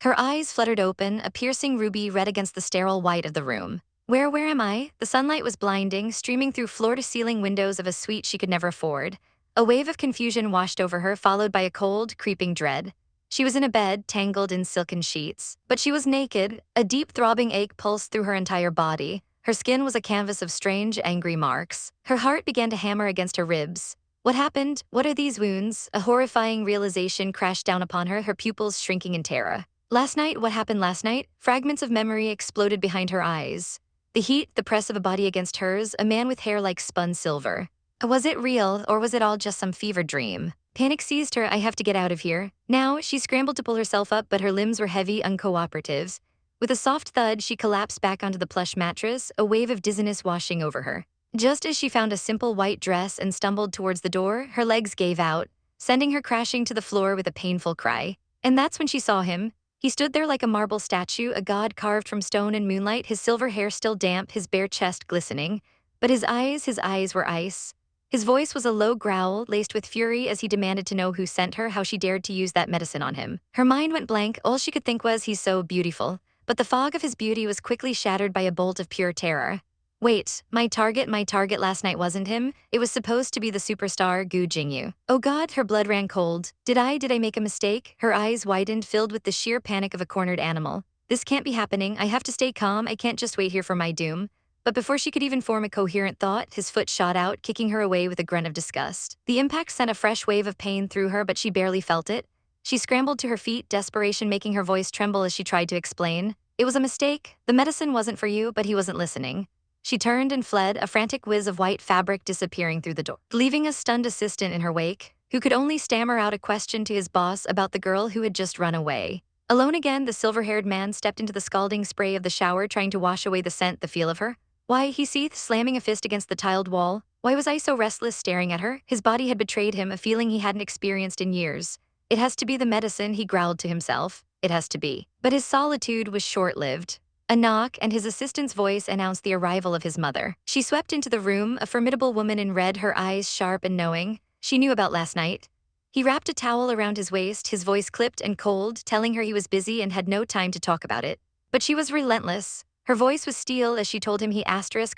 Her eyes fluttered open, a piercing ruby red against the sterile white of the room. Where am I? The sunlight was blinding, streaming through floor-to-ceiling windows of a suite she could never afford. A wave of confusion washed over her, followed by a cold, creeping dread. She was in a bed, tangled in silken sheets. But she was naked. A deep, throbbing ache pulsed through her entire body. Her skin was a canvas of strange, angry marks. Her heart began to hammer against her ribs. What happened? What are these wounds? A horrifying realization crashed down upon her, her pupils shrinking in terror. Last night, what happened last night? Fragments of memory exploded behind her eyes. The heat, the press of a body against hers, a man with hair like spun silver. Was it real, or was it all just some fevered dream? Panic seized her. I have to get out of here. Now, she scrambled to pull herself up, but her limbs were heavy, uncooperative. With a soft thud, she collapsed back onto the plush mattress, a wave of dizziness washing over her. Just as she found a simple white dress and stumbled towards the door, her legs gave out, sending her crashing to the floor with a painful cry. And that's when she saw him. He stood there like a marble statue, a god carved from stone and moonlight, his silver hair still damp, his bare chest glistening. But his eyes were ice. His voice was a low growl, laced with fury as he demanded to know who sent her, how she dared to use that medicine on him. Her mind went blank. All she could think was, he's so beautiful. But the fog of his beauty was quickly shattered by a bolt of pure terror. Wait, my target last night wasn't him. It was supposed to be the superstar Gu Jingze. Oh God, her blood ran cold. Did I make a mistake? Her eyes widened, filled with the sheer panic of a cornered animal. This can't be happening. I have to stay calm. I can't just wait here for my doom. But before she could even form a coherent thought, his foot shot out, kicking her away with a grunt of disgust. The impact sent a fresh wave of pain through her, but she barely felt it. She scrambled to her feet, desperation making her voice tremble as she tried to explain. It was a mistake. The medicine wasn't for you, but he wasn't listening. She turned and fled, a frantic whiz of white fabric disappearing through the door, leaving a stunned assistant in her wake, who could only stammer out a question to his boss about the girl who had just run away. Alone again, the silver-haired man stepped into the scalding spray of the shower, trying to wash away the scent, the feel of her. Why, he seethed, slamming a fist against the tiled wall. Why was I so restless, staring at her? His body had betrayed him, a feeling he hadn't experienced in years. It has to be the medicine, he growled to himself. It has to be. But his solitude was short-lived. A knock, and his assistant's voice announced the arrival of his mother. She swept into the room, a formidable woman in red, her eyes sharp and knowing. She knew about last night. He wrapped a towel around his waist, his voice clipped and cold, telling her he was busy and had no time to talk about it. But she was relentless. Her voice was steel as she told him he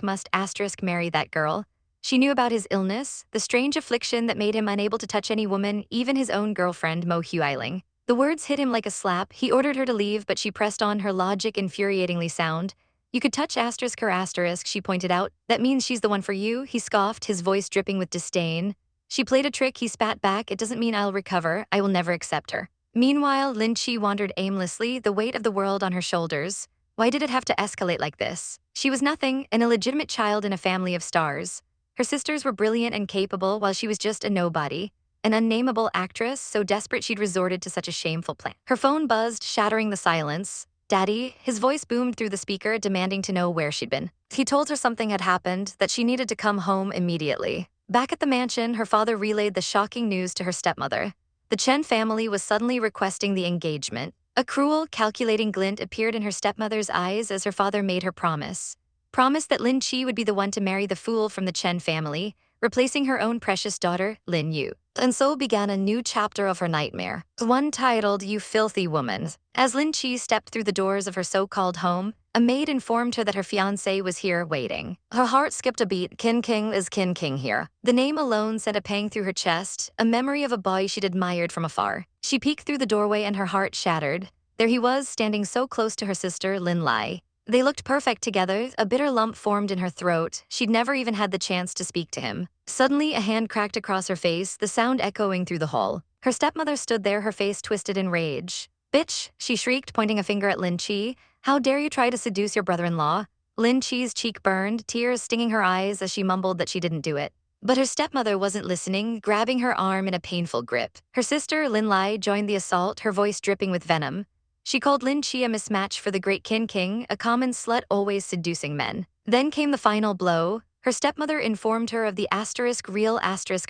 must marry that girl. She knew about his illness, the strange affliction that made him unable to touch any woman, even his own girlfriend, Mo Huiling. The words hit him like a slap. He ordered her to leave, but she pressed on, her logic infuriatingly sound. You could touch her, she pointed out. That means she's the one for you, he scoffed, his voice dripping with disdain. She played a trick, he spat back. It doesn't mean I'll recover. I will never accept her. Meanwhile, Lin Che wandered aimlessly, the weight of the world on her shoulders. Why did it have to escalate like this? She was nothing, an illegitimate child in a family of stars. Her sisters were brilliant and capable, while she was just a nobody. An unnameable actress, so desperate she'd resorted to such a shameful plan. Her phone buzzed, shattering the silence. Daddy, his voice boomed through the speaker, demanding to know where she'd been. He told her something had happened, that she needed to come home immediately. Back at the mansion, her father relayed the shocking news to her stepmother. The Chen family was suddenly requesting the engagement. A cruel, calculating glint appeared in her stepmother's eyes as her father made her promise. Promise that Lin Che would be the one to marry the fool from the Chen family, replacing her own precious daughter, Lin Yu. And so began a new chapter of her nightmare, one titled, You Filthy Woman. As Lin Che stepped through the doors of her so-called home, a maid informed her that her fiancé was here waiting. Her heart skipped a beat. Kin King here. The name alone sent a pang through her chest, a memory of a boy she'd admired from afar. She peeked through the doorway and her heart shattered. There he was, standing so close to her sister, Lin Lai. They looked perfect together. A bitter lump formed in her throat. She'd never even had the chance to speak to him. Suddenly, a hand cracked across her face, the sound echoing through the hall. Her stepmother stood there, her face twisted in rage. Bitch, she shrieked, pointing a finger at Lin Che. How dare you try to seduce your brother-in-law? Lin Che's cheek burned, tears stinging her eyes as she mumbled that she didn't do it. But her stepmother wasn't listening, grabbing her arm in a painful grip. Her sister, Lin Lai, joined the assault, her voice dripping with venom. She called Lin Che a mismatch for the great King, a common slut always seducing men. Then came the final blow. Her stepmother informed her of the real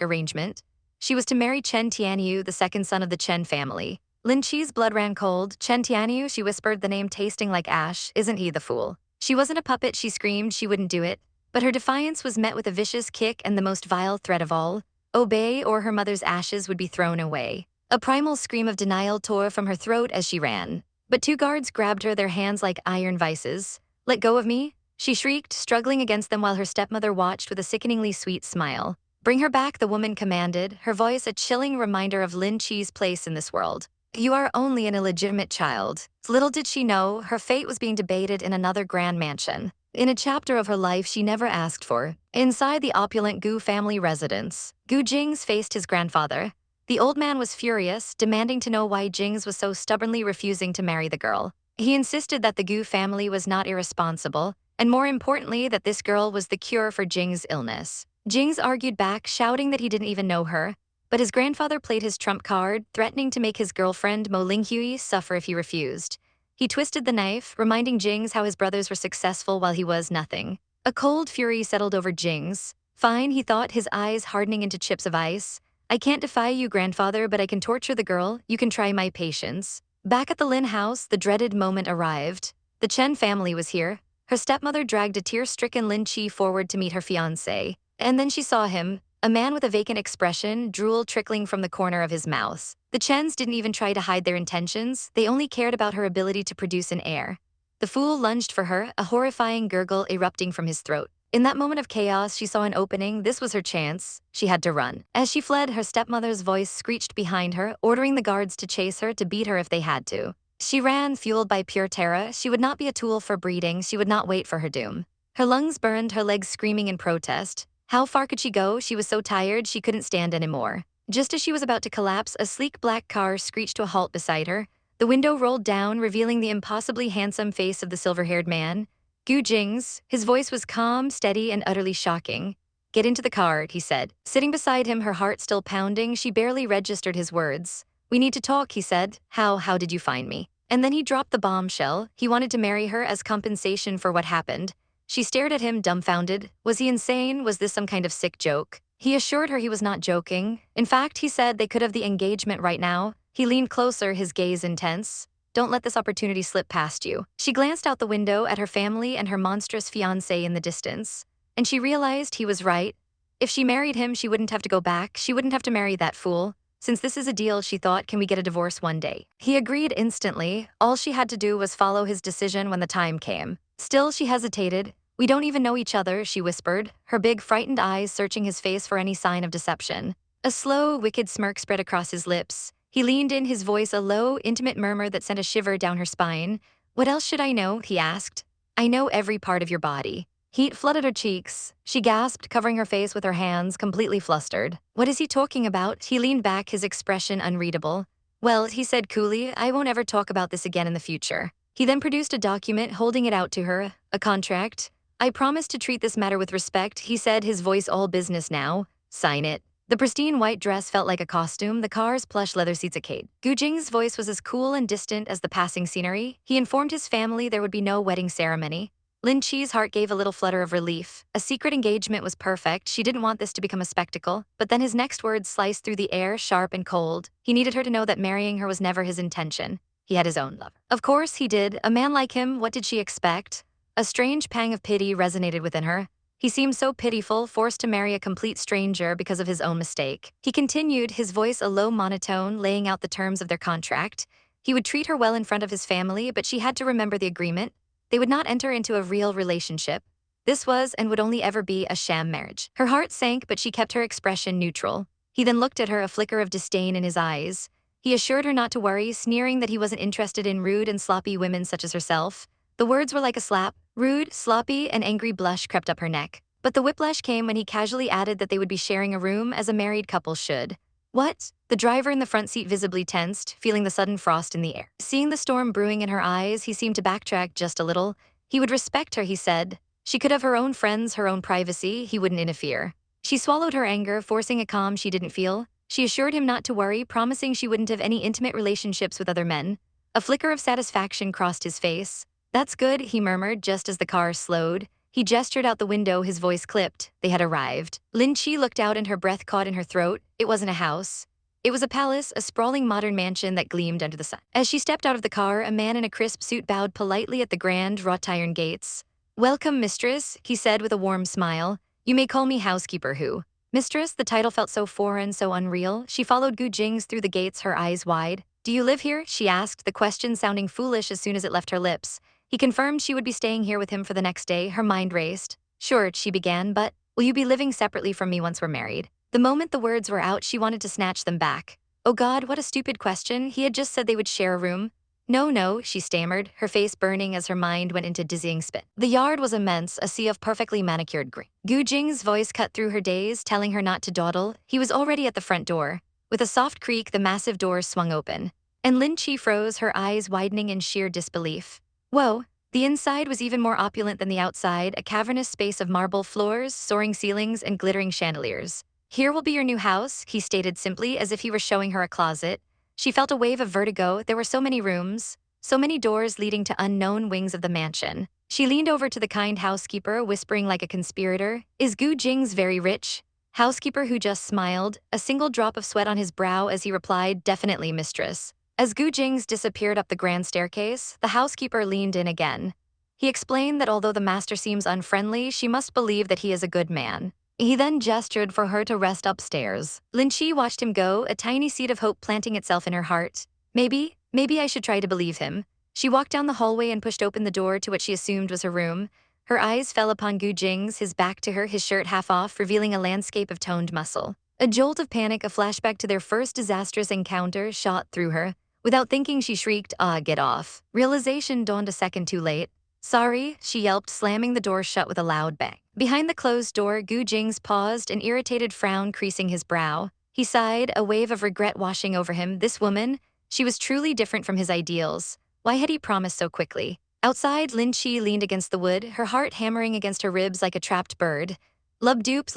arrangement. She was to marry Chen Tianyu, the second son of the Chen family. Lin Che's blood ran cold. Chen Tianyu, she whispered, the name tasting like ash. Isn't he the fool? She wasn't a puppet, she screamed, she wouldn't do it. But her defiance was met with a vicious kick and the most vile threat of all. Obey or her mother's ashes would be thrown away. A primal scream of denial tore from her throat as she ran. But two guards grabbed her, their hands like iron vices. "Let go of me," she shrieked, struggling against them while her stepmother watched with a sickeningly sweet smile. "Bring her back," the woman commanded, her voice a chilling reminder of Lin Che's place in this world. "You are only an illegitimate child." Little did she know, her fate was being debated in another grand mansion, in a chapter of her life she never asked for. Inside the opulent Gu family residence, Gu Jingze faced his grandfather. The old man was furious, demanding to know why Jingze was so stubbornly refusing to marry the girl. He insisted that the Gu family was not irresponsible, and more importantly, that this girl was the cure for Jing's illness. Jingze argued back, shouting that he didn't even know her. But his grandfather played his trump card, threatening to make his girlfriend Mo Linghui suffer if he refused. He twisted the knife, reminding Jingze how his brothers were successful while he was nothing. A cold fury settled over Jingze. "Fine," he thought, his eyes hardening into chips of ice. "I can't defy you, grandfather, but I can torture the girl. You can try my patience." Back at the Lin house, the dreaded moment arrived. The Chen family was here. Her stepmother dragged a tear-stricken Lin Che forward to meet her fiancé. And then she saw him, a man with a vacant expression, drool trickling from the corner of his mouth. The Chens didn't even try to hide their intentions, they only cared about her ability to produce an heir. The fool lunged for her, a horrifying gurgle erupting from his throat. In that moment of chaos, she saw an opening. This was her chance. She had to run. As she fled, her stepmother's voice screeched behind her, ordering the guards to chase her, to beat her if they had to. She ran, fueled by pure terror. She would not be a tool for breeding. She would not wait for her doom. Her lungs burned, her legs screaming in protest. How far could she go? She was so tired she couldn't stand anymore. Just as she was about to collapse, a sleek black car screeched to a halt beside her. The window rolled down, revealing the impossibly handsome face of the silver-haired man. Gu Jingze. His voice was calm, steady, and utterly shocking. "Get into the car," he said. Sitting beside him, her heart still pounding, she barely registered his words. "We need to talk," he said. How did you find me?" And then he dropped the bombshell. He wanted to marry her as compensation for what happened. She stared at him, dumbfounded. Was he insane? Was this some kind of sick joke? He assured her he was not joking. In fact, he said they could have the engagement right now. He leaned closer, his gaze intense. "Don't let this opportunity slip past you." She glanced out the window at her family and her monstrous fiancé in the distance. And she realized he was right. If she married him, she wouldn't have to go back. She wouldn't have to marry that fool. Since this is a deal, she thought, can we get a divorce one day? He agreed instantly. All she had to do was follow his decision when the time came. Still, she hesitated. "We don't even know each other," she whispered, her big, frightened eyes searching his face for any sign of deception. A slow, wicked smirk spread across his lips. He leaned in, his voice a low, intimate murmur that sent a shiver down her spine. "What else should I know?" he asked. "I know every part of your body." Heat flooded her cheeks. She gasped, covering her face with her hands, completely flustered. What is he talking about? He leaned back, his expression unreadable. "Well," he said coolly, "I won't ever talk about this again in the future." He then produced a document, holding it out to her. A contract. "I promise to treat this matter with respect," he said, his voice all business now. "Sign it." The pristine white dress felt like a costume, the car's plush leather seats a cape. Gu Jing's voice was as cool and distant as the passing scenery. He informed his family there would be no wedding ceremony. Lin Che's heart gave a little flutter of relief. A secret engagement was perfect. She didn't want this to become a spectacle. But then his next words sliced through the air, sharp and cold. He needed her to know that marrying her was never his intention. He had his own love. Of course he did. A man like him, what did she expect? A strange pang of pity resonated within her. He seemed so pitiful, forced to marry a complete stranger because of his own mistake. He continued, his voice a low monotone, laying out the terms of their contract. He would treat her well in front of his family, but she had to remember the agreement. They would not enter into a real relationship. This was and would only ever be a sham marriage. Her heart sank, but she kept her expression neutral. He then looked at her, a flicker of disdain in his eyes. He assured her not to worry, sneering that he wasn't interested in rude and sloppy women such as herself. The words were like a slap. Rude, sloppy, an angry blush crept up her neck. But the whiplash came when he casually added that they would be sharing a room as a married couple should. What? The driver in the front seat visibly tensed, feeling the sudden frost in the air. Seeing the storm brewing in her eyes, he seemed to backtrack just a little. He would respect her, he said. She could have her own friends, her own privacy. He wouldn't interfere. She swallowed her anger, forcing a calm she didn't feel. She assured him not to worry, promising she wouldn't have any intimate relationships with other men. A flicker of satisfaction crossed his face. "That's good," he murmured just as the car slowed. He gestured out the window, his voice clipped. They had arrived. Lin Che looked out and her breath caught in her throat. It wasn't a house. It was a palace, a sprawling modern mansion that gleamed under the sun. As she stepped out of the car, a man in a crisp suit bowed politely at the grand, wrought-iron gates. "Welcome, mistress," he said with a warm smile. "You may call me housekeeper Hu." Mistress, the title felt so foreign, so unreal. She followed Gu Jingze through the gates, her eyes wide. "Do you live here?" she asked, the question sounding foolish as soon as it left her lips. He confirmed she would be staying here with him for the next day. Her mind raced. "Sure," she began, "but will you be living separately from me once we're married?" The moment the words were out, she wanted to snatch them back. Oh God, what a stupid question. He had just said they would share a room. "No, no," she stammered, her face burning as her mind went into dizzying spin. The yard was immense, a sea of perfectly manicured green. Gu Jing's voice cut through her daze, telling her not to dawdle. He was already at the front door. With a soft creak, the massive doors swung open. And Lin Che froze, her eyes widening in sheer disbelief. Whoa. The inside was even more opulent than the outside, a cavernous space of marble floors, soaring ceilings, and glittering chandeliers. "Here will be your new house," he stated simply, as if he were showing her a closet. She felt a wave of vertigo. There were so many rooms, so many doors leading to unknown wings of the mansion. She leaned over to the kind housekeeper, whispering like a conspirator, "Is Gu Jingze very rich?" Housekeeper who just smiled, a single drop of sweat on his brow as he replied, "Definitely, mistress." As Gu Jingze disappeared up the grand staircase, the housekeeper leaned in again. He explained that although the master seems unfriendly, she must believe that he is a good man. He then gestured for her to rest upstairs. Lin Che watched him go, a tiny seed of hope planting itself in her heart. Maybe I should try to believe him. She walked down the hallway and pushed open the door to what she assumed was her room. Her eyes fell upon Gu Jingze, his back to her, his shirt half off, revealing a landscape of toned muscle. A jolt of panic, a flashback to their first disastrous encounter, shot through her. Without thinking, she shrieked, "Ah, get off." Realization dawned a second too late. "Sorry," she yelped, slamming the door shut with a loud bang. Behind the closed door, Gu Jingze paused, an irritated frown creasing his brow. He sighed, a wave of regret washing over him. This woman, she was truly different from his ideals. Why had he promised so quickly? Outside, Lin Che leaned against the wood, her heart hammering against her ribs like a trapped bird. Lub-dupe,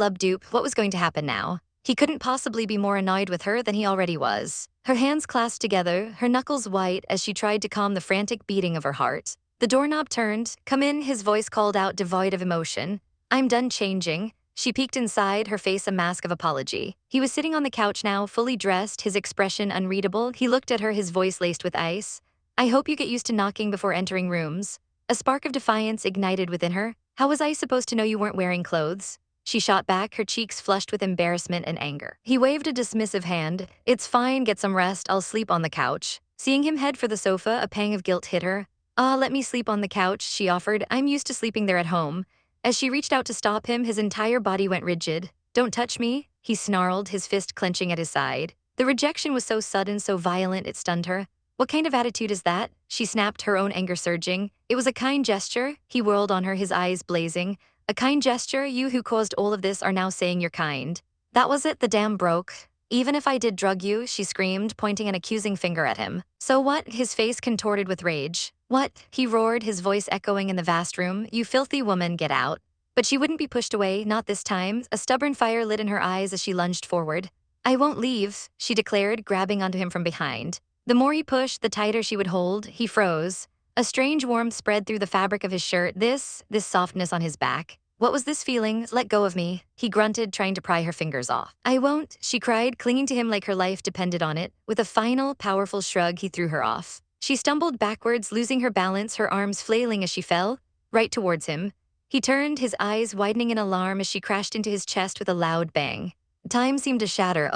what was going to happen now? He couldn't possibly be more annoyed with her than he already was. Her hands clasped together, her knuckles white as she tried to calm the frantic beating of her heart. The doorknob turned. "Come in," his voice called out, devoid of emotion. "I'm done changing." She peeked inside, her face a mask of apology. He was sitting on the couch now, fully dressed, his expression unreadable. He looked at her, his voice laced with ice. "I hope you get used to knocking before entering rooms." A spark of defiance ignited within her. "How was I supposed to know you weren't wearing clothes?" She shot back, her cheeks flushed with embarrassment and anger. He waved a dismissive hand. "It's fine, get some rest, I'll sleep on the couch." Seeing him head for the sofa, a pang of guilt hit her. "Ah, let me sleep on the couch," she offered. "I'm used to sleeping there at home." As she reached out to stop him, his entire body went rigid. "Don't touch me," he snarled, his fist clenching at his side. The rejection was so sudden, so violent, it stunned her. "What kind of attitude is that?" She snapped, her own anger surging. "It was a kind gesture," he whirled on her, his eyes blazing. "A kind gesture? You who caused all of this are now saying you're kind. That was it, the dam broke." "Even if I did drug you," she screamed, pointing an accusing finger at him. "So what?" His face contorted with rage. "What?" he roared, his voice echoing in the vast room. "You filthy woman, get out." But she wouldn't be pushed away, not this time. A stubborn fire lit in her eyes as she lunged forward. "I won't leave," she declared, grabbing onto him from behind. The more he pushed, the tighter she would hold. He froze. A strange warmth spread through the fabric of his shirt, this softness on his back. What was this feeling? "Let go of me," he grunted, trying to pry her fingers off. "I won't," she cried, clinging to him like her life depended on it. With a final, powerful shrug, he threw her off. She stumbled backwards, losing her balance, her arms flailing as she fell, right towards him. He turned, his eyes widening in alarm as she crashed into his chest with a loud bang. Time seemed to shatter.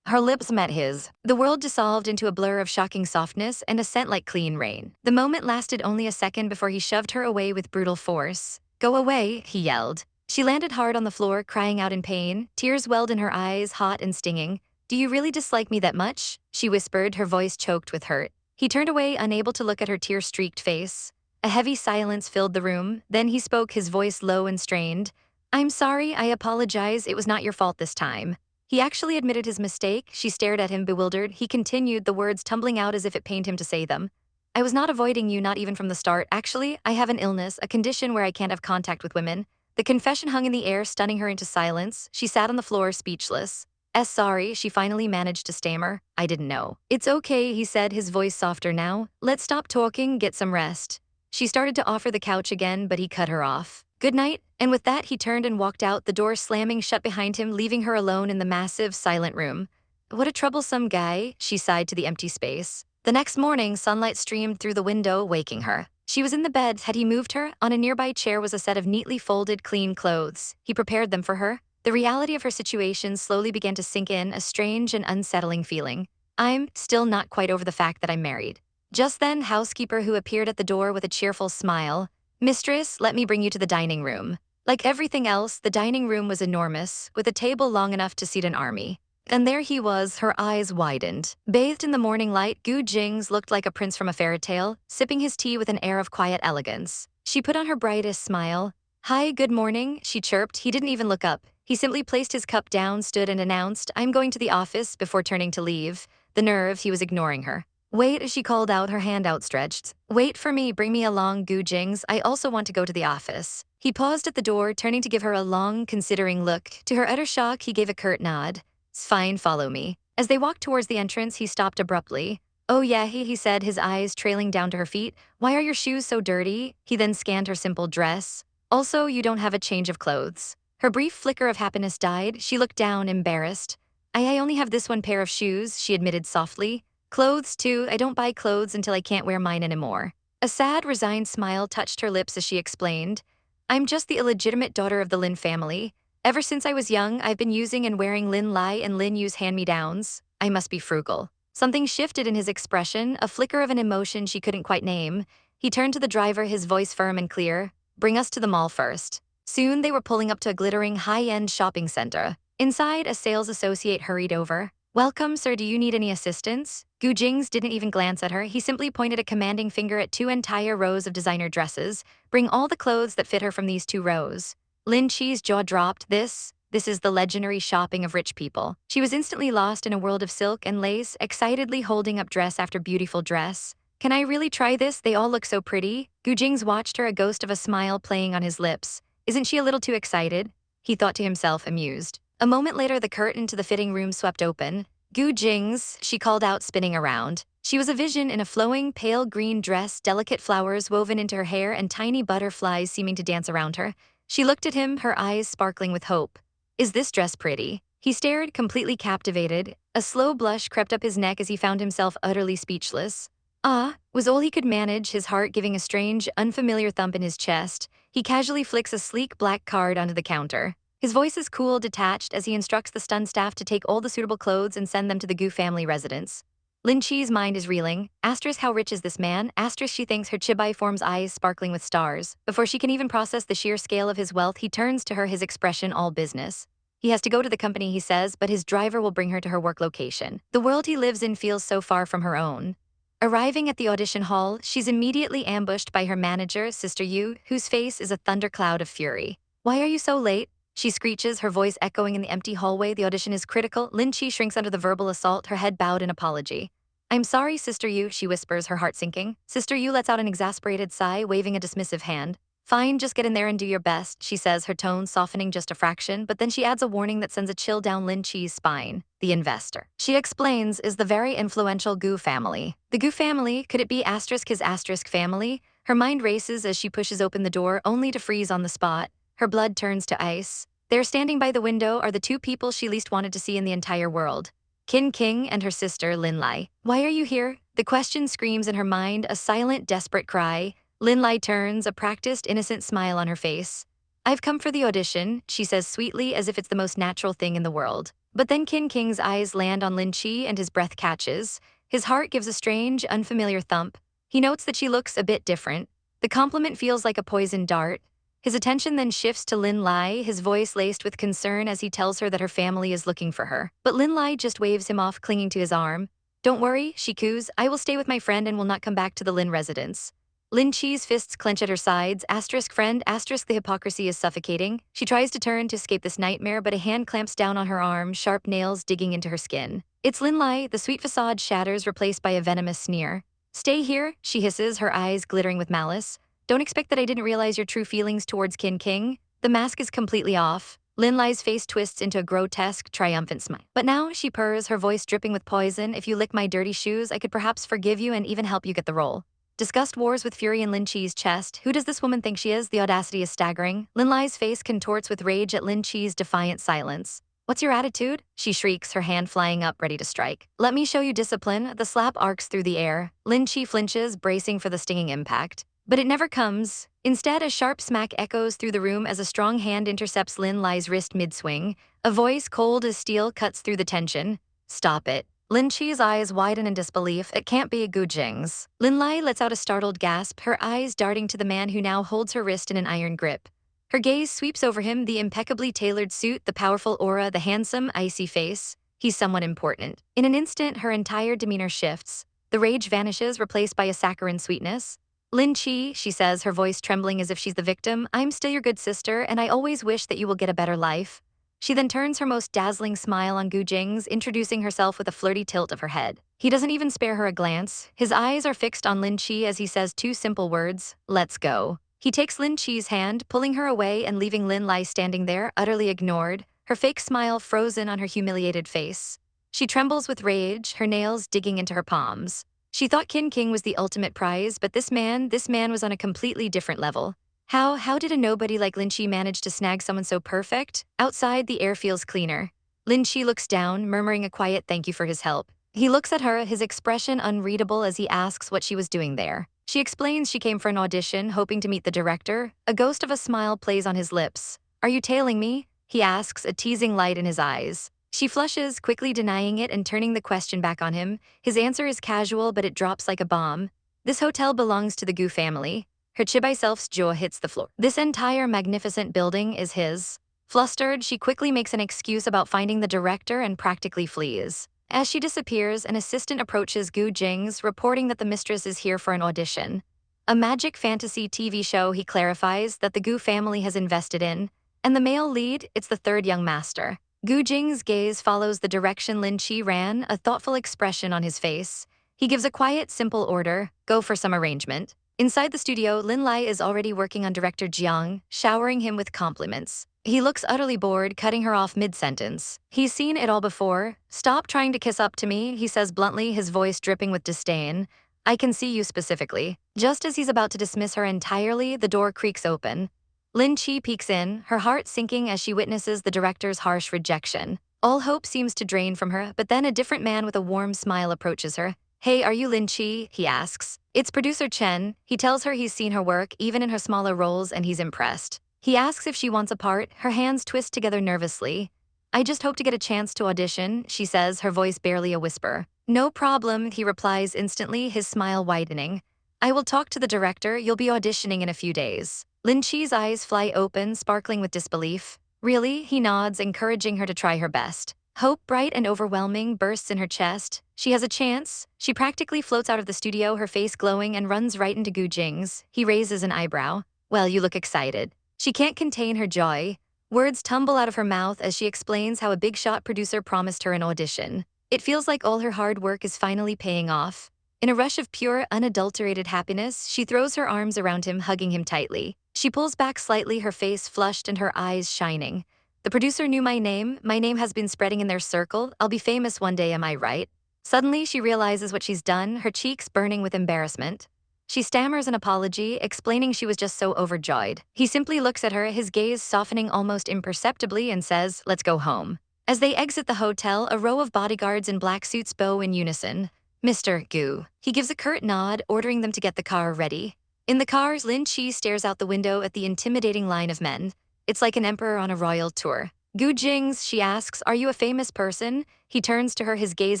Her lips met his. The world dissolved into a blur of shocking softness and a scent like clean rain. The moment lasted only a second before he shoved her away with brutal force. "Go away," he yelled. She landed hard on the floor, crying out in pain. Tears welled in her eyes, hot and stinging. "Do you really dislike me that much?" she whispered, her voice choked with hurt. He turned away, unable to look at her tear-streaked face. A heavy silence filled the room. Then he spoke, his voice low and strained. "I'm sorry, I apologize, it was not your fault this time." He actually admitted his mistake. She stared at him, bewildered. He continued, the words tumbling out as if it pained him to say them. "I was not avoiding you, not even from the start. Actually, I have an illness, a condition where I can't have contact with women." The confession hung in the air, stunning her into silence. She sat on the floor, speechless. Sorry," she finally managed to stammer. "I didn't know." "It's okay," he said, his voice softer now. "Let's stop talking, get some rest." She started to offer the couch again, but he cut her off. "Good night." And with that, he turned and walked out, the door slamming shut behind him, leaving her alone in the massive, silent room. "What a troublesome guy," she sighed to the empty space. The next morning, sunlight streamed through the window, waking her. She was in the bed. Had he moved her? On a nearby chair was a set of neatly folded, clean clothes. He prepared them for her. The reality of her situation slowly began to sink in, a strange and unsettling feeling. I'm still not quite over the fact that I'm married. Just then, housekeeper who appeared at the door with a cheerful smile. Mistress, let me bring you to the dining room. Like everything else, the dining room was enormous, with a table long enough to seat an army. And there he was, her eyes widened. Bathed in the morning light, Gu Jingze looked like a prince from a fairy tale, sipping his tea with an air of quiet elegance. She put on her brightest smile. Hi, good morning, she chirped. He didn't even look up. He simply placed his cup down, stood and announced, I'm going to the office, before turning to leave. The nerve, he was ignoring her. Wait, she called out, her hand outstretched. Wait for me, bring me along, Gu Jingze. I also want to go to the office. He paused at the door, turning to give her a long, considering look. To her utter shock, he gave a curt nod. Fine, follow me. As they walked towards the entrance, he stopped abruptly. Oh yeah, he said, his eyes trailing down to her feet. Why are your shoes so dirty? He then scanned her simple dress. Also, you don't have a change of clothes. Her brief flicker of happiness died. She looked down, embarrassed. I only have this one pair of shoes, she admitted softly. Clothes, too. I don't buy clothes until I can't wear mine anymore. A sad, resigned smile touched her lips as she explained. I'm just the illegitimate daughter of the Lin family. Ever since I was young, I've been using and wearing Lin Lai and Lin Yu's hand-me-downs. I must be frugal. Something shifted in his expression, a flicker of an emotion she couldn't quite name. He turned to the driver, his voice firm and clear. Bring us to the mall first. Soon they were pulling up to a glittering, high-end shopping center. Inside, a sales associate hurried over. Welcome, sir, do you need any assistance? Gu Jingze didn't even glance at her. He simply pointed a commanding finger at 2 entire rows of designer dresses. Bring all the clothes that fit her from these 2 rows. Lin Che's jaw dropped. This is the legendary shopping of rich people. She was instantly lost in a world of silk and lace, excitedly holding up dress after beautiful dress. Can I really try this? They all look so pretty. Gu Jingze watched her, a ghost of a smile playing on his lips. Isn't she a little too excited? He thought to himself, amused. A moment later, the curtain to the fitting room swept open. Gu Jingze, she called out, spinning around. She was a vision in a flowing, pale green dress, delicate flowers woven into her hair and tiny butterflies seeming to dance around her. She looked at him, her eyes sparkling with hope. Is this dress pretty? He stared, completely captivated. A slow blush crept up his neck as he found himself utterly speechless. Ah, was all he could manage, his heart giving a strange, unfamiliar thump in his chest. He casually flicks a sleek black card onto the counter. His voice is cool, detached, as he instructs the stunned staff to take all the suitable clothes and send them to the Gu family residence. Lin Che's mind is reeling. Asterisk, how rich is this man? Asterisk, she thinks, her chibai forms eyes sparkling with stars. Before she can even process the sheer scale of his wealth, he turns to her, his expression all business. He has to go to the company, he says, but his driver will bring her to her work location. The world he lives in feels so far from her own. Arriving at the audition hall, she's immediately ambushed by her manager, Sister Yu, whose face is a thundercloud of fury. Why are you so late? She screeches, her voice echoing in the empty hallway. The audition is critical. Lin Che shrinks under the verbal assault, her head bowed in apology. I'm sorry, Sister Yu, she whispers, her heart sinking. Sister Yu lets out an exasperated sigh, waving a dismissive hand. Fine, just get in there and do your best, she says, her tone softening just a fraction, but then she adds a warning that sends a chill down Lin Che's spine. The investor, she explains, is the very influential Gu family. The Gu family, could it be asterisk his asterisk family? Her mind races as she pushes open the door, only to freeze on the spot. Her blood turns to ice. There, standing by the window, are the 2 people she least wanted to see in the entire world. Qin King and her sister, Lin Lai. Why are you here? The question screams in her mind, a silent, desperate cry. Lin Lai turns, a practiced, innocent smile on her face. I've come for the audition, she says sweetly, as if it's the most natural thing in the world. But then Qin King's eyes land on Lin Che and his breath catches. His heart gives a strange, unfamiliar thump. He notes that she looks a bit different. The compliment feels like a poisoned dart. His attention then shifts to Lin Lai, his voice laced with concern as he tells her that her family is looking for her. But Lin Lai just waves him off, clinging to his arm. Don't worry, she coos, I will stay with my friend and will not come back to the Lin residence. Lin Che's fists clench at her sides, asterisk friend, asterisk the hypocrisy is suffocating. She tries to turn to escape this nightmare, but a hand clamps down on her arm, sharp nails digging into her skin. It's Lin Lai, the sweet facade shatters, replaced by a venomous sneer. Stay here, she hisses, her eyes glittering with malice. Don't expect that I didn't realize your true feelings towards Qin King. The mask is completely off. Lin Lai's face twists into a grotesque, triumphant smile. But now, she purrs, her voice dripping with poison. If you lick my dirty shoes, I could perhaps forgive you and even help you get the role. Disgust wars with fury in Lin Che's chest. Who does this woman think she is? The audacity is staggering. Lin Lai's face contorts with rage at Lin Che's defiant silence. What's your attitude? She shrieks, her hand flying up, ready to strike. Let me show you discipline. The slap arcs through the air. Lin Che flinches, bracing for the stinging impact. But it never comes. Instead, a sharp smack echoes through the room as a strong hand intercepts Lin Lai's wrist mid-swing. A voice cold as steel cuts through the tension. Stop it. Lin Che's eyes widen in disbelief. It can't be Gu Jingze. Lin Lai lets out a startled gasp, her eyes darting to the man who now holds her wrist in an iron grip. Her gaze sweeps over him, the impeccably tailored suit, the powerful aura, the handsome, icy face. He's someone important. In an instant, her entire demeanor shifts. The rage vanishes, replaced by a saccharine sweetness. Lin Che, she says, her voice trembling as if she's the victim, I'm still your good sister, and I always wish that you will get a better life. She then turns her most dazzling smile on Gu Jingze, introducing herself with a flirty tilt of her head. He doesn't even spare her a glance. His eyes are fixed on Lin Che as he says two simple words, let's go. He takes Lin Che's hand, pulling her away and leaving Lin Lai standing there, utterly ignored, her fake smile frozen on her humiliated face. She trembles with rage, her nails digging into her palms. She thought King King was the ultimate prize, but this man was on a completely different level. How did a nobody like Lin Che manage to snag someone so perfect? Outside, the air feels cleaner. Lin Che looks down, murmuring a quiet thank you for his help. He looks at her, his expression unreadable as he asks what she was doing there. She explains she came for an audition, hoping to meet the director. A ghost of a smile plays on his lips. Are you tailing me? He asks, a teasing light in his eyes. She flushes, quickly denying it and turning the question back on him. His answer is casual, but it drops like a bomb. This hotel belongs to the Gu family. Her chibai self's jaw hits the floor. This entire magnificent building is his. Flustered, she quickly makes an excuse about finding the director and practically flees. As she disappears, an assistant approaches Gu Jingze, reporting that the mistress is here for an audition. A magic fantasy TV show, he clarifies, that the Gu family has invested in. And the male lead, it's the third young master. Gu Jing's gaze follows the direction Lin Che ran, a thoughtful expression on his face. He gives a quiet, simple order, go for some arrangement. Inside the studio, Lin Lai is already working on director Jiang, showering him with compliments. He looks utterly bored, cutting her off mid-sentence. He's seen it all before. Stop trying to kiss up to me, he says bluntly, his voice dripping with disdain. I can see you specifically. Just as he's about to dismiss her entirely, the door creaks open. Lin Che peeks in, her heart sinking as she witnesses the director's harsh rejection. All hope seems to drain from her, but then a different man with a warm smile approaches her. Hey, are you Lin Che? He asks. It's producer Chen. He tells her he's seen her work, even in her smaller roles, and he's impressed. He asks if she wants a part, her hands twist together nervously. I just hope to get a chance to audition, she says, her voice barely a whisper. No problem, he replies instantly, his smile widening. I will talk to the director, you'll be auditioning in a few days. Lin Che's eyes fly open, sparkling with disbelief. Really? He nods, encouraging her to try her best. Hope, bright and overwhelming, bursts in her chest. She has a chance. She practically floats out of the studio, her face glowing, and runs right into Gu Jingze. He raises an eyebrow. Well, you look excited. She can't contain her joy. Words tumble out of her mouth as she explains how a big-shot producer promised her an audition. It feels like all her hard work is finally paying off. In a rush of pure, unadulterated happiness, she throws her arms around him, hugging him tightly. She pulls back slightly, her face flushed and her eyes shining. The producer knew my name has been spreading in their circle, I'll be famous one day, am I right? Suddenly, she realizes what she's done, her cheeks burning with embarrassment. She stammers an apology, explaining she was just so overjoyed. He simply looks at her, his gaze softening almost imperceptibly, and says, let's go home. As they exit the hotel, a row of bodyguards in black suits bow in unison. Mr. Gu. He gives a curt nod, ordering them to get the car ready. In the cars, Lin Che stares out the window at the intimidating line of men. It's like an emperor on a royal tour. Gu Jingze, she asks, are you a famous person? He turns to her, his gaze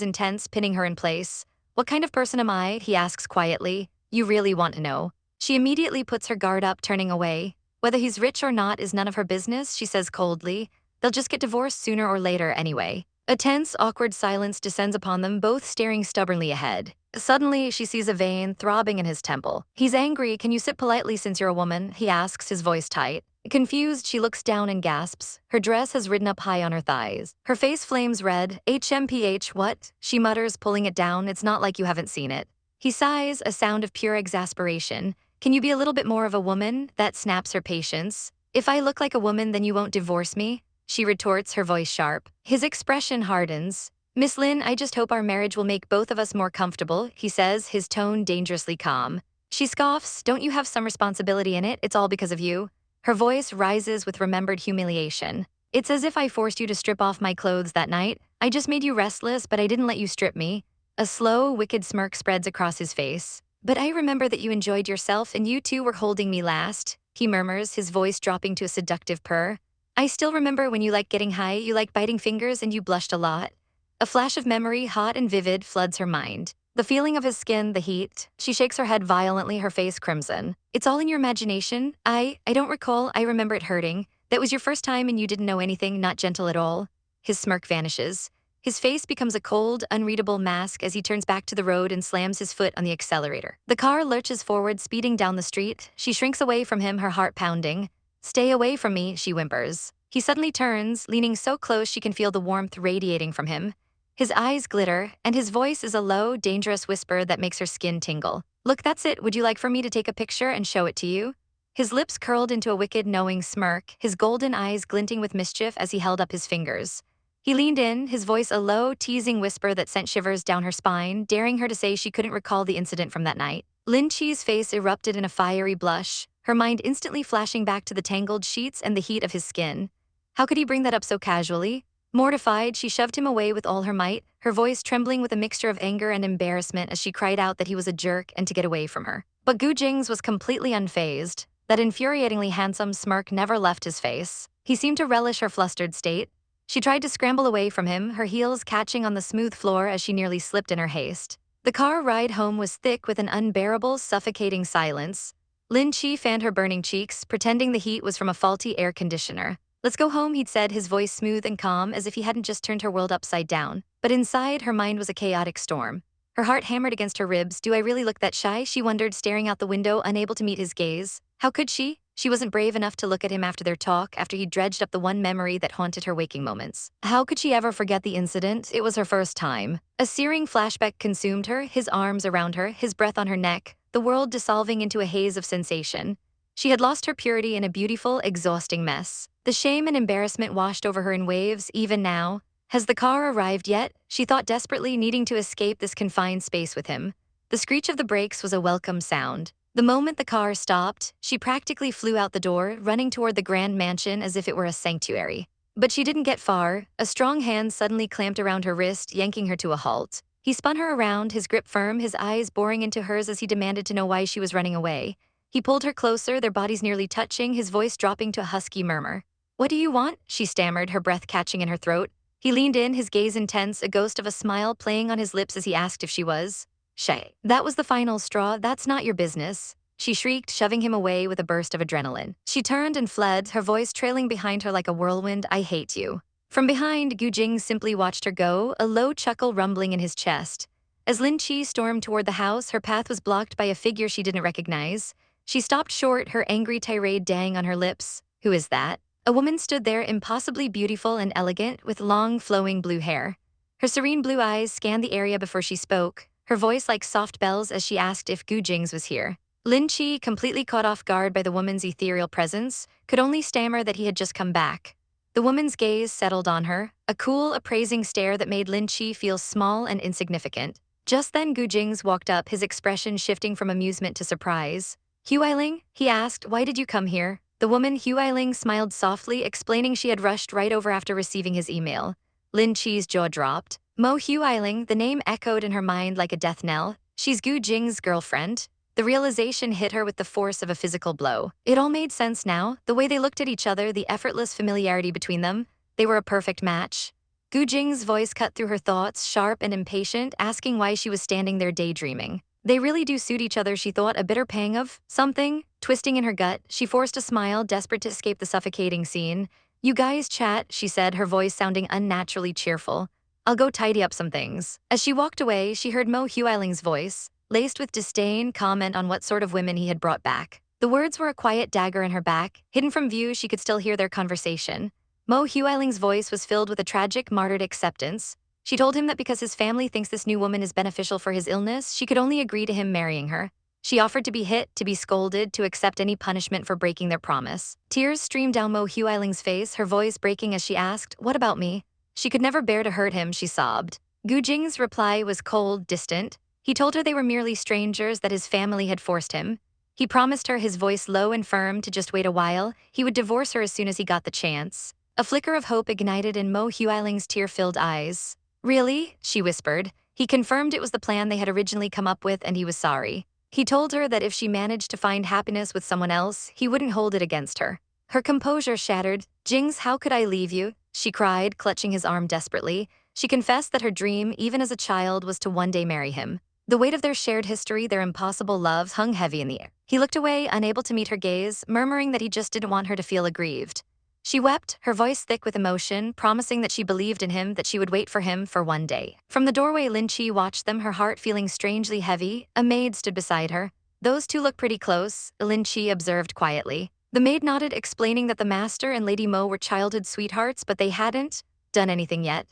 intense, pinning her in place. What kind of person am I? He asks quietly. You really want to know? She immediately puts her guard up, turning away. Whether he's rich or not is none of her business, she says coldly. They'll just get divorced sooner or later anyway. A tense, awkward silence descends upon them, both staring stubbornly ahead. Suddenly, she sees a vein throbbing in his temple. He's angry. Can you sit politely since you're a woman? He asks, his voice tight. Confused, she looks down and gasps. Her dress has ridden up high on her thighs. Her face flames red. HMPH, what? She mutters, pulling it down. It's not like you haven't seen it. He sighs, a sound of pure exasperation. Can you be a little bit more of a woman? That snaps her patience. If I look like a woman, then you won't divorce me? She retorts, her voice sharp. His expression hardens. Miss Lin, I just hope our marriage will make both of us more comfortable, he says, his tone dangerously calm. She scoffs. Don't you have some responsibility in it? It's all because of you. Her voice rises with remembered humiliation. It's as if I forced you to strip off my clothes that night. I just made you restless, but I didn't let you strip me. A slow, wicked smirk spreads across his face. But I remember that you enjoyed yourself and you two were holding me last, he murmurs, his voice dropping to a seductive purr. I still remember when you liked getting high, you liked biting fingers, and you blushed a lot. A flash of memory, hot and vivid, floods her mind. The feeling of his skin, the heat. She shakes her head violently, her face crimson. It's all in your imagination. I don't recall. I remember it hurting. That was your first time and you didn't know anything, not gentle at all. His smirk vanishes. His face becomes a cold, unreadable mask as he turns back to the road and slams his foot on the accelerator. The car lurches forward, speeding down the street. She shrinks away from him, her heart pounding. Stay away from me, she whimpers. He suddenly turns, leaning so close she can feel the warmth radiating from him. His eyes glitter, and his voice is a low, dangerous whisper that makes her skin tingle. Look, that's it. Would you like for me to take a picture and show it to you? His lips curled into a wicked, knowing smirk, his golden eyes glinting with mischief as he held up his fingers. He leaned in, his voice a low, teasing whisper that sent shivers down her spine, daring her to say she couldn't recall the incident from that night. Lin Che's face erupted in a fiery blush, her mind instantly flashing back to the tangled sheets and the heat of his skin. How could he bring that up so casually? Mortified, she shoved him away with all her might, her voice trembling with a mixture of anger and embarrassment as she cried out that he was a jerk and to get away from her. But Gu Jingze was completely unfazed. That infuriatingly handsome smirk never left his face. He seemed to relish her flustered state. She tried to scramble away from him, her heels catching on the smooth floor as she nearly slipped in her haste. The car ride home was thick with an unbearable, suffocating silence. Lin Che fanned her burning cheeks, pretending the heat was from a faulty air conditioner. Let's go home, he'd said, his voice smooth and calm as if he hadn't just turned her world upside down. But inside, her mind was a chaotic storm. Her heart hammered against her ribs. Do I really look that shy? She wondered, staring out the window, unable to meet his gaze. How could she? She wasn't brave enough to look at him after their talk, after he dredged up the one memory that haunted her waking moments. How could she ever forget the incident? It was her first time. A searing flashback consumed her, his arms around her, his breath on her neck, the world dissolving into a haze of sensation. She had lost her purity in a beautiful, exhausting mess. The shame and embarrassment washed over her in waves, even now. Has the car arrived yet? She thought desperately, needing to escape this confined space with him. The screech of the brakes was a welcome sound. The moment the car stopped, she practically flew out the door, running toward the grand mansion as if it were a sanctuary. But she didn't get far. A strong hand suddenly clamped around her wrist, yanking her to a halt. He spun her around, his grip firm, his eyes boring into hers as he demanded to know why she was running away. He pulled her closer, their bodies nearly touching, his voice dropping to a husky murmur. What do you want? She stammered, her breath catching in her throat. He leaned in, his gaze intense, a ghost of a smile playing on his lips as he asked if she was shy. That was the final straw. That's not your business, she shrieked, shoving him away with a burst of adrenaline. She turned and fled, her voice trailing behind her like a whirlwind. I hate you. From behind, Gu Jingze simply watched her go, a low chuckle rumbling in his chest. As Lin Che stormed toward the house, her path was blocked by a figure she didn't recognize. She stopped short, her angry tirade dying on her lips. Who is that? A woman stood there, impossibly beautiful and elegant, with long, flowing blue hair. Her serene blue eyes scanned the area before she spoke, her voice like soft bells as she asked if Gu Jingze was here. Lin Che, completely caught off guard by the woman's ethereal presence, could only stammer that he had just come back. The woman's gaze settled on her, a cool, appraising stare that made Lin Che feel small and insignificant. Just then Gu Jingze walked up, his expression shifting from amusement to surprise. Huiling? He asked, why did you come here? The woman Huiling smiled softly, explaining she had rushed right over after receiving his email. Lin Che's jaw dropped. Mo Huiling, the name echoed in her mind like a death knell. She's Gu Jingze's girlfriend. The realization hit her with the force of a physical blow. It all made sense now, the way they looked at each other, the effortless familiarity between them. They were a perfect match. Gu Jingze's voice cut through her thoughts, sharp and impatient, asking why she was standing there daydreaming. They really do suit each other, she thought, a bitter pang of something twisting in her gut. She forced a smile, desperate to escape the suffocating scene. You guys chat, she said, her voice sounding unnaturally cheerful. I'll go tidy up some things. As she walked away, she heard Mo Huiling's voice, laced with disdain, comment on what sort of women he had brought back. The words were a quiet dagger in her back. Hidden from view, she could still hear their conversation. Mo Huiling's voice was filled with a tragic, martyred acceptance. She told him that because his family thinks this new woman is beneficial for his illness, she could only agree to him marrying her. She offered to be hit, to be scolded, to accept any punishment for breaking their promise. Tears streamed down Mo Huiling's face, her voice breaking as she asked, what about me? She could never bear to hurt him, she sobbed. Gu Jingze's reply was cold, distant. He told her they were merely strangers, that his family had forced him. He promised her, his voice low and firm, to just wait a while. He would divorce her as soon as he got the chance. A flicker of hope ignited in Mo Huiling's tear-filled eyes. Really? She whispered. He confirmed it was the plan they had originally come up with, and he was sorry. He told her that if she managed to find happiness with someone else, he wouldn't hold it against her. Her composure shattered. Jingze, how could I leave you? She cried, clutching his arm desperately. She confessed that her dream, even as a child, was to one day marry him. The weight of their shared history, their impossible loves, hung heavy in the air. He looked away, unable to meet her gaze, murmuring that he just didn't want her to feel aggrieved. She wept, her voice thick with emotion, promising that she believed in him, that she would wait for him for one day. From the doorway, Lin Che watched them, her heart feeling strangely heavy. A maid stood beside her. "Those two look pretty close," Lin Che observed quietly. The maid nodded, explaining that the master and Lady Mo were childhood sweethearts, but they hadn't done anything yet.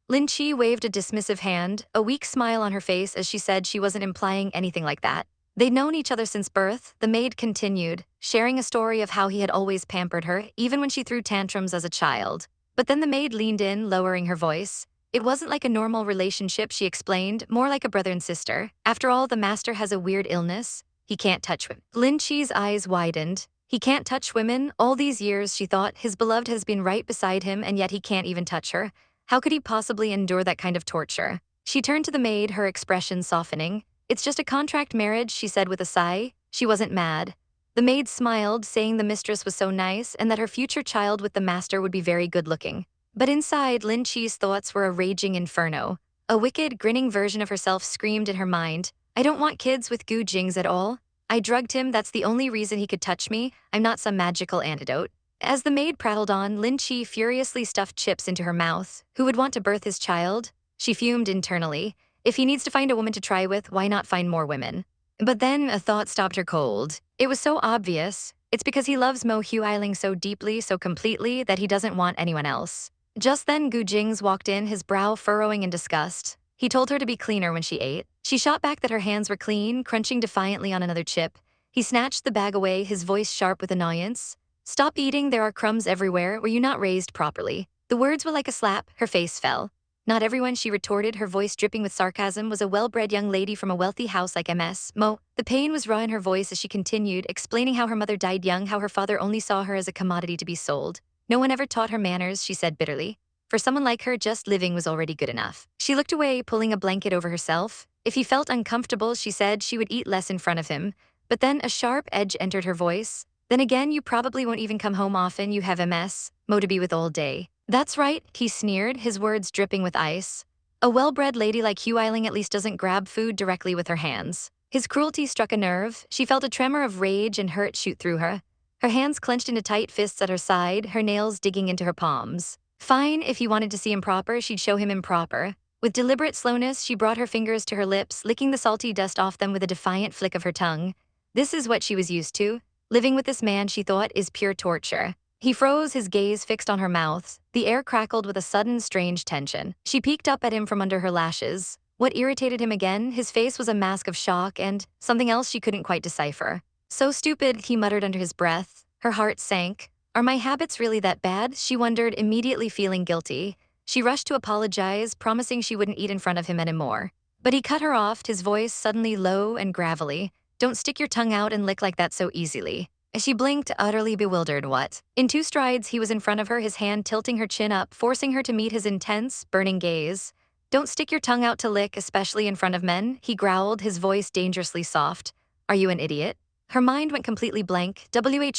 Lin Che waved a dismissive hand, a weak smile on her face as she said she wasn't implying anything like that. They'd known each other since birth, the maid continued, sharing a story of how he had always pampered her, even when she threw tantrums as a child. But then the maid leaned in, lowering her voice. "It wasn't like a normal relationship," she explained, "more like a brother and sister. After all, the master has a weird illness. He can't touch women." Lin Che's eyes widened. He can't touch women? All these years, she thought, his beloved has been right beside him, and yet he can't even touch her. How could he possibly endure that kind of torture? She turned to the maid, her expression softening. "It's just a contract marriage," she said with a sigh. She wasn't mad. The maid smiled, saying the mistress was so nice and that her future child with the master would be very good-looking. But inside, Lin Che's thoughts were a raging inferno. A wicked, grinning version of herself screamed in her mind, "I don't want kids with Gu Jingze at all. I drugged him, that's the only reason he could touch me. I'm not some magical antidote." As the maid prattled on, Lin Che furiously stuffed chips into her mouth. Who would want to birth his child? She fumed internally. If he needs to find a woman to try with, why not find more women? But then a thought stopped her cold. It was so obvious. It's because he loves Mo Huiling so deeply, so completely, that he doesn't want anyone else. Just then Gu Jingze walked in, his brow furrowing in disgust. He told her to be cleaner when she ate. She shot back that her hands were clean, crunching defiantly on another chip. He snatched the bag away, his voice sharp with annoyance. "Stop eating, there are crumbs everywhere. Were you not raised properly?" The words were like a slap, her face fell. "Not everyone," she retorted, her voice dripping with sarcasm, "was a well-bred young lady from a wealthy house like Ms. Mo." The pain was raw in her voice as she continued, explaining how her mother died young, how her father only saw her as a commodity to be sold. "No one ever taught her manners," she said bitterly. "For someone like her, just living was already good enough." She looked away, pulling a blanket over herself. If he felt uncomfortable, she said she would eat less in front of him. But then a sharp edge entered her voice. "Then again, you probably won't even come home often. You have Ms. Mo to be with all day." "That's right," he sneered, his words dripping with ice. "A well-bred lady like Huiling at least doesn't grab food directly with her hands." His cruelty struck a nerve. She felt a tremor of rage and hurt shoot through her. Her hands clenched into tight fists at her side, her nails digging into her palms. Fine, if he wanted to see improper, she'd show him improper. With deliberate slowness, she brought her fingers to her lips, licking the salty dust off them with a defiant flick of her tongue. This is what she was used to. Living with this man, she thought, is pure torture. He froze, his gaze fixed on her mouth. The air crackled with a sudden, strange tension. She peeked up at him from under her lashes. What irritated him again? His face was a mask of shock and something else she couldn't quite decipher. "So stupid," he muttered under his breath. Her heart sank. "Are my habits really that bad?" she wondered, immediately feeling guilty. She rushed to apologize, promising she wouldn't eat in front of him anymore. But he cut her off, his voice suddenly low and gravelly. "Don't stick your tongue out and lick like that so easily." As she blinked, utterly bewildered. What? In 2 strides, he was in front of her, his hand tilting her chin up, forcing her to meet his intense, burning gaze. "Don't stick your tongue out to lick, especially in front of men," he growled, his voice dangerously soft. "Are you an idiot?" Her mind went completely blank.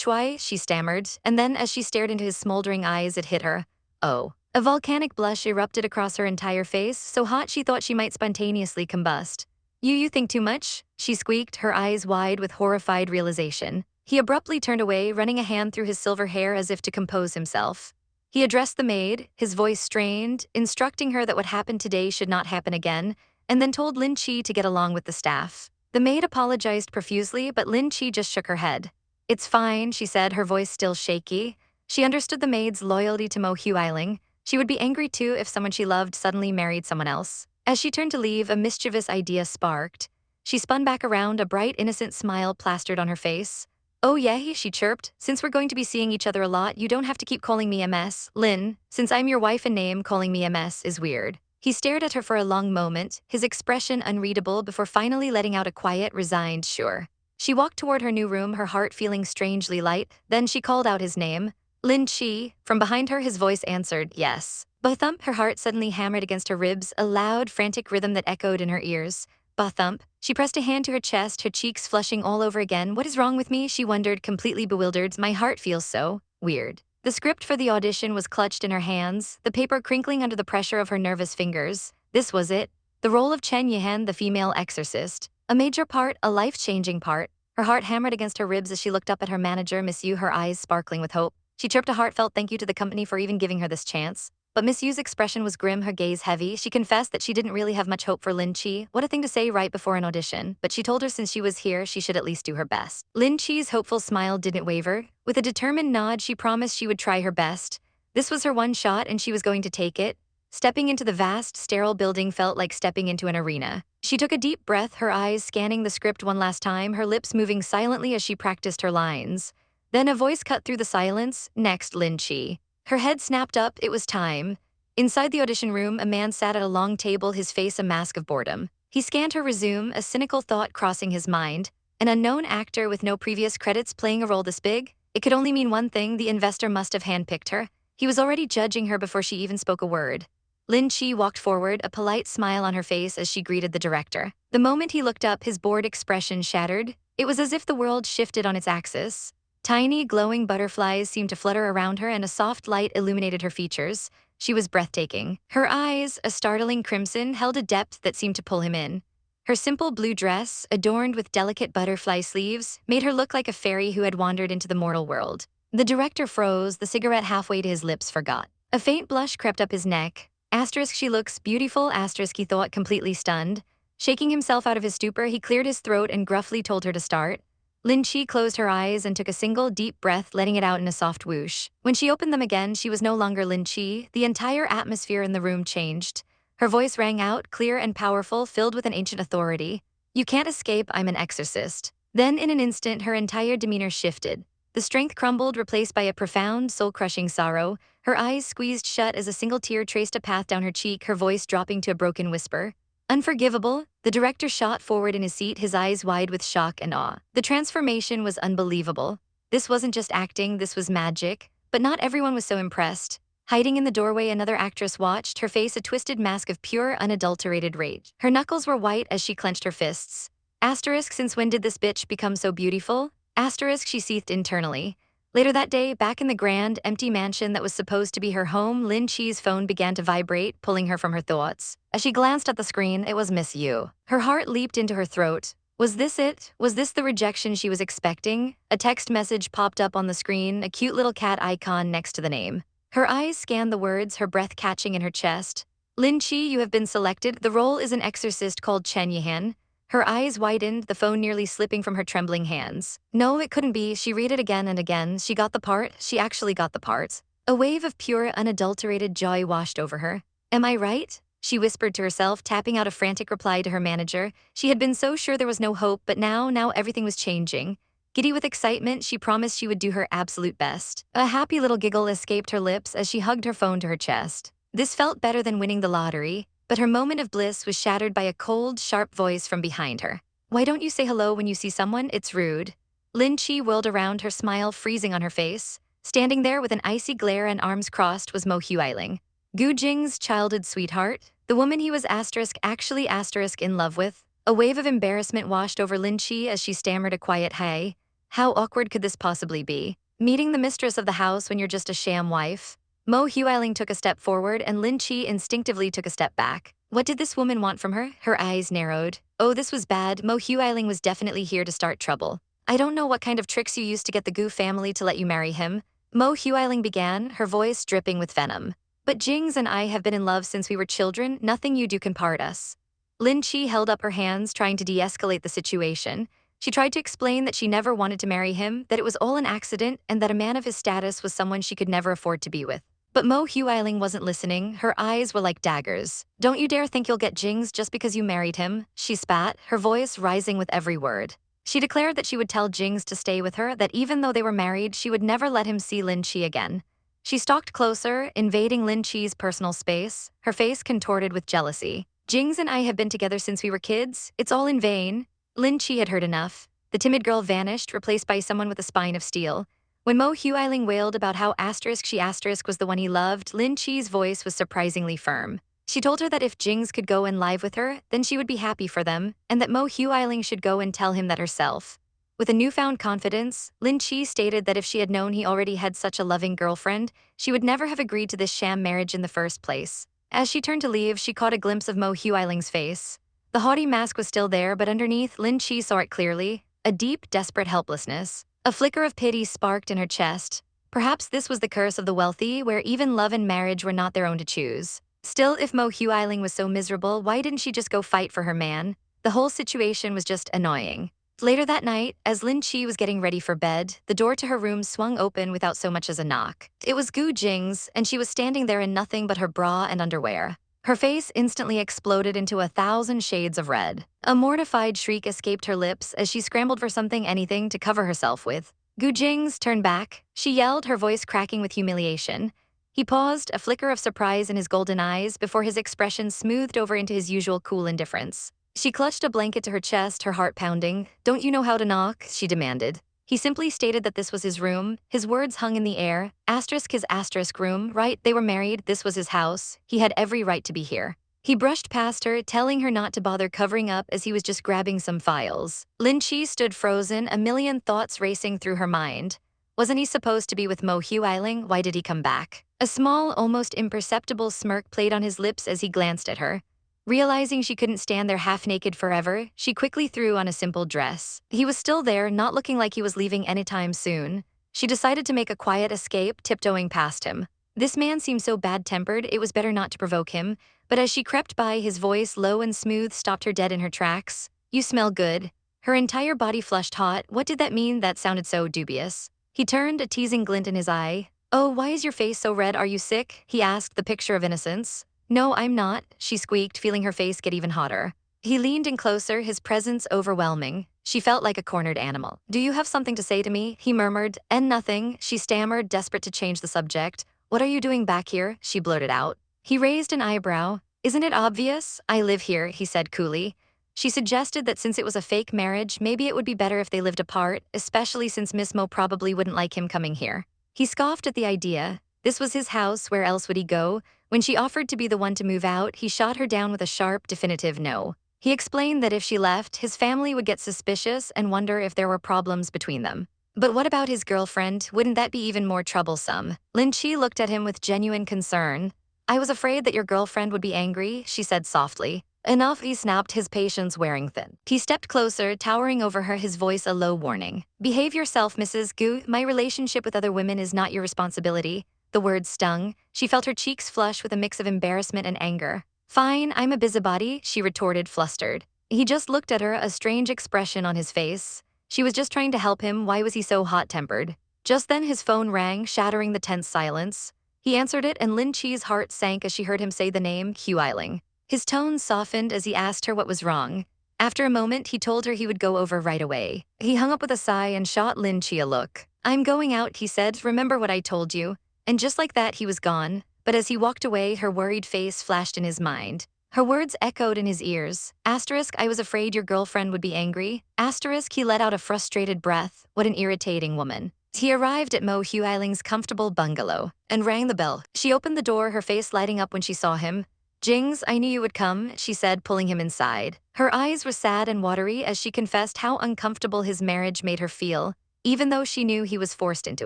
"Why?" she stammered, and then as she stared into his smoldering eyes, it hit her. Oh. A volcanic blush erupted across her entire face, so hot she thought she might spontaneously combust. You think too much?" she squeaked, her eyes wide with horrified realization. He abruptly turned away, running a hand through his silver hair as if to compose himself. He addressed the maid, his voice strained, instructing her that what happened today should not happen again, and then told Lin Che to get along with the staff. The maid apologized profusely, but Lin Che just shook her head. "It's fine," she said, her voice still shaky. She understood the maid's loyalty to Mo Huiling. She would be angry too if someone she loved suddenly married someone else. As she turned to leave, a mischievous idea sparked. She spun back around, a bright, innocent smile plastered on her face. "Oh yeah," she chirped. "Since we're going to be seeing each other a lot, you don't have to keep calling me Ms. Lin. Since I'm your wife in name, calling me Ms. is weird." He stared at her for a long moment, his expression unreadable, before finally letting out a quiet, resigned "sure." She walked toward her new room, her heart feeling strangely light. Then she called out his name. "Lin Che." From behind her, his voice answered, "Yes." Ba-thump, her heart suddenly hammered against her ribs, a loud, frantic rhythm that echoed in her ears. Ba-thump. She pressed a hand to her chest, her cheeks flushing all over again. "What is wrong with me?" she wondered, completely bewildered. "My heart feels so weird." The script for the audition was clutched in her hands, the paper crinkling under the pressure of her nervous fingers. This was it. The role of Chen Yihen, the female exorcist. A major part, a life-changing part. Her heart hammered against her ribs as she looked up at her manager, Miss Yu, her eyes sparkling with hope. She chirped a heartfelt thank you to the company for even giving her this chance. But Miss Yu's expression was grim, her gaze heavy. She confessed that she didn't really have much hope for Lin Che. What a thing to say right before an audition. But she told her since she was here, she should at least do her best. Lin Che's hopeful smile didn't waver. With a determined nod, she promised she would try her best. This was her one shot and she was going to take it. Stepping into the vast, sterile building felt like stepping into an arena. She took a deep breath, her eyes scanning the script one last time, her lips moving silently as she practiced her lines. Then a voice cut through the silence. Next, Lin Che. Her head snapped up, it was time. Inside the audition room, a man sat at a long table, his face a mask of boredom. He scanned her resume, a cynical thought crossing his mind. An unknown actor with no previous credits playing a role this big? It could only mean one thing, the investor must have handpicked her. He was already judging her before she even spoke a word. Lin Che walked forward, a polite smile on her face as she greeted the director. The moment he looked up, his bored expression shattered. It was as if the world shifted on its axis. Tiny, glowing butterflies seemed to flutter around her and a soft light illuminated her features. She was breathtaking. Her eyes, a startling crimson, held a depth that seemed to pull him in. Her simple blue dress, adorned with delicate butterfly sleeves, made her look like a fairy who had wandered into the mortal world. The director froze, the cigarette halfway to his lips forgot. A faint blush crept up his neck. Asterisk, she looks beautiful, asterisk, he thought, completely stunned. Shaking himself out of his stupor, he cleared his throat and gruffly told her to start. Lin Che closed her eyes and took a single deep breath, letting it out in a soft whoosh. When she opened them again, she was no longer Lin Che. The entire atmosphere in the room changed. Her voice rang out, clear and powerful, filled with an ancient authority. You can't escape, I'm an exorcist. Then in an instant, her entire demeanor shifted. The strength crumbled, replaced by a profound, soul-crushing sorrow. Her eyes squeezed shut as a single tear traced a path down her cheek, her voice dropping to a broken whisper. Unforgivable, the director shot forward in his seat, his eyes wide with shock and awe. The transformation was unbelievable. This wasn't just acting, this was magic. But not everyone was so impressed. Hiding in the doorway, another actress watched, her face a twisted mask of pure, unadulterated rage. Her knuckles were white as she clenched her fists. Asterisk, since when did this bitch become so beautiful? Asterisk, she seethed internally. Later that day, back in the grand, empty mansion that was supposed to be her home, Lin Che's phone began to vibrate, pulling her from her thoughts. As she glanced at the screen, it was Miss Yu. Her heart leaped into her throat. Was this it? Was this the rejection she was expecting? A text message popped up on the screen, a cute little cat icon next to the name. Her eyes scanned the words, her breath catching in her chest. Lin Che, you have been selected. The role is an exorcist called Chen Yihen. Her eyes widened, the phone nearly slipping from her trembling hands. No, it couldn't be. She read it again and again. She got the part. She actually got the part. A wave of pure, unadulterated joy washed over her. Am I right? She whispered to herself, tapping out a frantic reply to her manager. She had been so sure there was no hope, but now everything was changing. Giddy with excitement, she promised she would do her absolute best. A happy little giggle escaped her lips as she hugged her phone to her chest. This felt better than winning the lottery. But her moment of bliss was shattered by a cold, sharp voice from behind her. Why don't you say hello when you see someone? It's rude. Lin Che whirled around, her smile freezing on her face. Standing there with an icy glare and arms crossed was Whirlwind. Gu Jingze's childhood sweetheart, the woman he was actually in love with. A wave of embarrassment washed over Lin Che as she stammered a quiet hey. How awkward could this possibly be? Meeting the mistress of the house when you're just a sham wife? Whirlwind took a step forward and Lin Che instinctively took a step back. What did this woman want from her? Her eyes narrowed. Oh, this was bad. Whirlwind was definitely here to start trouble. I don't know what kind of tricks you used to get the Gu family to let you marry him. Whirlwind began, her voice dripping with venom. But Jingze and I have been in love since we were children. Nothing you do can part us. Lin Che held up her hands, trying to de-escalate the situation. She tried to explain that she never wanted to marry him, that it was all an accident, and that a man of his status was someone she could never afford to be with. But Whirlwind wasn't listening. Her eyes were like daggers. Don't you dare think you'll get Jingze just because you married him, she spat, her voice rising with every word. She declared that she would tell Jingze to stay with her, that even though they were married, she would never let him see Lin Che again. She stalked closer, invading Lin Che's personal space, her face contorted with jealousy. Jingze and I have been together since we were kids. It's all in vain. Lin Che had heard enough. The timid girl vanished, replaced by someone with a spine of steel. When Whirlwind wailed about how she was the one he loved, Lin Che's voice was surprisingly firm. She told her that if Jingze could go and live with her, then she would be happy for them, and that Whirlwind should go and tell him that herself. With a newfound confidence, Lin Che stated that if she had known he already had such a loving girlfriend, she would never have agreed to this sham marriage in the first place. As she turned to leave, she caught a glimpse of Mo Huiling's face. The haughty mask was still there, but underneath, Lin Che saw it clearly, a deep, desperate helplessness. A flicker of pity sparked in her chest. Perhaps this was the curse of the wealthy, where even love and marriage were not their own to choose. Still, if Mo Huiling was so miserable, why didn't she just go fight for her man? The whole situation was just annoying. Later that night, as Lin Che was getting ready for bed, the door to her room swung open without so much as a knock. It was Gu Jingze, and she was standing there in nothing but her bra and underwear. Her face instantly exploded into 1,000 shades of red. A mortified shriek escaped her lips as she scrambled for anything to cover herself with. Gu Jingze turned back. She yelled, her voice cracking with humiliation. He paused, a flicker of surprise in his golden eyes before his expression smoothed over into his usual cool indifference. She clutched a blanket to her chest, her heart pounding. "Don't you know how to knock?" she demanded. He simply stated that this was his room. His words hung in the air. Asterisk his asterisk room, right? They were married, this was his house. He had every right to be here. He brushed past her, telling her not to bother covering up as he was just grabbing some files. Lin Che stood frozen, a million thoughts racing through her mind. Wasn't he supposed to be with Mo Huiling? Why did he come back? A small, almost imperceptible smirk played on his lips as he glanced at her. Realizing she couldn't stand there half-naked forever, she quickly threw on a simple dress. He was still there, not looking like he was leaving anytime soon. She decided to make a quiet escape, tiptoeing past him. This man seemed so bad-tempered, it was better not to provoke him, but as she crept by, his voice, low and smooth, stopped her dead in her tracks. "You smell good." Her entire body flushed hot. What did that mean? That sounded so dubious. He turned, a teasing glint in his eye. "Oh, why is your face so red? Are you sick?" he asked, the picture of innocence. "No, I'm not," she squeaked, feeling her face get even hotter. He leaned in closer, his presence overwhelming. She felt like a cornered animal. "Do you have something to say to me?" he murmured. "And nothing," she stammered, desperate to change the subject. "What are you doing back here?" she blurted out. He raised an eyebrow. "Isn't it obvious? I live here," he said coolly. She suggested that since it was a fake marriage, maybe it would be better if they lived apart, especially since Miss Mo probably wouldn't like him coming here. He scoffed at the idea. This was his house, where else would he go? When she offered to be the one to move out, he shot her down with a sharp, definitive no. He explained that if she left, his family would get suspicious and wonder if there were problems between them. But what about his girlfriend? Wouldn't that be even more troublesome? Lin Che looked at him with genuine concern. "I was afraid that your girlfriend would be angry," she said softly. "Enough," he snapped, his patience wearing thin. He stepped closer, towering over her, his voice a low warning. "Behave yourself, Mrs. Gu. My relationship with other women is not your responsibility." The words stung. She felt her cheeks flush with a mix of embarrassment and anger. "Fine, I'm a busybody," she retorted, flustered. He just looked at her, a strange expression on his face. She was just trying to help him. Why was he so hot-tempered? Just then his phone rang, shattering the tense silence. He answered it, and Lin Che's heart sank as she heard him say the name, Huiling. His tone softened as he asked her what was wrong. After a moment, he told her he would go over right away. He hung up with a sigh and shot Lin Che a look. "I'm going out," he said. "Remember what I told you." And just like that, he was gone. But as he walked away, her worried face flashed in his mind. Her words echoed in his ears. Asterisk, "I was afraid your girlfriend would be angry." Asterisk, he let out a frustrated breath. What an irritating woman. He arrived at Mo Huiling's comfortable bungalow and rang the bell. She opened the door, her face lighting up when she saw him. "Jingze, I knew you would come," she said, pulling him inside. Her eyes were sad and watery as she confessed how uncomfortable his marriage made her feel, even though she knew he was forced into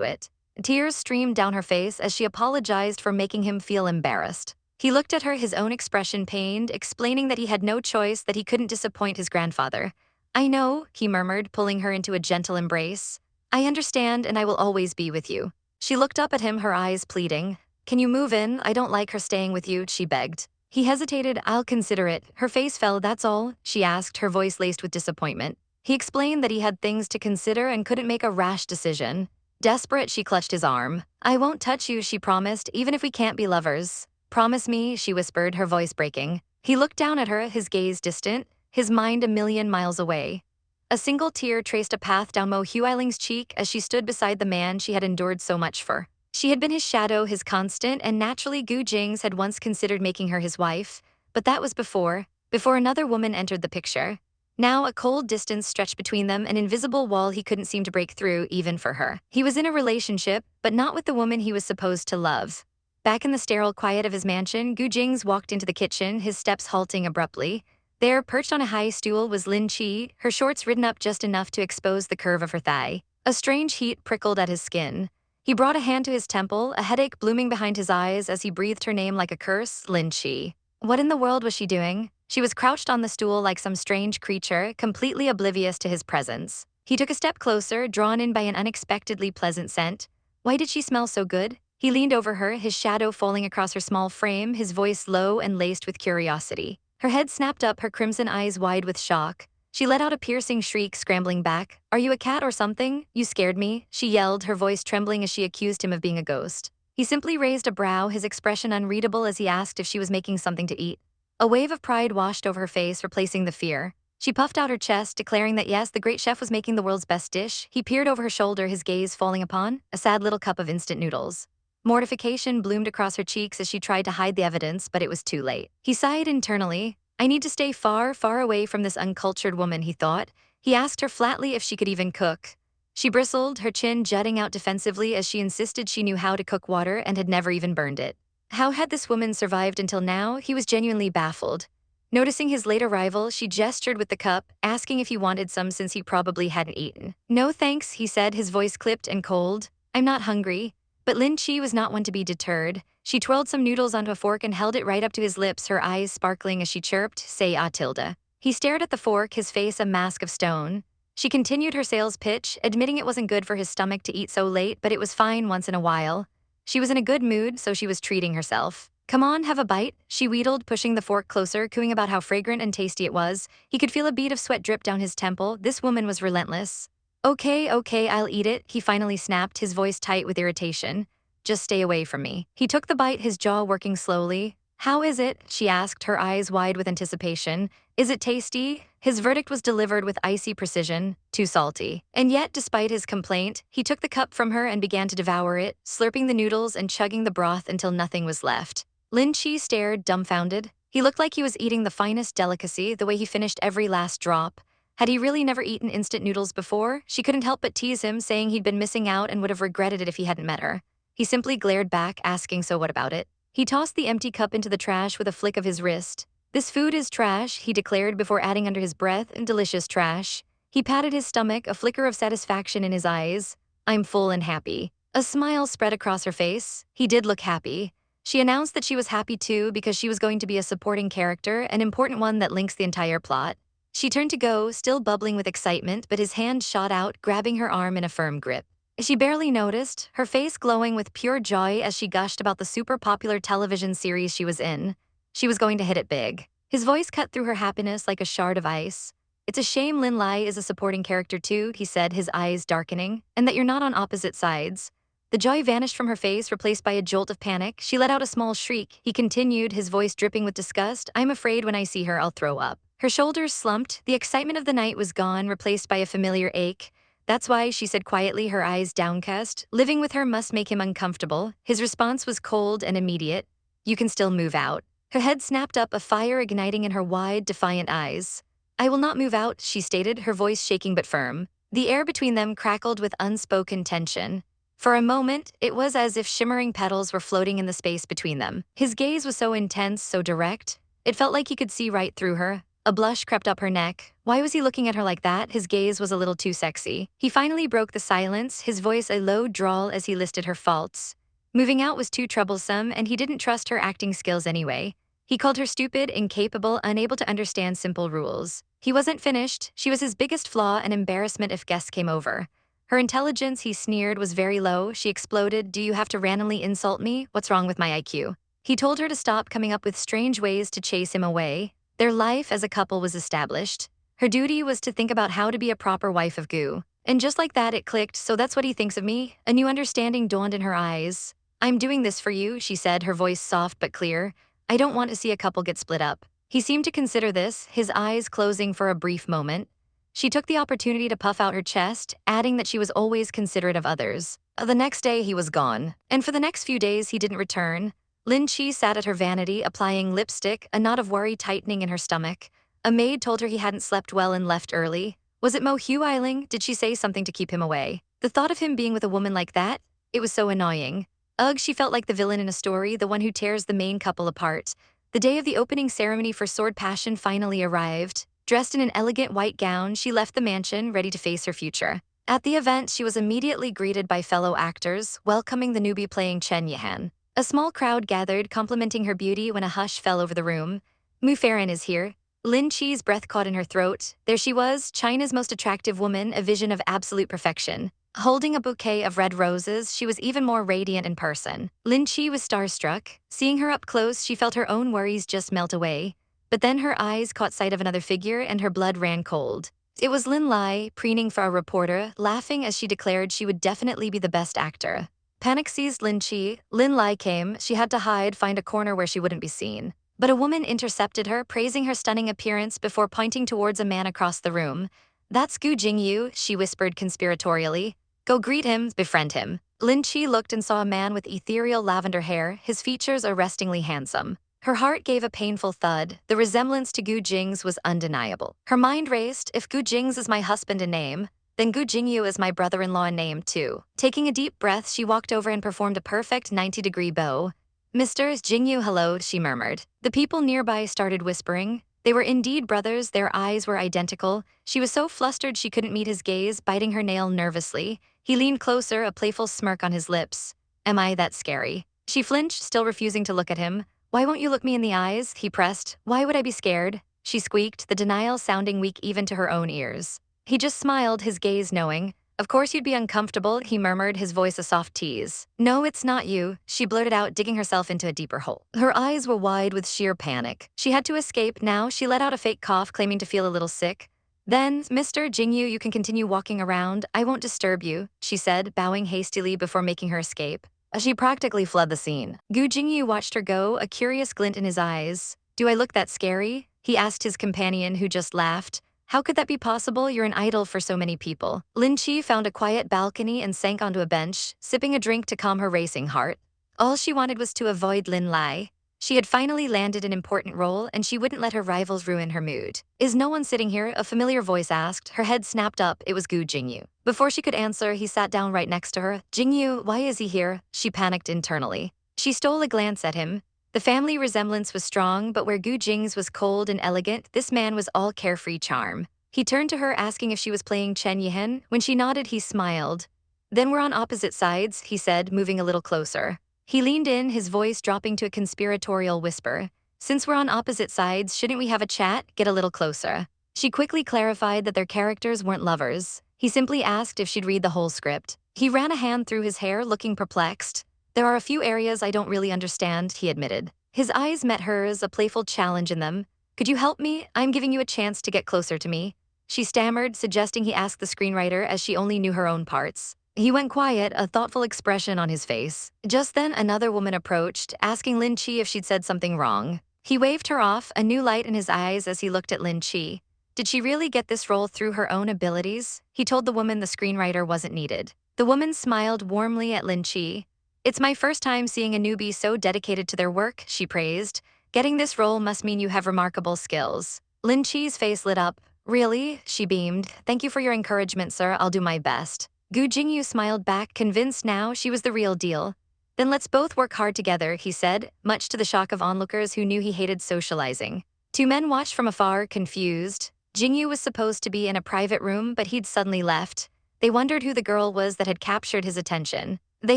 it. Tears streamed down her face as she apologized for making him feel embarrassed. He looked at her, his own expression pained, explaining that he had no choice, that he couldn't disappoint his grandfather. "I know," he murmured, pulling her into a gentle embrace. "I understand, and I will always be with you." She looked up at him, her eyes pleading. "Can you move in? I don't like her staying with you," she begged. He hesitated. "I'll consider it." Her face fell. "That's all?" she asked, her voice laced with disappointment. He explained that he had things to consider and couldn't make a rash decision. Desperate, she clutched his arm. "I won't touch you," she promised, "even if we can't be lovers." "Promise me," she whispered, her voice breaking. He looked down at her, his gaze distant, his mind a million miles away. A single tear traced a path down Mo Huiling's cheek as she stood beside the man she had endured so much for. She had been his shadow, his constant, and naturally Gu Jingze had once considered making her his wife, but that was before another woman entered the picture. Now a cold distance stretched between them, an invisible wall he couldn't seem to break through, even for her. He was in a relationship, but not with the woman he was supposed to love. Back in the sterile quiet of his mansion, Gu Jingze walked into the kitchen, his steps halting abruptly. There, perched on a high stool, was Lin Che, her shorts ridden up just enough to expose the curve of her thigh. A strange heat prickled at his skin. He brought a hand to his temple, a headache blooming behind his eyes as he breathed her name like a curse, Lin Che. What in the world was she doing? She was crouched on the stool like some strange creature, completely oblivious to his presence. He took a step closer, drawn in by an unexpectedly pleasant scent. Why did she smell so good? He leaned over her, his shadow falling across her small frame, his voice low and laced with curiosity. Her head snapped up, her crimson eyes wide with shock. She let out a piercing shriek, scrambling back. "Are you a cat or something? You scared me," she yelled, her voice trembling as she accused him of being a ghost. He simply raised a brow, his expression unreadable as he asked if she was making something to eat. A wave of pride washed over her face, replacing the fear. She puffed out her chest, declaring that yes, the great chef was making the world's best dish. He peered over her shoulder, his gaze falling upon a sad little cup of instant noodles. Mortification bloomed across her cheeks as she tried to hide the evidence, but it was too late. He sighed internally. I need to stay far, far away from this uncultured woman, he thought. He asked her flatly if she could even cook. She bristled, her chin jutting out defensively as she insisted she knew how to cook water and had never even burned it. How had this woman survived until now? He was genuinely baffled. Noticing his late arrival, she gestured with the cup, asking if he wanted some since he probably hadn't eaten. No thanks, he said, his voice clipped and cold. I'm not hungry. But Lin Che was not one to be deterred. She twirled some noodles onto a fork and held it right up to his lips, her eyes sparkling as she chirped, "Say ah tilde." He stared at the fork, his face a mask of stone. She continued her sales pitch, admitting it wasn't good for his stomach to eat so late, but it was fine once in a while. She was in a good mood, so she was treating herself. Come on, have a bite, she wheedled, pushing the fork closer, cooing about how fragrant and tasty it was. He could feel a bead of sweat drip down his temple. This woman was relentless. Okay, I'll eat it, he finally snapped, his voice tight with irritation. Just stay away from me. He took the bite, his jaw working slowly. How is it? She asked, her eyes wide with anticipation. Is it tasty? His verdict was delivered with icy precision. Too salty. And yet, despite his complaint, he took the cup from her and began to devour it, slurping the noodles and chugging the broth until nothing was left. Lin Che stared, dumbfounded. He looked like he was eating the finest delicacy, the way he finished every last drop. Had he really never eaten instant noodles before? She couldn't help but tease him, saying he'd been missing out and would have regretted it if he hadn't met her. He simply glared back, asking, so what about it? He tossed the empty cup into the trash with a flick of his wrist. This food is trash, he declared before adding under his breath, delicious trash. He patted his stomach, a flicker of satisfaction in his eyes. I'm full and happy. A smile spread across her face. He did look happy. She announced that she was happy too because she was going to be a supporting character, an important one that links the entire plot. She turned to go, still bubbling with excitement, but his hand shot out, grabbing her arm in a firm grip. She barely noticed, her face glowing with pure joy as she gushed about the super popular television series she was in. She was going to hit it big. His voice cut through her happiness like a shard of ice. It's a shame Lin Lai is a supporting character too, he said, his eyes darkening, and that you're not on opposite sides. The joy vanished from her face, replaced by a jolt of panic. She let out a small shriek. He continued, his voice dripping with disgust. I'm afraid when I see her, I'll throw up. Her shoulders slumped. The excitement of the night was gone, replaced by a familiar ache. That's why, she said quietly, her eyes downcast. Living with her must make him uncomfortable. His response was cold and immediate. You can still move out. Her head snapped up, a fire igniting in her wide, defiant eyes. I will not move out, she stated, her voice shaking but firm. The air between them crackled with unspoken tension. For a moment, it was as if shimmering petals were floating in the space between them. His gaze was so intense, so direct. It felt like he could see right through her. A blush crept up her neck. Why was he looking at her like that? His gaze was a little too sexy. He finally broke the silence, his voice a low drawl as he listed her faults. Moving out was too troublesome, and he didn't trust her acting skills anyway. He called her stupid, incapable, unable to understand simple rules. He wasn't finished. She was his biggest flaw, an embarrassment if guests came over. Her intelligence, he sneered, was very low. She exploded. Do you have to randomly insult me? What's wrong with my IQ? He told her to stop coming up with strange ways to chase him away. Their life as a couple was established. Her duty was to think about how to be a proper wife of Gu. And just like that, it clicked. So that's what he thinks of me? A new understanding dawned in her eyes. I'm doing this for you, she said, her voice soft but clear. I don't want to see a couple get split up. He seemed to consider this, his eyes closing for a brief moment. She took the opportunity to puff out her chest, adding that she was always considerate of others. The next day, he was gone. And for the next few days, he didn't return. Lin Che sat at her vanity, applying lipstick, a knot of worry tightening in her stomach. A maid told her he hadn't slept well and left early. Was it Mo Huiling? Did she say something to keep him away? The thought of him being with a woman like that? It was so annoying. Ugh, she felt like the villain in a story, the one who tears the main couple apart. The day of the opening ceremony for Sword Passion finally arrived. Dressed in an elegant white gown, she left the mansion, ready to face her future. At the event, she was immediately greeted by fellow actors, welcoming the newbie playing Chen Yihan. A small crowd gathered, complimenting her beauty when a hush fell over the room. Mu Farron is here. Lin Che's breath caught in her throat. There she was, China's most attractive woman, a vision of absolute perfection. Holding a bouquet of red roses, she was even more radiant in person. Lin Che was starstruck. Seeing her up close, she felt her own worries just melt away. But then her eyes caught sight of another figure and her blood ran cold. It was Lin Lai, preening for a reporter, laughing as she declared she would definitely be the best actor. Panic seized Lin Che. Lin Lai came. She had to hide, find a corner where she wouldn't be seen. But a woman intercepted her, praising her stunning appearance before pointing towards a man across the room. "That's Gu Jingze," she whispered conspiratorially. "Go greet him, befriend him." Lin Che looked and saw a man with ethereal lavender hair, his features arrestingly handsome. Her heart gave a painful thud. The resemblance to Gu Jingze was undeniable. Her mind raced. If Gu Jingze is my husband in name, then Gu Jingze is my brother-in-law in name too. Taking a deep breath, she walked over and performed a perfect 90-degree bow. "Mr. Jingyu, hello," she murmured. The people nearby started whispering. They were indeed brothers, their eyes were identical. She was so flustered she couldn't meet his gaze, biting her nail nervously. He leaned closer, a playful smirk on his lips. "Am I that scary?" She flinched, still refusing to look at him. "Why won't you look me in the eyes?" he pressed. "Why would I be scared?" She squeaked, the denial sounding weak even to her own ears. He just smiled, his gaze knowing. "Of course you'd be uncomfortable," he murmured, his voice a soft tease. "No, it's not you," she blurted out, digging herself into a deeper hole. Her eyes were wide with sheer panic. She had to escape now. She let out a fake cough, claiming to feel a little sick. "Then, Mr. Jingyu, you can continue walking around. I won't disturb you," she said, bowing hastily before making her escape. She practically fled the scene. Gu Jingyu watched her go, a curious glint in his eyes. "Do I look that scary?" he asked his companion, who just laughed. "How could that be possible? You're an idol for so many people." Lin Che found a quiet balcony and sank onto a bench, sipping a drink to calm her racing heart. All she wanted was to avoid Lin Lai. She had finally landed an important role, and she wouldn't let her rivals ruin her mood. "Is no one sitting here?" a familiar voice asked. Her head snapped up. It was Gu Jingyu. Before she could answer, he sat down right next to her. "Jingyu, why is he here?" She panicked internally. She stole a glance at him. The family resemblance was strong, but where Gu Jingze was cold and elegant, this man was all carefree charm. He turned to her, asking if she was playing Chen Yihen. When she nodded, he smiled. "Then we're on opposite sides," he said, moving a little closer. He leaned in, his voice dropping to a conspiratorial whisper. "Since we're on opposite sides, shouldn't we have a chat? Get a little closer." She quickly clarified that their characters weren't lovers. He simply asked if she'd read the whole script. He ran a hand through his hair, looking perplexed. "There are a few areas I don't really understand," he admitted. His eyes met hers, a playful challenge in them. "Could you help me? I'm giving you a chance to get closer to me." She stammered, suggesting he ask the screenwriter, as she only knew her own parts. He went quiet, a thoughtful expression on his face. Just then, another woman approached, asking Lin Che if she'd said something wrong. He waved her off, a new light in his eyes as he looked at Lin Che. Did she really get this role through her own abilities? He told the woman the screenwriter wasn't needed. The woman smiled warmly at Lin Che. "It's my first time seeing a newbie so dedicated to their work," she praised. "Getting this role must mean you have remarkable skills." Lin Che's face lit up. "Really?" she beamed. "Thank you for your encouragement, sir. I'll do my best." Gu Jingyu smiled back, convinced now she was the real deal. "Then let's both work hard together," he said, much to the shock of onlookers who knew he hated socializing. Two men watched from afar, confused. Jingyu was supposed to be in a private room, but he'd suddenly left. They wondered who the girl was that had captured his attention. They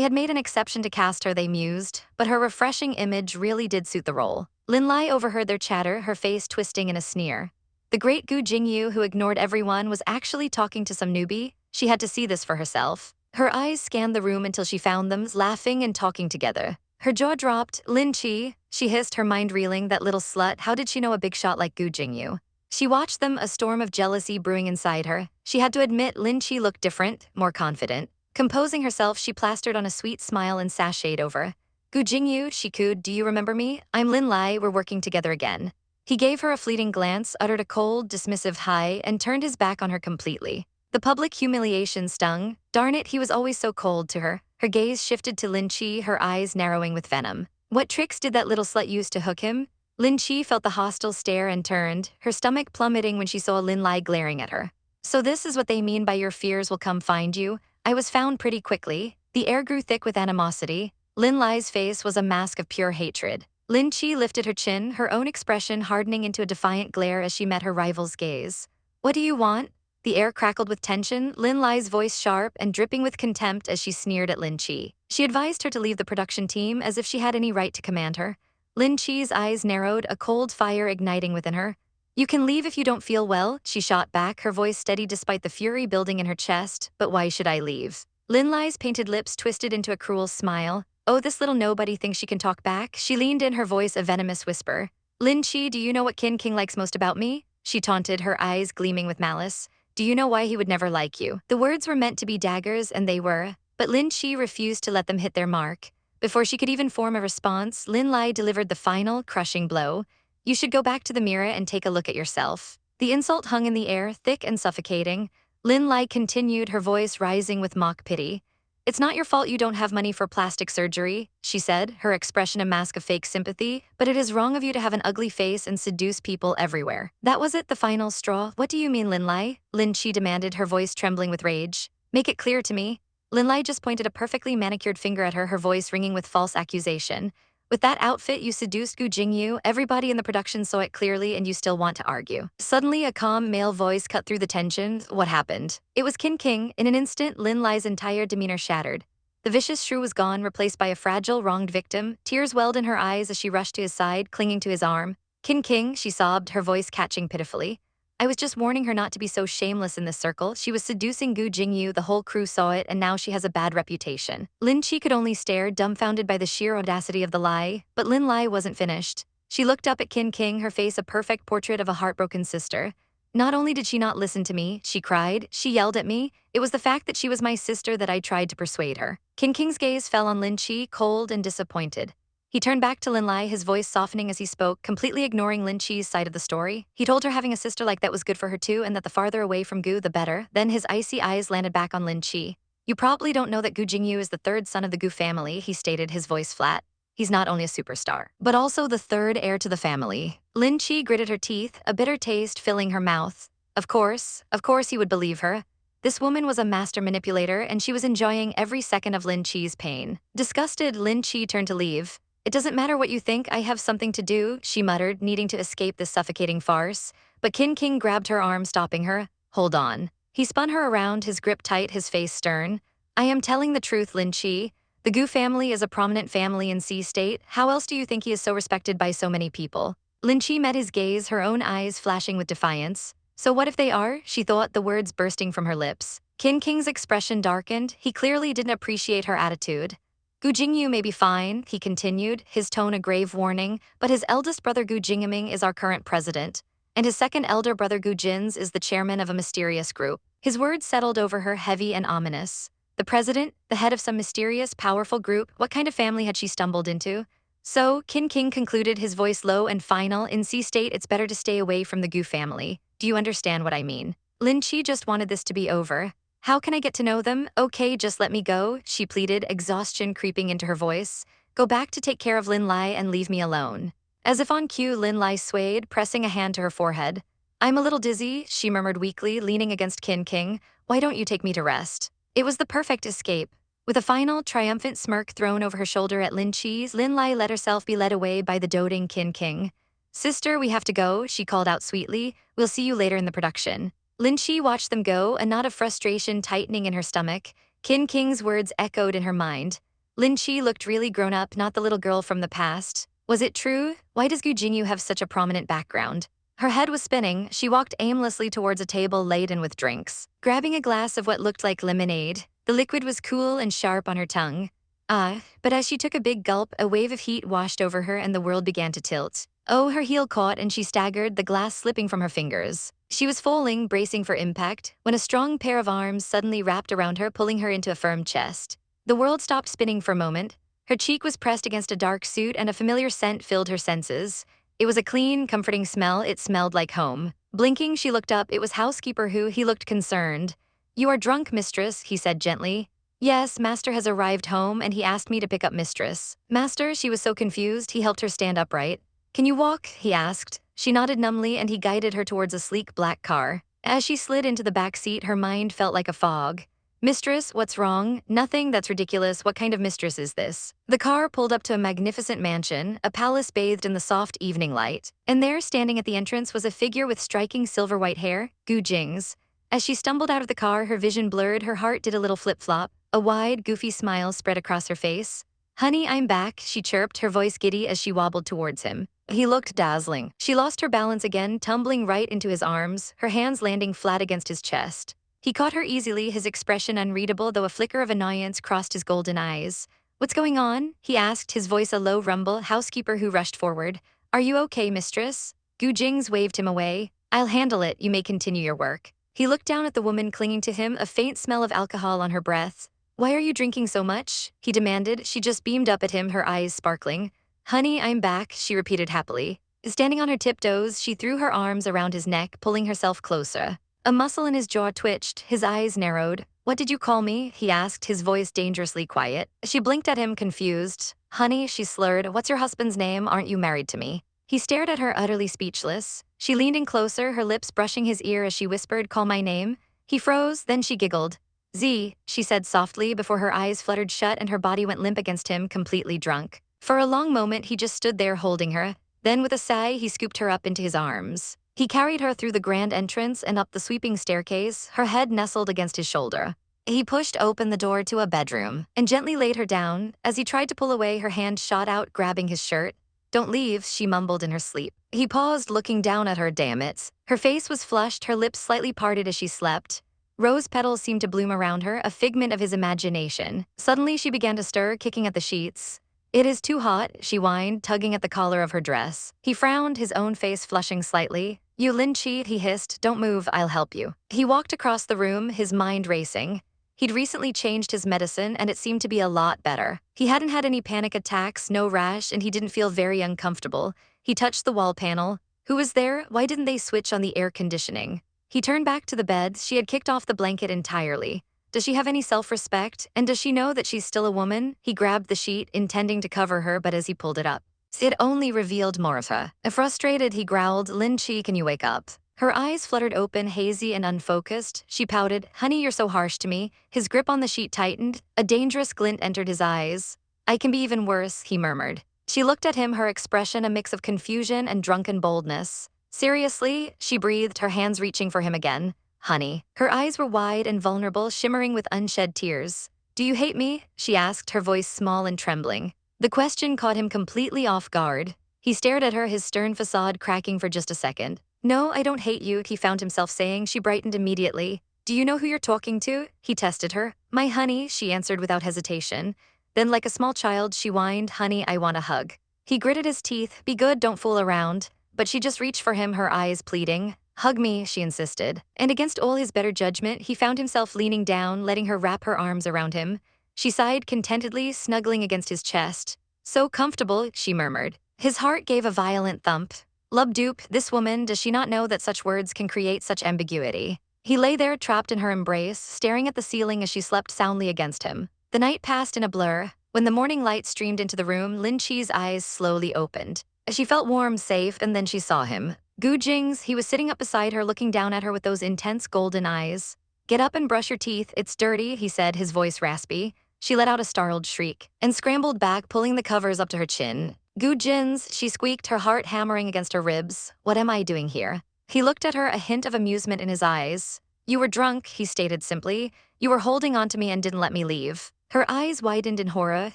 had made an exception to cast her, they mused, but her refreshing image really did suit the role. Lin Lai overheard their chatter, her face twisting in a sneer. The great Gu Jingyu, who ignored everyone, was actually talking to some newbie. She had to see this for herself. Her eyes scanned the room until she found them, laughing and talking together. Her jaw dropped. "Lin Che," she hissed, her mind reeling, that little slut. How did she know a big shot like Gu Jingyu? She watched them, a storm of jealousy brewing inside her. She had to admit Lin Che looked different, more confident. Composing herself, she plastered on a sweet smile and sashayed over. "Gu Jingyu," she cooed, "do you remember me? I'm Lin Lai, we're working together again." He gave her a fleeting glance, uttered a cold, dismissive hi, and turned his back on her completely. The public humiliation stung. Darn it, he was always so cold to her. Her gaze shifted to Lin Che, her eyes narrowing with venom. What tricks did that little slut use to hook him? Lin Che felt the hostile stare and turned, her stomach plummeting when she saw Lin Lai glaring at her. "So this is what they mean by your fears will come find you? I was found pretty quickly." The air grew thick with animosity. Lin Lai's face was a mask of pure hatred. Lin Che lifted her chin, her own expression hardening into a defiant glare as she met her rival's gaze. What do you want? The air crackled with tension, Lin Lai's voice sharp and dripping with contempt as she sneered at Lin Che. She advised her to leave the production team as if she had any right to command her. Lin Che's eyes narrowed, a cold fire igniting within her. You can leave if you don't feel well, she shot back, her voice steady despite the fury building in her chest. But why should I leave? Lin Lai's painted lips twisted into a cruel smile. Oh, this little nobody thinks she can talk back? She leaned in, her voice a venomous whisper. Lin Che, do you know what King likes most about me? She taunted, her eyes gleaming with malice. Do you know why he would never like you? The words were meant to be daggers, and they were, but Lin Che refused to let them hit their mark. Before she could even form a response, Lin Lai delivered the final, crushing blow. You should go back to the mirror and take a look at yourself. The insult hung in the air, thick and suffocating. Lin Lai continued, her voice rising with mock pity. It's not your fault you don't have money for plastic surgery, she said, her expression a mask of fake sympathy, but it is wrong of you to have an ugly face and seduce people everywhere. That was it, the final straw. What do you mean, Lin Lai? Lin Che demanded, her voice trembling with rage. Make it clear to me. Lin Lai just pointed a perfectly manicured finger at her, her voice ringing with false accusation. With that outfit, you seduced Gu Jingze. Everybody in the production saw it clearly, and you still want to argue. Suddenly, a calm male voice cut through the tension. What happened? It was King. In an instant, Lin Lai's entire demeanor shattered. The vicious shrew was gone, replaced by a fragile, wronged victim. Tears welled in her eyes as she rushed to his side, clinging to his arm. King, she sobbed, her voice catching pitifully. I was just warning her not to be so shameless in this circle. She was seducing Gu Jingze, the whole crew saw it, and now she has a bad reputation. Lin Che could only stare, dumbfounded by the sheer audacity of the lie, but Lin Lai wasn't finished. She looked up at King, her face a perfect portrait of a heartbroken sister. Not only did she not listen to me, she cried, she yelled at me. It was the fact that she was my sister that I tried to persuade her. King's gaze fell on Lin Che, cold and disappointed. He turned back to Lin Lai, his voice softening as he spoke, completely ignoring Lin Che's side of the story. He told her having a sister like that was good for her too, and that the farther away from Gu, the better. Then his icy eyes landed back on Lin Che. You probably don't know that Gu Jingze is the third son of the Gu family, he stated, his voice flat. He's not only a superstar, but also the third heir to the family. Lin Che gritted her teeth, a bitter taste filling her mouth. Of course he would believe her. This woman was a master manipulator, and she was enjoying every second of Lin Che's pain. Disgusted, Lin Che turned to leave. It doesn't matter what you think, I have something to do, she muttered, needing to escape this suffocating farce. But King grabbed her arm, stopping her. Hold on. He spun her around, his grip tight, his face stern. I am telling the truth, Lin Che. The Gu family is a prominent family in Sea State. How else do you think he is so respected by so many people? Lin Che met his gaze, her own eyes flashing with defiance. So what if they are? She thought, the words bursting from her lips. King's expression darkened. He clearly didn't appreciate her attitude. Gu Jingze may be fine, he continued, his tone a grave warning, but his eldest brother Gu Jingming is our current president, and his second elder brother Gu Jingze is the chairman of a mysterious group. His words settled over her, heavy and ominous. The president, the head of some mysterious, powerful group, what kind of family had she stumbled into? So, King concluded, his voice low and final, in Sea State it's better to stay away from the Gu family. Do you understand what I mean? Lin Che just wanted this to be over. How can I get to know them? Okay, just let me go, she pleaded, exhaustion creeping into her voice. Go back to take care of Lin Lai and leave me alone. As if on cue, Lin Lai swayed, pressing a hand to her forehead. I'm a little dizzy, she murmured weakly, leaning against King. Why don't you take me to rest? It was the perfect escape. With a final, triumphant smirk thrown over her shoulder at Lin Che's, Lin Lai let herself be led away by the doting King. Sister, we have to go, she called out sweetly. We'll see you later in the production. Lin Che watched them go, a knot of frustration tightening in her stomach. King's words echoed in her mind. Lin Che looked really grown up, not the little girl from the past. Was it true? Why does Gu Jingze have such a prominent background? Her head was spinning. She walked aimlessly towards a table laden with drinks, grabbing a glass of what looked like lemonade. The liquid was cool and sharp on her tongue. But as she took a big gulp, a wave of heat washed over her and the world began to tilt. Oh, her heel caught and she staggered, the glass slipping from her fingers. She was falling, bracing for impact, when a strong pair of arms suddenly wrapped around her, pulling her into a firm chest. The world stopped spinning for a moment. Her cheek was pressed against a dark suit and a familiar scent filled her senses. It was a clean, comforting smell. It smelled like home. Blinking, she looked up. It was housekeeper Hu. He looked concerned. You are drunk, mistress, he said gently. Yes, master has arrived home and he asked me to pick up mistress. Master, she was so confused, he helped her stand upright. Can you walk? He asked. She nodded numbly and he guided her towards a sleek black car. As she slid into the back seat, her mind felt like a fog. Mistress, what's wrong? Nothing, that's ridiculous. What kind of mistress is this? The car pulled up to a magnificent mansion, a palace bathed in the soft evening light. And there, standing at the entrance, was a figure with striking silver-white hair, Gu Jingze. As she stumbled out of the car, her vision blurred, her heart did a little flip-flop. A wide, goofy smile spread across her face. "Honey, I'm back," she chirped, her voice giddy as she wobbled towards him. He looked dazzling. She lost her balance again, tumbling right into his arms, her hands landing flat against his chest. He caught her easily, his expression unreadable, though a flicker of annoyance crossed his golden eyes. "What's going on?" he asked, his voice a low rumble, housekeeper who rushed forward. "Are you okay, mistress?" Gu Jingze waved him away. "I'll handle it, you may continue your work." He looked down at the woman clinging to him, a faint smell of alcohol on her breath. "Why are you drinking so much?" he demanded. She just beamed up at him, her eyes sparkling. "Honey, I'm back," she repeated happily. Standing on her tiptoes, she threw her arms around his neck, pulling herself closer. A muscle in his jaw twitched, his eyes narrowed. "What did you call me?" he asked, his voice dangerously quiet. She blinked at him, confused. "Honey," she slurred, "what's your husband's name? Aren't you married to me?" He stared at her, utterly speechless. She leaned in closer, her lips brushing his ear as she whispered, "Call my name?" He froze, then she giggled. "Z," she said softly before her eyes fluttered shut and her body went limp against him, completely drunk. For a long moment, he just stood there holding her. Then with a sigh, he scooped her up into his arms. He carried her through the grand entrance and up the sweeping staircase, her head nestled against his shoulder. He pushed open the door to a bedroom and gently laid her down. As he tried to pull away, her hand shot out, grabbing his shirt. "Don't leave," she mumbled in her sleep. He paused, looking down at her. Damn it. Her face was flushed, her lips slightly parted as she slept. Rose petals seemed to bloom around her, a figment of his imagination. Suddenly she began to stir, kicking at the sheets. "It is too hot," she whined, tugging at the collar of her dress. He frowned, his own face flushing slightly. "You Lin Che," he hissed, "don't move, I'll help you." He walked across the room, his mind racing. He'd recently changed his medicine and it seemed to be a lot better. He hadn't had any panic attacks, no rash, and he didn't feel very uncomfortable. He touched the wall panel. Who was there? Why didn't they switch on the air conditioning? He turned back to the bed. She had kicked off the blanket entirely. Does she have any self-respect? And does she know that she's still a woman? He grabbed the sheet, intending to cover her, but as he pulled it up, it only revealed more of her. Frustrated, he growled, "Lin Che, can you wake up?" Her eyes fluttered open, hazy and unfocused. She pouted, "Honey, you're so harsh to me." His grip on the sheet tightened. A dangerous glint entered his eyes. "I can be even worse," he murmured. She looked at him, her expression a mix of confusion and drunken boldness. "Seriously?" she breathed, her hands reaching for him again. "Honey." Her eyes were wide and vulnerable, shimmering with unshed tears. "Do you hate me?" she asked, her voice small and trembling. The question caught him completely off guard. He stared at her, his stern facade cracking for just a second. "No, I don't hate you," he found himself saying. She brightened immediately. "Do you know who you're talking to?" He tested her. "My honey," she answered without hesitation. Then like a small child, she whined, "Honey, I want a hug." He gritted his teeth. "Be good, don't fool around." But she just reached for him, her eyes pleading. "Hug me," she insisted. And against all his better judgment, he found himself leaning down, letting her wrap her arms around him. She sighed contentedly, snuggling against his chest. "So comfortable," she murmured. His heart gave a violent thump. Lub dupe, this woman, does she not know that such words can create such ambiguity? He lay there, trapped in her embrace, staring at the ceiling as she slept soundly against him. The night passed in a blur. When the morning light streamed into the room, Lin Che's eyes slowly opened. She felt warm, safe, and then she saw him. Gu Jingze, he was sitting up beside her, looking down at her with those intense golden eyes. "Get up and brush your teeth, it's dirty," he said, his voice raspy. She let out a startled shriek and scrambled back, pulling the covers up to her chin. "Gu Jingze," she squeaked, her heart hammering against her ribs. "What am I doing here?" He looked at her, a hint of amusement in his eyes. "You were drunk," he stated simply. "You were holding on to me and didn't let me leave." Her eyes widened in horror.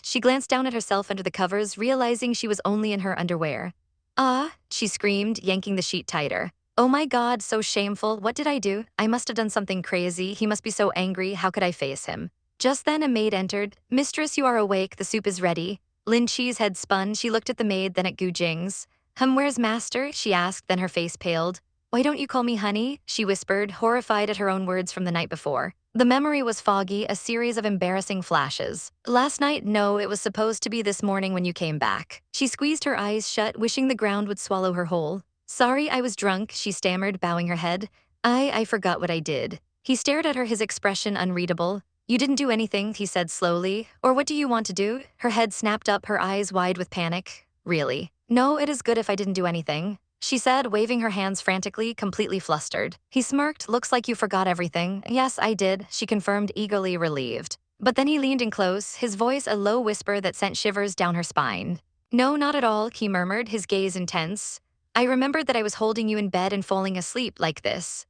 She glanced down at herself under the covers, realizing she was only in her underwear. "Ah," she screamed, yanking the sheet tighter. "Oh my God, so shameful. What did I do? I must have done something crazy. He must be so angry. How could I face him?" Just then a maid entered. "Mistress, you are awake. The soup is ready." Lin Che's head spun. She looked at the maid, then at Gu Jingze. Where's master?" she asked, then her face paled. "Why don't you call me honey?" she whispered, horrified at her own words from the night before. The memory was foggy, a series of embarrassing flashes. "Last night? No, it was supposed to be this morning when you came back." She squeezed her eyes shut, wishing the ground would swallow her whole. "Sorry, I was drunk," she stammered, bowing her head. I forgot what I did." He stared at her, his expression unreadable. "You didn't do anything," he said slowly. "Or what do you want to do?" Her head snapped up, her eyes wide with panic. "Really?" "No, it is good if I didn't do anything." she said, waving her hands frantically, completely flustered. He smirked. Looks like you forgot everything. Yes, I did, she confirmed, eagerly relieved. But then he leaned in close, his voice a low whisper that sent shivers down her spine. No, not at all, he murmured, his gaze intense. I remembered that I was holding you in bed and falling asleep like this.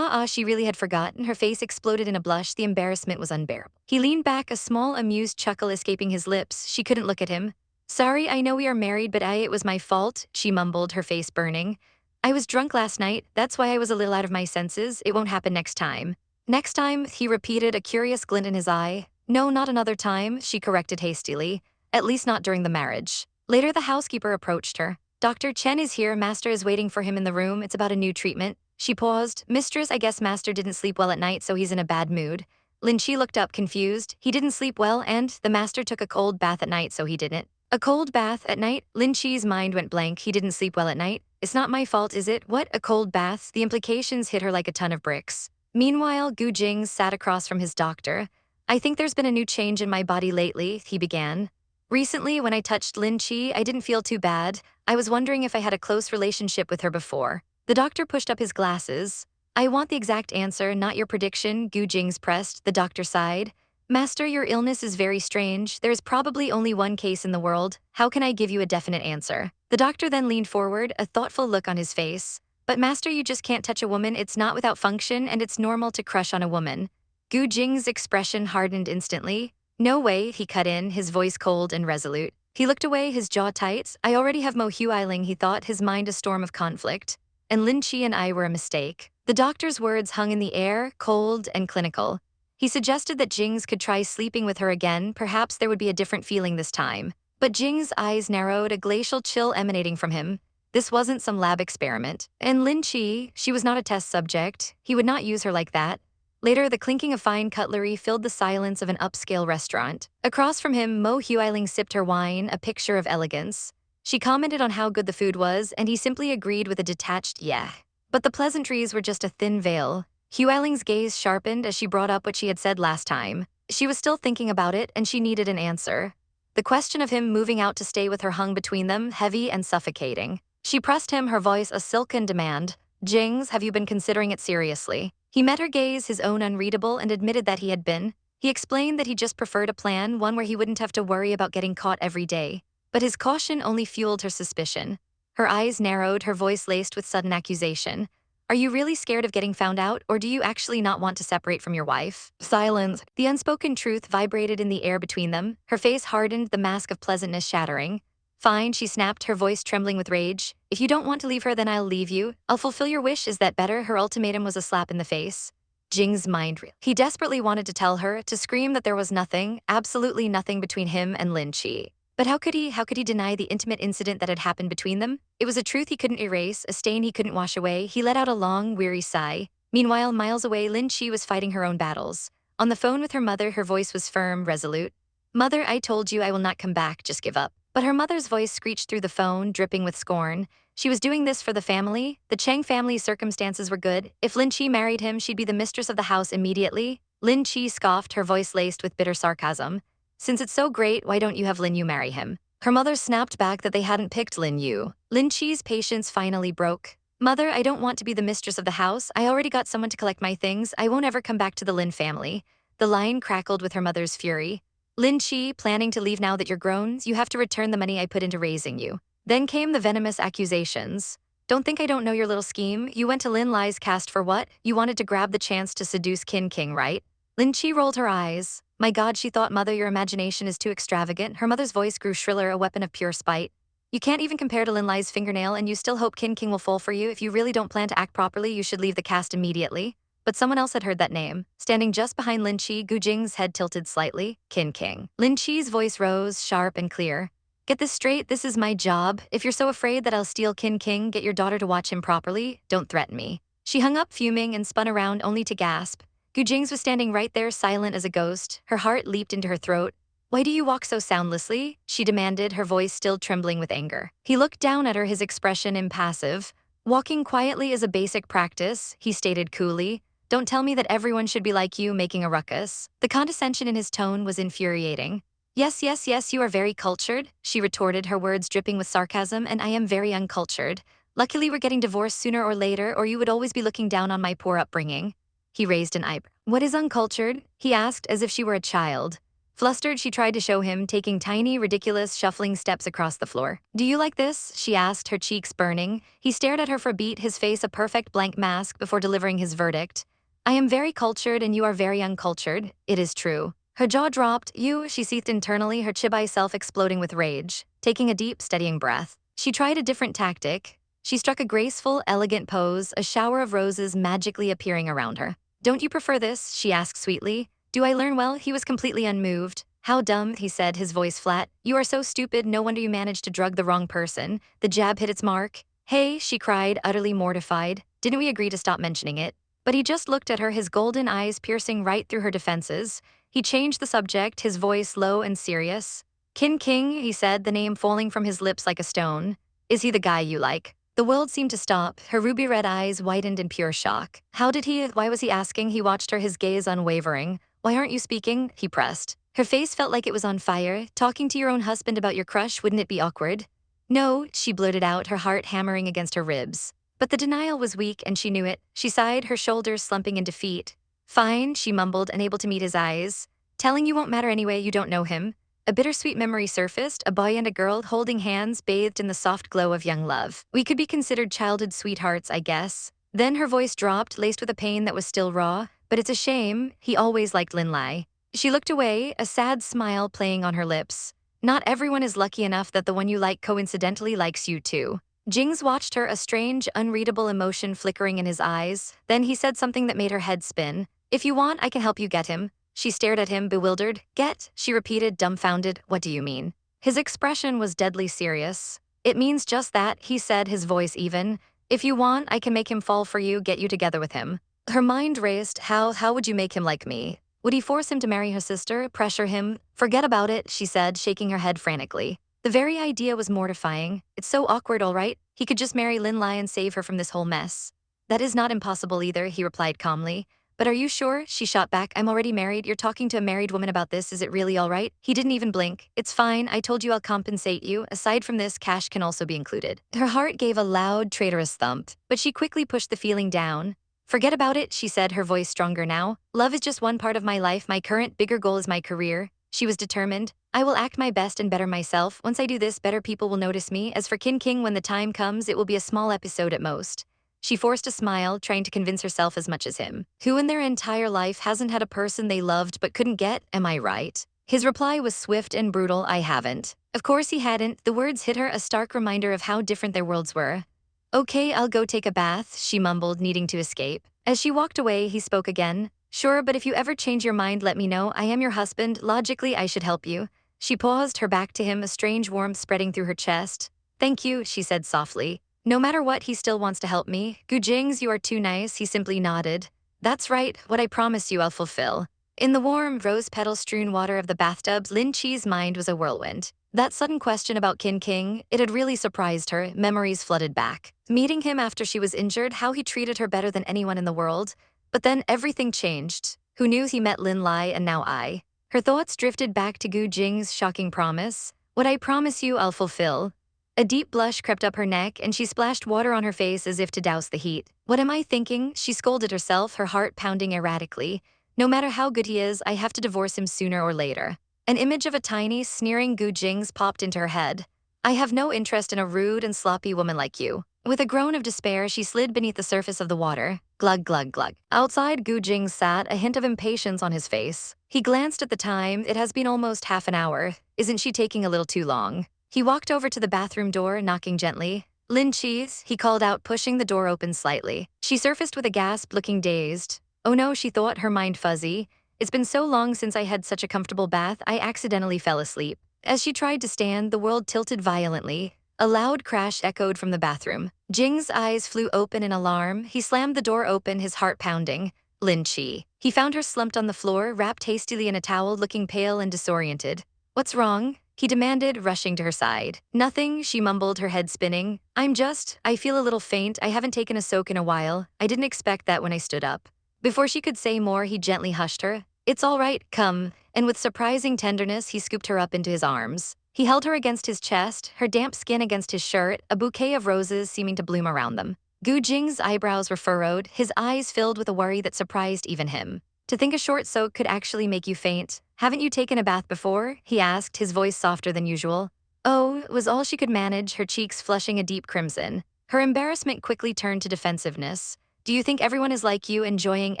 She really had forgotten. Her face exploded in a blush. The embarrassment was unbearable. He leaned back, a small, amused chuckle escaping his lips. She couldn't look at him. Sorry, I know we are married, but it was my fault, she mumbled, her face burning. I was drunk last night, that's why I was a little out of my senses. It won't happen next time. Next time, he repeated, a curious glint in his eye. No, not another time, she corrected hastily. At least not during the marriage. Later, the housekeeper approached her. Dr. Chen is here, Master is waiting for him in the room. It's about a new treatment. She paused. Mistress, I guess Master didn't sleep well at night, so he's in a bad mood. Lin Che looked up, confused. He didn't sleep well, and the Master took a cold bath at night, so he didn't. A cold bath at night? Lin Che's mind went blank. He didn't sleep well at night. It's not my fault, is it? What? A cold bath? The implications hit her like a ton of bricks. Meanwhile, Gu Jingze sat across from his doctor. I think there's been a new change in my body lately, he began. Recently, when I touched Lin Che, I didn't feel too bad. I was wondering if I had a close relationship with her before. The doctor pushed up his glasses. I want the exact answer, not your prediction, Gu Jingze pressed. The doctor sighed. Master, your illness is very strange. There is probably only one case in the world. How can I give you a definite answer? The doctor then leaned forward, a thoughtful look on his face. But Master, you just can't touch a woman. It's not without function, and it's normal to crush on a woman. Gu Jing's expression hardened instantly. No way, he cut in, his voice cold and resolute. He looked away, his jaw tight. I already have Whirlwind, he thought, his mind a storm of conflict. And Lin Che and I were a mistake. The doctor's words hung in the air, cold and clinical. He suggested that Jingze could try sleeping with her again. Perhaps there would be a different feeling this time. But Jing's eyes narrowed, a glacial chill emanating from him. This wasn't some lab experiment. And Lin Che, she was not a test subject. He would not use her like that. Later, the clinking of fine cutlery filled the silence of an upscale restaurant. Across from him, Whirlwind sipped her wine, a picture of elegance. She commented on how good the food was, and he simply agreed with a detached yeah. But the pleasantries were just a thin veil. Whirlwind's gaze sharpened as she brought up what she had said last time. She was still thinking about it, and she needed an answer. The question of him moving out to stay with her hung between them, heavy and suffocating. She pressed him, her voice a silken demand. Jingze, have you been considering it seriously? He met her gaze, his own unreadable, and admitted that he had been. He explained that he just preferred a plan, one where he wouldn't have to worry about getting caught every day. But his caution only fueled her suspicion. Her eyes narrowed, her voice laced with sudden accusation. Are you really scared of getting found out, or do you actually not want to separate from your wife? Silence. The unspoken truth vibrated in the air between them. Her face hardened, the mask of pleasantness shattering. Fine, she snapped, her voice trembling with rage. If you don't want to leave her, then I'll leave you. I'll fulfill your wish, is that better? Her ultimatum was a slap in the face. Jing's mind reeled. He desperately wanted to tell her, to scream that there was nothing, absolutely nothing between him and Lin Che. But how could he deny the intimate incident that had happened between them? It was a truth he couldn't erase, a stain he couldn't wash away. He let out a long, weary sigh. Meanwhile, miles away, Lin Che was fighting her own battles. On the phone with her mother, her voice was firm, resolute. Mother, I told you I will not come back, just give up. But her mother's voice screeched through the phone, dripping with scorn. She was doing this for the family. The Cheng family's circumstances were good. If Lin Che married him, she'd be the mistress of the house immediately. Lin Che scoffed, her voice laced with bitter sarcasm. Since it's so great, why don't you have Lin Yu marry him? Her mother snapped back that they hadn't picked Lin Yu. Lin Che's patience finally broke. Mother, I don't want to be the mistress of the house. I already got someone to collect my things. I won't ever come back to the Lin family. The line crackled with her mother's fury. Lin Che, planning to leave now that you're grown? You have to return the money I put into raising you. Then came the venomous accusations. Don't think I don't know your little scheme. You went to Lin Lai's cast for what? You wanted to grab the chance to seduce Qin King, right? Lin Che rolled her eyes. My God, she thought, Mother, your imagination is too extravagant. Her mother's voice grew shriller, a weapon of pure spite. You can't even compare to Lin Lai's fingernail, and you still hope Qin King will fall for you. If you really don't plan to act properly, you should leave the cast immediately. But someone else had heard that name. Standing just behind Lin Che, Gu Jing's head tilted slightly. Qin King. Lin Che's voice rose, sharp and clear. Get this straight, this is my job. If you're so afraid that I'll steal Qin King, get your daughter to watch him properly. Don't threaten me. She hung up, fuming, and spun around only to gasp. Gu Jingze was standing right there, silent as a ghost. Her heart leaped into her throat. Why do you walk so soundlessly? She demanded, her voice still trembling with anger. He looked down at her, his expression impassive. Walking quietly is a basic practice, he stated coolly. Don't tell me that everyone should be like you, making a ruckus. The condescension in his tone was infuriating. Yes, you are very cultured, she retorted, her words dripping with sarcasm, and I am very uncultured. Luckily we're getting divorced sooner or later, or you would always be looking down on my poor upbringing. He raised an eyebrow. What is uncultured? He asked as if she were a child. Flustered, she tried to show him, taking tiny, ridiculous, shuffling steps across the floor. Do you like this? She asked, her cheeks burning. He stared at her for a beat, his face a perfect blank mask, before delivering his verdict. I am very cultured and you are very uncultured. It is true. Her jaw dropped. You, she seethed internally, her chibai self exploding with rage. Taking a deep, steadying breath, she tried a different tactic. She struck a graceful, elegant pose, a shower of roses magically appearing around her. Don't you prefer this? She asked sweetly. Do I learn well? He was completely unmoved. How dumb, he said, his voice flat. You are so stupid, no wonder you managed to drug the wrong person. The jab hit its mark. Hey, she cried, utterly mortified. Didn't we agree to stop mentioning it? But he just looked at her, his golden eyes piercing right through her defenses. He changed the subject, his voice low and serious. Kin King, he said, the name falling from his lips like a stone. Is he the guy you like? The world seemed to stop, her ruby red eyes widened in pure shock. Why was he asking? He watched her, his gaze unwavering. Why aren't you speaking? He pressed. Her face felt like it was on fire. Talking to your own husband about your crush, wouldn't it be awkward? No, she blurted out, her heart hammering against her ribs. But the denial was weak and she knew it. She sighed, her shoulders slumping in defeat. Fine, she mumbled, unable to meet his eyes. Telling you won't matter anyway, you don't know him. A bittersweet memory surfaced, a boy and a girl holding hands, bathed in the soft glow of young love. We could be considered childhood sweethearts, I guess. Then her voice dropped, laced with a pain that was still raw. But it's a shame, he always liked Lin Lai. She looked away, a sad smile playing on her lips. Not everyone is lucky enough that the one you like coincidentally likes you too. Jingze watched her, a strange, unreadable emotion flickering in his eyes. Then he said something that made her head spin. If you want, I can help you get him. She stared at him, bewildered. Get, she repeated, dumbfounded. What do you mean? His expression was deadly serious. It means just that, he said, his voice even. If you want, I can make him fall for you, get you together with him. Her mind raced. How would you make him like me? Would he force him to marry her sister, pressure him? Forget about it, she said, shaking her head frantically. The very idea was mortifying. It's so awkward, all right? He could just marry Lin Lai and save her from this whole mess. That is not impossible either, he replied calmly. But are you sure? She shot back. I'm already married. You're talking to a married woman about this. Is it really all right? He didn't even blink. It's fine. I told you I'll compensate you. Aside from this, cash can also be included. Her heart gave a loud, traitorous thump, but she quickly pushed the feeling down. Forget about it, she said, her voice stronger now. Love is just one part of my life. My current, bigger goal is my career. She was determined. I will act my best and better myself. Once I do this, better people will notice me. As for Kin King, when the time comes, it will be a small episode at most. She forced a smile, trying to convince herself as much as him. Who in their entire life hasn't had a person they loved but couldn't get? Am I right? His reply was swift and brutal. I haven't. Of course he hadn't. The words hit her, a stark reminder of how different their worlds were. Okay, I'll go take a bath, she mumbled, needing to escape. As she walked away, he spoke again. Sure, but if you ever change your mind, let me know. I am your husband. Logically, I should help you. She paused, her back to him, a strange warmth spreading through her chest. Thank you, she said softly. No matter what, he still wants to help me. Gu Jingze, you are too nice, he simply nodded. That's right, what I promise you I'll fulfill. In the warm, rose-petal-strewn water of the bathtub, Lin Che's mind was a whirlwind. That sudden question about Kin King, it had really surprised her, memories flooded back. Meeting him after she was injured, how he treated her better than anyone in the world. But then everything changed. Who knew he met Lin Lai and now I? Her thoughts drifted back to Gu Jing's shocking promise. What I promise you I'll fulfill. A deep blush crept up her neck and she splashed water on her face as if to douse the heat. What am I thinking? She scolded herself, her heart pounding erratically. No matter how good he is, I have to divorce him sooner or later. An image of a tiny, sneering Gu Jingze popped into her head. I have no interest in a rude and sloppy woman like you. With a groan of despair, she slid beneath the surface of the water. Glug, glug, glug. Outside, Gu Jingze sat, a hint of impatience on his face. He glanced at the time. It has been almost half an hour. Isn't she taking a little too long? He walked over to the bathroom door, knocking gently. Lin Che, he called out, pushing the door open slightly. She surfaced with a gasp, looking dazed. Oh no, she thought, her mind fuzzy. It's been so long since I had such a comfortable bath, I accidentally fell asleep. As she tried to stand, the world tilted violently. A loud crash echoed from the bathroom. Jing's eyes flew open in alarm. He slammed the door open, his heart pounding. Lin Che. He found her slumped on the floor, wrapped hastily in a towel, looking pale and disoriented. What's wrong? He demanded, rushing to her side. Nothing, she mumbled, her head spinning. I feel a little faint. I haven't taken a soak in a while. I didn't expect that when I stood up. Before she could say more, he gently hushed her. It's all right, come. And with surprising tenderness, he scooped her up into his arms. He held her against his chest, her damp skin against his shirt, a bouquet of roses seeming to bloom around them. Gu Jing's eyebrows were furrowed, his eyes filled with a worry that surprised even him. To think a short soak could actually make you faint. Haven't you taken a bath before? He asked, his voice softer than usual. Oh, was all she could manage, her cheeks flushing a deep crimson. Her embarrassment quickly turned to defensiveness. Do you think everyone is like you, enjoying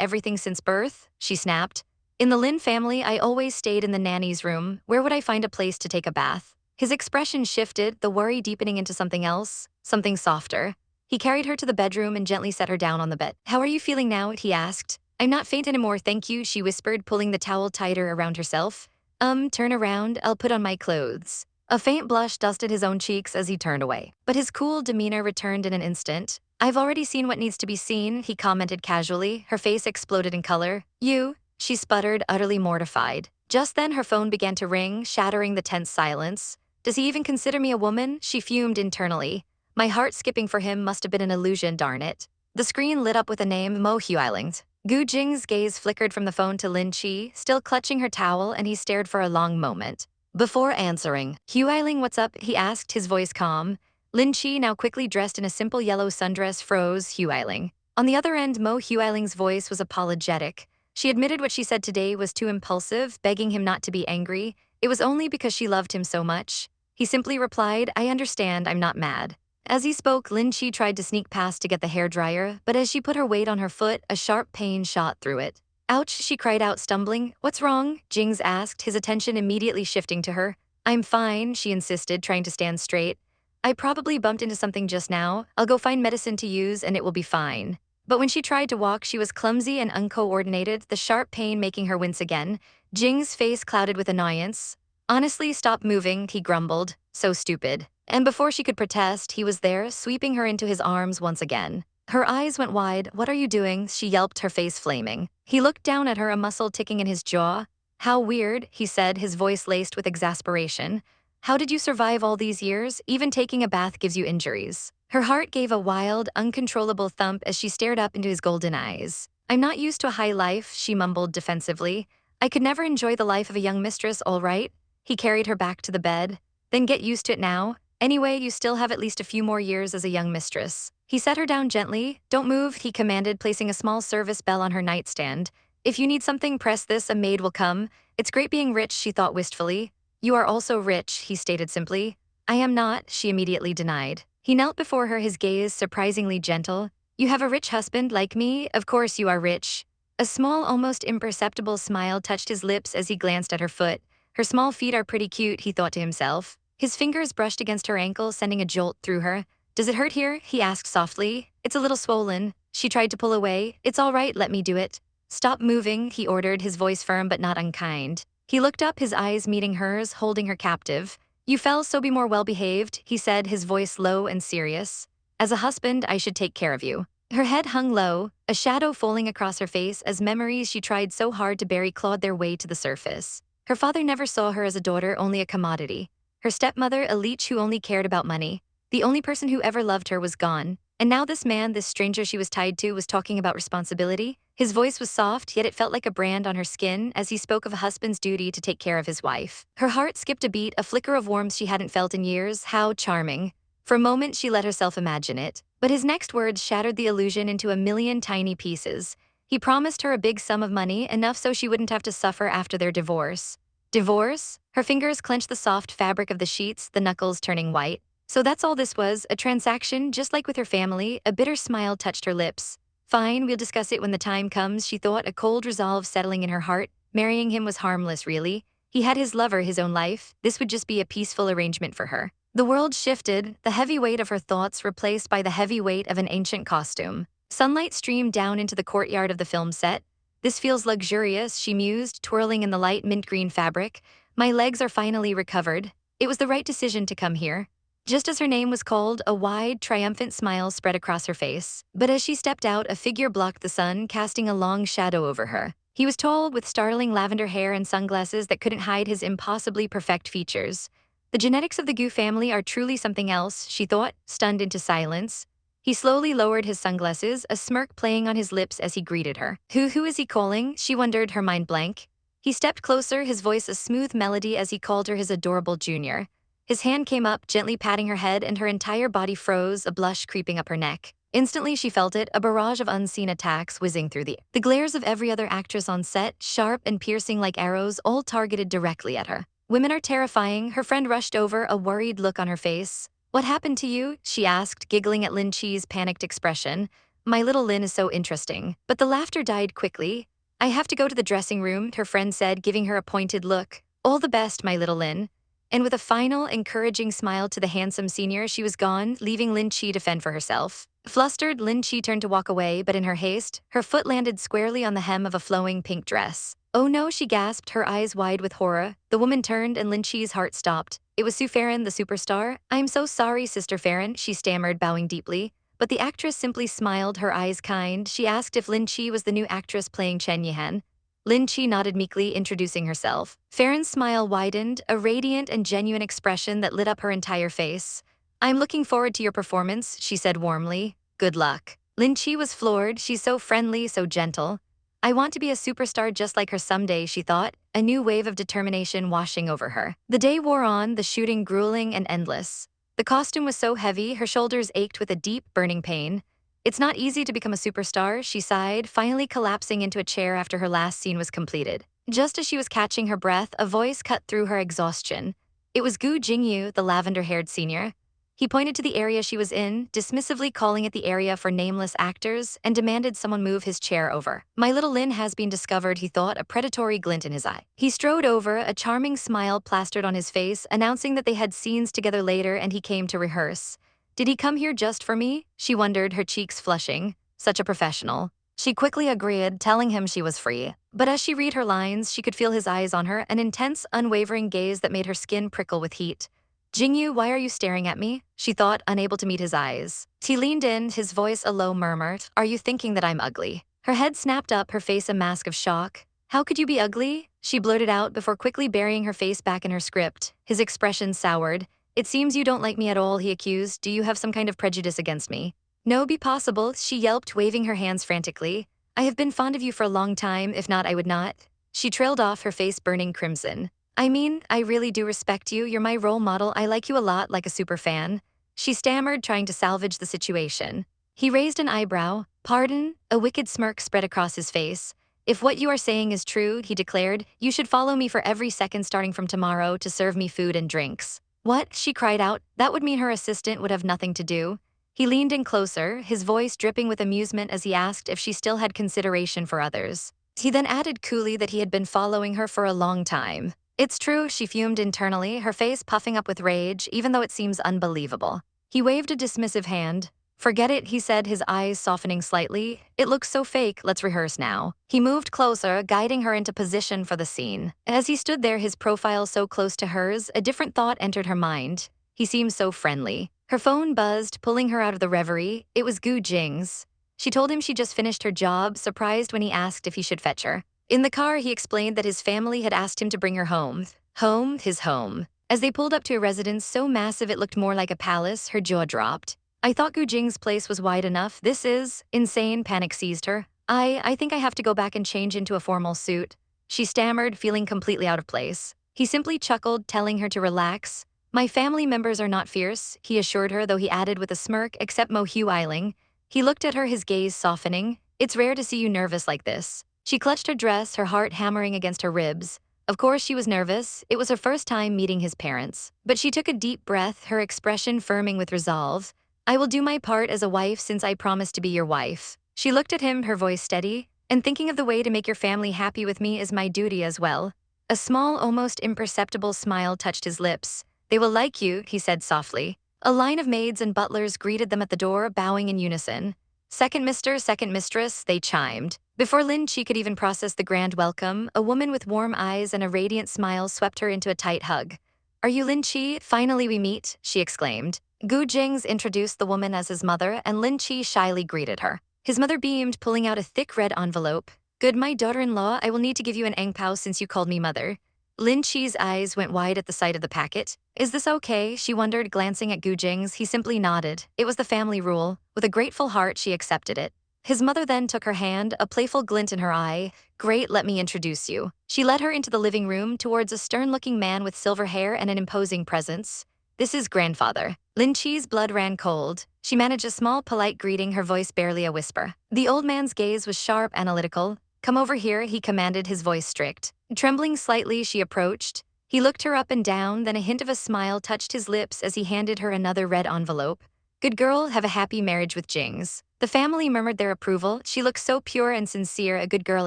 everything since birth? She snapped. In the Lin family, I always stayed in the nanny's room. Where would I find a place to take a bath? His expression shifted, the worry deepening into something else, something softer. He carried her to the bedroom and gently set her down on the bed. How are you feeling now? He asked. I'm not faint anymore, thank you, she whispered, pulling the towel tighter around herself. Turn around, I'll put on my clothes. A faint blush dusted his own cheeks as he turned away. But his cool demeanor returned in an instant. I've already seen what needs to be seen, he commented casually, her face exploded in color. You? She sputtered, utterly mortified. Just then her phone began to ring, shattering the tense silence. Does he even consider me a woman? She fumed internally. My heart skipping for him must have been an illusion, darn it. The screen lit up with a name, Whirlwind. Gu Jing's gaze flickered from the phone to Lin Che, still clutching her towel, and he stared for a long moment. Before answering, Whirlwind, what's up? He asked, his voice calm. Lin Che, now quickly dressed in a simple yellow sundress, froze, Whirlwind. On the other end, Whirlwind's voice was apologetic. She admitted what she said today was too impulsive, begging him not to be angry. It was only because she loved him so much. He simply replied, I understand, I'm not mad. As he spoke, Lin Che tried to sneak past to get the hairdryer, but as she put her weight on her foot, a sharp pain shot through it. Ouch, she cried out, stumbling. What's wrong? Jingze asked, his attention immediately shifting to her. I'm fine, she insisted, trying to stand straight. I probably bumped into something just now. I'll go find medicine to use and it will be fine. But when she tried to walk, she was clumsy and uncoordinated, the sharp pain making her wince again. Jing's face clouded with annoyance. Honestly, stop moving, he grumbled. So stupid. And before she could protest, he was there, sweeping her into his arms once again. Her eyes went wide. What are you doing? She yelped, her face flaming. He looked down at her, a muscle ticking in his jaw. How weird, he said, his voice laced with exasperation. How did you survive all these years? Even taking a bath gives you injuries. Her heart gave a wild, uncontrollable thump as she stared up into his golden eyes. I'm not used to a high life, she mumbled defensively. I could never enjoy the life of a young mistress, all right? He carried her back to the bed. Then get used to it now. Anyway, you still have at least a few more years as a young mistress. He set her down gently. Don't move, he commanded, placing a small service bell on her nightstand. If you need something, press this, a maid will come. It's great being rich, she thought wistfully. You are also rich, he stated simply. I am not, she immediately denied. He knelt before her, his gaze surprisingly gentle. You have a rich husband like me? Of course you are rich. A small, almost imperceptible smile touched his lips as he glanced at her foot. Her small feet are pretty cute, he thought to himself. His fingers brushed against her ankle, sending a jolt through her. Does it hurt here? He asked softly. It's a little swollen. She tried to pull away. It's all right, let me do it. Stop moving, he ordered, his voice firm but not unkind. He looked up, his eyes meeting hers, holding her captive. You fell, so be more well-behaved, he said, his voice low and serious. As a husband, I should take care of you. Her head hung low, a shadow falling across her face as memories she tried so hard to bury clawed their way to the surface. Her father never saw her as a daughter, only a commodity. Her stepmother, a leech who only cared about money. The only person who ever loved her was gone. And now this man, this stranger she was tied to, was talking about responsibility. His voice was soft, yet it felt like a brand on her skin as he spoke of a husband's duty to take care of his wife. Her heart skipped a beat, a flicker of warmth she hadn't felt in years. How charming. For a moment, she let herself imagine it. But his next words shattered the illusion into a million tiny pieces. He promised her a big sum of money, enough so she wouldn't have to suffer after their divorce. Divorce? Her fingers clenched the soft fabric of the sheets, the knuckles turning white. So that's all this was, a transaction, just like with her family. A bitter smile touched her lips. Fine, we'll discuss it when the time comes, she thought, a cold resolve settling in her heart. Marrying him was harmless, really. He had his lover, his own life. This would just be a peaceful arrangement for her. The world shifted, the heavy weight of her thoughts replaced by the heavy weight of an ancient costume. Sunlight streamed down into the courtyard of the film set. This feels luxurious, she mused, twirling in the light mint green fabric. My legs are finally recovered. It was the right decision to come here. Just as her name was called, a wide, triumphant smile spread across her face. But as she stepped out, a figure blocked the sun, casting a long shadow over her. He was tall, with startling lavender hair and sunglasses that couldn't hide his impossibly perfect features. The genetics of the Gu family are truly something else, she thought, stunned into silence. He slowly lowered his sunglasses, a smirk playing on his lips as he greeted her. Who is he calling? She wondered, her mind blank. He stepped closer, his voice a smooth melody as he called her his adorable junior. His hand came up, gently patting her head, and her entire body froze, a blush creeping up her neck. Instantly, she felt it, a barrage of unseen attacks whizzing through the glares of every other actress on set, sharp and piercing like arrows, all targeted directly at her. Women are terrifying, her friend rushed over, a worried look on her face. What happened to you? She asked, giggling at Lin Che's panicked expression. My little Lin is so interesting. But the laughter died quickly. I have to go to the dressing room, her friend said, giving her a pointed look. All the best, my little Lin. And with a final, encouraging smile to the handsome senior, she was gone, leaving Lin Che to fend for herself. Flustered, Lin Che turned to walk away, but in her haste, her foot landed squarely on the hem of a flowing pink dress. Oh no, she gasped, her eyes wide with horror. The woman turned and Lin Che's heart stopped. It was Sue Farron, the superstar. I'm so sorry, Sister Farron, she stammered, bowing deeply. But the actress simply smiled, her eyes kind. She asked if Lin Che was the new actress playing Chen Yihan. Lin Che nodded meekly, introducing herself. Farron's smile widened, a radiant and genuine expression that lit up her entire face. I'm looking forward to your performance, she said warmly. Good luck. Lin Che was floored. She's so friendly, so gentle. I want to be a superstar just like her someday, she thought, a new wave of determination washing over her. The day wore on, the shooting grueling and endless. The costume was so heavy, her shoulders ached with a deep, burning pain. It's not easy to become a superstar, she sighed, finally collapsing into a chair after her last scene was completed. Just as she was catching her breath, a voice cut through her exhaustion. It was Gu Jingze, the lavender-haired senior. He pointed to the area she was in, dismissively calling it the area for nameless actors, and demanded someone move his chair over. My little Lin has been discovered, he thought, a predatory glint in his eye. He strode over, a charming smile plastered on his face, announcing that they had scenes together later and he came to rehearse. Did he come here just for me? She wondered, her cheeks flushing. Such a professional. She quickly agreed, telling him she was free. But as she read her lines, she could feel his eyes on her, an intense, unwavering gaze that made her skin prickle with heat. Jingyu, why are you staring at me? She thought, unable to meet his eyes. He leaned in, his voice a low murmur. Are you thinking that I'm ugly? Her head snapped up, her face a mask of shock. How could you be ugly? She blurted out before quickly burying her face back in her script. His expression soured. It seems you don't like me at all, he accused. Do you have some kind of prejudice against me? No, be possible, she yelped, waving her hands frantically. I have been fond of you for a long time, if not I would not. She trailed off, her face burning crimson. I mean, I really do respect you, you're my role model, I like you a lot, like a super fan. She stammered, trying to salvage the situation. He raised an eyebrow. Pardon? A wicked smirk spread across his face. If what you are saying is true, he declared, you should follow me for every second starting from tomorrow to serve me food and drinks. What? She cried out. That would mean her assistant would have nothing to do. He leaned in closer, his voice dripping with amusement as he asked if she still had consideration for others. He then added coolly that he had been following her for a long time. It's true, she fumed internally, her face puffing up with rage, even though it seems unbelievable. He waved a dismissive hand. Forget it, he said, his eyes softening slightly. It looks so fake, let's rehearse now. He moved closer, guiding her into position for the scene. As he stood there, his profile so close to hers, a different thought entered her mind. He seemed so friendly. Her phone buzzed, pulling her out of the reverie. It was Gu Jingze. She told him she just finished her job, surprised when he asked if he should fetch her. In the car, he explained that his family had asked him to bring her home. Home, his home. As they pulled up to a residence so massive it looked more like a palace, her jaw dropped. I thought Gu Jing's place was wide enough. This is insane, panic seized her. I think I have to go back and change into a formal suit. She stammered, feeling completely out of place. He simply chuckled, telling her to relax. My family members are not fierce, he assured her, though he added with a smirk, except Mo Hu Eiling. He looked at her, his gaze softening. It's rare to see you nervous like this. She clutched her dress, her heart hammering against her ribs. Of course she was nervous. It was her first time meeting his parents. But she took a deep breath, her expression firming with resolve. I will do my part as a wife since I promised to be your wife. She looked at him, her voice steady. And thinking of the way to make your family happy with me is my duty as well. A small, almost imperceptible smile touched his lips. They will like you, he said softly. A line of maids and butlers greeted them at the door, bowing in unison. Second mister, second mistress, they chimed. Before Lin Che could even process the grand welcome, a woman with warm eyes and a radiant smile swept her into a tight hug. Are you Lin Che? Finally we meet, she exclaimed. Gu Jingze introduced the woman as his mother, and Lin Che shyly greeted her. His mother beamed, pulling out a thick red envelope. Good, my daughter-in-law, I will need to give you an engpao since you called me mother. Lin Che's eyes went wide at the sight of the packet. Is this okay? She wondered, glancing at Gu Jingze. He simply nodded. It was the family rule. With a grateful heart, she accepted it. His mother then took her hand, a playful glint in her eye. Great, let me introduce you. She led her into the living room towards a stern-looking man with silver hair and an imposing presence. This is grandfather. Lin Che's blood ran cold. She managed a small, polite greeting, her voice barely a whisper. The old man's gaze was sharp, analytical. Come over here, he commanded, his voice strict. Trembling slightly, she approached. He looked her up and down, then a hint of a smile touched his lips as he handed her another red envelope. Good girl, have a happy marriage with Jingze. The family murmured their approval. She looked so pure and sincere, a good girl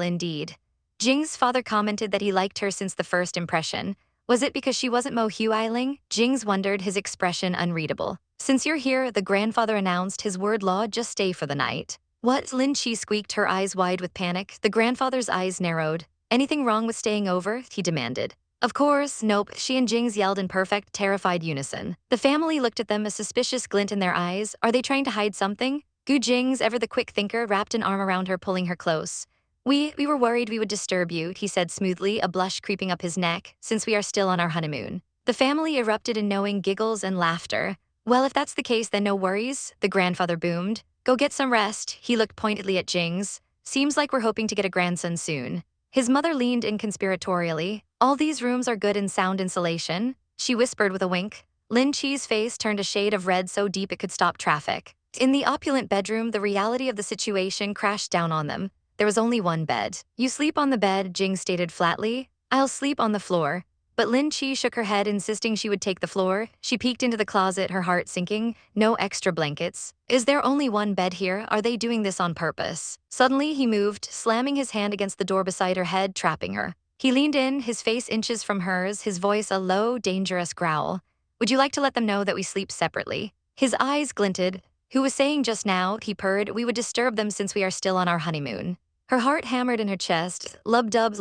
indeed. Jing's father commented that he liked her since the first impression. Was it because she wasn't Mohuiling? Jingze wondered, his expression unreadable. Since you're here, the grandfather announced, his word law, just stay for the night. What? Lin Che squeaked, her eyes wide with panic. The grandfather's eyes narrowed. Anything wrong with staying over? He demanded. Of course, nope, she and Jingze yelled in perfect, terrified unison. The family looked at them, a suspicious glint in their eyes. Are they trying to hide something? Gu Jingze, ever the quick thinker, wrapped an arm around her, pulling her close. We were worried we would disturb you, he said smoothly, a blush creeping up his neck, since we are still on our honeymoon. The family erupted in knowing giggles and laughter. Well, if that's the case, then no worries, the grandfather boomed. Go get some rest, he looked pointedly at Jingze. Seems like we're hoping to get a grandson soon. His mother leaned in conspiratorially. All these rooms are good in sound insulation, she whispered with a wink. Lin Che's face turned a shade of red so deep it could stop traffic. In the opulent bedroom, the reality of the situation crashed down on them. There was only one bed. You sleep on the bed, Jingze stated flatly. I'll sleep on the floor. But Lin Che shook her head, insisting she would take the floor. She peeked into the closet, her heart sinking. No extra blankets. Is there only one bed here? Are they doing this on purpose? Suddenly, he moved, slamming his hand against the door beside her head, trapping her. He leaned in, his face inches from hers, his voice a low, dangerous growl. Would you like to let them know that we sleep separately? His eyes glinted. Who was saying just now, he purred, we would disturb them since we are still on our honeymoon. Her heart hammered in her chest. Lub-dub,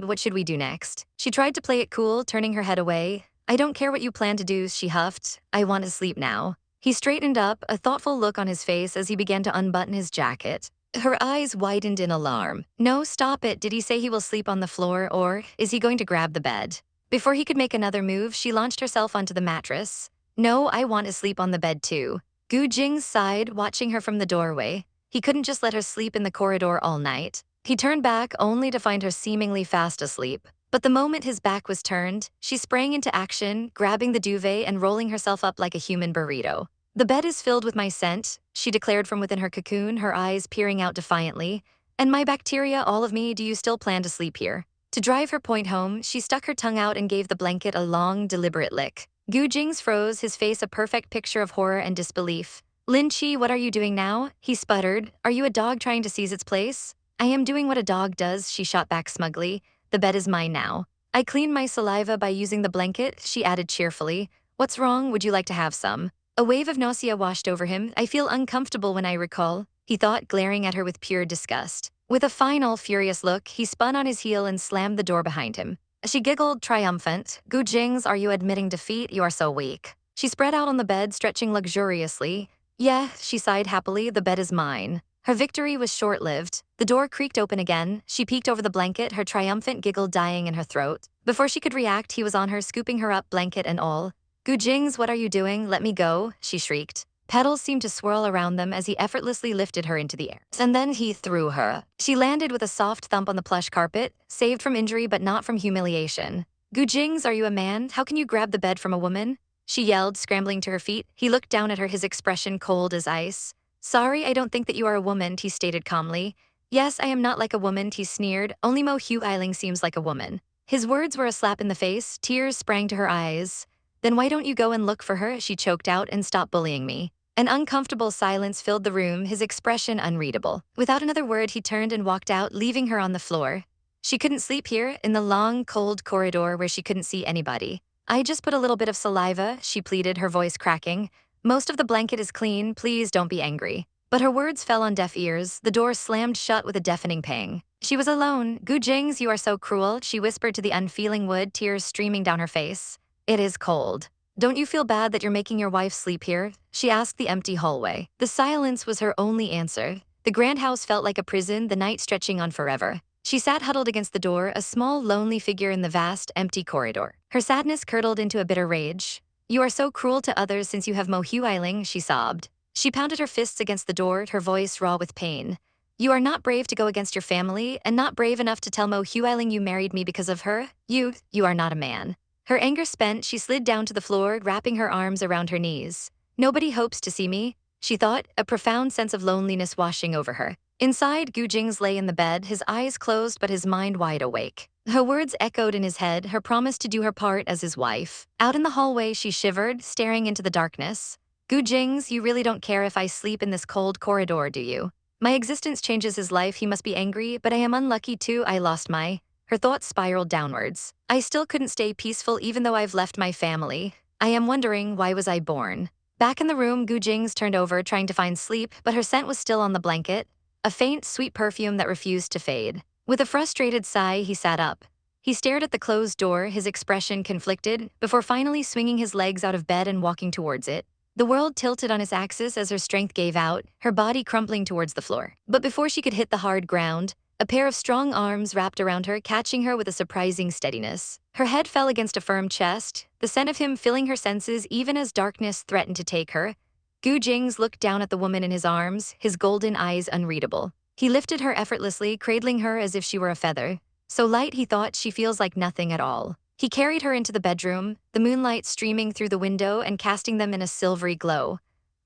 what should we do next? She tried to play it cool, turning her head away. I don't care what you plan to do, she huffed. I want to sleep now. He straightened up, a thoughtful look on his face as he began to unbutton his jacket. Her eyes widened in alarm. No, stop it. Did he say he will sleep on the floor, or is he going to grab the bed? Before he could make another move, she launched herself onto the mattress. No, I want to sleep on the bed too. Gu Jingze sighed, watching her from the doorway. He couldn't just let her sleep in the corridor all night. He turned back only to find her seemingly fast asleep. But the moment his back was turned, she sprang into action, grabbing the duvet and rolling herself up like a human burrito. The bed is filled with my scent, she declared from within her cocoon, her eyes peering out defiantly. And my bacteria, all of me, do you still plan to sleep here? To drive her point home, she stuck her tongue out and gave the blanket a long, deliberate lick. Gu Jingze froze, his face a perfect picture of horror and disbelief. Lin Che, what are you doing now? He sputtered. Are you a dog trying to seize its place? I am doing what a dog does, she shot back smugly. The bed is mine now. I cleaned my saliva by using the blanket, she added cheerfully. What's wrong? Would you like to have some? A wave of nausea washed over him. I feel uncomfortable when I recall, he thought, glaring at her with pure disgust. With a final, furious look, he spun on his heel and slammed the door behind him. She giggled, triumphant. Gu Jingze, are you admitting defeat? You are so weak. She spread out on the bed, stretching luxuriously. Yeah, she sighed happily, the bed is mine. Her victory was short-lived. The door creaked open again. She peeked over the blanket, her triumphant giggle dying in her throat. Before she could react, he was on her, scooping her up, blanket and all. Gu Jingze, what are you doing? Let me go, she shrieked. Petals seemed to swirl around them as he effortlessly lifted her into the air. And then he threw her. She landed with a soft thump on the plush carpet, saved from injury but not from humiliation. Gu Jingze, are you a man? How can you grab the bed from a woman? She yelled, scrambling to her feet. He looked down at her, his expression cold as ice. Sorry, I don't think that you are a woman, he stated calmly. Yes, I am not like a woman, he sneered. Only Mohuiling seems like a woman. His words were a slap in the face. Tears sprang to her eyes. Then why don't you go and look for her, she choked out, and stop bullying me. An uncomfortable silence filled the room, his expression unreadable. Without another word, he turned and walked out, leaving her on the floor. She couldn't sleep here, in the long, cold corridor where she couldn't see anybody. I just put a little bit of saliva, she pleaded, her voice cracking. Most of the blanket is clean, please don't be angry. But her words fell on deaf ears, the door slammed shut with a deafening pang. She was alone. Gu Jingze, you are so cruel, she whispered to the unfeeling wood, tears streaming down her face. It is cold. Don't you feel bad that you're making your wife sleep here? She asked the empty hallway. The silence was her only answer. The grand house felt like a prison, the night stretching on forever. She sat huddled against the door, a small, lonely figure in the vast, empty corridor. Her sadness curdled into a bitter rage. You are so cruel to others since you have Mohuiling, she sobbed. She pounded her fists against the door, her voice raw with pain. You are not brave to go against your family, and not brave enough to tell Mohuiling you married me because of her. You are not a man. Her anger spent, she slid down to the floor, wrapping her arms around her knees. Nobody hopes to see me, she thought, a profound sense of loneliness washing over her. Inside, Gu Jingze lay in the bed, his eyes closed but his mind wide awake. Her words echoed in his head, her promise to do her part as his wife. Out in the hallway, she shivered, staring into the darkness. Gu Jingze, you really don't care if I sleep in this cold corridor, do you? My existence changes his life, he must be angry, but I am unlucky too, I lost my... Her thoughts spiraled downwards. I still couldn't stay peaceful even though I've left my family. I am wondering, why was I born? Back in the room, Gu Jingze turned over, trying to find sleep, but her scent was still on the blanket, a faint, sweet perfume that refused to fade. With a frustrated sigh, he sat up. He stared at the closed door, his expression conflicted, before finally swinging his legs out of bed and walking towards it. The world tilted on its axis as her strength gave out, her body crumpling towards the floor. But before she could hit the hard ground, a pair of strong arms wrapped around her, catching her with a surprising steadiness. Her head fell against a firm chest, the scent of him filling her senses even as darkness threatened to take her. Gu Jingze looked down at the woman in his arms, his golden eyes unreadable. He lifted her effortlessly, cradling her as if she were a feather. So light, he thought, she feels like nothing at all. He carried her into the bedroom, the moonlight streaming through the window and casting them in a silvery glow.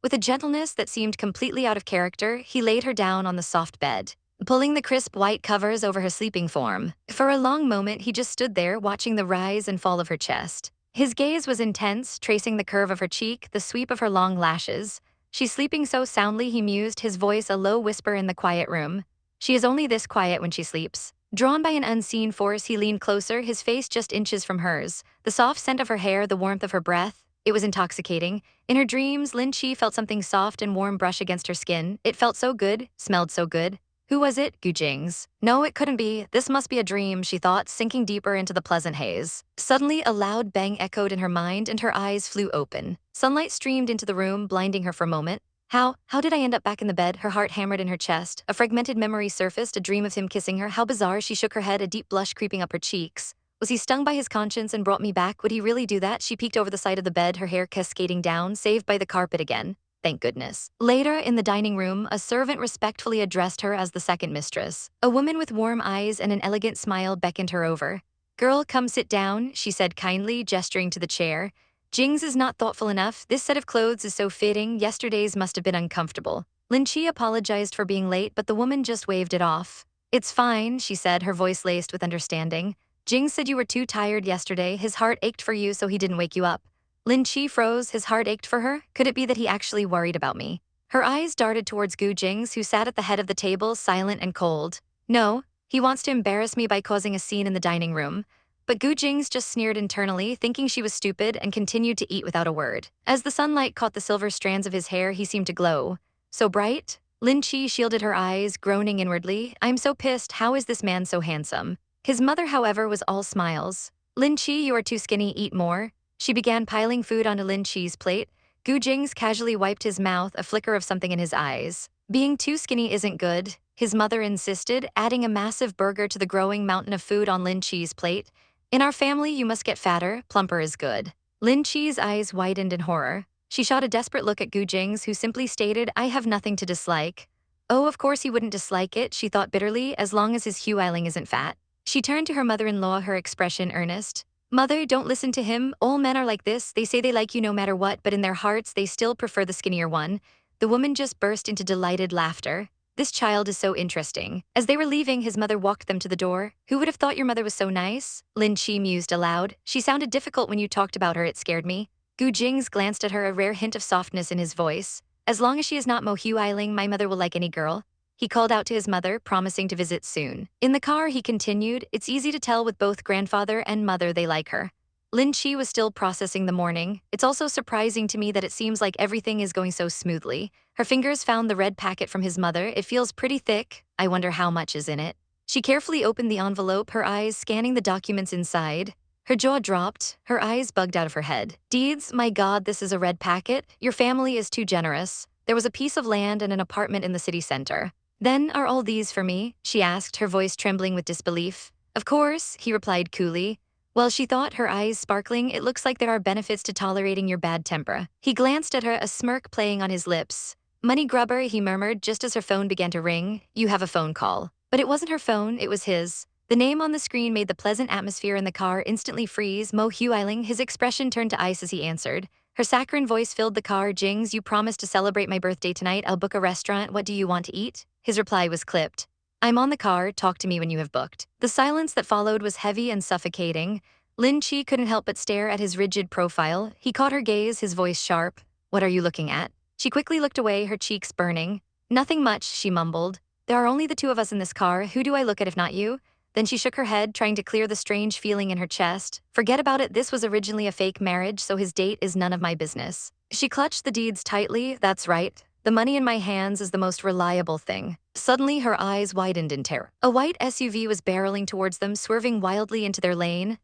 With a gentleness that seemed completely out of character, he laid her down on the soft bed, pulling the crisp white covers over her sleeping form. For a long moment, he just stood there, watching the rise and fall of her chest. His gaze was intense, tracing the curve of her cheek, the sweep of her long lashes. She's sleeping so soundly, he mused, his voice a low whisper in the quiet room. She is only this quiet when she sleeps. Drawn by an unseen force, he leaned closer, his face just inches from hers. The soft scent of her hair, the warmth of her breath. It was intoxicating. In her dreams, Lin Che felt something soft and warm brush against her skin. It felt so good, smelled so good. Who was it? Gu Jingze. No, it couldn't be. This must be a dream, she thought, sinking deeper into the pleasant haze. Suddenly, a loud bang echoed in her mind and her eyes flew open. Sunlight streamed into the room, blinding her for a moment. How did I end up back in the bed? Her heart hammered in her chest. A fragmented memory surfaced, a dream of him kissing her. How bizarre, she shook her head, a deep blush creeping up her cheeks. Was he stung by his conscience and brought me back? Would he really do that? She peeked over the side of the bed, her hair cascading down, saved by the carpet again. Thank goodness. Later, in the dining room, a servant respectfully addressed her as the second mistress. A woman with warm eyes and an elegant smile beckoned her over. Girl, come sit down, she said kindly, gesturing to the chair. Jingze is not thoughtful enough. This set of clothes is so fitting. Yesterday's must have been uncomfortable. Lin Che apologized for being late, but the woman just waved it off. It's fine, she said, her voice laced with understanding. Jingze said you were too tired yesterday. His heart ached for you, so he didn't wake you up. Lin Che froze, his heart ached for her? Could it be that he actually worried about me? Her eyes darted towards Gu Jingze, who sat at the head of the table, silent and cold. No, he wants to embarrass me by causing a scene in the dining room. But Gu Jingze just sneered internally, thinking she was stupid, and continued to eat without a word. As the sunlight caught the silver strands of his hair, he seemed to glow. So bright? Lin Che shielded her eyes, groaning inwardly. I'm so pissed, how is this man so handsome? His mother, however, was all smiles. Lin Che, you are too skinny, eat more. She began piling food onto Lin Che's plate. Gu Jingze casually wiped his mouth, a flicker of something in his eyes. Being too skinny isn't good, his mother insisted, adding a massive burger to the growing mountain of food on Lin Che's plate. In our family, you must get fatter, plumper is good. Lin Che's eyes widened in horror. She shot a desperate look at Gu Jingze, who simply stated, I have nothing to dislike. Oh, of course he wouldn't dislike it, she thought bitterly, as long as his Huiling isn't fat. She turned to her mother-in-law, her expression earnest. Mother, don't listen to him. All men are like this. They say they like you no matter what, but in their hearts, they still prefer the skinnier one. The woman just burst into delighted laughter. This child is so interesting. As they were leaving, his mother walked them to the door. Who would have thought your mother was so nice? Lin Che mused aloud. She sounded difficult when you talked about her, it scared me. Gu Jingze glanced at her, a rare hint of softness in his voice. As long as she is not Mo Huiling, my mother will like any girl. He called out to his mother, promising to visit soon. In the car, he continued, it's easy to tell with both grandfather and mother they like her. Lin Che was still processing the morning. It's also surprising to me that it seems like everything is going so smoothly. Her fingers found the red packet from his mother. It feels pretty thick. I wonder how much is in it. She carefully opened the envelope, her eyes scanning the documents inside. Her jaw dropped, her eyes bugged out of her head. Deeds, my God, this is a red packet. Your family is too generous. There was a piece of land and an apartment in the city center. Then are all these for me? She asked, her voice trembling with disbelief. Of course, he replied coolly. Well, she thought, her eyes sparkling, it looks like there are benefits to tolerating your bad temper. He glanced at her, a smirk playing on his lips. Money grubber, he murmured just as her phone began to ring. You have a phone call. But it wasn't her phone, it was his. The name on the screen made the pleasant atmosphere in the car instantly freeze. Mo Huiling, his expression turned to ice as he answered. Her saccharine voice filled the car. Jings, you promised to celebrate my birthday tonight. I'll book a restaurant. What do you want to eat? His reply was clipped. I'm on the car. Talk to me when you have booked. The silence that followed was heavy and suffocating. Lin Che couldn't help but stare at his rigid profile. He caught her gaze, his voice sharp. What are you looking at? She quickly looked away, her cheeks burning. Nothing much, she mumbled. There are only the two of us in this car. Who do I look at if not you? Then she shook her head, trying to clear the strange feeling in her chest. Forget about it, this was originally a fake marriage, so his date is none of my business. She clutched the deeds tightly. That's right. The money in my hands is the most reliable thing. Suddenly, her eyes widened in terror. A white SUV was barreling towards them, swerving wildly into their lane.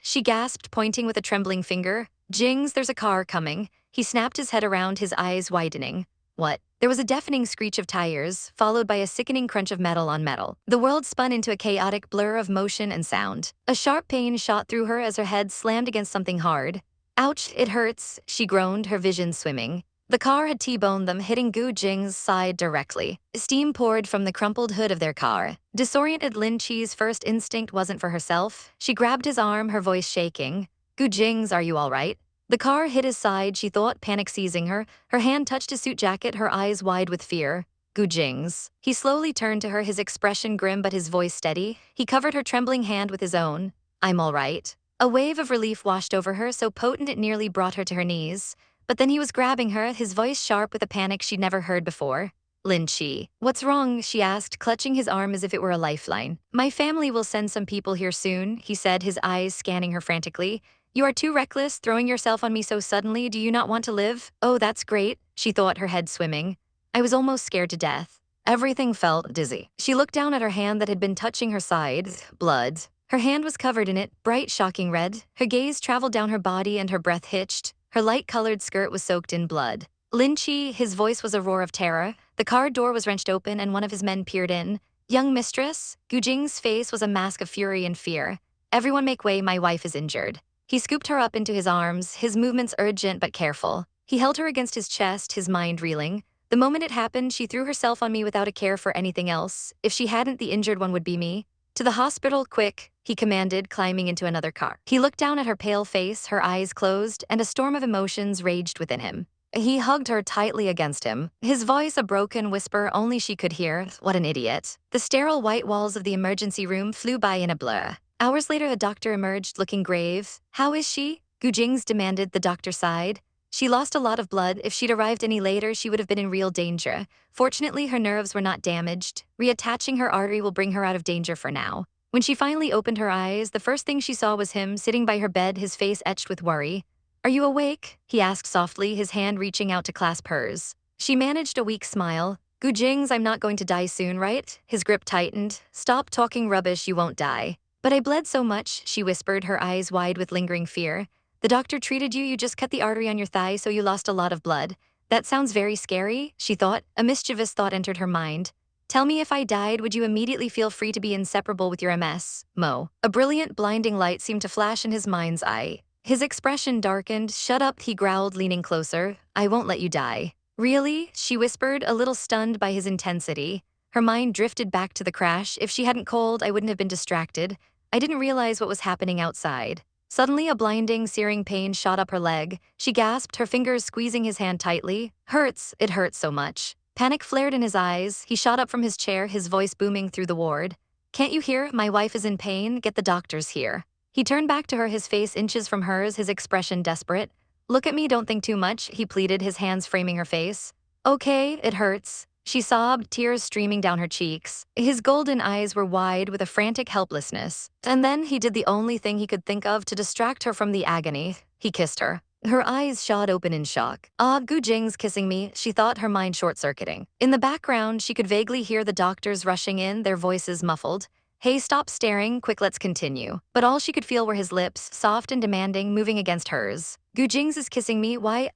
She gasped, pointing with a trembling finger. Jings, there's a car coming. He snapped his head around, his eyes widening. What? There was a deafening screech of tires, followed by a sickening crunch of metal on metal. The world spun into a chaotic blur of motion and sound. A sharp pain shot through her as her head slammed against something hard. Ouch, it hurts, she groaned, her vision swimming. The car had T-boned them, hitting Gu Jingze's side directly. Steam poured from the crumpled hood of their car. Disoriented, Lin Che's first instinct wasn't for herself. She grabbed his arm, her voice shaking. Gu Jingze, are you all right? The car hit his side, she thought, panic seizing her. Her hand touched his suit jacket, her eyes wide with fear. Gu Jingze. He slowly turned to her, his expression grim but his voice steady. He covered her trembling hand with his own. I'm all right. A wave of relief washed over her, so potent it nearly brought her to her knees. But then he was grabbing her, his voice sharp with a panic she'd never heard before. Lin Che. What's wrong? She asked, clutching his arm as if it were a lifeline. My family will send some people here soon, he said, his eyes scanning her frantically. You are too reckless, throwing yourself on me so suddenly. Do you not want to live? Oh, that's great, she thought, her head swimming. I was almost scared to death. Everything felt dizzy. She looked down at her hand that had been touching her side. Blood. Her hand was covered in it, bright, shocking red. Her gaze traveled down her body and her breath hitched. Her light-colored skirt was soaked in blood. Lin Che, his voice was a roar of terror. The car door was wrenched open and one of his men peered in. Young mistress? Gu Jingze's face was a mask of fury and fear. Everyone make way, my wife is injured. He scooped her up into his arms, his movements urgent but careful. He held her against his chest, his mind reeling. The moment it happened, she threw herself on me without a care for anything else. If she hadn't, the injured one would be me. To the hospital, quick, he commanded, climbing into another car. He looked down at her pale face, her eyes closed, and a storm of emotions raged within him. He hugged her tightly against him, his voice a broken whisper only she could hear. What an idiot. The sterile white walls of the emergency room flew by in a blur. Hours later, the doctor emerged, looking grave. How is she? Gu Jingze demanded. The doctor sighed. She lost a lot of blood. If she'd arrived any later, she would have been in real danger. Fortunately, her nerves were not damaged. Reattaching her artery will bring her out of danger for now. When she finally opened her eyes, the first thing she saw was him sitting by her bed, his face etched with worry. Are you awake? He asked softly, his hand reaching out to clasp hers. She managed a weak smile. Gu Jingze, I'm not going to die soon, right? His grip tightened. Stop talking rubbish, you won't die. But I bled so much, she whispered, her eyes wide with lingering fear. The doctor treated you, you just cut the artery on your thigh, so you lost a lot of blood. That sounds very scary, she thought. A mischievous thought entered her mind. Tell me, if I died, would you immediately feel free to be inseparable with your MS, Mo? A brilliant, blinding light seemed to flash in his mind's eye. His expression darkened. Shut up, he growled, leaning closer. I won't let you die. Really? She whispered, a little stunned by his intensity. Her mind drifted back to the crash. If she hadn't called, I wouldn't have been distracted. I didn't realize what was happening outside. Suddenly, a blinding, searing pain shot up her leg. She gasped, her fingers squeezing his hand tightly. Hurts, it hurts so much. Panic flared in his eyes. He shot up from his chair, his voice booming through the ward. Can't you hear? My wife is in pain. Get the doctors here. He turned back to her, his face inches from hers, his expression desperate. Look at me, don't think too much, he pleaded, his hands framing her face. Okay, it hurts. She sobbed, tears streaming down her cheeks. His golden eyes were wide with a frantic helplessness. And then he did the only thing he could think of to distract her from the agony. He kissed her. Her eyes shot open in shock. Ah, Gu Jingze kissing me, she thought, her mind short-circuiting. In the background, she could vaguely hear the doctors rushing in, their voices muffled. Hey, stop staring, quick, let's continue. But all she could feel were his lips, soft and demanding, moving against hers. Gu Jingze is kissing me, why?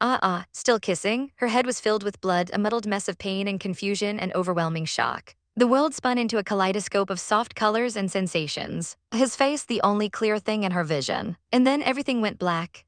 Still kissing? Her head was filled with blood, a muddled mess of pain and confusion and overwhelming shock. The world spun into a kaleidoscope of soft colors and sensations. His face the only clear thing in her vision. And then everything went black.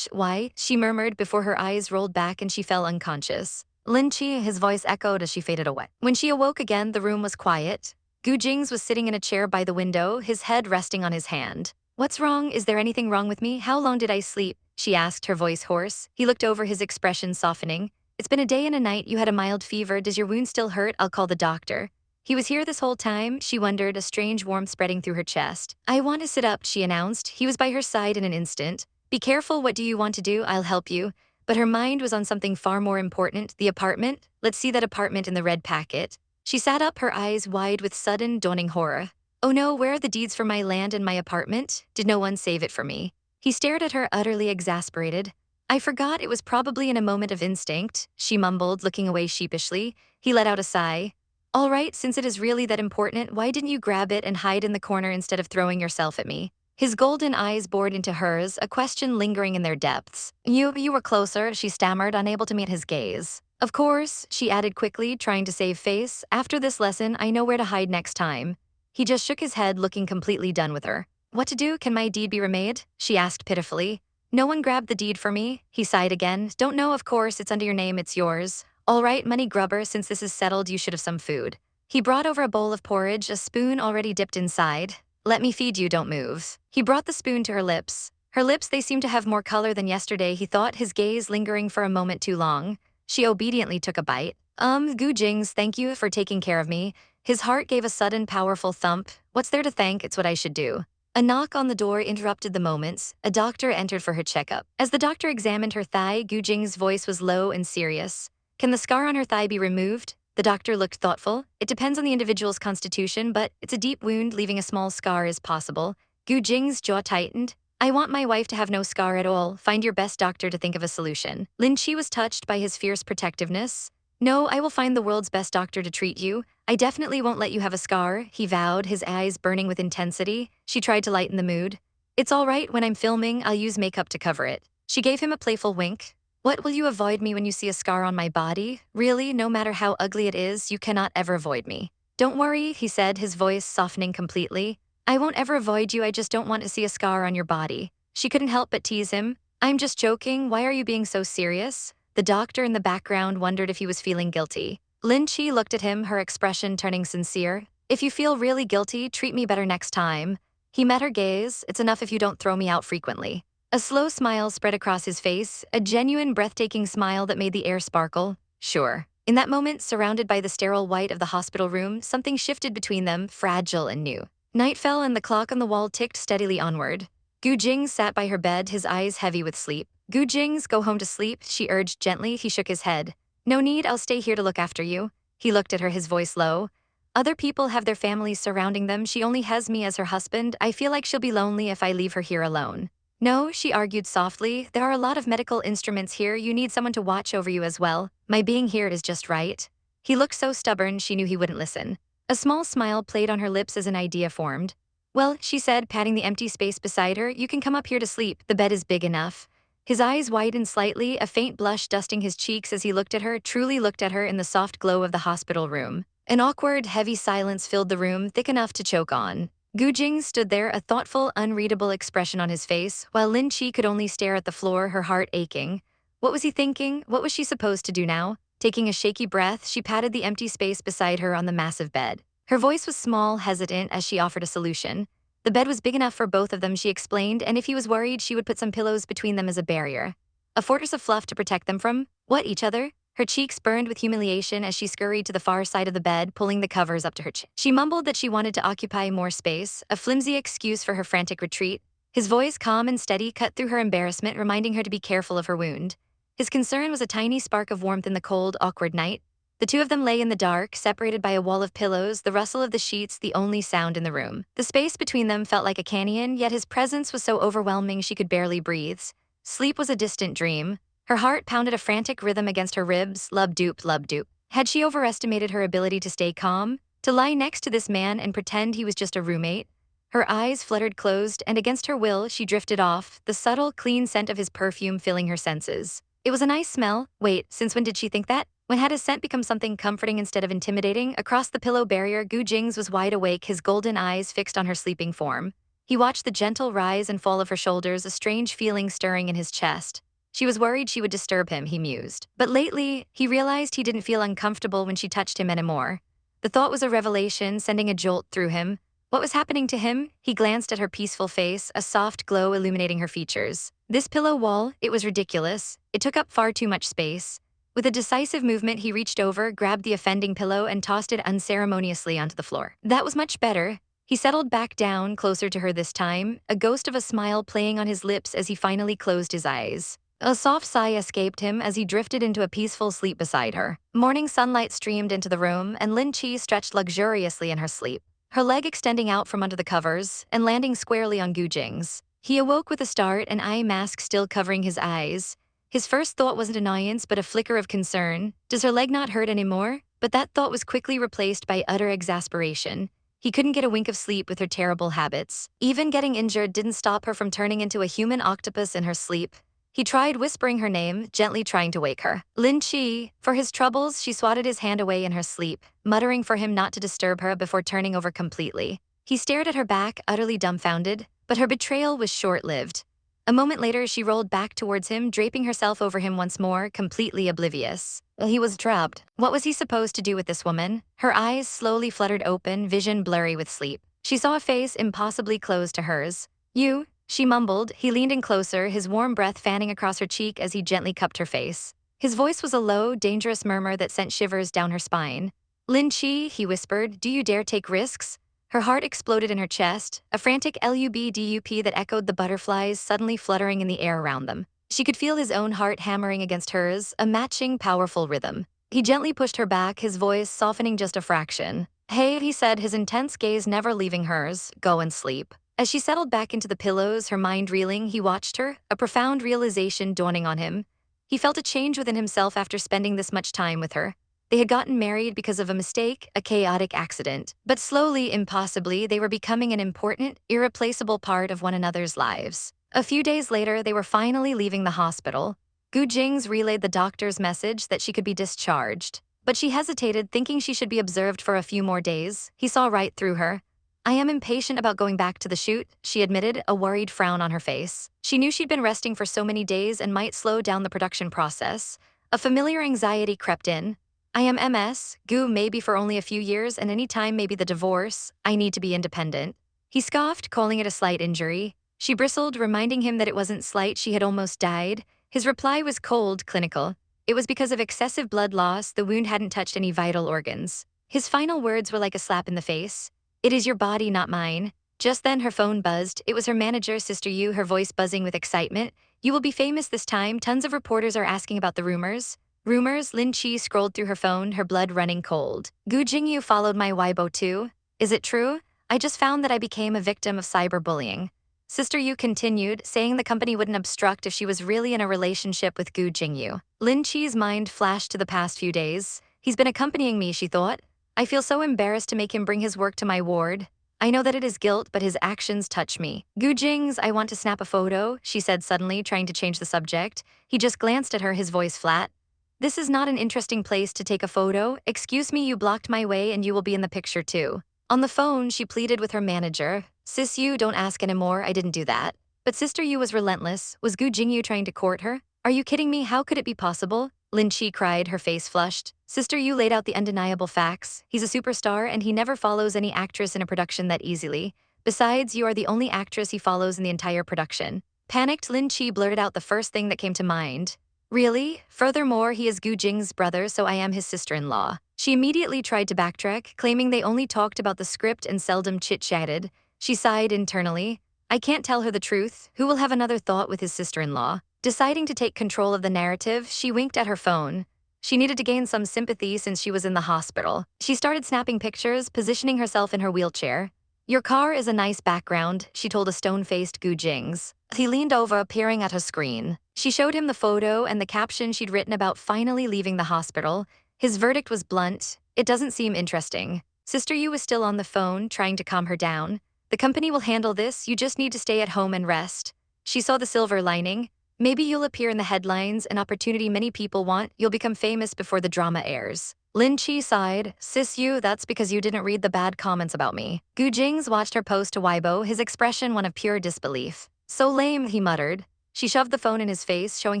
Why? She murmured before her eyes rolled back and she fell unconscious. Lin Che, his voice echoed as she faded away. When she awoke again, the room was quiet. Gu Jingze was sitting in a chair by the window, his head resting on his hand. What's wrong? Is there anything wrong with me? How long did I sleep? She asked, her voice hoarse. He looked over, his expression softening. It's been a day and a night. You had a mild fever. Does your wound still hurt? I'll call the doctor. He was here this whole time, she wondered, a strange warmth spreading through her chest. I want to sit up, she announced. He was by her side in an instant. Be careful, what do you want to do? I'll help you. But her mind was on something far more important, the apartment. Let's see that apartment in the red packet. She sat up, her eyes wide with sudden, dawning horror. Oh no, where are the deeds for my land and my apartment? Did no one save it for me? He stared at her, utterly exasperated. I forgot, it was probably in a moment of instinct, she mumbled, looking away sheepishly. He let out a sigh. All right, since it is really that important, why didn't you grab it and hide in the corner instead of throwing yourself at me? His golden eyes bored into hers, a question lingering in their depths. You were closer, she stammered, unable to meet his gaze. Of course, she added quickly, trying to save face. After this lesson, I know where to hide next time. He just shook his head, looking completely done with her. What to do? Can my deed be remade? She asked pitifully. No one grabbed the deed for me, he sighed again. Don't know, of course, it's under your name, it's yours. All right, money grubber, since this is settled, you should have some food. He brought over a bowl of porridge, a spoon already dipped inside. Let me feed you, don't move. He brought the spoon to her lips. Her lips, they seemed to have more color than yesterday, he thought, his gaze lingering for a moment too long. She obediently took a bite. Gu Jingze, thank you for taking care of me. His heart gave a sudden, powerful thump. What's there to thank? It's what I should do. A knock on the door interrupted the moments. A doctor entered for her checkup. As the doctor examined her thigh, Gu Jingze's voice was low and serious. Can the scar on her thigh be removed? The doctor looked thoughtful. It depends on the individual's constitution, but it's a deep wound, leaving a small scar is possible. Gu Jingze's jaw tightened. I want my wife to have no scar at all. Find your best doctor to think of a solution. Lin Che was touched by his fierce protectiveness. No, I will find the world's best doctor to treat you. I definitely won't let you have a scar, he vowed, his eyes burning with intensity. She tried to lighten the mood. It's all right, when I'm filming, I'll use makeup to cover it. She gave him a playful wink. What, will you avoid me when you see a scar on my body? Really, no matter how ugly it is, you cannot ever avoid me. Don't worry, he said, his voice softening completely. I won't ever avoid you, I just don't want to see a scar on your body. She couldn't help but tease him. I'm just joking, why are you being so serious? The doctor in the background wondered if he was feeling guilty. Lin Che looked at him, her expression turning sincere. If you feel really guilty, treat me better next time. He met her gaze. It's enough if you don't throw me out frequently. A slow smile spread across his face, a genuine, breathtaking smile that made the air sparkle. Sure. In that moment, surrounded by the sterile white of the hospital room, something shifted between them, fragile and new. Night fell and the clock on the wall ticked steadily onward. Gu Jingze sat by her bed, his eyes heavy with sleep. Gu Jingze, go home to sleep, she urged gently. He shook his head. No need, I'll stay here to look after you. He looked at her, his voice low. Other people have their families surrounding them. She only has me as her husband. I feel like she'll be lonely if I leave her here alone. No, she argued softly. There are a lot of medical instruments here. You need someone to watch over you as well. My being here is just right. He looked so stubborn, she knew he wouldn't listen. A small smile played on her lips as an idea formed. Well, she said, patting the empty space beside her, you can come up here to sleep. The bed is big enough. His eyes widened slightly, a faint blush dusting his cheeks as he looked at her, truly looked at her in the soft glow of the hospital room. An awkward, heavy silence filled the room, thick enough to choke on. Gu Jingze stood there, a thoughtful, unreadable expression on his face, while Lin Che could only stare at the floor, her heart aching. What was he thinking? What was she supposed to do now? Taking a shaky breath, she patted the empty space beside her on the massive bed. Her voice was small, hesitant, as she offered a solution. The bed was big enough for both of them, she explained, and if he was worried, she would put some pillows between them as a barrier. A fortress of fluff to protect them from? What, each other? Her cheeks burned with humiliation as she scurried to the far side of the bed, pulling the covers up to her chin. She mumbled that she wanted to occupy more space, a flimsy excuse for her frantic retreat. His voice, calm and steady, cut through her embarrassment, reminding her to be careful of her wound. His concern was a tiny spark of warmth in the cold, awkward night. The two of them lay in the dark, separated by a wall of pillows, the rustle of the sheets the only sound in the room. The space between them felt like a canyon, yet his presence was so overwhelming she could barely breathe. Sleep was a distant dream. Her heart pounded a frantic rhythm against her ribs, lub-doop, lub-doop. Had she overestimated her ability to stay calm? To lie next to this man and pretend he was just a roommate? Her eyes fluttered closed, and against her will, she drifted off, the subtle, clean scent of his perfume filling her senses. It was a nice smell. Wait, since when did she think that? When had his scent become something comforting instead of intimidating? Across the pillow barrier, Gu Jingze was wide awake, his golden eyes fixed on her sleeping form. He watched the gentle rise and fall of her shoulders, a strange feeling stirring in his chest. She was worried she would disturb him, he mused. But lately, he realized he didn't feel uncomfortable when she touched him anymore. The thought was a revelation, sending a jolt through him. What was happening to him? He glanced at her peaceful face, a soft glow illuminating her features. This pillow wall, it was ridiculous. It took up far too much space. With a decisive movement, he reached over, grabbed the offending pillow, and tossed it unceremoniously onto the floor. That was much better. He settled back down, closer to her this time, a ghost of a smile playing on his lips as he finally closed his eyes. A soft sigh escaped him as he drifted into a peaceful sleep beside her. Morning sunlight streamed into the room, and Lin Che stretched luxuriously in her sleep, her leg extending out from under the covers and landing squarely on Gu Jingze. He awoke with a start, an eye mask still covering his eyes. His first thought wasn't annoyance, but a flicker of concern. Does her leg not hurt anymore? But that thought was quickly replaced by utter exasperation. He couldn't get a wink of sleep with her terrible habits. Even getting injured didn't stop her from turning into a human octopus in her sleep. He tried whispering her name, gently trying to wake her. Lin Che. For his troubles, she swatted his hand away in her sleep, muttering for him not to disturb her before turning over completely. He stared at her back, utterly dumbfounded, but her betrayal was short-lived. A moment later, she rolled back towards him, draping herself over him once more, completely oblivious. He was trapped. What was he supposed to do with this woman? Her eyes slowly fluttered open, vision blurry with sleep. She saw a face impossibly close to hers. You? She mumbled. He leaned in closer, his warm breath fanning across her cheek as he gently cupped her face. His voice was a low, dangerous murmur that sent shivers down her spine. Lin Che, he whispered, do you dare take risks? Her heart exploded in her chest, a frantic lubdup that echoed the butterflies suddenly fluttering in the air around them. She could feel his own heart hammering against hers, a matching, powerful rhythm. He gently pushed her back, his voice softening just a fraction. Hey, he said, his intense gaze never leaving hers, go and sleep. As she settled back into the pillows, her mind reeling, he watched her, a profound realization dawning on him. He felt a change within himself after spending this much time with her. They had gotten married because of a mistake, a chaotic accident. But slowly, impossibly, they were becoming an important, irreplaceable part of one another's lives. A few days later, they were finally leaving the hospital. Gu Jingze relayed the doctor's message that she could be discharged. But she hesitated, thinking she should be observed for a few more days. He saw right through her. I am impatient about going back to the shoot, she admitted, a worried frown on her face. She knew she'd been resting for so many days and might slow down the production process. A familiar anxiety crept in. I am MS, Gu, maybe for only a few years, and any time maybe the divorce. I need to be independent. He scoffed, calling it a slight injury. She bristled, reminding him that it wasn't slight, she had almost died. His reply was cold, clinical. It was because of excessive blood loss, the wound hadn't touched any vital organs. His final words were like a slap in the face. It is your body, not mine. Just then her phone buzzed. It was her manager, Sister Yu, her voice buzzing with excitement. You will be famous this time. Tons of reporters are asking about the rumors. Rumors? Lin Che scrolled through her phone, her blood running cold. Gu Jingze followed my Weibo too. Is it true? I just found that I became a victim of cyberbullying. Sister Yu continued, saying the company wouldn't obstruct if she was really in a relationship with Gu Jingze. Lin Che's mind flashed to the past few days. He's been accompanying me, she thought. I feel so embarrassed to make him bring his work to my ward. I know that it is guilt, but his actions touch me. Gu Jingze, I want to snap a photo, she said suddenly, trying to change the subject. He just glanced at her, his voice flat. This is not an interesting place to take a photo. Excuse me, you blocked my way and you will be in the picture too. On the phone, she pleaded with her manager. Sis Yu, don't ask anymore, I didn't do that. But Sister Yu was relentless. Was Gu Jingze trying to court her? Are you kidding me? How could it be possible? Lin Che cried, her face flushed. Sister Yu laid out the undeniable facts. He's a superstar and he never follows any actress in a production that easily. Besides, you are the only actress he follows in the entire production. Panicked, Lin Che blurted out the first thing that came to mind. Really? Furthermore, he is Gu Jingze's brother, so I am his sister-in-law. She immediately tried to backtrack, claiming they only talked about the script and seldom chit-chatted. She sighed internally. I can't tell her the truth. Who will have another thought with his sister-in-law? Deciding to take control of the narrative, she winked at her phone. She needed to gain some sympathy since she was in the hospital. She started snapping pictures, positioning herself in her wheelchair. Your car is a nice background, she told a stone-faced Gu Jingze. He leaned over, peering at her screen. She showed him the photo and the caption she'd written about finally leaving the hospital. His verdict was blunt. It doesn't seem interesting. Sister Yu was still on the phone, trying to calm her down. The company will handle this, you just need to stay at home and rest. She saw the silver lining. Maybe you'll appear in the headlines, an opportunity many people want. You'll become famous before the drama airs. Lin Che sighed. Sis Yu, that's because you didn't read the bad comments about me. Gu Jingze watched her post to Weibo, his expression one of pure disbelief. So lame, he muttered. She shoved the phone in his face, showing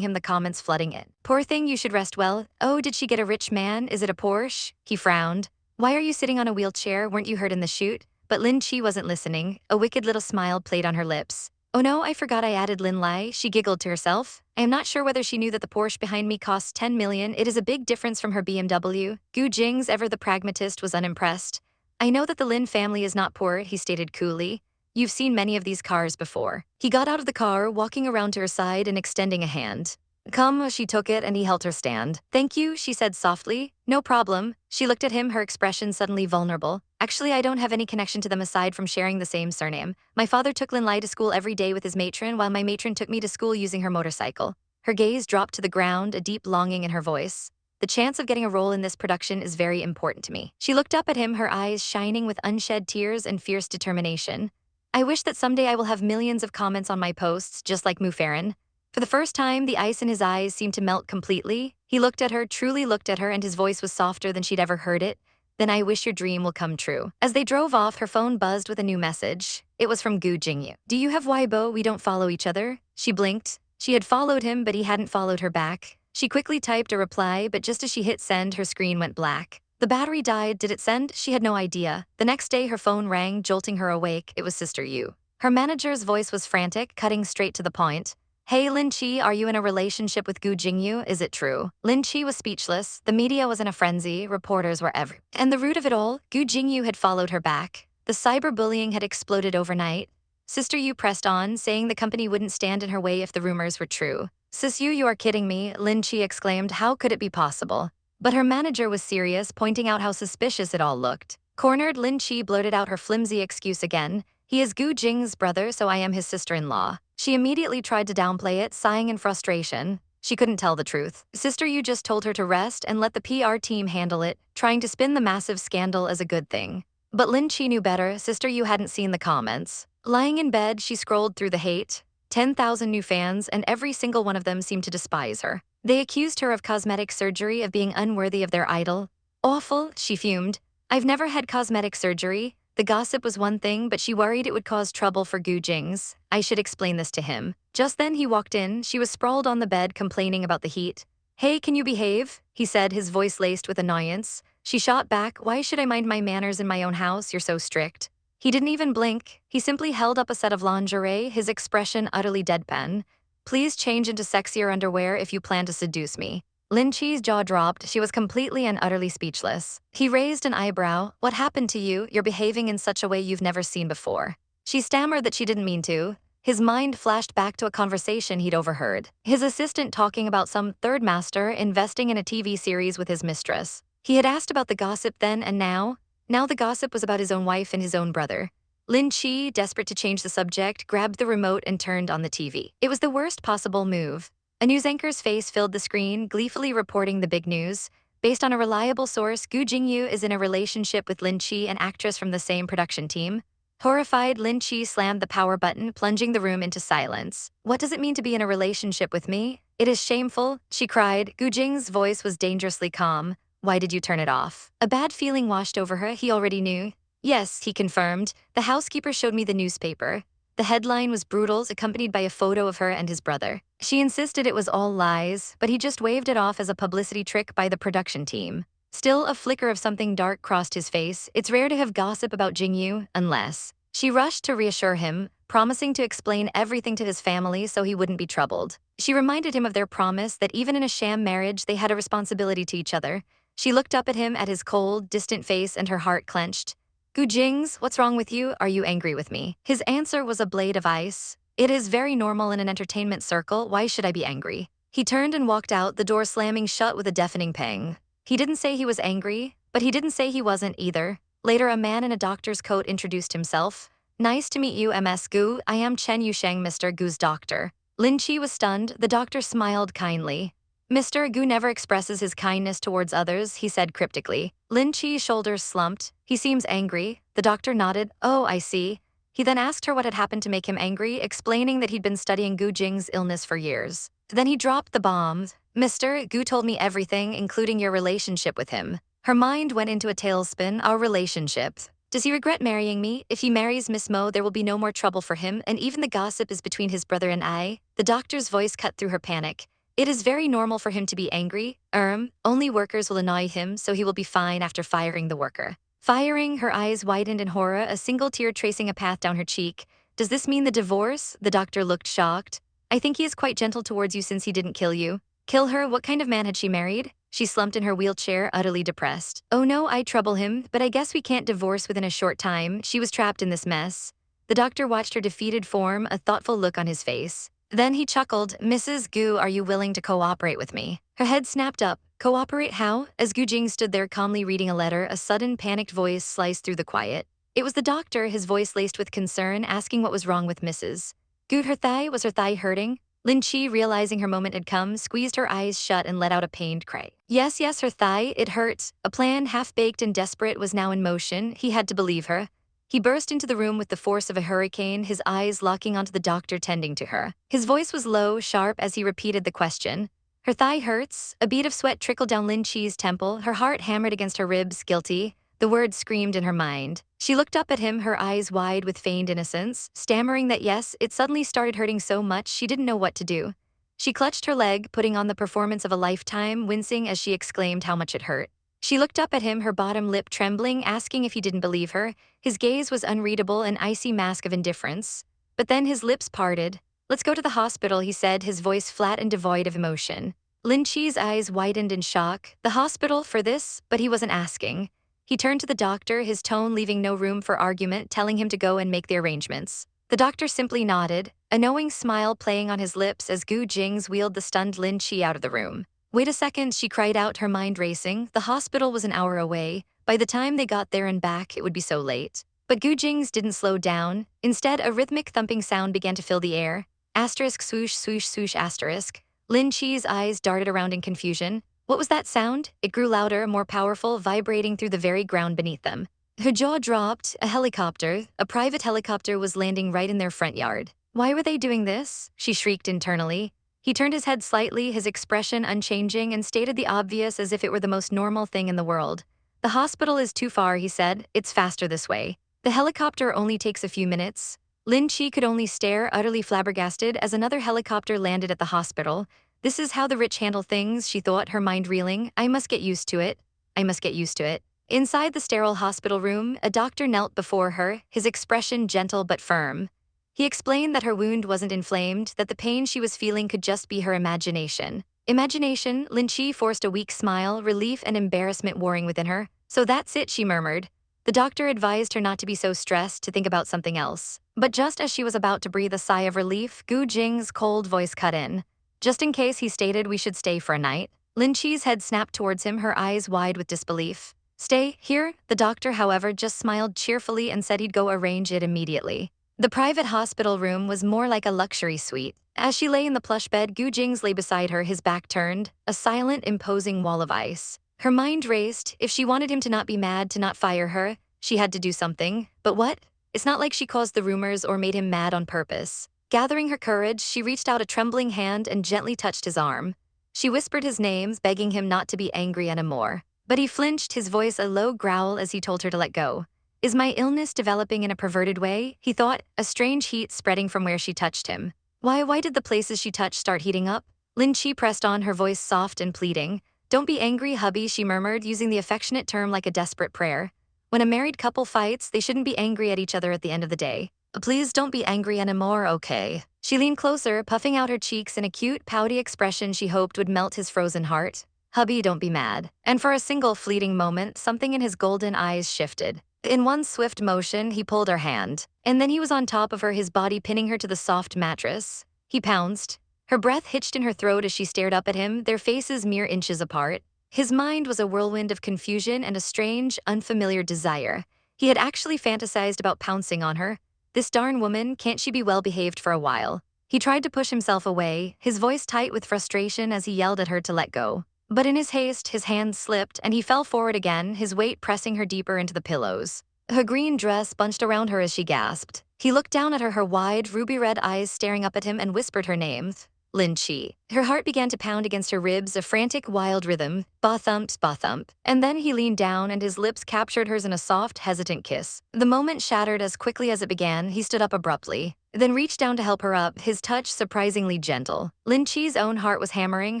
him the comments flooding in. Poor thing, you should rest well. Oh, did she get a rich man? Is it a Porsche? He frowned. Why are you sitting on a wheelchair? Weren't you hurt in the shoot? But Lin Che wasn't listening. A wicked little smile played on her lips. Oh no, I forgot I added Lin Lai, she giggled to herself. I am not sure whether she knew that the Porsche behind me costs 10 million. It is a big difference from her BMW. Gu Jingze, ever the pragmatist, was unimpressed. I know that the Lin family is not poor, he stated coolly. You've seen many of these cars before. He got out of the car, walking around to her side and extending a hand. Come, she took it and he held her stand. Thank you, she said softly. No problem. She looked at him, her expression suddenly vulnerable. Actually, I don't have any connection to them aside from sharing the same surname. My father took Lin Lai to school every day with his matron, while my matron took me to school using her motorcycle. Her gaze dropped to the ground, a deep longing in her voice. The chance of getting a role in this production is very important to me. She looked up at him, her eyes shining with unshed tears and fierce determination. I wish that someday I will have millions of comments on my posts, just like Mu Farron. For the first time, the ice in his eyes seemed to melt completely. He looked at her, truly looked at her, and his voice was softer than she'd ever heard it. Then I wish your dream will come true. As they drove off, her phone buzzed with a new message. It was from Gu Jingze. Do you have Weibo? We don't follow each other? She blinked. She had followed him, but he hadn't followed her back. She quickly typed a reply, but just as she hit send, her screen went black. The battery died. Did it send? She had no idea. The next day, her phone rang, jolting her awake. It was Sister Yu. Her manager's voice was frantic, cutting straight to the point. Hey Lin Che, are you in a relationship with Gu Jingze? Is it true? Lin Che was speechless. The media was in a frenzy. Reporters were everywhere. And the root of it all, Gu Jingze had followed her back. The cyberbullying had exploded overnight. Sister Yu pressed on, saying the company wouldn't stand in her way if the rumors were true. Sis Yu, you are kidding me, Lin Che exclaimed. How could it be possible? But her manager was serious, pointing out how suspicious it all looked. Cornered, Lin Che blurted out her flimsy excuse again. He is Gu Jing's brother, so I am his sister-in-law. She immediately tried to downplay it, sighing in frustration. She couldn't tell the truth. Sister Yu just told her to rest and let the PR team handle it, trying to spin the massive scandal as a good thing. But Lin Che knew better. Sister Yu hadn't seen the comments. Lying in bed, she scrolled through the hate. 10,000 new fans, and every single one of them seemed to despise her. They accused her of cosmetic surgery, of being unworthy of their idol. Awful, she fumed. I've never had cosmetic surgery. The gossip was one thing, but she worried it would cause trouble for Gu Jingze. I should explain this to him. Just then he walked in. She was sprawled on the bed, complaining about the heat. Hey, can you behave? He said, his voice laced with annoyance. She shot back. Why should I mind my manners in my own house? You're so strict. He didn't even blink. He simply held up a set of lingerie, his expression utterly deadpan. Please change into sexier underwear if you plan to seduce me. Lin Che's jaw dropped. She was completely and utterly speechless. He raised an eyebrow. What happened to you? You're behaving in such a way you've never seen before. She stammered that she didn't mean to. His mind flashed back to a conversation he'd overheard. His assistant talking about some third master investing in a TV series with his mistress. He had asked about the gossip then and now. Now the gossip was about his own wife and his own brother. Lin Che, desperate to change the subject, grabbed the remote and turned on the TV. It was the worst possible move. A news anchor's face filled the screen, gleefully reporting the big news. Based on a reliable source, Gu Jingze is in a relationship with Lin Che, an actress from the same production team. Horrified, Lin Che slammed the power button, plunging the room into silence. What does it mean to be in a relationship with me? It is shameful, she cried. Gu Jing's voice was dangerously calm. Why did you turn it off? A bad feeling washed over her, he already knew. Yes, he confirmed. The housekeeper showed me the newspaper. The headline was brutal, accompanied by a photo of her and his brother. She insisted it was all lies, but he just waved it off as a publicity trick by the production team. Still, a flicker of something dark crossed his face. It's rare to have gossip about Jingyu, unless. She rushed to reassure him, promising to explain everything to his family so he wouldn't be troubled. She reminded him of their promise that even in a sham marriage, they had a responsibility to each other. She looked up at him, at his cold, distant face, and her heart clenched. Gu Jingze, what's wrong with you? Are you angry with me? His answer was a blade of ice. It is very normal in an entertainment circle. Why should I be angry? He turned and walked out, the door slamming shut with a deafening pang. He didn't say he was angry, but he didn't say he wasn't either. Later, a man in a doctor's coat introduced himself. Nice to meet you, Ms. Gu. I am Chen Yusheng, Mr. Gu's doctor. Lin Che was stunned. The doctor smiled kindly. Mr. Gu never expresses his kindness towards others, he said cryptically. Lin Che's shoulders slumped. He seems angry. The doctor nodded. Oh, I see. He then asked her what had happened to make him angry, explaining that he'd been studying Gu Jing's illness for years. Then he dropped the bomb. Mr. Gu told me everything, including your relationship with him. Her mind went into a tailspin. Our relationship. Does he regret marrying me? If he marries Miss Mo, there will be no more trouble for him, and even the gossip is between his brother and I. The doctor's voice cut through her panic. It is very normal for him to be angry. Only workers will annoy him, so he will be fine after firing the worker. Firing, her eyes widened in horror, a single tear tracing a path down her cheek. Does this mean the divorce? The doctor looked shocked. I think he is quite gentle towards you since he didn't kill you. Kill her? What kind of man had she married? She slumped in her wheelchair, utterly depressed. Oh no, I trouble him, but I guess we can't divorce within a short time. She was trapped in this mess. The doctor watched her defeated form, a thoughtful look on his face. Then he chuckled. Mrs. Gu, are you willing to cooperate with me? Her head snapped up. Cooperate how? As Gu Jing stood there calmly reading a letter, a sudden panicked voice sliced through the quiet. It was the doctor, his voice laced with concern, asking what was wrong with Mrs. Gu. Was her thigh hurting? Lin Che, realizing her moment had come, squeezed her eyes shut and let out a pained cry. Yes, her thigh, it hurts. A plan, half-baked and desperate, was now in motion. He had to believe her. He burst into the room with the force of a hurricane, his eyes locking onto the doctor tending to her. His voice was low, sharp, as he repeated the question. Her thigh hurts. A bead of sweat trickled down Lin Che's temple, her heart hammered against her ribs, guilty. The word screamed in her mind. She looked up at him, her eyes wide with feigned innocence, stammering that yes, it suddenly started hurting so much she didn't know what to do. She clutched her leg, putting on the performance of a lifetime, wincing as she exclaimed how much it hurt. She looked up at him, her bottom lip trembling, asking if he didn't believe her. His gaze was unreadable, an icy mask of indifference. But then his lips parted. Let's go to the hospital, he said, his voice flat and devoid of emotion. Lin Che's eyes widened in shock. The hospital for this? But he wasn't asking. He turned to the doctor, his tone leaving no room for argument, telling him to go and make the arrangements. The doctor simply nodded, a knowing smile playing on his lips as Gu Jingze wheeled the stunned Lin Che out of the room. Wait a second, she cried out, her mind racing. The hospital was an hour away. By the time they got there and back, it would be so late. But Gu Jingze didn't slow down. Instead, a rhythmic thumping sound began to fill the air. Asterisk swoosh swoosh swoosh asterisk. Lin Che's eyes darted around in confusion. What was that sound? It grew louder, more powerful, vibrating through the very ground beneath them. Her jaw dropped. A helicopter, a private helicopter, was landing right in their front yard. Why were they doing this? She shrieked internally. He turned his head slightly, his expression unchanging, and stated the obvious as if it were the most normal thing in the world. The hospital is too far, he said. It's faster this way. The helicopter only takes a few minutes. Lin Che could only stare, utterly flabbergasted, as another helicopter landed at the hospital. This is how the rich handle things, she thought, her mind reeling. I must get used to it. I must get used to it. Inside the sterile hospital room, a doctor knelt before her, his expression gentle but firm. He explained that her wound wasn't inflamed, that the pain she was feeling could just be her imagination. Imagination? Lin Che forced a weak smile, relief and embarrassment warring within her. So that's it, she murmured. The doctor advised her not to be so stressed, to think about something else. But just as she was about to breathe a sigh of relief, Gu Jing's cold voice cut in. Just in case, he stated, we should stay for a night. Lin Che's head snapped towards him, her eyes wide with disbelief. Stay here? The doctor, however, just smiled cheerfully and said he'd go arrange it immediately. The private hospital room was more like a luxury suite. As she lay in the plush bed, Gu Jingze lay beside her, his back turned, a silent, imposing wall of ice. Her mind raced. If she wanted him to not be mad, to not fire her, she had to do something. But what? It's not like she caused the rumors or made him mad on purpose. Gathering her courage, she reached out a trembling hand and gently touched his arm. She whispered his name, begging him not to be angry anymore. But he flinched, his voice a low growl as he told her to let go. Is my illness developing in a perverted way? He thought, a strange heat spreading from where she touched him. Why did the places she touched start heating up? Lin Che pressed on, her voice soft and pleading. Don't be angry, hubby, she murmured, using the affectionate term like a desperate prayer. When a married couple fights, they shouldn't be angry at each other at the end of the day. Please don't be angry anymore, okay? She leaned closer, puffing out her cheeks in a cute, pouty expression she hoped would melt his frozen heart. Hubby, don't be mad. And for a single fleeting moment, something in his golden eyes shifted. In one swift motion, he pulled her hand. And then he was on top of her, his body pinning her to the soft mattress. He pounced. Her breath hitched in her throat as she stared up at him, their faces mere inches apart. His mind was a whirlwind of confusion and a strange, unfamiliar desire. He had actually fantasized about pouncing on her. This darn woman, can't she be well behaved for a while? He tried to push himself away, his voice tight with frustration as he yelled at her to let go. But in his haste, his hand slipped and he fell forward again, his weight pressing her deeper into the pillows. Her green dress bunched around her as she gasped. He looked down at her, her wide, ruby-red eyes staring up at him, and whispered her name. Lin Che. Her heart began to pound against her ribs, a frantic, wild rhythm, ba-thump, ba-thump. And then he leaned down and his lips captured hers in a soft, hesitant kiss. The moment shattered as quickly as it began. He stood up abruptly, then reached down to help her up, his touch surprisingly gentle. Lin Che's own heart was hammering,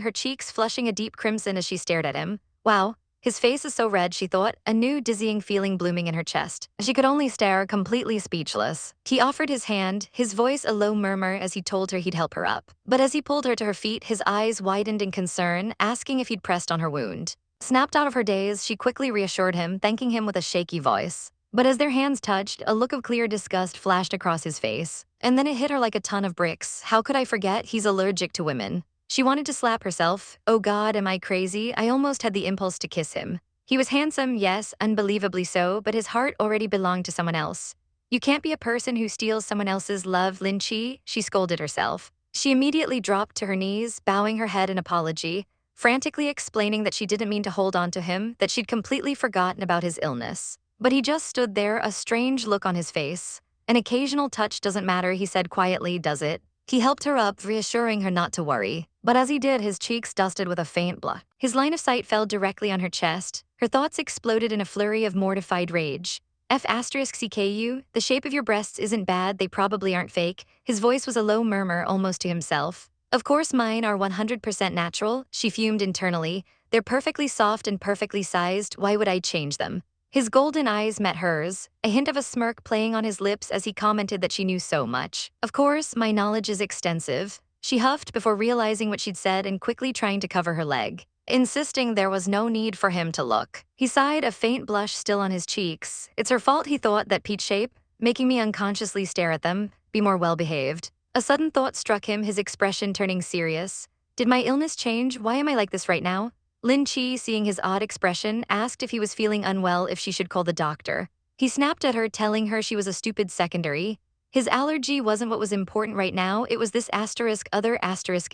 her cheeks flushing a deep crimson as she stared at him. Wow. His face is so red, she thought, a new dizzying feeling blooming in her chest. She could only stare, completely speechless. He offered his hand, his voice a low murmur as he told her he'd help her up. But as he pulled her to her feet, his eyes widened in concern, asking if he'd pressed on her wound. Snapped out of her daze, she quickly reassured him, thanking him with a shaky voice. But as their hands touched, a look of clear disgust flashed across his face. And then it hit her like a ton of bricks. How could I forget? He's allergic to women. She wanted to slap herself. Oh God, am I crazy? I almost had the impulse to kiss him. He was handsome, yes, unbelievably so, but his heart already belonged to someone else. You can't be a person who steals someone else's love, Lin Che, she scolded herself. She immediately dropped to her knees, bowing her head in apology, frantically explaining that she didn't mean to hold on to him, that she'd completely forgotten about his illness. But he just stood there, a strange look on his face. An occasional touch doesn't matter, he said quietly, does it? He helped her up, reassuring her not to worry. But as he did, his cheeks dusted with a faint blush. His line of sight fell directly on her chest. Her thoughts exploded in a flurry of mortified rage. F*CKU, the shape of your breasts isn't bad, they probably aren't fake. His voice was a low murmur, almost to himself. Of course mine are 100% natural, she fumed internally. They're perfectly soft and perfectly sized, why would I change them? His golden eyes met hers, a hint of a smirk playing on his lips as he commented that she knew so much. Of course, my knowledge is extensive. She huffed before realizing what she'd said and quickly trying to cover her leg, insisting there was no need for him to look. He sighed, a faint blush still on his cheeks. It's her fault, he thought, that peach shape, making me unconsciously stare at them, be more well-behaved. A sudden thought struck him, his expression turning serious. Did my illness change? Why am I like this right now? Lin Che, seeing his odd expression, asked if he was feeling unwell, if she should call the doctor. He snapped at her, telling her she was a stupid secondary. His allergy wasn't what was important right now, it was this other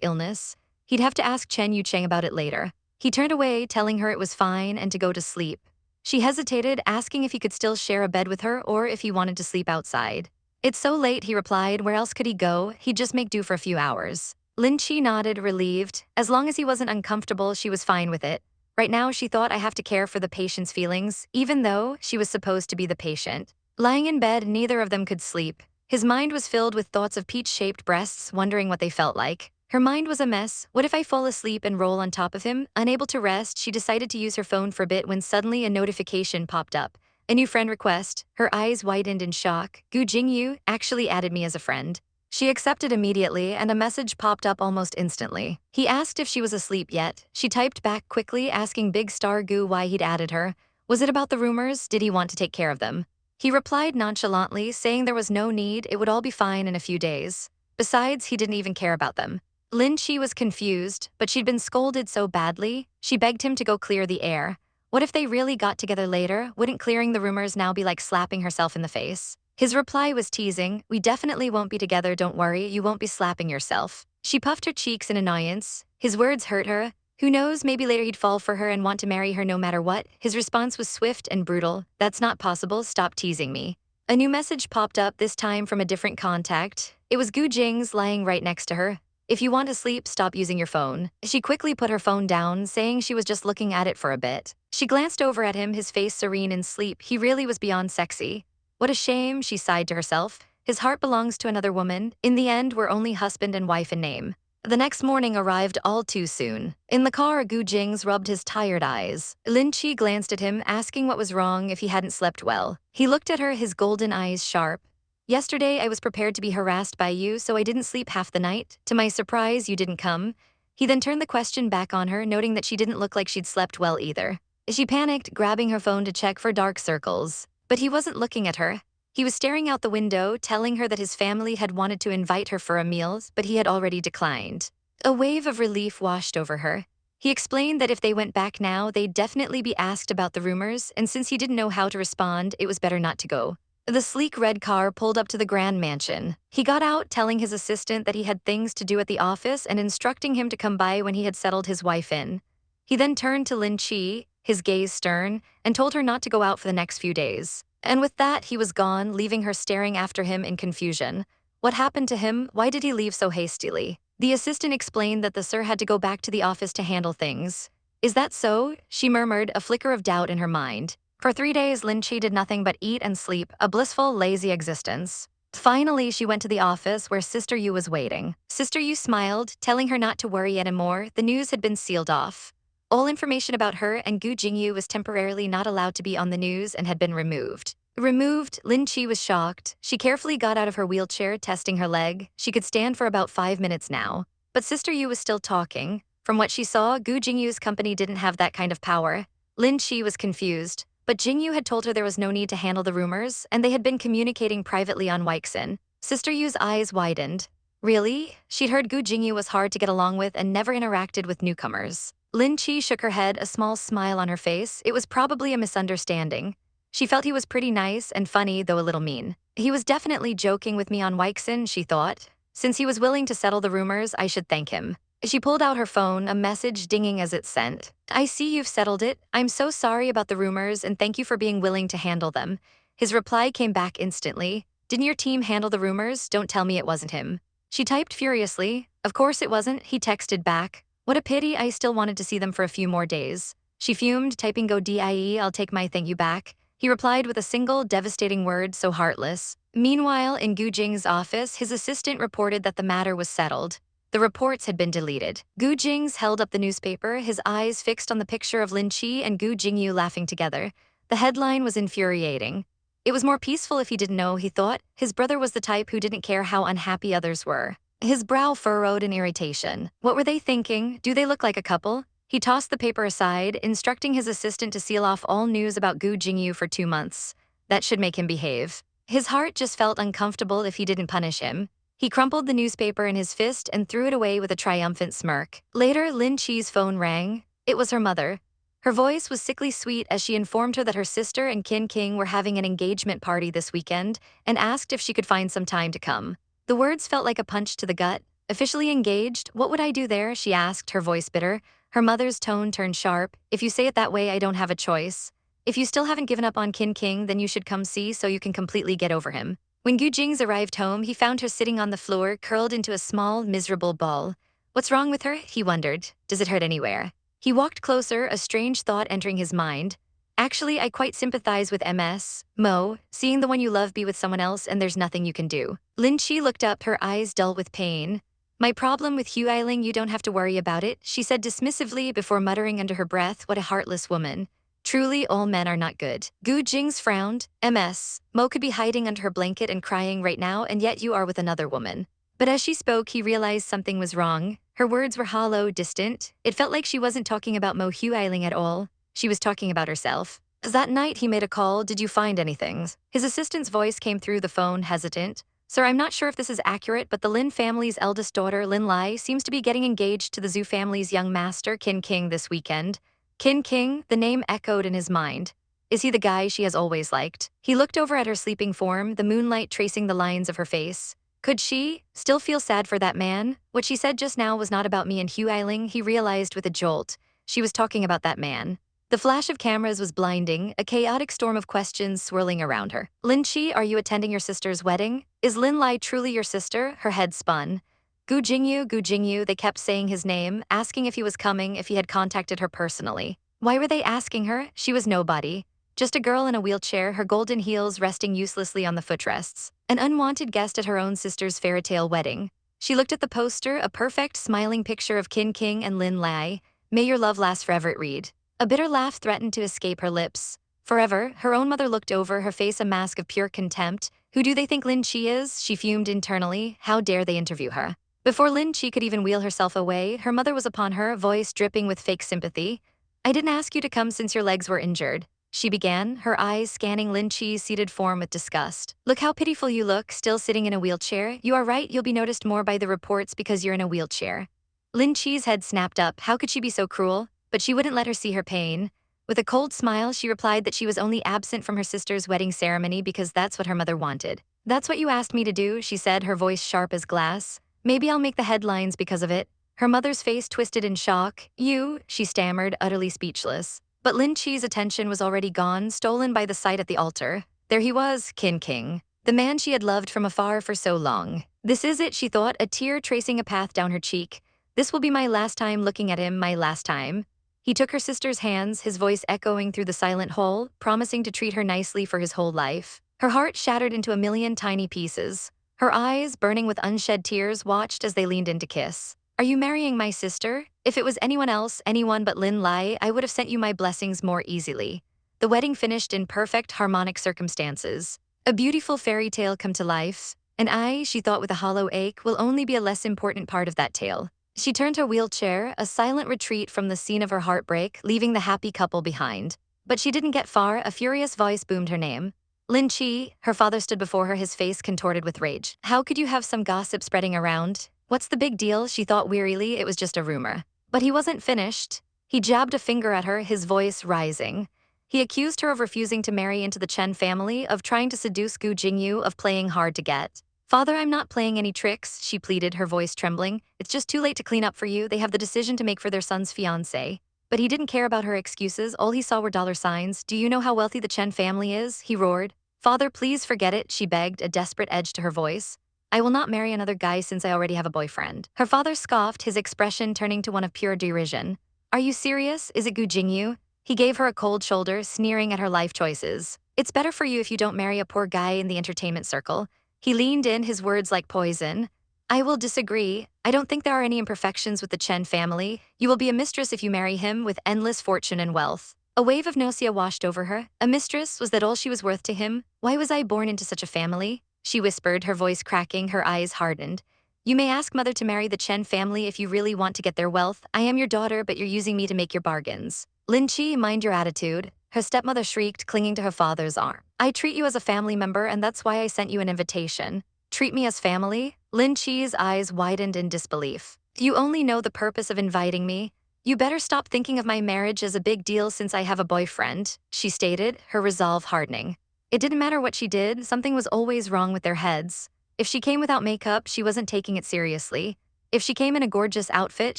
illness. He'd have to ask Chen Yucheng about it later. He turned away, telling her it was fine and to go to sleep. She hesitated, asking if he could still share a bed with her or if he wanted to sleep outside. It's so late, he replied, where else could he go? He'd just make do for a few hours. Lin Che nodded, relieved. As long as he wasn't uncomfortable, she was fine with it. Right now, she thought, I have to care for the patient's feelings, even though she was supposed to be the patient. Lying in bed, neither of them could sleep. His mind was filled with thoughts of peach-shaped breasts, wondering what they felt like. Her mind was a mess. What if I fall asleep and roll on top of him? Unable to rest, she decided to use her phone for a bit when suddenly a notification popped up. A new friend request. Her eyes widened in shock. Gu Jingze actually added me as a friend. She accepted immediately, and a message popped up almost instantly. He asked if she was asleep yet. She typed back quickly, asking Big Star Gu why he'd added her. Was it about the rumors? Did he want to take care of them? He replied nonchalantly, saying there was no need, it would all be fine in a few days. Besides, he didn't even care about them. Lin Che was confused, but she'd been scolded so badly, she begged him to go clear the air. What if they really got together later? Wouldn't clearing the rumors now be like slapping herself in the face? His reply was teasing, we definitely won't be together, don't worry, you won't be slapping yourself. She puffed her cheeks in annoyance. His words hurt her. Who knows, maybe later he'd fall for her and want to marry her no matter what. His response was swift and brutal. That's not possible, stop teasing me. A new message popped up, this time from a different contact. It was Gu Jingze lying right next to her. If you want to sleep, stop using your phone. She quickly put her phone down, saying she was just looking at it for a bit. She glanced over at him, his face serene in sleep. He really was beyond sexy. What a shame, she sighed to herself. His heart belongs to another woman. In the end, we're only husband and wife in name. The next morning arrived all too soon. In the car, Gu Jingze rubbed his tired eyes. Lin Che glanced at him, asking what was wrong if he hadn't slept well. He looked at her, his golden eyes sharp. Yesterday, I was prepared to be harassed by you, so I didn't sleep half the night. To my surprise, you didn't come. He then turned the question back on her, noting that she didn't look like she'd slept well either. She panicked, grabbing her phone to check for dark circles. But he wasn't looking at her. He was staring out the window, telling her that his family had wanted to invite her for a meal, but he had already declined. A wave of relief washed over her. He explained that if they went back now, they'd definitely be asked about the rumors, and since he didn't know how to respond, it was better not to go. The sleek red car pulled up to the grand mansion. He got out, telling his assistant that he had things to do at the office and instructing him to come by when he had settled his wife in. He then turned to Lin Che, his gaze stern, and told her not to go out for the next few days. And with that, he was gone, leaving her staring after him in confusion. What happened to him? Why did he leave so hastily? The assistant explained that the sir had to go back to the office to handle things. Is that so? She murmured, a flicker of doubt in her mind. For 3 days, Lin Che did nothing but eat and sleep, a blissful, lazy existence. Finally, she went to the office where Sister Yu was waiting. Sister Yu smiled, telling her not to worry anymore. The news had been sealed off. All information about her and Gu Jingze was temporarily not allowed to be on the news and had been removed. Removed, Lin Che was shocked. She carefully got out of her wheelchair, testing her leg. She could stand for about 5 minutes now. But Sister Yu was still talking. From what she saw, Gu Jingz's company didn't have that kind of power. Lin Che was confused. But Jingyu had told her there was no need to handle the rumors, and they had been communicating privately on Weixin. Sister Yu's eyes widened. Really? She'd heard Gu Jingze was hard to get along with and never interacted with newcomers. Lin Che shook her head, a small smile on her face. It was probably a misunderstanding. She felt he was pretty nice and funny, though a little mean. He was definitely joking with me on Weixin, she thought. Since he was willing to settle the rumors, I should thank him. She pulled out her phone, a message dinging as it sent. I see you've settled it. I'm so sorry about the rumors and thank you for being willing to handle them. His reply came back instantly. Didn't your team handle the rumors? Don't tell me it wasn't him. She typed furiously. Of course it wasn't, he texted back. What a pity, I still wanted to see them for a few more days. She fumed, typing go die, I'll take my thank you back. He replied with a single, devastating word, so heartless. Meanwhile, in Gu Jingze's office, his assistant reported that the matter was settled. The reports had been deleted. Gu Jingze held up the newspaper, his eyes fixed on the picture of Lin Che and Gu Jingze laughing together. The headline was infuriating. It was more peaceful if he didn't know, he thought. His brother was the type who didn't care how unhappy others were. His brow furrowed in irritation. What were they thinking? Do they look like a couple? He tossed the paper aside, instructing his assistant to seal off all news about Gu Jingze for 2 months. That should make him behave. His heart just felt uncomfortable if he didn't punish him. He crumpled the newspaper in his fist and threw it away with a triumphant smirk. Later, Lin Che's phone rang. It was her mother. Her voice was sickly sweet as she informed her that her sister and Kin King were having an engagement party this weekend and asked if she could find some time to come. The words felt like a punch to the gut. Officially engaged? What would I do there? She asked, her voice bitter. Her mother's tone turned sharp. If you say it that way, I don't have a choice. If you still haven't given up on Kin King, then you should come see so you can completely get over him. When Gu Jingze arrived home, he found her sitting on the floor, curled into a small, miserable ball. What's wrong with her? He wondered. Does it hurt anywhere? He walked closer, a strange thought entering his mind. Actually, I quite sympathize with MS. Mo, seeing the one you love be with someone else and there's nothing you can do. Lin Che looked up, her eyes dull with pain. My problem with Huiling, you don't have to worry about it, she said dismissively before muttering under her breath, what a heartless woman. Truly, all men are not good. Gu Jingze frowned. MS. Mo could be hiding under her blanket and crying right now, and yet you are with another woman. But as she spoke, he realized something was wrong. Her words were hollow, distant. It felt like she wasn't talking about Mo Huiling at all. She was talking about herself. That night, he made a call. Did you find anything? His assistant's voice came through the phone, hesitant. Sir, I'm not sure if this is accurate, but the Lin family's eldest daughter, Lin Lai, seems to be getting engaged to the Zhu family's young master, Kin King, this weekend. Kin King, the name echoed in his mind. Is he the guy she has always liked? He looked over at her sleeping form, the moonlight tracing the lines of her face. Could she still feel sad for that man? What she said just now was not about me and Huiling, he realized with a jolt. She was talking about that man. The flash of cameras was blinding, a chaotic storm of questions swirling around her. Lin Che, are you attending your sister's wedding? Is Lin Lai truly your sister? Her head spun. Gu Jingze, they kept saying his name, asking if he was coming, if he had contacted her personally. Why were they asking her? She was nobody. Just a girl in a wheelchair, her golden heels resting uselessly on the footrests. An unwanted guest at her own sister's fairytale wedding. She looked at the poster, a perfect, smiling picture of Kin King and Lin Lai. May your love last forever, it read. A bitter laugh threatened to escape her lips. Forever, her own mother looked over, her face a mask of pure contempt. Who do they think Lin Che is? She fumed internally. How dare they interview her? Before Lin Che could even wheel herself away, her mother was upon her, voice dripping with fake sympathy. I didn't ask you to come since your legs were injured, she began, her eyes scanning Lin Che's seated form with disgust. Look how pitiful you look, still sitting in a wheelchair. You are right, you'll be noticed more by the reports because you're in a wheelchair. Lin Che's head snapped up. How could she be so cruel? But she wouldn't let her see her pain. With a cold smile, she replied that she was only absent from her sister's wedding ceremony because that's what her mother wanted. That's what you asked me to do, she said, her voice sharp as glass. Maybe I'll make the headlines because of it. Her mother's face twisted in shock. You, she stammered, utterly speechless. But Lin Che's attention was already gone, stolen by the sight at the altar. There he was, Kin King. The man she had loved from afar for so long. This is it, she thought, a tear tracing a path down her cheek. This will be my last time looking at him, my last time. He took her sister's hands, his voice echoing through the silent hall, promising to treat her nicely for his whole life. Her heart shattered into a million tiny pieces. Her eyes, burning with unshed tears, watched as they leaned in to kiss. Are you marrying my sister? If it was anyone else, anyone but Lin Lai, I would have sent you my blessings more easily. The wedding finished in perfect, harmonic circumstances. A beautiful fairy tale come to life. And I, she thought with a hollow ache, will only be a less important part of that tale. She turned her wheelchair, a silent retreat from the scene of her heartbreak, leaving the happy couple behind. But she didn't get far, a furious voice boomed her name. Lin Che, her father stood before her, his face contorted with rage. How could you have some gossip spreading around? What's the big deal? She thought wearily, it was just a rumor. But he wasn't finished. He jabbed a finger at her, his voice rising. He accused her of refusing to marry into the Chen family, of trying to seduce Gu Jingze, of playing hard to get. Father, I'm not playing any tricks, she pleaded, her voice trembling. It's just too late to clean up for you. They have the decision to make for their son's fiancé. But he didn't care about her excuses. All he saw were dollar signs. Do you know how wealthy the Chen family is? He roared. Father, please forget it, she begged, a desperate edge to her voice. I will not marry another guy since I already have a boyfriend. Her father scoffed, his expression turning to one of pure derision. Are you serious? Is it Gu Jingze? He gave her a cold shoulder, sneering at her life choices. It's better for you if you don't marry a poor guy in the entertainment circle. He leaned in, his words like poison. I will disagree. I don't think there are any imperfections with the Chen family. You will be a mistress if you marry him, with endless fortune and wealth. A wave of nausea washed over her. A mistress, was that all she was worth to him? Why was I born into such a family? She whispered, her voice cracking, her eyes hardened. You may ask mother to marry the Chen family if you really want to get their wealth. I am your daughter, but you're using me to make your bargains. Lin Che, mind your attitude. Her stepmother shrieked, clinging to her father's arm. I treat you as a family member, and that's why I sent you an invitation. Treat me as family? Lin Che's eyes widened in disbelief. You only know the purpose of inviting me. You better stop thinking of my marriage as a big deal since I have a boyfriend, she stated, her resolve hardening. It didn't matter what she did, something was always wrong with their heads. If she came without makeup, she wasn't taking it seriously. If she came in a gorgeous outfit,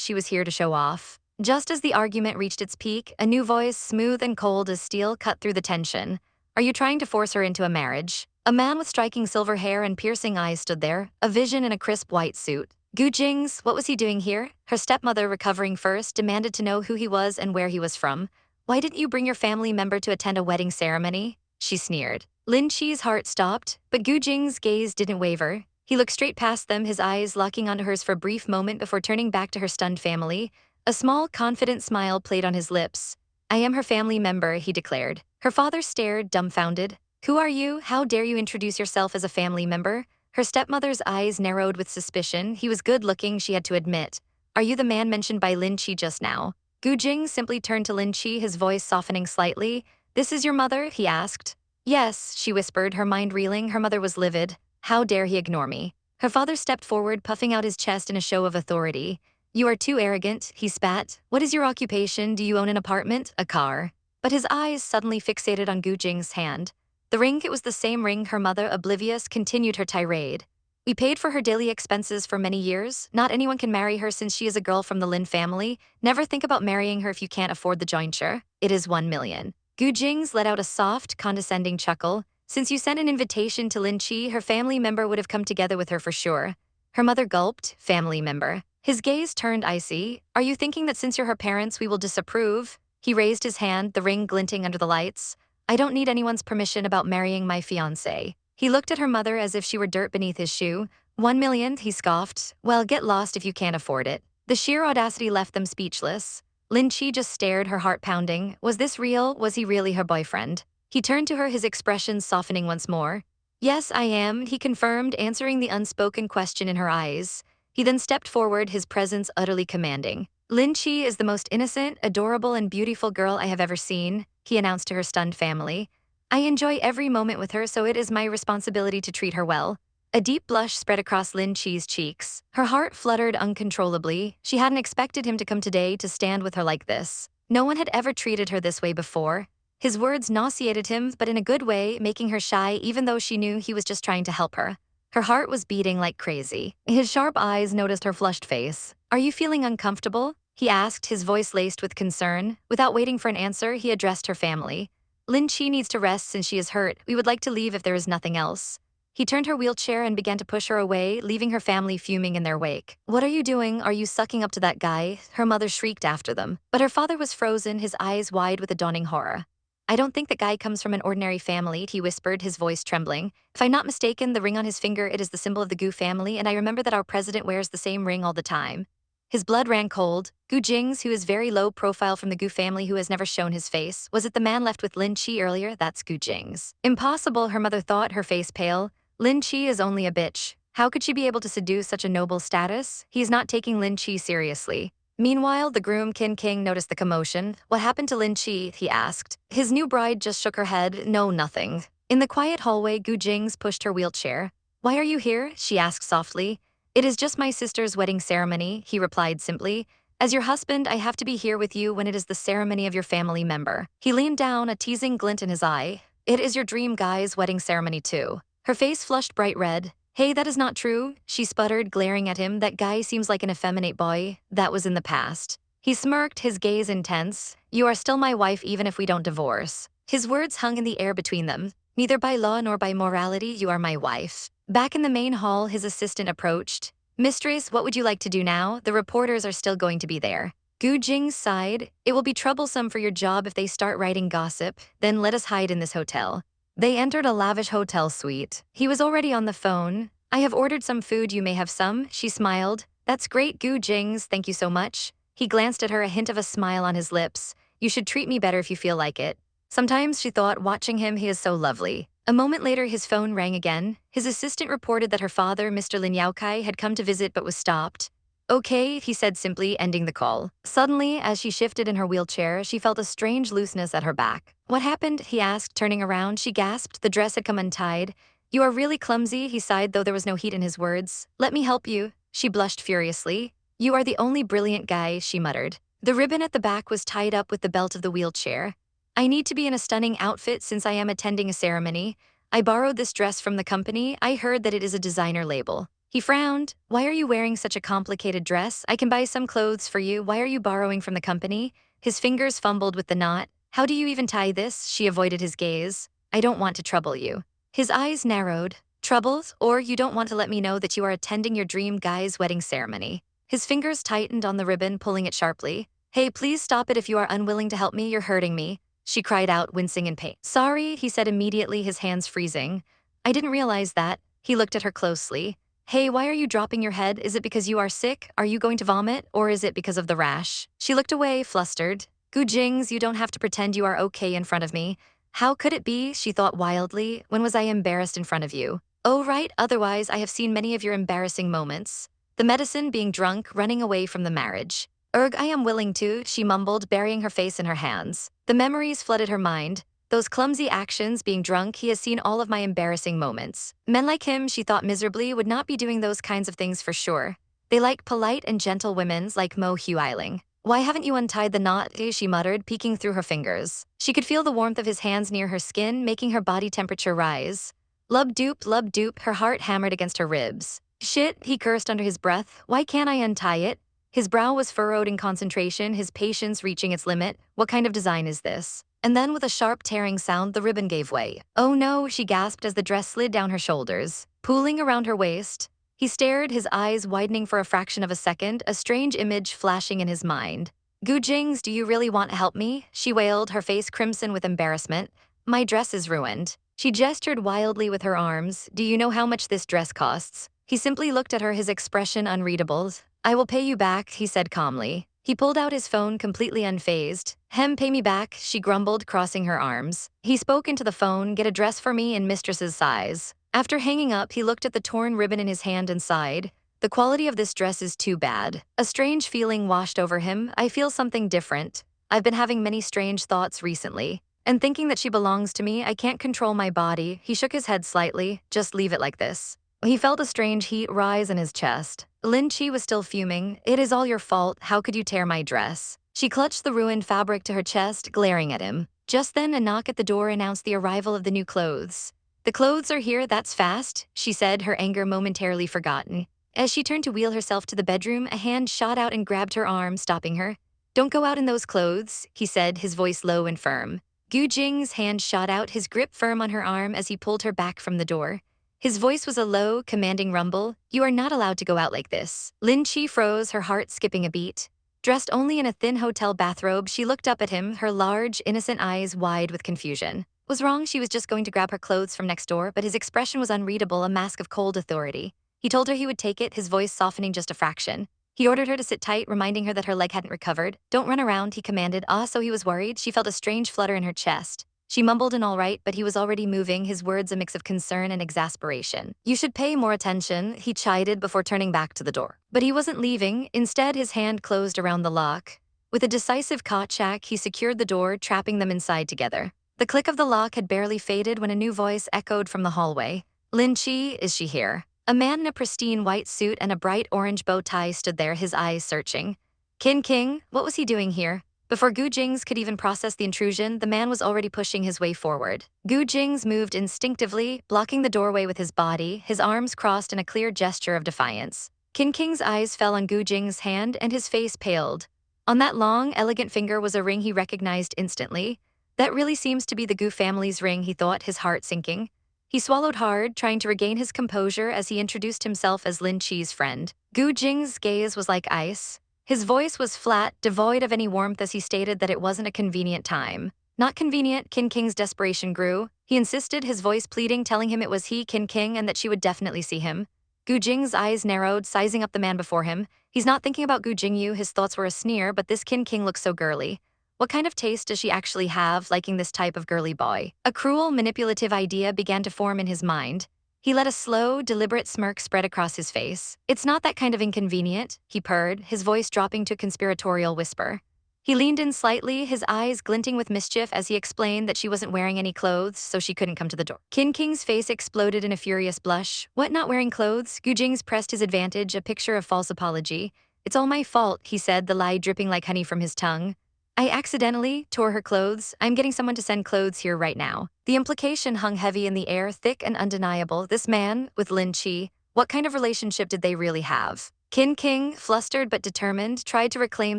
she was here to show off. Just as the argument reached its peak, a new voice, smooth and cold as steel, cut through the tension. Are you trying to force her into a marriage? A man with striking silver hair and piercing eyes stood there, a vision in a crisp white suit. Gu Jingze, what was he doing here? Her stepmother, recovering first, demanded to know who he was and where he was from. Why didn't you bring your family member to attend a wedding ceremony? She sneered. Lin Che's heart stopped, but Gu Jing's gaze didn't waver. He looked straight past them, his eyes locking onto hers for a brief moment before turning back to her stunned family. A small, confident smile played on his lips. I am her family member, he declared. Her father stared, dumbfounded. Who are you? How dare you introduce yourself as a family member? Her stepmother's eyes narrowed with suspicion. He was good-looking, she had to admit. Are you the man mentioned by Lin Che just now? Gu Jingze simply turned to Lin Che, his voice softening slightly. This is your mother? He asked. Yes, she whispered, her mind reeling. Her mother was livid. How dare he ignore me? Her father stepped forward, puffing out his chest in a show of authority. You are too arrogant, he spat. What is your occupation? Do you own an apartment? A car? But his eyes suddenly fixated on Gu Jing's hand. The ring, it was the same ring. Her mother, oblivious, continued her tirade. We paid for her daily expenses for many years. Not anyone can marry her since she is a girl from the Lin family. Never think about marrying her if you can't afford the jointure. It is 1 million. Gu Jingze let out a soft, condescending chuckle. Since you sent an invitation to Lin Che, her family member would have come together with her for sure. Her mother gulped. Family member. His gaze turned icy. Are you thinking that since you're her parents, we will disapprove? He raised his hand, the ring glinting under the lights. I don't need anyone's permission about marrying my fiancé. He looked at her mother as if she were dirt beneath his shoe. 1 million, he scoffed. Well, get lost if you can't afford it. The sheer audacity left them speechless. Lin Che just stared, her heart pounding. Was this real? Was he really her boyfriend? He turned to her, his expression softening once more. Yes, I am, he confirmed, answering the unspoken question in her eyes. He then stepped forward, his presence utterly commanding. Lin Che is the most innocent, adorable, and beautiful girl I have ever seen, he announced to her stunned family. I enjoy every moment with her, so it is my responsibility to treat her well. A deep blush spread across Lin Che's cheeks. Her heart fluttered uncontrollably. She hadn't expected him to come today to stand with her like this. No one had ever treated her this way before. His words nauseated him, but in a good way, making her shy even though she knew he was just trying to help her. Her heart was beating like crazy. His sharp eyes noticed her flushed face. Are you feeling uncomfortable? He asked, his voice laced with concern. Without waiting for an answer, he addressed her family. Lin Che needs to rest since she is hurt. We would like to leave if there is nothing else. He turned her wheelchair and began to push her away, leaving her family fuming in their wake. "What are you doing? Are you sucking up to that guy?" her mother shrieked after them. But her father was frozen, his eyes wide with a dawning horror. "I don't think that guy comes from an ordinary family," he whispered, his voice trembling. "If I'm not mistaken, the ring on his finger, it is the symbol of the Gu family, and I remember that our president wears the same ring all the time." His blood ran cold. Gu Jingze, who is very low profile from the Gu family who has never shown his face, was it the man left with Lin Che earlier? That's Gu Jingze. Impossible, her mother thought, her face pale. Lin Che is only a bitch. How could she be able to seduce such a noble status? He's not taking Lin Che seriously. Meanwhile, the groom Qin King noticed the commotion. "What happened to Lin Che?" he asked. His new bride just shook her head. "No, nothing." In the quiet hallway, Gu Jingze pushed her wheelchair. "Why are you here?" she asked softly. "It is just my sister's wedding ceremony," he replied simply. "As your husband, I have to be here with you when it is the ceremony of your family member." He leaned down, a teasing glint in his eye. "It is your dream guy's wedding ceremony too." Her face flushed bright red. "Hey, that is not true," she sputtered, glaring at him. "That guy seems like an effeminate boy. That was in the past." He smirked, his gaze intense. "You are still my wife even if we don't divorce." His words hung in the air between them. "Neither by law nor by morality, you are my wife." Back in the main hall, his assistant approached. "Mistress, what would you like to do now? The reporters are still going to be there." Gu Jingze sighed. "It will be troublesome for your job if they start writing gossip. Then let us hide in this hotel." They entered a lavish hotel suite. He was already on the phone. "I have ordered some food, you may have some," she smiled. "That's great, Gu Jingze, thank you so much." He glanced at her, a hint of a smile on his lips. "You should treat me better if you feel like it." Sometimes, she thought, watching him, he is so lovely. A moment later, his phone rang again. His assistant reported that her father, Mr. Lin Yaokai, had come to visit but was stopped. "Okay," he said simply, ending the call. Suddenly, as she shifted in her wheelchair, she felt a strange looseness at her back. "What happened?" he asked, turning around. She gasped. The dress had come untied. "You are really clumsy," he sighed, though there was no heat in his words. "Let me help you." She blushed furiously. "You are the only brilliant guy," she muttered. The ribbon at the back was tied up with the belt of the wheelchair. "I need to be in a stunning outfit since I am attending a ceremony. I borrowed this dress from the company. I heard that it is a designer label." He frowned. "Why are you wearing such a complicated dress? I can buy some clothes for you. Why are you borrowing from the company?" His fingers fumbled with the knot. "How do you even tie this?" She avoided his gaze. "I don't want to trouble you." His eyes narrowed. "Troubles? Or you don't want to let me know that you are attending your dream guy's wedding ceremony?" His fingers tightened on the ribbon, pulling it sharply. "Hey, please stop it if you are unwilling to help me. You're hurting me." She cried out, wincing in pain. "Sorry," he said immediately, his hands freezing. "I didn't realize that." He looked at her closely. "Hey, why are you dropping your head? Is it because you are sick? Are you going to vomit? Or is it because of the rash?" She looked away, flustered. "Gu Jingze, you don't have to pretend you are okay in front of me." How could it be? She thought wildly. When was I embarrassed in front of you? Oh, right, otherwise I have seen many of your embarrassing moments. The medicine, being drunk, running away from the marriage. I am willing to," she mumbled, burying her face in her hands. The memories flooded her mind. Those clumsy actions, being drunk, he has seen all of my embarrassing moments. Men like him, she thought miserably, would not be doing those kinds of things for sure. They like polite and gentle women like Mo Huiling. "Why haven't you untied the knot?" she muttered, peeking through her fingers. She could feel the warmth of his hands near her skin, making her body temperature rise. Lub doop, her heart hammered against her ribs. "Shit," he cursed under his breath. "Why can't I untie it?" His brow was furrowed in concentration, his patience reaching its limit. What kind of design is this? And then, with a sharp tearing sound, the ribbon gave way. "Oh no," she gasped as the dress slid down her shoulders, pooling around her waist. He stared, his eyes widening for a fraction of a second, a strange image flashing in his mind. "Gu Jingze, do you really want to help me?" she wailed, her face crimson with embarrassment. "My dress is ruined." She gestured wildly with her arms. "Do you know how much this dress costs?" He simply looked at her, his expression unreadable. "I will pay you back," he said calmly. He pulled out his phone, completely unfazed. Pay me back," she grumbled, crossing her arms. He spoke into the phone. "Get a dress for me in mistress's size." After hanging up, he looked at the torn ribbon in his hand and sighed. "The quality of this dress is too bad." A strange feeling washed over him. "I feel something different. I've been having many strange thoughts recently. And thinking that she belongs to me, I can't control my body." He shook his head slightly. "Just leave it like this." He felt a strange heat rise in his chest. Lin Che was still fuming. "It is all your fault. How could you tear my dress?" She clutched the ruined fabric to her chest, glaring at him. Just then, a knock at the door announced the arrival of the new clothes. "The clothes are here, that's fast," she said, her anger momentarily forgotten. As she turned to wheel herself to the bedroom, a hand shot out and grabbed her arm, stopping her. "Don't go out in those clothes," he said, his voice low and firm. Gu Jing's hand shot out, his grip firm on her arm as he pulled her back from the door. His voice was a low, commanding rumble. "You are not allowed to go out like this." Lin Che froze, her heart skipping a beat. Dressed only in a thin hotel bathrobe, she looked up at him, her large, innocent eyes wide with confusion. Was wrong, she was just going to grab her clothes from next door, but his expression was unreadable, a mask of cold authority. He told her he would take it, his voice softening just a fraction. He ordered her to sit tight, reminding her that her leg hadn't recovered. "Don't run around," he commanded. So he was worried. She felt a strange flutter in her chest. She mumbled an all right, but he was already moving, his words a mix of concern and exasperation. "You should pay more attention," he chided before turning back to the door. But he wasn't leaving. Instead, his hand closed around the lock. With a decisive kotchak, he secured the door, trapping them inside together. The click of the lock had barely faded when a new voice echoed from the hallway. "Lin Che, is she here?" A man in a pristine white suit and a bright orange bow tie stood there, his eyes searching. King, what was he doing here? Before Gu Jingze could even process the intrusion, the man was already pushing his way forward. Gu Jingze moved instinctively, blocking the doorway with his body, his arms crossed in a clear gesture of defiance. King's eyes fell on Gu Jingze's hand and his face paled. On that long, elegant finger was a ring he recognized instantly. That really seems to be the Gu family's ring, he thought, his heart sinking. He swallowed hard, trying to regain his composure as he introduced himself as Lin Che's friend. Gu Jingze's gaze was like ice. His voice was flat, devoid of any warmth as he stated that it wasn't a convenient time. Not convenient, King's desperation grew. He insisted, his voice pleading, telling him it was he, King, and that she would definitely see him. Gu Jingze's eyes narrowed, sizing up the man before him. He's not thinking about Gu Jingyu, his thoughts were a sneer, but this King looks so girly. What kind of taste does she actually have, liking this type of girly boy? A cruel, manipulative idea began to form in his mind. He let a slow, deliberate smirk spread across his face. "It's not that kind of inconvenient," he purred, his voice dropping to a conspiratorial whisper. He leaned in slightly, his eyes glinting with mischief as he explained that she wasn't wearing any clothes, so she couldn't come to the door. King's face exploded in a furious blush. "What, not wearing clothes?" Gu Jingze pressed his advantage, a picture of false apology. "It's all my fault," he said, the lie dripping like honey from his tongue. "I accidentally tore her clothes. I'm getting someone to send clothes here right now." The implication hung heavy in the air, thick and undeniable. This man, with Lin Che, what kind of relationship did they really have? King, flustered but determined, tried to reclaim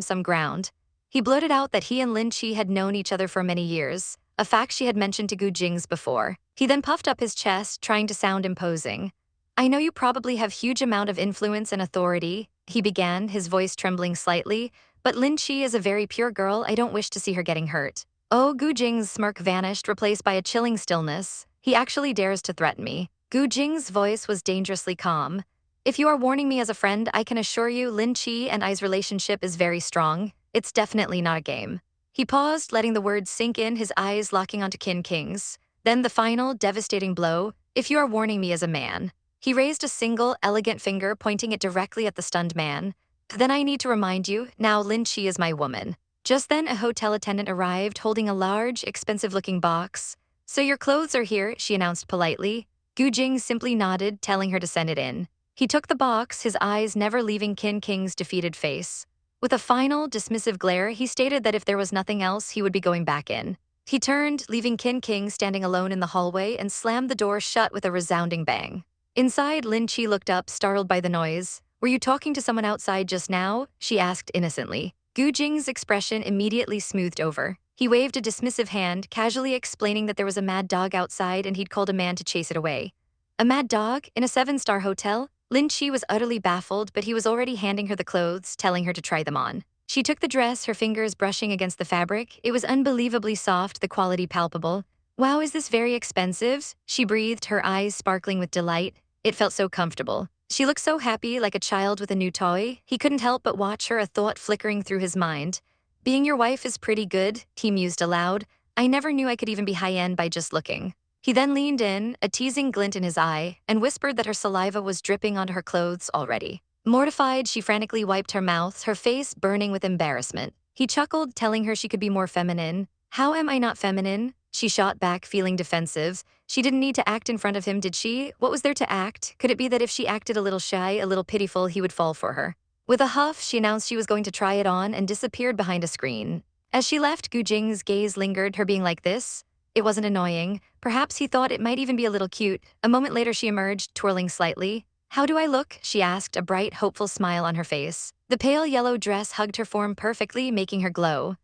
some ground. He blurted out that he and Lin Che had known each other for many years, a fact she had mentioned to Gu Jingze before. He then puffed up his chest, trying to sound imposing. "I know you probably have huge amount of influence and authority," he began, his voice trembling slightly, "but Lin Che is a very pure girl. I don't wish to see her getting hurt." Oh, Gu Jingze's smirk vanished, replaced by a chilling stillness. "He actually dares to threaten me." Gu Jingze's voice was dangerously calm. "If you are warning me as a friend, I can assure you Lin Che and I's relationship is very strong. It's definitely not a game." He paused, letting the words sink in, his eyes locking onto King's. Then the final, devastating blow. "If you are warning me as a man." He raised a single, elegant finger, pointing it directly at the stunned man. "Then I need to remind you, now Lin Che is my woman." Just then, a hotel attendant arrived, holding a large, expensive-looking box. "So your clothes are here," she announced politely. Gu Jingze simply nodded, telling her to send it in. He took the box, his eyes never leaving King's defeated face. With a final, dismissive glare, he stated that if there was nothing else, he would be going back in. He turned, leaving King standing alone in the hallway, and slammed the door shut with a resounding bang. Inside, Lin Che looked up, startled by the noise. "Were you talking to someone outside just now?" she asked innocently. Gu Jingze's expression immediately smoothed over. He waved a dismissive hand, casually explaining that there was a mad dog outside and he'd called a man to chase it away. A mad dog? In a 7-star hotel? Lin Che was utterly baffled, but he was already handing her the clothes, telling her to try them on. She took the dress, her fingers brushing against the fabric. It was unbelievably soft, the quality palpable. "Wow, is this very expensive?" she breathed, her eyes sparkling with delight. It felt so comfortable. She looked so happy, like a child with a new toy. He couldn't help but watch her, a thought flickering through his mind. "Being your wife is pretty good," he mused aloud. "I never knew I could even be high-end by just looking." He then leaned in, a teasing glint in his eye, and whispered that her saliva was dripping onto her clothes already. Mortified, she frantically wiped her mouth, her face burning with embarrassment. He chuckled, telling her she could be more feminine. "How am I not feminine?" She shot back, feeling defensive. She didn't need to act in front of him, did she? What was there to act? Could it be that if she acted a little shy, a little pitiful, he would fall for her? With a huff, she announced she was going to try it on and disappeared behind a screen. As she left, Gu Jingze's gaze lingered, her being like this. It wasn't annoying. Perhaps he thought it might even be a little cute. A moment later, she emerged, twirling slightly. "How do I look?" she asked, a bright, hopeful smile on her face. The pale yellow dress hugged her form perfectly, making her glow.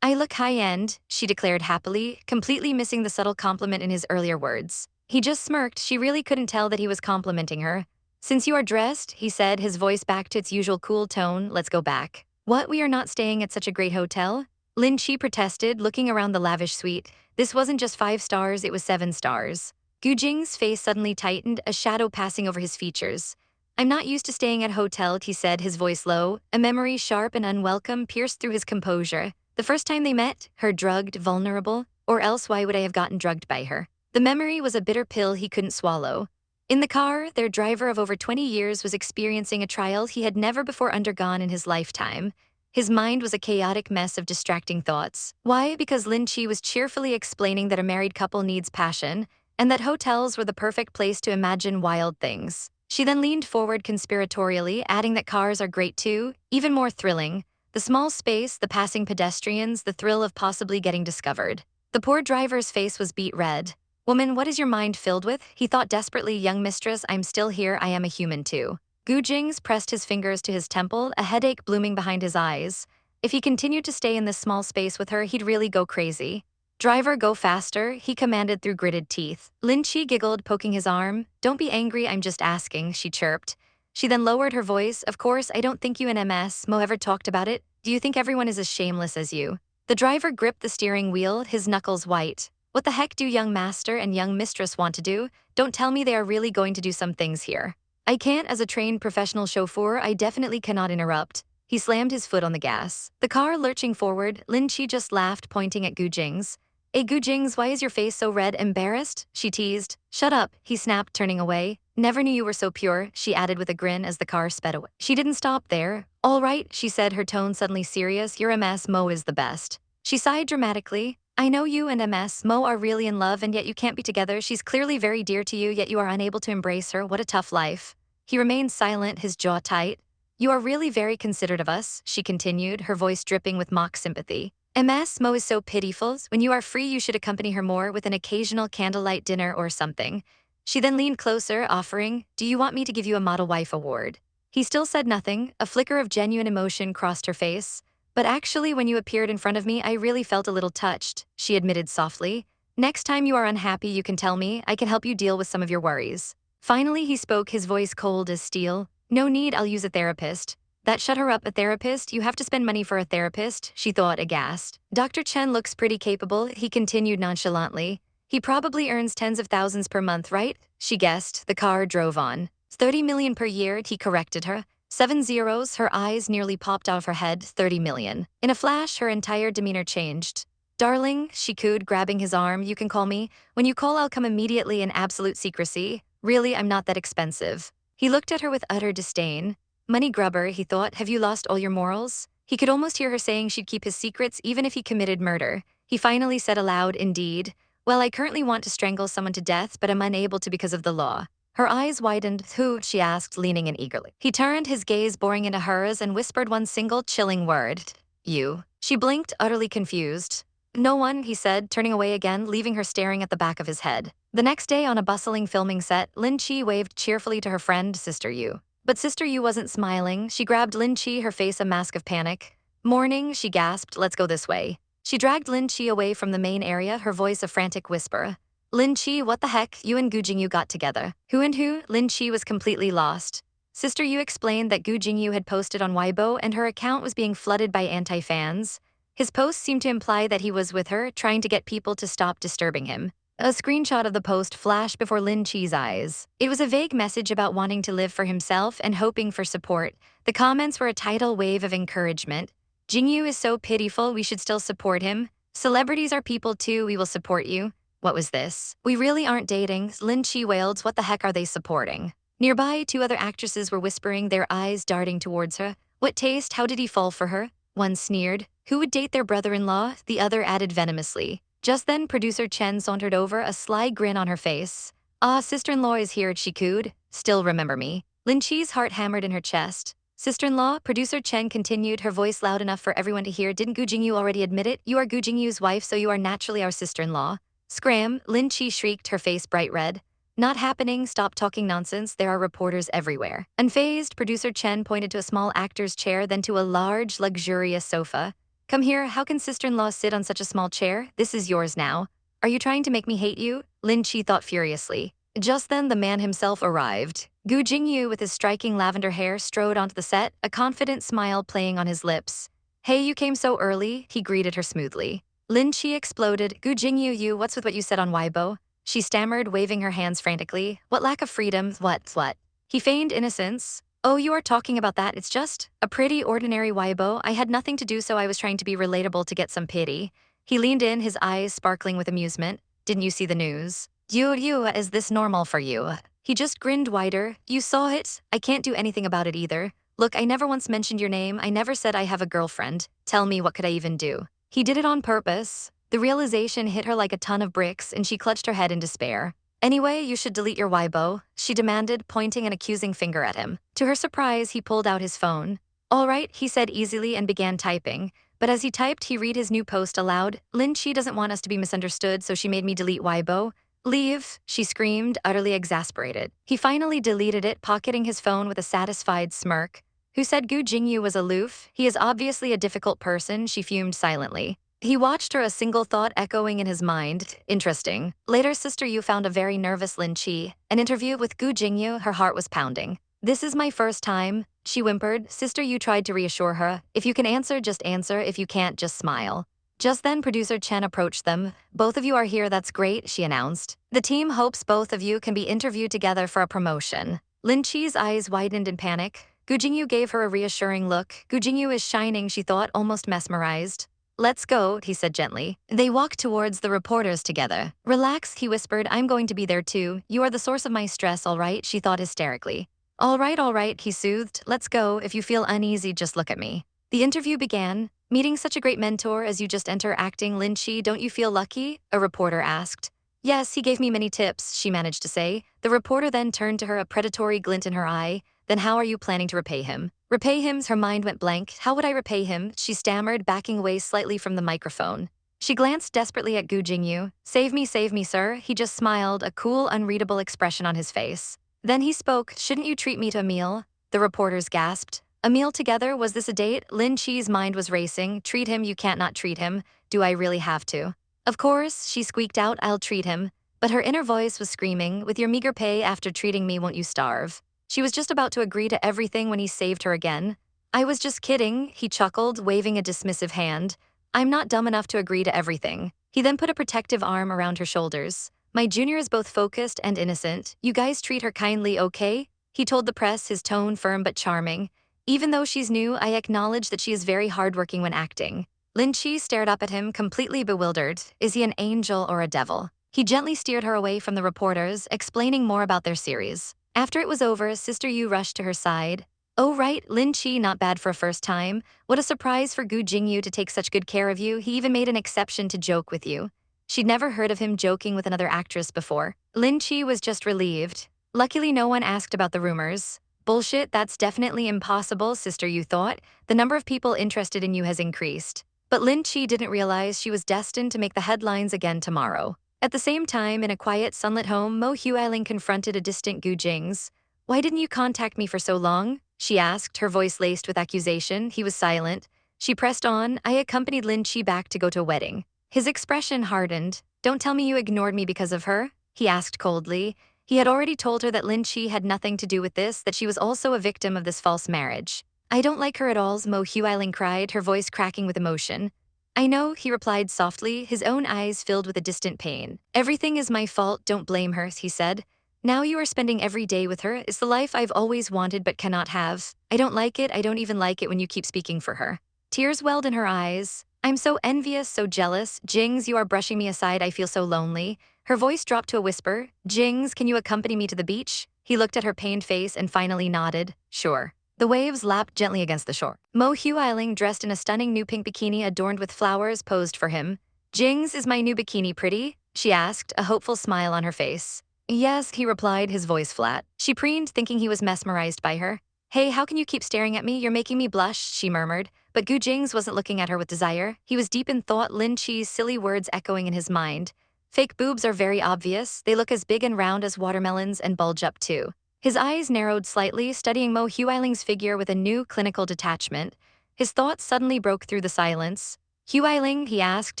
"I look high-end," she declared happily, completely missing the subtle compliment in his earlier words. He just smirked. She really couldn't tell that he was complimenting her. Since you are dressed, he said, his voice back to its usual cool tone, let's go back. What, we are not staying at such a great hotel? Lin Che protested, looking around the lavish suite. This wasn't just 5 stars, it was 7 stars. Gu Jing's face suddenly tightened, a shadow passing over his features. I'm not used to staying at a hotel, he said, his voice low. A memory sharp and unwelcome pierced through his composure. The first time they met, her drugged, vulnerable, or else why would I have gotten drugged by her? The memory was a bitter pill he couldn't swallow. In the car, their driver of over 20 years was experiencing a trial he had never before undergone in his lifetime. His mind was a chaotic mess of distracting thoughts. Why? Because Lin Che was cheerfully explaining that a married couple needs passion, and that hotels were the perfect place to imagine wild things. She then leaned forward conspiratorially, adding that cars are great too, even more thrilling. The small space, the passing pedestrians, the thrill of possibly getting discovered. The poor driver's face was beet red. Woman, what is your mind filled with? He thought desperately, young mistress, I'm still here, I am a human too. Gu Jingze pressed his fingers to his temple, a headache blooming behind his eyes. If he continued to stay in this small space with her, he'd really go crazy. Driver, go faster, he commanded through gritted teeth. Lin Che giggled, poking his arm. Don't be angry, I'm just asking, she chirped. She then lowered her voice. Of course, I don't think you and Mo ever talked about it. Do you think everyone is as shameless as you? The driver gripped the steering wheel, his knuckles white. What the heck do young master and young mistress want to do? Don't tell me they are really going to do some things here. I can't, as a trained professional chauffeur, I definitely cannot interrupt. He slammed his foot on the gas. The car lurching forward, Lin Che just laughed, pointing at Gu Jingze. Hey Gu Jingze, why is your face so red, embarrassed? She teased. Shut up, he snapped, turning away. Never knew you were so pure, she added with a grin as the car sped away. She didn't stop there. All right, she said, her tone suddenly serious, your Mo is the best. She sighed dramatically. I know you and Mo are really in love and yet you can't be together. She's clearly very dear to you, yet you are unable to embrace her. What a tough life. He remained silent, his jaw tight. You are really very considerate of us, she continued, her voice dripping with mock sympathy. Mo is so pitiful. When you are free, you should accompany her more with an occasional candlelight dinner or something. She then leaned closer, offering, do you want me to give you a model wife award? He still said nothing. A flicker of genuine emotion crossed her face. But actually, when you appeared in front of me, I really felt a little touched, she admitted softly. Next time you are unhappy, you can tell me. I can help you deal with some of your worries. Finally, he spoke, his voice cold as steel. No need, I'll use a therapist. That shut her up, a therapist? You have to spend money for a therapist, she thought, aghast. Dr. Chen looks pretty capable, he continued nonchalantly. He probably earns tens of thousands per month, right? She guessed. The car drove on. 30 million per year, he corrected her. 7 zeros, her eyes nearly popped out of her head. 30 million. In a flash, her entire demeanor changed. Darling, she cooed, grabbing his arm, you can call me. When you call, I'll come immediately in absolute secrecy. Really, I'm not that expensive. He looked at her with utter disdain. Money grubber, he thought, have you lost all your morals? He could almost hear her saying she'd keep his secrets even if he committed murder. He finally said aloud, indeed. Well, I currently want to strangle someone to death, but I'm unable to because of the law. Her eyes widened. Who? She asked, leaning in eagerly. He turned, his gaze boring into hers, and whispered one single chilling word. You. She blinked, utterly confused. No one, he said, turning away again, leaving her staring at the back of his head. The next day on a bustling filming set, Lin Che waved cheerfully to her friend, Sister Yu. But Sister Yu wasn't smiling. She grabbed Lin Che, her face a mask of panic. Morning, she gasped, let's go this way. She dragged Lin Che away from the main area, her voice a frantic whisper. Lin Che, what the heck? You and Gu Jingyu got together. Who and who? Lin Che was completely lost. Sister Yu explained that Gu Jingyu had posted on Weibo and her account was being flooded by anti-fans. His post seemed to imply that he was with her, trying to get people to stop disturbing him. A screenshot of the post flashed before Lin Che's eyes. It was a vague message about wanting to live for himself and hoping for support. The comments were a tidal wave of encouragement. Jingyu is so pitiful, we should still support him. Celebrities are people too, we will support you. What was this? We really aren't dating, Lin Che wailed. What the heck are they supporting? Nearby, 2 other actresses were whispering, their eyes darting towards her. What taste? How did he fall for her? One sneered. Who would date their brother-in-law? The other added venomously. Just then, producer Chen sauntered over, a sly grin on her face. Ah, sister-in-law is here, she cooed. Still remember me. Lin Che's heart hammered in her chest. Sister-in-law, producer Chen continued, her voice loud enough for everyone to hear. Didn't Gu Jingyu already admit it? You are Gu Jingyu's wife, so you are naturally our sister-in-law. Scram, Lin Che shrieked, her face bright red. Not happening, stop talking nonsense, there are reporters everywhere. Unfazed, producer Chen pointed to a small actor's chair, then to a large, luxurious sofa. Come here, how can sister-in-law sit on such a small chair? This is yours now. Are you trying to make me hate you? Lin Che thought furiously. Just then, the man himself arrived. Gu Jingze, with his striking lavender hair, strode onto the set, a confident smile playing on his lips. Hey, you came so early, he greeted her smoothly. Lin Che exploded. Gu Jingze, what's with what you said on Weibo? She stammered, waving her hands frantically. What lack of freedom, what? He feigned innocence. Oh, you are talking about that, it's just a pretty ordinary Weibo. I had nothing to do, so I was trying to be relatable to get some pity. He leaned in, his eyes sparkling with amusement. Didn't you see the news? You, is this normal for you? He just grinned wider. You saw it? I can't do anything about it either. Look, I never once mentioned your name. I never said I have a girlfriend. Tell me, what could I even do? He did it on purpose. The realization hit her like a ton of bricks, and she clutched her head in despair. Anyway, you should delete your Weibo, she demanded, pointing an accusing finger at him. To her surprise, he pulled out his phone. All right, he said easily and began typing. But as he typed, he read his new post aloud. Lin Che doesn't want us to be misunderstood, so she made me delete Weibo. Leave, she screamed, utterly exasperated. He finally deleted it, pocketing his phone with a satisfied smirk. Who said Gu Jingze was aloof? He is obviously a difficult person, she fumed silently. He watched her, a single thought echoing in his mind. Interesting. Later, Sister Yu found a very nervous Lin Che. An interview with Gu Jingze, her heart was pounding. This is my first time, she whimpered. Sister Yu tried to reassure her. If you can answer, just answer. If you can't, just smile. Just then, producer Chen approached them. Both of you are here, that's great, she announced. The team hopes both of you can be interviewed together for a promotion. Lin Che's eyes widened in panic. Gu Jingze gave her a reassuring look. Gu Jingze is shining, she thought, almost mesmerized. Let's go, he said gently. They walked towards the reporters together. Relax, he whispered, I'm going to be there too. You are the source of my stress, all right, she thought hysterically. All right, he soothed. Let's go. If you feel uneasy, just look at me. The interview began. Meeting such a great mentor as you just enter acting, Lin Che, don't you feel lucky? A reporter asked. Yes, he gave me many tips, she managed to say. The reporter then turned to her, a predatory glint in her eye. Then how are you planning to repay him? Repay him? Her mind went blank. How would I repay him? She stammered, backing away slightly from the microphone. She glanced desperately at Gu Jingze. Save me, sir. He just smiled, a cool, unreadable expression on his face. Then he spoke. Shouldn't you treat me to a meal? The reporters gasped. A meal together? Was this a date? Lin Che's mind was racing. Treat him, you can't not treat him. Do I really have to? Of course, she squeaked out, I'll treat him. But her inner voice was screaming, with your meager pay after treating me, won't you starve? She was just about to agree to everything when he saved her again. I was just kidding, he chuckled, waving a dismissive hand. I'm not dumb enough to agree to everything. He then put a protective arm around her shoulders. My junior is both focused and innocent. You guys treat her kindly, okay? He told the press, his tone firm but charming. Even though she's new, I acknowledge that she is very hardworking when acting. Lin Che stared up at him, completely bewildered. Is he an angel or a devil? He gently steered her away from the reporters, explaining more about their series. After it was over, Sister Yu rushed to her side. Oh right, Lin Che, not bad for a first time. What a surprise for Gu Jingze to take such good care of you. He even made an exception to joke with you. She'd never heard of him joking with another actress before. Lin Che was just relieved. Luckily, no one asked about the rumors. Bullshit, that's definitely impossible, Sister Yu thought. The number of people interested in you has increased. But Lin Che didn't realize she was destined to make the headlines again tomorrow. At the same time, in a quiet, sunlit home, Mo Huiling confronted a distant Gu Jingze. Why didn't you contact me for so long? She asked, her voice laced with accusation. He was silent. She pressed on. I accompanied Lin Che back to go to a wedding. His expression hardened. Don't tell me you ignored me because of her? He asked coldly. He had already told her that Lin Che had nothing to do with this, that she was also a victim of this false marriage. I don't like her at all, Mo Huiling cried, her voice cracking with emotion. I know, he replied softly, his own eyes filled with a distant pain. Everything is my fault, don't blame her, he said. Now you are spending every day with her. It's the life I've always wanted but cannot have. I don't like it, I don't even like it when you keep speaking for her. Tears welled in her eyes. I'm so envious, so jealous. Jingze, you are brushing me aside, I feel so lonely. Her voice dropped to a whisper. Jingze, can you accompany me to the beach? He looked at her pained face and finally nodded. Sure. The waves lapped gently against the shore. Mo Huiling, dressed in a stunning new pink bikini adorned with flowers, posed for him. Jingze, is my new bikini pretty? She asked, a hopeful smile on her face. Yes, he replied, his voice flat. She preened, thinking he was mesmerized by her. Hey, how can you keep staring at me? You're making me blush, she murmured. But Gu Jingze wasn't looking at her with desire. He was deep in thought, Lin Che's silly words echoing in his mind. Fake boobs are very obvious. They look as big and round as watermelons and bulge up too. His eyes narrowed slightly, studying Mo Huiling's figure with a new clinical detachment. His thoughts suddenly broke through the silence. Huiling, he asked,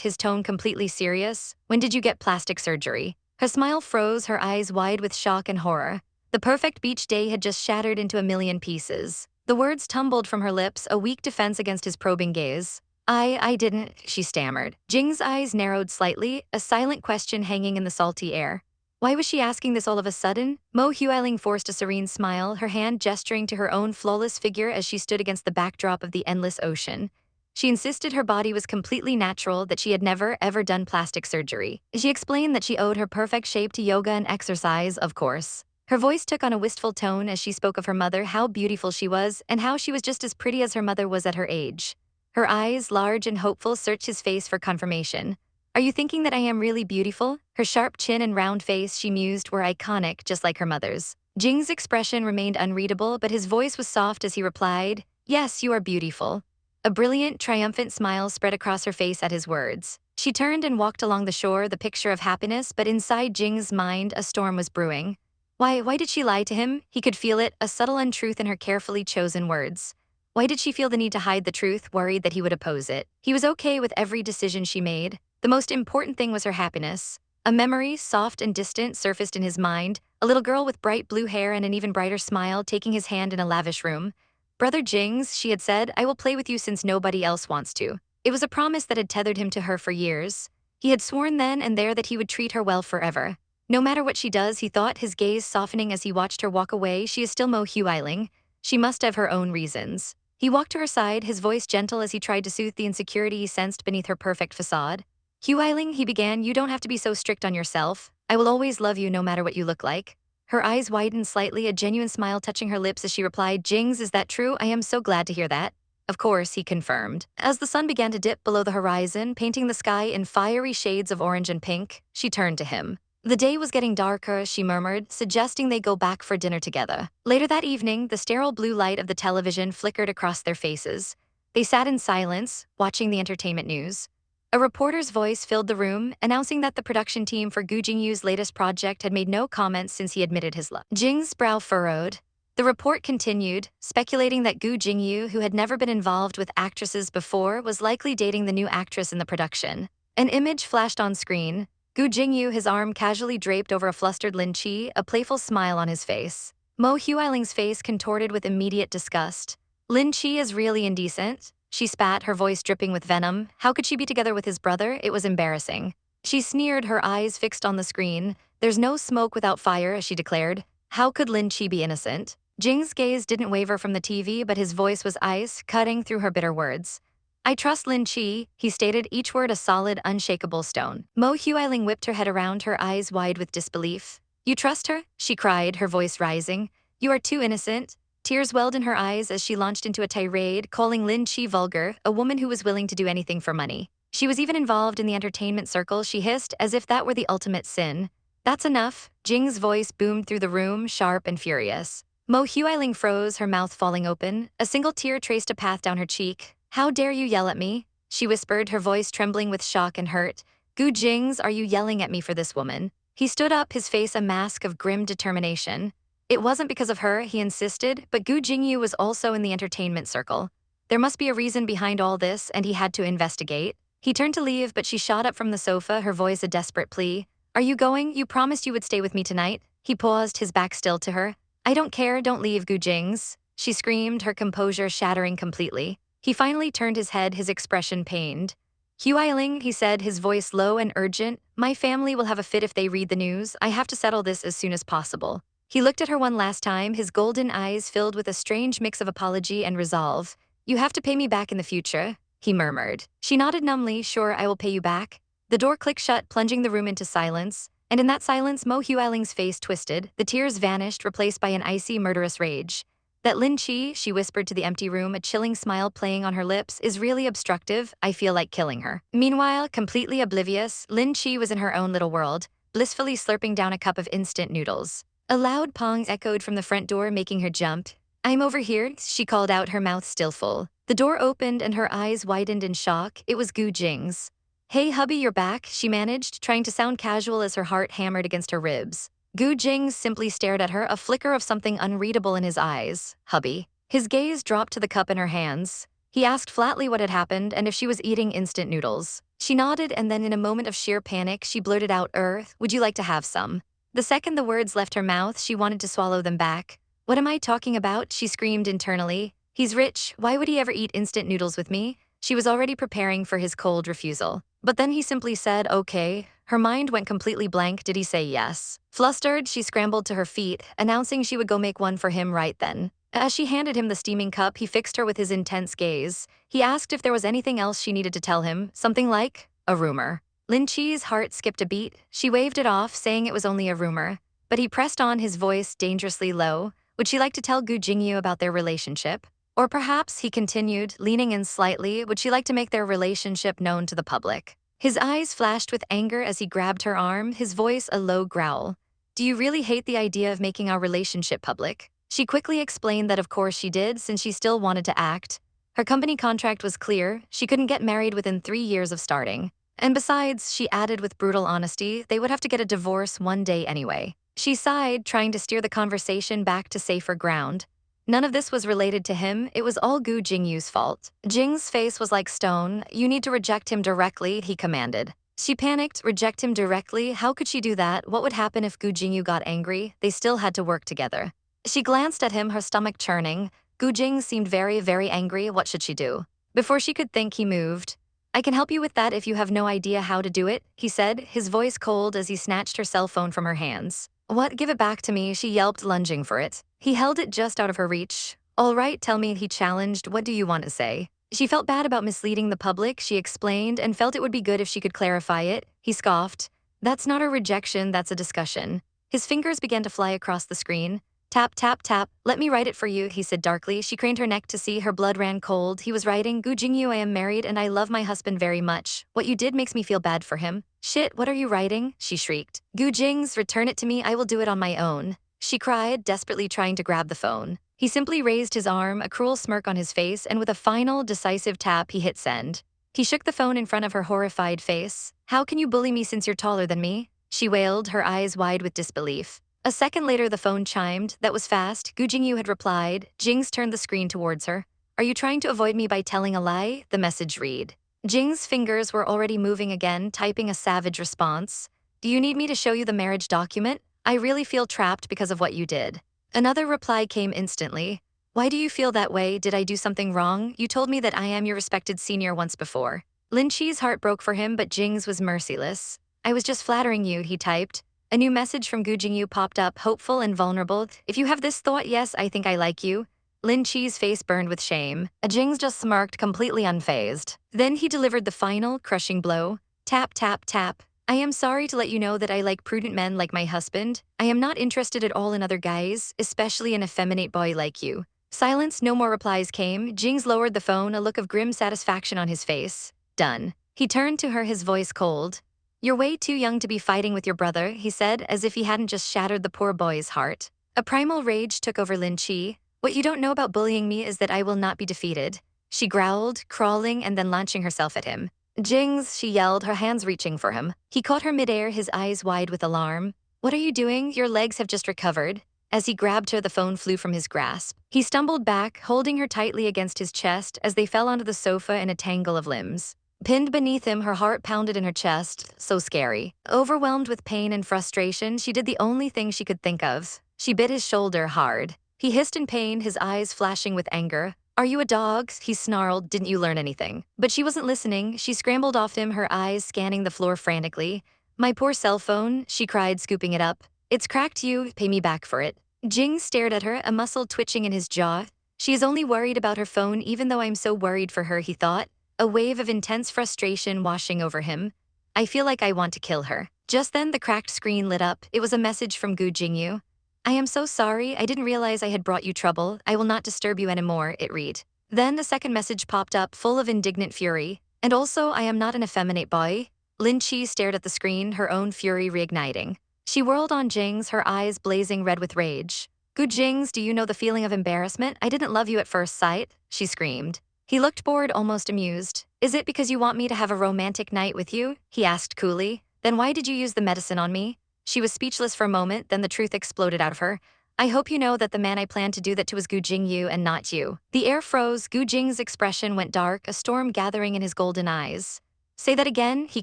his tone completely serious. When did you get plastic surgery? Her smile froze, her eyes wide with shock and horror. The perfect beach day had just shattered into a million pieces. The words tumbled from her lips, a weak defense against his probing gaze. I didn't, she stammered. Jing's eyes narrowed slightly, a silent question hanging in the salty air. Why was she asking this all of a sudden? Mo Huiling forced a serene smile, her hand gesturing to her own flawless figure as she stood against the backdrop of the endless ocean. She insisted her body was completely natural, that she had never, ever done plastic surgery. She explained that she owed her perfect shape to yoga and exercise, of course. Her voice took on a wistful tone as she spoke of her mother, how beautiful she was, and how she was just as pretty as her mother was at her age. Her eyes, large and hopeful, searched his face for confirmation. Are you thinking that I am really beautiful? Her sharp chin and round face, she mused, were iconic, just like her mother's. Jing's expression remained unreadable, but his voice was soft as he replied, Yes, you are beautiful. A brilliant, triumphant smile spread across her face at his words. She turned and walked along the shore, the picture of happiness, but inside Jing's mind, a storm was brewing. Why did she lie to him? He could feel it, a subtle untruth in her carefully chosen words. Why did she feel the need to hide the truth, worried that he would oppose it? He was okay with every decision she made. The most important thing was her happiness. A memory, soft and distant, surfaced in his mind, a little girl with bright blue hair and an even brighter smile taking his hand in a lavish room. Brother Jing's, she had said, I will play with you since nobody else wants to. It was a promise that had tethered him to her for years. He had sworn then and there that he would treat her well forever. No matter what she does, he thought, his gaze softening as he watched her walk away, she is still Mo Huiling. She must have her own reasons. He walked to her side, his voice gentle as he tried to soothe the insecurity he sensed beneath her perfect facade. Huiling, he began, you don't have to be so strict on yourself. I will always love you no matter what you look like. Her eyes widened slightly, a genuine smile touching her lips as she replied, Jings, is that true? I am so glad to hear that. Of course, he confirmed. As the sun began to dip below the horizon, painting the sky in fiery shades of orange and pink, she turned to him. The day was getting darker, she murmured, suggesting they go back for dinner together. Later that evening, the sterile blue light of the television flickered across their faces. They sat in silence, watching the entertainment news. A reporter's voice filled the room, announcing that the production team for Gu Jingz's latest project had made no comments since he admitted his love. Jing's brow furrowed. The report continued, speculating that Gu Jingze, who had never been involved with actresses before, was likely dating the new actress in the production. An image flashed on screen. Gu Jingze, his arm casually draped over a flustered Lin Che, a playful smile on his face. Mo Huiling's face contorted with immediate disgust. Lin Che is really indecent. She spat, her voice dripping with venom. How could she be together with his brother? It was embarrassing. She sneered, her eyes fixed on the screen. There's no smoke without fire, she declared. How could Lin Che be innocent? Jing's gaze didn't waver from the TV, but his voice was ice, cutting through her bitter words. I trust Lin Che, he stated, each word a solid, unshakable stone. Mo Huiling whipped her head around, her eyes wide with disbelief. You trust her? She cried, her voice rising. You are too innocent. Tears welled in her eyes as she launched into a tirade, calling Lin Che vulgar, a woman who was willing to do anything for money. She was even involved in the entertainment circle, she hissed, as if that were the ultimate sin. That's enough. Jing's voice boomed through the room, sharp and furious. Mo Huiling froze, her mouth falling open. A single tear traced a path down her cheek. How dare you yell at me? She whispered, her voice trembling with shock and hurt. Gu Jingze, are you yelling at me for this woman? He stood up, his face a mask of grim determination. It wasn't because of her, he insisted, but Gu Jingze was also in the entertainment circle. There must be a reason behind all this, and he had to investigate. He turned to leave, but she shot up from the sofa, her voice a desperate plea. Are you going? You promised you would stay with me tonight. He paused, his back still to her. I don't care, don't leave, Gu Jingze. She screamed, her composure shattering completely. He finally turned his head, his expression pained. Huiling, he said, his voice low and urgent, my family will have a fit if they read the news. I have to settle this as soon as possible. He looked at her one last time, his golden eyes filled with a strange mix of apology and resolve. You have to pay me back in the future, he murmured. She nodded numbly, sure, I will pay you back. The door clicked shut, plunging the room into silence. And in that silence, Mo Huiling's face twisted. The tears vanished, replaced by an icy, murderous rage. That Lin Che, she whispered to the empty room, a chilling smile playing on her lips, is really obstructive. I feel like killing her. Meanwhile, completely oblivious, Lin Che was in her own little world, blissfully slurping down a cup of instant noodles. A loud pong echoed from the front door, making her jump. I'm over here, she called out, her mouth still full. The door opened and her eyes widened in shock. It was Gu Jingze. Hey hubby, you're back, she managed, trying to sound casual as her heart hammered against her ribs. Gu Jingze simply stared at her, a flicker of something unreadable in his eyes. Hubby. His gaze dropped to the cup in her hands. He asked flatly what had happened and if she was eating instant noodles. She nodded and then in a moment of sheer panic, she blurted out, would you like to have some? The second the words left her mouth, she wanted to swallow them back. What am I talking about? She screamed internally. He's rich, why would he ever eat instant noodles with me? She was already preparing for his cold refusal. But then he simply said, okay. Her mind went completely blank. Did he say yes? Flustered, she scrambled to her feet, announcing she would go make one for him right then. As she handed him the steaming cup, he fixed her with his intense gaze. He asked if there was anything else she needed to tell him, something like a rumor. Lin Che's heart skipped a beat. She waved it off, saying it was only a rumor. But he pressed on, his voice dangerously low. Would she like to tell Gu Jingze about their relationship? Or perhaps, he continued, leaning in slightly, would she like to make their relationship known to the public? His eyes flashed with anger as he grabbed her arm, his voice a low growl. Do you really hate the idea of making our relationship public? She quickly explained that of course she did, since she still wanted to act. Her company contract was clear, she couldn't get married within 3 years of starting. And besides, she added with brutal honesty, they would have to get a divorce one day anyway. She sighed, trying to steer the conversation back to safer ground. None of this was related to him, it was all Gu Jingze's fault. Jing's face was like stone. You need to reject him directly, he commanded. She panicked. Reject him directly? How could she do that? What would happen if Gu Jingze got angry? They still had to work together. She glanced at him, her stomach churning. Gu Jingze seemed very, very angry. What should she do? Before she could think, he moved. I can help you with that if you have no idea how to do it, he said, his voice cold as he snatched her cell phone from her hands. What? Give it back to me, she yelped, lunging for it. He held it just out of her reach. All right, tell me, he challenged. What do you want to say? She felt bad about misleading the public, she explained, and felt it would be good if she could clarify it. He scoffed. That's not a rejection, that's a discussion. His fingers began to fly across the screen. Tap, tap, tap. Let me write it for you, he said darkly. She craned her neck to see. Her blood ran cold. He was writing, Gu Jingze, I am married and I love my husband very much. What you did makes me feel bad for him. Shit, what are you writing? She shrieked. Gu Jingze, return it to me, I will do it on my own. She cried, desperately trying to grab the phone. He simply raised his arm, a cruel smirk on his face, and with a final, decisive tap, he hit send. He shook the phone in front of her horrified face. How can you bully me since you're taller than me? She wailed, her eyes wide with disbelief. A second later, the phone chimed. That was fast. Gu Jingze had replied. Jingze turned the screen towards her. Are you trying to avoid me by telling a lie? The message read. Jing's fingers were already moving again, typing a savage response. Do you need me to show you the marriage document? I really feel trapped because of what you did. Another reply came instantly. Why do you feel that way? Did I do something wrong? You told me that I am your respected senior once before. Lin Che's heart broke for him, but Jing's was merciless. I was just flattering you, he typed. A new message from Gu Jingze popped up, hopeful and vulnerable. If you have this thought, yes, I think I like you. Lin Che's face burned with shame. Jing's just smirked, completely unfazed. Then he delivered the final, crushing blow. Tap, tap, tap. I am sorry to let you know that I like prudent men like my husband. I am not interested at all in other guys, especially an effeminate boy like you. Silence, no more replies came. Jing's lowered the phone, a look of grim satisfaction on his face. Done. He turned to her, his voice cold. You're way too young to be fighting with your brother, he said, as if he hadn't just shattered the poor boy's heart. A primal rage took over Lin Che. What you don't know about bullying me is that I will not be defeated. She growled, crawling and then launching herself at him. Jingze, she yelled, her hands reaching for him. He caught her midair, his eyes wide with alarm. What are you doing? Your legs have just recovered. As he grabbed her, the phone flew from his grasp. He stumbled back, holding her tightly against his chest as they fell onto the sofa in a tangle of limbs. Pinned beneath him, her heart pounded in her chest, so scary. Overwhelmed with pain and frustration, she did the only thing she could think of. She bit his shoulder hard. He hissed in pain, his eyes flashing with anger. Are you a dog? He snarled. Didn't you learn anything? But she wasn't listening. She scrambled off him, her eyes scanning the floor frantically. My poor cell phone, she cried, scooping it up. It's cracked, you, pay me back for it. Jing stared at her, a muscle twitching in his jaw. She is only worried about her phone, even though I'm so worried for her, he thought. A wave of intense frustration washing over him. I feel like I want to kill her. Just then, the cracked screen lit up. It was a message from Gu Jingze. I am so sorry, I didn't realize I had brought you trouble. I will not disturb you anymore, it read. Then the second message popped up, full of indignant fury. And also, I am not an effeminate boy. Lin Che stared at the screen, her own fury reigniting. She whirled on Jingze, her eyes blazing red with rage. Gu Jingze, do you know the feeling of embarrassment? I didn't love you at first sight, she screamed. He looked bored, almost amused. Is it because you want me to have a romantic night with you? He asked coolly. Then why did you use the medicine on me? She was speechless for a moment, then the truth exploded out of her. I hope you know that the man I planned to do that to was Gu Jingyu and not you. The air froze, Gu Jing's expression went dark, a storm gathering in his golden eyes. Say that again, he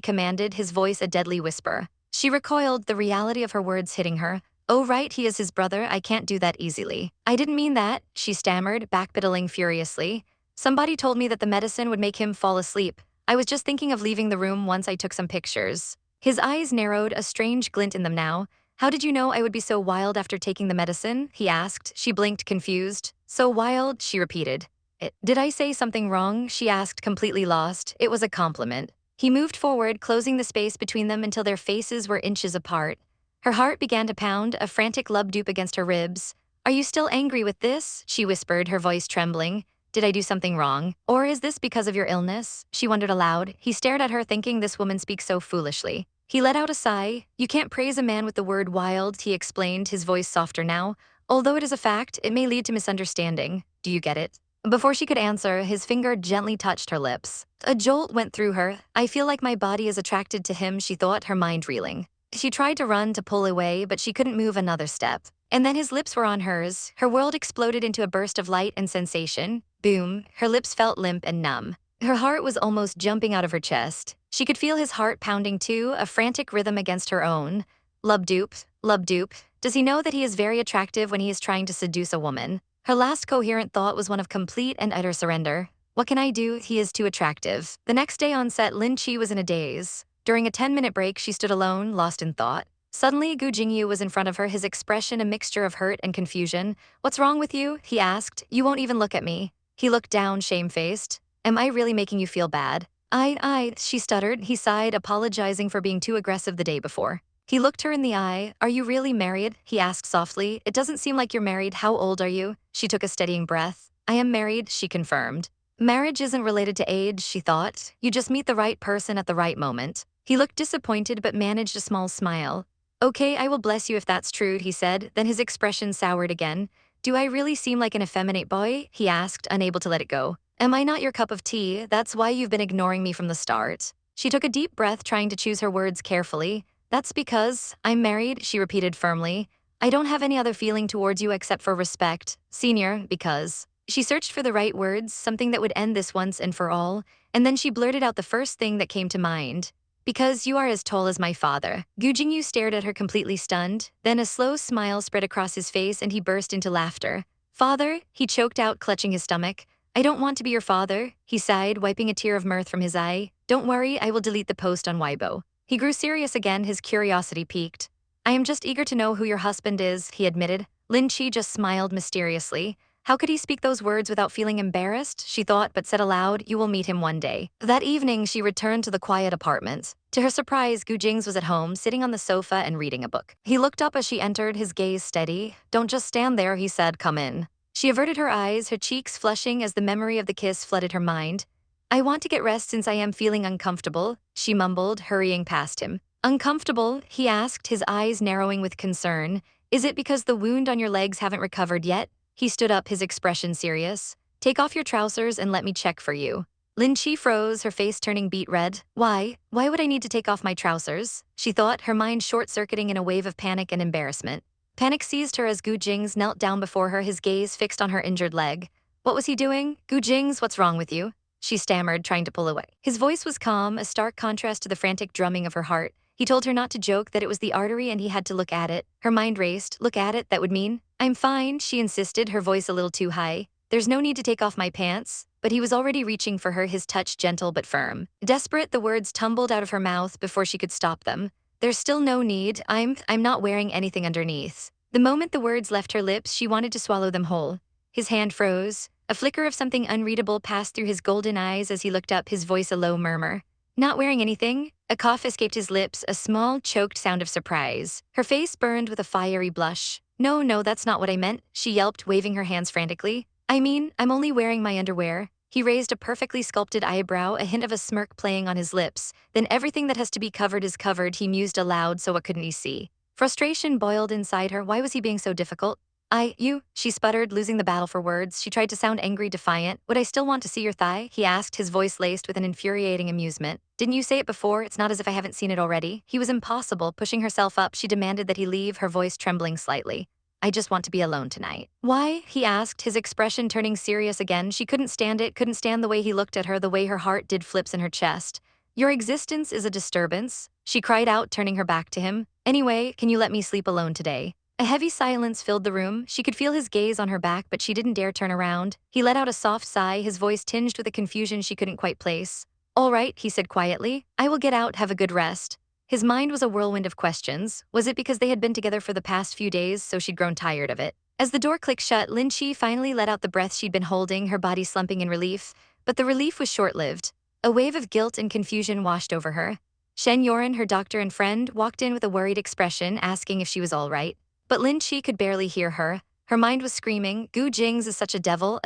commanded, his voice a deadly whisper. She recoiled, the reality of her words hitting her. Oh right, he is his brother, I can't do that easily. I didn't mean that, she stammered, backpedaling furiously. Somebody told me that the medicine would make him fall asleep. I was just thinking of leaving the room once I took some pictures. His eyes narrowed, a strange glint in them now. How did you know I would be so wild after taking the medicine? He asked. She blinked, confused. So wild, she repeated. Did I say something wrong? She asked, completely lost. It was a compliment. He moved forward, closing the space between them until their faces were inches apart. Her heart began to pound, a frantic lub-dupe against her ribs. Are you still angry with this? She whispered, her voice trembling. Did I do something wrong? Or is this because of your illness? She wondered aloud. He stared at her, thinking this woman speaks so foolishly. He let out a sigh. You can't praise a man with the word wild, he explained, his voice softer now. Although it is a fact, it may lead to misunderstanding. Do you get it? Before she could answer, his finger gently touched her lips. A jolt went through her. I feel like my body is attracted to him, she thought, her mind reeling. She tried to run, to pull away, but she couldn't move another step. And then his lips were on hers. Her world exploded into a burst of light and sensation. Boom, her lips felt limp and numb. Her heart was almost jumping out of her chest. She could feel his heart pounding too, a frantic rhythm against her own. Lub-dupe, lub-dupe. Does he know that he is very attractive when he is trying to seduce a woman? Her last coherent thought was one of complete and utter surrender. What can I do? He is too attractive. The next day on set, Lin Che was in a daze. During a 10-minute break, she stood alone, lost in thought. Suddenly, Gu Jingyu was in front of her, his expression a mixture of hurt and confusion. What's wrong with you? He asked. You won't even look at me. He looked down, shamefaced. Am I really making you feel bad? She stuttered. He sighed, apologizing for being too aggressive the day before. He looked her in the eye. Are you really married? He asked softly. It doesn't seem like you're married. How old are you? She took a steadying breath. I am married, she confirmed. Marriage isn't related to age, she thought. You just meet the right person at the right moment. He looked disappointed but managed a small smile. Okay, I will bless you if that's true, he said, then his expression soured again. Do I really seem like an effeminate boy? He asked, unable to let it go. Am I not your cup of tea? That's why you've been ignoring me from the start. She took a deep breath, trying to choose her words carefully. That's because I'm married, she repeated firmly. I don't have any other feeling towards you except for respect. Senior, because. She searched for the right words, something that would end this once and for all, and then she blurted out the first thing that came to mind. Because you are as tall as my father. Gu Jingyu stared at her, completely stunned. Then a slow smile spread across his face and he burst into laughter. Father? He choked out, clutching his stomach. I don't want to be your father, he sighed, wiping a tear of mirth from his eye. Don't worry, I will delete the post on Weibo. He grew serious again, his curiosity piqued. I am just eager to know who your husband is, he admitted. Lin Che just smiled mysteriously. How could he speak those words without feeling embarrassed, she thought, but said aloud, you will meet him one day. That evening, she returned to the quiet apartment. To her surprise, Gu Jingze was at home, sitting on the sofa and reading a book. He looked up as she entered, his gaze steady. Don't just stand there, he said, come in. She averted her eyes, her cheeks flushing as the memory of the kiss flooded her mind. I want to get rest since I am feeling uncomfortable, she mumbled, hurrying past him. Uncomfortable? He asked, his eyes narrowing with concern. Is it because the wound on your legs haven't recovered yet? He stood up, his expression serious. Take off your trousers and let me check for you. Lin Che froze, her face turning beet red. Why? Why would I need to take off my trousers? She thought, her mind short-circuiting in a wave of panic and embarrassment. Panic seized her as Gu Jingze knelt down before her, his gaze fixed on her injured leg. What was he doing? Gu Jingze, what's wrong with you? She stammered, trying to pull away. His voice was calm, a stark contrast to the frantic drumming of her heart. He told her not to joke, that it was the artery and he had to look at it. Her mind raced. Look at it, that would mean? I'm fine, she insisted, her voice a little too high. There's no need to take off my pants. But he was already reaching for her, his touch gentle but firm. Desperate, the words tumbled out of her mouth before she could stop them. There's still no need. I'm not wearing anything underneath. The moment the words left her lips, she wanted to swallow them whole. His hand froze. A flicker of something unreadable passed through his golden eyes as he looked up, his voice a low murmur. Not wearing anything? A cough escaped his lips, a small, choked sound of surprise. Her face burned with a fiery blush. No, that's not what I meant, she yelped, waving her hands frantically. I mean, I'm only wearing my underwear. He raised a perfectly sculpted eyebrow, a hint of a smirk playing on his lips. Then everything that has to be covered is covered, he mused aloud, so what couldn't he see? Frustration boiled inside her. Why was he being so difficult? She sputtered, losing the battle for words. She tried to sound angry, defiant. Would I still want to see your thigh? He asked, his voice laced with an infuriating amusement. Didn't you say it before? It's not as if I haven't seen it already. He was impossible. Pushing herself up, she demanded that he leave, her voice trembling slightly. I just want to be alone tonight. Why? He asked, his expression turning serious again. She couldn't stand it, couldn't stand the way he looked at her, the way her heart did flips in her chest. Your existence is a disturbance, she cried out, turning her back to him. Anyway, can you let me sleep alone today? A heavy silence filled the room. She could feel his gaze on her back, but she didn't dare turn around. He let out a soft sigh, his voice tinged with a confusion she couldn't quite place. All right, he said quietly. I will get out, have a good rest. His mind was a whirlwind of questions. Was it because they had been together for the past few days, so she'd grown tired of it? As the door clicked shut, Lin Che finally let out the breath she'd been holding, her body slumping in relief. But the relief was short-lived. A wave of guilt and confusion washed over her. Shen Yoren, her doctor and friend, walked in with a worried expression, asking if she was all right. But Lin Che could barely hear her. Her mind was screaming, Gu Jingze is such a devil,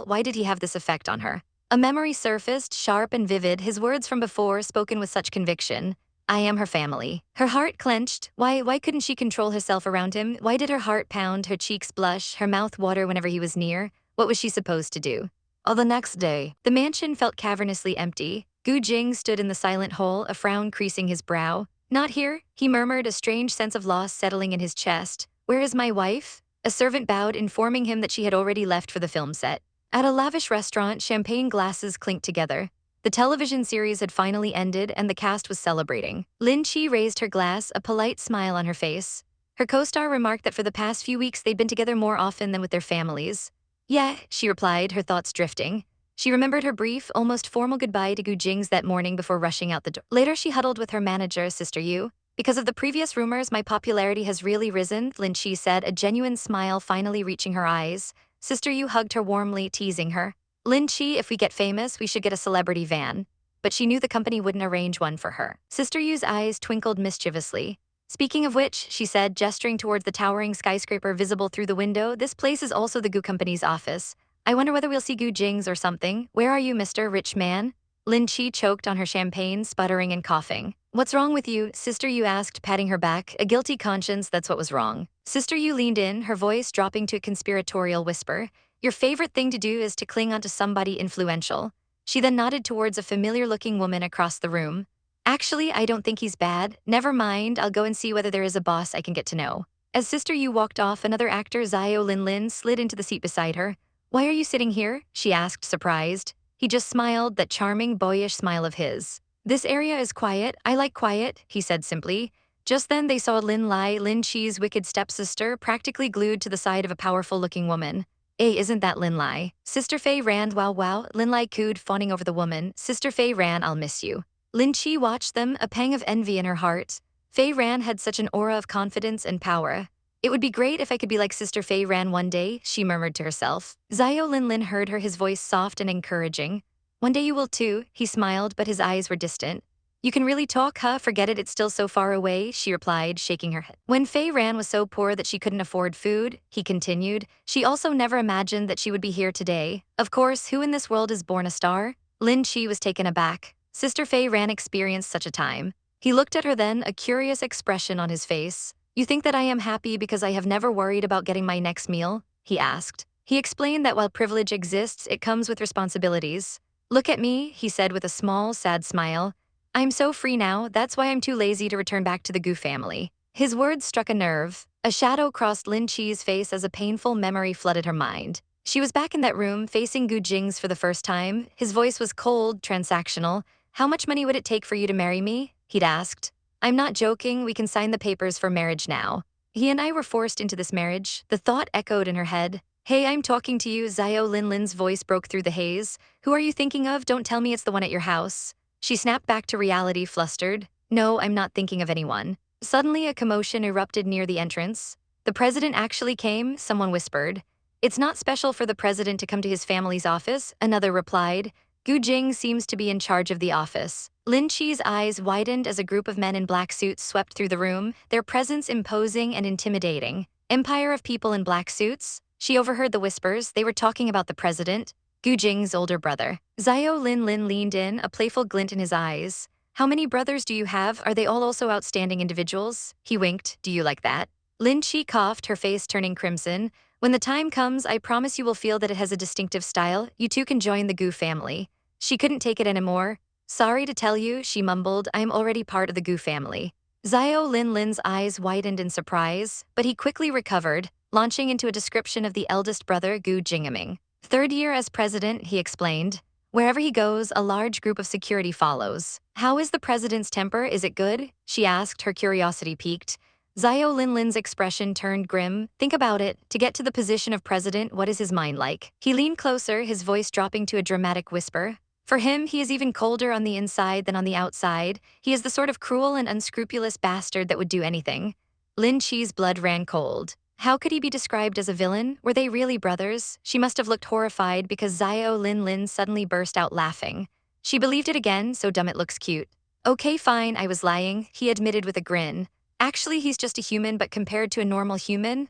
why did he have this effect on her? A memory surfaced, sharp and vivid, his words from before, spoken with such conviction. I am her family. Her heart clenched. Why couldn't she control herself around him? Why did her heart pound, her cheeks blush, her mouth water whenever he was near? What was she supposed to do? All the next day, the mansion felt cavernously empty. Gu Jing stood in the silent hole, a frown creasing his brow. Not here, he murmured, a strange sense of loss settling in his chest. Where is my wife? A servant bowed, informing him that she had already left for the film set. At a lavish restaurant, champagne glasses clinked together. The television series had finally ended and the cast was celebrating. Lin Che raised her glass, a polite smile on her face. Her co-star remarked that for the past few weeks they'd been together more often than with their families. Yeah, she replied, her thoughts drifting. She remembered her brief, almost formal goodbye to Gu Jingze that morning before rushing out the door. Later she huddled with her manager, Sister Yu. Because of the previous rumors, my popularity has really risen, Lin Che said, a genuine smile finally reaching her eyes. Sister Yu hugged her warmly, teasing her. Lin Che, if we get famous, we should get a celebrity van. But she knew the company wouldn't arrange one for her. Sister Yu's eyes twinkled mischievously. Speaking of which, she said, gesturing towards the towering skyscraper visible through the window, this place is also the Gu Company's office. I wonder whether we'll see Gu Jingze or something. Where are you, Mr. Rich Man? Lin Che choked on her champagne, sputtering and coughing. What's wrong with you? Sister Yu asked, patting her back. A guilty conscience, that's what was wrong. Sister Yu leaned in, her voice dropping to a conspiratorial whisper. Your favorite thing to do is to cling onto somebody influential. She then nodded towards a familiar-looking woman across the room. Actually, I don't think he's bad. Never mind, I'll go and see whether there is a boss I can get to know. As Sister Yu walked off, another actor, Zhao Lin, slid into the seat beside her. Why are you sitting here? She asked, surprised. He just smiled, that charming, boyish smile of his. This area is quiet. I like quiet, he said simply. Just then they saw Lin Che's wicked stepsister, practically glued to the side of a powerful-looking woman. Isn't that Lin Lai? Sister Fei ran, wow, Lin Lai cooed, fawning over the woman. Sister Fei ran, I'll miss you. Lin Che watched them, a pang of envy in her heart. Fei Ran had such an aura of confidence and power. It would be great if I could be like Sister Fei Ran one day, she murmured to herself. Zhao Lin heard her, his voice soft and encouraging. One day you will too, he smiled, but his eyes were distant. You can really talk, huh? Forget it, it's still so far away, she replied, shaking her head. When Fei Ran was so poor that she couldn't afford food, he continued, she also never imagined that she would be here today. Of course, who in this world is born a star? Lin Che was taken aback. Sister Fei Ran experienced such a time. He looked at her then, a curious expression on his face. You think that I am happy because I have never worried about getting my next meal? He asked. He explained that while privilege exists, it comes with responsibilities. Look at me, he said with a small, sad smile. I'm so free now, that's why I'm too lazy to return back to the Gu family. His words struck a nerve. A shadow crossed Lin Che's face as a painful memory flooded her mind. She was back in that room, facing Gu Jingze for the first time. His voice was cold, transactional. How much money would it take for you to marry me? He'd asked. I'm not joking, we can sign the papers for marriage now. He and I were forced into this marriage. The thought echoed in her head. Hey, I'm talking to you, Zhao Lin's voice broke through the haze. Who are you thinking of? Don't tell me it's the one at your house. She snapped back to reality, flustered. No, I'm not thinking of anyone. Suddenly, a commotion erupted near the entrance. The president actually came, someone whispered. It's not special for the president to come to his family's office, another replied. Gu Jing seems to be in charge of the office. Lin Che's eyes widened as a group of men in black suits swept through the room, their presence imposing and intimidating. Empire of people in black suits? She overheard the whispers. They were talking about the president. Gu Jing's older brother. Zhao Lin leaned in, a playful glint in his eyes. How many brothers do you have? Are they all also outstanding individuals? He winked. Do you like that? Lin Che coughed, her face turning crimson. When the time comes, I promise you will feel that it has a distinctive style. You too can join the Gu family. She couldn't take it anymore. Sorry to tell you, she mumbled, I am already part of the Gu family. Zhao Lin's eyes widened in surprise, but he quickly recovered. launching into a description of the eldest brother, Gu Jingze. Third year as president, he explained. Wherever he goes, a large group of security follows. How is the president's temper? Is it good? She asked, her curiosity piqued. Zio Lin's expression turned grim. Think about it. To get to the position of president, what is his mind like? He leaned closer, his voice dropping to a dramatic whisper. For him, he is even colder on the inside than on the outside. He is the sort of cruel and unscrupulous bastard that would do anything. Lin Che's blood ran cold. How could he be described as a villain? Were they really brothers? She must have looked horrified because Zio Lin suddenly burst out laughing. She believed it again, so dumb it looks cute. Okay, fine, I was lying, he admitted with a grin. Actually, he's just a human, but compared to a normal human,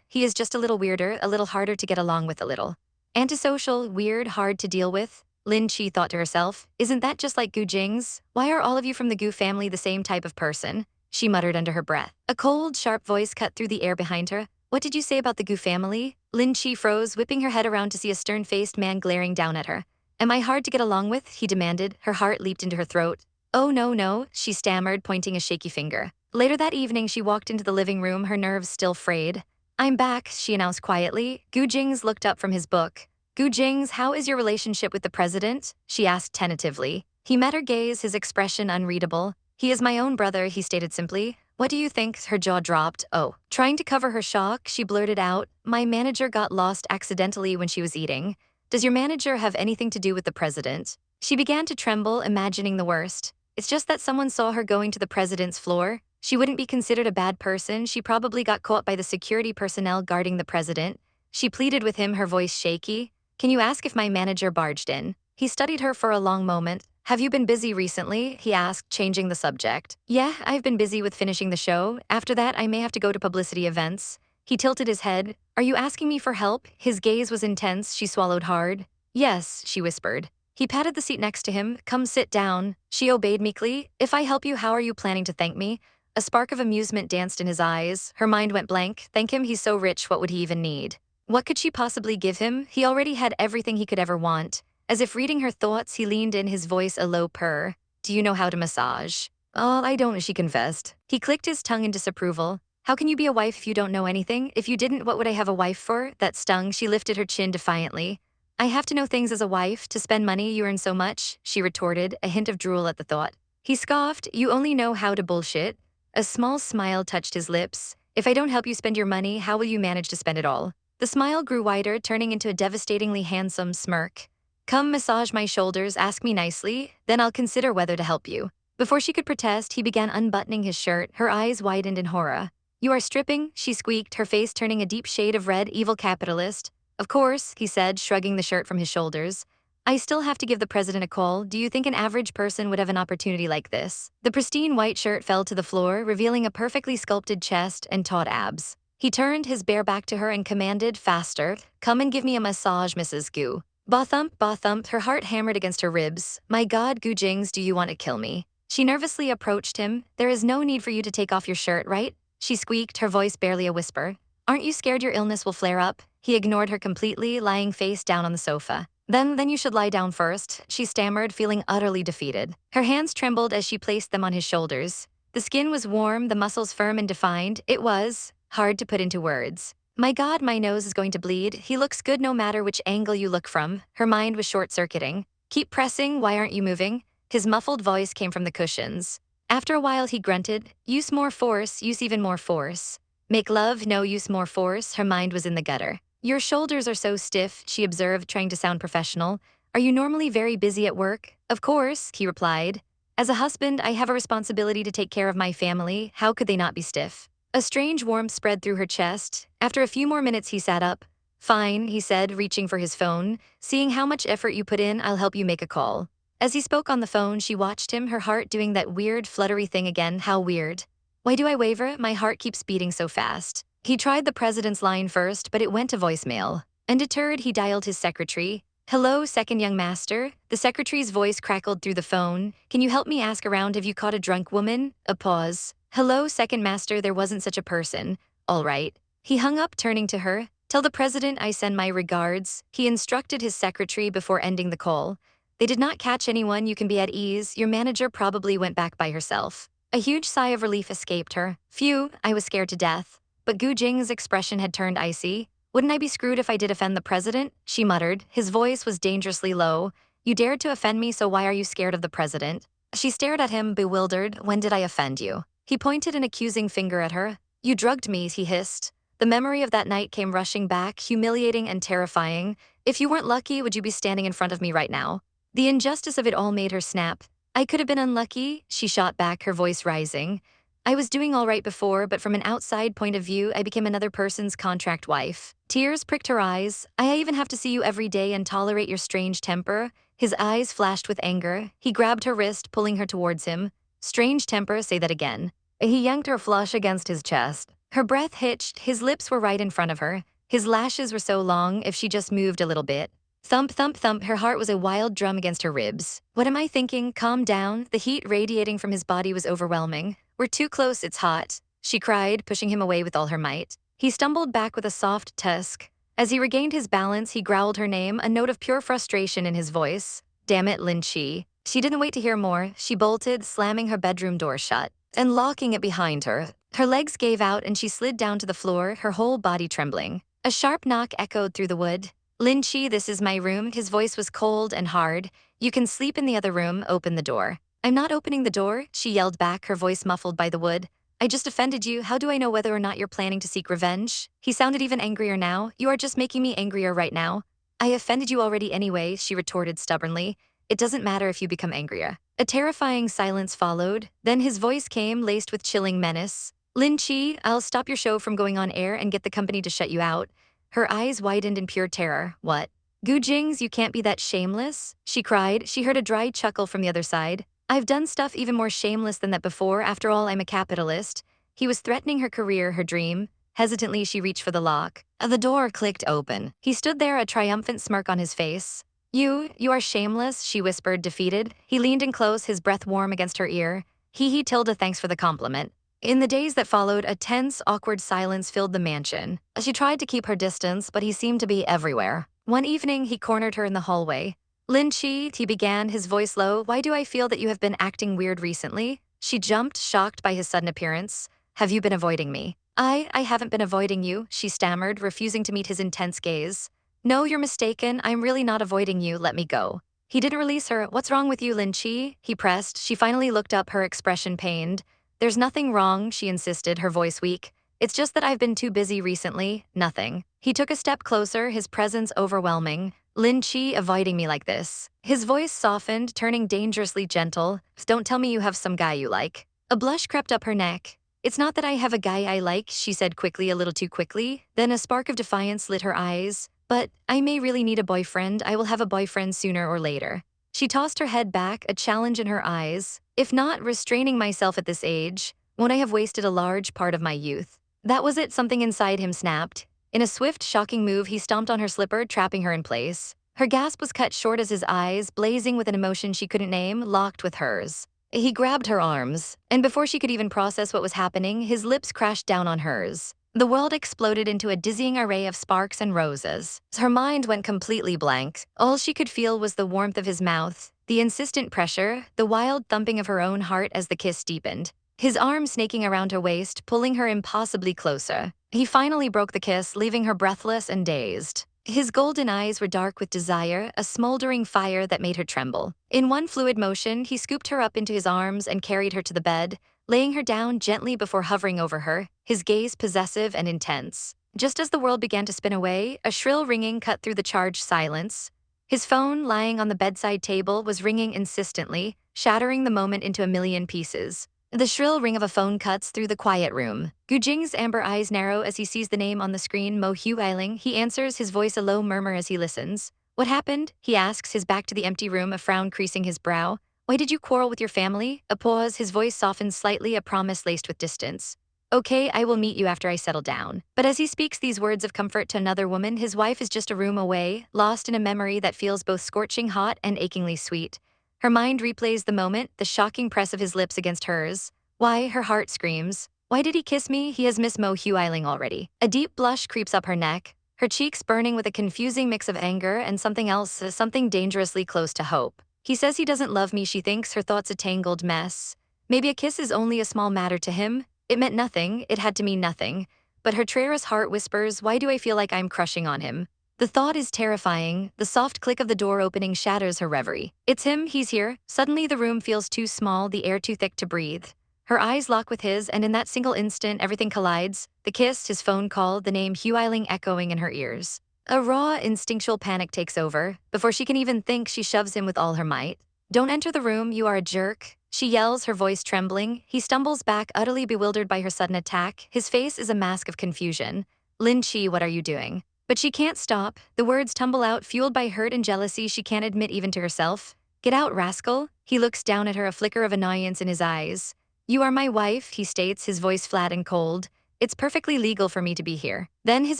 he is just a little weirder, a little harder to get along with a little. Antisocial, weird, hard to deal with. Lin Che thought to herself, isn't that just like Gu Jingze? Why are all of you from the Gu family the same type of person? She muttered under her breath. A cold, sharp voice cut through the air behind her. What did you say about the Gu family? Lin Che froze, whipping her head around to see a stern-faced man glaring down at her. Am I hard to get along with? He demanded. Her heart leaped into her throat. Oh no, she stammered, pointing a shaky finger. Later that evening, she walked into the living room, her nerves still frayed. I'm back, she announced quietly. Gu Jingze looked up from his book. Gu Jingze, how is your relationship with the president? She asked tentatively. He met her gaze, his expression unreadable. He is my own brother, he stated simply. What do you think? Her jaw dropped. Oh. Trying to cover her shock, she blurted out, my manager got lost accidentally when she was eating. Does your manager have anything to do with the president? She began to tremble, imagining the worst. It's just that someone saw her going to the president's floor. She wouldn't be considered a bad person. She probably got caught by the security personnel guarding the president. She pleaded with him, her voice shaky. Can you ask if my manager barged in? He studied her for a long moment. Have you been busy recently? He asked, changing the subject. Yeah, I've been busy with finishing the show. After that, I may have to go to publicity events. He tilted his head. Are you asking me for help? His gaze was intense. She swallowed hard. Yes, she whispered. He patted the seat next to him. Come sit down. She obeyed meekly. If I help you, how are you planning to thank me? A spark of amusement danced in his eyes. Her mind went blank. Thank him, he's so rich, what would he even need? What could she possibly give him? He already had everything he could ever want. As if reading her thoughts, he leaned in, his voice a low purr. Do you know how to massage? Oh, I don't, she confessed. He clicked his tongue in disapproval. How can you be a wife if you don't know anything? If you didn't, what would I have a wife for? That stung. She lifted her chin defiantly. I have to know things as a wife. To spend money, you earn so much, she retorted, a hint of drool at the thought. He scoffed. You only know how to bullshit. A small smile touched his lips. If I don't help you spend your money, how will you manage to spend it all? The smile grew wider, turning into a devastatingly handsome smirk. Come massage my shoulders, ask me nicely, then I'll consider whether to help you. Before she could protest, he began unbuttoning his shirt, her eyes widened in horror. You are stripping, she squeaked, her face turning a deep shade of red, evil capitalist. Of course, he said, shrugging the shirt from his shoulders. I still have to give the president a call. Do you think an average person would have an opportunity like this? The pristine white shirt fell to the floor, revealing a perfectly sculpted chest and taut abs. He turned his bare back to her and commanded, faster, come and give me a massage, Mrs. Gu. Ba thump, her heart hammered against her ribs. My God, Gu Jingze, do you want to kill me? She nervously approached him. There is no need for you to take off your shirt, right? She squeaked, her voice barely a whisper. Aren't you scared your illness will flare up? He ignored her completely, lying face down on the sofa. Then you should lie down first, she stammered, feeling utterly defeated. Her hands trembled as she placed them on his shoulders. The skin was warm, the muscles firm and defined. It was hard to put into words. My God, my nose is going to bleed. He looks good no matter which angle you look from. Her mind was short-circuiting. Keep pressing, why aren't you moving? His muffled voice came from the cushions. After a while he grunted, use more force, use even more force. Make love, no, use more force. Her mind was in the gutter. Your shoulders are so stiff, she observed, trying to sound professional. Are you normally very busy at work? Of course, he replied. As a husband, I have a responsibility to take care of my family. How could they not be stiff? A strange warmth spread through her chest. After a few more minutes, he sat up. Fine, he said, reaching for his phone. Seeing how much effort you put in, I'll help you make a call. As he spoke on the phone, she watched him, her heart doing that weird, fluttery thing again. How weird. Why do I waver? My heart keeps beating so fast. He tried the president's line first, but it went to voicemail. Undeterred, he dialed his secretary. Hello, second young master. The secretary's voice crackled through the phone. Can you help me ask around, have you caught a drunk woman? A pause. Hello, second master, there wasn't such a person. All right. He hung up, turning to her. Tell the president I send my regards. He instructed his secretary before ending the call. They did not catch anyone, you can be at ease. Your manager probably went back by herself. A huge sigh of relief escaped her. Phew, I was scared to death. but Gu Jing's expression had turned icy. Wouldn't I be screwed if I did offend the president? She muttered. His voice was dangerously low. You dared to offend me, so why are you scared of the president? She stared at him, bewildered. When did I offend you? He pointed an accusing finger at her. You drugged me, he hissed. The memory of that night came rushing back, humiliating and terrifying. If you weren't lucky, would you be standing in front of me right now? The injustice of it all made her snap. I could have been unlucky, she shot back, her voice rising. I was doing all right before, but from an outside point of view, I became another person's contract wife. Tears pricked her eyes. I even have to see you every day and tolerate your strange temper. His eyes flashed with anger. He grabbed her wrist, pulling her towards him. Strange temper, say that again. He yanked her flush against his chest. Her breath hitched. His lips were right in front of her. His lashes were so long, if she just moved a little bit. Thump, thump, thump, her heart was a wild drum against her ribs. What am I thinking? Calm down. The heat radiating from his body was overwhelming. We're too close, it's hot, she cried, pushing him away with all her might. He stumbled back with a soft tusk. As he regained his balance, he growled her name, a note of pure frustration in his voice. Damn it, Lin Che. She didn't wait to hear more. She bolted, slamming her bedroom door shut and locking it behind her. Her legs gave out and she slid down to the floor, her whole body trembling. A sharp knock echoed through the wood. Lin Che, this is my room. His voice was cold and hard. You can sleep in the other room, open the door. I'm not opening the door, she yelled back, her voice muffled by the wood. I just offended you. How do I know whether or not you're planning to seek revenge? He sounded even angrier now. You are just making me angrier right now. I offended you already anyway, she retorted stubbornly. It doesn't matter if you become angrier. A terrifying silence followed. Then his voice came, laced with chilling menace. Lin Che, I'll stop your show from going on air and get the company to shut you out. Her eyes widened in pure terror. What? Gu Jingze, you can't be that shameless, she cried. She heard a dry chuckle from the other side. I've done stuff even more shameless than that before. After all, I'm a capitalist. He was threatening her career, her dream. Hesitantly, she reached for the lock. The door clicked open. He stood there, a triumphant smirk on his face. You are shameless, she whispered, defeated. He leaned in close, his breath warm against her ear. Tilde, thanks for the compliment. In the days that followed, a tense, awkward silence filled the mansion. She tried to keep her distance, but he seemed to be everywhere. One evening, he cornered her in the hallway. Lin Che, he began, his voice low, why do I feel that you have been acting weird recently? She jumped, shocked by his sudden appearance. Have you been avoiding me? I haven't been avoiding you, she stammered, refusing to meet his intense gaze. No, you're mistaken. I'm really not avoiding you. Let me go. He didn't release her. What's wrong with you, Lin Che? He pressed. She finally looked up, her expression pained. There's nothing wrong, she insisted, her voice weak. It's just that I've been too busy recently. Nothing. He took a step closer, his presence overwhelming. Lin Che, avoiding me like this. His voice softened, turning dangerously gentle. Don't tell me you have some guy you like. A blush crept up her neck. It's not that I have a guy I like, she said quickly, a little too quickly. Then a spark of defiance lit her eyes. But I may really need a boyfriend. I will have a boyfriend sooner or later. She tossed her head back, a challenge in her eyes. If not restraining myself at this age, won't I have wasted a large part of my youth? That was it, something inside him snapped. In a swift, shocking move, he stomped on her slipper, trapping her in place. Her gasp was cut short as his eyes, blazing with an emotion she couldn't name, locked with hers. He grabbed her arms, and before she could even process what was happening, his lips crashed down on hers. The world exploded into a dizzying array of sparks and roses. Her mind went completely blank. All she could feel was the warmth of his mouth, the insistent pressure, the wild thumping of her own heart as the kiss deepened. His arm snaking around her waist, pulling her impossibly closer. He finally broke the kiss, leaving her breathless and dazed. His golden eyes were dark with desire, a smoldering fire that made her tremble. In one fluid motion, he scooped her up into his arms and carried her to the bed, laying her down gently before hovering over her, his gaze possessive and intense. Just as the world began to spin away, a shrill ringing cut through the charged silence. His phone, lying on the bedside table, was ringing insistently, shattering the moment into a million pieces. The shrill ring of a phone cuts through the quiet room. Gu Jing's amber eyes narrow as he sees the name on the screen, Horrifying. He answers, his voice a low murmur as he listens. What happened? He asks, his back to the empty room, a frown creasing his brow. Why did you quarrel with your family? A pause, his voice softened slightly, a promise laced with distance. Okay, I will meet you after I settle down. But as he speaks these words of comfort to another woman, his wife is just a room away, lost in a memory that feels both scorching hot and achingly sweet. Her mind replays the moment, the shocking press of his lips against hers. Why, her heart screams. Why did he kiss me? He has missed Horrifying already. A deep blush creeps up her neck, her cheeks burning with a confusing mix of anger and something else, something dangerously close to hope. He says he doesn't love me, she thinks, her thoughts a tangled mess. Maybe a kiss is only a small matter to him. It meant nothing, it had to mean nothing. but her traitorous heart whispers, why do I feel like I'm crushing on him? The thought is terrifying. The soft click of the door opening shatters her reverie. It's him, he's here. Suddenly the room feels too small, the air too thick to breathe. Her eyes lock with his, and in that single instant, everything collides. The kiss, his phone call, the name Whirlwind echoing in her ears. A raw, instinctual panic takes over. Before she can even think, she shoves him with all her might. Don't enter the room, you are a jerk. She yells, her voice trembling. He stumbles back, utterly bewildered by her sudden attack. His face is a mask of confusion. Lin Che, what are you doing? But she can't stop. The words tumble out, fueled by hurt and jealousy she can't admit even to herself. Get out, rascal. He looks down at her, a flicker of annoyance in his eyes. You are my wife, he states, his voice flat and cold. It's perfectly legal for me to be here. Then his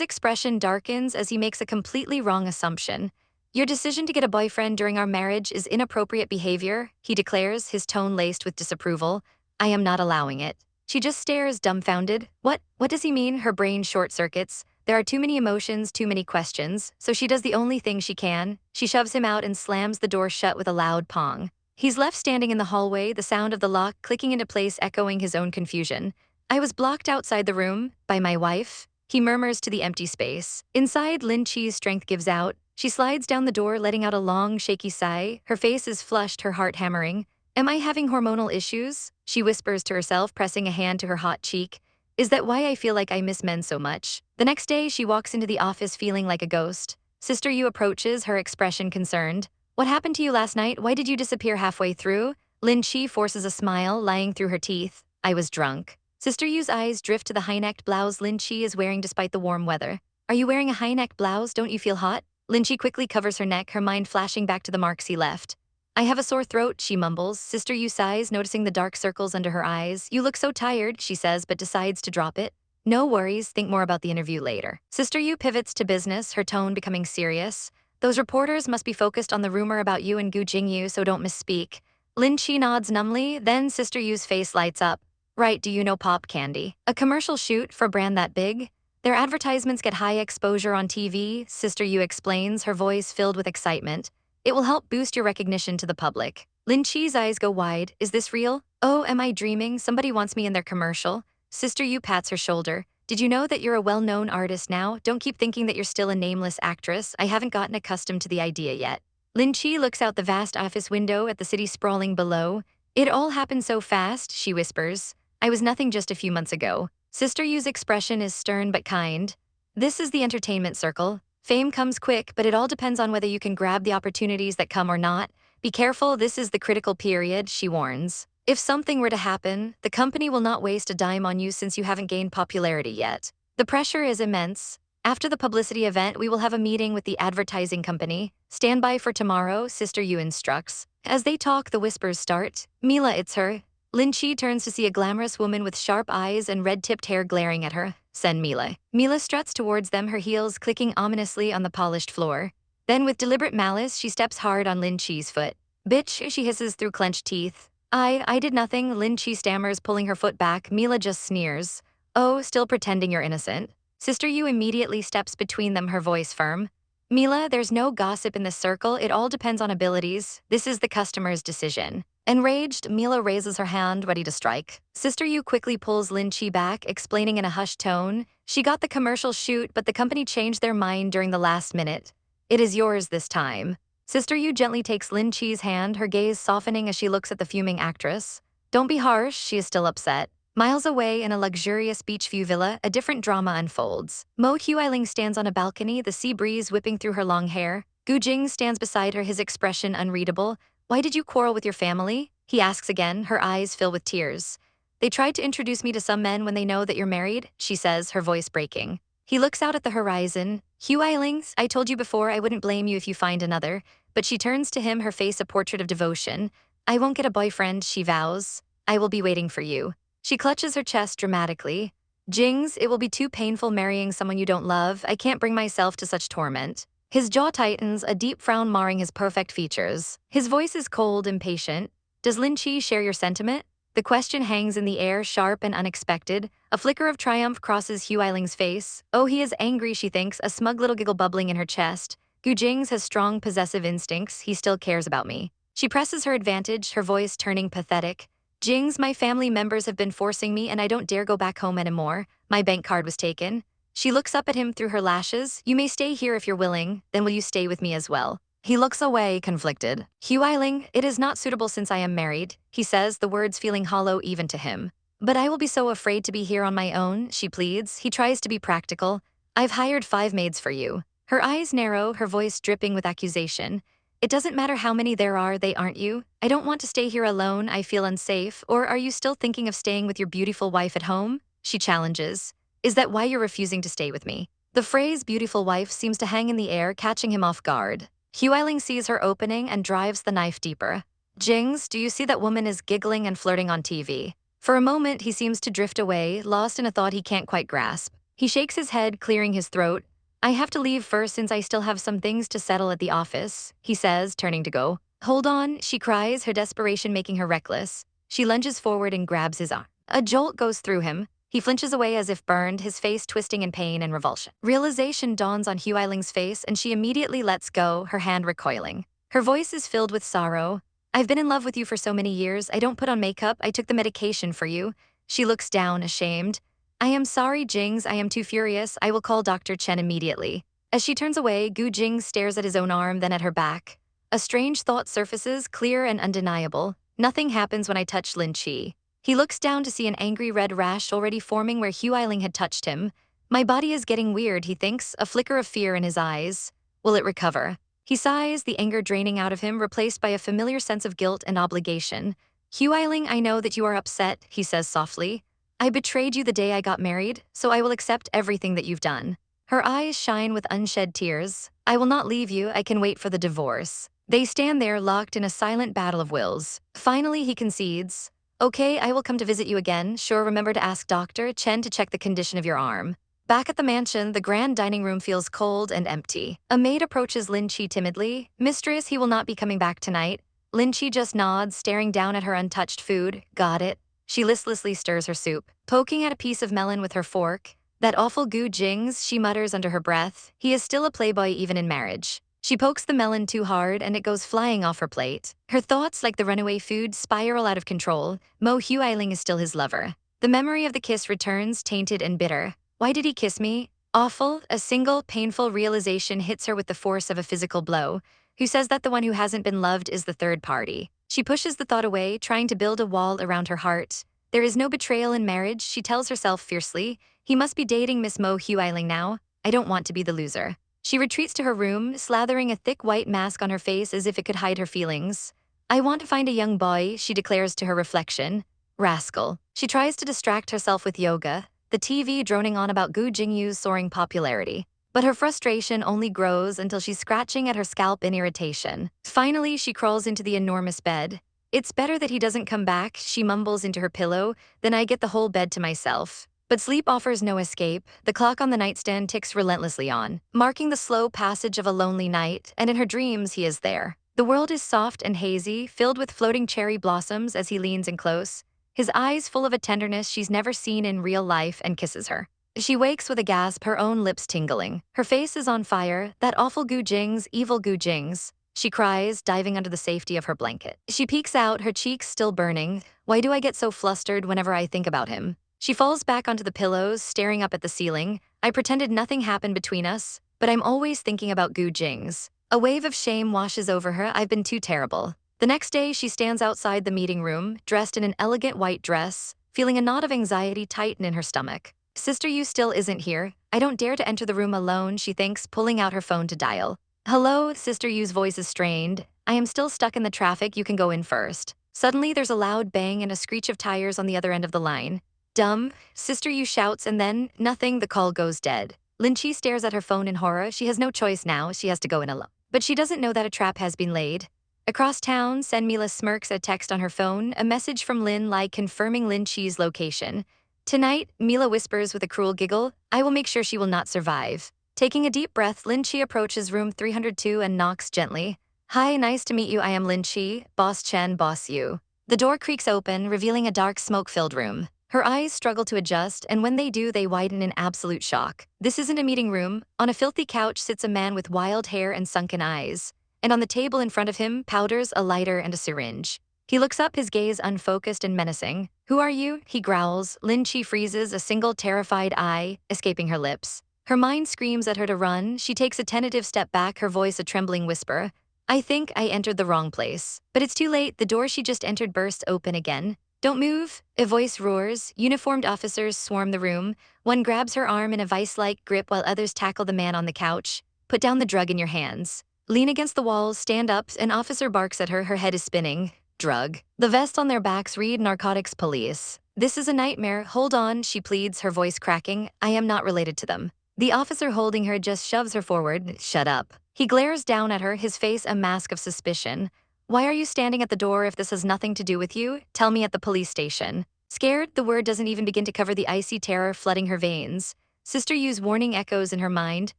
expression darkens as he makes a completely wrong assumption. Your decision to get a boyfriend during our marriage is inappropriate behavior, he declares, his tone laced with disapproval. I am not allowing it. She just stares, dumbfounded. What does he mean? Her brain short circuits. There are too many emotions, too many questions, so she does the only thing she can. She shoves him out and slams the door shut with a loud pong. He's left standing in the hallway, the sound of the lock clicking into place echoing his own confusion. I was blocked outside the room by my wife, he murmurs to the empty space. Inside, Lin Che's strength gives out. She slides down the door, letting out a long, shaky sigh. Her face is flushed, her heart hammering. Am I having hormonal issues? She whispers to herself, pressing a hand to her hot cheek. Is that why I feel like I miss men so much? The next day, she walks into the office feeling like a ghost. Sister Yu approaches, her expression concerned. What happened to you last night? Why did you disappear halfway through? Lin Che forces a smile, lying through her teeth. I was drunk. Sister Yu's eyes drift to the high-necked blouse Lin Che is wearing despite the warm weather. Are you wearing a high-necked blouse? Don't you feel hot? Lin Che quickly covers her neck, her mind flashing back to the marks he left. I have a sore throat, she mumbles. Sister Yu sighs, noticing the dark circles under her eyes. You look so tired, she says, but decides to drop it. No worries, think more about the interview later. Sister Yu pivots to business, her tone becoming serious. Those reporters must be focused on the rumor about you and Gu Jingze, so don't misspeak. Lin Che nods numbly, then Sister Yu's face lights up. Right, do you know Pop Candy? A commercial shoot for a brand that big? Their advertisements get high exposure on TV, Sister Yu explains, her voice filled with excitement. It will help boost your recognition to the public. Lin Che's eyes go wide. Is this real? Oh, am I dreaming? Somebody wants me in their commercial. Sister Yu pats her shoulder. Did you know that you're a well-known artist now? Don't keep thinking that you're still a nameless actress. I haven't gotten accustomed to the idea yet. Lin Che looks out the vast office window at the city sprawling below. It all happened so fast, she whispers. I was nothing just a few months ago. Sister Yu's expression is stern but kind. This is the entertainment circle. Fame comes quick, but it all depends on whether you can grab the opportunities that come or not. Be careful, this is the critical period, she warns. If something were to happen, the company will not waste a dime on you since you haven't gained popularity yet. The pressure is immense. After the publicity event, we will have a meeting with the advertising company. Stand by for tomorrow, Sister Yu instructs. As they talk, the whispers start. Mila, it's her. Lin Che turns to see a glamorous woman with sharp eyes and red-tipped hair glaring at her. Send Mila. Mila struts towards them, her heels clicking ominously on the polished floor. Then with deliberate malice, she steps hard on Lin Che's foot. Bitch, she hisses through clenched teeth. I did nothing, Lin Che stammers, pulling her foot back. Mila just sneers. Oh, still pretending you're innocent. Sister Yu immediately steps between them, her voice firm. Mila, there's no gossip in this circle, it all depends on abilities. This is the customer's decision. Enraged, Mila raises her hand, ready to strike. Sister Yu quickly pulls Lin Che back, explaining in a hushed tone. She got the commercial shoot, but the company changed their mind during the last minute. It is yours this time. Sister Yu gently takes Lin Che's hand, her gaze softening as she looks at the fuming actress. Don't be harsh, she is still upset. Miles away in a luxurious beachview villa, a different drama unfolds. Mo Huiling stands on a balcony, the sea breeze whipping through her long hair. Gu Jingze stands beside her, his expression unreadable. Why did you quarrel with your family? He asks again, her eyes fill with tears. They tried to introduce me to some men when they know that you're married, she says, her voice breaking. He looks out at the horizon. Huiling, I told you before I wouldn't blame you if you find another. But she turns to him, her face a portrait of devotion. I won't get a boyfriend, she vows. I will be waiting for you. She clutches her chest dramatically. Jingze, it will be too painful marrying someone you don't love. I can't bring myself to such torment. His jaw tightens, a deep frown marring his perfect features. His voice is cold, impatient. Does Lin Che share your sentiment? The question hangs in the air, sharp and unexpected. A flicker of triumph crosses Huiling's face. Oh, he is angry, she thinks, a smug little giggle bubbling in her chest. Gu Jingze has strong possessive instincts. He still cares about me. She presses her advantage, her voice turning pathetic. Jing's, my family members have been forcing me and I don't dare go back home anymore. My bank card was taken. She looks up at him through her lashes. You may stay here if you're willing, then will you stay with me as well? He looks away, conflicted. Huiling, it is not suitable since I am married, he says, the words feeling hollow even to him. But I will be so afraid to be here on my own, she pleads. He tries to be practical. I've hired 5 maids for you. Her eyes narrow, her voice dripping with accusation. It doesn't matter how many there are, they aren't you. I don't want to stay here alone, I feel unsafe. Or are you still thinking of staying with your beautiful wife at home? She challenges. Is that why you're refusing to stay with me? The phrase beautiful wife seems to hang in the air, catching him off guard. Huiling sees her opening and drives the knife deeper. Jing's, do you see that woman is giggling and flirting on TV? For a moment, he seems to drift away, lost in a thought he can't quite grasp. He shakes his head, clearing his throat. I have to leave first since I still have some things to settle at the office, he says, turning to go. Hold on, she cries, her desperation making her reckless. She lunges forward and grabs his arm. A jolt goes through him. He flinches away as if burned, his face twisting in pain and revulsion. Realization dawns on Huiling's face and she immediately lets go, her hand recoiling. Her voice is filled with sorrow. I've been in love with you for so many years. I don't put on makeup. I took the medication for you. She looks down, ashamed. I am sorry, Jing's. I am too furious. I will call Dr. Chen immediately. As she turns away, Gu Jingze stares at his own arm, then at her back. A strange thought surfaces, clear and undeniable. Nothing happens when I touch Lin Che. He looks down to see an angry red rash already forming where Huiling had touched him. My body is getting weird, he thinks, a flicker of fear in his eyes. Will it recover? He sighs, the anger draining out of him, replaced by a familiar sense of guilt and obligation. Huiling, I know that you are upset, he says softly. I betrayed you the day I got married, so I will accept everything that you've done. Her eyes shine with unshed tears. I will not leave you, I can wait for the divorce. They stand there locked in a silent battle of wills. Finally, he concedes. Okay, I will come to visit you again. Sure, remember to ask Dr. Chen to check the condition of your arm. Back at the mansion, the grand dining room feels cold and empty. A maid approaches Lin Che timidly. Mistress, he will not be coming back tonight. Lin Che just nods, staring down at her untouched food. Got it. She listlessly stirs her soup, poking at a piece of melon with her fork. That awful Gu Jingze, she mutters under her breath. He is still a playboy even in marriage. She pokes the melon too hard and it goes flying off her plate. Her thoughts, like the runaway food, spiral out of control. Mo Huiling is still his lover. The memory of the kiss returns, tainted and bitter. Why did he kiss me? Awful, a single, painful realization hits her with the force of a physical blow. Who says that the one who hasn't been loved is the third party? She pushes the thought away, trying to build a wall around her heart. There is no betrayal in marriage, she tells herself fiercely. He must be dating Miss Mo Huiling now. I don't want to be the loser. She retreats to her room, slathering a thick white mask on her face as if it could hide her feelings. I want to find a young boy, she declares to her reflection. Rascal. She tries to distract herself with yoga, the TV droning on about Gu Jingze's soaring popularity. But her frustration only grows until she's scratching at her scalp in irritation. Finally, she crawls into the enormous bed. It's better that he doesn't come back, she mumbles into her pillow, then I get the whole bed to myself. But sleep offers no escape. The clock on the nightstand ticks relentlessly on, marking the slow passage of a lonely night, and in her dreams he is there. The world is soft and hazy, filled with floating cherry blossoms as he leans in close, his eyes full of a tenderness she's never seen in real life, and kisses her. She wakes with a gasp, her own lips tingling. Her face is on fire, that awful Gu Jingze, evil Gu Jingze. She cries, diving under the safety of her blanket. She peeks out, her cheeks still burning. Why do I get so flustered whenever I think about him? She falls back onto the pillows, staring up at the ceiling. I pretended nothing happened between us, but I'm always thinking about Gu Jingze. A wave of shame washes over her. I've been too terrible. The next day, she stands outside the meeting room, dressed in an elegant white dress, feeling a knot of anxiety tighten in her stomach. Sister Yu still isn't here. I don't dare to enter the room alone, she thinks, pulling out her phone to dial. Hello, Sister Yu's voice is strained. I am still stuck in the traffic, you can go in first. Suddenly, there's a loud bang and a screech of tires on the other end of the line. Dumb, Sister Yu shouts, and then, nothing, the call goes dead. Lin Che stares at her phone in horror. She has no choice now, she has to go in alone. But she doesn't know that a trap has been laid. Across town, Senmila smirks a text on her phone, a message from Lin Lai confirming Lin Che's location. Tonight, Mila whispers with a cruel giggle, I will make sure she will not survive. Taking a deep breath, Lin Che approaches room 302 and knocks gently. Hi, nice to meet you, I am Lin Che, Boss Chen, Boss Yu. The door creaks open, revealing a dark, smoke-filled room. Her eyes struggle to adjust, and when they do, they widen in absolute shock. This isn't a meeting room. On a filthy couch sits a man with wild hair and sunken eyes. And on the table in front of him, powders, a lighter, and a syringe. He looks up, his gaze unfocused and menacing. "Who are you?" he growls. Lin Che freezes, a single terrified eye escaping her lips. Her mind screams at her to run. She takes a tentative step back, her voice a trembling whisper. "I think I entered the wrong place." But it's too late. The door she just entered bursts open again. "Don't move," a voice roars. Uniformed officers swarm the room. One grabs her arm in a vice-like grip while others tackle the man on the couch. "Put down the drug in your hands. Lean against the walls, stand up." An officer barks at her, her head is spinning. Drug. The vests on their backs read narcotics police. "This is a nightmare. Hold on," she pleads, her voice cracking. "I am not related to them." The officer holding her just shoves her forward. "Shut up." He glares down at her, his face a mask of suspicion. "Why are you standing at the door if this has nothing to do with you? Tell me at the police station." Scared, the word doesn't even begin to cover the icy terror flooding her veins. Sister Yu's warning echoes in her mind.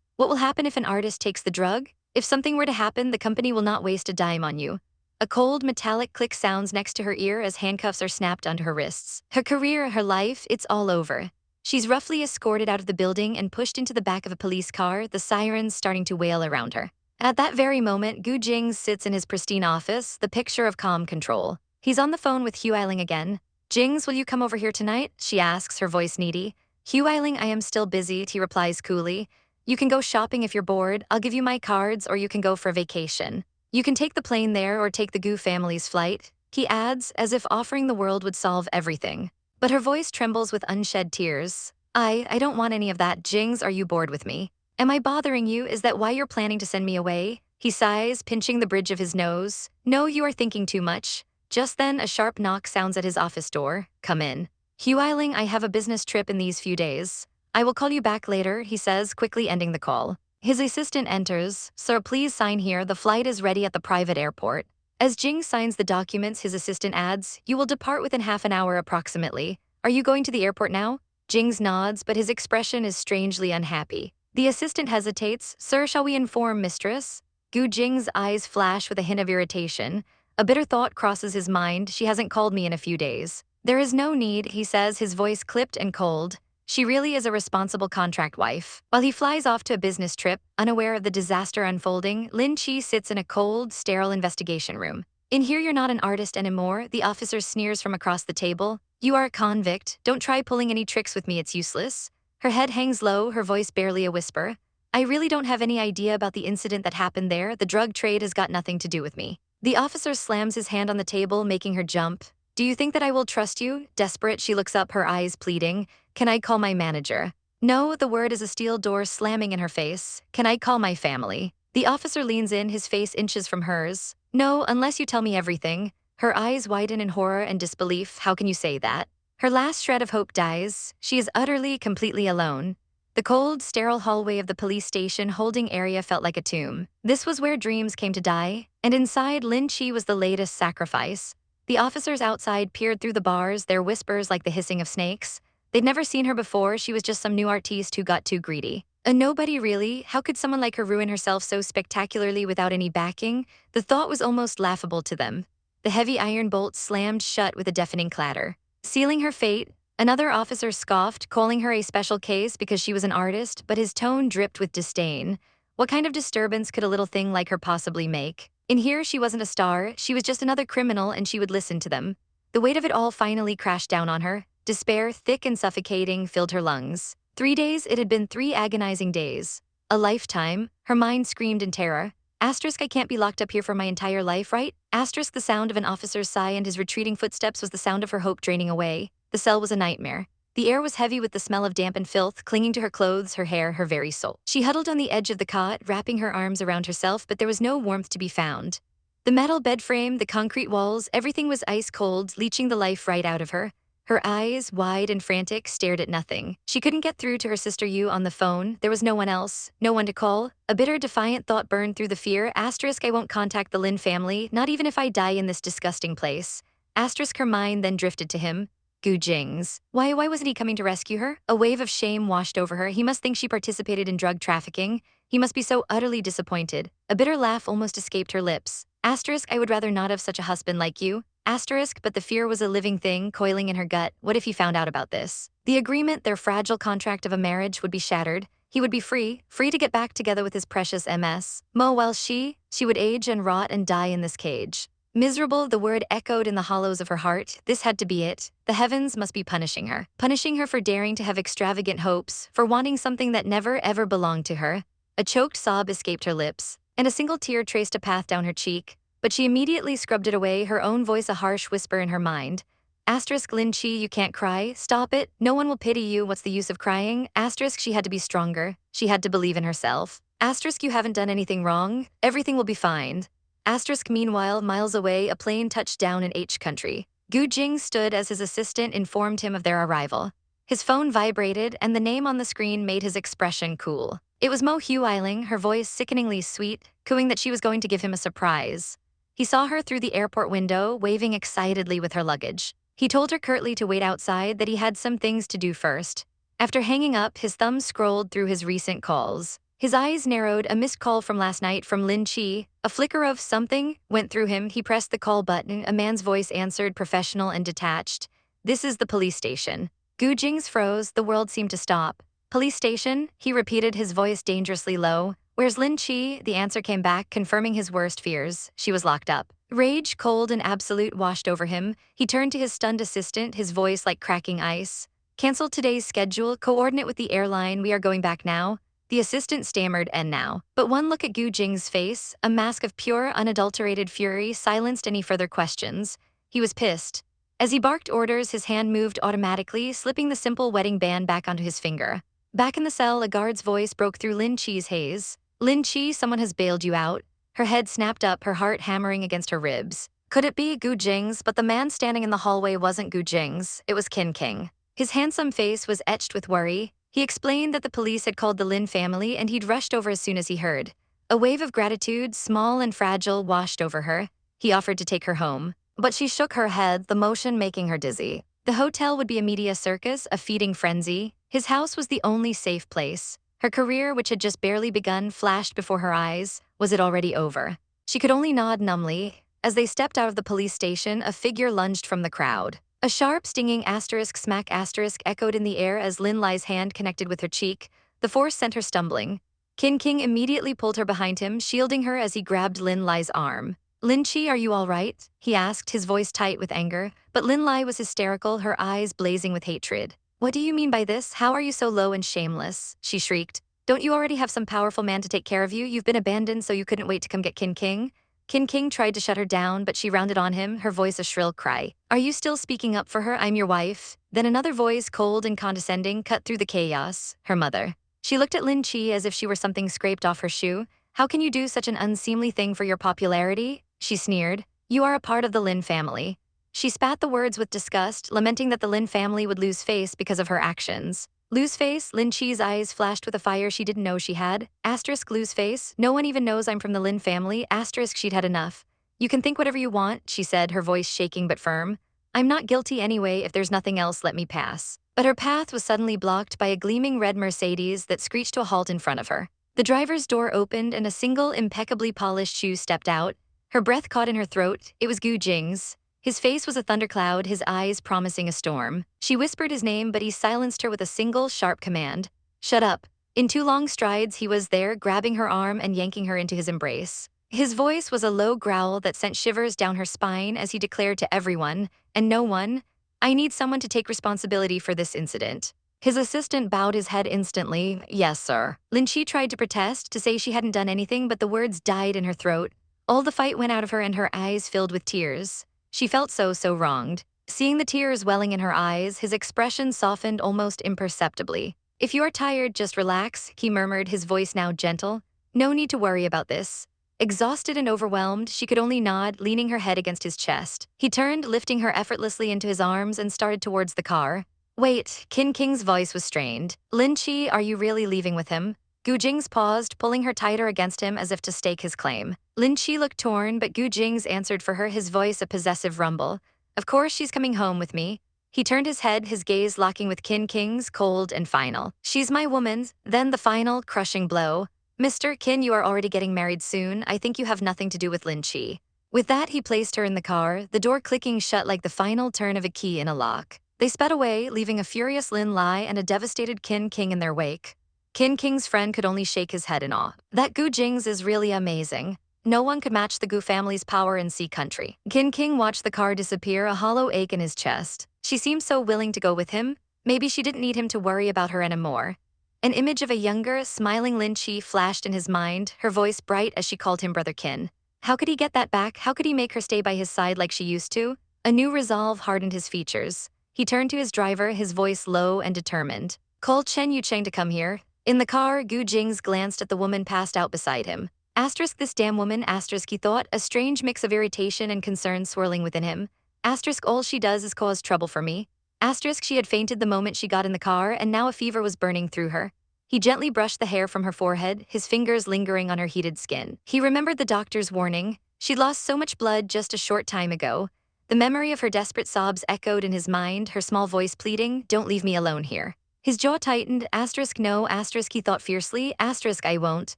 What will happen if an artist takes the drug? If something were to happen, the company will not waste a dime on you. A cold, metallic click sounds next to her ear as handcuffs are snapped onto her wrists. Her career, her life, it's all over. She's roughly escorted out of the building and pushed into the back of a police car, the sirens starting to wail around her. At that very moment, Gu Jingze sits in his pristine office, the picture of calm control. He's on the phone with Whirlwind again. "Jingze, will you come over here tonight?" she asks, her voice needy. "Whirlwind, I am still busy," he replies coolly. "You can go shopping if you're bored. I'll give you my cards, or you can go for a vacation. You can take the plane there or take the Gu family's flight," he adds, as if offering the world would solve everything. But her voice trembles with unshed tears. I don't want any of that. Jingze, are you bored with me? Am I bothering you? Is that why you're planning to send me away?" He sighs, pinching the bridge of his nose. "No, you are thinking too much." Just then, a sharp knock sounds at his office door. "Come in." "Whirlwind, I have a business trip in these few days. I will call you back later," he says, quickly ending the call. His assistant enters. "Sir, please sign here. The flight is ready at the private airport." As Jing signs the documents, his assistant adds, "You will depart within half an hour approximately. Are you going to the airport now?" Jing's nods, but his expression is strangely unhappy. The assistant hesitates. "Sir, shall we inform mistress?" Gu Jing's eyes flash with a hint of irritation. A bitter thought crosses his mind. She hasn't called me in a few days. "There is no need," he says, his voice clipped and cold. She really is a responsible contract wife. While he flies off to a business trip, unaware of the disaster unfolding, Lin Che sits in a cold, sterile investigation room. "In here you're not an artist anymore," the officer sneers from across the table. "You are a convict. Don't try pulling any tricks with me, it's useless." Her head hangs low, her voice barely a whisper. "I really don't have any idea about the incident that happened there. The drug trade has got nothing to do with me." The officer slams his hand on the table, making her jump. "Do you think that I will trust you?" Desperate, she looks up, her eyes pleading. "Can I call my manager?" "No," the word is a steel door slamming in her face. "Can I call my family?" The officer leans in, his face inches from hers. "No, unless you tell me everything." Her eyes widen in horror and disbelief. "How can you say that?" Her last shred of hope dies. She is utterly, completely alone. The cold, sterile hallway of the police station holding area felt like a tomb. This was where dreams came to die, and inside, Lin Che was the latest sacrifice. The officers outside peered through the bars, their whispers like the hissing of snakes. They'd never seen her before. She was just some new artiste who got too greedy. A nobody, really. How could someone like her ruin herself so spectacularly without any backing? The thought was almost laughable to them. The heavy iron bolt slammed shut with a deafening clatter. Sealing her fate, another officer scoffed, calling her a special case because she was an artist, but his tone dripped with disdain. What kind of disturbance could a little thing like her possibly make? In here, she wasn't a star. She was just another criminal, and she would listen to them. The weight of it all finally crashed down on her. Despair, thick and suffocating, filled her lungs. 3 days, it had been 3 agonizing days. A lifetime, her mind screamed in terror. Asterisk, I can't be locked up here for my entire life, right? Asterisk, the sound of an officer's sigh and his retreating footsteps was the sound of her hope draining away. The cell was a nightmare. The air was heavy with the smell of damp and filth, clinging to her clothes, her hair, her very soul. She huddled on the edge of the cot, wrapping her arms around herself, but there was no warmth to be found. The metal bed frame, the concrete walls, everything was ice cold, leaching the life right out of her. Her eyes, wide and frantic, stared at nothing. She couldn't get through to her sister Yu on the phone. There was no one else, no one to call. A bitter, defiant thought burned through the fear. Asterisk, I won't contact the Lin family, not even if I die in this disgusting place. Asterisk, her mind then drifted to him. Gu Jingze. Why wasn't he coming to rescue her? A wave of shame washed over her. He must think she participated in drug trafficking. He must be so utterly disappointed. A bitter laugh almost escaped her lips. Asterisk, I would rather not have such a husband like you. Asterisk, but the fear was a living thing coiling in her gut. What if he found out about this? The agreement, their fragile contract of a marriage, would be shattered. He would be free to get back together with his precious MS. While she would age and rot and die in this cage. Miserable, the word echoed in the hollows of her heart. This had to be it. The heavens must be punishing her. Punishing her for daring to have extravagant hopes, for wanting something that never ever belonged to her. A choked sob escaped her lips, and a single tear traced a path down her cheek, but she immediately scrubbed it away, her own voice a harsh whisper in her mind. Asterisk Lin Che, you can't cry. Stop it. No one will pity you. What's the use of crying? Asterisk she had to be stronger. She had to believe in herself. Asterisk you haven't done anything wrong. Everything will be fine. Asterisk meanwhile, miles away, a plane touched down in H country. Gu Jingze stood as his assistant informed him of their arrival. His phone vibrated, and the name on the screen made his expression cool. It was Mo Huiling, her voice sickeningly sweet, cooing that she was going to give him a surprise. He saw her through the airport window, waving excitedly with her luggage. He told her curtly to wait outside, that he had some things to do first. After hanging up, his thumb scrolled through his recent calls. His eyes narrowed. A missed call from last night from Lin Che. A flicker of something went through him. He pressed the call button. A man's voice answered, professional and detached. This is the police station. Gu Jingze froze. The world seemed to stop. Police station? He repeated, his voice dangerously low. Where's Lin Che? The answer came back, confirming his worst fears. She was locked up. Rage, cold and absolute, washed over him. He turned to his stunned assistant, his voice like cracking ice. Cancel today's schedule. Coordinate with the airline. We are going back now. The assistant stammered, and now. But one look at Gu Jingze's face, a mask of pure, unadulterated fury, silenced any further questions. He was pissed. As he barked orders, his hand moved automatically, slipping the simple wedding band back onto his finger. Back in the cell, a guard's voice broke through Lin Che's haze. Lin Che, someone has bailed you out. Her head snapped up, her heart hammering against her ribs. Could it be Gu Jingze? But the man standing in the hallway wasn't Gu Jingze, it was Qin King. His handsome face was etched with worry. He explained that the police had called the Lin family and he'd rushed over as soon as he heard. A wave of gratitude, small and fragile, washed over her. He offered to take her home. But she shook her head, the motion making her dizzy. The hotel would be a media circus, a feeding frenzy. His house was the only safe place. Her career, which had just barely begun, flashed before her eyes. Was it already over? She could only nod numbly. As they stepped out of the police station, a figure lunged from the crowd. A sharp, stinging asterisk smack asterisk echoed in the air as Lin Lai's hand connected with her cheek. The force sent her stumbling. Qin King immediately pulled her behind him, shielding her as he grabbed Lin Lai's arm. Lin Che, are you all right? He asked, his voice tight with anger. But Lin Lai was hysterical, her eyes blazing with hatred. What do you mean by this? How are you so low and shameless? She shrieked. Don't you already have some powerful man to take care of you? You've been abandoned, so you couldn't wait to come get Qin King? Qin King tried to shut her down, but she rounded on him, her voice a shrill cry. Are you still speaking up for her? I'm your wife. Then another voice, cold and condescending, cut through the chaos. Her mother. She looked at Lin Che as if she were something scraped off her shoe. How can you do such an unseemly thing for your popularity? She sneered. You are a part of the Lin family. She spat the words with disgust, lamenting that the Lin family would lose face because of her actions. Lose face? Lin Che's eyes flashed with a fire she didn't know she had. Asterisk lose face? No one even knows I'm from the Lin family. Asterisk she'd had enough. You can think whatever you want, she said, her voice shaking but firm. I'm not guilty anyway. If there's nothing else, let me pass. But her path was suddenly blocked by a gleaming red Mercedes that screeched to a halt in front of her. The driver's door opened and a single impeccably polished shoe stepped out. Her breath caught in her throat. It was Gu Jingze. His face was a thundercloud, his eyes promising a storm. She whispered his name, but he silenced her with a single, sharp command. Shut up. In 2 long strides, he was there, grabbing her arm and yanking her into his embrace. His voice was a low growl that sent shivers down her spine as he declared to everyone, and no one, I need someone to take responsibility for this incident. His assistant bowed his head instantly. Yes, sir. Lin Che tried to protest, to say she hadn't done anything, but the words died in her throat. All the fight went out of her and her eyes filled with tears. She felt so wronged. Seeing the tears welling in her eyes, his expression softened almost imperceptibly. If you are tired, just relax, he murmured, his voice now gentle. No need to worry about this. Exhausted and overwhelmed, she could only nod, leaning her head against his chest. He turned, lifting her effortlessly into his arms, and started towards the car. Wait, Qin King's voice was strained. Lin Che, are you really leaving with him? Gu Jingze paused, pulling her tighter against him as if to stake his claim. Lin Che looked torn, but Gu Jingze answered for her, his voice a possessive rumble. Of course she's coming home with me. He turned his head, his gaze locking with Qin King's, cold and final. She's my woman's. Then the final, crushing blow. Mr. Qin, you are already getting married soon. I think you have nothing to do with Lin Che. With that, he placed her in the car, the door clicking shut like the final turn of a key in a lock. They sped away, leaving a furious Lin Lai and a devastated Qin King in their wake. Qin King's friend could only shake his head in awe. That Gu Jingze is really amazing. No one could match the Gu family's power in Sea Country. King watched the car disappear, a hollow ache in his chest. She seemed so willing to go with him. Maybe she didn't need him to worry about her anymore. An image of a younger, smiling Lin Che flashed in his mind, her voice bright as she called him Brother Kin. How could he get that back? How could he make her stay by his side like she used to? A new resolve hardened his features. He turned to his driver, his voice low and determined. Call Chen Yucheng to come here. In the car, Gu Jingze glanced at the woman passed out beside him. Asterisk this damn woman, asterisk he thought, a strange mix of irritation and concern swirling within him. Asterisk all she does is cause trouble for me. Asterisk she had fainted the moment she got in the car and now a fever was burning through her. He gently brushed the hair from her forehead, his fingers lingering on her heated skin. He remembered the doctor's warning. She'd lost so much blood just a short time ago. The memory of her desperate sobs echoed in his mind, her small voice pleading, "Don't leave me alone here." His jaw tightened, asterisk no, asterisk he thought fiercely, asterisk I won't.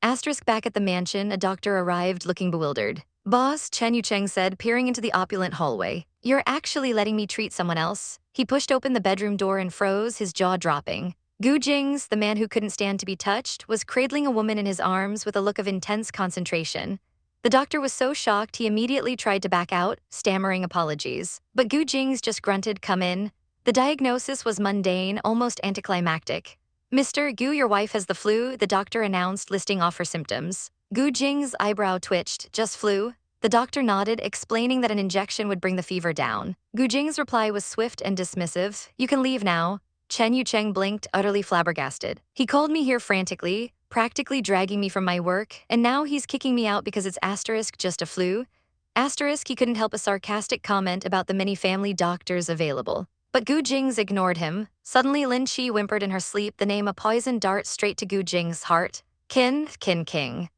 Asterisk back at the mansion, a doctor arrived looking bewildered. Boss, Chen Yucheng said, peering into the opulent hallway. You're actually letting me treat someone else? He pushed open the bedroom door and froze, his jaw dropping. Gu Jingze, the man who couldn't stand to be touched, was cradling a woman in his arms with a look of intense concentration. The doctor was so shocked he immediately tried to back out, stammering apologies. But Gu Jingze just grunted, "Come in." The diagnosis was mundane, almost anticlimactic. "Mr. Gu, your wife has the flu," the doctor announced, listing off her symptoms. Gu Jing's eyebrow twitched. "Just flu?" The doctor nodded, explaining that an injection would bring the fever down. Gu Jing's reply was swift and dismissive. "You can leave now." Chen Yucheng blinked, utterly flabbergasted. "He called me here frantically, practically dragging me from my work, and now he's kicking me out because it's asterisk just a flu?" Asterisk he couldn't help a sarcastic comment about the many family doctors available. But Gu Jingze ignored him. Suddenly Lin Che whimpered in her sleep, the name a poison dart straight to Gu Jing's heart. King.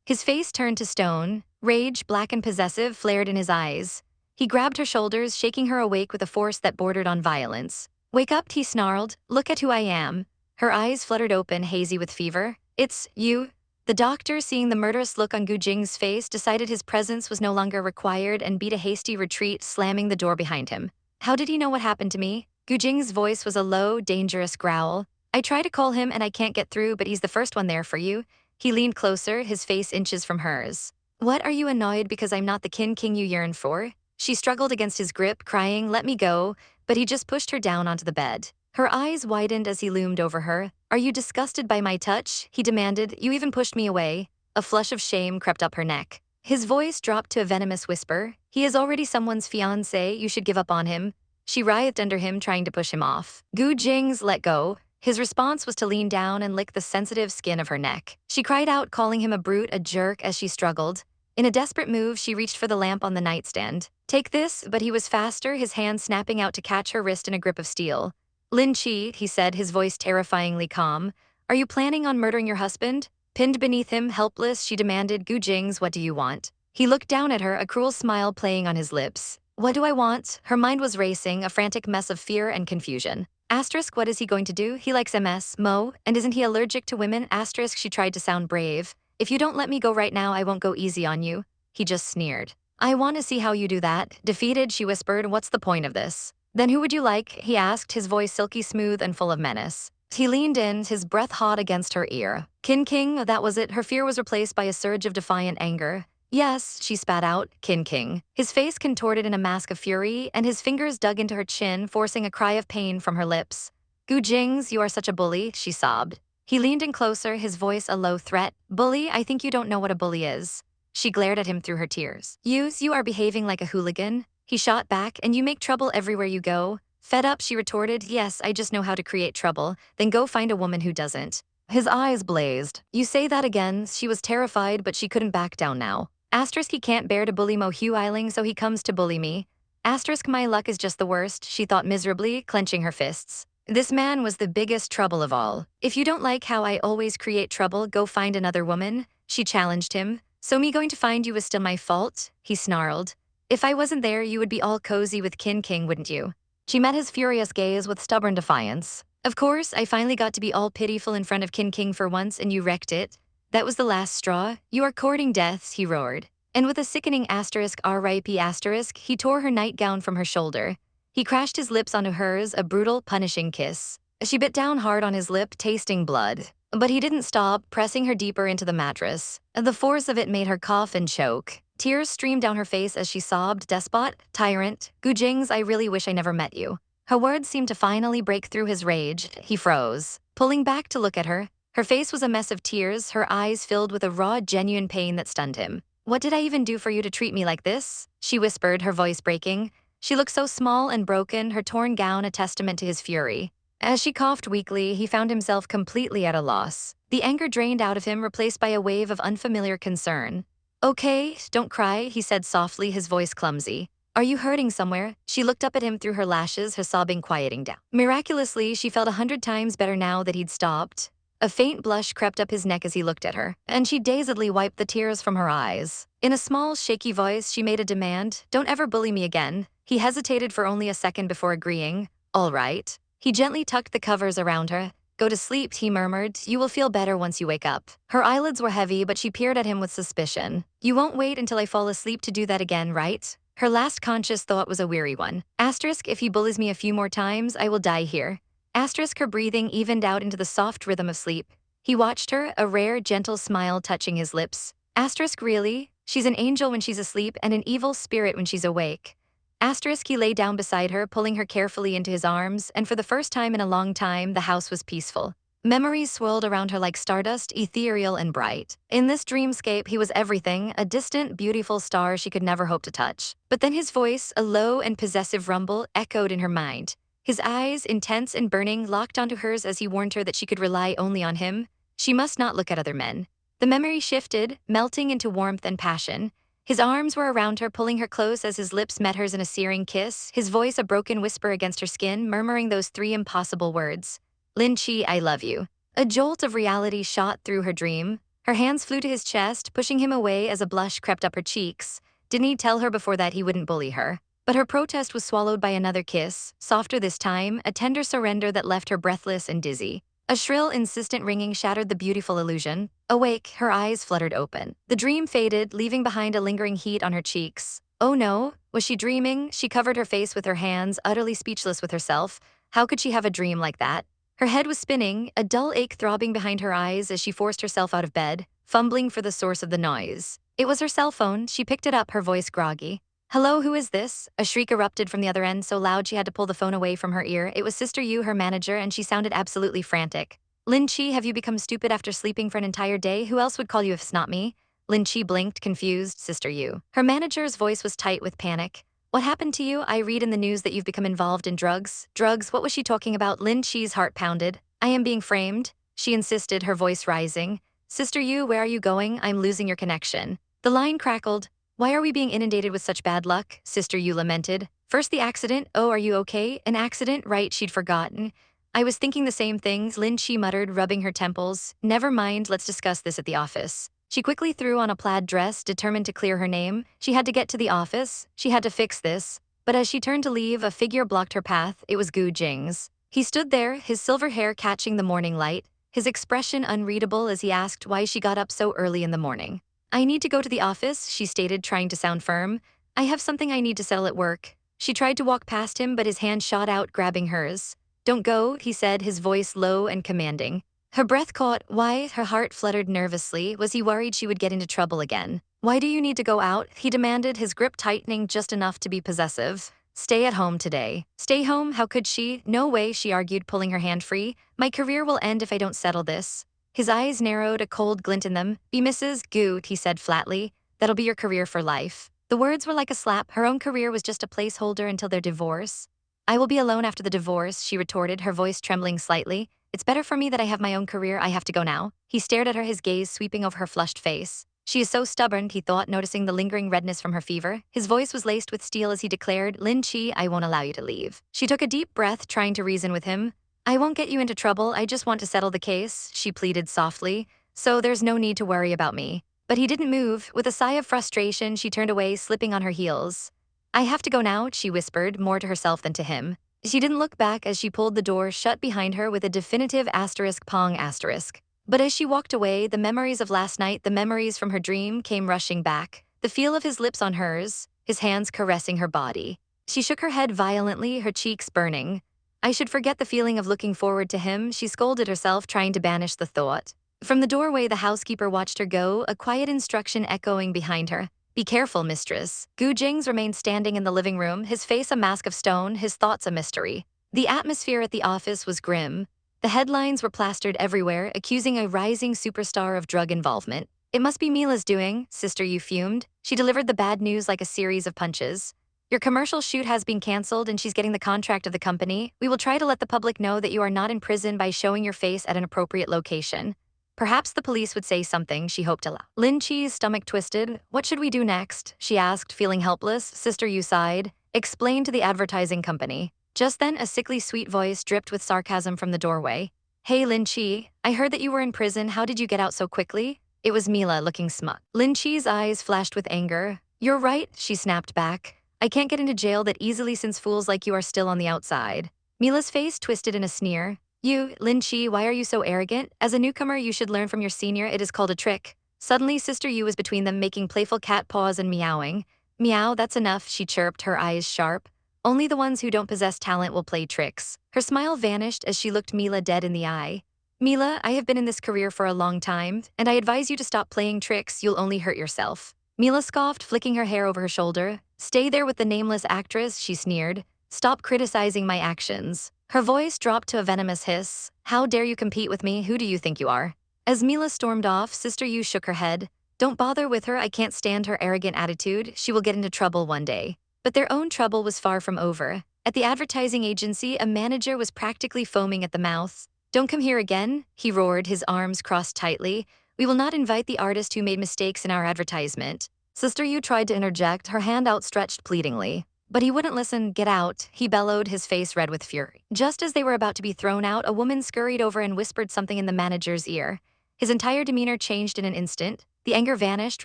His face turned to stone. Rage, black and possessive, flared in his eyes. He grabbed her shoulders, shaking her awake with a force that bordered on violence. "Wake up," he snarled. "Look at who I am." Her eyes fluttered open, hazy with fever. "It's you." The doctor, seeing the murderous look on Gu Jing's face, decided his presence was no longer required and beat a hasty retreat, slamming the door behind him. "How did he know what happened to me?" Gu Jing's voice was a low, dangerous growl. "I try to call him and I can't get through, but he's the first one there for you." He leaned closer, his face inches from hers. "What, are you annoyed because I'm not the king you yearn for?" She struggled against his grip, crying, "Let me go," but he just pushed her down onto the bed. Her eyes widened as he loomed over her. "Are you disgusted by my touch?" he demanded. "You even pushed me away." A flush of shame crept up her neck. His voice dropped to a venomous whisper. "He is already someone's fiancé, you should give up on him." She writhed under him, trying to push him off. Gu Jingze let go. His response was to lean down and lick the sensitive skin of her neck. She cried out, calling him a brute, a jerk, as she struggled. In a desperate move, she reached for the lamp on the nightstand. "Take this," but he was faster, his hand snapping out to catch her wrist in a grip of steel. "Lin Che," he said, his voice terrifyingly calm. "Are you planning on murdering your husband?" Pinned beneath him, helpless, she demanded, "Gu Jingze, what do you want?" He looked down at her, a cruel smile playing on his lips. "What do I want?" Her mind was racing, a frantic mess of fear and confusion. Asterisk, what is he going to do? He likes MS, Mo, and isn't he allergic to women? Asterisk, she tried to sound brave. "If you don't let me go right now, I won't go easy on you." He just sneered. "I want to see how you do that." Defeated, she whispered, "What's the point of this?" "Then who would you like?" he asked, his voice silky smooth and full of menace. He leaned in, his breath hot against her ear. King, that was it. Her fear was replaced by a surge of defiant anger. "Yes," she spat out, King. His face contorted in a mask of fury, and his fingers dug into her chin, forcing a cry of pain from her lips. "Gu Jingze, you are such a bully," she sobbed. He leaned in closer, his voice a low threat. "Bully? I think you don't know what a bully is." She glared at him through her tears. You are behaving like a hooligan." He shot back, "And you make trouble everywhere you go." Fed up, she retorted, "Yes, I just know how to create trouble. Then go find a woman who doesn't." His eyes blazed. "You say that again." She was terrified, but she couldn't back down now. Asterisk, he can't bear to bully Mo Hugh Eiling, so he comes to bully me. Asterisk, my luck is just the worst, she thought miserably, clenching her fists. This man was the biggest trouble of all. "If you don't like how I always create trouble, go find another woman," she challenged him. "So me going to find you is still my fault?" he snarled. "If I wasn't there, you would be all cozy with King, wouldn't you?" She met his furious gaze with stubborn defiance. "Of course, I finally got to be all pitiful in front of King for once, and you wrecked it. That was the last straw. You are courting deaths," he roared. And with a sickening asterisk RIP asterisk, he tore her nightgown from her shoulder. He crashed his lips onto hers, a brutal, punishing kiss. She bit down hard on his lip, tasting blood. But he didn't stop, pressing her deeper into the mattress. The force of it made her cough and choke. Tears streamed down her face as she sobbed, "Despot, tyrant, Gu Jingze, I really wish I never met you." Her words seemed to finally break through his rage. He froze, pulling back to look at her. Her face was a mess of tears, her eyes filled with a raw, genuine pain that stunned him. "What did I even do for you to treat me like this?" she whispered, her voice breaking. She looked so small and broken, her torn gown a testament to his fury. As she coughed weakly, he found himself completely at a loss. The anger drained out of him, replaced by a wave of unfamiliar concern. "Okay, don't cry," he said softly, his voice clumsy. "Are you hurting somewhere?" She looked up at him through her lashes, her sobbing quieting down. Miraculously, she felt 100 times better now that he'd stopped. A faint blush crept up his neck as he looked at her, and she dazedly wiped the tears from her eyes. In a small, shaky voice, she made a demand. "Don't ever bully me again." He hesitated for only a second before agreeing. "All right." He gently tucked the covers around her. "Go to sleep," he murmured. "You will feel better once you wake up." Her eyelids were heavy, but she peered at him with suspicion. "You won't wait until I fall asleep to do that again, right?" Her last conscious thought was a weary one. Asterisk, if he bullies me a few more times, I will die here. Asterisk, her breathing evened out into the soft rhythm of sleep. He watched her, a rare, gentle smile touching his lips. Asterisk, really? She's an angel when she's asleep and an evil spirit when she's awake. Asterisk, he lay down beside her, pulling her carefully into his arms, and for the first time in a long time, the house was peaceful. Memories swirled around her like stardust, ethereal and bright. In this dreamscape, he was everything, a distant, beautiful star she could never hope to touch. But then his voice, a low and possessive rumble, echoed in her mind. His eyes, intense and burning, locked onto hers as he warned her that she could rely only on him. She must not look at other men. The memory shifted, melting into warmth and passion. His arms were around her, pulling her close as his lips met hers in a searing kiss, his voice a broken whisper against her skin, murmuring those three impossible words. "Lin Che, I love you." A jolt of reality shot through her dream. Her hands flew to his chest, pushing him away as a blush crept up her cheeks. Didn't he tell her before that he wouldn't bully her? But her protest was swallowed by another kiss, softer this time, a tender surrender that left her breathless and dizzy. A shrill, insistent ringing shattered the beautiful illusion. Awake, her eyes fluttered open. The dream faded, leaving behind a lingering heat on her cheeks. Oh no, was she dreaming? She covered her face with her hands, utterly speechless with herself. How could she have a dream like that? Her head was spinning, a dull ache throbbing behind her eyes as she forced herself out of bed, fumbling for the source of the noise. It was her cell phone. She picked it up, her voice groggy. "Hello, who is this?" A shriek erupted from the other end, so loud she had to pull the phone away from her ear. It was Sister Yu, her manager, and she sounded absolutely frantic. "Lin Che, have you become stupid after sleeping for an entire day? Who else would call you if it's not me?" Lin Che blinked, confused. "Sister Yu." Her manager's voice was tight with panic. "What happened to you? I read in the news that you've become involved in drugs." Drugs? What was she talking about? Lin Che's heart pounded. "I am being framed," she insisted, her voice rising. "Sister Yu, where are you going? I'm losing your connection." The line crackled. "Why are we being inundated with such bad luck?" Sister Yu lamented. "First the accident. Oh, are you okay? An accident? Right, she'd forgotten. I was thinking the same things," Lin Che muttered, rubbing her temples. "Never mind, let's discuss this at the office." She quickly threw on a plaid dress, determined to clear her name. She had to get to the office. She had to fix this. But as she turned to leave, a figure blocked her path. It was Gu Jingze. He stood there, his silver hair catching the morning light, his expression unreadable as he asked why she got up so early in the morning. "I need to go to the office," she stated, trying to sound firm. "I have something I need to settle at work." She tried to walk past him, but his hand shot out, grabbing hers. "Don't go," he said, his voice low and commanding. Her breath caught. Why? Her heart fluttered nervously. Was he worried she would get into trouble again? "Why do you need to go out?" he demanded, his grip tightening just enough to be possessive. "Stay at home today." Stay home? How could she? "No way," she argued, pulling her hand free. "My career will end if I don't settle this." His eyes narrowed, a cold glint in them. "Be Mrs. Gu," he said flatly. "That'll be your career for life." The words were like a slap. Her own career was just a placeholder until their divorce. "I will be alone after the divorce," she retorted, her voice trembling slightly. "It's better for me that I have my own career. I have to go now." He stared at her, his gaze sweeping over her flushed face. She is so stubborn, he thought, noticing the lingering redness from her fever. His voice was laced with steel as he declared, "Lin Che, I won't allow you to leave." She took a deep breath, trying to reason with him. "I won't get you into trouble. I just want to settle the case," she pleaded softly. "So there's no need to worry about me." But he didn't move. With a sigh of frustration, she turned away, slipping on her heels. "I have to go now," she whispered, more to herself than to him. She didn't look back as she pulled the door shut behind her with a definitive asterisk pong asterisk. But as she walked away, the memories of last night, the memories from her dream, came rushing back. The feel of his lips on hers, his hands caressing her body. She shook her head violently, her cheeks burning. I should forget the feeling of looking forward to him, she scolded herself, trying to banish the thought. From the doorway, the housekeeper watched her go, a quiet instruction echoing behind her. Be careful, mistress. Gu Jingze remained standing in the living room, his face a mask of stone, his thoughts a mystery. The atmosphere at the office was grim. The headlines were plastered everywhere, accusing a rising superstar of drug involvement. It must be Mila's doing, Sister Yu fumed. She delivered the bad news like a series of punches. Your commercial shoot has been canceled and she's getting the contract of the company. We will try to let the public know that you are not in prison by showing your face at an appropriate location. Perhaps the police would say something, she hoped to laugh. Lin Che's stomach twisted. What should we do next? She asked, feeling helpless. Sister Yu sighed. Explain to the advertising company. Just then, a sickly sweet voice dripped with sarcasm from the doorway. Hey, Lin Che, I heard that you were in prison. How did you get out so quickly? It was Mila, looking smug. Lin Che's eyes flashed with anger. You're right, she snapped back. I can't get into jail that easily since fools like you are still on the outside. Mila's face twisted in a sneer. You, Lin Che, why are you so arrogant? As a newcomer, you should learn from your senior. It is called a trick. Suddenly, Sister Yu was between them, making playful cat paws and meowing. Meow, that's enough, she chirped, her eyes sharp. Only the ones who don't possess talent will play tricks. Her smile vanished as she looked Mila dead in the eye. Mila, I have been in this career for a long time, and I advise you to stop playing tricks. You'll only hurt yourself. Mila scoffed, flicking her hair over her shoulder. Stay there with the nameless actress, she sneered. Stop criticizing my actions. Her voice dropped to a venomous hiss. How dare you compete with me? Who do you think you are? As Mila stormed off, Sister Yu shook her head. Don't bother with her. I can't stand her arrogant attitude. She will get into trouble one day. But their own trouble was far from over. At the advertising agency, a manager was practically foaming at the mouth. Don't come here again, he roared, his arms crossed tightly. We will not invite the artist who made mistakes in our advertisement. Sister Yu tried to interject, her hand outstretched pleadingly. But he wouldn't listen. Get out, he bellowed, his face red with fury. Just as they were about to be thrown out, a woman scurried over and whispered something in the manager's ear. His entire demeanor changed in an instant. The anger vanished,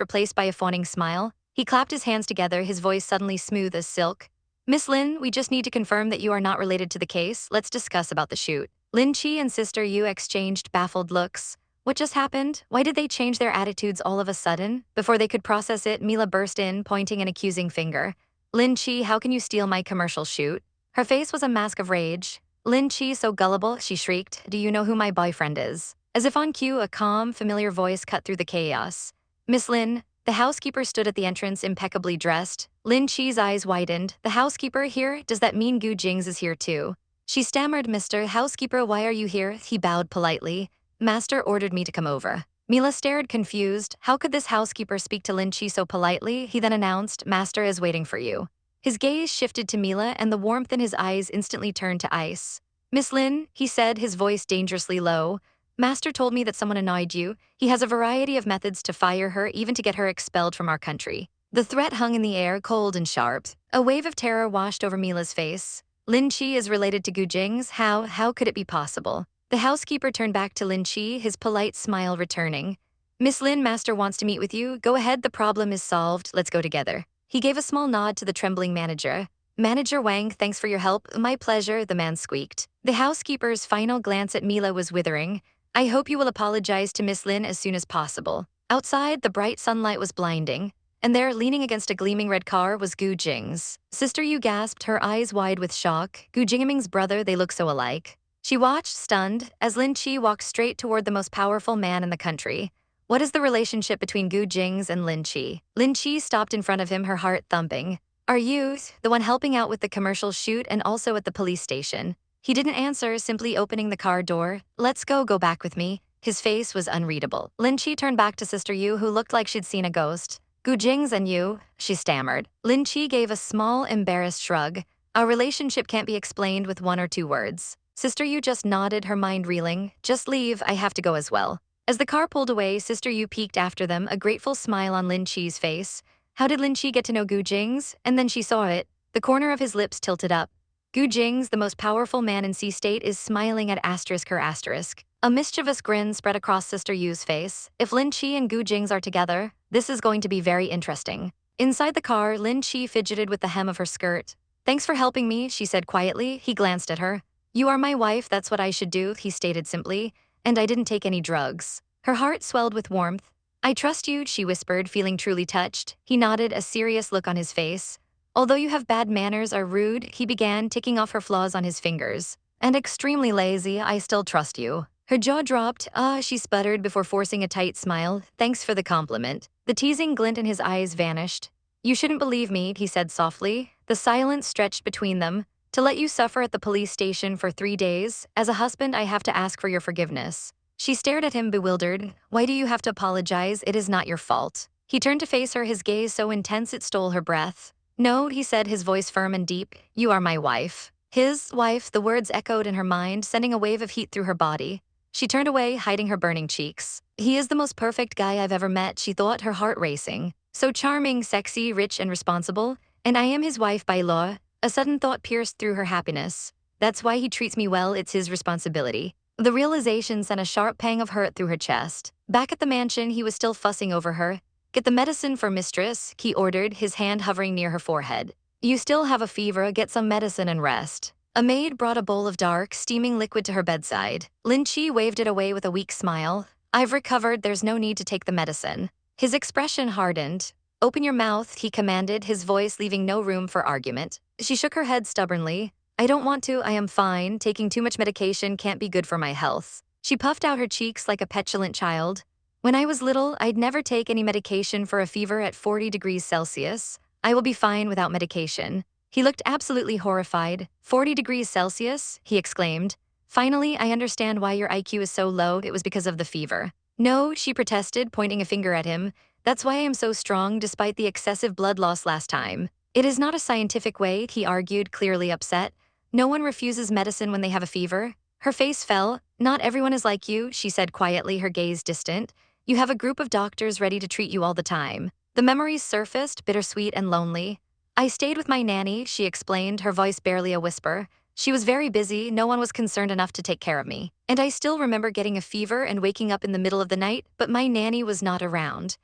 replaced by a fawning smile. He clapped his hands together, his voice suddenly smooth as silk. Miss Lin, we just need to confirm that you are not related to the case. Let's discuss about the shoot. Lin Che and Sister Yu exchanged baffled looks. What just happened? Why did they change their attitudes all of a sudden? Before they could process it, Mila burst in, pointing an accusing finger. Lin Che, how can you steal my commercial shoot? Her face was a mask of rage. Lin Che, so gullible, she shrieked. Do you know who my boyfriend is? As if on cue, a calm, familiar voice cut through the chaos. Miss Lin, the housekeeper stood at the entrance, impeccably dressed. Lin Che's eyes widened. The housekeeper here? Does that mean Gu Jingze is here too? She stammered, Mr. Housekeeper, why are you here? He bowed politely. Master ordered me to come over. Mila stared, confused. How could this housekeeper speak to Lin Che so politely? He then announced, Master is waiting for you. His gaze shifted to Mila, and the warmth in his eyes instantly turned to ice. Miss Lin, he said, his voice dangerously low. Master told me that someone annoyed you. He has a variety of methods to fire her, even to get her expelled from our country. The threat hung in the air, cold and sharp. A wave of terror washed over Mila's face. Lin Che is related to Gu Jingze. How could it be possible? The housekeeper turned back to Lin Che, his polite smile returning. Miss Lin, Master wants to meet with you. Go ahead, the problem is solved. Let's go together. He gave a small nod to the trembling manager. Manager Wang, thanks for your help. My pleasure, the man squeaked. The housekeeper's final glance at Mila was withering. I hope you will apologize to Miss Lin as soon as possible. Outside, the bright sunlight was blinding, and there, leaning against a gleaming red car, was Gu Jingze. Sister Yu gasped, her eyes wide with shock. Gu Jingming's brother, they look so alike. She watched, stunned, as Lin Che walked straight toward the most powerful man in the country. What is the relationship between Gu Jingze and Lin Che? Lin Che stopped in front of him, her heart thumping. Are you the one helping out with the commercial shoot and also at the police station? He didn't answer, simply opening the car door. Let's go back with me. His face was unreadable. Lin Che turned back to Sister Yu, who looked like she'd seen a ghost. Gu Jingze and you, she stammered. Lin Che gave a small, embarrassed shrug. Our relationship can't be explained with one or two words. Sister Yu just nodded, her mind reeling. Just leave, I have to go as well. As the car pulled away, Sister Yu peeked after them, a grateful smile on Lin Che's face. How did Lin Che get to know Gu Jingze? And then she saw it. The corner of his lips tilted up. Gu Jingze, the most powerful man in Sea State, is smiling at her asterisk. A mischievous grin spread across Sister Yu's face. If Lin Che and Gu Jingze are together, this is going to be very interesting. Inside the car, Lin Che fidgeted with the hem of her skirt. Thanks for helping me, she said quietly. He glanced at her. You are my wife, that's what I should do, he stated simply. And I didn't take any drugs. Her heart swelled with warmth. I trust you, she whispered, feeling truly touched. He nodded, a serious look on his face. Although you have bad manners, are rude, he began, ticking off her flaws on his fingers. And extremely lazy, I still trust you. Her jaw dropped. She sputtered before forcing a tight smile. Thanks for the compliment. The teasing glint in his eyes vanished. You shouldn't believe me, he said softly. The silence stretched between them. To let you suffer at the police station for 3 days, as a husband I have to ask for your forgiveness. She stared at him bewildered. Why do you have to apologize? It is not your fault. He turned to face her, his gaze so intense it stole her breath. No, he said, his voice firm and deep. You are my wife. His wife, the words echoed in her mind, sending a wave of heat through her body. She turned away, hiding her burning cheeks. He is the most perfect guy I've ever met, she thought, her heart racing. So charming, sexy, rich, and responsible. And I am his wife by law. A sudden thought pierced through her happiness. That's why he treats me well, it's his responsibility. The realization sent a sharp pang of hurt through her chest. Back at the mansion, he was still fussing over her. Get the medicine for mistress, he ordered, his hand hovering near her forehead. You still have a fever, get some medicine and rest. A maid brought a bowl of dark, steaming liquid to her bedside. Lin Che waved it away with a weak smile. I've recovered, there's no need to take the medicine. His expression hardened. Open your mouth, he commanded, his voice leaving no room for argument. She shook her head stubbornly. I don't want to, I am fine. Taking too much medication can't be good for my health. She puffed out her cheeks like a petulant child. When I was little, I'd never take any medication for a fever at 40 degrees Celsius. I will be fine without medication. He looked absolutely horrified. 40 degrees Celsius? He exclaimed. Finally, I understand why your IQ is so low. It was because of the fever. No, she protested, pointing a finger at him. That's why I am so strong despite the excessive blood loss last time. It is not a scientific way, he argued, clearly upset. No one refuses medicine when they have a fever. Her face fell. Not everyone is like you, she said quietly, her gaze distant. You have a group of doctors ready to treat you all the time. The memories surfaced, bittersweet and lonely. I stayed with my nanny, she explained, her voice barely a whisper. She was very busy, no one was concerned enough to take care of me. And I still remember getting a fever and waking up in the middle of the night, but my nanny was not around.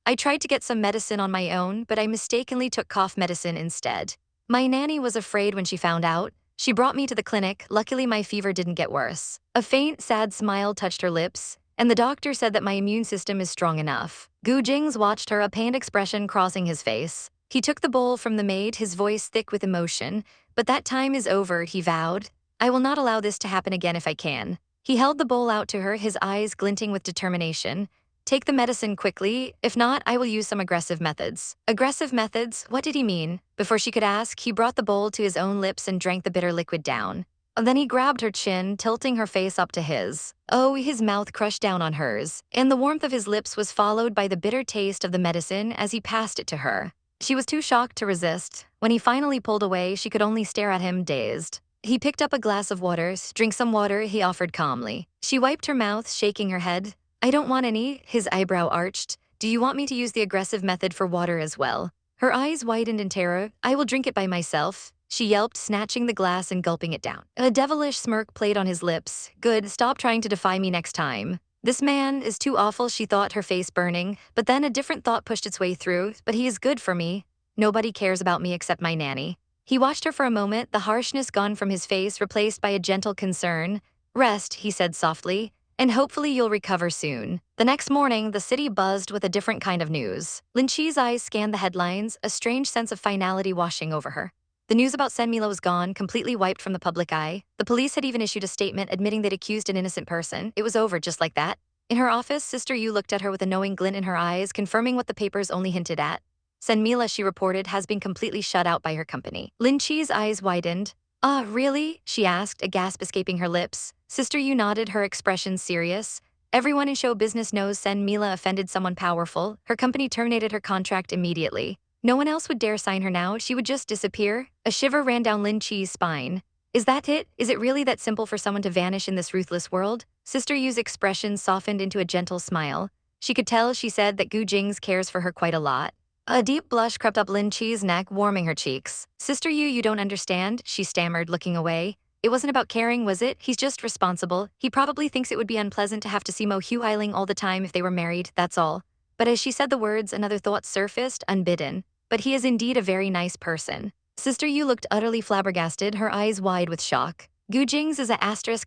I tried to get some medicine on my own, but I mistakenly took cough medicine instead. My nanny was afraid when she found out. She brought me to the clinic. Luckily, my fever didn't get worse. A faint, sad smile touched her lips, and the doctor said that my immune system is strong enough. Gu Jingze watched her, a pained expression crossing his face. He took the bowl from the maid, his voice thick with emotion. But that time is over, he vowed. I will not allow this to happen again if I can. He held the bowl out to her, his eyes glinting with determination. Take the medicine quickly. If not, I will use some aggressive methods. Aggressive methods? What did he mean? Before she could ask, he brought the bowl to his own lips and drank the bitter liquid down. Then he grabbed her chin, tilting her face up to his. Oh, his mouth crushed down on hers, and the warmth of his lips was followed by the bitter taste of the medicine as he passed it to her. She was too shocked to resist. When he finally pulled away, she could only stare at him, dazed. He picked up a glass of water. Drink some water, he offered calmly. She wiped her mouth, shaking her head. I don't want any, his eyebrow arched. Do you want me to use the aggressive method for water as well? Her eyes widened in terror. I will drink it by myself, she yelped, snatching the glass and gulping it down. A devilish smirk played on his lips. Good, stop trying to defy me next time. This man is too awful, she thought, her face burning. But then a different thought pushed its way through. But he is good for me. Nobody cares about me except my nanny. He watched her for a moment, the harshness gone from his face, replaced by a gentle concern. Rest, he said softly. And hopefully you'll recover soon. The next morning, the city buzzed with a different kind of news. Lin Che's eyes scanned the headlines, a strange sense of finality washing over her. The news about Sen Mila was gone, completely wiped from the public eye. The police had even issued a statement admitting they'd accused an innocent person. It was over just like that. In her office, Sister Yu looked at her with a knowing glint in her eyes, confirming what the papers only hinted at. Sen Mila, she reported, has been completely shut out by her company. Lin Che's eyes widened. Ah, really? She asked, a gasp escaping her lips. Sister Yu nodded, her expression serious. Everyone in show business knows Sen Mila offended someone powerful. Her company terminated her contract immediately. No one else would dare sign her now. She would just disappear. A shiver ran down Lin Che's spine. Is that it? Is it really that simple for someone to vanish in this ruthless world? Sister Yu's expression softened into a gentle smile. She could tell, she said, that Gu Jingze cares for her quite a lot. A deep blush crept up Lin Che's neck, warming her cheeks. Sister Yu, you don't understand, she stammered, looking away. It wasn't about caring, was it? He's just responsible. He probably thinks it would be unpleasant to have to see Mo Huiling all the time if they were married, that's all. But as she said the words, another thought surfaced, unbidden. But he is indeed a very nice person. Sister Yu looked utterly flabbergasted, her eyes wide with shock. Gu Jingze is a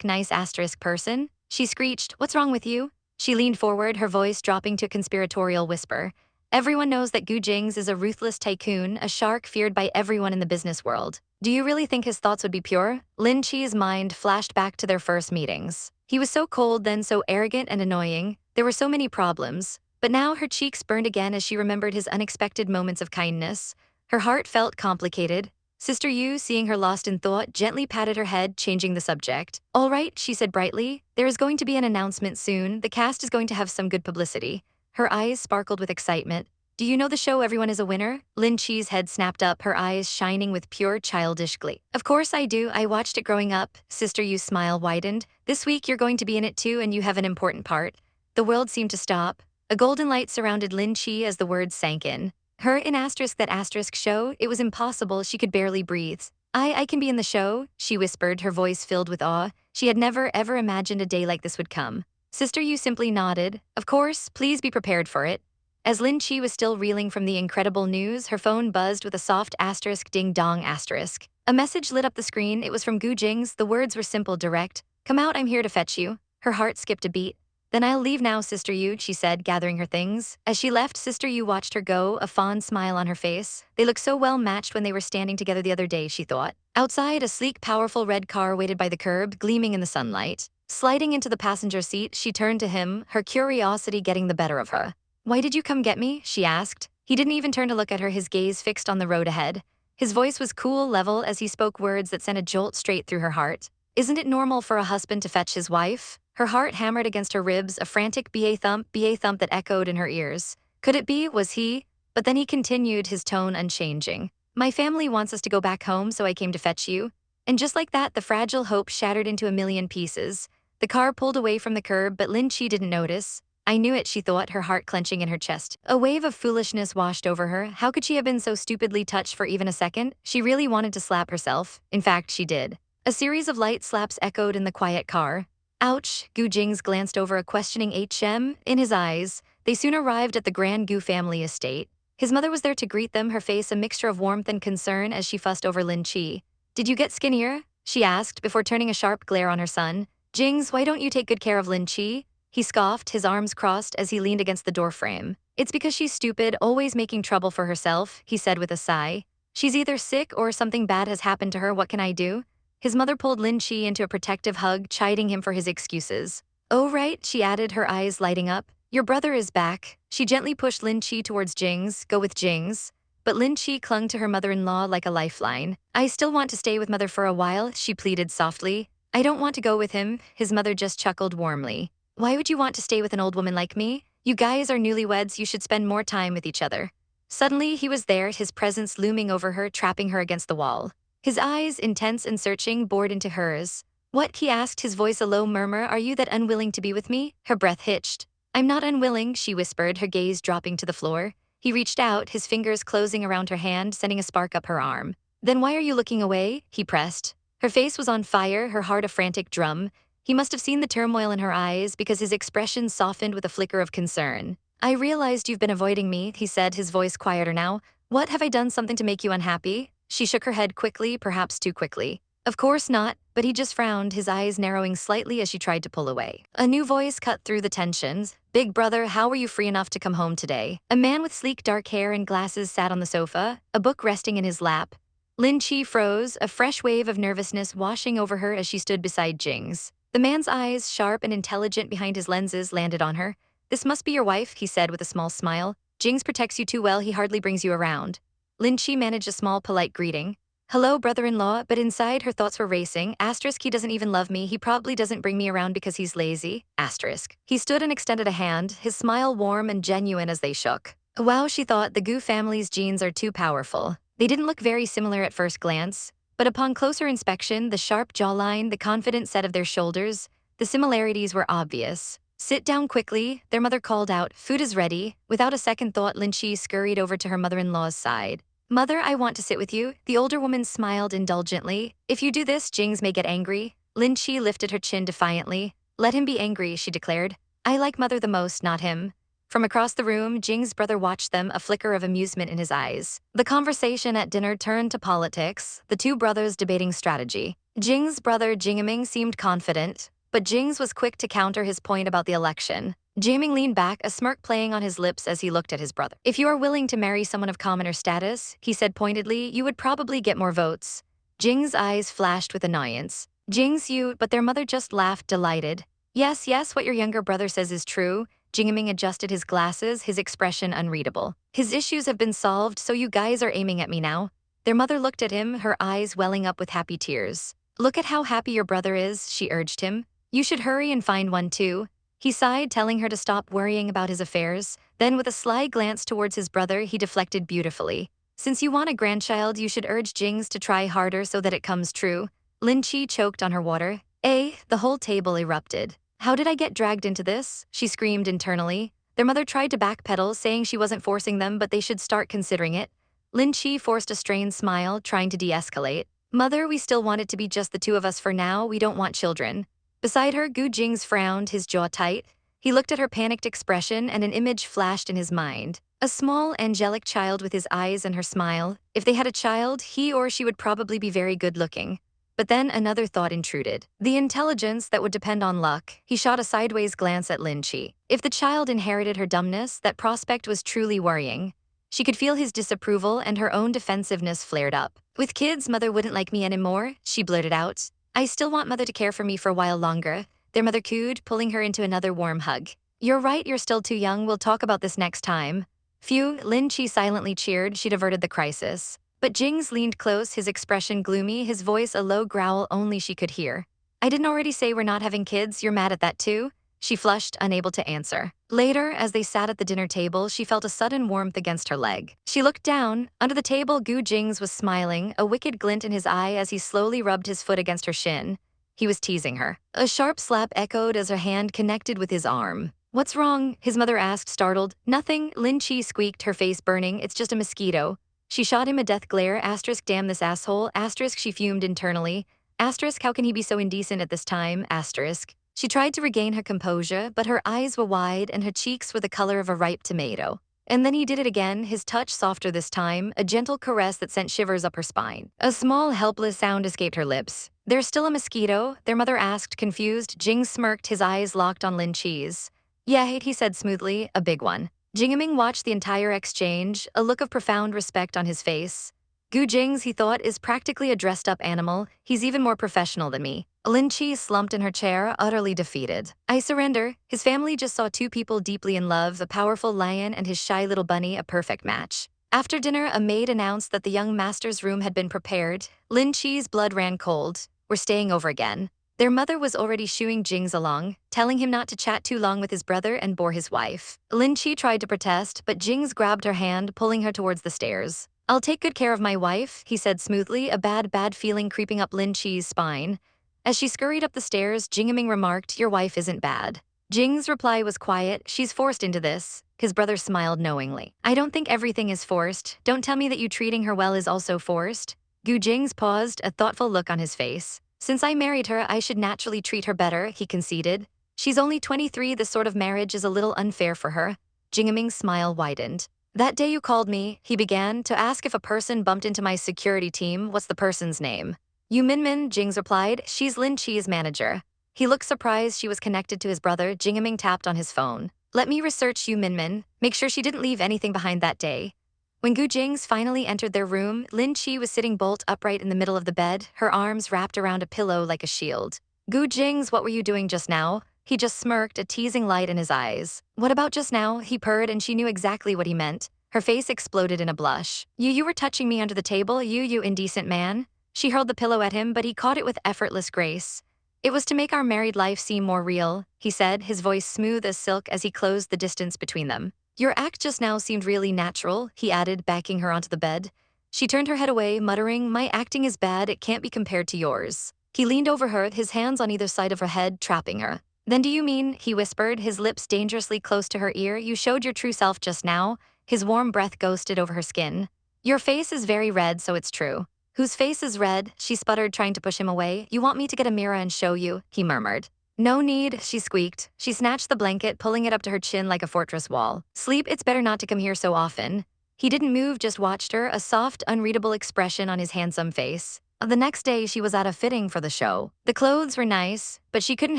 nice person? She screeched, what's wrong with you? She leaned forward, her voice dropping to a conspiratorial whisper. Everyone knows that Gu Jingze is a ruthless tycoon, a shark feared by everyone in the business world. Do you really think his thoughts would be pure? Lin Che's mind flashed back to their first meetings. He was so cold then, so arrogant and annoying. There were so many problems. But now her cheeks burned again as she remembered his unexpected moments of kindness. Her heart felt complicated. Sister Yu, seeing her lost in thought, gently patted her head, changing the subject. All right, she said brightly. There is going to be an announcement soon. The cast is going to have some good publicity. Her eyes sparkled with excitement. Do you know the show Everyone is a Winner? Lin Che's head snapped up, her eyes shining with pure childish glee. Of course I do. I watched it growing up. Sister Yu's smile widened. This week you're going to be in it too, and you have an important part. The world seemed to stop. A golden light surrounded Lin Che as the words sank in. Her in asterisk that asterisk show, it was impossible, she could barely breathe. I can be in the show, she whispered, her voice filled with awe. She had never ever imagined a day like this would come. Sister Yu simply nodded. Of course, please be prepared for it. As Lin Che was still reeling from the incredible news, her phone buzzed with a soft asterisk ding-dong asterisk. A message lit up the screen. It was from Gu Jingze. The words were simple, direct. Come out, I'm here to fetch you. Her heart skipped a beat. Then I'll leave now, Sister Yu, she said, gathering her things. As she left, Sister Yu watched her go, a fond smile on her face. They looked so well matched when they were standing together the other day, she thought. Outside, a sleek, powerful red car waited by the curb, gleaming in the sunlight. Sliding into the passenger seat, she turned to him, her curiosity getting the better of her. Why did you come get me? She asked. He didn't even turn to look at her, his gaze fixed on the road ahead. His voice was cool, level, as he spoke words that sent a jolt straight through her heart. Isn't it normal for a husband to fetch his wife? Her heart hammered against her ribs, a frantic BA thump that echoed in her ears. Could it be? Was he? But then he continued, his tone unchanging. My family wants us to go back home, so I came to fetch you. And just like that, the fragile hope shattered into a million pieces. The car pulled away from the curb, but Lin Che didn't notice. I knew it, she thought, her heart clenching in her chest. A wave of foolishness washed over her. How could she have been so stupidly touched for even a second? She really wanted to slap herself. In fact, she did. A series of light slaps echoed in the quiet car. Ouch, Gu Jingze glanced over, a questioning HM in his eyes. They soon arrived at the Grand Gu family estate. His mother was there to greet them, her face a mixture of warmth and concern as she fussed over Lin Che. Did you get skinnier? She asked, before turning a sharp glare on her son. Jingze, why don't you take good care of Lin Che? He scoffed, his arms crossed as he leaned against the doorframe. It's because she's stupid, always making trouble for herself, he said with a sigh. She's either sick or something bad has happened to her, what can I do? His mother pulled Lin Che into a protective hug, chiding him for his excuses. Oh right, she added, her eyes lighting up. Your brother is back. She gently pushed Lin Che towards Jingze. Go with Jingze. But Lin Che clung to her mother-in-law like a lifeline. I still want to stay with mother for a while, she pleaded softly. I don't want to go with him, his mother just chuckled warmly. Why would you want to stay with an old woman like me? You guys are newlyweds, you should spend more time with each other. Suddenly, he was there, his presence looming over her, trapping her against the wall. His eyes, intense and searching, bored into hers. What? He asked, his voice a low murmur. Are you that unwilling to be with me? Her breath hitched. I'm not unwilling, she whispered, her gaze dropping to the floor. He reached out, his fingers closing around her hand, sending a spark up her arm. Then why are you looking away? He pressed. Her face was on fire, her heart a frantic drum. He must have seen the turmoil in her eyes because his expression softened with a flicker of concern. I realized you've been avoiding me, he said, his voice quieter now. What, have I done something to make you unhappy? She shook her head quickly, perhaps too quickly. Of course not, but he just frowned, his eyes narrowing slightly as she tried to pull away. A new voice cut through the tensions. Big brother, how were you free enough to come home today? A man with sleek dark hair and glasses sat on the sofa, a book resting in his lap. Lin Che froze, a fresh wave of nervousness washing over her as she stood beside Jingze. The man's eyes, sharp and intelligent behind his lenses, landed on her. This must be your wife, he said with a small smile. Jingze protects you too well, he hardly brings you around. Lin Che managed a small, polite greeting. Hello, brother-in-law, but inside her thoughts were racing. Asterisk, he doesn't even love me, he probably doesn't bring me around because he's lazy. Asterisk. He stood and extended a hand, his smile warm and genuine as they shook. Wow, she thought, the Gu family's genes are too powerful. They didn't look very similar at first glance, but upon closer inspection, the sharp jawline, the confident set of their shoulders, the similarities were obvious. Sit down quickly, their mother called out. Food is ready. Without a second thought, Lin Che scurried over to her mother-in-law's side. Mother, I want to sit with you. The older woman smiled indulgently. If you do this, Jingze may get angry. Lin Che lifted her chin defiantly. Let him be angry, she declared. I like mother the most, not him. From across the room, Jing's brother watched them, a flicker of amusement in his eyes. The conversation at dinner turned to politics, the two brothers debating strategy. Jing's brother Jingming seemed confident, but Jingze was quick to counter his point about the election. Jamming leaned back, a smirk playing on his lips as he looked at his brother. If you are willing to marry someone of commoner status, he said pointedly, you would probably get more votes. Jing's eyes flashed with annoyance. Jing's you, but their mother just laughed, delighted. Yes, yes, what your younger brother says is true. Jingming adjusted his glasses, his expression unreadable. His issues have been solved, so you guys are aiming at me now. Their mother looked at him, her eyes welling up with happy tears. Look at how happy your brother is, she urged him. You should hurry and find one too. He sighed, telling her to stop worrying about his affairs. Then with a sly glance towards his brother, he deflected beautifully. Since you want a grandchild, you should urge Jing's to try harder so that it comes true. Lin Che choked on her water. The whole table erupted. How did I get dragged into this? She screamed internally. Their mother tried to backpedal, saying she wasn't forcing them, but they should start considering it. Lin Che forced a strained smile, trying to de-escalate. Mother, we still want it to be just the two of us for now. We don't want children. Beside her, Gu Jingze frowned, his jaw tight. He looked at her panicked expression, and an image flashed in his mind. A small, angelic child with his eyes and her smile. If they had a child, he or she would probably be very good-looking. But then another thought intruded. The intelligence that would depend on luck. He shot a sideways glance at Lin Che. If the child inherited her dumbness, that prospect was truly worrying. She could feel his disapproval, and her own defensiveness flared up. With kids, Mother wouldn't like me anymore, she blurted out. I still want Mother to care for me for a while longer. Their mother cooed, pulling her into another warm hug. You're right, you're still too young. We'll talk about this next time. Phew, Lin Che silently cheered. She'd averted the crisis. But Jing's leaned close, his expression gloomy, his voice a low growl only she could hear. I didn't already say we're not having kids? You're mad at that too? She flushed, unable to answer. Later, as they sat at the dinner table, she felt a sudden warmth against her leg. She looked down. Under the table, Gu Jingze was smiling, a wicked glint in his eye as he slowly rubbed his foot against her shin. He was teasing her. A sharp slap echoed as her hand connected with his arm. What's wrong? His mother asked, startled. Nothing, Lin Che squeaked, her face burning. It's just a mosquito. She shot him a death glare. Asterisk, damn this asshole. Asterisk, she fumed internally. Asterisk, how can he be so indecent at this time? Asterisk. She tried to regain her composure, but her eyes were wide and her cheeks were the color of a ripe tomato. And then he did it again, his touch softer this time, a gentle caress that sent shivers up her spine. A small, helpless sound escaped her lips. There's still a mosquito? Their mother asked, confused. Jing smirked, his eyes locked on Lin Che's. Yeah, he said smoothly, a big one. Jingming watched the entire exchange, a look of profound respect on his face. Gu Jingze, he thought, is practically a dressed-up animal. He's even more professional than me. Lin Che slumped in her chair, utterly defeated. I surrender. His family just saw two people deeply in love, a powerful lion and his shy little bunny, a perfect match. After dinner, a maid announced that the young master's room had been prepared. Lin Che's blood ran cold. We're staying over again. Their mother was already shooing Jingze along, telling him not to chat too long with his brother and bore his wife. Lin Che tried to protest, but Jingze grabbed her hand, pulling her towards the stairs. I'll take good care of my wife, he said smoothly, a bad feeling creeping up Lin Che's spine. As she scurried up the stairs, Jingming remarked, your wife isn't bad. Jing's reply was quiet, she's forced into this. His brother smiled knowingly. I don't think everything is forced. Don't tell me that you treating her well is also forced. Gu Jingze paused, a thoughtful look on his face. Since I married her, I should naturally treat her better, he conceded. She's only 23, this sort of marriage is a little unfair for her. Jingming's smile widened. That day you called me, he began, to ask if a person bumped into my security team. What's the person's name? Yu Minmin, Jingze replied. She's Lin Che's manager. He looked surprised she was connected to his brother. Jingming tapped on his phone. Let me research Yu Minmin. Make sure she didn't leave anything behind that day. When Gu Jingze finally entered their room, Lin Che was sitting bolt upright in the middle of the bed, her arms wrapped around a pillow like a shield. Gu Jingze, what were you doing just now? He just smirked, a teasing light in his eyes. What about just now? He purred, and she knew exactly what he meant. Her face exploded in a blush. You were touching me under the table, you indecent man. She hurled the pillow at him, but he caught it with effortless grace. It was to make our married life seem more real, he said, his voice smooth as silk as he closed the distance between them. Your act just now seemed really natural, he added, backing her onto the bed. She turned her head away, muttering, my acting is bad, it can't be compared to yours. He leaned over her, his hands on either side of her head, trapping her. Then do you mean, he whispered, his lips dangerously close to her ear, you showed your true self just now? His warm breath ghosted over her skin. Your face is very red, so it's true. Whose face is red? She sputtered, trying to push him away. You want me to get a mirror and show you? He murmured. No need, she squeaked. She snatched the blanket, pulling it up to her chin like a fortress wall. Sleep, it's better not to come here so often. He didn't move, just watched her, a soft, unreadable expression on his handsome face. The next day, she was at a fitting for the show. The clothes were nice, but she couldn't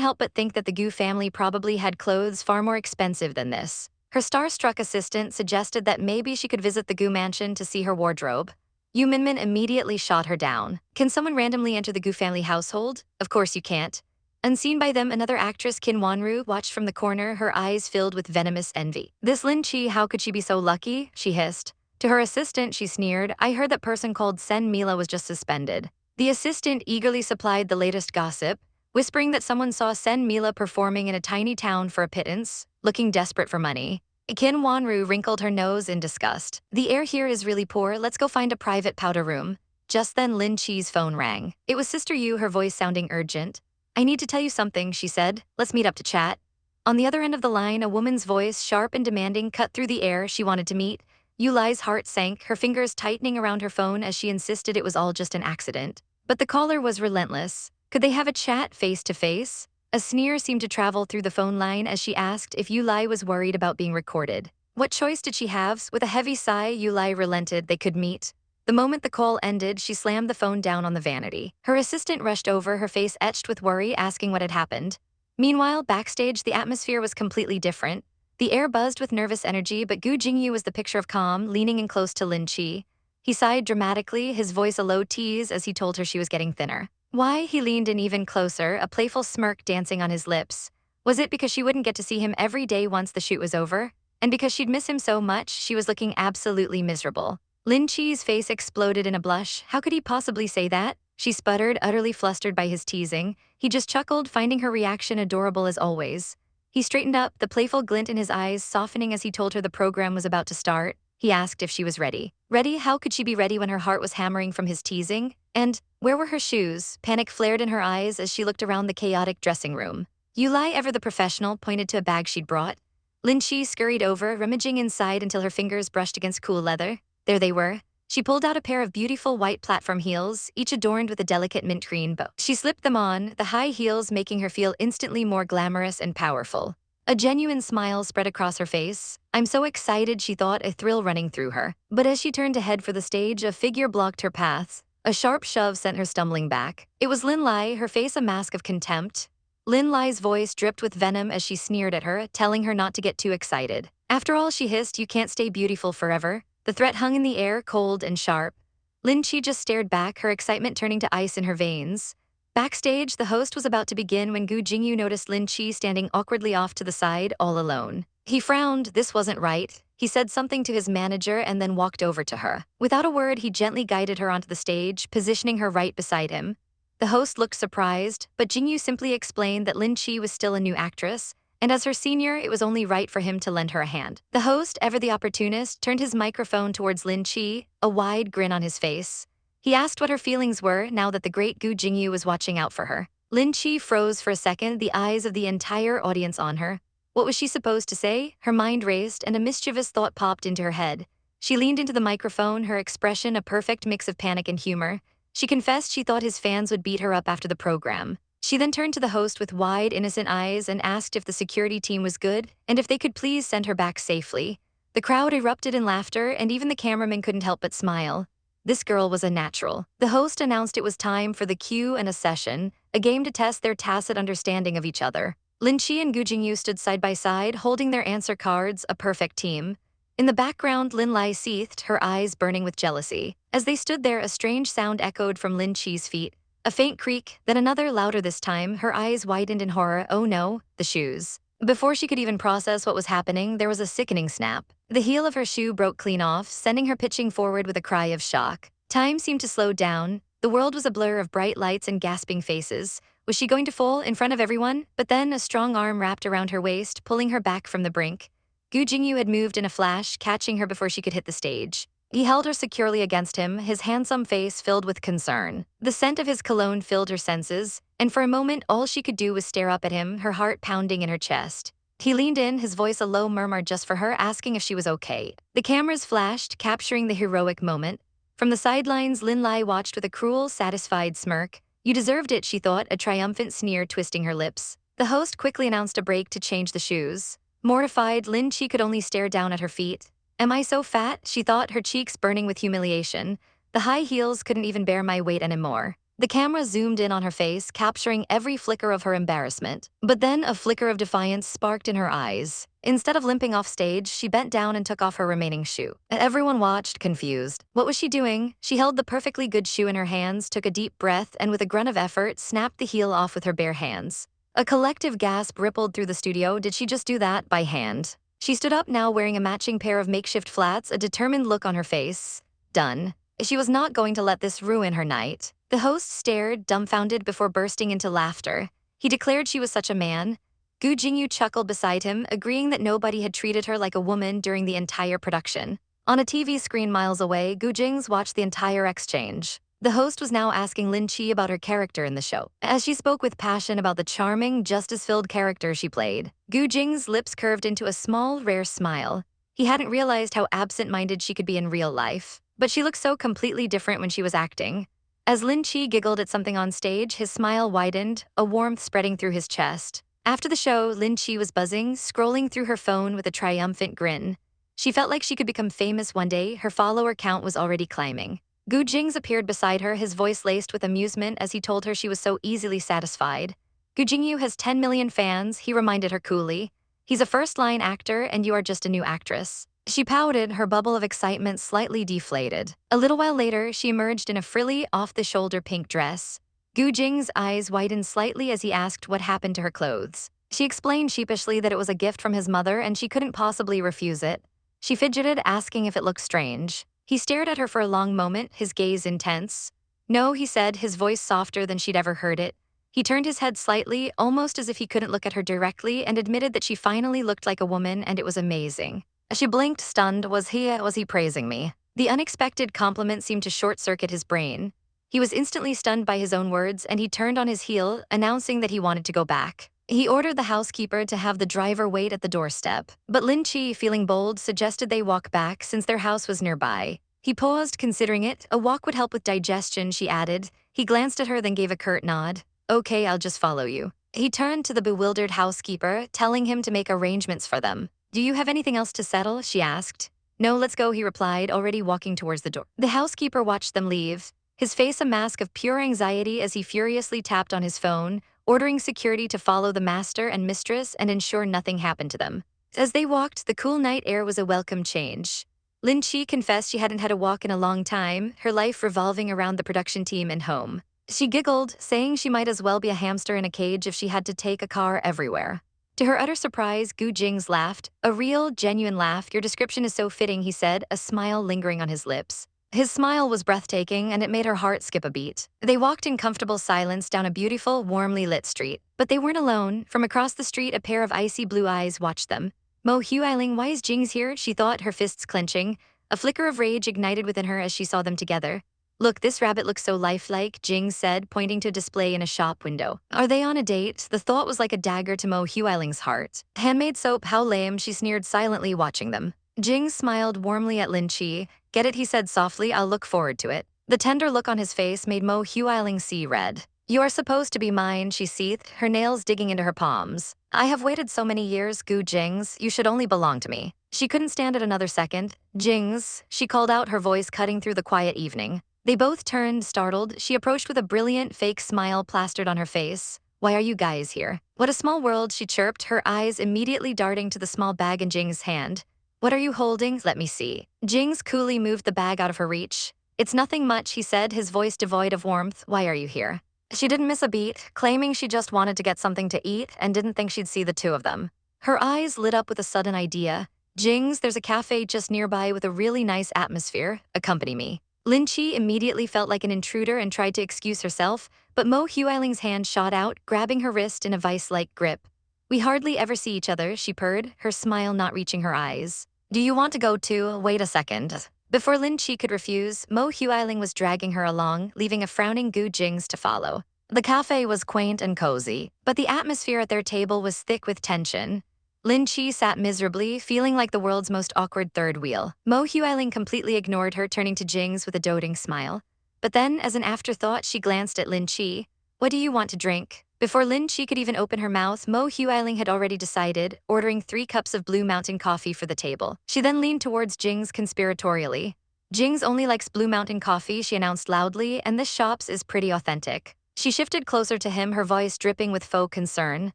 help but think that the Gu family probably had clothes far more expensive than this. Her star-struck assistant suggested that maybe she could visit the Gu mansion to see her wardrobe. Yu Minmin immediately shot her down. Can someone randomly enter the Gu family household? Of course you can't. Unseen by them, another actress, Kim Wonru, watched from the corner, her eyes filled with venomous envy. This Lin Che, how could she be so lucky? She hissed. To her assistant, she sneered, I heard that person called Sen Mila was just suspended. The assistant eagerly supplied the latest gossip, whispering that someone saw Sen Mila performing in a tiny town for a pittance, looking desperate for money. Kim Wonru wrinkled her nose in disgust. The air here is really poor, let's go find a private powder room. Just then Lin Che's phone rang. It was Sister Yu, her voice sounding urgent. I need to tell you something, she said. Let's meet up to chat. On the other end of the line, a woman's voice, sharp and demanding, cut through the air. She wanted to meet. Yu Lai's heart sank, her fingers tightening around her phone as she insisted it was all just an accident. But the caller was relentless. Could they have a chat face to face? A sneer seemed to travel through the phone line as she asked if Yu Lai was worried about being recorded. What choice did she have? With a heavy sigh, Yu Lai relented. They could meet. The moment the call ended, she slammed the phone down on the vanity. Her assistant rushed over, her face etched with worry, asking what had happened. Meanwhile, backstage, the atmosphere was completely different. The air buzzed with nervous energy, but Gu Jingze was the picture of calm, leaning in close to Lin Che. He sighed dramatically, his voice a low tease as he told her she was getting thinner. Why? He leaned in even closer, a playful smirk dancing on his lips. Was it because she wouldn't get to see him every day once the shoot was over? And because she'd miss him so much, she was looking absolutely miserable. Lin Che's face exploded in a blush. How could he possibly say that? She sputtered, utterly flustered by his teasing. He just chuckled, finding her reaction adorable as always. He straightened up, the playful glint in his eyes softening as he told her the program was about to start. He asked if she was ready. Ready? How could she be ready when her heart was hammering from his teasing? And where were her shoes? Panic flared in her eyes as she looked around the chaotic dressing room. Yu Lai, ever the professional, pointed to a bag she'd brought. Lin Che scurried over, rummaging inside until her fingers brushed against cool leather. There they were. She pulled out a pair of beautiful white platform heels, each adorned with a delicate mint green bow. She slipped them on, the high heels making her feel instantly more glamorous and powerful. A genuine smile spread across her face. I'm so excited, she thought, a thrill running through her. But as she turned to head for the stage, a figure blocked her path. A sharp shove sent her stumbling back. It was Lin Lai, her face a mask of contempt. Lin Lai's voice dripped with venom as she sneered at her, telling her not to get too excited. After all, she hissed, you can't stay beautiful forever. The threat hung in the air, cold and sharp. Lin Che just stared back, her excitement turning to ice in her veins. Backstage, the host was about to begin when Gu Jingze noticed Lin Che standing awkwardly off to the side, all alone. He frowned, this wasn't right. He said something to his manager and then walked over to her. Without a word, he gently guided her onto the stage, positioning her right beside him. The host looked surprised, but Jingyu simply explained that Lin Che was still a new actress, and as her senior, it was only right for him to lend her a hand. The host, ever the opportunist, turned his microphone towards Lin Che, a wide grin on his face. He asked what her feelings were now that the great Gu Jingze was watching out for her. Lin Che froze for a second, the eyes of the entire audience on her. What was she supposed to say? Her mind raced, and a mischievous thought popped into her head. She leaned into the microphone, her expression a perfect mix of panic and humor. She confessed she thought his fans would beat her up after the program. She then turned to the host with wide, innocent eyes and asked if the security team was good and if they could please send her back safely. The crowd erupted in laughter, and even the cameraman couldn't help but smile. This girl was a natural. The host announced it was time for the cue and a session, a game to test their tacit understanding of each other. Lin Che and Gu Jingze stood side by side, holding their answer cards, a perfect team. In the background, Lin Lai seethed, her eyes burning with jealousy. As they stood there, a strange sound echoed from Lin Che's feet. A faint creak, then another, louder this time. Her eyes widened in horror. Oh no, the shoes. Before she could even process what was happening, there was a sickening snap. The heel of her shoe broke clean off, sending her pitching forward with a cry of shock. Time seemed to slow down. The world was a blur of bright lights and gasping faces. Was she going to fall in front of everyone? But then a strong arm wrapped around her waist, pulling her back from the brink. Gu Jingze had moved in a flash, catching her before she could hit the stage. He held her securely against him, his handsome face filled with concern. The scent of his cologne filled her senses, and for a moment all she could do was stare up at him, her heart pounding in her chest. He leaned in, his voice a low murmur just for her, asking if she was okay. The cameras flashed, capturing the heroic moment. From the sidelines, Lin Lai watched with a cruel, satisfied smirk. You deserved it, she thought, a triumphant sneer twisting her lips. The host quickly announced a break to change the shoes. Mortified, Lin Che could only stare down at her feet. Am I so fat? She thought, her cheeks burning with humiliation. The high heels couldn't even bear my weight anymore. The camera zoomed in on her face, capturing every flicker of her embarrassment. But then a flicker of defiance sparked in her eyes. Instead of limping off stage, she bent down and took off her remaining shoe. Everyone watched, confused. What was she doing? She held the perfectly good shoe in her hands, took a deep breath, and with a grunt of effort, snapped the heel off with her bare hands. A collective gasp rippled through the studio. Did she just do that by hand? She stood up now wearing a matching pair of makeshift flats, a determined look on her face. Done. She was not going to let this ruin her night. The host stared, dumbfounded, before bursting into laughter. He declared she was such a man. Gu Jingze chuckled beside him, agreeing that nobody had treated her like a woman during the entire production. On a TV screen miles away, Gu Jingze watched the entire exchange. The host was now asking Lin Che about her character in the show. As she spoke with passion about the charming, justice-filled character she played, Gu Jingze's lips curved into a small, rare smile. He hadn't realized how absent-minded she could be in real life, but she looked so completely different when she was acting. As Lin Che giggled at something on stage, his smile widened, a warmth spreading through his chest. After the show, Lin Che was buzzing, scrolling through her phone with a triumphant grin. She felt like she could become famous one day. Her follower count was already climbing. Gu Jingze appeared beside her, his voice laced with amusement as he told her she was so easily satisfied. Gu Jingze has 10 million fans, he reminded her coolly. He's a first-line actor and you are just a new actress. She pouted, her bubble of excitement slightly deflated. A little while later, she emerged in a frilly, off-the-shoulder pink dress. Gu Jingze's eyes widened slightly as he asked what happened to her clothes. She explained sheepishly that it was a gift from his mother and she couldn't possibly refuse it. She fidgeted, asking if it looked strange. He stared at her for a long moment, his gaze intense. No, he said, his voice softer than she'd ever heard it. He turned his head slightly, almost as if he couldn't look at her directly, and admitted that she finally looked like a woman, and it was amazing. She blinked, stunned. Was he praising me? The unexpected compliment seemed to short-circuit his brain. He was instantly stunned by his own words, and he turned on his heel, announcing that he wanted to go back. He ordered the housekeeper to have the driver wait at the doorstep, but Lin Che, feeling bold, suggested they walk back since their house was nearby. He paused, considering it. A walk would help with digestion, she added. He glanced at her, then gave a curt nod. Okay, I'll just follow you. He turned to the bewildered housekeeper, telling him to make arrangements for them. Do you have anything else to settle? She asked. No, let's go, he replied, already walking towards the door. The housekeeper watched them leave, his face a mask of pure anxiety as he furiously tapped on his phone, ordering security to follow the master and mistress and ensure nothing happened to them. As they walked, the cool night air was a welcome change. Lin Che confessed she hadn't had a walk in a long time, her life revolving around the production team and home. She giggled, saying she might as well be a hamster in a cage if she had to take a car everywhere. To her utter surprise, Gu Jingze laughed, a real, genuine laugh. Your description is so fitting, he said, a smile lingering on his lips. His smile was breathtaking, and it made her heart skip a beat. They walked in comfortable silence down a beautiful, warmly lit street. But they weren't alone. From across the street, a pair of icy blue eyes watched them. Huiling, why is Jingze here? She thought, her fists clenching. A flicker of rage ignited within her as she saw them together. Look, this rabbit looks so lifelike, Jingze said, pointing to a display in a shop window. Are they on a date? The thought was like a dagger to Huiling's heart. Handmade soap, how lame, she sneered silently, watching them. Jingze smiled warmly at Lin Che. Get it, he said softly, I'll look forward to it. The tender look on his face made Huiling see red. You are supposed to be mine, she seethed, her nails digging into her palms. I have waited so many years, Gu Jingze, you should only belong to me. She couldn't stand it another second. Jingze, she called out, her voice cutting through the quiet evening. They both turned, startled. She approached with a brilliant, fake smile plastered on her face. Why are you guys here? What a small world, she chirped, her eyes immediately darting to the small bag in Jingze's hand. What are you holding? Let me see. Jingze coolly moved the bag out of her reach. It's nothing much, he said, his voice devoid of warmth. Why are you here? She didn't miss a beat, claiming she just wanted to get something to eat and didn't think she'd see the two of them. Her eyes lit up with a sudden idea. Jingze, there's a cafe just nearby with a really nice atmosphere. Accompany me. Lin Che immediately felt like an intruder and tried to excuse herself, but Huiling's hand shot out, grabbing her wrist in a vice-like grip. We hardly ever see each other, she purred, her smile not reaching her eyes. Do you want to go too? Wait a second. Before Lin Che could refuse, Huiling was dragging her along, leaving a frowning Gu Jingze to follow. The cafe was quaint and cozy, but the atmosphere at their table was thick with tension. Lin Che sat miserably, feeling like the world's most awkward third wheel. Huiling completely ignored her, turning to Jingze with a doting smile. But then, as an afterthought, she glanced at Lin Che. What do you want to drink? Before Lin Che could even open her mouth, Huiling had already decided, ordering 3 cups of Blue Mountain coffee for the table. She then leaned towards Jingze conspiratorially. Jing's only likes Blue Mountain coffee, she announced loudly, and this shop's is pretty authentic. She shifted closer to him, her voice dripping with faux concern.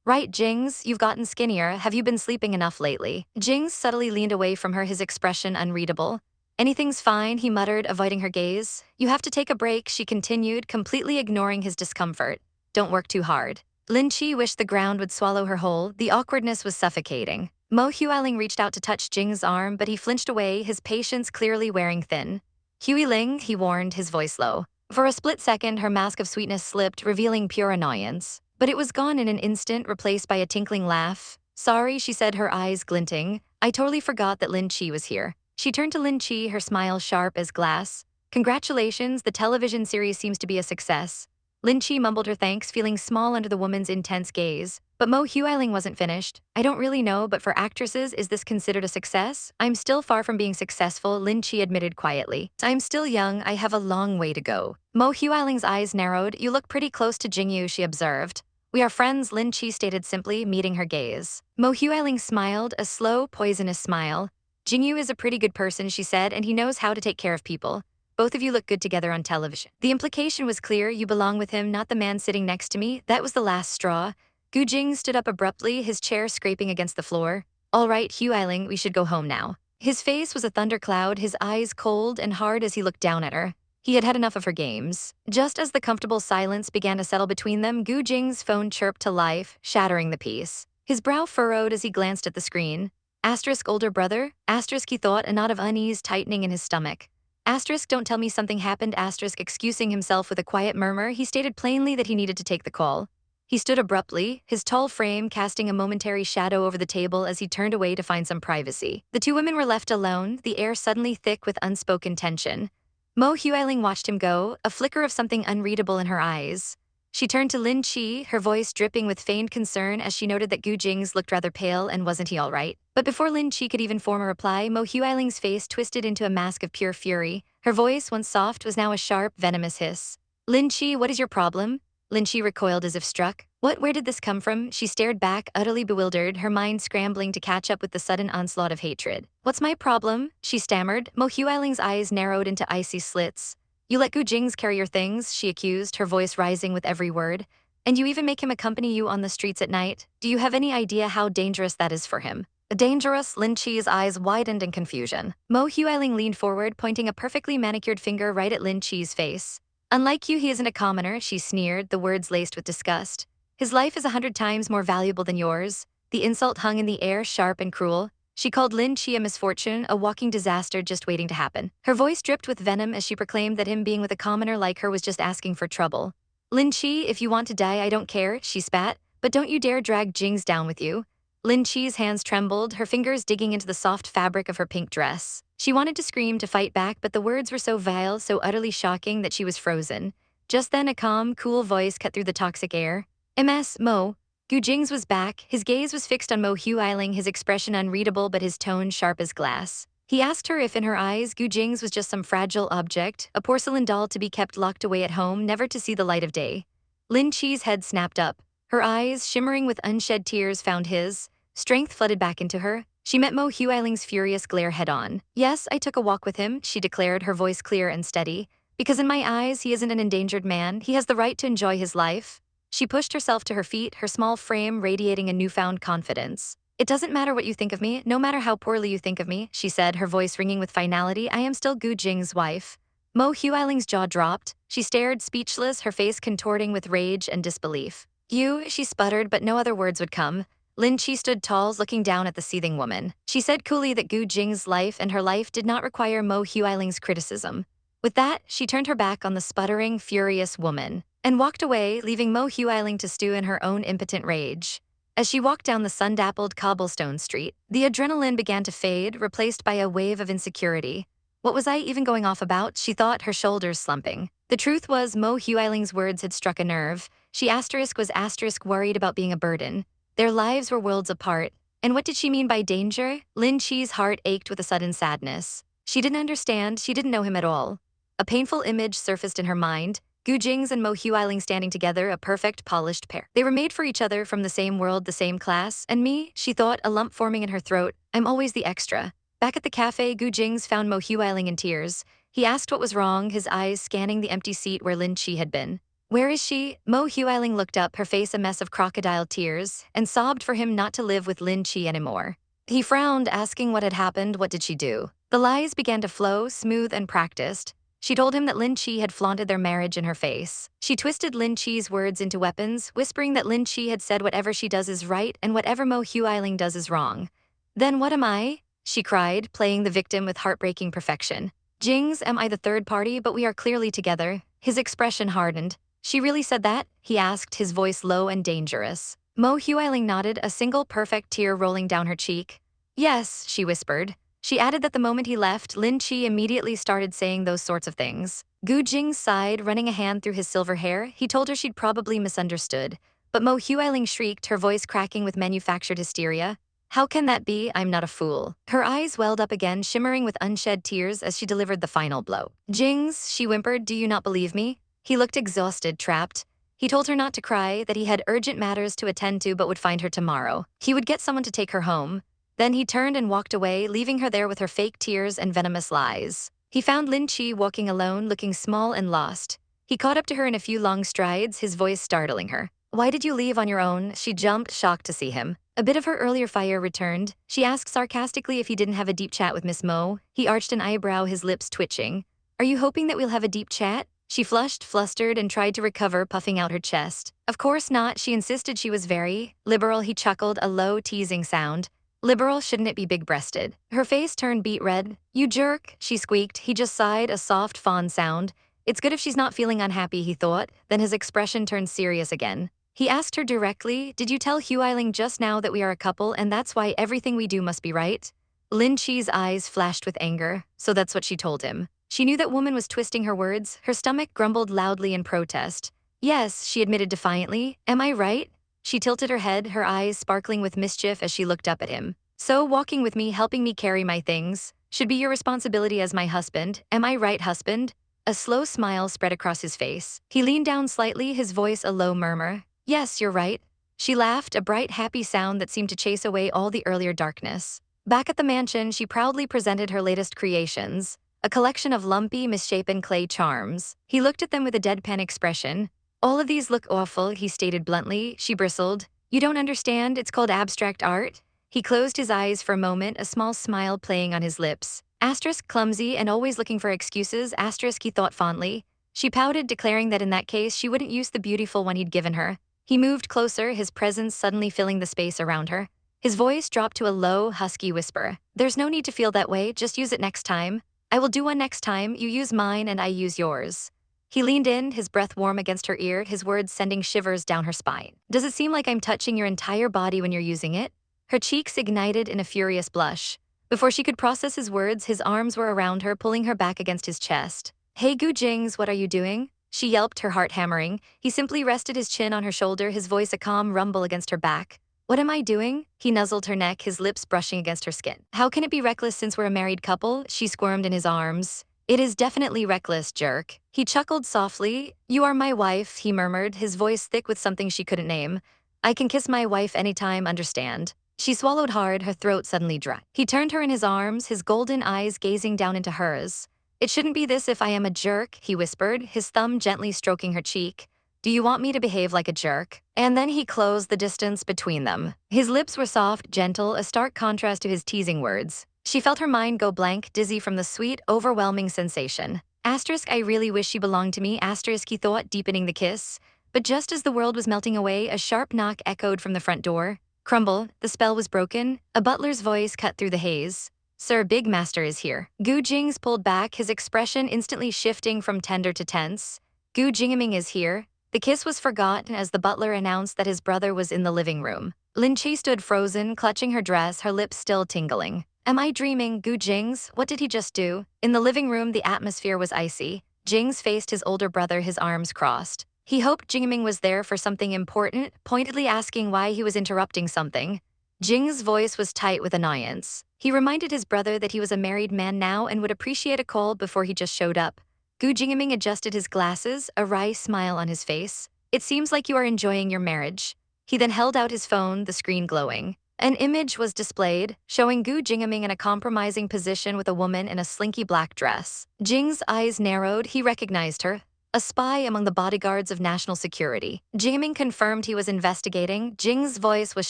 Right, Jing's, you've gotten skinnier. Have you been sleeping enough lately? Jing's subtly leaned away from her, his expression unreadable. Anything's fine, he muttered, avoiding her gaze. You have to take a break, she continued, completely ignoring his discomfort. Don't work too hard. Lin Che wished the ground would swallow her whole. The awkwardness was suffocating. Mo Huiling reached out to touch Jing's arm, but he flinched away, his patience clearly wearing thin. Huiling, he warned, his voice low. For a split second, her mask of sweetness slipped, revealing pure annoyance. But it was gone in an instant, replaced by a tinkling laugh. Sorry, she said, her eyes glinting. I totally forgot that Lin Che was here. She turned to Lin Che, her smile sharp as glass. Congratulations, the television series seems to be a success. Lin Che mumbled her thanks, feeling small under the woman's intense gaze. But Mo Huiling wasn't finished. I don't really know, but for actresses, is this considered a success? I'm still far from being successful, Lin Che admitted quietly. I'm still young, I have a long way to go. Mo Huiling's eyes narrowed. You look pretty close to Jingyu, she observed. We are friends, Lin Che stated simply, meeting her gaze. Mo Huiling smiled, a slow, poisonous smile. Jingyu is a pretty good person, she said, and he knows how to take care of people. Both of you look good together on television. The implication was clear, you belong with him, not the man sitting next to me. That was the last straw. Gu Jingze stood up abruptly, his chair scraping against the floor. All right, Huiling, we should go home now. His face was a thundercloud, his eyes cold and hard as he looked down at her. He had had enough of her games. Just as the comfortable silence began to settle between them, Gu Jing's phone chirped to life, shattering the peace. His brow furrowed as he glanced at the screen. Asterisk older brother? Asterisk he thought, a knot of unease tightening in his stomach. Asterisk don't tell me something happened, asterisk excusing himself with a quiet murmur, he stated plainly that he needed to take the call. He stood abruptly, his tall frame casting a momentary shadow over the table as he turned away to find some privacy. The two women were left alone, the air suddenly thick with unspoken tension. Mo Huiling watched him go, a flicker of something unreadable in her eyes. She turned to Lin Che, her voice dripping with feigned concern as she noted that Gu Jingze looked rather pale and wasn't he all right. But before Lin Che could even form a reply, Mo Huiling's face twisted into a mask of pure fury. Her voice, once soft, was now a sharp, venomous hiss. Lin Che, what is your problem? Lin Che recoiled as if struck. Where did this come from? She stared back, utterly bewildered, her mind scrambling to catch up with the sudden onslaught of hatred. What's my problem? She stammered. Mo Huiling's eyes narrowed into icy slits. You let Gu Jingze carry your things, she accused, her voice rising with every word. And you even make him accompany you on the streets at night? Do you have any idea how dangerous that is for him? Dangerous? Lin Che's eyes widened in confusion. Mo Huiling leaned forward, pointing a perfectly manicured finger right at Lin Che's face. Unlike you, he isn't a commoner, she sneered, the words laced with disgust. His life is 100 times more valuable than yours. The insult hung in the air, sharp and cruel. She called Lin Che a misfortune, a walking disaster just waiting to happen. Her voice dripped with venom as she proclaimed that him being with a commoner like her was just asking for trouble. Lin Che, if you want to die, I don't care, she spat, but don't you dare drag Jingze down with you. Lin Che's hands trembled, her fingers digging into the soft fabric of her pink dress. She wanted to scream, to fight back, but the words were so vile, so utterly shocking that she was frozen. Just then a calm, cool voice cut through the toxic air. MS, Mo. Gu Jingze was back, his gaze was fixed on Mo Huiling, his expression unreadable but his tone sharp as glass. He asked her if in her eyes Gu Jingze was just some fragile object, a porcelain doll to be kept locked away at home, never to see the light of day. Lin Che's head snapped up. Her eyes, shimmering with unshed tears, found his. Strength flooded back into her. She met Mo Huiling's furious glare head-on. Yes, I took a walk with him, she declared, her voice clear and steady. Because in my eyes, he isn't an endangered man, he has the right to enjoy his life. She pushed herself to her feet, her small frame radiating a newfound confidence. It doesn't matter what you think of me, no matter how poorly you think of me, she said, her voice ringing with finality, I am still Gu Jingze's wife. Mo Huiling's jaw dropped. She stared, speechless, her face contorting with rage and disbelief. You, she sputtered, but no other words would come. Lin Che stood tall, looking down at the seething woman. She said coolly that Gu Jingze's life and her life did not require Mo Huiling's criticism. With that, she turned her back on the sputtering, furious woman and walked away, leaving Mo Huiling to stew in her own impotent rage. As she walked down the sun-dappled cobblestone street, the adrenaline began to fade, replaced by a wave of insecurity. What was I even going off about? She thought, her shoulders slumping. The truth was, Mo Huiling's words had struck a nerve. She was worried about being a burden. Their lives were worlds apart. And what did she mean by danger? Lin Che's heart ached with a sudden sadness. She didn't understand, she didn't know him at all. A painful image surfaced in her mind. Gu Jingze and Mo Huiling standing together, a perfect, polished pair. They were made for each other, from the same world, the same class. And me, she thought, a lump forming in her throat. I'm always the extra. Back at the cafe, Gu Jingze found Mo Huiling in tears. He asked what was wrong, his eyes scanning the empty seat where Lin Che had been. Where is she? Mo Huiling looked up, her face a mess of crocodile tears, and sobbed for him not to live with Lin Che anymore. He frowned, asking what had happened, what did she do? The lies began to flow, smooth and practiced. She told him that Lin Che had flaunted their marriage in her face. She twisted Lin Che's words into weapons, whispering that Lin Che had said whatever she does is right and whatever Mo Huiling does is wrong. Then what am I? She cried, playing the victim with heartbreaking perfection. Jingze, am I the third party, but we are clearly together? His expression hardened. She really said that? He asked, his voice low and dangerous. Mo Huiling nodded, a single perfect tear rolling down her cheek. Yes, she whispered. She added that the moment he left, Lin Che immediately started saying those sorts of things. Gu Jingze sighed, running a hand through his silver hair. He told her she'd probably misunderstood. But Mo Huiling shrieked, her voice cracking with manufactured hysteria. How can that be? I'm not a fool. Her eyes welled up again, shimmering with unshed tears as she delivered the final blow. Jingze, she whimpered, do you not believe me? He looked exhausted, trapped. He told her not to cry, that he had urgent matters to attend to but would find her tomorrow. He would get someone to take her home. Then he turned and walked away, leaving her there with her fake tears and venomous lies. He found Lin Che walking alone, looking small and lost. He caught up to her in a few long strides, his voice startling her. Why did you leave on your own? She jumped, shocked to see him. A bit of her earlier fire returned. She asked sarcastically if he didn't have a deep chat with Miss Mo. He arched an eyebrow, his lips twitching. Are you hoping that we'll have a deep chat? She flushed, flustered, and tried to recover, puffing out her chest. Of course not, she insisted. She was very liberal. He chuckled, a low, teasing sound. Liberal, shouldn't it be big-breasted? Her face turned beet red. You jerk, she squeaked. He just sighed, a soft, fawn sound. It's good if she's not feeling unhappy, he thought. Then his expression turned serious again. He asked her directly, did you tell Huiling just now that we are a couple and that's why everything we do must be right? Lin Che's eyes flashed with anger, so that's what she told him. She knew that woman was twisting her words. Her stomach grumbled loudly in protest. Yes, she admitted defiantly. Am I right? She tilted her head, her eyes sparkling with mischief as she looked up at him. So walking with me, helping me carry my things, should be your responsibility as my husband. Am I right, husband? A slow smile spread across his face. He leaned down slightly, his voice a low murmur. Yes, you're right. She laughed, a bright, happy sound that seemed to chase away all the earlier darkness. Back at the mansion, she proudly presented her latest creations, a collection of lumpy, misshapen clay charms. He looked at them with a deadpan expression. All of these look awful, he stated bluntly. She bristled. You don't understand, it's called abstract art? He closed his eyes for a moment, a small smile playing on his lips. Asterisk, clumsy and always looking for excuses, asterisk, he thought fondly. She pouted, declaring that in that case she wouldn't use the beautiful one he'd given her. He moved closer, his presence suddenly filling the space around her. His voice dropped to a low, husky whisper. There's no need to feel that way, just use it next time. I will do one next time, you use mine and I use yours. He leaned in, his breath warm against her ear, his words sending shivers down her spine. Does it seem like I'm touching your entire body when you're using it? Her cheeks ignited in a furious blush. Before she could process his words, his arms were around her, pulling her back against his chest. Hey Gu Jingze, what are you doing? She yelped, her heart hammering. He simply rested his chin on her shoulder, his voice a calm rumble against her back. What am I doing? He nuzzled her neck, his lips brushing against her skin. How can it be reckless since we're a married couple? She squirmed in his arms. It is definitely reckless, jerk. He chuckled softly. You are my wife, he murmured, his voice thick with something she couldn't name. I can kiss my wife anytime, understand? She swallowed hard, her throat suddenly dry. He turned her in his arms, his golden eyes gazing down into hers. It shouldn't be this if I am a jerk, he whispered, his thumb gently stroking her cheek. Do you want me to behave like a jerk? And then he closed the distance between them. His lips were soft, gentle, a stark contrast to his teasing words. She felt her mind go blank, dizzy from the sweet, overwhelming sensation. Asterisk, I really wish she belonged to me, asterisk, he thought, deepening the kiss. But just as the world was melting away, a sharp knock echoed from the front door. Crumble, the spell was broken. A butler's voice cut through the haze. Sir, Big Master is here. Gu Jingze pulled back, his expression instantly shifting from tender to tense. Gu Jingming is here. The kiss was forgotten as the butler announced that his brother was in the living room. Lin Che stood frozen, clutching her dress, her lips still tingling. Am I dreaming, Gu Jingze? What did he just do? In the living room, the atmosphere was icy. Jingze faced his older brother, his arms crossed. He hoped Jingming was there for something important, pointedly asking why he was interrupting something. Jing's voice was tight with annoyance. He reminded his brother that he was a married man now and would appreciate a call before he just showed up. Gu Jingming adjusted his glasses, a wry smile on his face. It seems like you are enjoying your marriage. He then held out his phone, the screen glowing. An image was displayed, showing Gu Jingming in a compromising position with a woman in a slinky black dress. Jing's eyes narrowed, he recognized her. A spy among the bodyguards of national security. Jingming confirmed he was investigating. Jing's voice was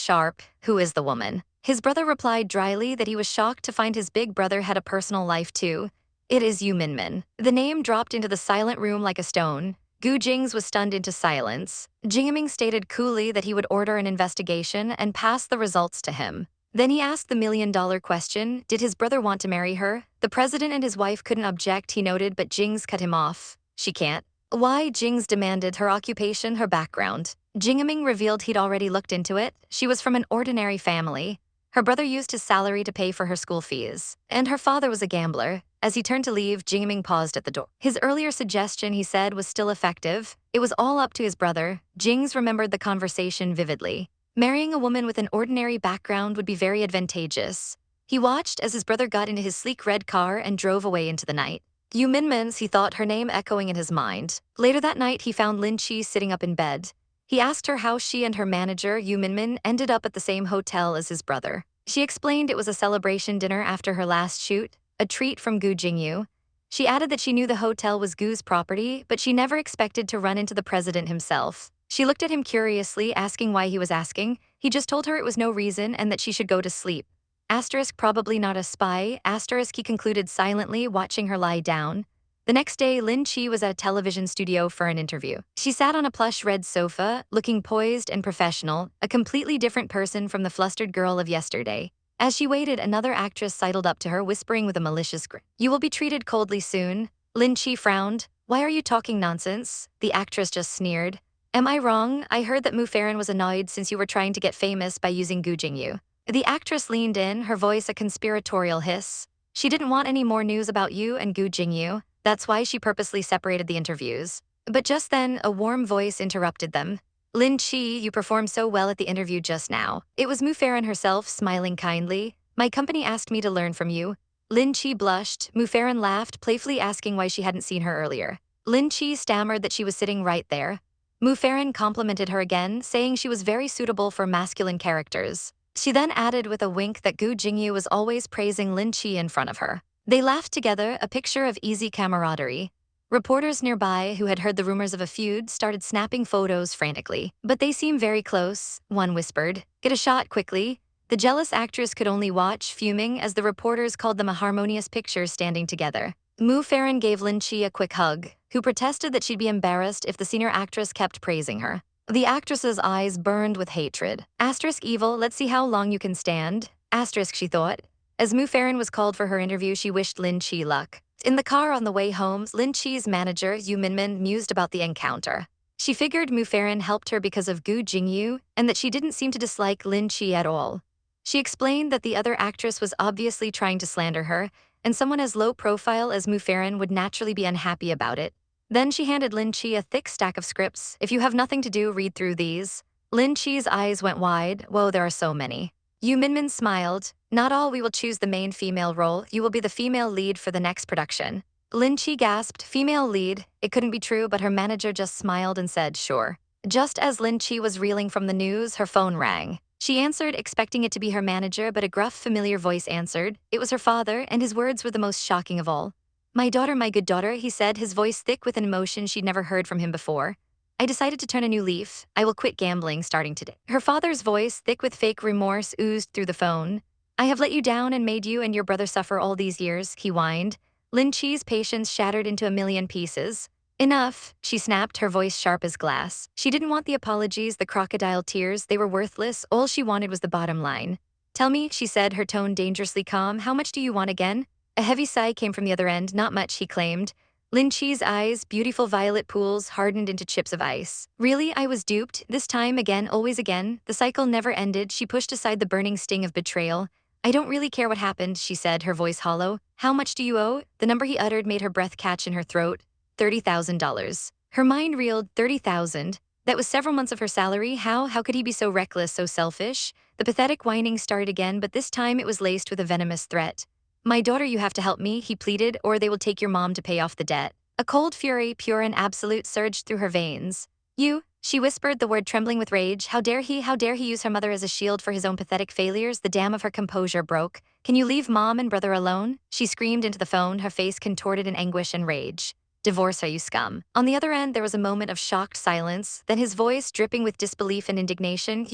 sharp. Who is the woman? His brother replied dryly that he was shocked to find his big brother had a personal life too. It is Yu Minmin. The name dropped into the silent room like a stone. Gu Jingze was stunned into silence. Jingming stated coolly that he would order an investigation and pass the results to him. Then he asked the million-dollar question, did his brother want to marry her? The president and his wife couldn't object, he noted, but Jingze cut him off. She can't. Why? Jingze demanded. Her occupation, her background. Jingming revealed he'd already looked into it. She was from an ordinary family. Her brother used his salary to pay for her school fees. And her father was a gambler. As he turned to leave, Jingming paused at the door. His earlier suggestion, he said, was still effective. It was all up to his brother. Jingze remembered the conversation vividly. Marrying a woman with an ordinary background would be very advantageous. He watched as his brother got into his sleek red car and drove away into the night. Yu Minmin's, he thought, her name echoing in his mind. Later that night, he found Lin Che sitting up in bed. He asked her how she and her manager, Yu Minmin, ended up at the same hotel as his brother. She explained it was a celebration dinner after her last shoot, a treat from Gu Jingyu. She added that she knew the hotel was Gu's property, but she never expected to run into the president himself. She looked at him curiously, asking why he was asking. He just told her it was no reason and that she should go to sleep. Asterisk, probably not a spy. Asterisk, he concluded silently, watching her lie down. The next day, Lin Che was at a television studio for an interview. She sat on a plush red sofa, looking poised and professional, a completely different person from the flustered girl of yesterday. As she waited, another actress sidled up to her, whispering with a malicious grin. You will be treated coldly soon. Lin Che frowned. Why are you talking nonsense? The actress just sneered. Am I wrong? I heard that Mu Farron was annoyed since you were trying to get famous by using Gu Jingyu. The actress leaned in, her voice a conspiratorial hiss. She didn't want any more news about you and Gu Jingyu. That's why she purposely separated the interviews. But just then, a warm voice interrupted them. Lin Che, you performed so well at the interview just now. It was Mu Farron herself, smiling kindly. My company asked me to learn from you. Lin Che blushed. Mu Farron laughed, playfully asking why she hadn't seen her earlier. Lin Che stammered that she was sitting right there. Mu Farron complimented her again, saying she was very suitable for masculine characters. She then added with a wink that Gu Jingyu was always praising Lin Che in front of her. They laughed together, a picture of easy camaraderie. Reporters nearby, who had heard the rumors of a feud, started snapping photos frantically. But they seem very close, one whispered. Get a shot quickly. The jealous actress could only watch, fuming, as the reporters called them a harmonious picture standing together. Mu Farron gave Lin Che a quick hug, who protested that she'd be embarrassed if the senior actress kept praising her. The actress's eyes burned with hatred. Asterisk evil, let's see how long you can stand. Asterisk, she thought. As Mu Farron was called for her interview, she wished Lin Che luck. In the car on the way home, Lin Che's manager, Yu Minmin, mused about the encounter. She figured Mu Farron helped her because of Gu Jingyu, and that she didn't seem to dislike Lin Che at all. She explained that the other actress was obviously trying to slander her, and someone as low profile as Mu Farron would naturally be unhappy about it. Then she handed Lin Che a thick stack of scripts. If you have nothing to do, read through these. Lin Che's eyes went wide. Whoa, there are so many. Yu Minmin smiled. Not all, we will choose the main female role. You will be the female lead for the next production. Lin Che gasped, female lead. It couldn't be true, but her manager just smiled and said, sure. Just as Lin Che was reeling from the news, her phone rang. She answered, expecting it to be her manager, but a gruff, familiar voice answered. It was her father, and his words were the most shocking of all. My daughter, my good daughter, he said, his voice thick with an emotion she'd never heard from him before. I decided to turn a new leaf. I will quit gambling starting today. Her father's voice, thick with fake remorse, oozed through the phone. I have let you down and made you and your brother suffer all these years, he whined. Lin Che's patience shattered into a million pieces. Enough, she snapped, her voice sharp as glass. She didn't want the apologies, the crocodile tears, they were worthless. All she wanted was the bottom line. Tell me, she said, her tone dangerously calm, how much do you want again? A heavy sigh came from the other end. Not much, he claimed. Lin Che's eyes, beautiful violet pools, hardened into chips of ice. Really, I was duped. This time, again, always again. The cycle never ended. She pushed aside the burning sting of betrayal. I don't really care what happened, she said, her voice hollow. How much do you owe? The number he uttered made her breath catch in her throat. $30,000. Her mind reeled. 30,000. That was several months of her salary. How could he be so reckless, so selfish? The pathetic whining started again, but this time it was laced with a venomous threat. My daughter, you have to help me, he pleaded, or they will take your mom to pay off the debt. A cold fury, pure and absolute, surged through her veins. You, She whispered the word, trembling with rage. How dare he? How dare he use her mother as a shield for his own pathetic failures? The dam of her composure broke. Can you leave mom and brother alone? She screamed into the phone, her face contorted in anguish and rage. Divorce her, you scum. On the other end, there was a moment of shocked silence, then his voice dripping with disbelief and indignation.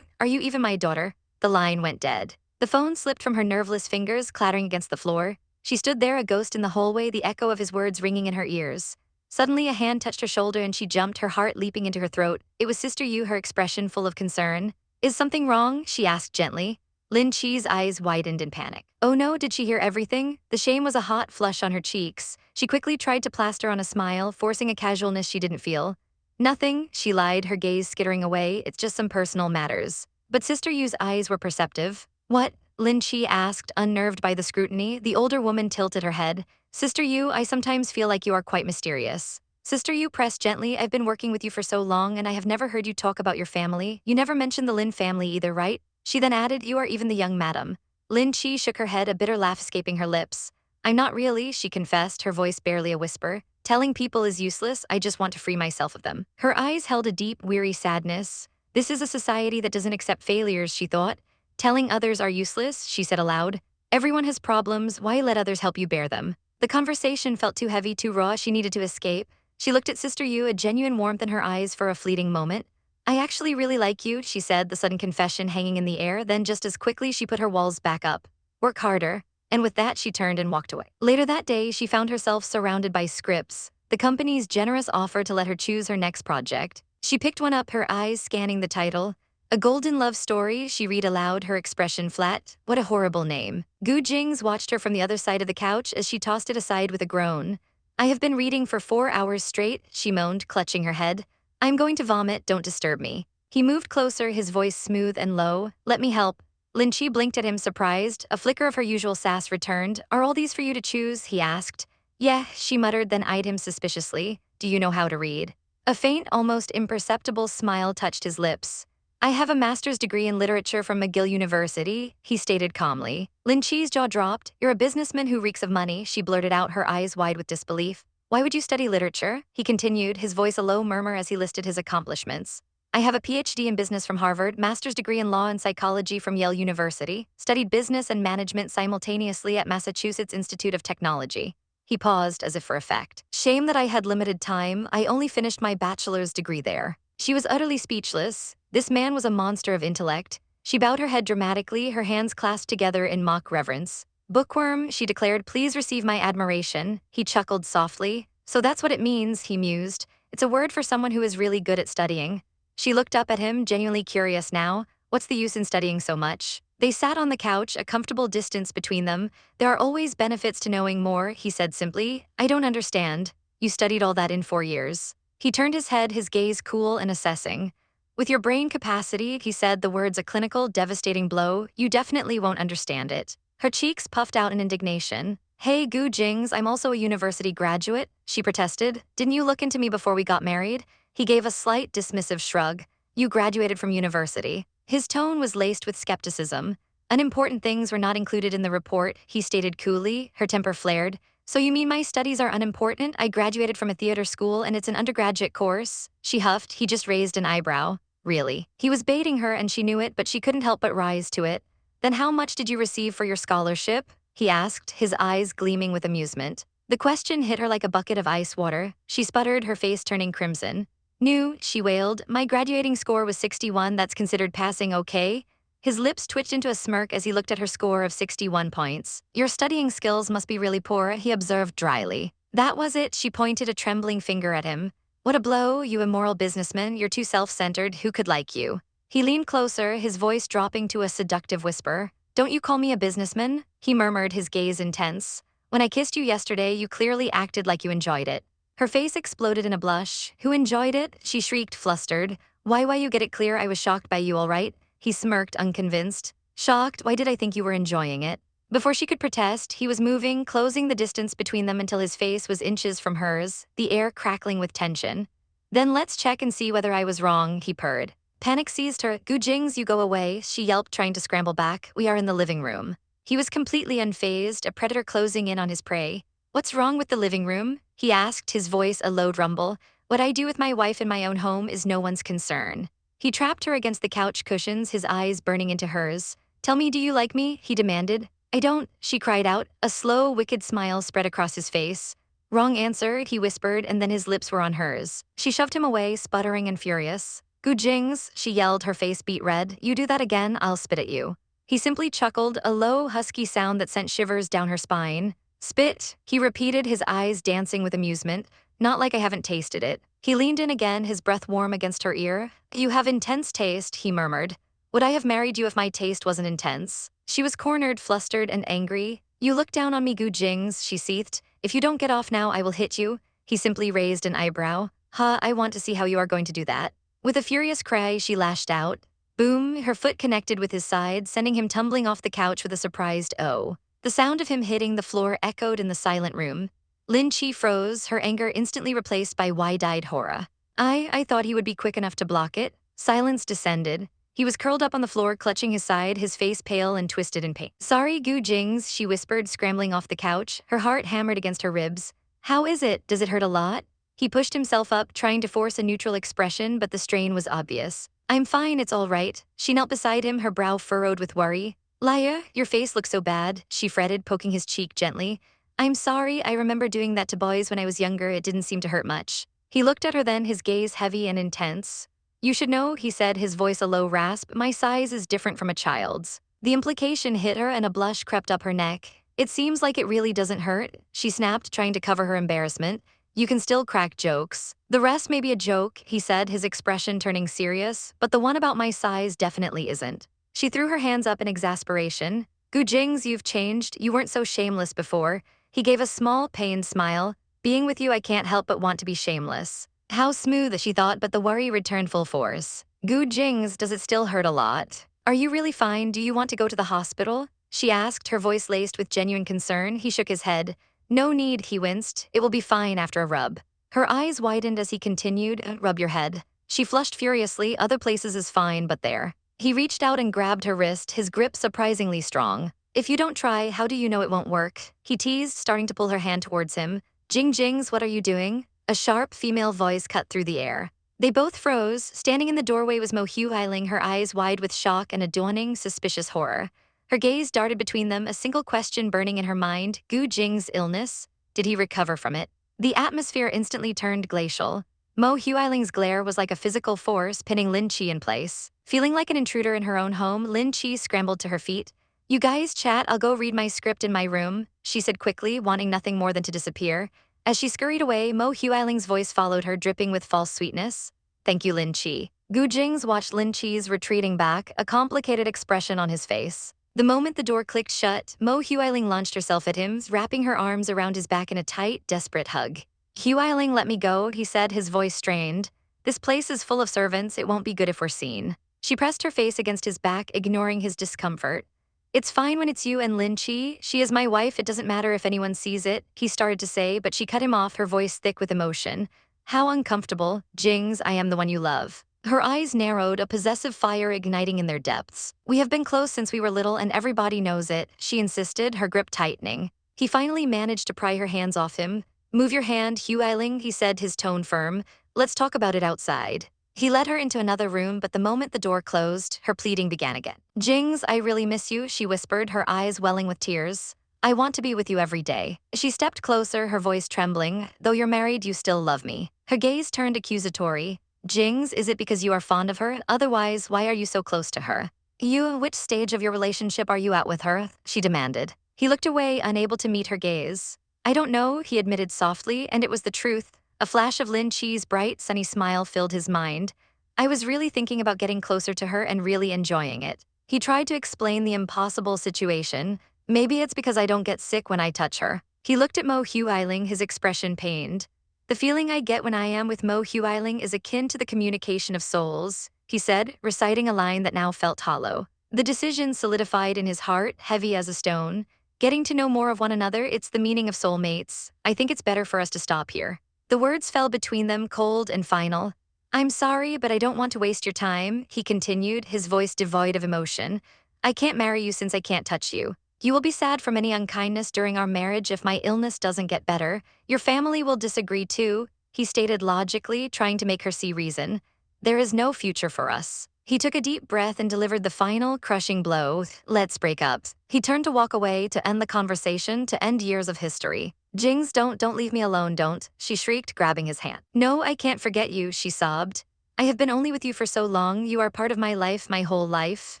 Are you even my daughter? The line went dead. The phone slipped from her nerveless fingers, clattering against the floor. She stood there, a ghost in the hallway, the echo of his words ringing in her ears. Suddenly, a hand touched her shoulder and she jumped, her heart leaping into her throat. It was Sister Yu, her expression full of concern. Is something wrong? She asked gently. Lin Che's eyes widened in panic. Oh no, did she hear everything? The shame was a hot flush on her cheeks. She quickly tried to plaster on a smile, forcing a casualness she didn't feel. Nothing, she lied, her gaze skittering away. It's just some personal matters. But Sister Yu's eyes were perceptive. What? Lin Che asked, unnerved by the scrutiny. The older woman tilted her head. Sister Yu, I sometimes feel like you are quite mysterious. Sister Yu pressed gently. I've been working with you for so long and I have never heard you talk about your family. You never mentioned the Lin family either, right? She then added, you are even the young madam. Lin Che shook her head, a bitter laugh escaping her lips. I'm not really, she confessed, her voice barely a whisper. Telling people is useless, I just want to free myself of them. Her eyes held a deep, weary sadness. This is a society that doesn't accept failures, she thought. Telling others are useless, she said aloud. Everyone has problems, why let others help you bear them? The conversation felt too heavy, too raw, she needed to escape. She looked at Sister Yu, a genuine warmth in her eyes for a fleeting moment. I actually really like you, she said, the sudden confession hanging in the air, then just as quickly she put her walls back up. Work harder. And with that, she turned and walked away. Later that day, she found herself surrounded by scripts, the company's generous offer to let her choose her next project. She picked one up, her eyes scanning the title. A Golden Love Story, she read aloud, her expression flat. What a horrible name. Gu Jingze watched her from the other side of the couch as she tossed it aside with a groan. I have been reading for 4 hours straight, she moaned, clutching her head. I'm going to vomit, don't disturb me. He moved closer, his voice smooth and low. Let me help. Lin Che blinked at him, surprised. A flicker of her usual sass returned. Are all these for you to choose? He asked. Yeah, she muttered, then eyed him suspiciously. Do you know how to read? A faint, almost imperceptible smile touched his lips. I have a master's degree in literature from McGill University, he stated calmly. Lin Che's jaw dropped. You're a businessman who reeks of money, she blurted out, her eyes wide with disbelief. Why would you study literature? He continued, his voice a low murmur as he listed his accomplishments. I have a PhD in business from Harvard, master's degree in law and psychology from Yale University, studied business and management simultaneously at Massachusetts Institute of Technology. He paused as if for effect. Shame that I had limited time, I only finished my bachelor's degree there. She was utterly speechless. This man was a monster of intellect. She bowed her head dramatically, her hands clasped together in mock reverence. Bookworm, she declared, please receive my admiration. He chuckled softly. So that's what it means, he mused. It's a word for someone who is really good at studying. She looked up at him, genuinely curious now. What's the use in studying so much? They sat on the couch, a comfortable distance between them. There are always benefits to knowing more, he said simply. I don't understand. You studied all that in 4 years. He turned his head, his gaze cool and assessing. With your brain capacity, he said, the words a clinical, devastating blow, you definitely won't understand it. Her cheeks puffed out in indignation. Hey, Gu Jingze, I'm also a university graduate, she protested. Didn't you look into me before we got married? He gave a slight, dismissive shrug. You graduated from university. His tone was laced with skepticism. Unimportant things were not included in the report, he stated coolly, her temper flared. So you mean my studies are unimportant? I graduated from a theater school and it's an undergraduate course? She huffed, he just raised an eyebrow. Really? He was baiting her and she knew it, but she couldn't help but rise to it. Then how much did you receive for your scholarship? He asked, his eyes gleaming with amusement. The question hit her like a bucket of ice water. She sputtered, her face turning crimson. New, she wailed. My graduating score was 61, that's considered passing okay? His lips twitched into a smirk as he looked at her score of 61 points. Your studying skills must be really poor, he observed dryly. That was it, she pointed a trembling finger at him. What a blow, you immoral businessman, you're too self-centered, who could like you? He leaned closer, his voice dropping to a seductive whisper. Don't you call me a businessman? He murmured, his gaze intense. When I kissed you yesterday, you clearly acted like you enjoyed it. Her face exploded in a blush. Who enjoyed it? She shrieked, flustered. Why you get it clear I was shocked by you, all right? He smirked, unconvinced. Shocked? Why did I think you were enjoying it? Before she could protest, he was moving, closing the distance between them until his face was inches from hers, the air crackling with tension. Then let's check and see whether I was wrong, he purred. Panic seized her. Gu Jingze, you go away, she yelped, trying to scramble back. We are in the living room. He was completely unfazed, a predator closing in on his prey. What's wrong with the living room? He asked, his voice a low rumble. What I do with my wife in my own home is no one's concern. He trapped her against the couch cushions, his eyes burning into hers. Tell me, do you like me? He demanded. I don't, she cried out. A slow, wicked smile spread across his face. Wrong answer, he whispered, and then his lips were on hers. She shoved him away, sputtering and furious. Gu Jingze, she yelled, her face beet red. You do that again, I'll spit at you. He simply chuckled, a low, husky sound that sent shivers down her spine. Spit, he repeated, his eyes dancing with amusement. Not like I haven't tasted it. He leaned in again, his breath warm against her ear. You have intense taste, he murmured. Would I have married you if my taste wasn't intense? She was cornered, flustered, and angry. You look down on me, Gu Jingze, she seethed. If you don't get off now, I will hit you. He simply raised an eyebrow. I want to see how you are going to do that. With a furious cry, she lashed out. Boom, her foot connected with his side, sending him tumbling off the couch with a surprised oh. The sound of him hitting the floor echoed in the silent room. Lin Che froze, her anger instantly replaced by wide-eyed horror. I thought he would be quick enough to block it. Silence descended. He was curled up on the floor, clutching his side, his face pale and twisted in pain. Sorry, Gu Jingze, she whispered, scrambling off the couch, her heart hammered against her ribs. How is it? Does it hurt a lot? He pushed himself up, trying to force a neutral expression, but the strain was obvious. I'm fine, it's all right. She knelt beside him, her brow furrowed with worry. Laya, your face looks so bad, she fretted, poking his cheek gently. I'm sorry, I remember doing that to boys when I was younger, it didn't seem to hurt much. He looked at her then, his gaze heavy and intense. You should know, he said, his voice a low rasp, my size is different from a child's. The implication hit her and a blush crept up her neck. It seems like it really doesn't hurt, she snapped, trying to cover her embarrassment. You can still crack jokes. The rest may be a joke, he said, his expression turning serious, but the one about my size definitely isn't. She threw her hands up in exasperation. Gu Jingze, you've changed, you weren't so shameless before. He gave a small, pained smile. Being with you, I can't help but want to be shameless. How smooth, she thought, but the worry returned full force. Gu Jingze, does it still hurt a lot? Are you really fine? Do you want to go to the hospital? She asked, her voice laced with genuine concern. He shook his head. No need, he winced. It will be fine after a rub. Her eyes widened as he continued, rub your head. She flushed furiously, other places is fine, but there. He reached out and grabbed her wrist, his grip surprisingly strong. If you don't try, how do you know it won't work? He teased, starting to pull her hand towards him. Jingze, what are you doing? A sharp female voice cut through the air. They both froze. Standing in the doorway was Mo Huiling, her eyes wide with shock and a dawning, suspicious horror. Her gaze darted between them, a single question burning in her mind. Gu Jingze's illness? Did he recover from it? The atmosphere instantly turned glacial. Mo Huiling's glare was like a physical force, pinning Lin Che in place. Feeling like an intruder in her own home, Lin Che scrambled to her feet. You guys chat, I'll go read my script in my room, she said quickly, wanting nothing more than to disappear. As she scurried away, Mo Huiling's voice followed her, dripping with false sweetness. Thank you, Lin Che. Gu Jingze watched Lin Che's retreating back, a complicated expression on his face. The moment the door clicked shut, Mo Huiling launched herself at him, wrapping her arms around his back in a tight, desperate hug. Huiling, let me go, he said, his voice strained. This place is full of servants, it won't be good if we're seen. She pressed her face against his back, ignoring his discomfort. It's fine when it's you and Lin Che. She is my wife, it doesn't matter if anyone sees it, he started to say, but she cut him off, her voice thick with emotion. How uncomfortable. Jingze, I am the one you love. Her eyes narrowed, a possessive fire igniting in their depths. We have been close since we were little and everybody knows it, she insisted, her grip tightening. He finally managed to pry her hands off him. Move your hand, Huiling, he said, his tone firm. Let's talk about it outside. He led her into another room, but the moment the door closed, her pleading began again. Jingze, I really miss you, she whispered, her eyes welling with tears. I want to be with you every day. She stepped closer, her voice trembling. Though you're married, you still love me. Her gaze turned accusatory. Jingze, is it because you are fond of her? Otherwise, why are you so close to her? Which stage of your relationship are you at with her? She demanded. He looked away, unable to meet her gaze. I don't know, he admitted softly, and it was the truth. A flash of Lin Che's bright, sunny smile filled his mind. I was really thinking about getting closer to her and really enjoying it. He tried to explain the impossible situation. Maybe it's because I don't get sick when I touch her. He looked at Mo Huiling, his expression pained. The feeling I get when I am with Mo Huiling is akin to the communication of souls, he said, reciting a line that now felt hollow. The decision solidified in his heart, heavy as a stone. Getting to know more of one another, it's the meaning of soulmates. I think it's better for us to stop here. The words fell between them, cold and final. I'm sorry, but I don't want to waste your time, he continued, his voice devoid of emotion. I can't marry you since I can't touch you. You will be sad from any unkindness during our marriage if my illness doesn't get better. Your family will disagree too. he stated logically, trying to make her see reason. There is no future for us. He took a deep breath and delivered the final, crushing blow. Let's break up. He turned to walk away, to end the conversation, to end years of history. Jings, don't leave me alone, don't, she shrieked, grabbing his hand. No, I can't forget you, she sobbed. I have been only with you for so long, you are part of my life, my whole life.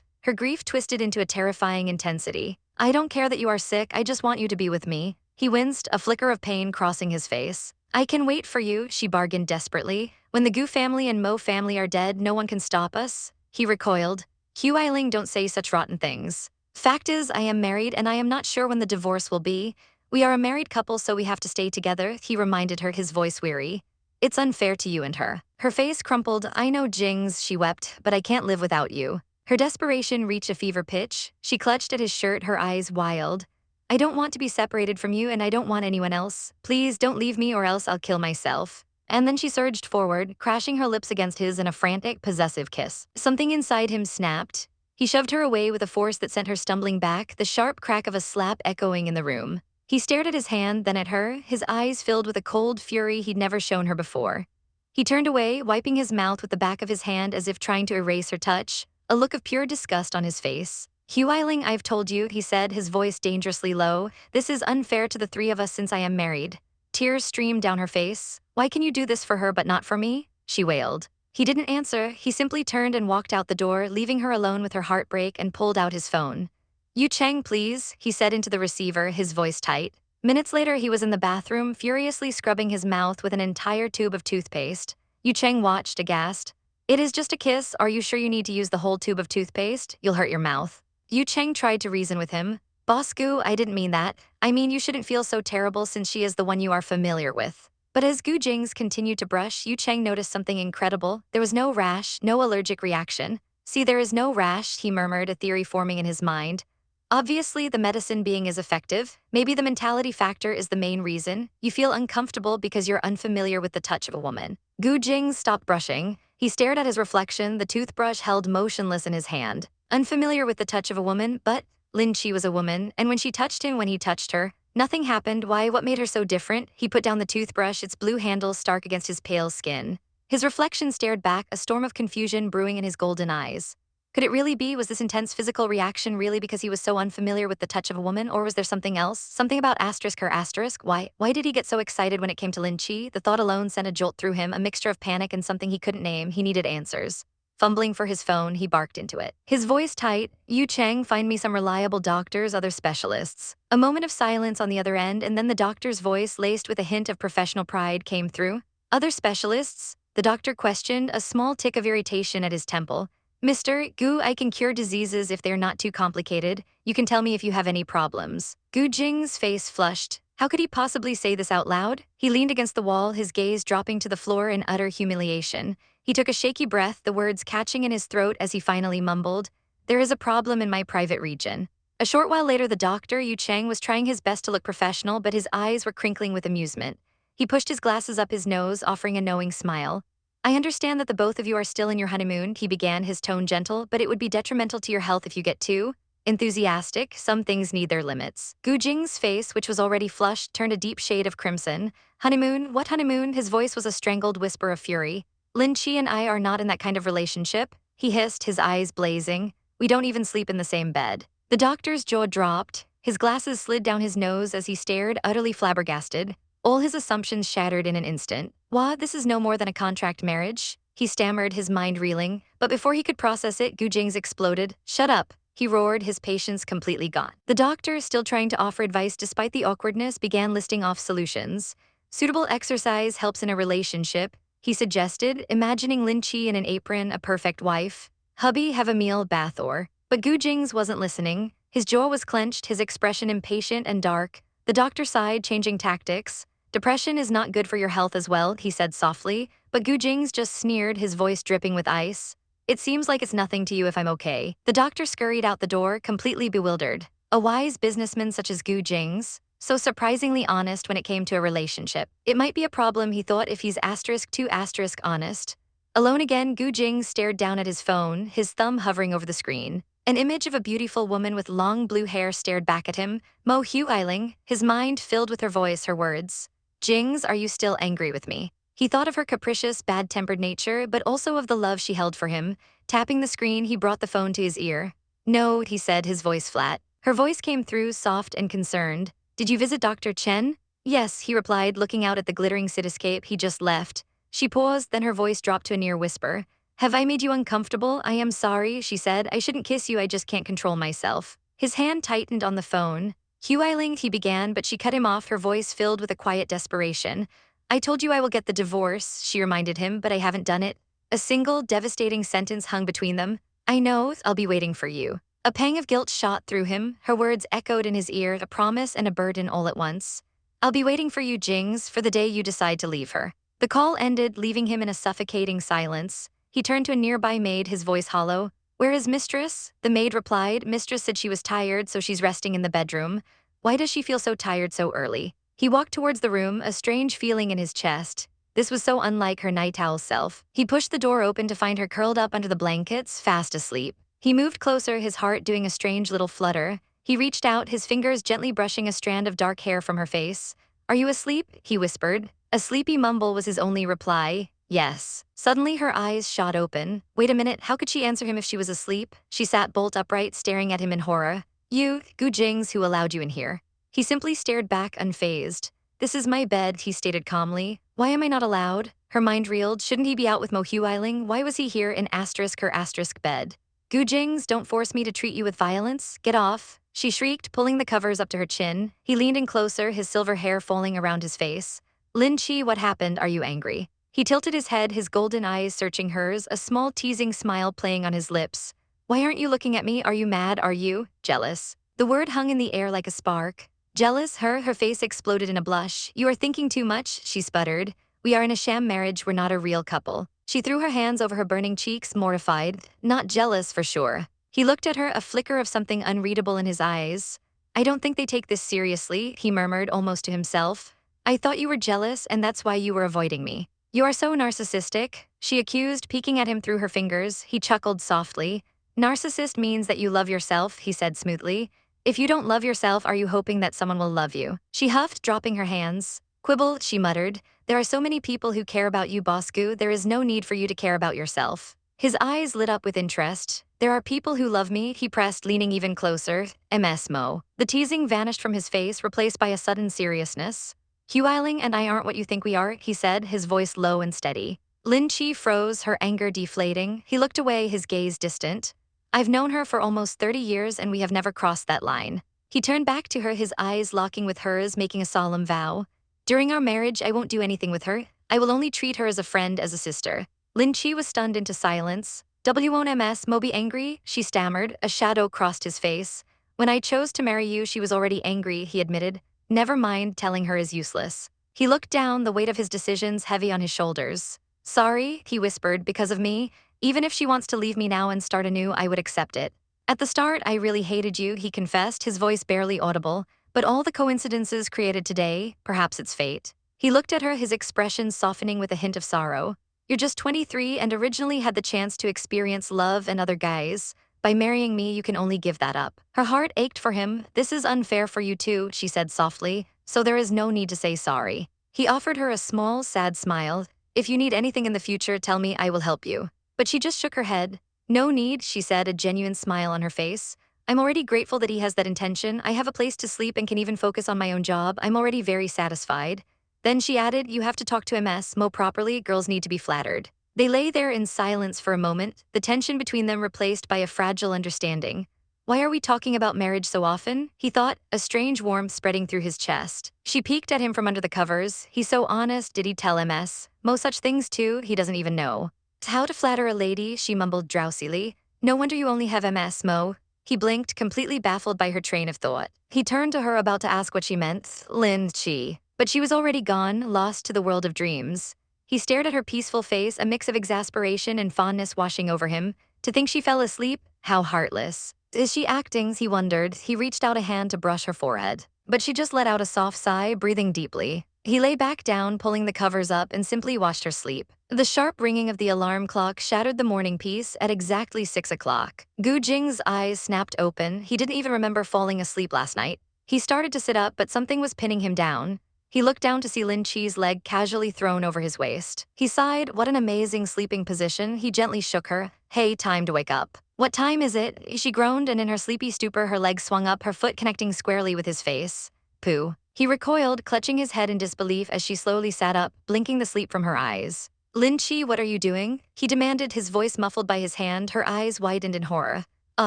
Her grief twisted into a terrifying intensity. I don't care that you are sick, I just want you to be with me. He winced, a flicker of pain crossing his face. I can wait for you, she bargained desperately. When the Gu family and Mo family are dead, no one can stop us. He recoiled. Huiling, don't say such rotten things. Fact is, I am married and I am not sure when the divorce will be. We are a married couple, so we have to stay together, he reminded her, his voice weary. It's unfair to you and her. Her face crumpled. I know, Jings, she wept, but I can't live without you. Her desperation reached a fever pitch. She clutched at his shirt, her eyes wild. I don't want to be separated from you and I don't want anyone else. Please don't leave me or else I'll kill myself. And then she surged forward, crashing her lips against his in a frantic, possessive kiss. Something inside him snapped. He shoved her away with a force that sent her stumbling back, the sharp crack of a slap echoing in the room. He stared at his hand, then at her, his eyes filled with a cold fury he'd never shown her before. He turned away, wiping his mouth with the back of his hand as if trying to erase her touch, a look of pure disgust on his face. Huiling, I've told you, he said, his voice dangerously low. This is unfair to the three of us since I am married. Tears streamed down her face. Why can you do this for her but not for me? She wailed. He didn't answer. He simply turned and walked out the door, leaving her alone with her heartbreak, and pulled out his phone. Yu Cheng, please, he said into the receiver, his voice tight. Minutes later, he was in the bathroom, furiously scrubbing his mouth with an entire tube of toothpaste. Yu Cheng watched, aghast. It is just a kiss. Are you sure you need to use the whole tube of toothpaste? You'll hurt your mouth. Yu Cheng tried to reason with him. Boss Gu, I didn't mean that. I mean, you shouldn't feel so terrible since she is the one you are familiar with. But as Gu Jingze continued to brush, Yu Cheng noticed something incredible. There was no rash, no allergic reaction. See, there is no rash, he murmured, a theory forming in his mind. Obviously, the medicine being is effective. Maybe the mentality factor is the main reason. You feel uncomfortable because you're unfamiliar with the touch of a woman. Gu Jingze stopped brushing. He stared at his reflection, the toothbrush held motionless in his hand. Unfamiliar with the touch of a woman, but Lin Che was a woman, and when she touched him, when he touched her, nothing happened. Why, what made her so different? He put down the toothbrush, its blue handle stark against his pale skin. His reflection stared back, a storm of confusion brewing in his golden eyes. Could it really be? Was this intense physical reaction really because he was so unfamiliar with the touch of a woman, or was there something else? Something about asterisk or asterisk? Why did he get so excited when it came to Lin Che? The thought alone sent a jolt through him, a mixture of panic and something he couldn't name. He needed answers. Fumbling for his phone, he barked into it. His voice tight. Yu Cheng, find me some reliable doctors, other specialists. A moment of silence on the other end, and then the doctor's voice, laced with a hint of professional pride, came through. Other specialists? The doctor questioned, a small tick of irritation at his temple. Mr. Gu, I can cure diseases if they're not too complicated. You can tell me if you have any problems. Gu Jing's face flushed. How could he possibly say this out loud? He leaned against the wall, his gaze dropping to the floor in utter humiliation. He took a shaky breath, the words catching in his throat as he finally mumbled, there is a problem in my private region. A short while later, the doctor, Yu Cheng, was trying his best to look professional, but his eyes were crinkling with amusement. He pushed his glasses up his nose, offering a knowing smile. I understand that the both of you are still in your honeymoon, he began, his tone gentle, but it would be detrimental to your health if you get too enthusiastic. Some things need their limits. Gu Jing's face, which was already flushed, turned a deep shade of crimson. Honeymoon? What honeymoon? His voice was a strangled whisper of fury. Lin Che and I are not in that kind of relationship, he hissed, his eyes blazing. We don't even sleep in the same bed. The doctor's jaw dropped. His glasses slid down his nose as he stared, utterly flabbergasted. All his assumptions shattered in an instant. What? This is no more than a contract marriage? He stammered, his mind reeling. But before he could process it, Gu Jingze exploded. Shut up, he roared, his patience completely gone. The doctor, still trying to offer advice despite the awkwardness, began listing off solutions. Suitable exercise helps in a relationship, he suggested, imagining Lin Che in an apron, a perfect wife. Hubby, have a meal, bath or... But Gu Jingze wasn't listening. His jaw was clenched, his expression impatient and dark. The doctor sighed, changing tactics. Depression is not good for your health as well, he said softly, but Gu Jingze just sneered, his voice dripping with ice. It seems like it's nothing to you if I'm okay. The doctor scurried out the door, completely bewildered. A wise businessman such as Gu Jingze, so surprisingly honest when it came to a relationship. It might be a problem, he thought, if he's *2* honest. Alone again, Gu Jingze stared down at his phone, his thumb hovering over the screen. An image of a beautiful woman with long blue hair stared back at him, Mo Huiling, his mind filled with her voice, her words. Jingze, are you still angry with me? He thought of her capricious, bad-tempered nature, but also of the love she held for him. Tapping the screen, he brought the phone to his ear. "No," he said, his voice flat. Her voice came through, soft and concerned. "Did you visit Dr. Chen?" "Yes," he replied, looking out at the glittering cityscape he just left. She paused, then her voice dropped to a near whisper. "Have I made you uncomfortable? I am sorry," she said. "I shouldn't kiss you, I just can't control myself." His hand tightened on the phone. "Huiling," he began, but she cut him off, her voice filled with a quiet desperation. "I told you I will get the divorce," she reminded him, "but I haven't done it." A single, devastating sentence hung between them. "I know, I'll be waiting for you." A pang of guilt shot through him, her words echoed in his ear, a promise and a burden all at once. "I'll be waiting for you, Jingze, for the day you decide to leave her." The call ended, leaving him in a suffocating silence. He turned to a nearby maid, his voice hollow. "Where is Mistress?" The maid replied. "Mistress said she was tired, so she's resting in the bedroom." "Why does she feel so tired so early?" He walked towards the room, a strange feeling in his chest. This was so unlike her night owl self. He pushed the door open to find her curled up under the blankets, fast asleep. He moved closer, his heart doing a strange little flutter. He reached out, his fingers gently brushing a strand of dark hair from her face. "Are you asleep?" he whispered. A sleepy mumble was his only reply. "Yes." Suddenly her eyes shot open. Wait a minute, how could she answer him if she was asleep? She sat bolt upright, staring at him in horror. "You, Gu Jingze, who allowed you in here?" He simply stared back, unfazed. "This is my bed," he stated calmly. "Why am I not allowed?" Her mind reeled. Shouldn't he be out with Mo Huiling? Why was he here in her asterisk bed? "Gu Jingze, don't force me to treat you with violence. Get off," she shrieked, pulling the covers up to her chin. He leaned in closer, his silver hair falling around his face. "Lin Che, what happened? Are you angry?" He tilted his head, his golden eyes searching hers, a small teasing smile playing on his lips. "Why aren't you looking at me? Are you mad? Are you jealous?" The word hung in the air like a spark. "Jealous? Her face exploded in a blush. "You are thinking too much," she sputtered. "We are in a sham marriage, we're not a real couple." She threw her hands over her burning cheeks, mortified. "Not jealous, for sure." He looked at her, a flicker of something unreadable in his eyes. "I don't think they take this seriously," he murmured, almost to himself. "I thought you were jealous, and that's why you were avoiding me." "You are so narcissistic," she accused, peeking at him through her fingers. He chuckled softly. "Narcissist means that you love yourself," he said smoothly. "If you don't love yourself, are you hoping that someone will love you?" She huffed, dropping her hands. "Quibble," she muttered. "There are so many people who care about you, Boss Gu. There is no need for you to care about yourself." His eyes lit up with interest. "There are people who love me," he pressed, leaning even closer. "MS Mo." The teasing vanished from his face, replaced by a sudden seriousness. "Huiling and I aren't what you think we are," he said, his voice low and steady. Lin Che froze, her anger deflating. He looked away, his gaze distant. "I've known her for almost 30 years and we have never crossed that line." He turned back to her, his eyes locking with hers, making a solemn vow. "During our marriage, I won't do anything with her. I will only treat her as a friend, as a sister." Lin Che was stunned into silence. "Won't Ms. Mo be angry?" she stammered. A shadow crossed his face. "When I chose to marry you, she was already angry," he admitted. "Never mind, telling her is useless." He looked down, the weight of his decisions heavy on his shoulders. "Sorry," he whispered, "because of me. Even if she wants to leave me now and start anew, I would accept it." "At the start, I really hated you," he confessed, his voice barely audible. "But all the coincidences created today, perhaps it's fate." He looked at her, his expression softening with a hint of sorrow. "You're just 23 and originally had the chance to experience love and other guys. By marrying me, you can only give that up." Her heart ached for him. "This is unfair for you too," she said softly, "so there is no need to say sorry." He offered her a small, sad smile. "If you need anything in the future, tell me, I will help you." But she just shook her head. "No need," she said, a genuine smile on her face. "I'm already grateful that he has that intention. I have a place to sleep and can even focus on my own job. I'm already very satisfied." Then she added, "You have to talk to Ms. Mo properly, girls need to be flattered." They lay there in silence for a moment, the tension between them replaced by a fragile understanding. "Why are we talking about marriage so often?" he thought, a strange warmth spreading through his chest. She peeked at him from under the covers. "He's so honest, did he tell Ms. Mo such things too? He doesn't even know." "How to flatter a lady," she mumbled drowsily. "No wonder you only have Ms. Mo." He blinked, completely baffled by her train of thought. He turned to her, about to ask what she meant. Lin Che. But she was already gone, lost to the world of dreams. He stared at her peaceful face, a mix of exasperation and fondness washing over him. To think she fell asleep? How heartless. Is she acting? He wondered. He reached out a hand to brush her forehead. But she just let out a soft sigh, breathing deeply. He lay back down, pulling the covers up, and simply watched her sleep. The sharp ringing of the alarm clock shattered the morning peace at exactly 6 o'clock. Gu Jing's eyes snapped open. He didn't even remember falling asleep last night. He started to sit up, but something was pinning him down. He looked down to see Lin Che's leg casually thrown over his waist. He sighed, what an amazing sleeping position. He gently shook her. Hey, time to wake up. What time is it? She groaned, and in her sleepy stupor her leg swung up, her foot connecting squarely with his face. Pooh. He recoiled, clutching his head in disbelief as she slowly sat up, blinking the sleep from her eyes. Lin Che, what are you doing? He demanded, his voice muffled by his hand, her eyes widened in horror.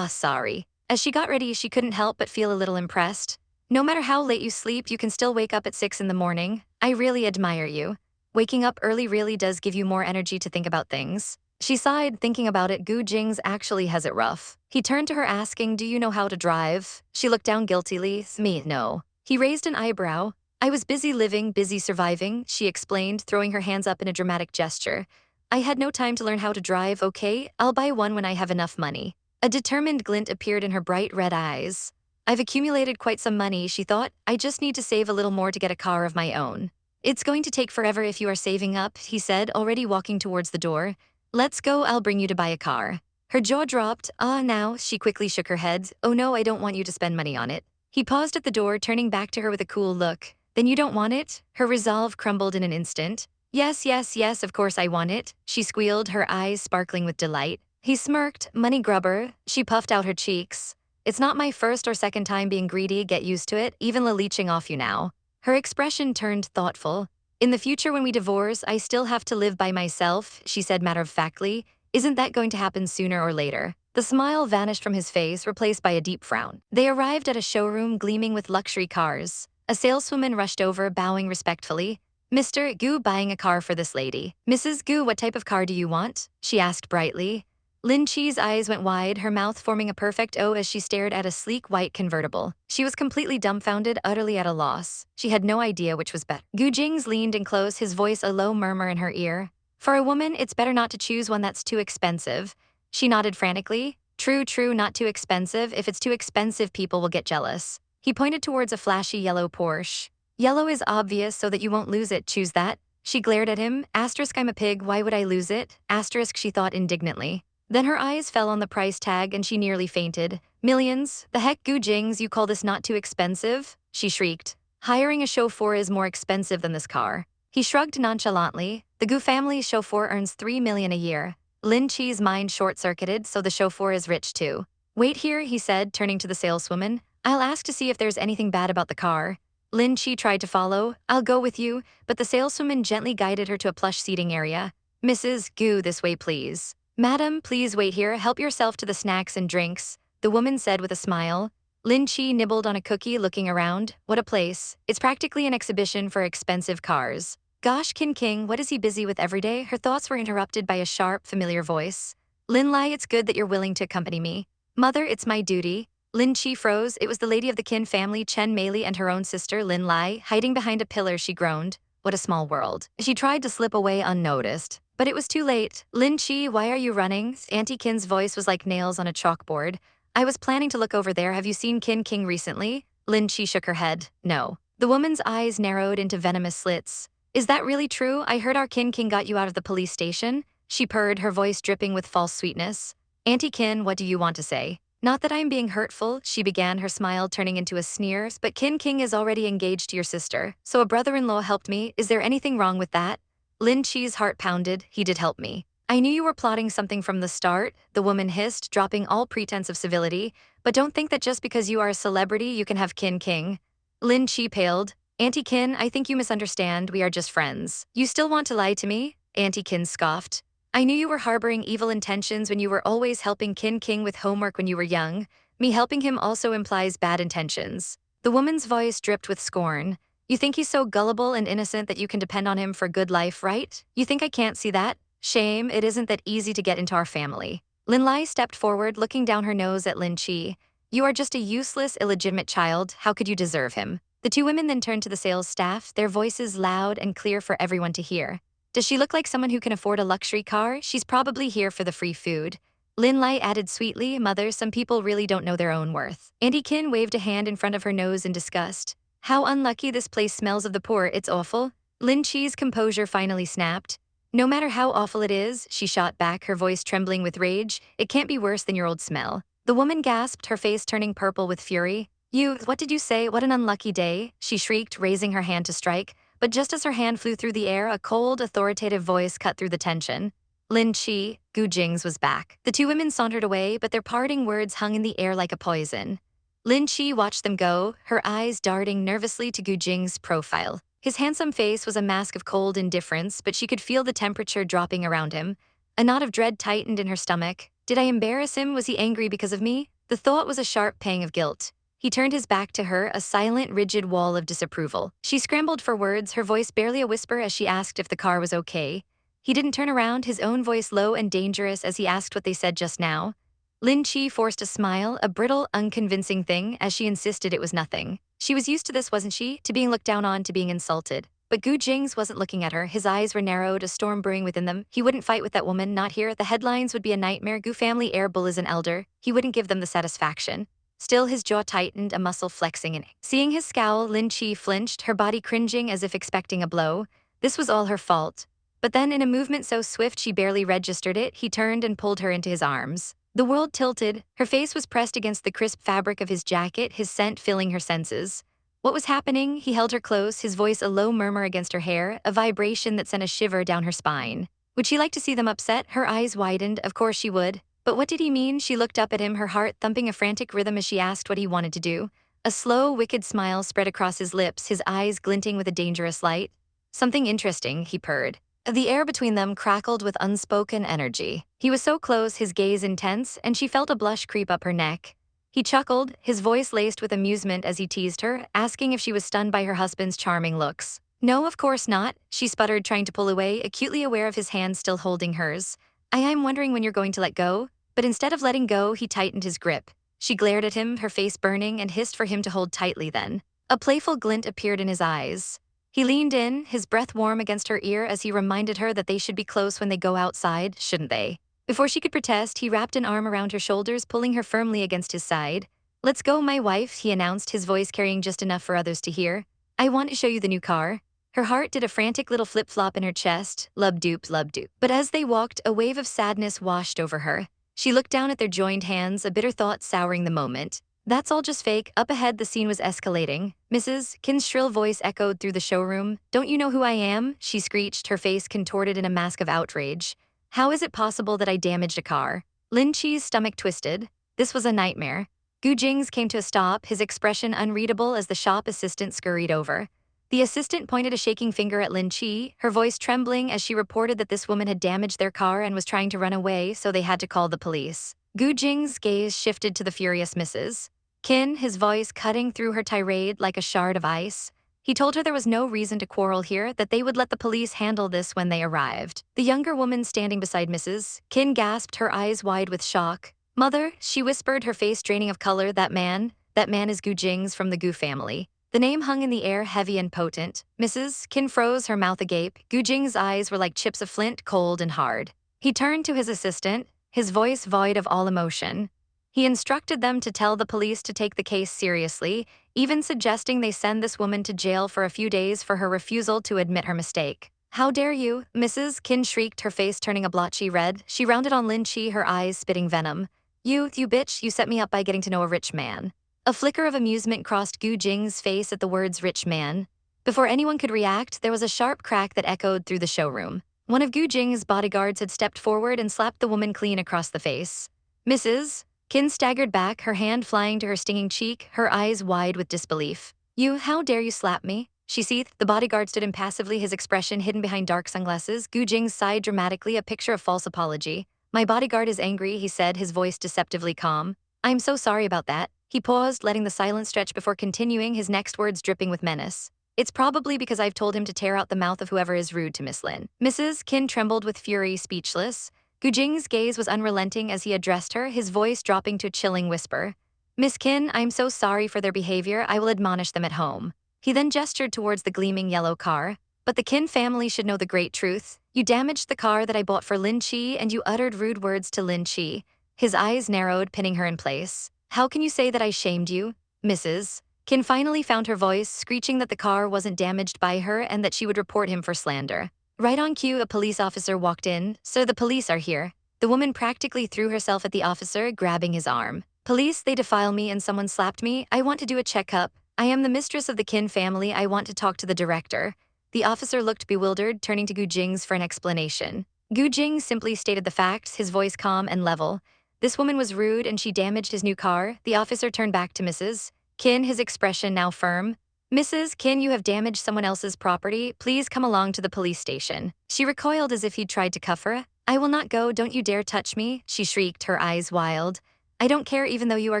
Sorry. As she got ready, she couldn't help but feel a little impressed. No matter how late you sleep, you can still wake up at 6 in the morning. I really admire you. Waking up early really does give you more energy to think about things. She sighed, thinking about it. Gu Jingze actually has it rough. He turned to her asking, do you know how to drive? She looked down guiltily. Me, no. He raised an eyebrow. I was busy living, busy surviving, she explained, throwing her hands up in a dramatic gesture. I had no time to learn how to drive, okay? I'll buy one when I have enough money. A determined glint appeared in her bright red eyes. I've accumulated quite some money, she thought. I just need to save a little more to get a car of my own. It's going to take forever if you are saving up, he said, already walking towards the door. Let's go, I'll bring you to buy a car. Her jaw dropped. Now, she quickly shook her head. Oh no, I don't want you to spend money on it. He paused at the door, turning back to her with a cool look. Then you don't want it? Her resolve crumbled in an instant. Yes, yes, yes, of course I want it, she squealed, her eyes sparkling with delight. He smirked. Money grubber. She puffed out her cheeks. It's not my first or second time being greedy, get used to it, even leeching off you now. Her expression turned thoughtful. In the future when we divorce, I still have to live by myself, she said matter-of-factly. Isn't that going to happen sooner or later? The smile vanished from his face, replaced by a deep frown. They arrived at a showroom gleaming with luxury cars. A saleswoman rushed over, bowing respectfully. Mr. Gu, buying a car for this lady. Mrs. Gu, what type of car do you want? She asked brightly. Lin Che's eyes went wide, her mouth forming a perfect O as she stared at a sleek white convertible. She was completely dumbfounded, utterly at a loss. She had no idea which was better. Gu Jingze leaned in close, his voice a low murmur in her ear. For a woman, it's better not to choose one that's too expensive. She nodded frantically. True, not too expensive. If it's too expensive, people will get jealous. He pointed towards a flashy yellow Porsche. Yellow is obvious so that you won't lose it, choose that. She glared at him. Asterisk, I'm a pig, why would I lose it? Asterisk, she thought indignantly. Then her eyes fell on the price tag and she nearly fainted. Millions? The heck, Gu Jingze, you call this not too expensive? She shrieked. Hiring a chauffeur is more expensive than this car. He shrugged nonchalantly. The Gu family's chauffeur earns $3 million a year. Lin Che's mind short-circuited, so the chauffeur is rich too. Wait here, he said, turning to the saleswoman. I'll ask to see if there's anything bad about the car. Lin Che tried to follow. I'll go with you, but the saleswoman gently guided her to a plush seating area. Mrs. Gu, this way please. Madam, please wait here, help yourself to the snacks and drinks, the woman said with a smile. Lin Che nibbled on a cookie, looking around. What a place. It's practically an exhibition for expensive cars. Gosh, King, what is he busy with every day? Her thoughts were interrupted by a sharp, familiar voice. Lin Lai, it's good that you're willing to accompany me. Mother, it's my duty. Lin Che froze. It was the lady of the Qin family, Chen Meili, and her own sister, Lin Lai. Hiding behind a pillar, she groaned. What a small world. She tried to slip away unnoticed. But it was too late. Lin Che, why are you running? Auntie Qin's voice was like nails on a chalkboard. I was planning to look over there. Have you seen King recently? Lin Che shook her head. No. The woman's eyes narrowed into venomous slits. Is that really true? I heard our King got you out of the police station. She purred, her voice dripping with false sweetness. Auntie Qin, what do you want to say? Not that I'm being hurtful, she began, her smile turning into a sneer, but King is already engaged to your sister, so a brother-in-law helped me. Is there anything wrong with that? Lin Che's heart pounded. He did help me. I knew you were plotting something from the start, the woman hissed, dropping all pretense of civility, but don't think that just because you are a celebrity you can have King. Lin Che paled. Auntie Qin, I think you misunderstand. We are just friends. You still want to lie to me? Auntie Qin scoffed. I knew you were harboring evil intentions when you were always helping King with homework when you were young. Me helping him also implies bad intentions. The woman's voice dripped with scorn. You think he's so gullible and innocent that you can depend on him for good life, right? You think I can't see that? Shame, it isn't that easy to get into our family. Lin Lai stepped forward, looking down her nose at Lin Che. You are just a useless, illegitimate child. How could you deserve him? The two women then turned to the sales staff, their voices loud and clear for everyone to hear. Does she look like someone who can afford a luxury car? She's probably here for the free food. Lin Lai added sweetly, Mother, some people really don't know their own worth. Auntie Qin waved a hand in front of her nose in disgust. How unlucky, this place smells of the poor, it's awful. Lin Che's composure finally snapped. No matter how awful it is, she shot back, her voice trembling with rage, it can't be worse than your old smell. The woman gasped, her face turning purple with fury. You, what did you say? What an unlucky day, she shrieked, raising her hand to strike. But just as her hand flew through the air, a cold, authoritative voice cut through the tension. Lin Che, Gu Jingze was back. The two women sauntered away, but their parting words hung in the air like a poison. Lin Che watched them go, her eyes darting nervously to Gu Jing's profile. His handsome face was a mask of cold indifference, but she could feel the temperature dropping around him. A knot of dread tightened in her stomach. Did I embarrass him? Was he angry because of me? The thought was a sharp pang of guilt. He turned his back to her, a silent, rigid wall of disapproval. She scrambled for words, her voice barely a whisper as she asked if the car was okay. He didn't turn around, his own voice low and dangerous as he asked what they said just now. Lin Che forced a smile, a brittle, unconvincing thing, as she insisted it was nothing. She was used to this, wasn't she? To being looked down on, to being insulted. But Gu Jingze wasn't looking at her. His eyes were narrowed, a storm brewing within them. He wouldn't fight with that woman, not here. The headlines would be a nightmare. Gu family heir bull is an elder. He wouldn't give them the satisfaction. Still, his jaw tightened, a muscle flexing in. Seeing his scowl, Lin Che flinched, her body cringing as if expecting a blow. This was all her fault. But then, in a movement so swift she barely registered it, he turned and pulled her into his arms. The world tilted. Her face was pressed against the crisp fabric of his jacket, his scent filling her senses. What was happening? He held her close, his voice a low murmur against her hair, a vibration that sent a shiver down her spine. Would she like to see them upset? Her eyes widened. Of course she would. But what did he mean? She looked up at him, her heart thumping a frantic rhythm as she asked what he wanted to do. A slow, wicked smile spread across his lips, his eyes glinting with a dangerous light. Something interesting, he purred. The air between them crackled with unspoken energy. He was so close, his gaze intense, and she felt a blush creep up her neck. He chuckled, his voice laced with amusement as he teased her, asking if she was stunned by her husband's charming looks. No, of course not, she sputtered, trying to pull away, acutely aware of his hand still holding hers. I'm wondering when you're going to let go. But instead of letting go, he tightened his grip. She glared at him, her face burning, and hissed for him to hold tightly then. A playful glint appeared in his eyes. He leaned in, his breath warm against her ear as he reminded her that they should be close when they go outside, shouldn't they? Before she could protest, he wrapped an arm around her shoulders, pulling her firmly against his side. Let's go, my wife, he announced, his voice carrying just enough for others to hear. I want to show you the new car. Her heart did a frantic little flip-flop in her chest, lub-doop, lub-doop. But as they walked, a wave of sadness washed over her. She looked down at their joined hands, a bitter thought souring the moment. That's all just fake. Up ahead, the scene was escalating. Mrs. Kin's shrill voice echoed through the showroom. Don't you know who I am? She screeched, her face contorted in a mask of outrage. How is it possible that I damaged a car? Lin Che's stomach twisted. This was a nightmare. Gu Jingze came to a stop, his expression unreadable as the shop assistant scurried over. The assistant pointed a shaking finger at Lin Che, her voice trembling as she reported that this woman had damaged their car and was trying to run away, so they had to call the police. Gu Jing's gaze shifted to the furious Mrs. Kin, his voice cutting through her tirade like a shard of ice. He told her there was no reason to quarrel here, that they would let the police handle this when they arrived. The younger woman standing beside Mrs. Kin gasped, her eyes wide with shock. Mother, she whispered, her face draining of color, that man is Gu Jingze from the Gu family. The name hung in the air, heavy and potent. Mrs. Kin froze, her mouth agape. Gu Jing's eyes were like chips of flint, cold and hard. He turned to his assistant, his voice void of all emotion. He instructed them to tell the police to take the case seriously, even suggesting they send this woman to jail for a few days for her refusal to admit her mistake. How dare you? Mrs. Kin shrieked, her face turning a blotchy red. She rounded on Lin Che, her eyes spitting venom. You bitch, you set me up by getting to know a rich man. A flicker of amusement crossed Gu Jing's face at the words rich man. Before anyone could react, there was a sharp crack that echoed through the showroom. One of Gu Jing's bodyguards had stepped forward and slapped the woman clean across the face. Mrs. Kin staggered back, her hand flying to her stinging cheek, her eyes wide with disbelief. How dare you slap me? She seethed. The bodyguard stood impassively, his expression hidden behind dark sunglasses. Gu Jing sighed dramatically, a picture of false apology. My bodyguard is angry, he said, his voice deceptively calm. I'm so sorry about that. He paused, letting the silence stretch before continuing, his next words dripping with menace. It's probably because I've told him to tear out the mouth of whoever is rude to Miss Lin. Mrs. Kin trembled with fury, speechless. Gu Jing's gaze was unrelenting as he addressed her, his voice dropping to a chilling whisper. Miss Kin, I'm so sorry for their behavior, I will admonish them at home. He then gestured towards the gleaming yellow car. But the Kin family should know the great truth. You damaged the car that I bought for Lin Che and you uttered rude words to Lin Che. His eyes narrowed, pinning her in place. How can you say that I shamed you? Mrs. Kin finally found her voice, screeching that the car wasn't damaged by her and that she would report him for slander. Right on cue, a police officer walked in. Sir, the police are here. The woman practically threw herself at the officer, grabbing his arm. Police, they defile me and someone slapped me. I want to do a checkup. I am the mistress of the Kin family. I want to talk to the director. The officer looked bewildered, turning to Gu Jingze for an explanation. Gu Jingze simply stated the facts, his voice calm and level. This woman was rude and she damaged his new car. The officer turned back to Mrs. Kin, his expression now firm. Mrs. Kin, you have damaged someone else's property. Please come along to the police station. She recoiled as if he'd tried to cuff her. I will not go, don't you dare touch me, she shrieked, her eyes wild. I don't care even though you are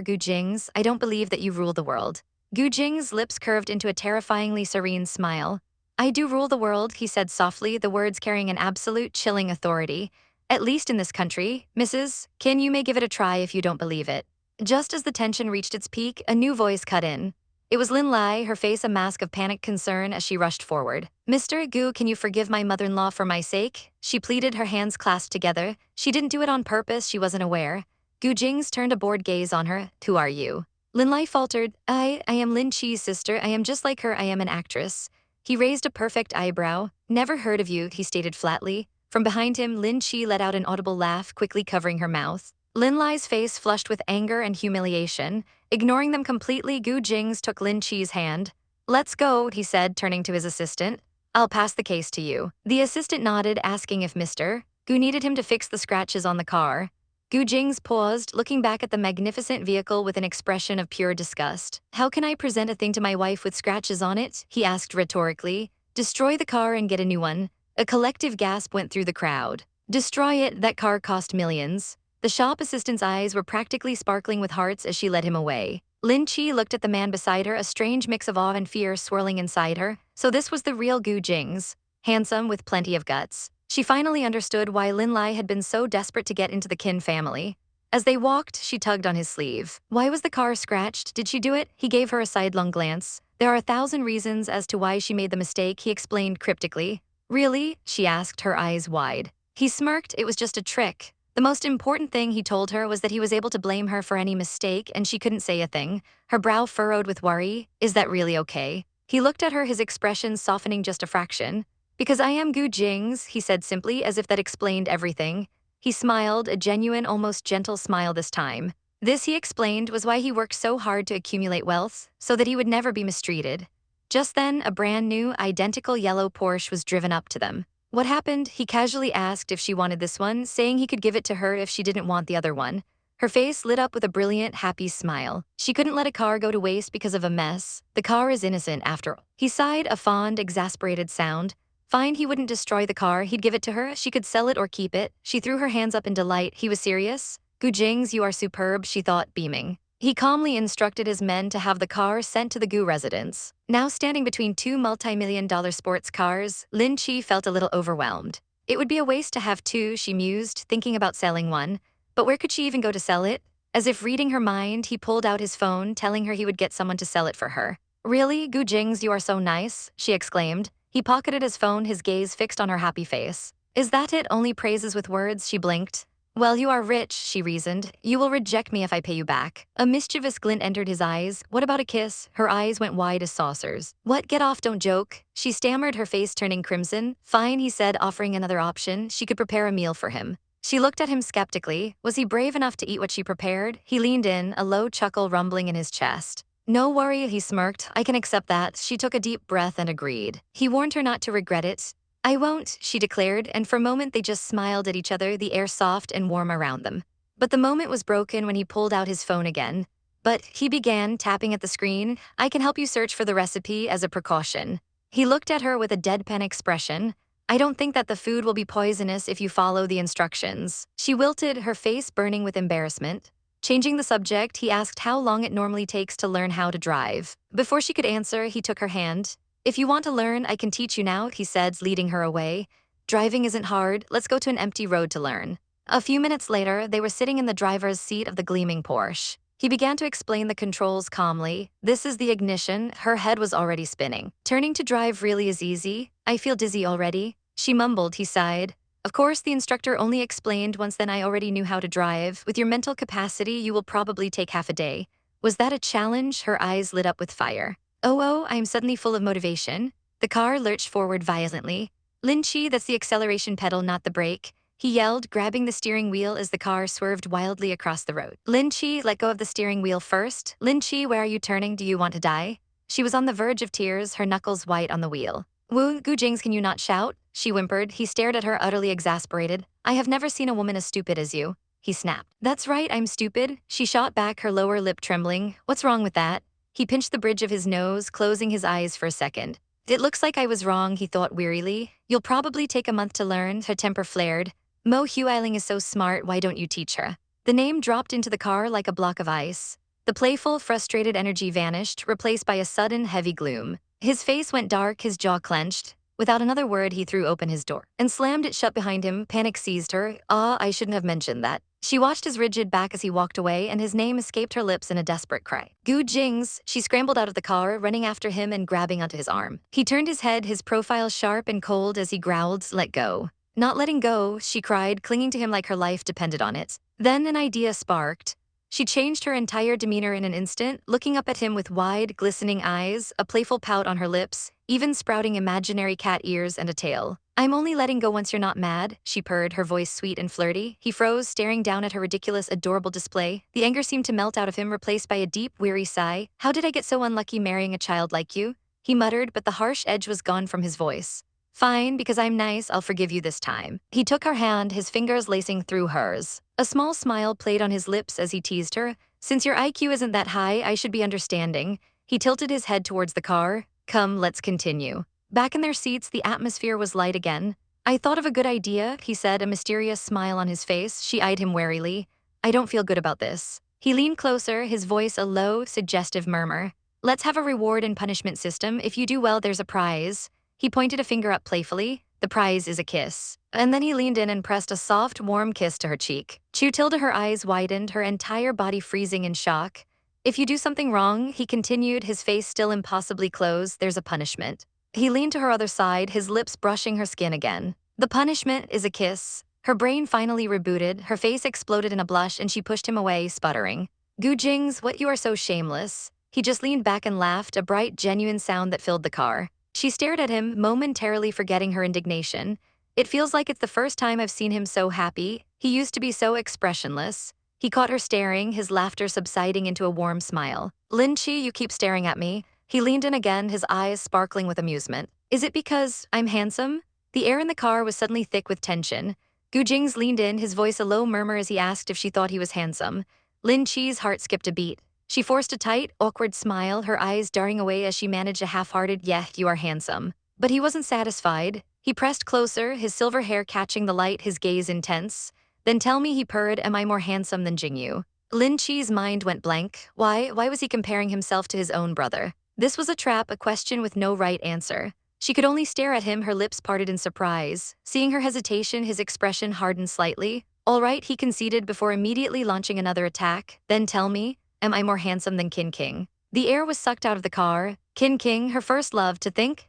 Gu Jingze, I don't believe that you rule the world. Gu Jingze's lips curved into a terrifyingly serene smile. I do rule the world, he said softly, the words carrying an absolute chilling authority. At least in this country, Mrs. Kin, you may give it a try if you don't believe it. Just as the tension reached its peak, a new voice cut in. It was Lin Lai, her face a mask of panicked concern as she rushed forward. Mr. Gu, can you forgive my mother-in-law for my sake? She pleaded, her hands clasped together. She didn't do it on purpose, she wasn't aware. Gu Jingze turned a bored gaze on her. Who are you? Lin Lai faltered. I am Lin Che's sister. I am just like her. I am an actress. He raised a perfect eyebrow. Never heard of you, he stated flatly. From behind him, Lin Che let out an audible laugh, quickly covering her mouth. Lin Lai's face flushed with anger and humiliation. Ignoring them completely, Gu Jingze took Lin Che's hand. Let's go, he said, turning to his assistant. I'll pass the case to you. The assistant nodded, asking if Mr. Gu needed him to fix the scratches on the car. Gu Jingze paused, looking back at the magnificent vehicle with an expression of pure disgust. How can I present a thing to my wife with scratches on it? He asked rhetorically. Destroy the car and get a new one. A collective gasp went through the crowd. Destroy it, that car cost millions. The shop assistant's eyes were practically sparkling with hearts as she led him away. Lin Che looked at the man beside her, a strange mix of awe and fear swirling inside her. So this was the real Gu Jingze. Handsome, with plenty of guts. She finally understood why Lin Lai had been so desperate to get into the Kin family. As they walked, she tugged on his sleeve. Why was the car scratched? Did she do it? He gave her a sidelong glance. There are 1,000 reasons as to why she made the mistake, he explained cryptically. Really? She asked, her eyes wide. He smirked. It was just a trick. The most important thing he told her was that he was able to blame her for any mistake and she couldn't say a thing. Her brow furrowed with worry. Is that really okay? He looked at her, his expression softening just a fraction. Because I am Gu Jingze, he said simply, as if that explained everything. He smiled, a genuine, almost gentle smile this time. This, he explained, was why he worked so hard to accumulate wealth, so that he would never be mistreated. Just then, a brand new, identical yellow Porsche was driven up to them. What happened? He casually asked if she wanted this one, saying he could give it to her if she didn't want the other one. Her face lit up with a brilliant, happy smile. She couldn't let a car go to waste because of a mess. The car is innocent, after all. He sighed, a fond, exasperated sound. Fine, he wouldn't destroy the car, he'd give it to her, she could sell it or keep it. She threw her hands up in delight. He was serious? Gu Jingze, you are superb, she thought, beaming. He calmly instructed his men to have the car sent to the Gu residence. Now standing between two multi-million-dollar sports cars, Lin Che felt a little overwhelmed. It would be a waste to have two, she mused, thinking about selling one. But where could she even go to sell it? As if reading her mind, he pulled out his phone, telling her he would get someone to sell it for her. Really, Gu Jingze, you are so nice, she exclaimed. He pocketed his phone, his gaze fixed on her happy face. Is that it? Only praises with words, she blinked. Well, you are rich, she reasoned. You will reject me if I pay you back. A mischievous glint entered his eyes. What about a kiss? Her eyes went wide as saucers. What? Get off, don't joke. She stammered, her face turning crimson. Fine, he said, offering another option. She could prepare a meal for him. She looked at him skeptically. Was he brave enough to eat what she prepared? He leaned in, a low chuckle rumbling in his chest. No worry, he smirked. I can accept that. She took a deep breath and agreed. He warned her not to regret it. I won't, she declared, and for a moment they just smiled at each other, the air soft and warm around them. But the moment was broken when he pulled out his phone again. But, he began, tapping at the screen, I can help you search for the recipe as a precaution. He looked at her with a deadpan expression. I don't think that the food will be poisonous if you follow the instructions. She wilted, her face burning with embarrassment. Changing the subject, he asked how long it normally takes to learn how to drive. Before she could answer, he took her hand. If you want to learn, I can teach you now, he said, leading her away. Driving isn't hard, let's go to an empty road to learn. A few minutes later, they were sitting in the driver's seat of the gleaming Porsche. He began to explain the controls calmly. This is the ignition, her head was already spinning. Turning to drive really is easy. I feel dizzy already. She mumbled, he sighed. Of course, the instructor only explained once, then I already knew how to drive. With your mental capacity, you will probably take half a day. Was that a challenge? Her eyes lit up with fire. Oh, I am suddenly full of motivation. The car lurched forward violently. Lin Che, that's the acceleration pedal, not the brake. he yelled, grabbing the steering wheel as the car swerved wildly across the road. Lin Che, let go of the steering wheel first. Lin Che, where are you turning? Do you want to die? She was on the verge of tears, her knuckles white on the wheel. Gu Jingze, can you not shout? She whimpered. He stared at her, utterly exasperated. I have never seen a woman as stupid as you. He snapped. That's right, I'm stupid. She shot back, her lower lip trembling. What's wrong with that? He pinched the bridge of his nose, closing his eyes for a second. It looks like I was wrong, he thought wearily. You'll probably take a month to learn, her temper flared. Mo Huiling is so smart, why don't you teach her? The name dropped into the car like a block of ice. The playful, frustrated energy vanished, replaced by a sudden, heavy gloom. His face went dark, his jaw clenched. Without another word, he threw open his door and slammed it shut behind him. Panic seized her. I shouldn't have mentioned that. She watched his rigid back as he walked away, and his name escaped her lips in a desperate cry. Gu Jingze, she scrambled out of the car, running after him and grabbing onto his arm. He turned his head, his profile sharp and cold as he growled, let go. Not letting go, she cried, clinging to him like her life depended on it. Then an idea sparked. She changed her entire demeanor in an instant, looking up at him with wide, glistening eyes, a playful pout on her lips, even sprouting imaginary cat ears and a tail. I'm only letting go once you're not mad, she purred, her voice sweet and flirty. He froze, staring down at her ridiculous, adorable display. The anger seemed to melt out of him, replaced by a deep, weary sigh. How did I get so unlucky marrying a child like you? He muttered, but the harsh edge was gone from his voice. Fine, because I'm nice, I'll forgive you this time. He took her hand, his fingers lacing through hers. A small smile played on his lips as he teased her. Since your IQ isn't that high, I should be understanding. He tilted his head towards the car. Come, let's continue. Back in their seats, the atmosphere was light again. I thought of a good idea, he said, a mysterious smile on his face. She eyed him warily. I don't feel good about this. He leaned closer, his voice a low, suggestive murmur. Let's have a reward and punishment system. If you do well, there's a prize. He pointed a finger up playfully. The prize is a kiss. And then he leaned in and pressed a soft, warm kiss to her cheek. Tilda, her eyes widened, her entire body freezing in shock. If you do something wrong, he continued, his face still impossibly closed, there's a punishment. He leaned to her other side, his lips brushing her skin again. The punishment is a kiss. Her brain finally rebooted, her face exploded in a blush, and she pushed him away, sputtering. Gu Jingze, what, you are so shameless. He just leaned back and laughed, a bright, genuine sound that filled the car. She stared at him, momentarily forgetting her indignation. It feels like it's the first time I've seen him so happy. He used to be so expressionless. He caught her staring, his laughter subsiding into a warm smile. Lin Che, you keep staring at me. He leaned in again, his eyes sparkling with amusement. Is it because I'm handsome? The air in the car was suddenly thick with tension. Gu Jingze leaned in, his voice a low murmur as he asked if she thought he was handsome. Lin Che's heart skipped a beat. She forced a tight, awkward smile, her eyes darting away as she managed a half-hearted, yeah, you are handsome. But he wasn't satisfied. He pressed closer, his silver hair catching the light, his gaze intense. Then tell me, he purred, am I more handsome than Jingyu? Lin Che's mind went blank. Why was he comparing himself to his own brother? This was a trap, a question with no right answer. She could only stare at him, her lips parted in surprise. Seeing her hesitation, his expression hardened slightly. All right, he conceded before immediately launching another attack. Then tell me, am I more handsome than Qin King? The air was sucked out of the car. Qin King, her first love, to think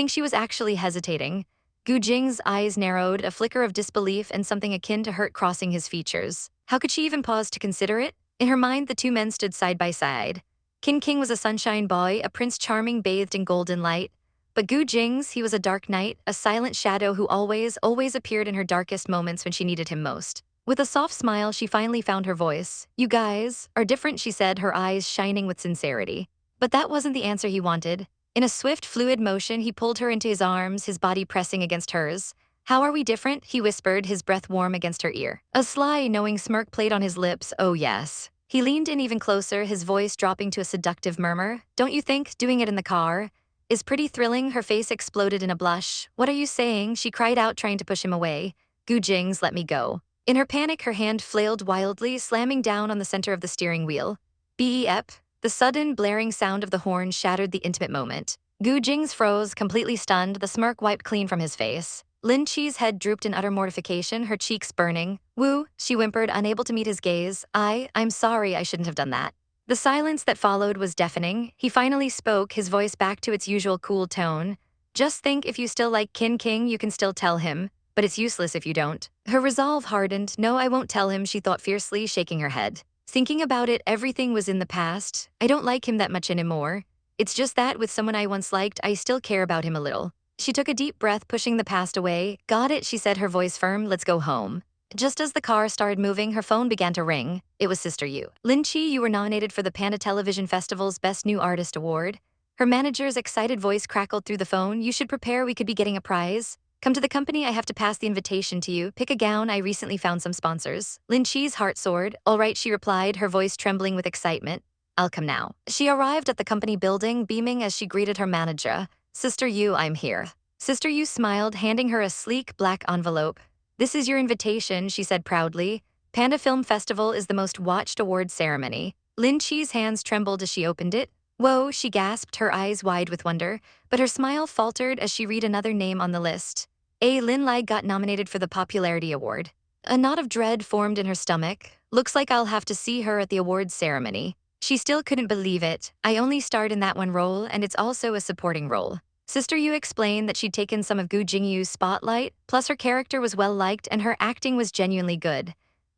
she was actually hesitating. Gu Jing's eyes narrowed, a flicker of disbelief and something akin to hurt crossing his features. How could she even pause to consider it? In her mind, the two men stood side by side. Qin King was a sunshine boy, a prince charming bathed in golden light. But Gu Jingze, he was a dark knight, a silent shadow who always appeared in her darkest moments when she needed him most. With a soft smile, she finally found her voice. You guys are different, she said, her eyes shining with sincerity. But that wasn't the answer he wanted. In a swift, fluid motion, he pulled her into his arms, his body pressing against hers. How are we different? He whispered, his breath warm against her ear. A sly, knowing smirk played on his lips. Oh, yes. He leaned in even closer, his voice dropping to a seductive murmur. Don't you think doing it in the car is pretty thrilling? Her face exploded in a blush. What are you saying? She cried out, trying to push him away. Gu Jingze, let me go. In her panic, her hand flailed wildly, slamming down on the center of the steering wheel. Beep! The sudden, blaring sound of the horn shattered the intimate moment. Gu Jingze froze, completely stunned, the smirk wiped clean from his face. Lin Che's head drooped in utter mortification, her cheeks burning. Woo, she whimpered, unable to meet his gaze. I'm sorry, I shouldn't have done that. The silence that followed was deafening. He finally spoke, his voice back to its usual cool tone. Just think, if you still like Qin King, you can still tell him. But it's useless if you don't. Her resolve hardened. No, I won't tell him, she thought fiercely, shaking her head. Thinking about it, everything was in the past. I don't like him that much anymore. It's just that with someone I once liked, I still care about him a little. She took a deep breath, pushing the past away. Got it, she said, her voice firm. Let's go home. Just as the car started moving, her phone began to ring. It was Sister Yu. Lin Che, you were nominated for the Panda Television Festival's Best New Artist Award. Her manager's excited voice crackled through the phone. You should prepare, we could be getting a prize. Come to the company, I have to pass the invitation to you. Pick a gown, I recently found some sponsors. Lin Che's heart soared. All right, she replied, her voice trembling with excitement. I'll come now. She arrived at the company building, beaming as she greeted her manager. Sister Yu, I'm here. Sister Yu smiled, handing her a sleek black envelope. This is your invitation, she said proudly. Panda Film Festival is the most watched award ceremony. Lin Che's hands trembled as she opened it. Whoa, she gasped, her eyes wide with wonder, but her smile faltered as she read another name on the list. Lin Lai got nominated for the Popularity Award. A knot of dread formed in her stomach. Looks like I'll have to see her at the awards ceremony. She still couldn't believe it. I only starred in that one role, and it's also a supporting role. Sister Yu explained that she'd taken some of Gu Jingze's spotlight, plus her character was well-liked and her acting was genuinely good.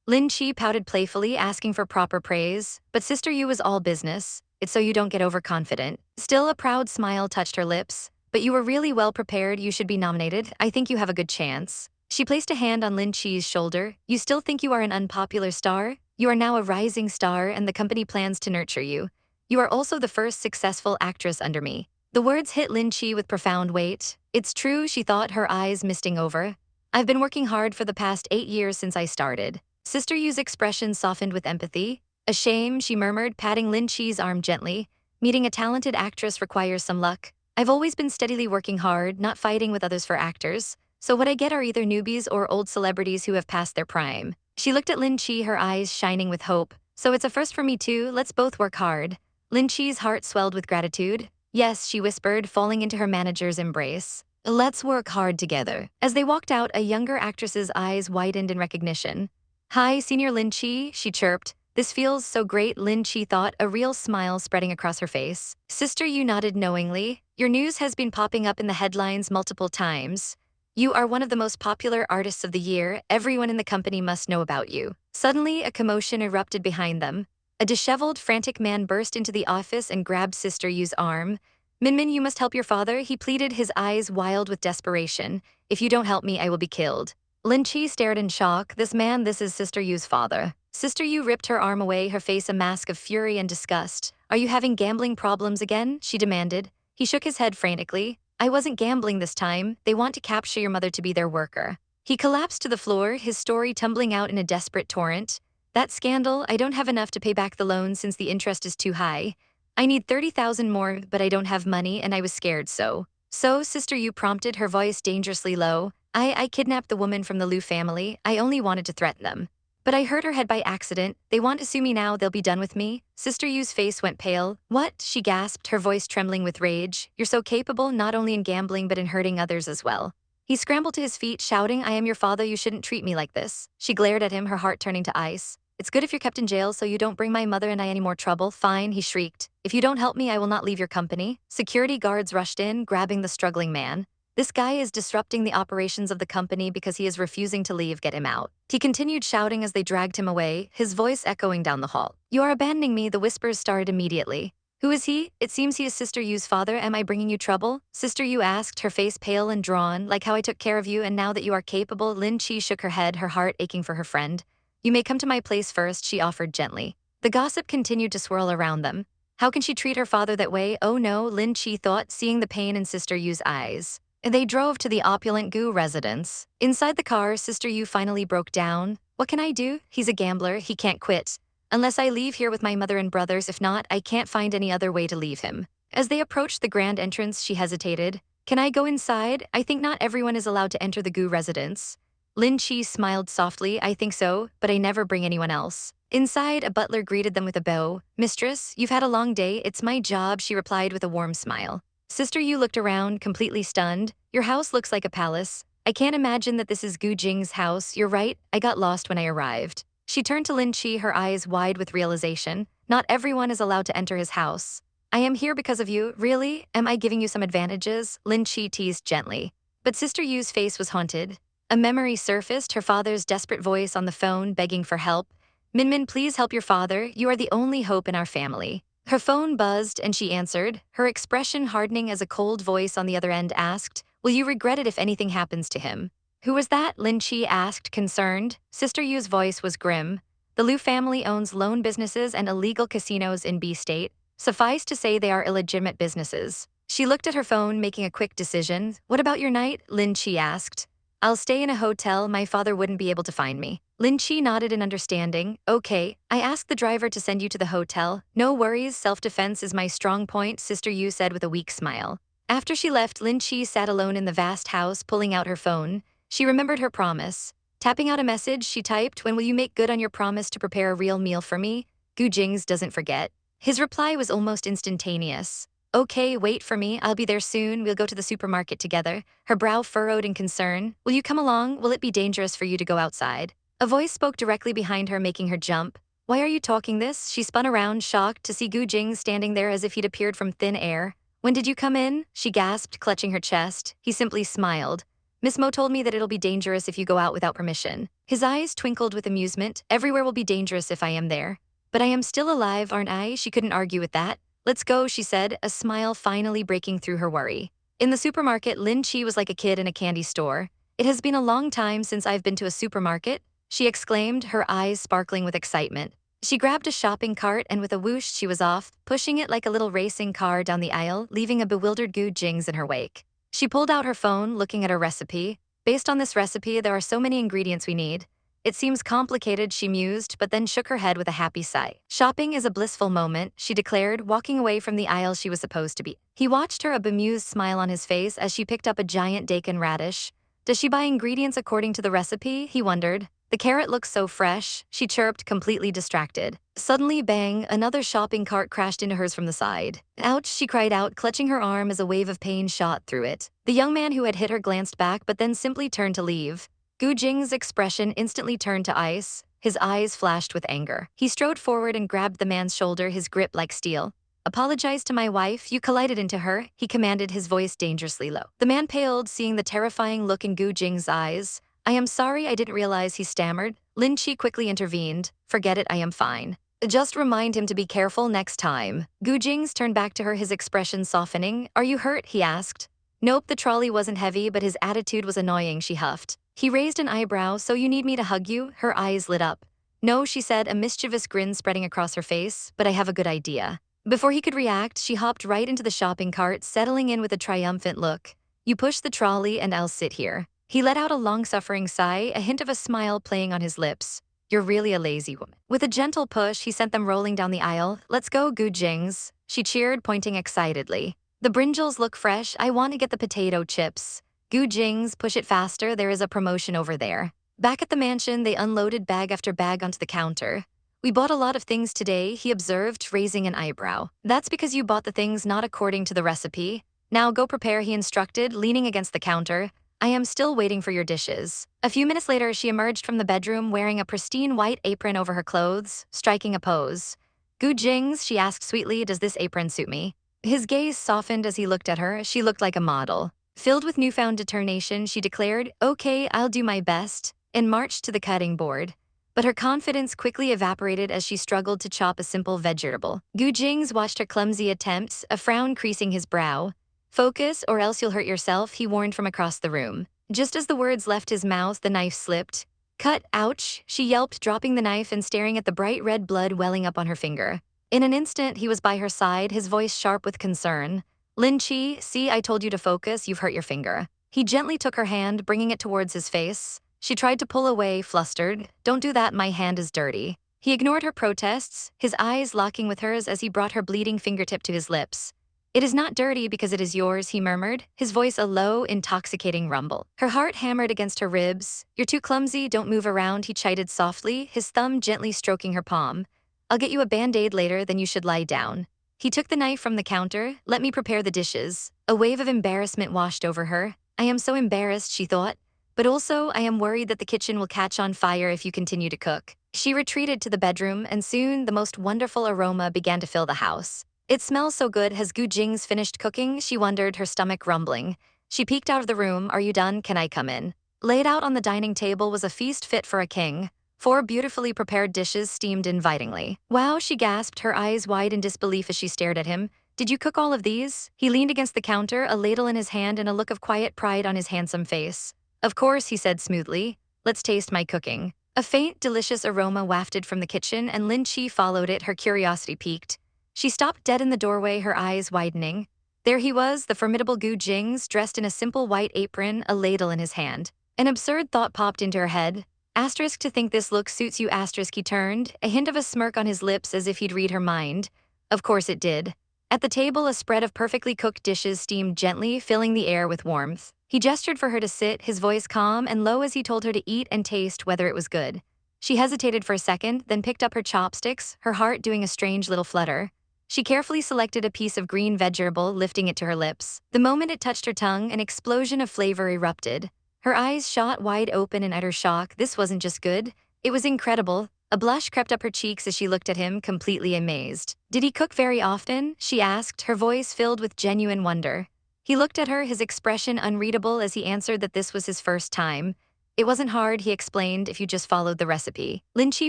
Lin Che pouted playfully, asking for proper praise, but Sister Yu was all business. It's so you don't get overconfident. Still, a proud smile touched her lips. But you were really well prepared, you should be nominated. I think you have a good chance. She placed a hand on Lin Che's shoulder. You still think you are an unpopular star? You are now a rising star and the company plans to nurture you. You are also the first successful actress under me. The words hit Lin Che with profound weight. It's true, she thought, her eyes misting over. I've been working hard for the past 8 years since I started. Sister Yu's expression softened with empathy. A shame, she murmured, patting Lin Che's arm gently. Meeting a talented actress requires some luck. I've always been steadily working hard, not fighting with others for actors. So what I get are either newbies or old celebrities who have passed their prime. She looked at Lin Che, her eyes shining with hope. So it's a first for me too, let's both work hard. Lin Che's heart swelled with gratitude. Yes, she whispered, falling into her manager's embrace. Let's work hard together. As they walked out, a younger actress's eyes widened in recognition. Hi, Senior Lin Che, she chirped. This feels so great, Lin Che thought, a real smile spreading across her face. Sister Yu nodded knowingly. Your news has been popping up in the headlines multiple times. You are one of the most popular artists of the year. Everyone in the company must know about you. Suddenly, a commotion erupted behind them. A disheveled, frantic man burst into the office and grabbed Sister Yu's arm. Minmin, you must help your father, he pleaded, his eyes wild with desperation. If you don't help me, I will be killed. Lin Che stared in shock. This is Sister Yu's father. Sister Yu ripped her arm away, her face a mask of fury and disgust. Are you having gambling problems again? She demanded. He shook his head frantically. I wasn't gambling this time. They want to capture your mother to be their worker. He collapsed to the floor, his story tumbling out in a desperate torrent. That scandal, I don't have enough to pay back the loan since the interest is too high. I need 30,000 more, but I don't have money and I was scared so. So, Sister Yu prompted, her voice dangerously low. I kidnapped the woman from the Liu family. I only wanted to threaten them. But I hurt her head by accident. They want to sue me now, they'll be done with me. Sister Yu's face went pale. What? She gasped, her voice trembling with rage. You're so capable, not only in gambling but in hurting others as well. He scrambled to his feet, shouting, I am your father, you shouldn't treat me like this. She glared at him, her heart turning to ice. It's good if you're kept in jail so you don't bring my mother and I any more trouble. Fine, he shrieked. If you don't help me, I will not leave your company. Security guards rushed in, grabbing the struggling man. This guy is disrupting the operations of the company because he is refusing to leave, get him out. He continued shouting as they dragged him away, his voice echoing down the hall. You are abandoning me, the whispers started immediately. Who is he? It seems he is Sister Yu's father. Am I bringing you trouble? Sister Yu asked, her face pale and drawn, like how I took care of you and now that you are capable. Lin Che shook her head, her heart aching for her friend. You may come to my place first, she offered gently. The gossip continued to swirl around them. How can she treat her father that way? Oh no, Lin Che thought, seeing the pain in Sister Yu's eyes. They drove to the opulent Gu residence. Inside the car, Sister Yu finally broke down. What can I do? He's a gambler, he can't quit. Unless I leave here with my mother and brothers, if not, I can't find any other way to leave him. As they approached the grand entrance, she hesitated. Can I go inside? I think not everyone is allowed to enter the Gu residence. Lin Che smiled softly. I think so, but I never bring anyone else. Inside, a butler greeted them with a bow. Mistress, you've had a long day. It's my job, she replied with a warm smile. Sister Yu looked around, completely stunned. Your house looks like a palace. I can't imagine that this is Gu Jing's house. You're right, I got lost when I arrived. She turned to Lin Che, her eyes wide with realization. Not everyone is allowed to enter his house. I am here because of you. Really? Am I giving you some advantages? Lin Che teased gently. But Sister Yu's face was haunted. A memory surfaced, her father's desperate voice on the phone begging for help. Minmin, please help your father. You are the only hope in our family. Her phone buzzed and she answered, her expression hardening as a cold voice on the other end asked, Will you regret it if anything happens to him? Who was that? Lin Che asked, concerned. Sister Yu's voice was grim. The Liu family owns loan businesses and illegal casinos in B State. Suffice to say they are illegitimate businesses. She looked at her phone, making a quick decision. What about your night? Lin Che asked. I'll stay in a hotel. My father wouldn't be able to find me. Lin Che nodded in understanding. Okay, I asked the driver to send you to the hotel. No worries, self-defense is my strong point, Sister Yu said with a weak smile. After she left, Lin Che sat alone in the vast house, pulling out her phone. She remembered her promise. Tapping out a message, she typed, when will you make good on your promise to prepare a real meal for me? Gu Jingze doesn't forget. His reply was almost instantaneous. Okay, wait for me, I'll be there soon, we'll go to the supermarket together. Her brow furrowed in concern. Will you come along? Will it be dangerous for you to go outside? A voice spoke directly behind her, making her jump. Why are you talking this? She spun around, shocked, to see Gu Jingze standing there as if he'd appeared from thin air. When did you come in? She gasped, clutching her chest. He simply smiled. Miss Mo told me that it'll be dangerous if you go out without permission. His eyes twinkled with amusement. Everywhere will be dangerous if I am there. But I am still alive, aren't I? She couldn't argue with that. Let's go, she said, a smile finally breaking through her worry. In the supermarket, Lin Che was like a kid in a candy store. It has been a long time since I've been to a supermarket, she exclaimed, her eyes sparkling with excitement. She grabbed a shopping cart and with a whoosh she was off, pushing it like a little racing car down the aisle, leaving a bewildered Gu Jingze in her wake. She pulled out her phone, looking at her recipe. Based on this recipe, there are so many ingredients we need. It seems complicated, she mused, but then shook her head with a happy sigh. Shopping is a blissful moment, she declared, walking away from the aisle she was supposed to be. He watched her, a bemused smile on his face as she picked up a giant daikon radish. Does she buy ingredients according to the recipe? He wondered. The carrot looks so fresh, she chirped, completely distracted. Suddenly, bang, another shopping cart crashed into hers from the side. Ouch, she cried out, clutching her arm as a wave of pain shot through it. The young man who had hit her glanced back but then simply turned to leave. Gu Jing's expression instantly turned to ice. His eyes flashed with anger. He strode forward and grabbed the man's shoulder, his grip like steel. Apologize to my wife, you collided into her, he commanded, his voice dangerously low. The man paled, seeing the terrifying look in Gu Jing's eyes. I am sorry, I didn't realize, he stammered. Lin Che quickly intervened. Forget it, I am fine. Just remind him to be careful next time. Gu Jingze turned back to her, his expression softening. Are you hurt? He asked. Nope, the trolley wasn't heavy, but his attitude was annoying, she huffed. He raised an eyebrow. So you need me to hug you? Her eyes lit up. No, she said, a mischievous grin spreading across her face, but I have a good idea. Before he could react, she hopped right into the shopping cart, settling in with a triumphant look. You push the trolley and I'll sit here. He let out a long-suffering sigh, a hint of a smile playing on his lips. You're really a lazy woman. With a gentle push, he sent them rolling down the aisle. Let's go, Gu Jingze, she cheered, pointing excitedly. The brinjals look fresh. I want to get the potato chips. Gu Jingze, push it faster, there is a promotion over there. Back at the mansion, they unloaded bag after bag onto the counter. We bought a lot of things today, he observed, raising an eyebrow. That's because you bought the things not according to the recipe. Now go prepare, he instructed, leaning against the counter. I am still waiting for your dishes. A few minutes later, she emerged from the bedroom wearing a pristine white apron over her clothes, striking a pose. Gu Jingze, she asked sweetly, does this apron suit me? His gaze softened as he looked at her. She looked like a model. Filled with newfound determination, she declared, okay, I'll do my best, and marched to the cutting board. But her confidence quickly evaporated as she struggled to chop a simple vegetable. Gu Jingze watched her clumsy attempts, a frown creasing his brow. Focus, or else you'll hurt yourself, he warned from across the room. Just as the words left his mouth, the knife slipped. Cut, ouch, she yelped, dropping the knife and staring at the bright red blood welling up on her finger. In an instant, he was by her side, his voice sharp with concern. Lin Che, see, I told you to focus, you've hurt your finger. He gently took her hand, bringing it towards his face. She tried to pull away, flustered. Don't do that, my hand is dirty. He ignored her protests, his eyes locking with hers as he brought her bleeding fingertip to his lips. It is not dirty because it is yours, he murmured, his voice a low, intoxicating rumble. Her heart hammered against her ribs. You're too clumsy, don't move around, he chided softly, his thumb gently stroking her palm. I'll get you a band-aid later, then you should lie down. He took the knife from the counter. Let me prepare the dishes. A wave of embarrassment washed over her. I am so embarrassed, she thought. But also, I am worried that the kitchen will catch on fire if you continue to cook. She retreated to the bedroom, and soon the most wonderful aroma began to fill the house. It smells so good. Has Gu Jingze finished cooking? She wondered, her stomach rumbling. She peeked out of the room. Are you done? Can I come in? Laid out on the dining table was a feast fit for a king. 4 beautifully prepared dishes steamed invitingly. Wow, she gasped, her eyes wide in disbelief as she stared at him. Did you cook all of these? He leaned against the counter, a ladle in his hand and a look of quiet pride on his handsome face. Of course, he said smoothly. Let's taste my cooking. A faint, delicious aroma wafted from the kitchen, and Lin Che followed it, her curiosity piqued. She stopped dead in the doorway, her eyes widening. There he was, the formidable Gu Jingze, dressed in a simple white apron, a ladle in his hand. An absurd thought popped into her head. Asterisk, to think this look suits you, asterisk. He turned, a hint of a smirk on his lips as if he'd read her mind. Of course it did. At the table, a spread of perfectly cooked dishes steamed gently, filling the air with warmth. He gestured for her to sit, his voice calm and low as he told her to eat and taste whether it was good. She hesitated for a second, then picked up her chopsticks, her heart doing a strange little flutter. She carefully selected a piece of green vegetable, lifting it to her lips. The moment it touched her tongue, an explosion of flavor erupted. Her eyes shot wide open in utter shock. This wasn't just good, it was incredible. A blush crept up her cheeks as she looked at him, completely amazed. Did he cook very often? She asked, her voice filled with genuine wonder. He looked at her, his expression unreadable as he answered that this was his first time. It wasn't hard, he explained, if you just followed the recipe. Lin Che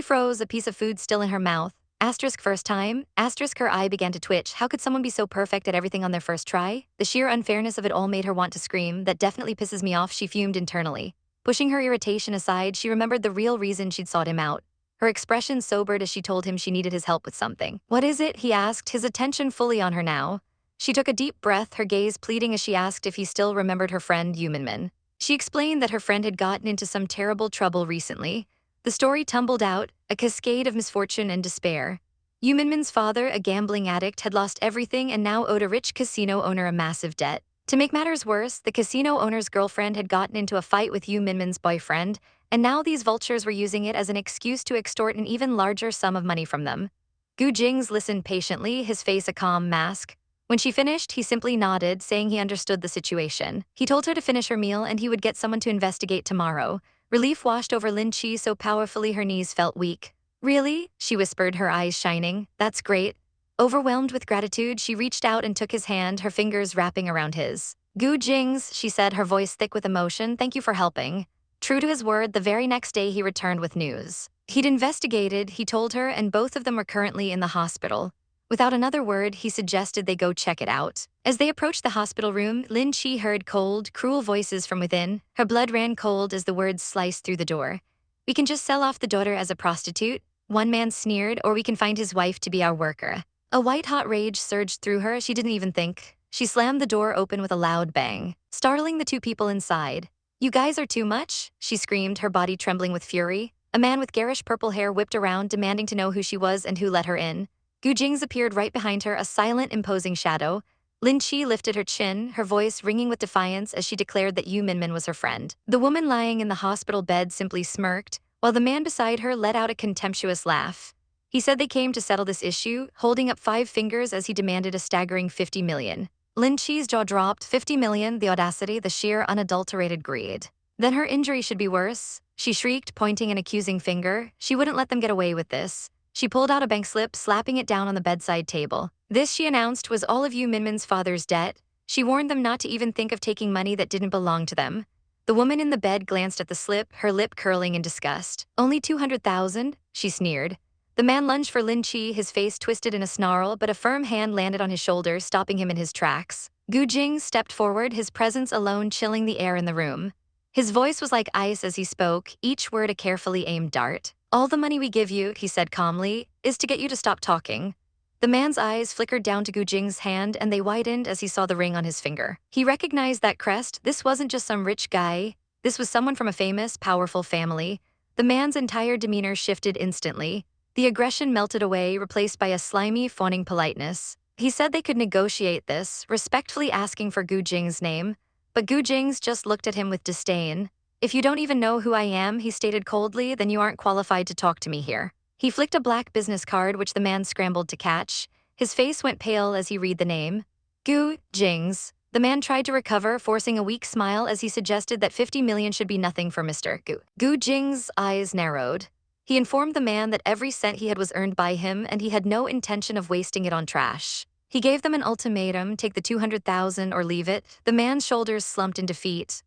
froze, a piece of food still in her mouth. Asterisk, first time? Asterisk, her eye began to twitch. How could someone be so perfect at everything on their first try? The sheer unfairness of it all made her want to scream. That definitely pisses me off, she fumed internally. Pushing her irritation aside, she remembered the real reason she'd sought him out. Her expression sobered as she told him she needed his help with something. What is it? He asked, his attention fully on her now. She took a deep breath, her gaze pleading as she asked if he still remembered her friend Yuminmin. She explained that her friend had gotten into some terrible trouble recently. The story tumbled out, a cascade of misfortune and despair. Yuminmin's father, a gambling addict, had lost everything and now owed a rich casino owner a massive debt. To make matters worse, the casino owner's girlfriend had gotten into a fight with Yuminmin's boyfriend, and now these vultures were using it as an excuse to extort an even larger sum of money from them. Gu Jingze listened patiently, his face a calm mask. When she finished, he simply nodded, saying he understood the situation. He told her to finish her meal and he would get someone to investigate tomorrow. Relief washed over Lin Che so powerfully her knees felt weak. Really? She whispered, her eyes shining. That's great. Overwhelmed with gratitude, she reached out and took his hand, her fingers wrapping around his. Gu Jingze, she said, her voice thick with emotion, thank you for helping. True to his word, the very next day he returned with news. He'd investigated, he told her, and both of them were currently in the hospital. Without another word, he suggested they go check it out. As they approached the hospital room, Lin Che heard cold, cruel voices from within. Her blood ran cold as the words sliced through the door. We can just sell off the daughter as a prostitute, one man sneered, or we can find his wife to be our worker. A white-hot rage surged through her, she didn't even think. She slammed the door open with a loud bang, startling the two people inside. You guys are too much, she screamed, her body trembling with fury. A man with garish purple hair whipped around, demanding to know who she was and who let her in. Gu Jingze appeared right behind her, a silent, imposing shadow. Lin Che lifted her chin, her voice ringing with defiance as she declared that Yuminmin was her friend. The woman lying in the hospital bed simply smirked, while the man beside her let out a contemptuous laugh. He said they came to settle this issue, holding up 5 fingers as he demanded a staggering 50 million. Lin Che's jaw dropped. 50 million, the audacity, the sheer unadulterated greed. Then her injury should be worse, she shrieked, pointing an accusing finger. She wouldn't let them get away with this. She pulled out a bank slip, slapping it down on the bedside table. This, she announced, was all of Yuminmin's father's debt. She warned them not to even think of taking money that didn't belong to them. The woman in the bed glanced at the slip, her lip curling in disgust. Only 200,000? She sneered. The man lunged for Lin Che, his face twisted in a snarl, but a firm hand landed on his shoulder, stopping him in his tracks. Gu Jingze stepped forward, his presence alone chilling the air in the room. His voice was like ice as he spoke, each word a carefully aimed dart. All the money we give you, he said calmly, is to get you to stop talking. The man's eyes flickered down to Gu Jingze's hand and they widened as he saw the ring on his finger. He recognized that crest. This wasn't just some rich guy. This was someone from a famous, powerful family. The man's entire demeanor shifted instantly. The aggression melted away, replaced by a slimy, fawning politeness. He said they could negotiate this, respectfully asking for Gu Jingze's name. But Gu Jingze just looked at him with disdain. If you don't even know who I am, he stated coldly, then you aren't qualified to talk to me here. He flicked a black business card which the man scrambled to catch. His face went pale as he read the name. Gu Jingze. The man tried to recover, forcing a weak smile as he suggested that 50 million should be nothing for Mr. Gu. Gu Jingze's eyes narrowed. He informed the man that every cent he had was earned by him and he had no intention of wasting it on trash. He gave them an ultimatum, take the 200,000 or leave it. The man's shoulders slumped in defeat.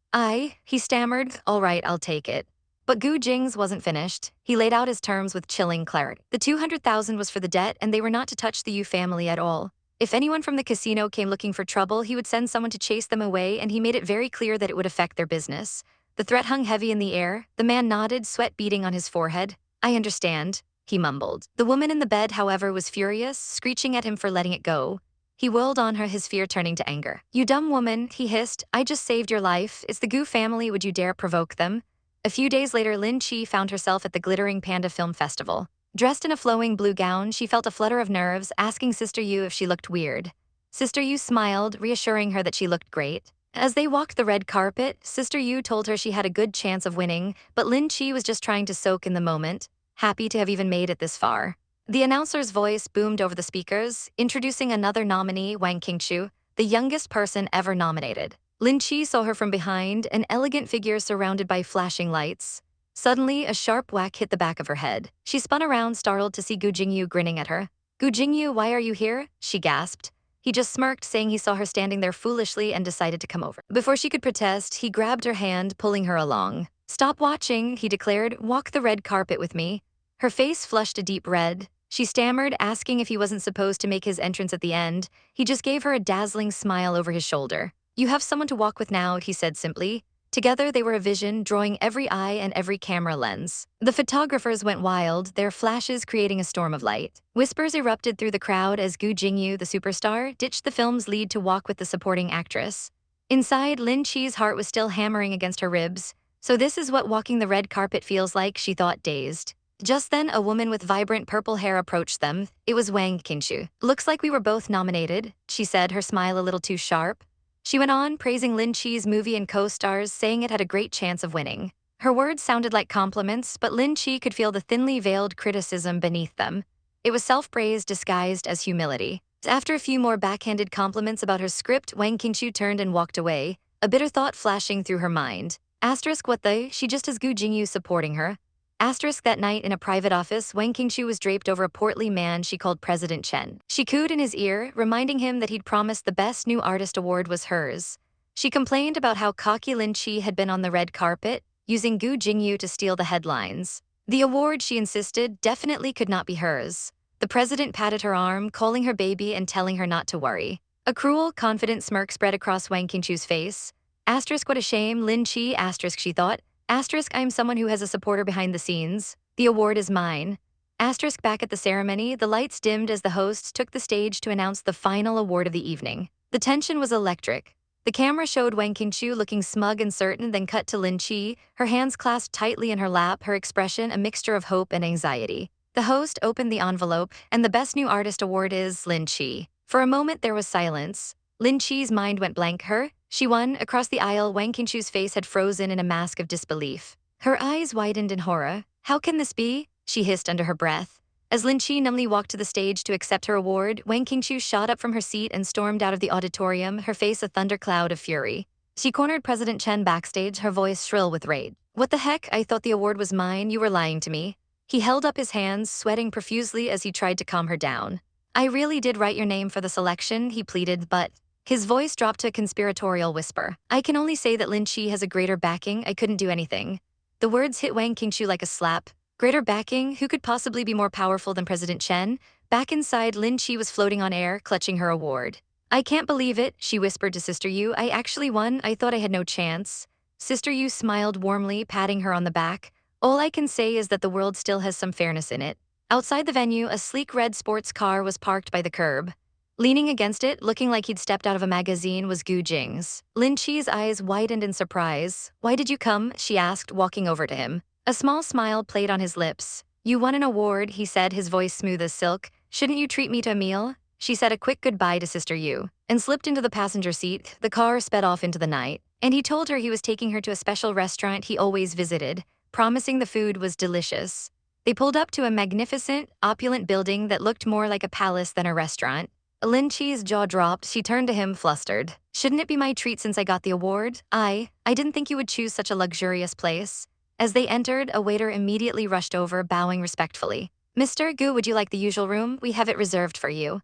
He stammered, all right, I'll take it. But Gu Jingze wasn't finished. He laid out his terms with chilling clarity. The 200,000 was for the debt and they were not to touch the Yu family at all. If anyone from the casino came looking for trouble, he would send someone to chase them away, and he made it very clear that it would affect their business. The threat hung heavy in the air. The man nodded, sweat beading on his forehead. I understand, he mumbled. The woman in the bed, however, was furious, screeching at him for letting it go. He whirled on her, his fear turning to anger. You dumb woman, he hissed. I just saved your life. It's the Gu family. Would you dare provoke them? A few days later, Lin Che found herself at the Glittering Panda Film Festival. Dressed in a flowing blue gown, she felt a flutter of nerves, asking Sister Yu if she looked weird. Sister Yu smiled, reassuring her that she looked great. As they walked the red carpet, Sister Yu told her she had a good chance of winning, but Lin Che was just trying to soak in the moment, happy to have even made it this far. The announcer's voice boomed over the speakers, introducing another nominee, Wang Qingchu, the youngest person ever nominated. Lin Che saw her from behind, an elegant figure surrounded by flashing lights. Suddenly, a sharp whack hit the back of her head. She spun around, startled to see Gu Jingze grinning at her. Gu Jingze, why are you here? She gasped. He just smirked, saying he saw her standing there foolishly and decided to come over. Before she could protest, he grabbed her hand, pulling her along. Stop watching, he declared. Walk the red carpet with me. Her face flushed a deep red. She stammered, asking if he wasn't supposed to make his entrance at the end. He just gave her a dazzling smile over his shoulder. You have someone to walk with now, he said simply. Together they were a vision, drawing every eye and every camera lens. The photographers went wild, their flashes creating a storm of light. Whispers erupted through the crowd as Gu Jingze, the superstar, ditched the film's lead to walk with the supporting actress. Inside, Lin Che's heart was still hammering against her ribs. So this is what walking the red carpet feels like, she thought, dazed. Just then, a woman with vibrant purple hair approached them. It was Wang Qingchu. Looks like we were both nominated, she said, her smile a little too sharp. She went on, praising Lin Che's movie and co-stars, saying it had a great chance of winning. Her words sounded like compliments, but Lin Che could feel the thinly veiled criticism beneath them. It was self-praise disguised as humility. After a few more backhanded compliments about her script, Wang Qingchu turned and walked away, a bitter thought flashing through her mind. Asterisk what the, she just has Gu Jingze supporting her. Asterisk that night in a private office, Wang Qingchu was draped over a portly man she called President Chen. She cooed in his ear, reminding him that he'd promised the Best New Artist award was hers. She complained about how cocky Lin Che had been on the red carpet, using Gu Jingze to steal the headlines. The award, she insisted, definitely could not be hers. The president patted her arm, calling her baby and telling her not to worry. A cruel, confident smirk spread across Wang Qingchu's face. Asterisk what a shame, Lin Che, asterisk she thought. Asterisk, I am someone who has a supporter behind the scenes. The award is mine. Asterisk back at the ceremony, the lights dimmed as the hosts took the stage to announce the final award of the evening. The tension was electric. The camera showed Wang Qingchu looking smug and certain, then cut to Lin Che, her hands clasped tightly in her lap, her expression a mixture of hope and anxiety. The host opened the envelope, and the Best New Artist award is Lin Che. For a moment there was silence. Lin Che's mind went blank. She won. Across the aisle, Wang Qingchu's face had frozen in a mask of disbelief. Her eyes widened in horror. How can this be? She hissed under her breath. As Lin Che numbly walked to the stage to accept her award, Wang Qingchu shot up from her seat and stormed out of the auditorium, her face a thundercloud of fury. She cornered President Chen backstage, her voice shrill with rage. What the heck? I thought the award was mine. You were lying to me. He held up his hands, sweating profusely as he tried to calm her down. I really did write your name for the selection, he pleaded, but... His voice dropped to a conspiratorial whisper. I can only say that Lin Che has a greater backing. I couldn't do anything. The words hit Wang Qingchu like a slap. Greater backing? Who could possibly be more powerful than President Chen? Back inside, Lin Che was floating on air, clutching her award. I can't believe it, she whispered to Sister Yu. I actually won. I thought I had no chance. Sister Yu smiled warmly, patting her on the back. All I can say is that the world still has some fairness in it. Outside the venue, a sleek red sports car was parked by the curb. Leaning against it, looking like he'd stepped out of a magazine, was Gu Jingze. Lin Che's eyes widened in surprise. Why did you come? She asked, walking over to him. A small smile played on his lips. You won an award, he said, his voice smooth as silk. Shouldn't you treat me to a meal? She said a quick goodbye to Sister Yu and slipped into the passenger seat. The car sped off into the night, and he told her he was taking her to a special restaurant he always visited, promising the food was delicious. They pulled up to a magnificent, opulent building that looked more like a palace than a restaurant. Lin Che's jaw dropped. She turned to him, flustered. Shouldn't it be my treat since I got the award? I didn't think you would choose such a luxurious place. As they entered, a waiter immediately rushed over, bowing respectfully. Mr. Gu, would you like the usual room? We have it reserved for you.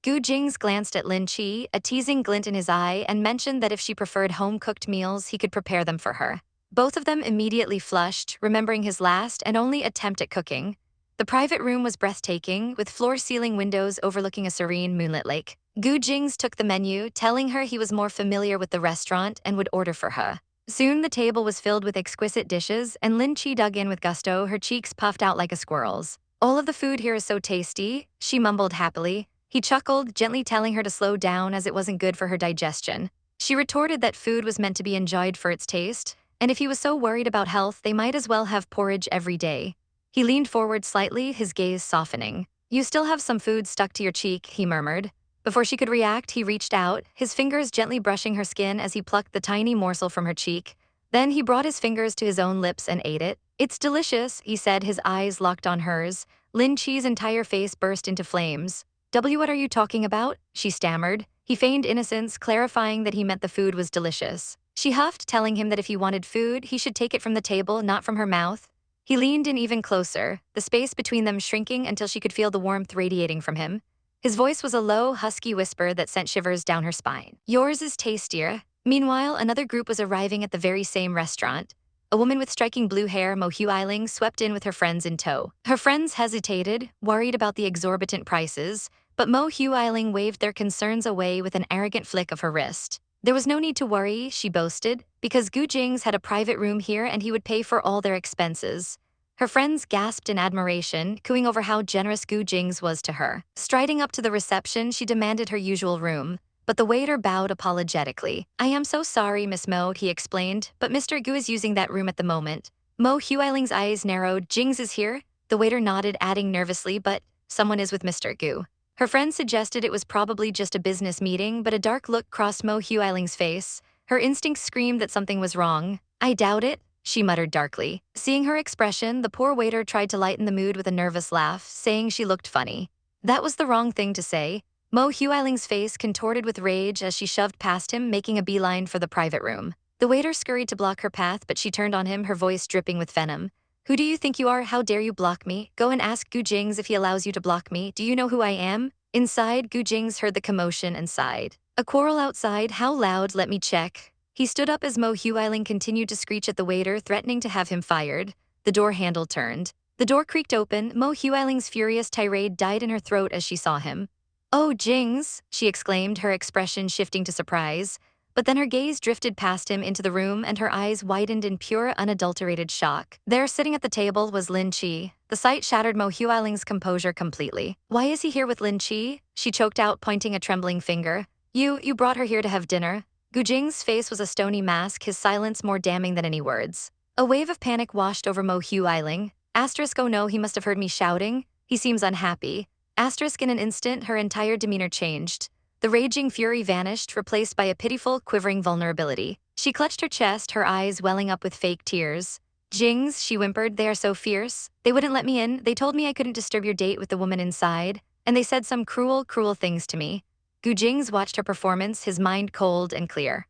Gu Jingze glanced at Lin Che, a teasing glint in his eye, and mentioned that if she preferred home-cooked meals, he could prepare them for her. Both of them immediately flushed, remembering his last and only attempt at cooking. The private room was breathtaking, with floor-ceiling windows overlooking a serene moonlit lake. Gu Jingze took the menu, telling her he was more familiar with the restaurant and would order for her. Soon the table was filled with exquisite dishes, and Lin Che dug in with gusto, her cheeks puffed out like a squirrel's. "All of the food here is so tasty," she mumbled happily. He chuckled, gently telling her to slow down as it wasn't good for her digestion. She retorted that food was meant to be enjoyed for its taste, and if he was so worried about health, they might as well have porridge every day. He leaned forward slightly, his gaze softening. "You still have some food stuck to your cheek," he murmured. Before she could react, he reached out, his fingers gently brushing her skin as he plucked the tiny morsel from her cheek. Then he brought his fingers to his own lips and ate it. "It's delicious," he said, his eyes locked on hers. Lin Che's entire face burst into flames. What are you talking about?" she stammered. He feigned innocence, clarifying that he meant the food was delicious. She huffed, telling him that if he wanted food, he should take it from the table, not from her mouth. He leaned in even closer, the space between them shrinking until she could feel the warmth radiating from him. His voice was a low, husky whisper that sent shivers down her spine. "Yours is tastier." Meanwhile, another group was arriving at the very same restaurant. A woman with striking blue hair, Manhwa, swept in with her friends in tow. Her friends hesitated, worried about the exorbitant prices, but Manhwa waved their concerns away with an arrogant flick of her wrist. "There was no need to worry," she boasted, because Gu Jingze had a private room here and he would pay for all their expenses. Her friends gasped in admiration, cooing over how generous Gu Jingze was to her. Striding up to the reception, she demanded her usual room, but the waiter bowed apologetically. "I am so sorry, Miss Mo," he explained, "but Mr. Gu is using that room at the moment." Manhwa's eyes narrowed. "Jingze is here?" The waiter nodded, adding nervously, "But someone is with Mr. Gu." Her friend suggested it was probably just a business meeting, but a dark look crossed Manhwa's face. Her instincts screamed that something was wrong. "I doubt it," she muttered darkly. Seeing her expression, the poor waiter tried to lighten the mood with a nervous laugh, saying she looked funny. That was the wrong thing to say. Manhwa's face contorted with rage as she shoved past him, making a beeline for the private room. The waiter scurried to block her path, but she turned on him, her voice dripping with venom. "Who do you think you are? How dare you block me? Go and ask Gu Jingze if he allows you to block me. Do you know who I am?" Inside, Gu Jingze heard the commotion and sighed. "A quarrel outside? How loud? Let me check." He stood up as Manhwa continued to screech at the waiter, threatening to have him fired. The door handle turned. The door creaked open. Manhwa's furious tirade died in her throat as she saw him. "Oh, Jingze," she exclaimed, her expression shifting to surprise. But then her gaze drifted past him into the room and her eyes widened in pure, unadulterated shock. There, sitting at the table, was Lin Che. The sight shattered Manhwa's composure completely. "Why is he here with Lin Che?" she choked out, pointing a trembling finger. You brought her here to have dinner." Gu Jing's face was a stony mask, his silence more damning than any words. A wave of panic washed over Manhwa. "Oh no, he must have heard me shouting. He seems unhappy." In an instant, her entire demeanor changed. The raging fury vanished, replaced by a pitiful, quivering vulnerability. She clutched her chest, her eyes welling up with fake tears. "Jingze," she whimpered, "they are so fierce. They wouldn't let me in. They told me I couldn't disturb your date with the woman inside. And they said some cruel, cruel things to me." Gu Jingze watched her performance, his mind cold and clear.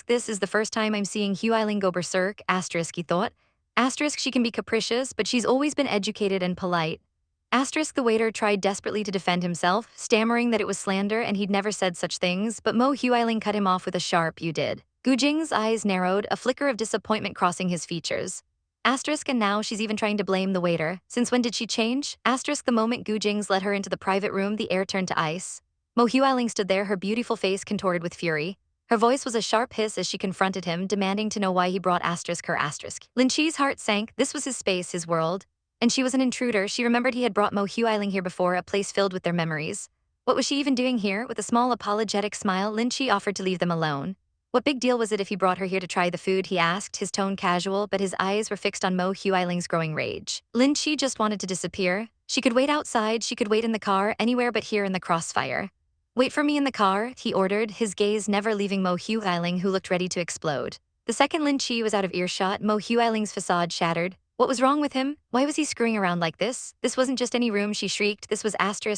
This is the first time I'm seeing Huiling go berserk, he thought. She can be capricious, but she's always been educated and polite. The waiter tried desperately to defend himself, stammering that it was slander and he'd never said such things, but Manhwa cut him off with a sharp, "You did." Gu Jing's eyes narrowed, a flicker of disappointment crossing his features. And now she's even trying to blame the waiter. Since when did she change? The moment Gu Jing's led her into the private room, the air turned to ice. Manhwa stood there, her beautiful face contorted with fury. Her voice was a sharp hiss as she confronted him, demanding to know why he brought her. Lin Che's heart sank. This was his space, his world. And she was an intruder. She remembered he had brought Manhwa here before, a place filled with their memories. What was she even doing here? With a small apologetic smile, Lin Che offered to leave them alone. What big deal was it if he brought her here to try the food, he asked, his tone casual, but his eyes were fixed on Manhwa's growing rage. Lin Che just wanted to disappear. She could wait outside, she could wait in the car, anywhere but here in the crossfire. "Wait for me in the car," he ordered, his gaze never leaving Manhwa, who looked ready to explode. The second Lin Che was out of earshot, Manhwa's facade shattered. What was wrong with him? Why was he screwing around like this? This wasn't just any room, she shrieked. This was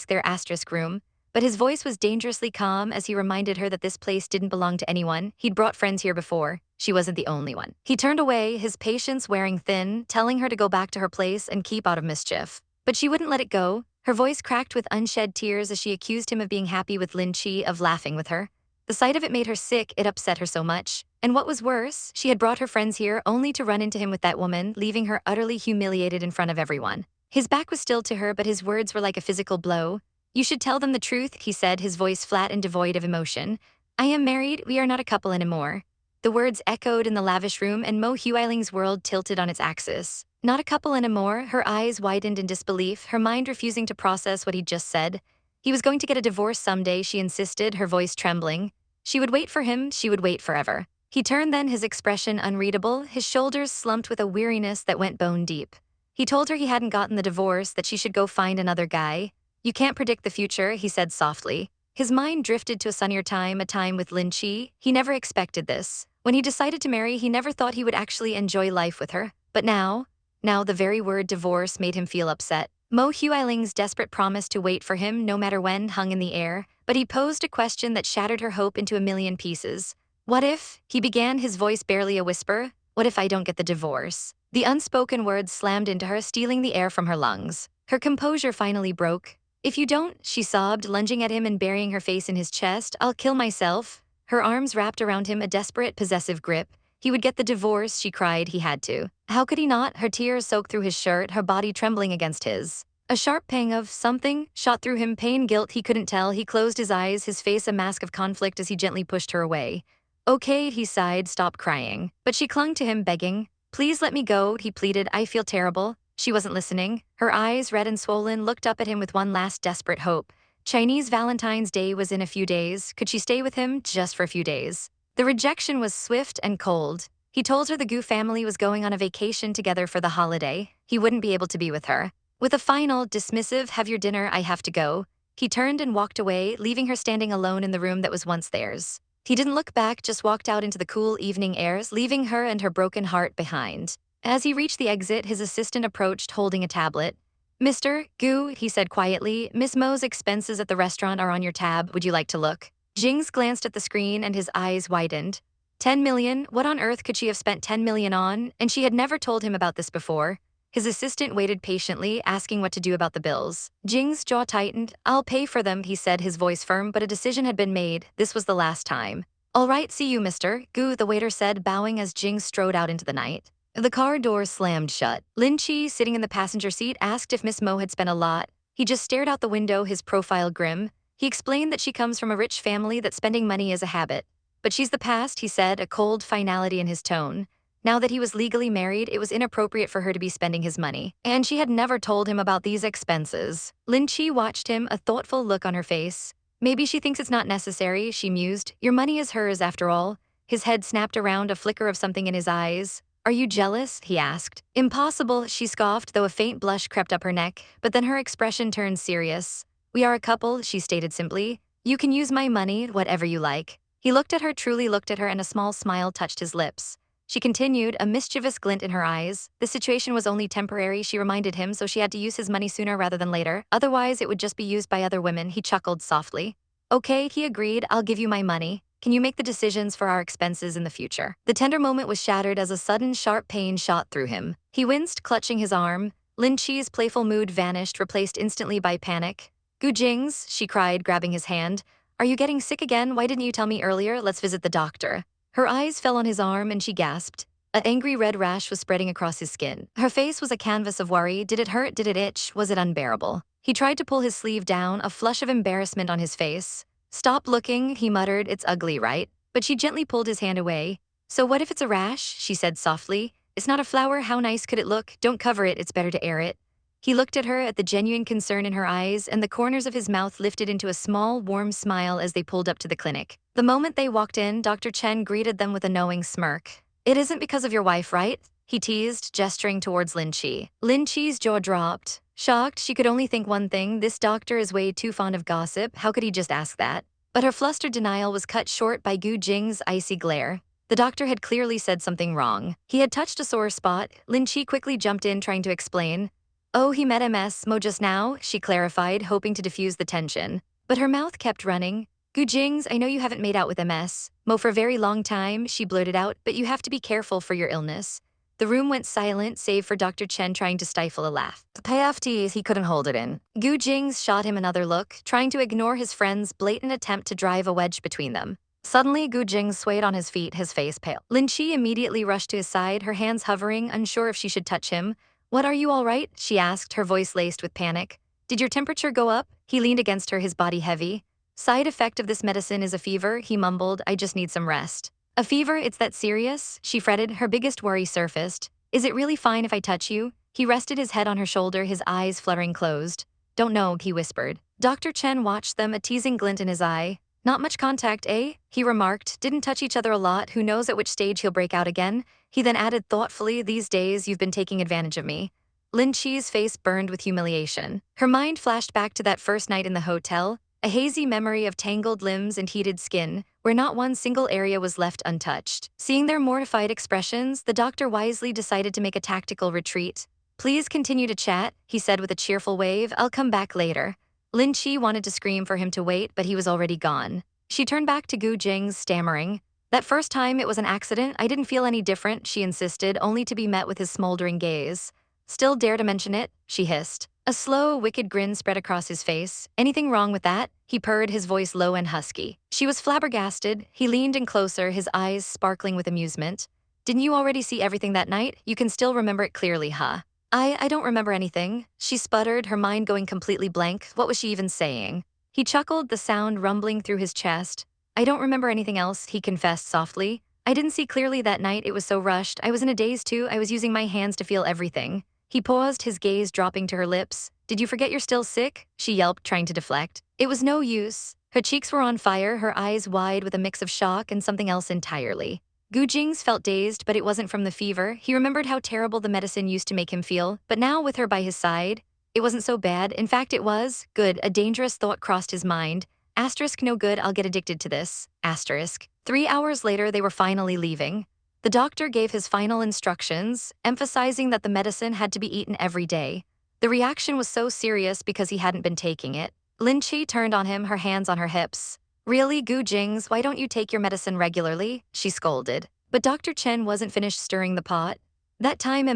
their room. But his voice was dangerously calm as he reminded her that this place didn't belong to anyone. He'd brought friends here before. She wasn't the only one. He turned away, his patience wearing thin, telling her to go back to her place and keep out of mischief. But she wouldn't let it go. Her voice cracked with unshed tears as she accused him of being happy with Lin Che, of laughing with her. The sight of it made her sick, it upset her so much. And what was worse, she had brought her friends here only to run into him with that woman, leaving her utterly humiliated in front of everyone. His back was still to her, but his words were like a physical blow. You should tell them the truth, he said, his voice flat and devoid of emotion. I am married, we are not a couple anymore. The words echoed in the lavish room and Mo Huiling's world tilted on its axis. Not a couple anymore, her eyes widened in disbelief, her mind refusing to process what he'd just said. He was going to get a divorce someday, she insisted, her voice trembling. She would wait for him, she would wait forever. He turned then, his expression unreadable, his shoulders slumped with a weariness that went bone deep. He told her he hadn't gotten the divorce, that she should go find another guy. You can't predict the future, he said softly. His mind drifted to a sunnier time, a time with Lin Che. He never expected this. When he decided to marry, he never thought he would actually enjoy life with her. But now the very word divorce made him feel upset. Mo Huiling's desperate promise to wait for him no matter when hung in the air, but he posed a question that shattered her hope into a million pieces. What if, he began, his voice barely a whisper, what if I don't get the divorce? The unspoken words slammed into her, stealing the air from her lungs. Her composure finally broke. If you don't, she sobbed, lunging at him and burying her face in his chest, I'll kill myself. Her arms wrapped around him, a desperate, possessive grip. He would get the divorce, she cried, he had to. How could he not? Her tears soaked through his shirt, her body trembling against his. A sharp pang of something shot through him, pain, guilt, he couldn't tell. He closed his eyes, his face a mask of conflict as he gently pushed her away. Okay, he sighed, stop crying. But she clung to him, begging. Please let me go, he pleaded, I feel terrible. She wasn't listening. Her eyes, red and swollen, looked up at him with one last desperate hope. Chinese Valentine's Day was in a few days. Could she stay with him just for a few days? The rejection was swift and cold. He told her the Gu family was going on a vacation together for the holiday. He wouldn't be able to be with her. With a final, dismissive, have your dinner, I have to go, he turned and walked away, leaving her standing alone in the room that was once theirs. He didn't look back, just walked out into the cool evening airs, leaving her and her broken heart behind. As he reached the exit, his assistant approached, holding a tablet. Mr. Gu, he said quietly, Miss Mo's expenses at the restaurant are on your tab, would you like to look? Jingze glanced at the screen and his eyes widened. 10 million? What on earth could she have spent 10 million on? And she had never told him about this before. His assistant waited patiently, asking what to do about the bills. Jing's jaw tightened. I'll pay for them, he said, his voice firm, but a decision had been made. This was the last time. All right, see you, Mr. Gu, the waiter said, bowing as Jingze strode out into the night. The car door slammed shut. Lin Che, sitting in the passenger seat, asked if Miss Mo had spent a lot. He just stared out the window, his profile grim. He explained that she comes from a rich family, that spending money is a habit. But she's the past, he said, a cold finality in his tone. Now that he was legally married, it was inappropriate for her to be spending his money. And she had never told him about these expenses. Lin Che watched him, a thoughtful look on her face. Maybe she thinks it's not necessary, she mused. Your money is hers, after all. His head snapped around, a flicker of something in his eyes. Are you jealous? He asked. Impossible, she scoffed, though a faint blush crept up her neck, but then her expression turned serious. We are a couple, she stated simply. You can use my money, whatever you like. He looked at her, truly looked at her, and a small smile touched his lips. She continued, a mischievous glint in her eyes. The situation was only temporary, she reminded him, so she had to use his money sooner rather than later. Otherwise, it would just be used by other women, he chuckled softly. Okay, he agreed, I'll give you my money. Can you make the decisions for our expenses in the future? The tender moment was shattered as a sudden sharp pain shot through him. He winced, clutching his arm. Lin Che's playful mood vanished, replaced instantly by panic. Gu Jingze, she cried, grabbing his hand. Are you getting sick again? Why didn't you tell me earlier? Let's visit the doctor. Her eyes fell on his arm and she gasped. An angry red rash was spreading across his skin. Her face was a canvas of worry. Did it hurt? Did it itch? Was it unbearable? He tried to pull his sleeve down, a flush of embarrassment on his face. Stop looking, he muttered, it's ugly, right? But she gently pulled his hand away. So what if it's a rash? She said softly. It's not a flower, how nice could it look? Don't cover it, it's better to air it. He looked at her, at the genuine concern in her eyes, and the corners of his mouth lifted into a small, warm smile as they pulled up to the clinic. The moment they walked in, Dr. Chen greeted them with a knowing smirk. It isn't because of your wife, right? He teased, gesturing towards Lin Che. Lin Che's jaw dropped. Shocked, she could only think one thing, this doctor is way too fond of gossip, how could he just ask that? But her flustered denial was cut short by Gu Jing's icy glare. The doctor had clearly said something wrong. He had touched a sore spot. Lin Che quickly jumped in, trying to explain. Oh, he met MS Mo just now, she clarified, hoping to diffuse the tension. But her mouth kept running. Gu Jingze, I know you haven't made out with MS Mo for a very long time, she blurted out, but you have to be careful for your illness. The room went silent, save for Dr. Chen trying to stifle a laugh. The payoff is he couldn't hold it in. Gu Jingze shot him another look, trying to ignore his friend's blatant attempt to drive a wedge between them. Suddenly, Gu Jingze swayed on his feet, his face pale. Lin Che immediately rushed to his side, her hands hovering, unsure if she should touch him. What, are you all right? She asked, her voice laced with panic. Did your temperature go up? He leaned against her, his body heavy. Side effect of this medicine is a fever, he mumbled. I just need some rest. A fever? It's that serious? She fretted, her biggest worry surfaced. Is it really fine if I touch you? He rested his head on her shoulder, his eyes fluttering closed. Don't know, he whispered. Dr. Chen watched them, a teasing glint in his eye. Not much contact, eh? He remarked. Didn't touch each other a lot, who knows at which stage he'll break out again? He then added thoughtfully, these days you've been taking advantage of me. Lin Che's face burned with humiliation. Her mind flashed back to that first night in the hotel, a hazy memory of tangled limbs and heated skin, where not one single area was left untouched. Seeing their mortified expressions, the doctor wisely decided to make a tactical retreat. Please continue to chat, he said with a cheerful wave. I'll come back later. Lin Che wanted to scream for him to wait, but he was already gone. She turned back to Gu Jingze, stammering. That first time it was an accident, I didn't feel any different, she insisted, only to be met with his smoldering gaze. Still dare to mention it? She hissed. A slow, wicked grin spread across his face. Anything wrong with that? He purred, his voice low and husky. She was flabbergasted. He leaned in closer, his eyes sparkling with amusement. Didn't you already see everything that night? You can still remember it clearly, huh? I don't remember anything. She sputtered, her mind going completely blank. What was she even saying? He chuckled, the sound rumbling through his chest. I don't remember anything else, he confessed softly. I didn't see clearly that night, it was so rushed. I was in a daze too, I was using my hands to feel everything. He paused, his gaze dropping to her lips. Did you forget you're still sick? She yelped, trying to deflect. It was no use. Her cheeks were on fire, her eyes wide with a mix of shock and something else entirely. Gu Jingze felt dazed, but it wasn't from the fever. He remembered how terrible the medicine used to make him feel, but now with her by his side, it wasn't so bad. In fact, it was good. A dangerous thought crossed his mind. Asterisk, no good, I'll get addicted to this. Asterisk. 3 hours later, they were finally leaving. The doctor gave his final instructions, emphasizing that the medicine had to be eaten every day. The reaction was so serious because he hadn't been taking it. Lin Che turned on him, her hands on her hips. Really, Gu Jingze, why don't you take your medicine regularly? She scolded. But Dr. Chen wasn't finished stirring the pot. That time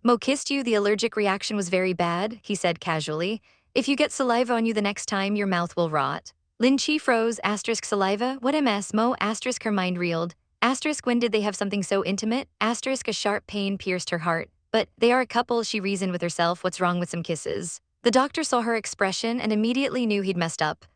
Mo kissed you, the allergic reaction was very bad, he said casually. If you get saliva on you the next time, your mouth will rot. Lin Che froze, asterisk saliva, what Mo, asterisk her mind reeled. Asterisk when did they have something so intimate? Asterisk a sharp pain pierced her heart. But they are a couple, she reasoned with herself, what's wrong with some kisses? The doctor saw her expression and immediately knew he'd messed up.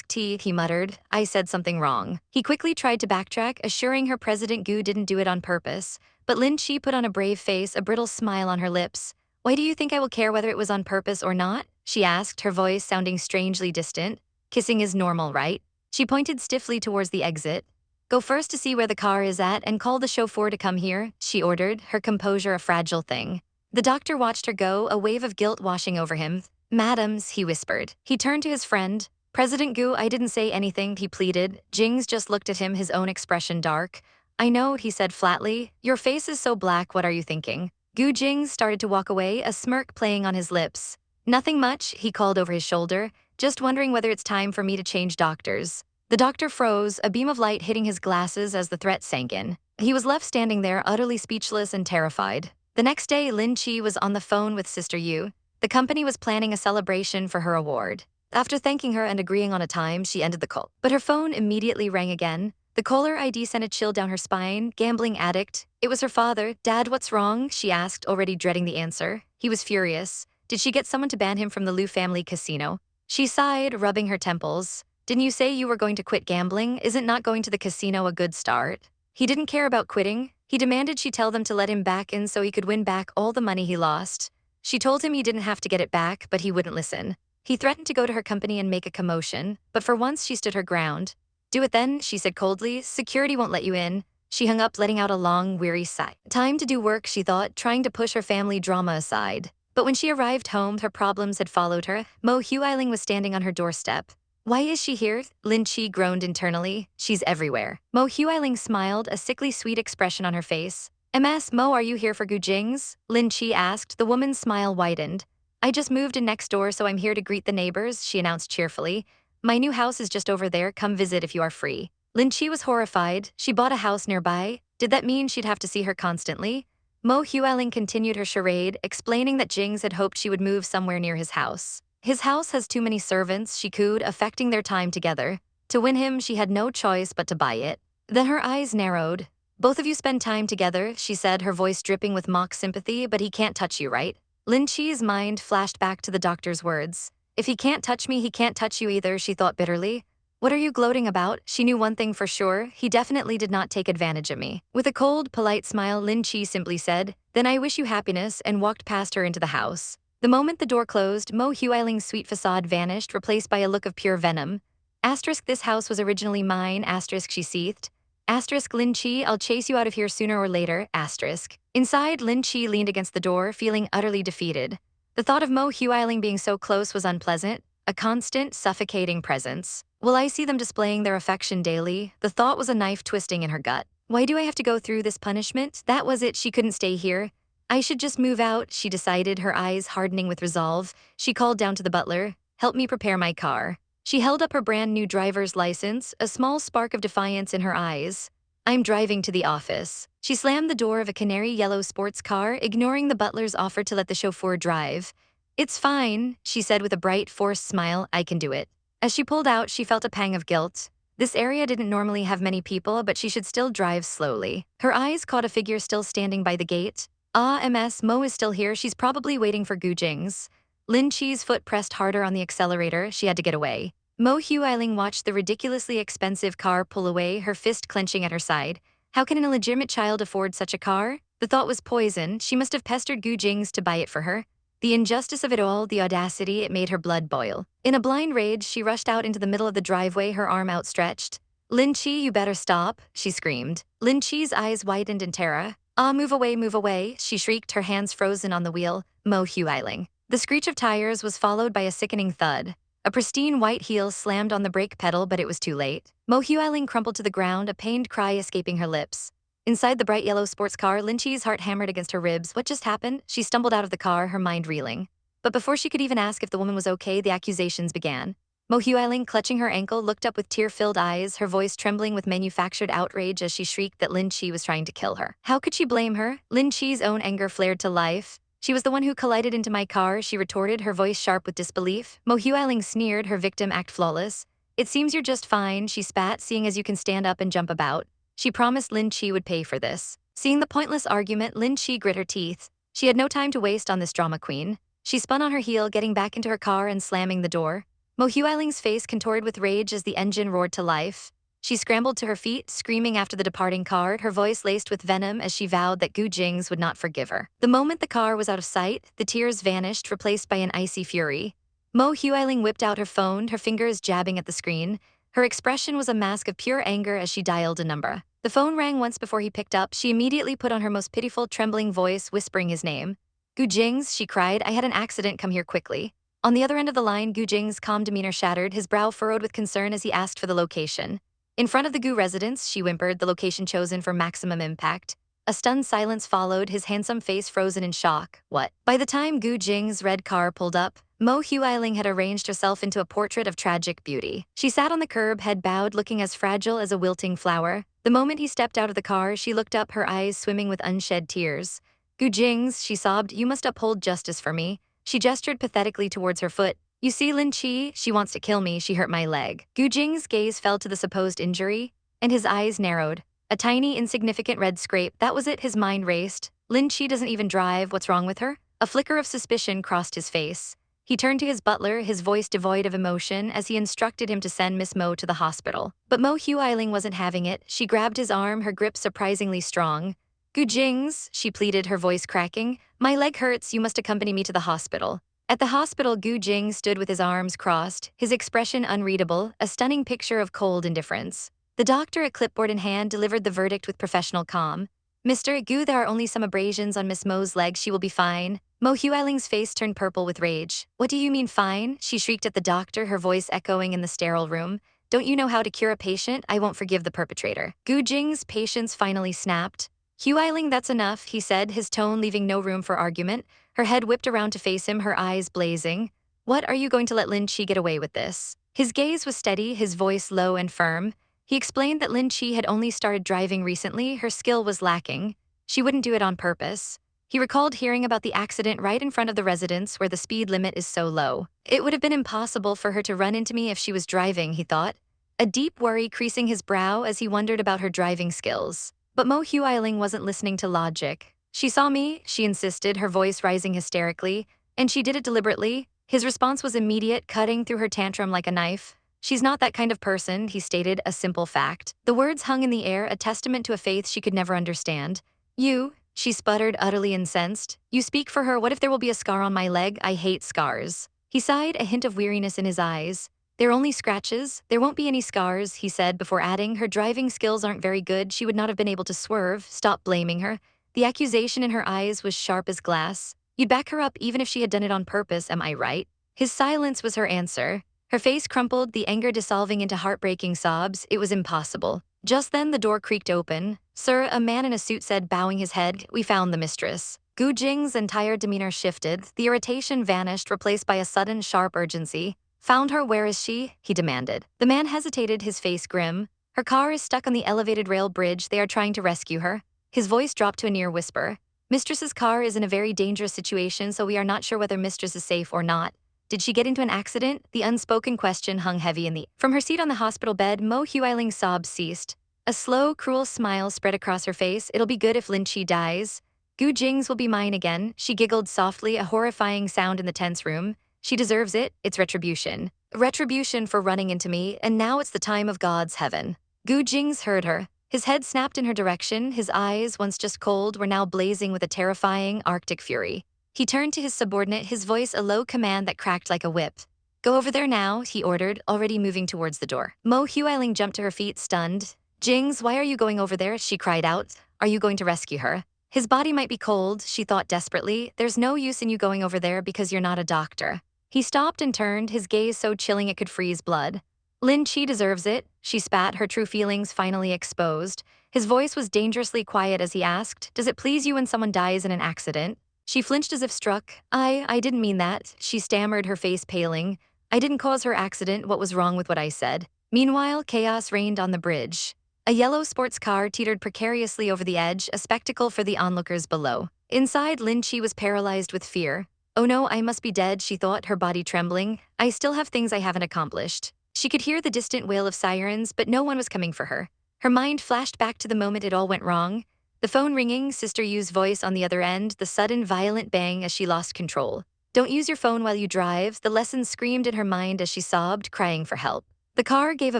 T, he muttered. I said something wrong. He quickly tried to backtrack, assuring her President Gu didn't do it on purpose. But Lin Che put on a brave face, a brittle smile on her lips. Why do you think I will care whether it was on purpose or not? She asked, her voice sounding strangely distant. Kissing is normal, right? She pointed stiffly towards the exit. Go first to see where the car is at and call the chauffeur to come here, she ordered, her composure a fragile thing. The doctor watched her go, a wave of guilt washing over him. Madams, he whispered. He turned to his friend. President Gu, I didn't say anything, he pleaded. Jingze just looked at him, his own expression dark. I know, he said flatly. Your face is so black, what are you thinking? Gu Jingze started to walk away, a smirk playing on his lips. Nothing much, he called over his shoulder. Just wondering whether it's time for me to change doctors. The doctor froze, a beam of light hitting his glasses as the threat sank in. He was left standing there, utterly speechless and terrified. The next day, Lin Che was on the phone with Sister Yu. The company was planning a celebration for her award. After thanking her and agreeing on a time, she ended the call. But her phone immediately rang again. The caller ID sent a chill down her spine. Gambling addict. It was her father. Dad, what's wrong? She asked, already dreading the answer. He was furious. Did she get someone to ban him from the Liu family casino? She sighed, rubbing her temples. Didn't you say you were going to quit gambling? Isn't not going to the casino a good start? He didn't care about quitting. He demanded she tell them to let him back in so he could win back all the money he lost. She told him he didn't have to get it back, but he wouldn't listen. He threatened to go to her company and make a commotion, but for once she stood her ground. Do it then, she said coldly. Security won't let you in. She hung up, letting out a long, weary sigh. Time to do work, she thought, trying to push her family drama aside. But when she arrived home, her problems had followed her. Mo Huiling was standing on her doorstep. Why is she here? Lin Che groaned internally. She's everywhere. Mo Huiling smiled, a sickly sweet expression on her face. Mo, are you here for Gu Jingze? Lin Che asked. The woman's smile widened. I just moved in next door, so I'm here to greet the neighbors, she announced cheerfully. My new house is just over there, come visit if you are free. Lin Che was horrified. She bought a house nearby. Did that mean she'd have to see her constantly? Mo Huiling continued her charade, explaining that Jingze had hoped she would move somewhere near his house. His house has too many servants, she cooed, affecting their time together. To win him, she had no choice but to buy it. Then her eyes narrowed. Both of you spend time together, she said, her voice dripping with mock sympathy, but he can't touch you, right? Lin Che's mind flashed back to the doctor's words. If he can't touch me, he can't touch you either, she thought bitterly. What are you gloating about? She knew one thing for sure, he definitely did not take advantage of me. With a cold, polite smile, Lin Che simply said, "Then I wish you happiness," and walked past her into the house. The moment the door closed, Mo Huiling's sweet facade vanished, replaced by a look of pure venom. Asterisk, this house was originally mine, asterisk, she seethed. Asterisk, Lin Che, I'll chase you out of here sooner or later, asterisk. Inside, Lin Che leaned against the door, feeling utterly defeated. The thought of Mo Huiling being so close was unpleasant, a constant, suffocating presence. Will I see them displaying their affection daily? The thought was a knife twisting in her gut. Why do I have to go through this punishment? That was it, she couldn't stay here. I should just move out, she decided, her eyes hardening with resolve. She called down to the butler, "Help me prepare my car." She held up her brand new driver's license, a small spark of defiance in her eyes. "I'm driving to the office." She slammed the door of a canary yellow sports car, ignoring the butler's offer to let the chauffeur drive. "It's fine," she said with a bright, forced smile, "I can do it." As she pulled out, she felt a pang of guilt. This area didn't normally have many people, but she should still drive slowly. Her eyes caught a figure still standing by the gate. Mo is still here, she's probably waiting for Gu Jingze. Lin Che's foot pressed harder on the accelerator, she had to get away. Mo Huiling watched the ridiculously expensive car pull away, her fist clenching at her side. How can an illegitimate child afford such a car? The thought was poison, she must have pestered Gu Jingze to buy it for her. The injustice of it all, the audacity, it made her blood boil. In a blind rage, she rushed out into the middle of the driveway, her arm outstretched. "Lin Che, you better stop," she screamed. Lin Che's eyes widened in terror. Move away," she shrieked, her hands frozen on the wheel. Mo Huiling. The screech of tires was followed by a sickening thud. A pristine white heel slammed on the brake pedal, but it was too late. Mo Huiling crumpled to the ground, a pained cry escaping her lips. Inside the bright yellow sports car, Lin Che's heart hammered against her ribs. What just happened? She stumbled out of the car, her mind reeling. But before she could even ask if the woman was okay, the accusations began. Mo Huiling, clutching her ankle, looked up with tear-filled eyes, her voice trembling with manufactured outrage as she shrieked that Lin Che was trying to kill her. How could she blame her? Lin Che's own anger flared to life. "She was the one who collided into my car," she retorted, her voice sharp with disbelief. Mo Huiling sneered, her victim act flawless. "It seems you're just fine," she spat, "seeing as you can stand up and jump about." She promised Lin Che would pay for this. Seeing the pointless argument, Lin Che grit her teeth. She had no time to waste on this drama queen. She spun on her heel, getting back into her car and slamming the door. Mo Huiling's face contorted with rage as the engine roared to life. She scrambled to her feet, screaming after the departing car, her voice laced with venom as she vowed that Gu Jingze would not forgive her. The moment the car was out of sight, the tears vanished, replaced by an icy fury. Mo Huiling whipped out her phone, her fingers jabbing at the screen. Her expression was a mask of pure anger as she dialed a number. The phone rang once before he picked up. She immediately put on her most pitiful, trembling voice, whispering his name. "Gu Jingze," she cried, "I had an accident, come here quickly." On the other end of the line, Gu Jingze's calm demeanor shattered, his brow furrowed with concern as he asked for the location. In front of the Gu residence, she whimpered, the location chosen for maximum impact. A stunned silence followed, his handsome face frozen in shock. What? By the time Gu Jingze's red car pulled up, Mo Huiling had arranged herself into a portrait of tragic beauty. She sat on the curb, head bowed, looking as fragile as a wilting flower. The moment he stepped out of the car, she looked up, her eyes swimming with unshed tears. "Gu Jingze," she sobbed, "you must uphold justice for me." She gestured pathetically towards her foot. "You see, Lin Che, she wants to kill me, she hurt my leg." Gu Jingze's gaze fell to the supposed injury, and his eyes narrowed. A tiny, insignificant red scrape, that was it, his mind raced. Lin Che doesn't even drive, what's wrong with her? A flicker of suspicion crossed his face. He turned to his butler, his voice devoid of emotion, as he instructed him to send Miss Mo to the hospital. But Mo Huiling wasn't having it. She grabbed his arm, her grip surprisingly strong. "Gu Jingze," she pleaded, her voice cracking, "my leg hurts, you must accompany me to the hospital." At the hospital, Gu Jingze stood with his arms crossed, his expression unreadable, a stunning picture of cold indifference. The doctor, a clipboard in hand, delivered the verdict with professional calm. "Mr. Gu, there are only some abrasions on Miss Mo's leg, she will be fine." Mo Huiling's face turned purple with rage. "What do you mean fine?" she shrieked at the doctor, her voice echoing in the sterile room. "Don't you know how to cure a patient? I won't forgive the perpetrator." Gu Jingze's patience finally snapped. "Huiling, that's enough," he said, his tone leaving no room for argument. Her head whipped around to face him, her eyes blazing. "What, are you going to let Lin Che get away with this?" His gaze was steady, his voice low and firm. He explained that Lin Che had only started driving recently, her skill was lacking. She wouldn't do it on purpose. He recalled hearing about the accident right in front of the residence where the speed limit is so low. It would have been impossible for her to run into me if she was driving, he thought. A deep worry creasing his brow as he wondered about her driving skills. But Mo Huiling wasn't listening to logic. She saw me, she insisted, her voice rising hysterically, and she did it deliberately. His response was immediate, cutting through her tantrum like a knife. She's not that kind of person, he stated, a simple fact. The words hung in the air, a testament to a faith she could never understand. You, she sputtered, utterly incensed. You speak for her. What if there will be a scar on my leg? I hate scars. He sighed, a hint of weariness in his eyes. They're only scratches. There won't be any scars, he said before adding, her driving skills aren't very good. She would not have been able to swerve. Stop blaming her. The accusation in her eyes was sharp as glass. You'd back her up even if she had done it on purpose, am I right? His silence was her answer. Her face crumpled, the anger dissolving into heartbreaking sobs. It was impossible. Just then the door creaked open. Sir, a man in a suit said, bowing his head, we found the mistress. Gu Jing's entire demeanor shifted. The irritation vanished, replaced by a sudden, sharp urgency. Found her, where is she? He demanded. The man hesitated, his face grim. Her car is stuck on the elevated rail bridge. They are trying to rescue her. His voice dropped to a near whisper. Mistress's car is in a very dangerous situation, so we are not sure whether mistress is safe or not. Did she get into an accident? The unspoken question hung heavy in the... From her seat on the hospital bed, Mo Huiling's sobs ceased. A slow, cruel smile spread across her face. It'll be good if Lin Che dies. Gu Jingze will be mine again. She giggled softly, a horrifying sound in the tense room. She deserves it. It's retribution. Retribution for running into me, and now it's the time of God's heaven. Gu Jingze heard her. His head snapped in her direction. His eyes, once just cold, were now blazing with a terrifying, arctic fury. He turned to his subordinate, his voice a low command that cracked like a whip. Go over there now, he ordered, already moving towards the door. Mo Huiling jumped to her feet, stunned. Jingze, why are you going over there? She cried out. Are you going to rescue her? His body might be cold, she thought desperately. There's no use in you going over there because you're not a doctor. He stopped and turned, his gaze so chilling it could freeze blood. Lin Che deserves it, she spat, her true feelings finally exposed. His voice was dangerously quiet as he asked, does it please you when someone dies in an accident? She flinched as if struck. I didn't mean that, she stammered, her face paling. I didn't cause her accident. What was wrong with what I said? Meanwhile, chaos reigned on the bridge. A yellow sports car teetered precariously over the edge, a spectacle for the onlookers below. Inside, Lin Che was paralyzed with fear. Oh no, I must be dead, she thought, her body trembling. I still have things I haven't accomplished. She could hear the distant wail of sirens, but no one was coming for her. Her mind flashed back to the moment it all went wrong. The phone ringing, Sister Yu's voice on the other end, the sudden violent bang as she lost control. Don't use your phone while you drive, the lesson screamed in her mind as she sobbed, crying for help. The car gave a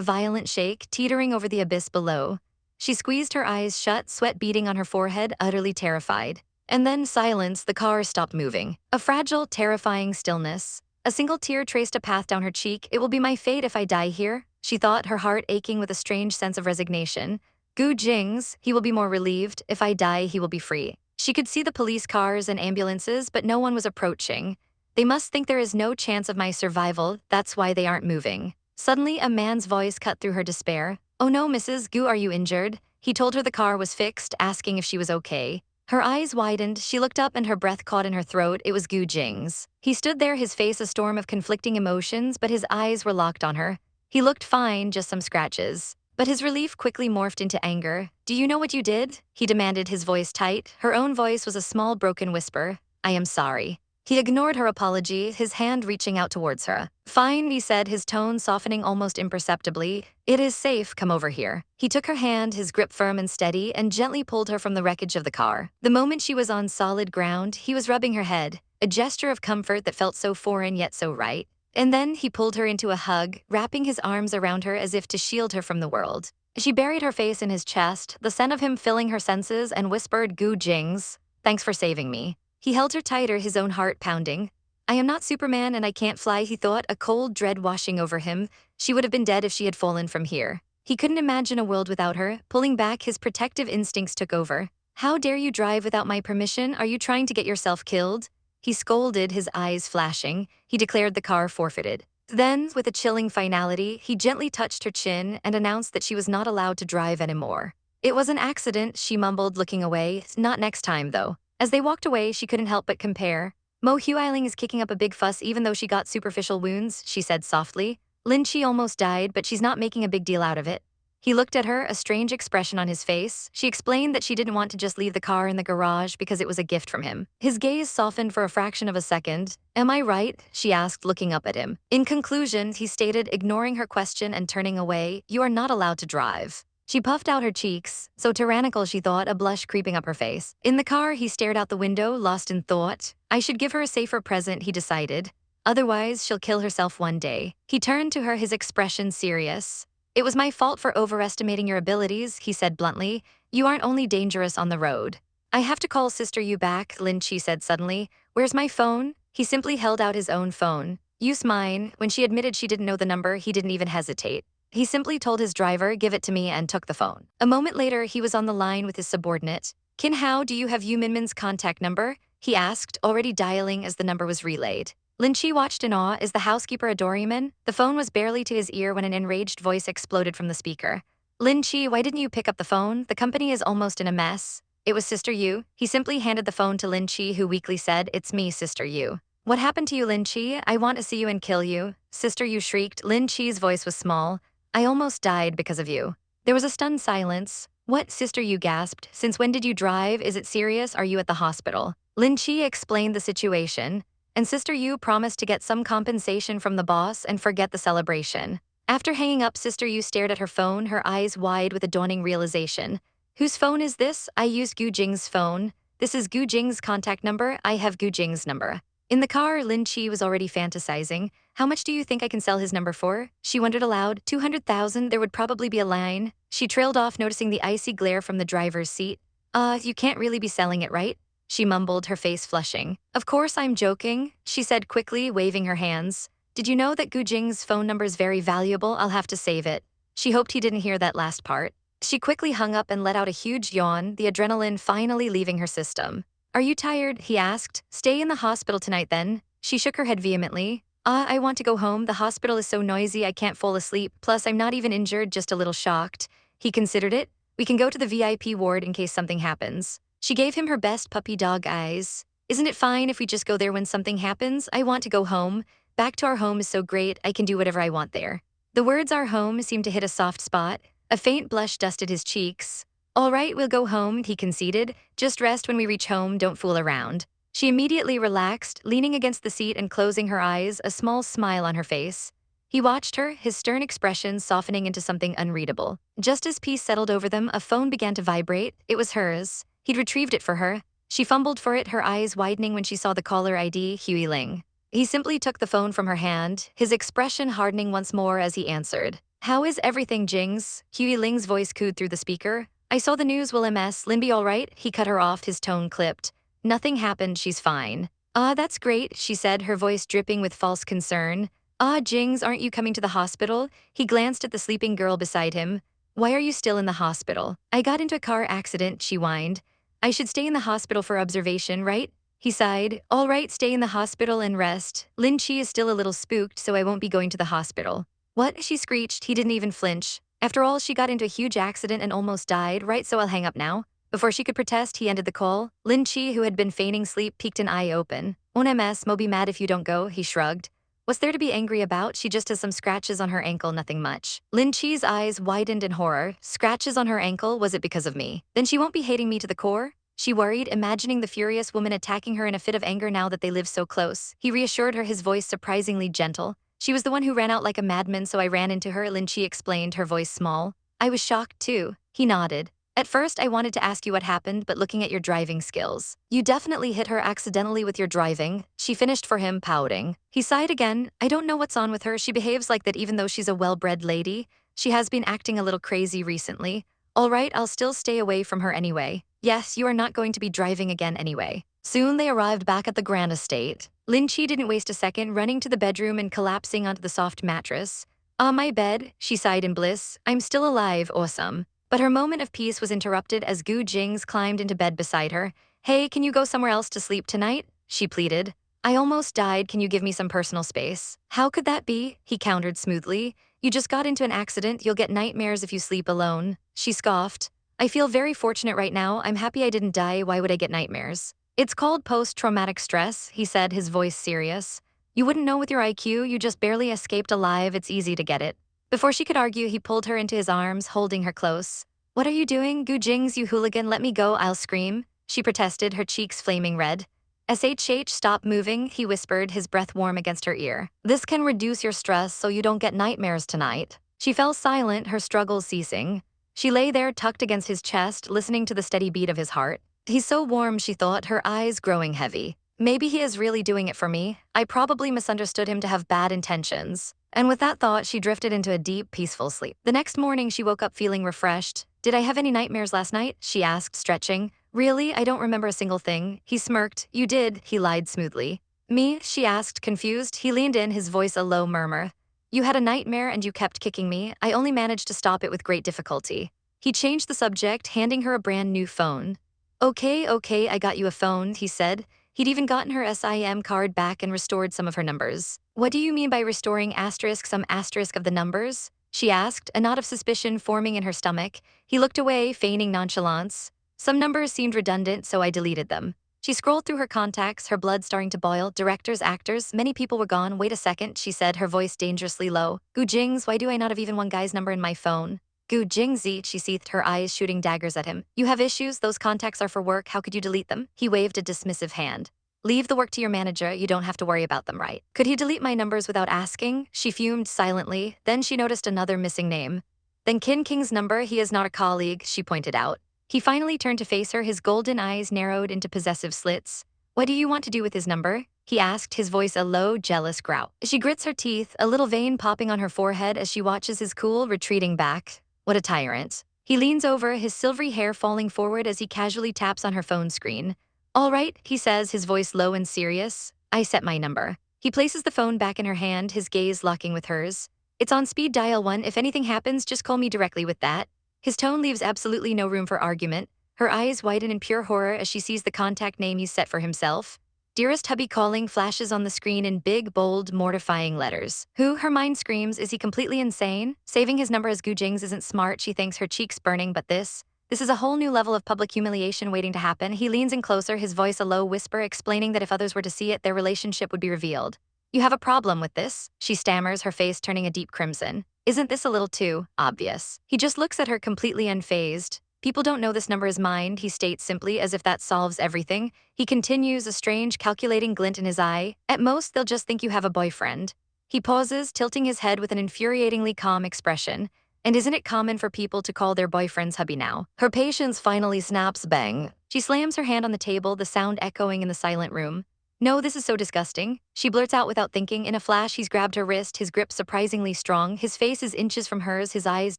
violent shake, teetering over the abyss below. She squeezed her eyes shut, sweat beading on her forehead, utterly terrified. And then silence, the car stopped moving. A fragile, terrifying stillness. A single tear traced a path down her cheek. It will be my fate if I die here, she thought, her heart aching with a strange sense of resignation. Gu Jingze, he will be more relieved. If I die, he will be free. She could see the police cars and ambulances, but no one was approaching. They must think there is no chance of my survival, that's why they aren't moving. Suddenly, a man's voice cut through her despair. Oh no, Mrs. Gu, are you injured? He told her the car was fixed, asking if she was okay. Her eyes widened, she looked up and her breath caught in her throat. It was Gu Jingze. He stood there, his face a storm of conflicting emotions, but his eyes were locked on her. He looked fine, just some scratches. But his relief quickly morphed into anger. Do you know what you did? He demanded, his voice tight. Her own voice was a small broken whisper. I am sorry. He ignored her apology, his hand reaching out towards her. Fine, he said, his tone softening almost imperceptibly. It is safe, come over here. He took her hand, his grip firm and steady, and gently pulled her from the wreckage of the car. The moment she was on solid ground, he was rubbing her head, a gesture of comfort that felt so foreign yet so right. And then he pulled her into a hug, wrapping his arms around her as if to shield her from the world. She buried her face in his chest, the scent of him filling her senses, and whispered, Gu Jingze, thanks for saving me. He held her tighter, his own heart pounding. I am not Superman and I can't fly, he thought, a cold dread washing over him. She would have been dead if she had fallen from here. He couldn't imagine a world without her. Pulling back, his protective instincts took over. How dare you drive without my permission? Are you trying to get yourself killed? He scolded, his eyes flashing. He declared the car forfeited. Then, with a chilling finality, he gently touched her chin and announced that she was not allowed to drive anymore. It was an accident, she mumbled, looking away. Not next time, though. As they walked away, she couldn't help but compare. Mo Huiling is kicking up a big fuss even though she got superficial wounds, she said softly. Lin Che almost died, but she's not making a big deal out of it. He looked at her, a strange expression on his face. She explained that she didn't want to just leave the car in the garage because it was a gift from him. His gaze softened for a fraction of a second. Am I right? She asked, looking up at him. In conclusion, he stated, ignoring her question and turning away, you are not allowed to drive. She puffed out her cheeks, so tyrannical she thought, a blush creeping up her face. In the car, he stared out the window, lost in thought. I should give her a safer present, he decided. Otherwise, she'll kill herself one day. He turned to her, his expression serious. It was my fault for overestimating your abilities, he said bluntly. You aren't only dangerous on the road. I have to call Sister Yu back, Lin Che said suddenly. Where's my phone? He simply held out his own phone. Use mine. When she admitted she didn't know the number, he didn't even hesitate. He simply told his driver, give it to me, and took the phone. A moment later, he was on the line with his subordinate. Kin Hao, do you have Yu Minmin's contact number? He asked, already dialing as the number was relayed. Lin Che watched in awe. Is the housekeeper a doryman? The phone was barely to his ear when an enraged voice exploded from the speaker. Lin Che, why didn't you pick up the phone? The company is almost in a mess. It was Sister Yu. He simply handed the phone to Lin Che, who weakly said, it's me, Sister Yu. What happened to you, Lin Che? I want to see you and kill you. Sister Yu shrieked. Lin Che's voice was small. I almost died because of you. There was a stunned silence. What, Sister Yu gasped. Since when did you drive? Is it serious? Are you at the hospital? Lin Che explained the situation, and Sister Yu promised to get some compensation from the boss and forget the celebration. After hanging up, Sister Yu stared at her phone, her eyes wide with a dawning realization. Whose phone is this? I used Gu Jingze's phone. This is Gu Jingze's contact number. I have Gu Jingze's number. In the car, Lin Che was already fantasizing. How much do you think I can sell his number for? She wondered aloud. 200,000, there would probably be a line. She trailed off, noticing the icy glare from the driver's seat. You can't really be selling it, right? She mumbled, her face flushing. Of course I'm joking, she said quickly, waving her hands. Did you know that Gu Jingze's phone number is very valuable? I'll have to save it. She hoped he didn't hear that last part. She quickly hung up and let out a huge yawn, the adrenaline finally leaving her system. Are you tired? He asked. Stay in the hospital tonight then. She shook her head vehemently. I want to go home. The hospital is so noisy I can't fall asleep. Plus, I'm not even injured, just a little shocked. He considered it. We can go to the VIP ward in case something happens. She gave him her best puppy dog eyes. Isn't it fine if we just go there when something happens? I want to go home. Back to our home is so great, I can do whatever I want there. The words our home seemed to hit a soft spot. A faint blush dusted his cheeks. All right, we'll go home, he conceded. Just rest when we reach home, don't fool around. She immediately relaxed, leaning against the seat and closing her eyes, a small smile on her face. He watched her, his stern expression softening into something unreadable. Just as peace settled over them, a phone began to vibrate. It was hers. He'd retrieved it for her. She fumbled for it, her eyes widening when she saw the caller ID, Huey Ling. He simply took the phone from her hand, his expression hardening once more as he answered. How is everything, Jingze? Huey Ling's voice cooed through the speaker. I saw the news, will MS. Lin be all right? He cut her off, his tone clipped. Nothing happened, she's fine. That's great, she said, her voice dripping with false concern. Jingze, aren't you coming to the hospital? He glanced at the sleeping girl beside him. Why are you still in the hospital? I got into a car accident, she whined. I should stay in the hospital for observation, right? He sighed. All right, stay in the hospital and rest. Lin Che is still a little spooked, so I won't be going to the hospital. What? She screeched. He didn't even flinch. After all, she got into a huge accident and almost died, right? So I'll hang up now. Before she could protest, he ended the call. Lin Che, who had been feigning sleep, peeked an eye open. On MS, Mo be mad if you don't go, he shrugged. What's there to be angry about? She just has some scratches on her ankle, nothing much. Lin Che's eyes widened in horror. Scratches on her ankle? Was it because of me? Then she won't be hating me to the core? She worried, imagining the furious woman attacking her in a fit of anger now that they live so close. He reassured her, his voice surprisingly gentle. She was the one who ran out like a madman, so I ran into her, Lin Che explained, her voice small. I was shocked too. He nodded. At first, I wanted to ask you what happened, but looking at your driving skills. You definitely hit her accidentally with your driving, she finished for him, pouting. He sighed again. I don't know what's on with her. She behaves like that even though she's a well-bred lady. She has been acting a little crazy recently. All right, I'll still stay away from her anyway. Yes, you are not going to be driving again anyway. Soon they arrived back at the grand estate. Lin Che didn't waste a second, running to the bedroom and collapsing onto the soft mattress. My bed, she sighed in bliss. I'm still alive, awesome. But her moment of peace was interrupted as Gu Jingze climbed into bed beside her. Hey, can you go somewhere else to sleep tonight? She pleaded. I almost died, can you give me some personal space? How could that be? He countered smoothly. You just got into an accident, you'll get nightmares if you sleep alone. She scoffed. I feel very fortunate right now, I'm happy I didn't die, why would I get nightmares? It's called post-traumatic stress, he said, his voice serious. You wouldn't know with your IQ, you just barely escaped alive, it's easy to get it. Before she could argue, he pulled her into his arms, holding her close. What are you doing, Gu Jingze, you hooligan? Let me go, I'll scream. She protested, her cheeks flaming red. SHH, stop moving, he whispered, his breath warm against her ear. This can reduce your stress so you don't get nightmares tonight. She fell silent, her struggles ceasing. She lay there tucked against his chest, listening to the steady beat of his heart. He's so warm, she thought, her eyes growing heavy. Maybe he is really doing it for me. I probably misunderstood him to have bad intentions. And with that thought, she drifted into a deep, peaceful sleep. The next morning, she woke up feeling refreshed. Did I have any nightmares last night? She asked, stretching. Really? I don't remember a single thing. He smirked. You did, he lied smoothly. Me? She asked, confused. He leaned in, his voice a low murmur. You had a nightmare and you kept kicking me. I only managed to stop it with great difficulty. He changed the subject, handing her a brand new phone. Okay, I got you a phone, he said. He'd even gotten her SIM card back and restored some of her numbers. What do you mean by restoring some asterisk of the numbers? She asked, a knot of suspicion forming in her stomach. He looked away, feigning nonchalance. Some numbers seemed redundant, so I deleted them. She scrolled through her contacts, her blood starting to boil. Directors, actors, many people were gone. Wait a second, she said, her voice dangerously low. Gu Jingze, why do I not have even one guy's number in my phone? Gu Jingze, she seethed, her eyes shooting daggers at him. You have issues, those contacts are for work, how could you delete them? He waved a dismissive hand. Leave the work to your manager, you don't have to worry about them, right? Could he delete my numbers without asking? She fumed silently, then she noticed another missing name. Then King's number, he is not a colleague, she pointed out. He finally turned to face her, his golden eyes narrowed into possessive slits. What do you want to do with his number? He asked, his voice a low, jealous growl. She grits her teeth, a little vein popping on her forehead as she watches his cool, retreating back. What a tyrant. He leans over, his silvery hair falling forward as he casually taps on her phone screen. All right, he says, his voice low and serious. I set my number. He places the phone back in her hand, his gaze locking with hers. It's on speed dial 1. If anything happens, just call me directly with that. His tone leaves absolutely no room for argument. Her eyes widen in pure horror as she sees the contact name he's set for himself. Dearest hubby calling flashes on the screen in big, bold, mortifying letters. Who? Her mind screams. Is he completely insane? Saving his number as Gu Jingze isn't smart, she thinks, her cheeks burning, but this is a whole new level of public humiliation waiting to happen. He leans in closer, his voice a low whisper, explaining that if others were to see it, their relationship would be revealed. You have a problem with this? She stammers, her face turning a deep crimson. Isn't this a little too obvious? He just looks at her completely unfazed. People don't know this number is mine, he states simply, as if that solves everything. He continues, a strange, calculating glint in his eye. At most, they'll just think you have a boyfriend. He pauses, tilting his head with an infuriatingly calm expression. And isn't it common for people to call their boyfriends hubby now? Her patience finally snaps, bang. She slams her hand on the table, the sound echoing in the silent room. No, this is so disgusting. She blurts out without thinking. In a flash, he's grabbed her wrist, his grip surprisingly strong. His face is inches from hers, his eyes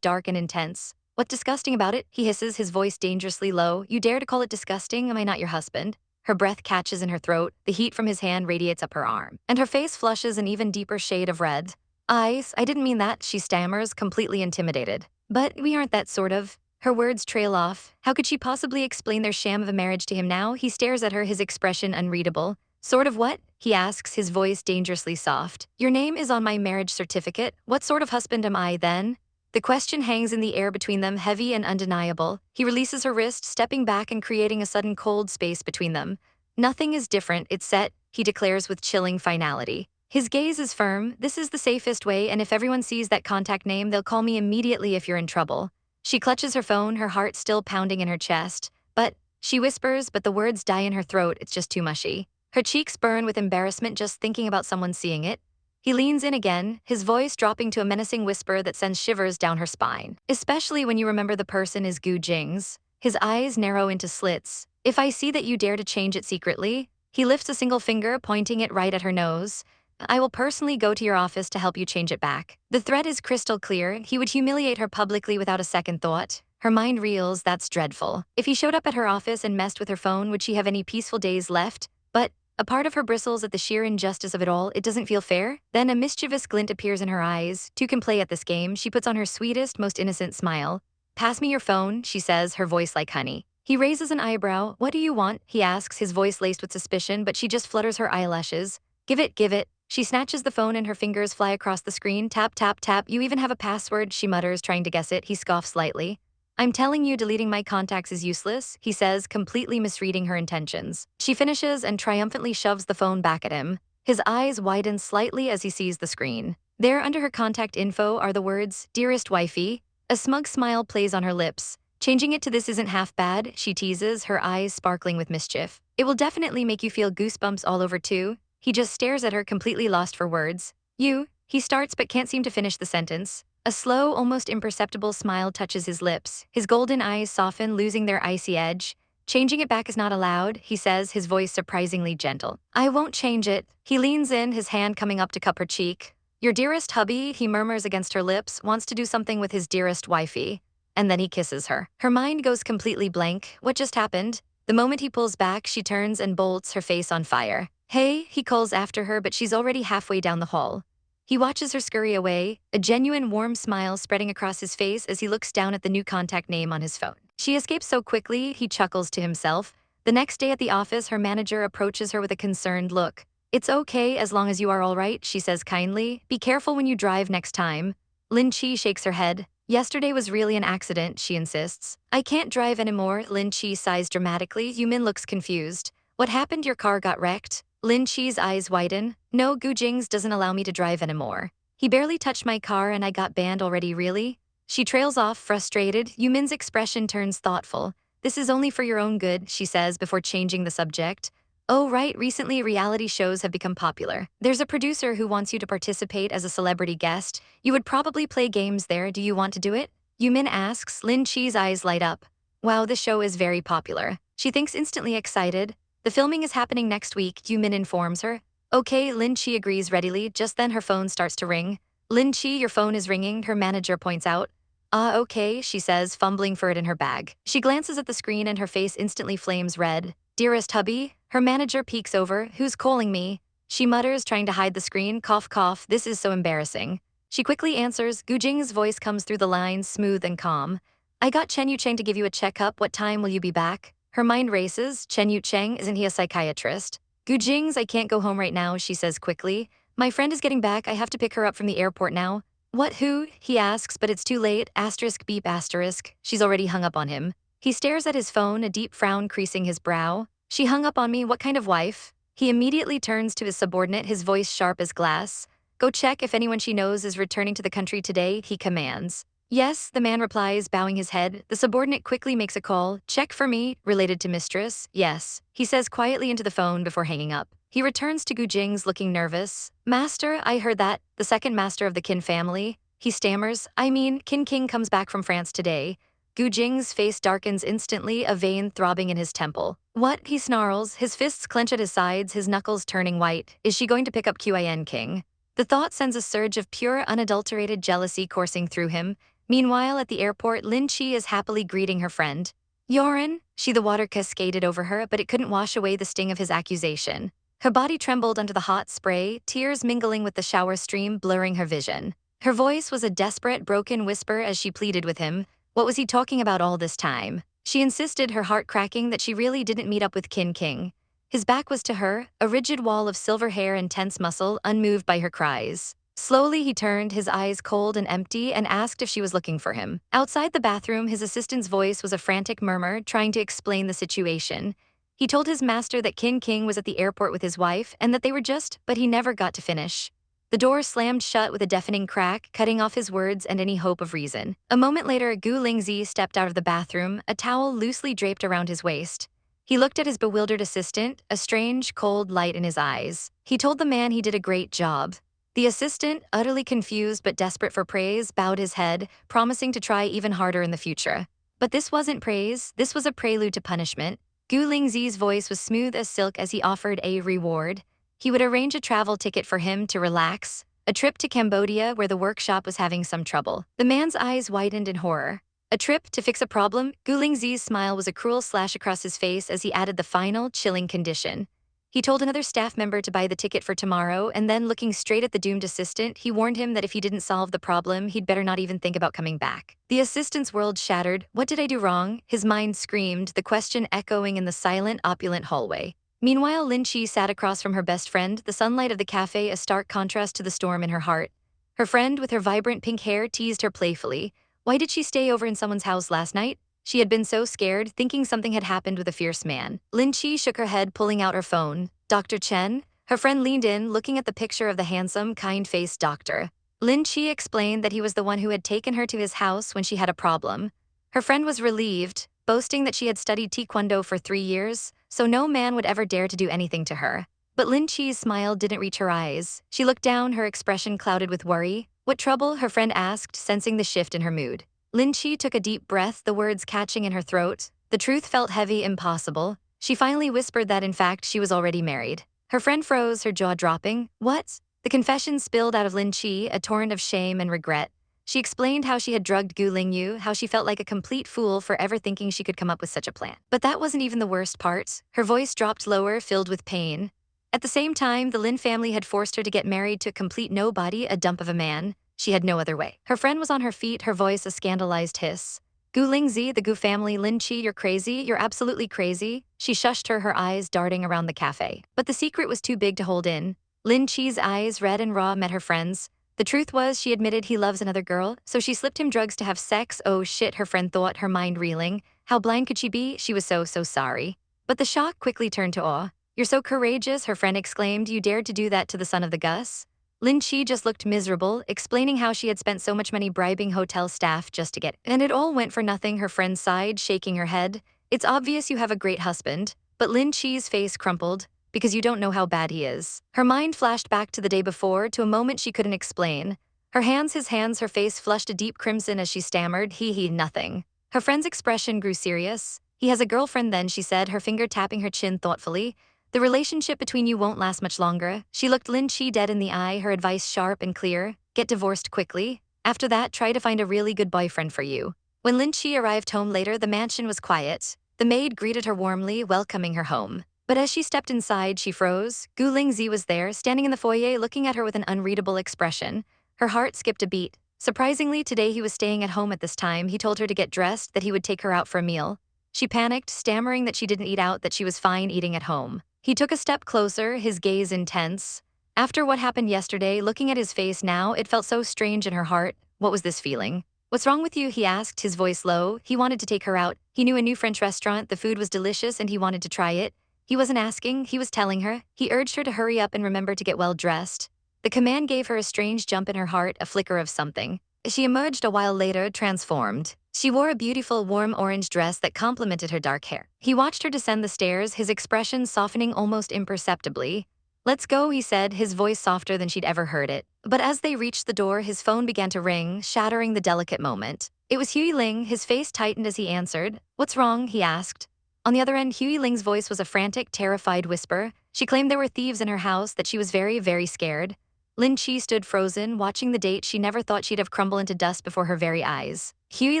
dark and intense. What's disgusting about it? He hisses, his voice dangerously low. You dare to call it disgusting? Am I not your husband? Her breath catches in her throat. The heat from his hand radiates up her arm. And her face flushes an even deeper shade of red. I didn't mean that, she stammers, completely intimidated. But we aren't that sort of. Her words trail off. How could she possibly explain their sham of a marriage to him now? He stares at her, his expression unreadable. Sort of what? He asks, his voice dangerously soft. Your name is on my marriage certificate. What sort of husband am I, then? The question hangs in the air between them, heavy and undeniable. He releases her wrist, stepping back and creating a sudden cold space between them. Nothing is different, it's set, he declares with chilling finality. His gaze is firm. This is the safest way, and if everyone sees that contact name, they'll call me immediately if you're in trouble. She clutches her phone, her heart still pounding in her chest. But, she whispers, but the words die in her throat, it's just too mushy. Her cheeks burn with embarrassment just thinking about someone seeing it. He leans in again, his voice dropping to a menacing whisper that sends shivers down her spine. Especially when you remember the person is Gu Jingze. His eyes narrow into slits. If I see that you dare to change it secretly, he lifts a single finger, pointing it right at her nose. I will personally go to your office to help you change it back. The threat is crystal clear. He would humiliate her publicly without a second thought. Her mind reels, that's dreadful. If he showed up at her office and messed with her phone, would she have any peaceful days left? But a part of her bristles at the sheer injustice of it all. It doesn't feel fair. Then a mischievous glint appears in her eyes. Two can play at this game. She puts on her sweetest, most innocent smile. Pass me your phone, she says, her voice like honey. He raises an eyebrow. What do you want? He asks, his voice laced with suspicion, but she just flutters her eyelashes. Give it, give it. She snatches the phone and her fingers fly across the screen. Tap, tap, tap. You even have a password, she mutters, trying to guess it. He scoffs slightly. I'm telling you, deleting my contacts is useless, he says, completely misreading her intentions. She finishes and triumphantly shoves the phone back at him. His eyes widen slightly as he sees the screen. There, under her contact info, are the words, Dearest wifey. A smug smile plays on her lips. Changing it to this isn't half bad, she teases, her eyes sparkling with mischief. It will definitely make you feel goosebumps all over too. He just stares at her, completely lost for words. You, he starts but can't seem to finish the sentence. A slow, almost imperceptible smile touches his lips. His golden eyes soften, losing their icy edge. Changing it back is not allowed, he says, his voice surprisingly gentle. I won't change it. He leans in, his hand coming up to cup her cheek. Your dearest hubby, he murmurs against her lips, wants to do something with his dearest wifey. And then he kisses her. Her mind goes completely blank. What just happened? The moment he pulls back, she turns and bolts, her face on fire. Hey, he calls after her, but she's already halfway down the hall. He watches her scurry away, a genuine warm smile spreading across his face as he looks down at the new contact name on his phone. She escapes so quickly, he chuckles to himself. The next day at the office, her manager approaches her with a concerned look. It's okay as long as you are all right, she says kindly. Be careful when you drive next time. Lin Che shakes her head. Yesterday was really an accident, she insists. I can't drive anymore, Lin Che sighs dramatically. Yumin looks confused. What happened? Your car got wrecked? Lin Che's eyes widen. No, Gu Jingze doesn't allow me to drive anymore. He barely touched my car and I got banned already, really? She trails off, frustrated. Yumin's expression turns thoughtful. This is only for your own good, she says before changing the subject. Oh right, recently reality shows have become popular. There's a producer who wants you to participate as a celebrity guest. You would probably play games there. Do you want to do it? Yumin asks. Lin Che's eyes light up. Wow, this show is very popular. She thinks instantly excited. The filming is happening next week, Yumin informs her. Okay, Lin Che agrees readily. Just then her phone starts to ring. Lin Che, your phone is ringing, her manager points out. Okay, she says, fumbling for it in her bag. She glances at the screen and her face instantly flames red. Dearest hubby? Her manager peeks over. Who's calling me? She mutters, trying to hide the screen. Cough, cough, this is so embarrassing. She quickly answers. Gu Jing's voice comes through the lines, smooth and calm. I got Chen Yucheng to give you a checkup. What time will you be back? Her mind races. Chen Yucheng, isn't he a psychiatrist? Gu Jingze, I can't go home right now, she says quickly. My friend is getting back. I have to pick her up from the airport now. What, who? He asks, but it's too late. Asterisk beep asterisk. She's already hung up on him. He stares at his phone, a deep frown creasing his brow. She hung up on me. What kind of wife? He immediately turns to his subordinate, his voice sharp as glass. Go check if anyone she knows is returning to the country today, he commands. Yes, the man replies, bowing his head. The subordinate quickly makes a call. Check for me, related to mistress. Yes, he says quietly into the phone before hanging up. He returns to Gu Jingze looking nervous. Master, I heard that. The second master of the Qin family. He stammers. I mean, Qin King comes back from France today. Gu Jing's face darkens instantly, a vein throbbing in his temple. What? He snarls, his fists clench at his sides, his knuckles turning white. Is she going to pick up Qin King? The thought sends a surge of pure, unadulterated jealousy coursing through him. Meanwhile, at the airport, Lin Che is happily greeting her friend. Yoren, the water cascaded over her, but it couldn't wash away the sting of his accusation. Her body trembled under the hot spray, tears mingling with the shower stream, blurring her vision. Her voice was a desperate, broken whisper as she pleaded with him. What was he talking about all this time? She insisted, her heart cracking, that she really didn't meet up with Qin King. His back was to her, a rigid wall of silver hair and tense muscle, unmoved by her cries. Slowly he turned, his eyes cold and empty, and asked if she was looking for him. Outside the bathroom, his assistant's voice was a frantic murmur, trying to explain the situation. He told his master that Qin King was at the airport with his wife, and that they were just, but he never got to finish. The door slammed shut with a deafening crack, cutting off his words and any hope of reason. A moment later, Gu Jingze stepped out of the bathroom, a towel loosely draped around his waist. He looked at his bewildered assistant, a strange, cold light in his eyes. He told the man he did a great job. The assistant, utterly confused but desperate for praise, bowed his head, promising to try even harder in the future. But this wasn't praise, this was a prelude to punishment. Gu Jingze's voice was smooth as silk as he offered a reward. He would arrange a travel ticket for him to relax, a trip to Cambodia where the workshop was having some trouble. The man's eyes widened in horror. A trip to fix a problem? Gu Jingze's smile was a cruel slash across his face as he added the final, chilling condition. He told another staff member to buy the ticket for tomorrow, and then looking straight at the doomed assistant, he warned him that if he didn't solve the problem, he'd better not even think about coming back. The assistant's world shattered. What did I do wrong? His mind screamed, the question echoing in the silent, opulent hallway. Meanwhile, Lin Che sat across from her best friend, the sunlight of the cafe a stark contrast to the storm in her heart. Her friend, with her vibrant pink hair, teased her playfully. Why did she stay over in someone's house last night? She had been so scared, thinking something had happened with a fierce man. Lin Che shook her head, pulling out her phone. Dr. Chen? Her friend leaned in, looking at the picture of the handsome, kind-faced doctor. Lin Che explained that he was the one who had taken her to his house when she had a problem. Her friend was relieved, boasting that she had studied Taekwondo for 3 years, so no man would ever dare to do anything to her. But Lin Che's smile didn't reach her eyes. She looked down, her expression clouded with worry. What trouble? Her friend asked, sensing the shift in her mood. Lin Che took a deep breath, the words catching in her throat. The truth felt heavy, impossible. She finally whispered that in fact she was already married. Her friend froze, her jaw dropping. What? The confession spilled out of Lin Che, a torrent of shame and regret. She explained how she had drugged Gu Lingyu, how she felt like a complete fool for ever thinking she could come up with such a plan. But that wasn't even the worst part. Her voice dropped lower, filled with pain. At the same time, the Lin family had forced her to get married to a complete nobody, a dump of a man. She had no other way. Her friend was on her feet, her voice a scandalized hiss. Gu Lingzi, the Gu family, Lin Che, you're crazy, you're absolutely crazy. She shushed her eyes darting around the cafe. But the secret was too big to hold in. Lin Che's eyes, red and raw, met her friend's. The truth was, she admitted he loves another girl, so she slipped him drugs to have sex. Oh shit, her friend thought, her mind reeling. How blind could she be? She was so sorry. But the shock quickly turned to awe. You're so courageous, her friend exclaimed. You dared to do that to the son of the Gus? Lin Che just looked miserable, explaining how she had spent so much money bribing hotel staff just to get. And it all went for nothing, her friend sighed, shaking her head. It's obvious you have a great husband. But Lin Che's face crumpled. Because you don't know how bad he is. Her mind flashed back to the day before, to a moment she couldn't explain. His hands, her face flushed a deep crimson as she stammered, he, nothing. Her friend's expression grew serious. He has a girlfriend then, she said, her finger tapping her chin thoughtfully. The relationship between you won't last much longer. She looked Lin Che dead in the eye, her advice sharp and clear. Get divorced quickly. After that, try to find a really good boyfriend for you. When Lin Che arrived home later, the mansion was quiet. The maid greeted her warmly, welcoming her home. But as she stepped inside, she froze. Gu Lingzi was there, standing in the foyer, looking at her with an unreadable expression. Her heart skipped a beat. Surprisingly, today he was staying at home at this time. He told her to get dressed, that he would take her out for a meal. She panicked, stammering that she didn't eat out, that she was fine eating at home. He took a step closer, his gaze intense. After what happened yesterday, looking at his face now, it felt so strange in her heart. What was this feeling? What's wrong with you? He asked, his voice low. He wanted to take her out. He knew a new French restaurant, the food was delicious, and he wanted to try it. He wasn't asking, he was telling her. He urged her to hurry up and remember to get well dressed. The command gave her a strange jump in her heart, a flicker of something. She emerged a while later, transformed. She wore a beautiful warm orange dress that complemented her dark hair. He watched her descend the stairs, his expression softening almost imperceptibly. Let's go, he said, his voice softer than she'd ever heard it. But as they reached the door, his phone began to ring, shattering the delicate moment. It was Huey Ling, his face tightened as he answered. What's wrong? He asked. On the other end, Huey Ling's voice was a frantic, terrified whisper. She claimed there were thieves in her house, that she was very scared. Lin Che stood frozen, watching the date she never thought she'd have crumble into dust before her very eyes. Huey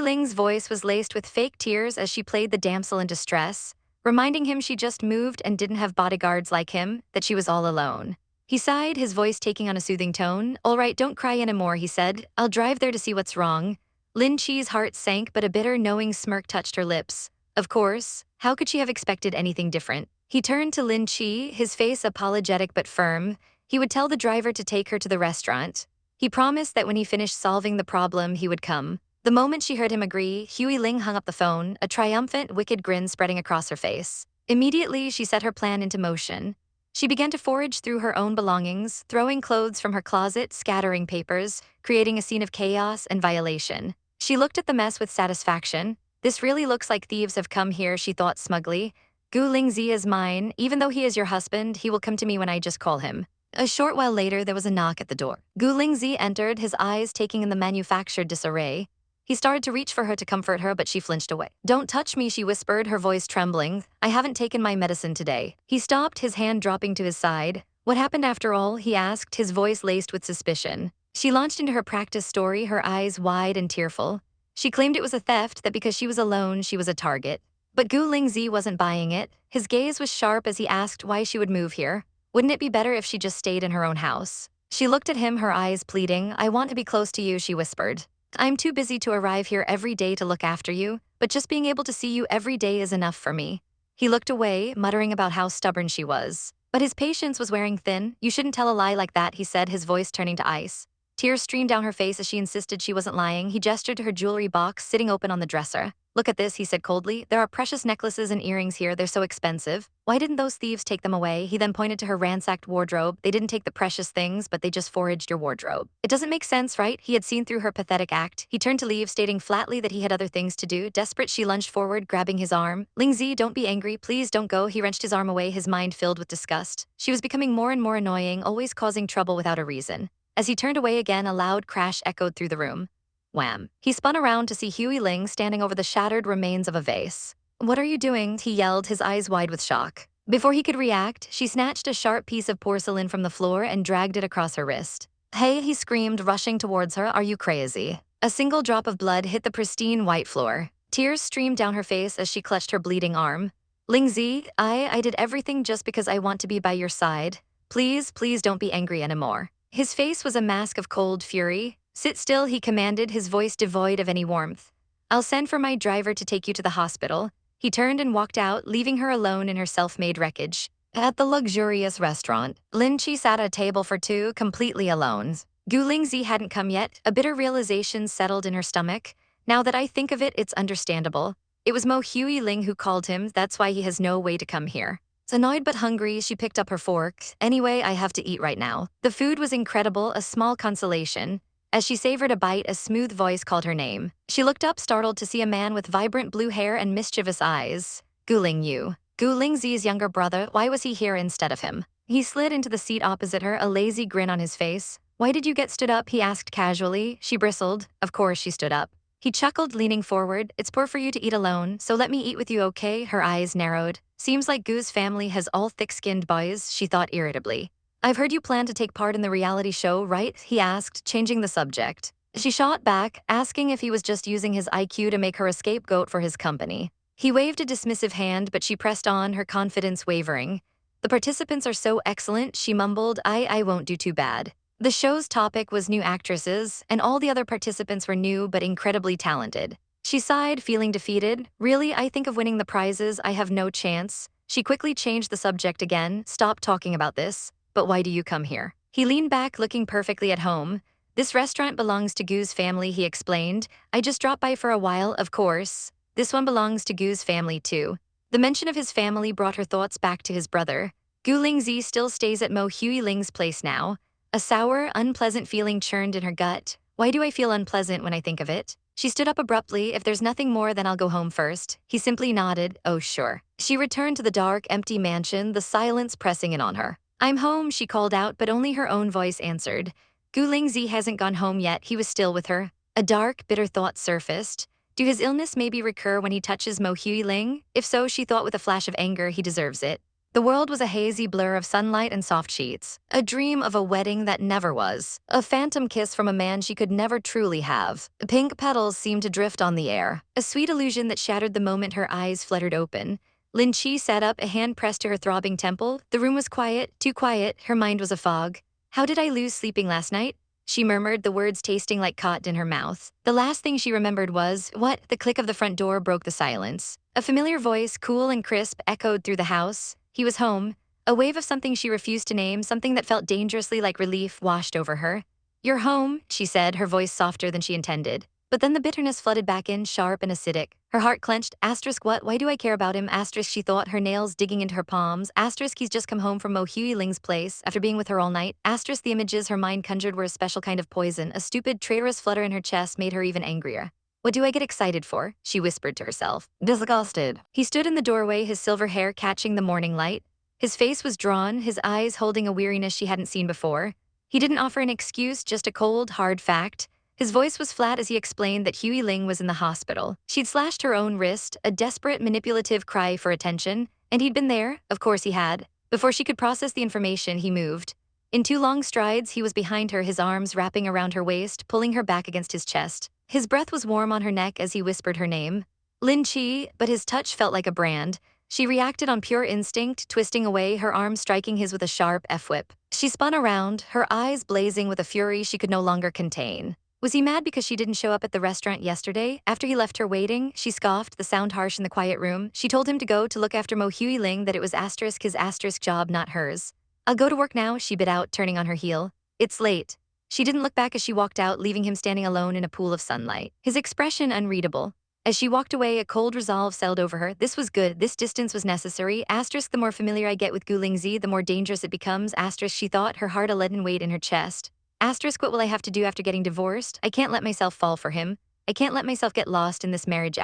Ling's voice was laced with fake tears as she played the damsel in distress, reminding him she just moved and didn't have bodyguards like him, that she was all alone. He sighed, his voice taking on a soothing tone. All right, don't cry anymore, he said. I'll drive there to see what's wrong. Lin Che's heart sank, but a bitter, knowing smirk touched her lips. Of course, how could she have expected anything different? He turned to Lin Che, his face apologetic but firm. He would tell the driver to take her to the restaurant. He promised that when he finished solving the problem, he would come. The moment she heard him agree, Huey Ling hung up the phone, a triumphant, wicked grin spreading across her face. Immediately, she set her plan into motion. She began to forage through her own belongings, throwing clothes from her closet, scattering papers, creating a scene of chaos and violation. She looked at the mess with satisfaction. This really looks like thieves have come here, she thought smugly. Gu Lingzi is mine. Even though he is your husband, he will come to me when I just call him. A short while later, there was a knock at the door. Gu Lingzi entered, his eyes taking in the manufactured disarray. He started to reach for her to comfort her, but she flinched away. Don't touch me, she whispered, her voice trembling. I haven't taken my medicine today. He stopped, his hand dropping to his side. What happened after all? He asked, his voice laced with suspicion. She launched into her practice story, her eyes wide and tearful. She claimed it was a theft, that because she was alone, she was a target. But Gu Lingzi wasn't buying it. His gaze was sharp as he asked why she would move here. Wouldn't it be better if she just stayed in her own house? She looked at him, her eyes pleading. I want to be close to you, she whispered. I'm too busy to arrive here every day to look after you, but just being able to see you every day is enough for me. He looked away, muttering about how stubborn she was. But his patience was wearing thin. You shouldn't tell a lie like that, he said, his voice turning to ice. Tears streamed down her face as she insisted she wasn't lying. He gestured to her jewelry box sitting open on the dresser. Look at this, he said coldly. There are precious necklaces and earrings here. They're so expensive. Why didn't those thieves take them away? He then pointed to her ransacked wardrobe. They didn't take the precious things, but they just foraged your wardrobe. It doesn't make sense, right? He had seen through her pathetic act. He turned to leave, stating flatly that he had other things to do. Desperate, she lunged forward, grabbing his arm. Lingzi, don't be angry. Please don't go. He wrenched his arm away, his mind filled with disgust. She was becoming more and more annoying, always causing trouble without a reason. As he turned away again, a loud crash echoed through the room. Wham! He spun around to see Huey Ling standing over the shattered remains of a vase. "What are you doing?" he yelled, his eyes wide with shock. Before he could react, she snatched a sharp piece of porcelain from the floor and dragged it across her wrist. "Hey," he screamed, rushing towards her, "are you crazy?" A single drop of blood hit the pristine white floor. Tears streamed down her face as she clutched her bleeding arm. "Lingzi, I did everything just because I want to be by your side. Please, please don't be angry anymore." His face was a mask of cold fury. "Sit still," he commanded, his voice devoid of any warmth. "I'll send for my driver to take you to the hospital." He turned and walked out, leaving her alone in her self-made wreckage. At the luxurious restaurant, Lin Che sat at a table for two, completely alone. Gu Jingze hadn't come yet. A bitter realization settled in her stomach. Now that I think of it, it's understandable. It was Huey Ling who called him, that's why he has no way to come here. Annoyed but hungry, she picked up her fork. "Anyway, I have to eat right now." The food was incredible, a small consolation. As she savored a bite, a smooth voice called her name. She looked up, startled to see a man with vibrant blue hair and mischievous eyes. "Gu Ling Yu." Gu Lingzi's younger brother, why was he here instead of him? He slid into the seat opposite her, a lazy grin on his face. "Why did you get stood up?" he asked casually. She bristled. Of course she stood up. He chuckled, leaning forward. "It's poor for you to eat alone, so let me eat with you, okay?" Her eyes narrowed. "Seems like Gu's family has all thick-skinned boys," she thought irritably. "I've heard you plan to take part in the reality show, right?" he asked, changing the subject. She shot back, asking if he was just using his IQ to make her a scapegoat for his company. He waved a dismissive hand, but she pressed on, her confidence wavering. "The participants are so excellent," she mumbled. I won't do too bad." The show's topic was new actresses, and all the other participants were new but incredibly talented. She sighed, feeling defeated. "Really, I think of winning the prizes, I have no chance." She quickly changed the subject again. "Stop talking about this. But why do you come here?" He leaned back, looking perfectly at home. "This restaurant belongs to Gu's family," he explained. "I just dropped by for a while, of course. This one belongs to Gu's family too." The mention of his family brought her thoughts back to his brother. Gu Lingzi still stays at Huey Ling's place now. A sour, unpleasant feeling churned in her gut. "Why do I feel unpleasant when I think of it?" She stood up abruptly. "If there's nothing more, then I'll go home first." He simply nodded. "Oh, sure." She returned to the dark, empty mansion, the silence pressing in on her. "I'm home," she called out, but only her own voice answered. Gu Lingzi hasn't gone home yet. He was still with her. A dark, bitter thought surfaced. Do his illness maybe recur when he touches Huey Ling? If so, she thought with a flash of anger, he deserves it. The world was a hazy blur of sunlight and soft sheets. A dream of a wedding that never was. A phantom kiss from a man she could never truly have. Pink petals seemed to drift on the air. A sweet illusion that shattered the moment her eyes fluttered open. Lin Che sat up, a hand pressed to her throbbing temple. The room was quiet, too quiet. Her mind was a fog. "How did I lose sleeping last night?" she murmured, the words tasting like cotton in her mouth. The last thing she remembered was, what? The click of the front door broke the silence. A familiar voice, cool and crisp, echoed through the house. He was home. A wave of something she refused to name, something that felt dangerously like relief, washed over her. "You're home," she said, her voice softer than she intended. But then the bitterness flooded back in, sharp and acidic. Her heart clenched. Asterisk what? Why do I care about him? Asterisk she thought, her nails digging into her palms. Asterisk he's just come home from Huey Ling's place after being with her all night. Asterisk the images her mind conjured were a special kind of poison. A stupid, traitorous flutter in her chest made her even angrier. "What do I get excited for?" she whispered to herself. Disgusted. He stood in the doorway, his silver hair catching the morning light. His face was drawn, his eyes holding a weariness she hadn't seen before. He didn't offer an excuse, just a cold, hard fact. His voice was flat as he explained that Huey Ling was in the hospital. She'd slashed her own wrist, a desperate, manipulative cry for attention, and he'd been there, of course he had. Before she could process the information, he moved. In 2 long strides, he was behind her, his arms wrapping around her waist, pulling her back against his chest. His breath was warm on her neck as he whispered her name. Lin Che, but his touch felt like a brand. She reacted on pure instinct, twisting away, her arm striking his with a sharp F-whip. She spun around, her eyes blazing with a fury she could no longer contain. Was he mad because she didn't show up at the restaurant yesterday? After he left her waiting, she scoffed, the sound harsh in the quiet room. She told him to go to look after Huey Ling, that it was his job, not hers. "I'll go to work now," she bit out, turning on her heel. "It's late." She didn't look back as she walked out, leaving him standing alone in a pool of sunlight. His expression unreadable. As she walked away, a cold resolve settled over her. This was good, this distance was necessary. The more familiar I get with Gu Lingzi, the more dangerous it becomes. She thought, her heart a leaden weight in her chest. What will I have to do after getting divorced? I can't let myself fall for him. I can't let myself get lost in this marriage.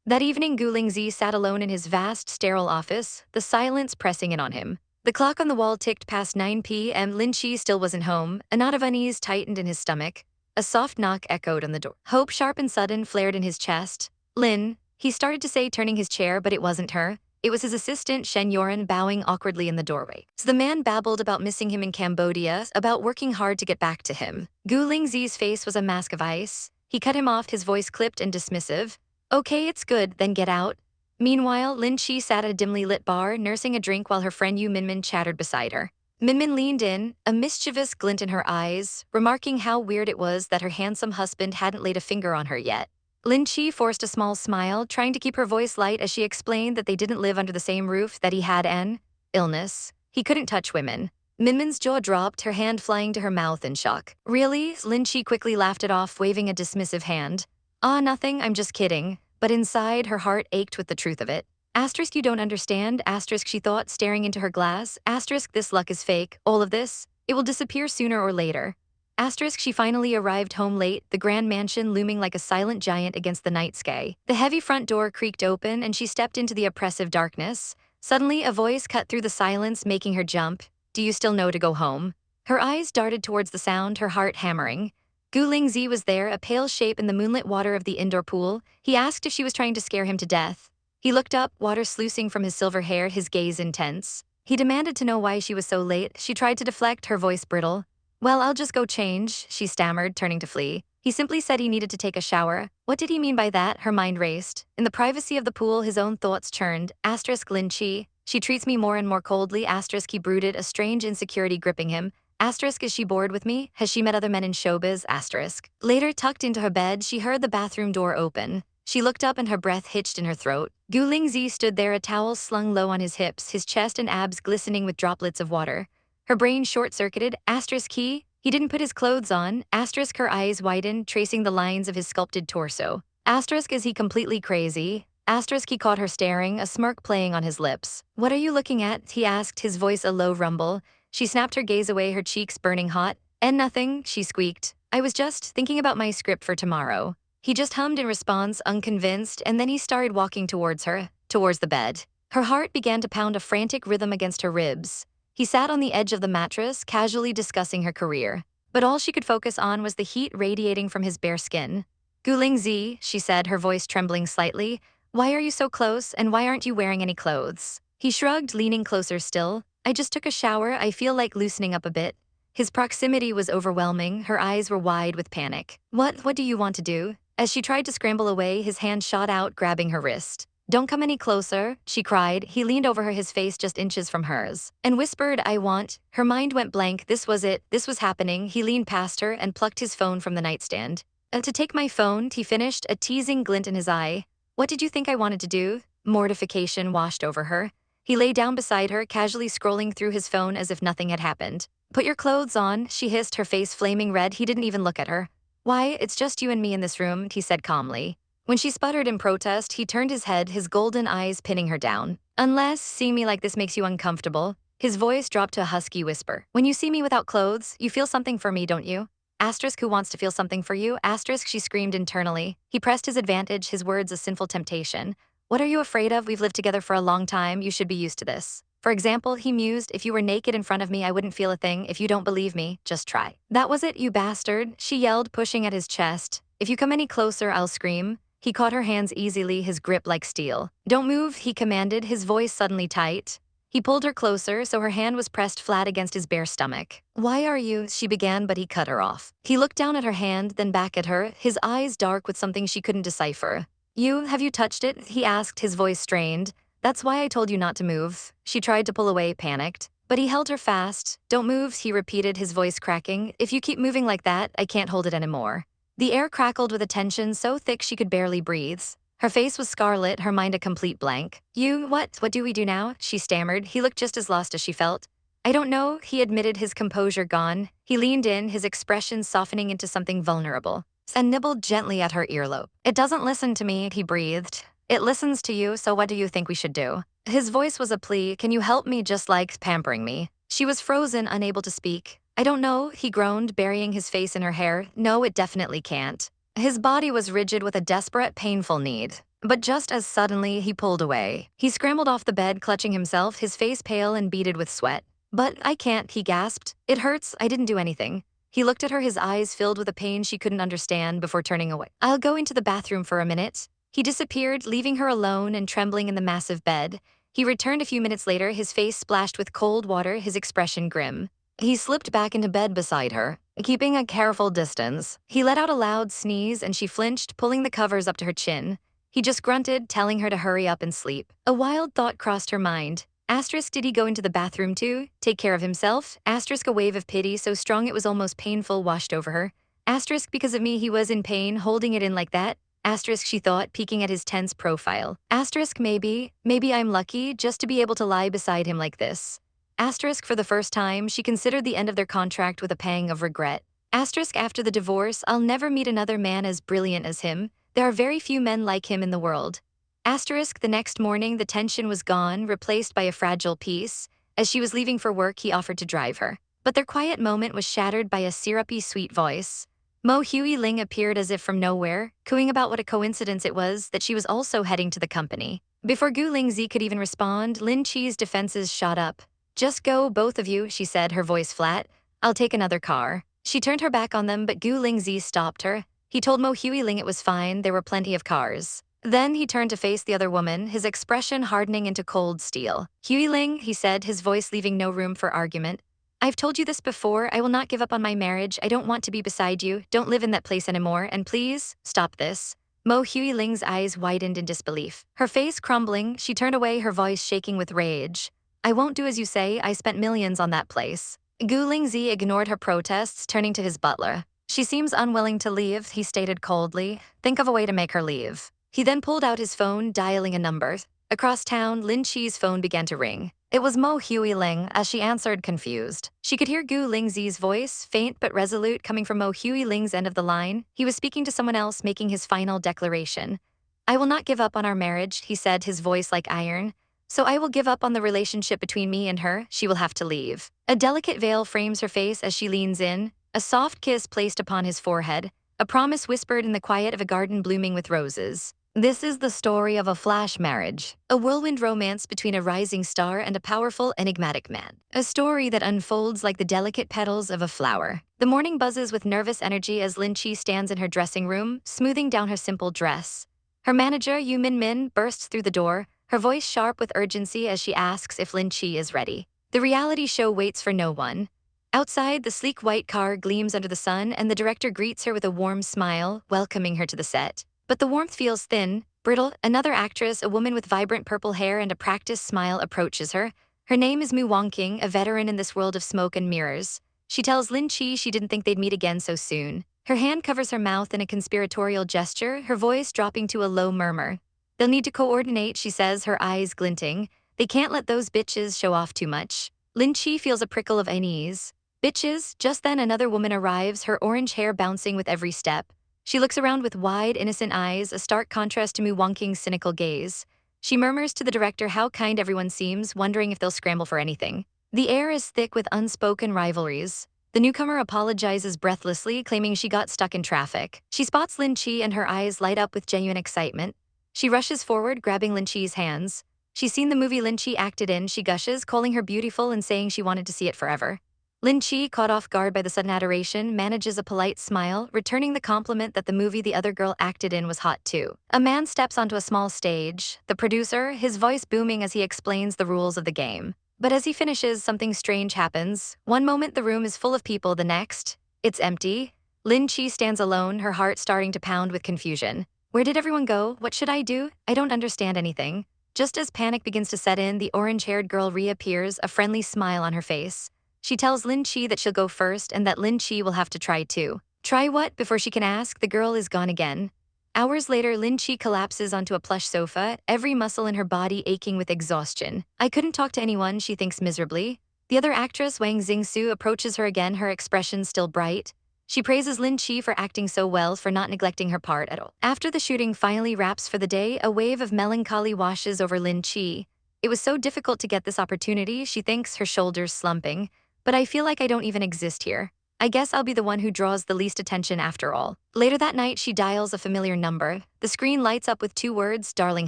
That evening, Gu Lingzi sat alone in his vast, sterile office, the silence pressing in on him. The clock on the wall ticked past 9 p.m. Lin Che still wasn't home. A knot of unease tightened in his stomach. A soft knock echoed on the door. Hope, sharp and sudden, flared in his chest. Lin, he started to say, turning his chair, but it wasn't her. It was his assistant, Shen Yoren, bowing awkwardly in the doorway. So the man babbled about missing him in Cambodia, about working hard to get back to him. Gu Jingze's face was a mask of ice. He cut him off, his voice clipped and dismissive. Okay, it's good, then get out. Meanwhile, Lin Che sat at a dimly lit bar, nursing a drink while her friend Yu Minmin chattered beside her. Minmin leaned in, a mischievous glint in her eyes, remarking how weird it was that her handsome husband hadn't laid a finger on her yet. Lin Che forced a small smile, trying to keep her voice light as she explained that they didn't live under the same roof, that he had an illness. He couldn't touch women. Minmin's jaw dropped, her hand flying to her mouth in shock. Really? Lin Che quickly laughed it off, waving a dismissive hand. Ah, nothing, I'm just kidding. But inside, her heart ached with the truth of it. Asterisk, you don't understand, asterisk, she thought, staring into her glass. Asterisk, this luck is fake, all of this. It will disappear sooner or later. Asterisk, she finally arrived home late, the grand mansion looming like a silent giant against the night sky. The heavy front door creaked open and she stepped into the oppressive darkness. Suddenly, a voice cut through the silence, making her jump. Do you still know to go home? Her eyes darted towards the sound, her heart hammering. Gu Jingze was there, a pale shape in the moonlit water of the indoor pool. He asked if she was trying to scare him to death. He looked up, water sluicing from his silver hair, his gaze intense. He demanded to know why she was so late. She tried to deflect, her voice brittle. Well, I'll just go change, she stammered, turning to flee. He simply said he needed to take a shower. What did he mean by that? Her mind raced. In the privacy of the pool, his own thoughts churned. Asterisk, Lin Che. She treats me more and more coldly. Asterisk, he brooded, a strange insecurity gripping him. Asterisk, is she bored with me? Has she met other men in showbiz? Asterisk. Later, tucked into her bed, she heard the bathroom door open. She looked up and her breath hitched in her throat. Gu Jingze stood there, a towel slung low on his hips, his chest and abs glistening with droplets of water. Her brain short-circuited. Asterisk, he didn't put his clothes on. Asterisk, her eyes widened, tracing the lines of his sculpted torso. Asterisk, is he completely crazy? Asterisk, he caught her staring, a smirk playing on his lips. What are you looking at? He asked, his voice a low rumble. She snapped her gaze away, her cheeks burning hot. And nothing, she squeaked. I was just thinking about my script for tomorrow. He just hummed in response, unconvinced, and then he started walking towards her, towards the bed. Her heart began to pound a frantic rhythm against her ribs. He sat on the edge of the mattress, casually discussing her career. But all she could focus on was the heat radiating from his bare skin. Gu Jingze, she said, her voice trembling slightly. Why are you so close, and why aren't you wearing any clothes? He shrugged, leaning closer still. I just took a shower, I feel like loosening up a bit. His proximity was overwhelming, her eyes were wide with panic. What do you want to do? As she tried to scramble away, his hand shot out, grabbing her wrist. Don't come any closer, she cried. He leaned over her, his face just inches from hers, and whispered, I want. Her mind went blank, this was it, this was happening. He leaned past her and plucked his phone from the nightstand. To take my phone, he finished, a teasing glint in his eye. What did you think I wanted to do? Mortification washed over her. He lay down beside her, casually scrolling through his phone as if nothing had happened. Put your clothes on, she hissed, her face flaming red. He didn't even look at her. Why, it's just you and me in this room, he said calmly. When she sputtered in protest, he turned his head, his golden eyes pinning her down. Unless seeing me like this makes you uncomfortable. His voice dropped to a husky whisper. When you see me without clothes, you feel something for me, don't you? Asterisk, who wants to feel something for you? Asterisk, she screamed internally. He pressed his advantage, his words a sinful temptation. What are you afraid of? We've lived together for a long time, you should be used to this. For example, he mused, if you were naked in front of me, I wouldn't feel a thing. If you don't believe me, just try. That was it, you bastard, she yelled, pushing at his chest. If you come any closer, I'll scream. He caught her hands easily, his grip like steel. Don't move, he commanded, his voice suddenly tight. He pulled her closer, so her hand was pressed flat against his bare stomach. Why are you, she began, but he cut her off. He looked down at her hand, then back at her, his eyes dark with something she couldn't decipher. Have you touched it? He asked, his voice strained. That's why I told you not to move. She tried to pull away, panicked. But he held her fast. Don't move, he repeated, his voice cracking. If you keep moving like that, I can't hold it anymore. The air crackled with a tension so thick she could barely breathe. Her face was scarlet, her mind a complete blank. What do we do now? She stammered. He looked just as lost as she felt. I don't know, he admitted, his composure gone. He leaned in, his expression softening into something vulnerable, and nibbled gently at her earlobe. It doesn't listen to me, he breathed. It listens to you, so what do you think we should do? His voice was a plea. Can you help me, just like pampering me? She was frozen, unable to speak. I don't know, he groaned, burying his face in her hair. No, it definitely can't. His body was rigid with a desperate, painful need. But just as suddenly, he pulled away. He scrambled off the bed, clutching himself, his face pale and beaded with sweat. "But I can't," he gasped. "It hurts, I didn't do anything." He looked at her, his eyes filled with a pain she couldn't understand, before turning away. "I'll go into the bathroom for a minute." He disappeared, leaving her alone and trembling in the massive bed. He returned a few minutes later, his face splashed with cold water, his expression grim. He slipped back into bed beside her, keeping a careful distance. He let out a loud sneeze and she flinched, pulling the covers up to her chin. He just grunted, telling her to hurry up and sleep. A wild thought crossed her mind. Asterisk, did he go into the bathroom too? Take care of himself? Asterisk, a wave of pity so strong it was almost painful washed over her. Asterisk, because of me he was in pain, holding it in like that? Asterisk, she thought, peeking at his tense profile. Asterisk, maybe I'm lucky just to be able to lie beside him like this. Asterisk, for the first time, she considered the end of their contract with a pang of regret. Asterisk, after the divorce, I'll never meet another man as brilliant as him. There are very few men like him in the world. Asterisk, the next morning, the tension was gone, replaced by a fragile peace. As she was leaving for work, he offered to drive her. But their quiet moment was shattered by a syrupy, sweet voice. Mo Hui Ling appeared as if from nowhere, cooing about what a coincidence it was that she was also heading to the company. Before Gu Jingze could even respond, Lin Che's defenses shot up. "Just go, both of you," she said, her voice flat. "I'll take another car." She turned her back on them, but Gu Jingze stopped her. He told Mo Hui Ling it was fine, there were plenty of cars. Then he turned to face the other woman, his expression hardening into cold steel. "Hui Ling," he said, his voice leaving no room for argument. "I've told you this before, I will not give up on my marriage, I don't want to be beside you, don't live in that place anymore, and please, stop this." Mo Hui Ling's eyes widened in disbelief. Her face crumbling, she turned away, her voice shaking with rage. "I won't do as you say, I spent millions on that place." Gu Jingze ignored her protests, turning to his butler. "She seems unwilling to leave," he stated coldly. "Think of a way to make her leave." He then pulled out his phone, dialing a number. Across town, Lin Che's phone began to ring. It was Mo Hui Ling, as she answered, confused. She could hear Gu Jingze's voice, faint but resolute, coming from Mo Hui Ling's end of the line. He was speaking to someone else, making his final declaration. "I will not give up on our marriage," he said, his voice like iron. "So I will give up on the relationship between me and her, she will have to leave." A delicate veil frames her face as she leans in, a soft kiss placed upon his forehead, a promise whispered in the quiet of a garden blooming with roses. This is the story of a flash marriage, a whirlwind romance between a rising star and a powerful, enigmatic man. A story that unfolds like the delicate petals of a flower. The morning buzzes with nervous energy as Lin Che stands in her dressing room, smoothing down her simple dress. Her manager, Yu Min Min, bursts through the door, her voice sharp with urgency as she asks if Lin Che is ready. The reality show waits for no one. Outside, the sleek white car gleams under the sun and the director greets her with a warm smile, welcoming her to the set. But the warmth feels thin, brittle. Another actress, a woman with vibrant purple hair and a practiced smile, approaches her. Her name is Mu Wangqing, a veteran in this world of smoke and mirrors. She tells Lin Che she didn't think they'd meet again so soon. Her hand covers her mouth in a conspiratorial gesture, her voice dropping to a low murmur. "They'll need to coordinate," she says, her eyes glinting. "They can't let those bitches show off too much." Lin Che feels a prickle of unease. "Bitches?" Just then another woman arrives, her orange hair bouncing with every step. She looks around with wide, innocent eyes, a stark contrast to Mu Wangqing's cynical gaze. She murmurs to the director how kind everyone seems, wondering if they'll scramble for anything. The air is thick with unspoken rivalries. The newcomer apologizes breathlessly, claiming she got stuck in traffic. She spots Lin Che and her eyes light up with genuine excitement. She rushes forward, grabbing Lin Che's hands. She's seen the movie Lin Che acted in, she gushes, calling her beautiful and saying she wanted to see it forever. Lin Che, caught off guard by the sudden adoration, manages a polite smile, returning the compliment that the movie the other girl acted in was hot too. A man steps onto a small stage, the producer, his voice booming as he explains the rules of the game. But as he finishes, something strange happens. One moment the room is full of people, the next, it's empty. Lin Che stands alone, her heart starting to pound with confusion. Where did everyone go? What should I do? I don't understand anything. Just as panic begins to set in, the orange-haired girl reappears, a friendly smile on her face. She tells Lin Che that she'll go first and that Lin Che will have to try too. Try what? Before she can ask, the girl is gone again. Hours later, Lin Che collapses onto a plush sofa, every muscle in her body aching with exhaustion. "I couldn't talk to anyone," she thinks miserably. The other actress, Wang Xingsu, approaches her again, her expression still bright. She praises Lin Che for acting so well, for not neglecting her part at all. After the shooting finally wraps for the day, a wave of melancholy washes over Lin Che. It was so difficult to get this opportunity, she thinks, her shoulders slumping. But I feel like I don't even exist here. I guess I'll be the one who draws the least attention after all. Later that night, she dials a familiar number. The screen lights up with 2 words, darling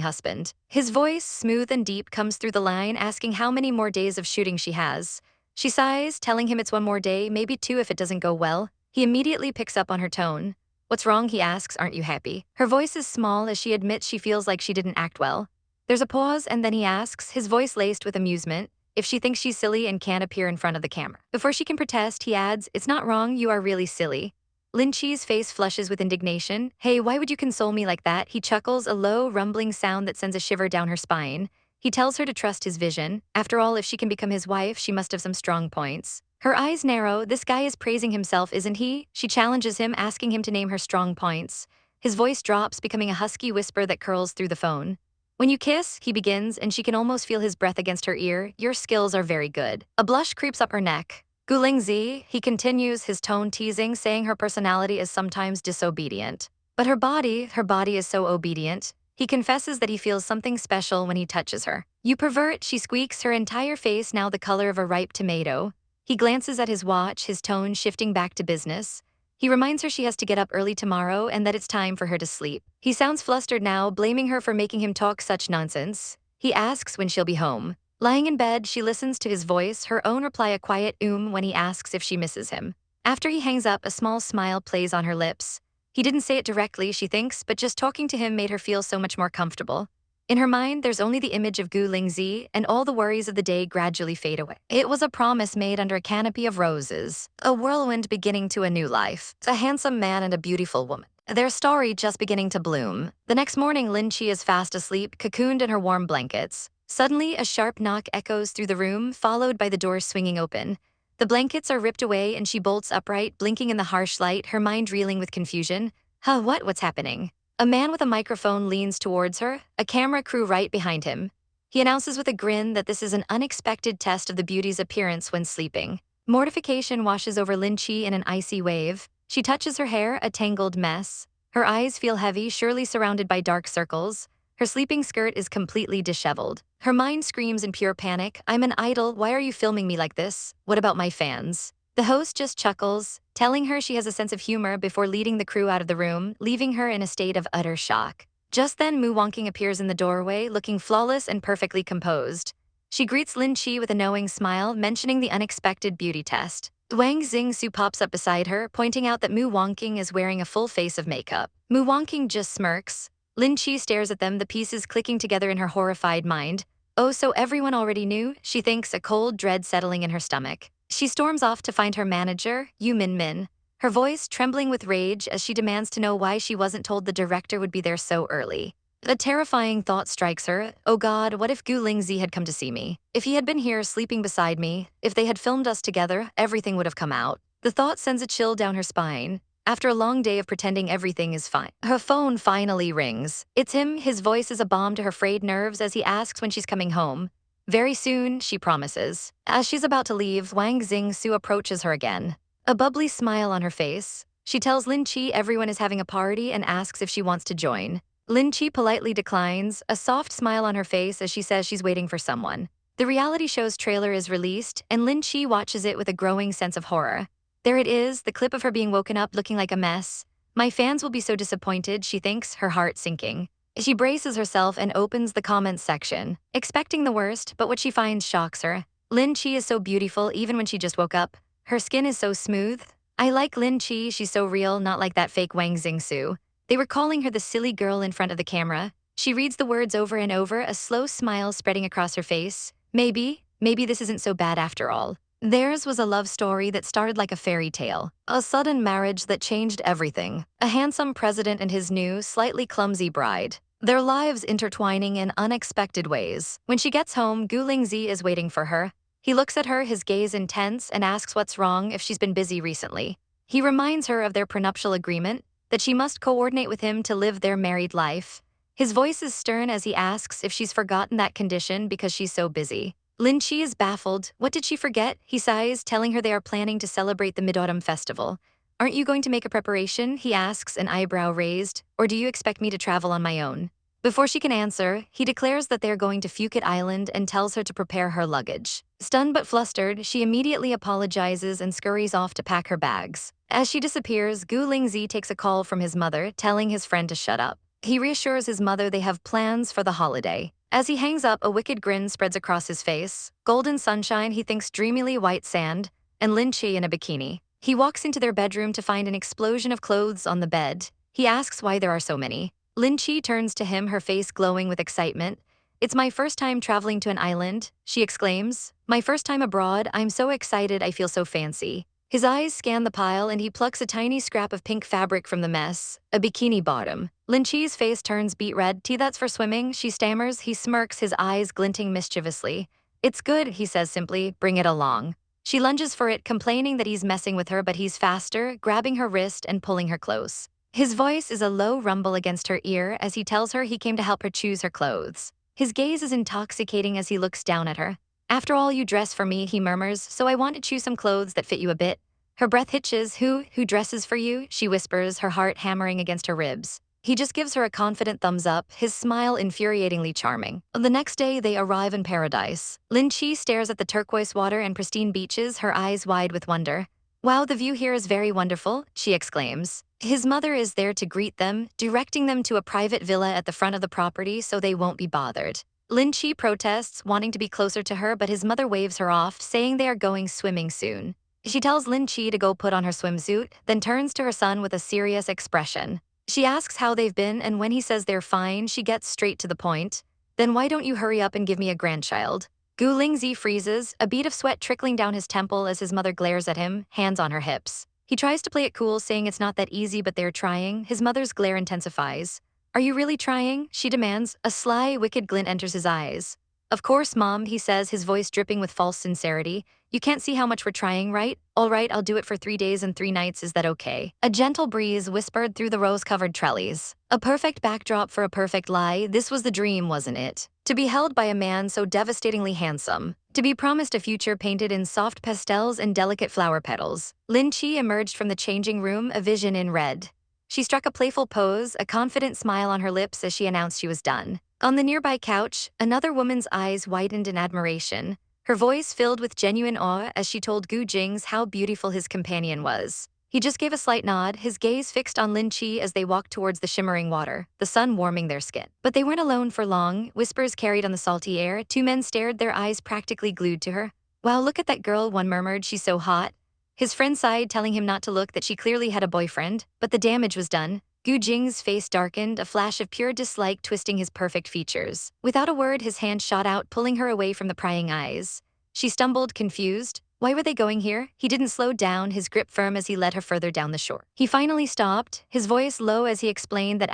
husband. His voice, smooth and deep, comes through the line, asking how many more days of shooting she has. She sighs, telling him it's 1 more day, maybe 2 if it doesn't go well. He immediately picks up on her tone. What's wrong, he asks, aren't you happy? Her voice is small as she admits she feels like she didn't act well. There's a pause, and then he asks, his voice laced with amusement, if she thinks she's silly and can't appear in front of the camera. Before she can protest, he adds, it's not wrong, you are really silly. Lin Che's face flushes with indignation. Hey, why would you console me like that? He chuckles, a low, rumbling sound that sends a shiver down her spine. He tells her to trust his vision. After all, if she can become his wife, she must have some strong points. Her eyes narrow. This guy is praising himself, isn't he? She challenges him, asking him to name her strong points. His voice drops, becoming a husky whisper that curls through the phone. When you kiss, he begins, and she can almost feel his breath against her ear. Your skills are very good. A blush creeps up her neck. Gu Jingze, he continues, his tone teasing, saying her personality is sometimes disobedient. But her body is so obedient. He confesses that he feels something special when he touches her. You pervert, she squeaks, her entire face now the color of a ripe tomato. He glances at his watch, his tone shifting back to business. He reminds her she has to get up early tomorrow and that it's time for her to sleep. He sounds flustered now, blaming her for making him talk such nonsense. He asks when she'll be home. Lying in bed, she listens to his voice, her own reply a quiet when he asks if she misses him. After he hangs up, a small smile plays on her lips. He didn't say it directly, she thinks, but just talking to him made her feel so much more comfortable. In her mind, there's only the image of Gu Jingze, and all the worries of the day gradually fade away. It was a promise made under a canopy of roses, a whirlwind beginning to a new life, a handsome man and a beautiful woman. Their story just beginning to bloom. The next morning, Lin Che is fast asleep, cocooned in her warm blankets. Suddenly, a sharp knock echoes through the room, followed by the door swinging open. The blankets are ripped away, and she bolts upright, blinking in the harsh light, her mind reeling with confusion. What's happening? A man with a microphone leans towards her, a camera crew right behind him. He announces with a grin that this is an unexpected test of the beauty's appearance when sleeping. Mortification washes over Lin Che in an icy wave. She touches her hair, a tangled mess. Her eyes feel heavy, surely surrounded by dark circles. Her sleeping skirt is completely disheveled. Her mind screams in pure panic, I'm an idol, why are you filming me like this? What about my fans? The host just chuckles, telling her she has a sense of humor before leading the crew out of the room, leaving her in a state of utter shock. Just then, Wangking appears in the doorway, looking flawless and perfectly composed. She greets Lin Che with a knowing smile, mentioning the unexpected beauty test. Wang Xingsu pops up beside her, pointing out that Wangking is wearing a full face of makeup. Wangking just smirks. Lin Che stares at them, the pieces clicking together in her horrified mind. Oh, so everyone already knew? She thinks, a cold dread settling in her stomach. She storms off to find her manager, Yu Min, her voice trembling with rage as she demands to know why she wasn't told the director would be there so early. A terrifying thought strikes her. Oh God, what if Gu Jingze had come to see me? If he had been here sleeping beside me, if they had filmed us together, everything would have come out. The thought sends a chill down her spine. After a long day of pretending everything is fine, her phone finally rings. It's him, his voice is a balm to her frayed nerves as he asks when she's coming home. Very soon, she promises. As she's about to leave, Wang Xingsu approaches her again. A bubbly smile on her face. She tells Lin Che everyone is having a party and asks if she wants to join. Lin Che politely declines, a soft smile on her face as she says she's waiting for someone. The reality show's trailer is released, and Lin Che watches it with a growing sense of horror. There it is, the clip of her being woken up looking like a mess. My fans will be so disappointed, she thinks, her heart sinking. She braces herself and opens the comments section, expecting the worst, but what she finds shocks her. Lin Che is so beautiful even when she just woke up. Her skin is so smooth. I like Lin Che, she's so real, not like that fake Wang Xingsu. They were calling her the silly girl in front of the camera. She reads the words over and over, a slow smile spreading across her face. Maybe this isn't so bad after all. Theirs was a love story that started like a fairy tale. A sudden marriage that changed everything. A handsome president and his new, slightly clumsy bride. Their lives intertwining in unexpected ways. When she gets home, Gu Jingze is waiting for her. He looks at her, his gaze intense, and asks what's wrong, if she's been busy recently. He reminds her of their prenuptial agreement, that she must coordinate with him to live their married life. His voice is stern as he asks if she's forgotten that condition because she's so busy. Lin Che is baffled. What did she forget? He sighs, telling her they are planning to celebrate the Mid-Autumn Festival. Aren't you going to make a preparation? He asks, an eyebrow raised. Or do you expect me to travel on my own? Before she can answer, he declares that they are going to Phuket Island and tells her to prepare her luggage. Stunned but flustered, she immediately apologizes and scurries off to pack her bags. As she disappears, Gu Jingze takes a call from his mother, telling his friend to shut up. He reassures his mother they have plans for the holiday. As he hangs up, a wicked grin spreads across his face. Golden sunshine, he thinks dreamily white sand, and Lin Che in a bikini. He walks into their bedroom to find an explosion of clothes on the bed. He asks why there are so many. Lin Che turns to him, her face glowing with excitement. "It's my first time traveling to an island," she exclaims. "My first time abroad, I'm so excited I feel so fancy." His eyes scan the pile and he plucks a tiny scrap of pink fabric from the mess, a bikini bottom. Lin Che's face turns beet red. "Tea, that's for swimming," she stammers. He smirks, his eyes glinting mischievously. "It's good," he says simply. "Bring it along." She lunges for it, complaining that he's messing with her, but he's faster, grabbing her wrist and pulling her close. His voice is a low rumble against her ear as he tells her he came to help her choose her clothes. His gaze is intoxicating as he looks down at her. "After all, you dress for me," he murmurs, "so I want to choose some clothes that fit you a bit." Her breath hitches. Who dresses for you?" she whispers, her heart hammering against her ribs. He just gives her a confident thumbs up, his smile infuriatingly charming. The next day, they arrive in paradise. Lin Che stares at the turquoise water and pristine beaches, her eyes wide with wonder. "Wow, the view here is very wonderful," she exclaims. His mother is there to greet them, directing them to a private villa at the front of the property so they won't be bothered. Lin Che protests, wanting to be closer to her, but his mother waves her off, saying they are going swimming soon. She tells Lin Che to go put on her swimsuit, then turns to her son with a serious expression. She asks how they've been, and when he says they're fine, she gets straight to the point. "Then why don't you hurry up and give me a grandchild?" Gu Jingze freezes, a bead of sweat trickling down his temple as his mother glares at him, hands on her hips. He tries to play it cool, saying it's not that easy, but they're trying. His mother's glare intensifies. "Are you really trying?" she demands. A sly, wicked glint enters his eyes. "Of course, Mom," he says, his voice dripping with false sincerity. "You can't see how much we're trying, right? All right, I'll do it for 3 days and 3 nights, is that okay?" A gentle breeze whispered through the rose-covered trellis. A perfect backdrop for a perfect lie. This was the dream, wasn't it? To be held by a man so devastatingly handsome. To be promised a future painted in soft pastels and delicate flower petals. Lin Che emerged from the changing room, a vision in red. She struck a playful pose, a confident smile on her lips as she announced she was done. On the nearby couch, another woman's eyes widened in admiration, her voice filled with genuine awe as she told Gu Jingze how beautiful his companion was. He just gave a slight nod, his gaze fixed on Lin Che as they walked towards the shimmering water, the sun warming their skin. But they weren't alone for long. Whispers carried on the salty air. 2 men stared, their eyes practically glued to her. "Wow, look at that girl," one murmured. "She's so hot." His friend sighed, telling him not to look, that she clearly had a boyfriend. But the damage was done. Gu Jing's face darkened, a flash of pure dislike twisting his perfect features. Without a word, his hand shot out, pulling her away from the prying eyes. She stumbled, confused. Why were they going here? He didn't slow down, his grip firm as he led her further down the shore. He finally stopped, his voice low as he explained that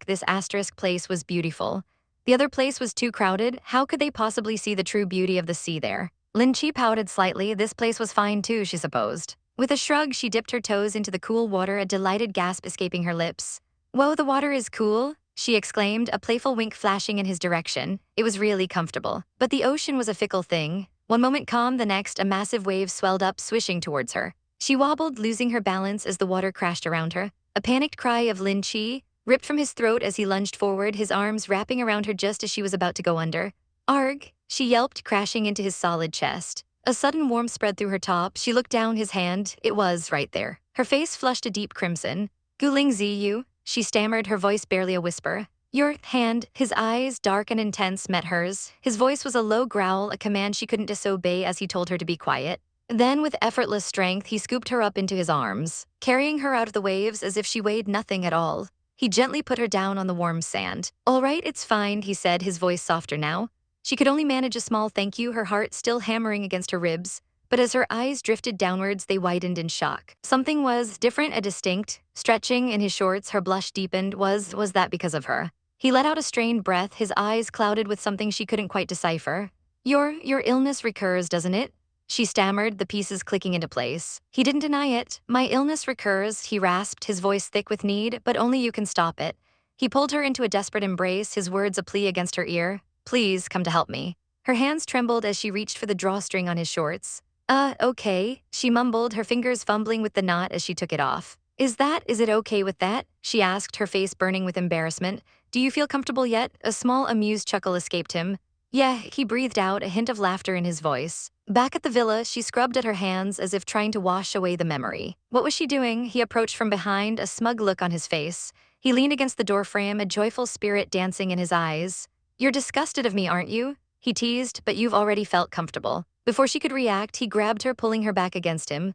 this asterisk place was beautiful. The other place was too crowded. How could they possibly see the true beauty of the sea there? Lin Che pouted slightly. This place was fine too, she supposed. With a shrug, she dipped her toes into the cool water, a delighted gasp escaping her lips. "Whoa, the water is cool," she exclaimed, a playful wink flashing in his direction. It was really comfortable. But the ocean was a fickle thing. One moment calm, the next, a massive wave swelled up, swishing towards her. She wobbled, losing her balance as the water crashed around her. A panicked cry of Lin Che ripped from his throat as he lunged forward, his arms wrapping around her just as she was about to go under. "Arg!" she yelped, crashing into his solid chest. A sudden warmth spread through her top. She looked down, his hand. It was right there. Her face flushed a deep crimson. "Gu Jingze, you," she stammered, her voice barely a whisper. "Your hand." His eyes, dark and intense, met hers. His voice was a low growl, a command she couldn't disobey as he told her to be quiet. Then, with effortless strength, he scooped her up into his arms, carrying her out of the waves as if she weighed nothing at all. He gently put her down on the warm sand. "All right, it's fine," he said, his voice softer now. She could only manage a small thank you, her heart still hammering against her ribs. But as her eyes drifted downwards, they widened in shock. Something was different, a distinct stretching in his shorts. Her blush deepened. Was that because of her? He let out a strained breath, his eyes clouded with something she couldn't quite decipher. Your illness recurs, doesn't it?" she stammered, the pieces clicking into place. He didn't deny it. "My illness recurs," he rasped, his voice thick with need, "but only you can stop it." He pulled her into a desperate embrace, his words a plea against her ear. "Please, come to help me." Her hands trembled as she reached for the drawstring on his shorts. Okay," she mumbled, her fingers fumbling with the knot as she took it off. Is it okay with that?" she asked, her face burning with embarrassment. Do you feel comfortable yet? A small amused chuckle escaped him. Yeah, he breathed out, a hint of laughter in his voice. Back at the villa, she scrubbed at her hands as if trying to wash away the memory. What was she doing? He approached from behind, a smug look on his face. He leaned against the doorframe, a joyful spirit dancing in his eyes. You're disgusted of me, aren't you? He teased, but you've already felt comfortable. Before she could react, he grabbed her, pulling her back against him.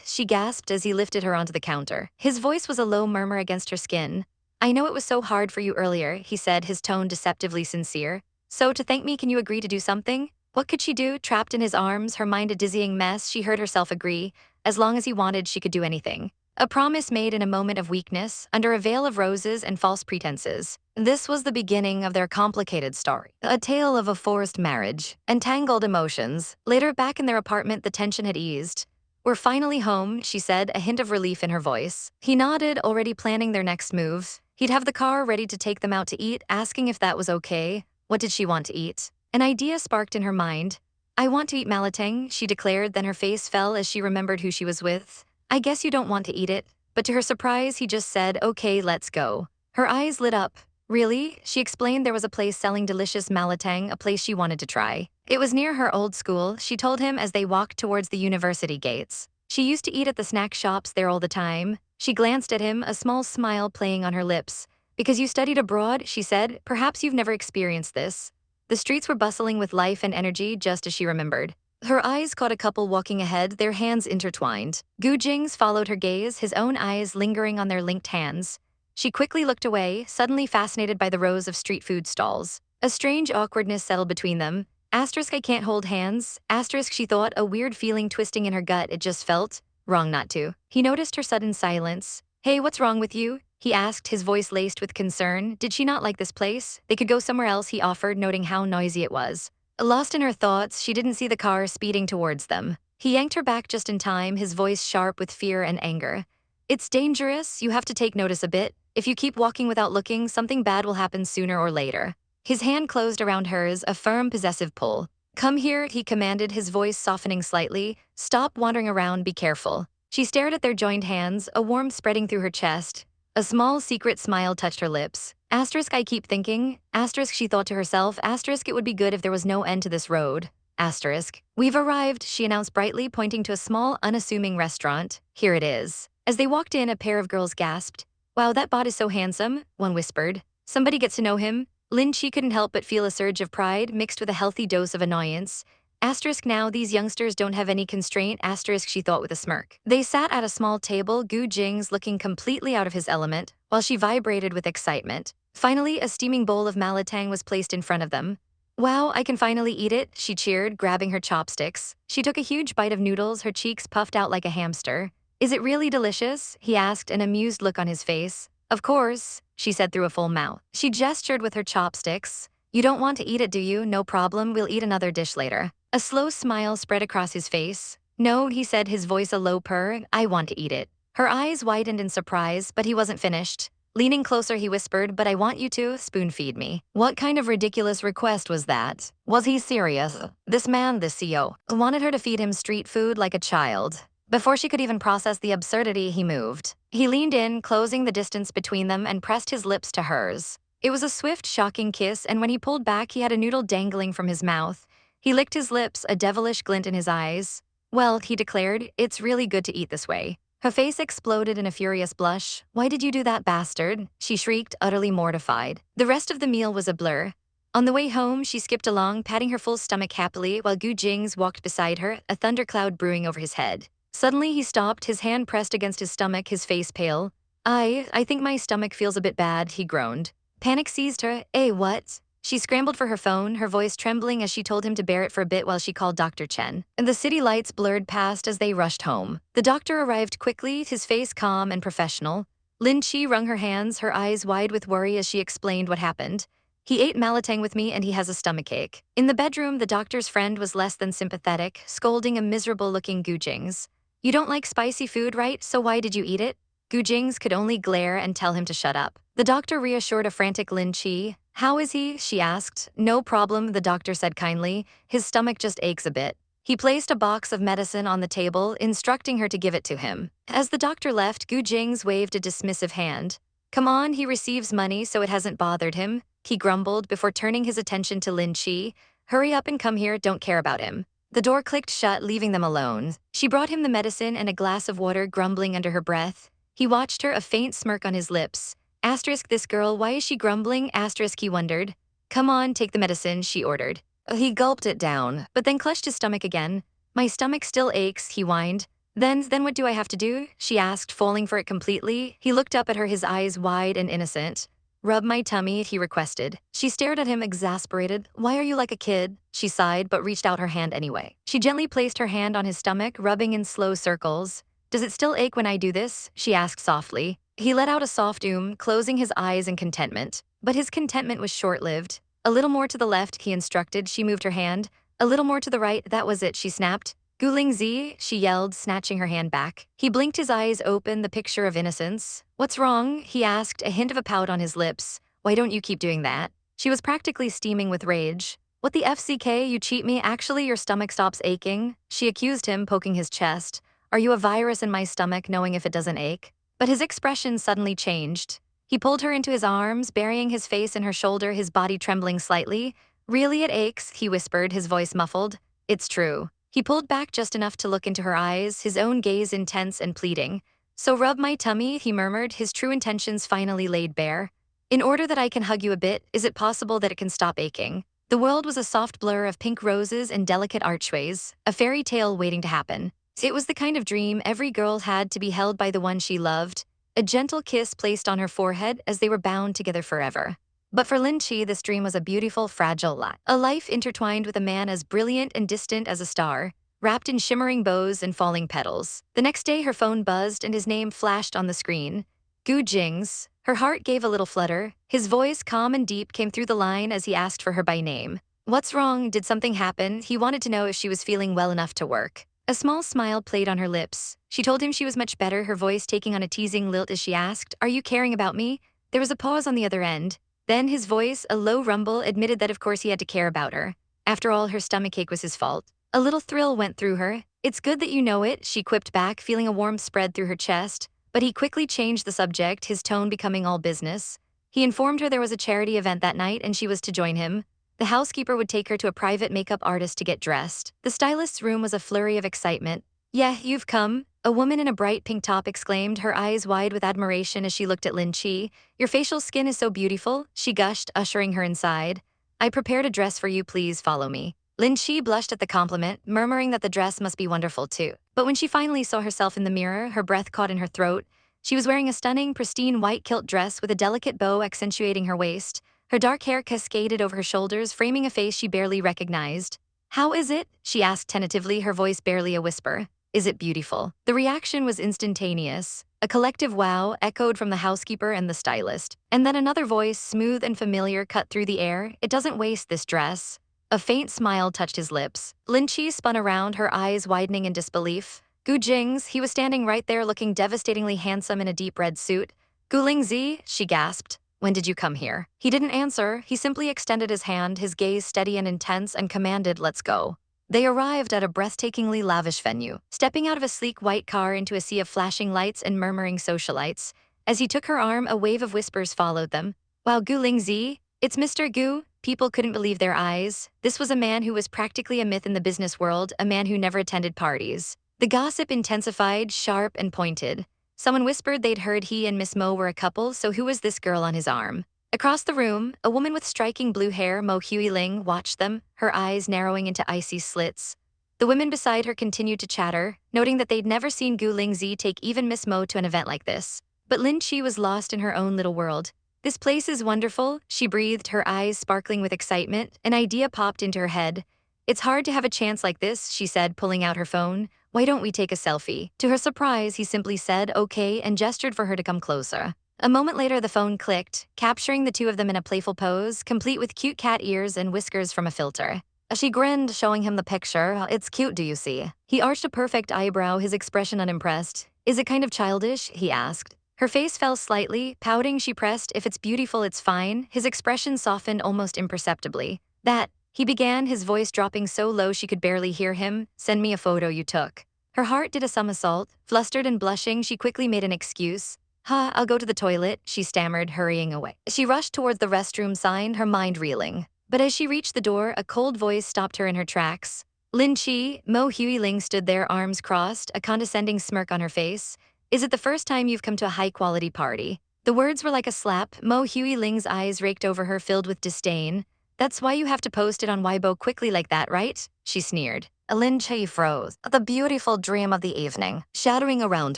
She gasped as he lifted her onto the counter. His voice was a low murmur against her skin. I know it was so hard for you earlier, he said, his tone deceptively sincere. So to thank me, can you agree to do something? What could she do? Trapped in his arms, her mind a dizzying mess, she heard herself agree. As long as he wanted, she could do anything. A promise made in a moment of weakness, under a veil of roses and false pretenses. This was the beginning of their complicated story. A tale of a forced marriage, entangled emotions. Later, back in their apartment, the tension had eased. We're finally home, she said, a hint of relief in her voice. He nodded, already planning their next moves. He'd have the car ready to take them out to eat, asking if that was okay. What did she want to eat? An idea sparked in her mind. I want to eat malatang, she declared, then her face fell as she remembered who she was with. I guess you don't want to eat it. But to her surprise, he just said, okay, let's go. Her eyes lit up. Really? She explained there was a place selling delicious malatang, a place she wanted to try. It was near her old school, she told him as they walked towards the university gates. She used to eat at the snack shops there all the time. She glanced at him, a small smile playing on her lips. Because you studied abroad, she said, perhaps you've never experienced this. The streets were bustling with life and energy, just as she remembered. Her eyes caught a couple walking ahead, their hands intertwined. Gu Jingze followed her gaze, his own eyes lingering on their linked hands. She quickly looked away, suddenly fascinated by the rows of street food stalls. A strange awkwardness settled between them. Asterisk, I can't hold hands. Asterisk, she thought, a weird feeling twisting in her gut. It just felt wrong not to. He noticed her sudden silence. Hey, what's wrong with you? He asked, his voice laced with concern. Did she not like this place? They could go somewhere else, he offered, noting how noisy it was. Lost in her thoughts, she didn't see the car speeding towards them. He yanked her back just in time, his voice sharp with fear and anger. It's dangerous, you have to take notice a bit. If you keep walking without looking, something bad will happen sooner or later. His hand closed around hers, a firm, possessive pull. Come here, he commanded, his voice softening slightly. Stop wandering around, be careful. She stared at their joined hands, a warmth spreading through her chest. A small, secret smile touched her lips. Asterisk, I keep thinking. Asterisk, she thought to herself. Asterisk, it would be good if there was no end to this road. Asterisk. We've arrived, she announced brightly, pointing to a small, unassuming restaurant. Here it is. As they walked in, a pair of girls gasped. Wow, that bot is so handsome, one whispered. Somebody gets to know him. Lin Che couldn't help but feel a surge of pride, mixed with a healthy dose of annoyance. Asterisk, now these youngsters don't have any constraint, asterisk, she thought with a smirk. They sat at a small table, Gu Jingze looking completely out of his element, while she vibrated with excitement. Finally, a steaming bowl of malatang was placed in front of them. Wow, I can finally eat it, she cheered, grabbing her chopsticks. She took a huge bite of noodles, her cheeks puffed out like a hamster. Is it really delicious? He asked, an amused look on his face. Of course, she said through a full mouth. She gestured with her chopsticks. You don't want to eat it, do you? No problem, we'll eat another dish later. A slow smile spread across his face. No, he said, his voice a low purr. I want to eat it. Her eyes widened in surprise, but he wasn't finished. Leaning closer, he whispered, but I want you to spoon-feed me. What kind of ridiculous request was that? Was he serious? This man, the CEO, wanted her to feed him street food like a child. Before she could even process the absurdity, he moved. He leaned in, closing the distance between them, and pressed his lips to hers. It was a swift, shocking kiss, and when he pulled back, he had a noodle dangling from his mouth. He licked his lips, a devilish glint in his eyes. Well, he declared, it's really good to eat this way. Her face exploded in a furious blush. Why did you do that, bastard? She shrieked, utterly mortified. The rest of the meal was a blur. On the way home, she skipped along, patting her full stomach happily, while Gu Jingze walked beside her, a thundercloud brewing over his head. Suddenly, he stopped, his hand pressed against his stomach, his face pale. I think my stomach feels a bit bad, he groaned. Panic seized her. What? She scrambled for her phone, her voice trembling as she told him to bear it for a bit while she called Dr. Chen. And the city lights blurred past as they rushed home. The doctor arrived quickly, his face calm and professional. Lin Che wrung her hands, her eyes wide with worry as she explained what happened. He ate malatang with me and he has a stomachache. In the bedroom, the doctor's friend was less than sympathetic, scolding a miserable-looking Gu Jingze. You don't like spicy food, right? So why did you eat it? Gu Jingze could only glare and tell him to shut up. The doctor reassured a frantic Lin Che. How is he? She asked. No problem, the doctor said kindly. His stomach just aches a bit. He placed a box of medicine on the table, instructing her to give it to him. As the doctor left, Gu Jingze waved a dismissive hand. Come on, he receives money, so it hasn't bothered him, he grumbled before turning his attention to Lin Che. Hurry up and come here, don't care about him. The door clicked shut, leaving them alone. She brought him the medicine and a glass of water, grumbling under her breath. He watched her, a faint smirk on his lips. Asterisk, this girl, why is she grumbling? Asterisk, he wondered. Come on, take the medicine, she ordered. He gulped it down, but then clutched his stomach again. My stomach still aches, he whined. Then what do I have to do? She asked, falling for it completely. He looked up at her, his eyes wide and innocent. Rub my tummy, he requested. She stared at him, exasperated. Why are you like a kid? She sighed, but reached out her hand anyway. She gently placed her hand on his stomach, rubbing in slow circles. Does it still ache when I do this? She asked softly. He let out a soft closing his eyes in contentment. But his contentment was short-lived. A little more to the left, he instructed. She moved her hand. A little more to the right, that was it, she snapped. Gu Jingze, she yelled, snatching her hand back. He blinked, his eyes open, the picture of innocence. What's wrong? He asked, a hint of a pout on his lips. Why don't you keep doing that? She was practically steaming with rage. What the FCK, you cheat me? Actually, your stomach stops aching? She accused him, poking his chest. Are you a virus in my stomach, knowing if it doesn't ache? But his expression suddenly changed. He pulled her into his arms, burying his face in her shoulder, his body trembling slightly. Really, it aches, he whispered, his voice muffled. It's true. He pulled back just enough to look into her eyes, his own gaze intense and pleading. So rub my tummy, he murmured, his true intentions finally laid bare. In order that I can hug you a bit, is it possible that it can stop aching? The world was a soft blur of pink roses and delicate archways, a fairy tale waiting to happen. It was the kind of dream every girl had, to be held by the one she loved, a gentle kiss placed on her forehead as they were bound together forever. But for Lin Che, this dream was a beautiful, fragile life. A life intertwined with a man as brilliant and distant as a star, wrapped in shimmering bows and falling petals. The next day, her phone buzzed and his name flashed on the screen. Gu Jingze. Her heart gave a little flutter. His voice, calm and deep, came through the line as he asked for her by name. What's wrong? Did something happen? He wanted to know if she was feeling well enough to work. A small smile played on her lips. She told him she was much better, her voice taking on a teasing lilt as she asked, Are you caring about me? There was a pause on the other end. Then his voice, a low rumble, admitted that of course he had to care about her. After all, her stomachache was his fault. A little thrill went through her. It's good that you know it, she quipped back, feeling a warmth spread through her chest. But he quickly changed the subject, his tone becoming all business. He informed her there was a charity event that night and she was to join him. The housekeeper would take her to a private makeup artist to get dressed. The stylist's room was a flurry of excitement. Yeah, you've come. A woman in a bright pink top exclaimed, her eyes wide with admiration as she looked at Lin Che. Your facial skin is so beautiful, she gushed, ushering her inside. I prepared a dress for you, please follow me. Lin Che blushed at the compliment, murmuring that the dress must be wonderful too. But when she finally saw herself in the mirror, her breath caught in her throat. She was wearing a stunning, pristine white kilt dress with a delicate bow accentuating her waist. Her dark hair cascaded over her shoulders, framing a face she barely recognized. How is it? She asked tentatively, her voice barely a whisper. Is it beautiful? The reaction was instantaneous. A collective wow echoed from the housekeeper and the stylist. And then another voice, smooth and familiar, cut through the air. It doesn't waste this dress. A faint smile touched his lips. Lin Che spun around, her eyes widening in disbelief. Gu Jingze, he was standing right there looking devastatingly handsome in a deep red suit. Gu Jingze, she gasped. When did you come here? He didn't answer. He simply extended his hand, his gaze steady and intense, and commanded, let's go. They arrived at a breathtakingly lavish venue, stepping out of a sleek white car into a sea of flashing lights and murmuring socialites. As he took her arm, a wave of whispers followed them. Wow, Gu Jingze, it's Mr. Gu. People couldn't believe their eyes. This was a man who was practically a myth in the business world, a man who never attended parties. The gossip intensified, sharp and pointed. Someone whispered they'd heard he and Miss Mo were a couple, so who was this girl on his arm? Across the room, a woman with striking blue hair, Mo Huiling, watched them, her eyes narrowing into icy slits. The women beside her continued to chatter, noting that they'd never seen Gu Jingze take even Miss Mo to an event like this. But Lin Che was lost in her own little world. This place is wonderful, she breathed, her eyes sparkling with excitement. An idea popped into her head. It's hard to have a chance like this, she said, pulling out her phone. Why don't we take a selfie? To her surprise, he simply said, okay, and gestured for her to come closer. A moment later, the phone clicked, capturing the two of them in a playful pose, complete with cute cat ears and whiskers from a filter. She grinned, showing him the picture. It's cute, do you see? He arched a perfect eyebrow, his expression unimpressed. Is it kind of childish? He asked. Her face fell slightly, pouting she pressed, if it's beautiful, it's fine. His expression softened almost imperceptibly. That, he began, his voice dropping so low she could barely hear him, send me a photo you took. Her heart did a somersault. Flustered and blushing, she quickly made an excuse. "Huh, I'll go to the toilet," she stammered, hurrying away. She rushed towards the restroom sign, her mind reeling. But as she reached the door, a cold voice stopped her in her tracks. Lin Che, Mo Huiling stood there, arms crossed, a condescending smirk on her face. "Is it the first time you've come to a high-quality party?" The words were like a slap. Mo Huiling's eyes raked over her, filled with disdain. "That's why you have to post it on Weibo quickly like that, right?" she sneered. Lin Che froze, the beautiful dream of the evening shattering around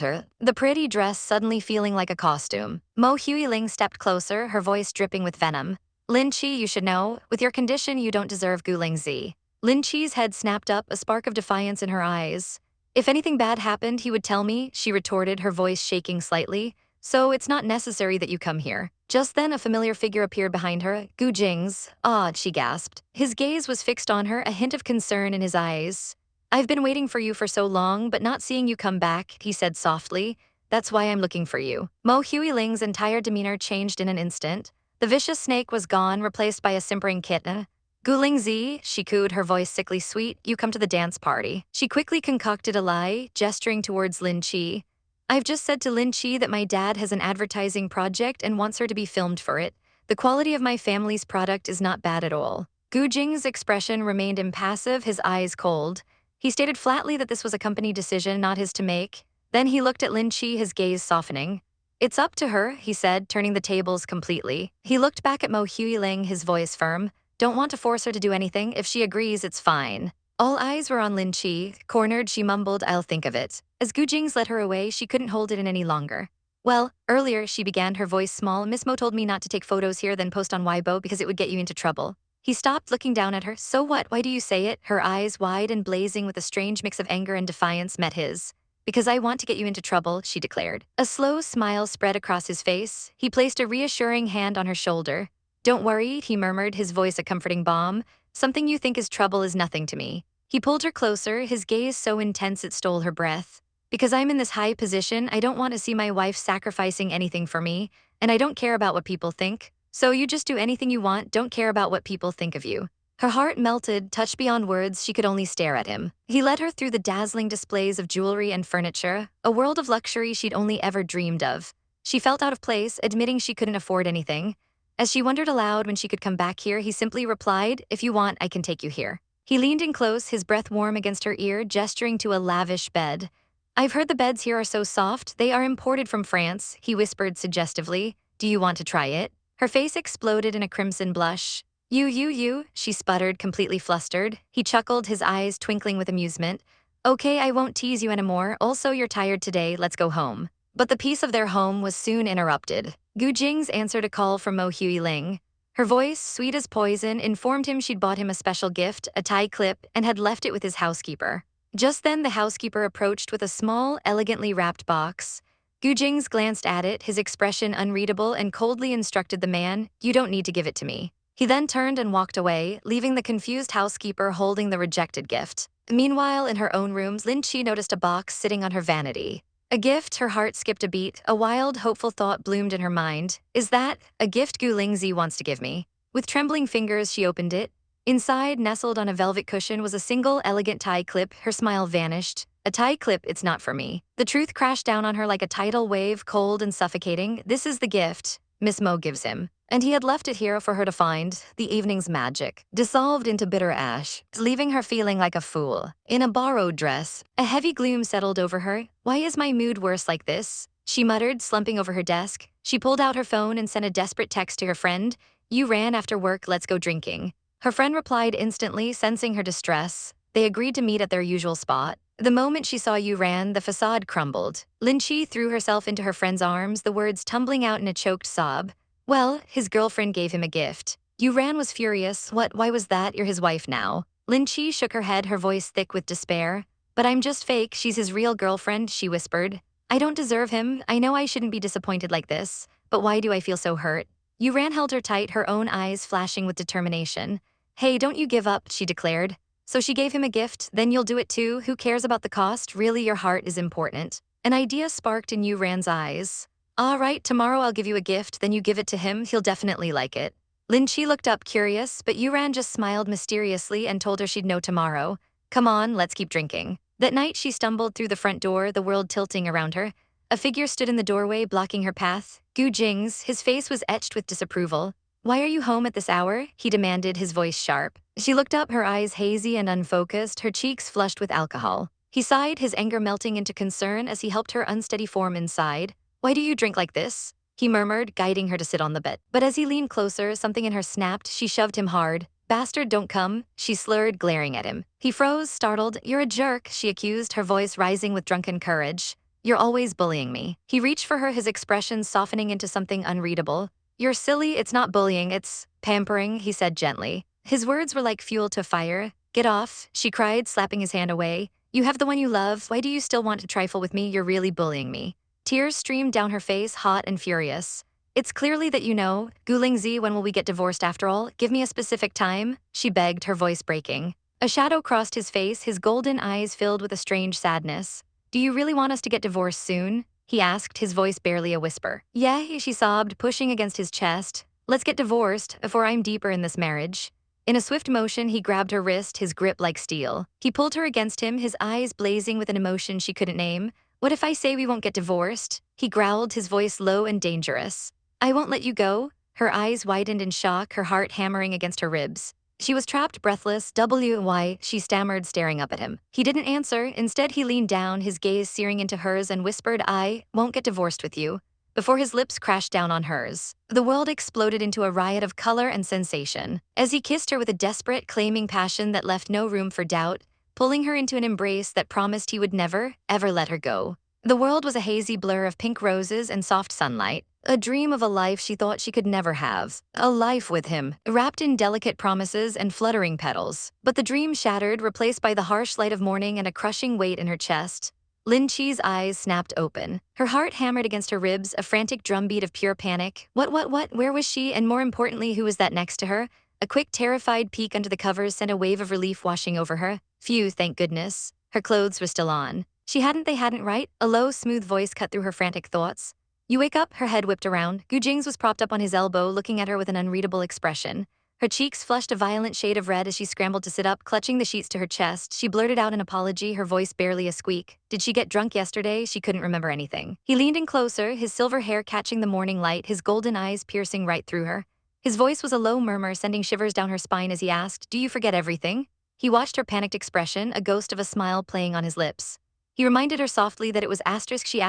her, the pretty dress suddenly feeling like a costume. Mo Huiling stepped closer, her voice dripping with venom. "Lin Che, you should know, with your condition you don't deserve Gu Jingze." Lin Che's head snapped up, a spark of defiance in her eyes. "If anything bad happened, he would tell me," she retorted, her voice shaking slightly. "So it's not necessary that you come here." Just then, a familiar figure appeared behind her. Gu Jingze. "Odd," she gasped. His gaze was fixed on her, a hint of concern in his eyes. "I've been waiting for you for so long, but not seeing you come back," he said softly. "That's why I'm looking for you." Mo Huiling's entire demeanor changed in an instant. The vicious snake was gone, replaced by a simpering kitten. "Gu Jingze," she cooed, her voice sickly sweet, "you come to the dance party." She quickly concocted a lie, gesturing towards Lin Che. "I've just said to Lin Che that my dad has an advertising project and wants her to be filmed for it. The quality of my family's product is not bad at all." Gu Jing's expression remained impassive, his eyes cold. He stated flatly that this was a company decision, not his to make. Then he looked at Lin Che, his gaze softening. "It's up to her," he said, turning the tables completely. He looked back at Mo Huiling, his voice firm. "Don't want to force her to do anything. If she agrees, it's fine." All eyes were on Lin Che. Cornered, she mumbled, "I'll think of it." As Gu Jingze led her away, she couldn't hold it in any longer. "Well, earlier," she began, her voice small, "Miss Mo told me not to take photos here then post on Weibo because it would get you into trouble." He stopped, looking down at her. "So what? Why do you say it?" Her eyes, wide and blazing with a strange mix of anger and defiance, met his. "Because I want to get you into trouble," she declared. A slow smile spread across his face. He placed a reassuring hand on her shoulder. "Don't worry," he murmured, his voice a comforting balm. "Something you think is trouble is nothing to me." He pulled her closer, his gaze so intense it stole her breath. "Because I'm in this high position, I don't want to see my wife sacrificing anything for me, and I don't care about what people think. So you just do anything you want, don't care about what people think of you." Her heart melted, touched beyond words, she could only stare at him. He led her through the dazzling displays of jewelry and furniture, a world of luxury she'd only ever dreamed of. She felt out of place, admitting she couldn't afford anything. As she wondered aloud when she could come back here, he simply replied, "If you want, I can take you here." He leaned in close, his breath warm against her ear, gesturing to a lavish bed. "I've heard the beds here are so soft, they are imported from France," he whispered suggestively. "Do you want to try it?" Her face exploded in a crimson blush. You, she sputtered, completely flustered. He chuckled, his eyes twinkling with amusement. "Okay, I won't tease you anymore. Also, you're tired today, let's go home." But the peace of their home was soon interrupted. Gu Jingze answered a call from Mo Huiling. Her voice, sweet as poison, informed him she'd bought him a special gift, a tie clip, and had left it with his housekeeper. Just then, the housekeeper approached with a small, elegantly wrapped box. Gu Jingze glanced at it, his expression unreadable, and coldly instructed the man, "You don't need to give it to me." He then turned and walked away, leaving the confused housekeeper holding the rejected gift. Meanwhile, in her own rooms, Lin Che noticed a box sitting on her vanity. A gift, her heart skipped a beat, a wild, hopeful thought bloomed in her mind. "Is that a gift Gu Jingze wants to give me?" With trembling fingers, she opened it. Inside, nestled on a velvet cushion, was a single, elegant tie clip. Her smile vanished. "A tie clip, it's not for me." The truth crashed down on her like a tidal wave, cold and suffocating. "This is the gift Miss Mo gives him." And he had left it here for her to find, the evening's magic, dissolved into bitter ash, leaving her feeling like a fool. In a borrowed dress, a heavy gloom settled over her. "Why is my mood worse like this?" she muttered, slumping over her desk. She pulled out her phone and sent a desperate text to her friend. "You ran after work, let's go drinking." Her friend replied instantly, sensing her distress. They agreed to meet at their usual spot. The moment she saw Yu Ran, the facade crumbled. Lin Che threw herself into her friend's arms, the words tumbling out in a choked sob. "Well, his girlfriend gave him a gift." Yu Ran was furious. "What, why was that? You're his wife now." Lin Che shook her head, her voice thick with despair. "But I'm just fake, she's his real girlfriend," she whispered. "I don't deserve him, I know I shouldn't be disappointed like this, but why do I feel so hurt?" Yu Ran held her tight, her own eyes flashing with determination. "Hey, don't you give up," she declared. "So she gave him a gift, then you'll do it too? Who cares about the cost? Really, your heart is important." An idea sparked in Yu Ran's eyes. "All right, tomorrow I'll give you a gift, then you give it to him, he'll definitely like it." Lin Che looked up curious, but Yu Ran just smiled mysteriously and told her she'd know tomorrow. "Come on, let's keep drinking." That night she stumbled through the front door, the world tilting around her. A figure stood in the doorway, blocking her path. Gu Jingze, his face was etched with disapproval. "Why are you home at this hour?" he demanded, his voice sharp. She looked up, her eyes hazy and unfocused, her cheeks flushed with alcohol. He sighed, his anger melting into concern as he helped her unsteady form inside. "Why do you drink like this?" he murmured, guiding her to sit on the bed. But as he leaned closer, something in her snapped. She shoved him hard. "Bastard, don't come," she slurred, glaring at him. He froze, startled. "You're a jerk," she accused, her voice rising with drunken courage. "You're always bullying me." He reached for her, his expression softening into something unreadable. "You're silly, it's not bullying, it's pampering," he said gently. His words were like fuel to fire. "Get off," she cried, slapping his hand away. "You have the one you love. Why do you still want to trifle with me? You're really bullying me." Tears streamed down her face, hot and furious. "It's clearly that you know. Gu Jingze, when will we get divorced after all? Give me a specific time," she begged, her voice breaking. A shadow crossed his face, his golden eyes filled with a strange sadness. "Do you really want us to get divorced soon?" he asked, his voice barely a whisper. "Yeah," she sobbed, pushing against his chest. "Let's get divorced before I'm deeper in this marriage." In a swift motion, he grabbed her wrist, his grip like steel. He pulled her against him, his eyes blazing with an emotion she couldn't name. "What if I say we won't get divorced?" he growled, his voice low and dangerous. "I won't let you go." Her eyes widened in shock, her heart hammering against her ribs. She was trapped, breathless. "Why?" she stammered, staring up at him. He didn't answer. Instead, he leaned down, his gaze searing into hers, and whispered, "I won't get divorced with you," before his lips crashed down on hers. The world exploded into a riot of color and sensation. As he kissed her with a desperate, claiming passion that left no room for doubt, pulling her into an embrace that promised he would never, ever let her go. The world was a hazy blur of pink roses and soft sunlight. A dream of a life she thought she could never have. A life with him, wrapped in delicate promises and fluttering petals. But the dream shattered, replaced by the harsh light of morning and a crushing weight in her chest. Lin Che's eyes snapped open. Her heart hammered against her ribs, a frantic drumbeat of pure panic. What? Where was she? And more importantly, who was that next to her? A quick, terrified peek under the covers sent a wave of relief washing over her. Phew, thank goodness. Her clothes were still on. They hadn't, right? A low, smooth voice cut through her frantic thoughts. "You wake up," her head whipped around. Gu Jingze was propped up on his elbow, looking at her with an unreadable expression. Her cheeks flushed a violent shade of red as she scrambled to sit up, clutching the sheets to her chest. She blurted out an apology, her voice barely a squeak. Did she get drunk yesterday? She couldn't remember anything. He leaned in closer, his silver hair catching the morning light, his golden eyes piercing right through her. His voice was a low murmur, sending shivers down her spine as he asked, "Do you forget everything?" He watched her panicked expression, a ghost of a smile playing on his lips. He reminded her softly that it was *she*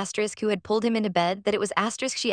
who had pulled him into bed, that it was *she*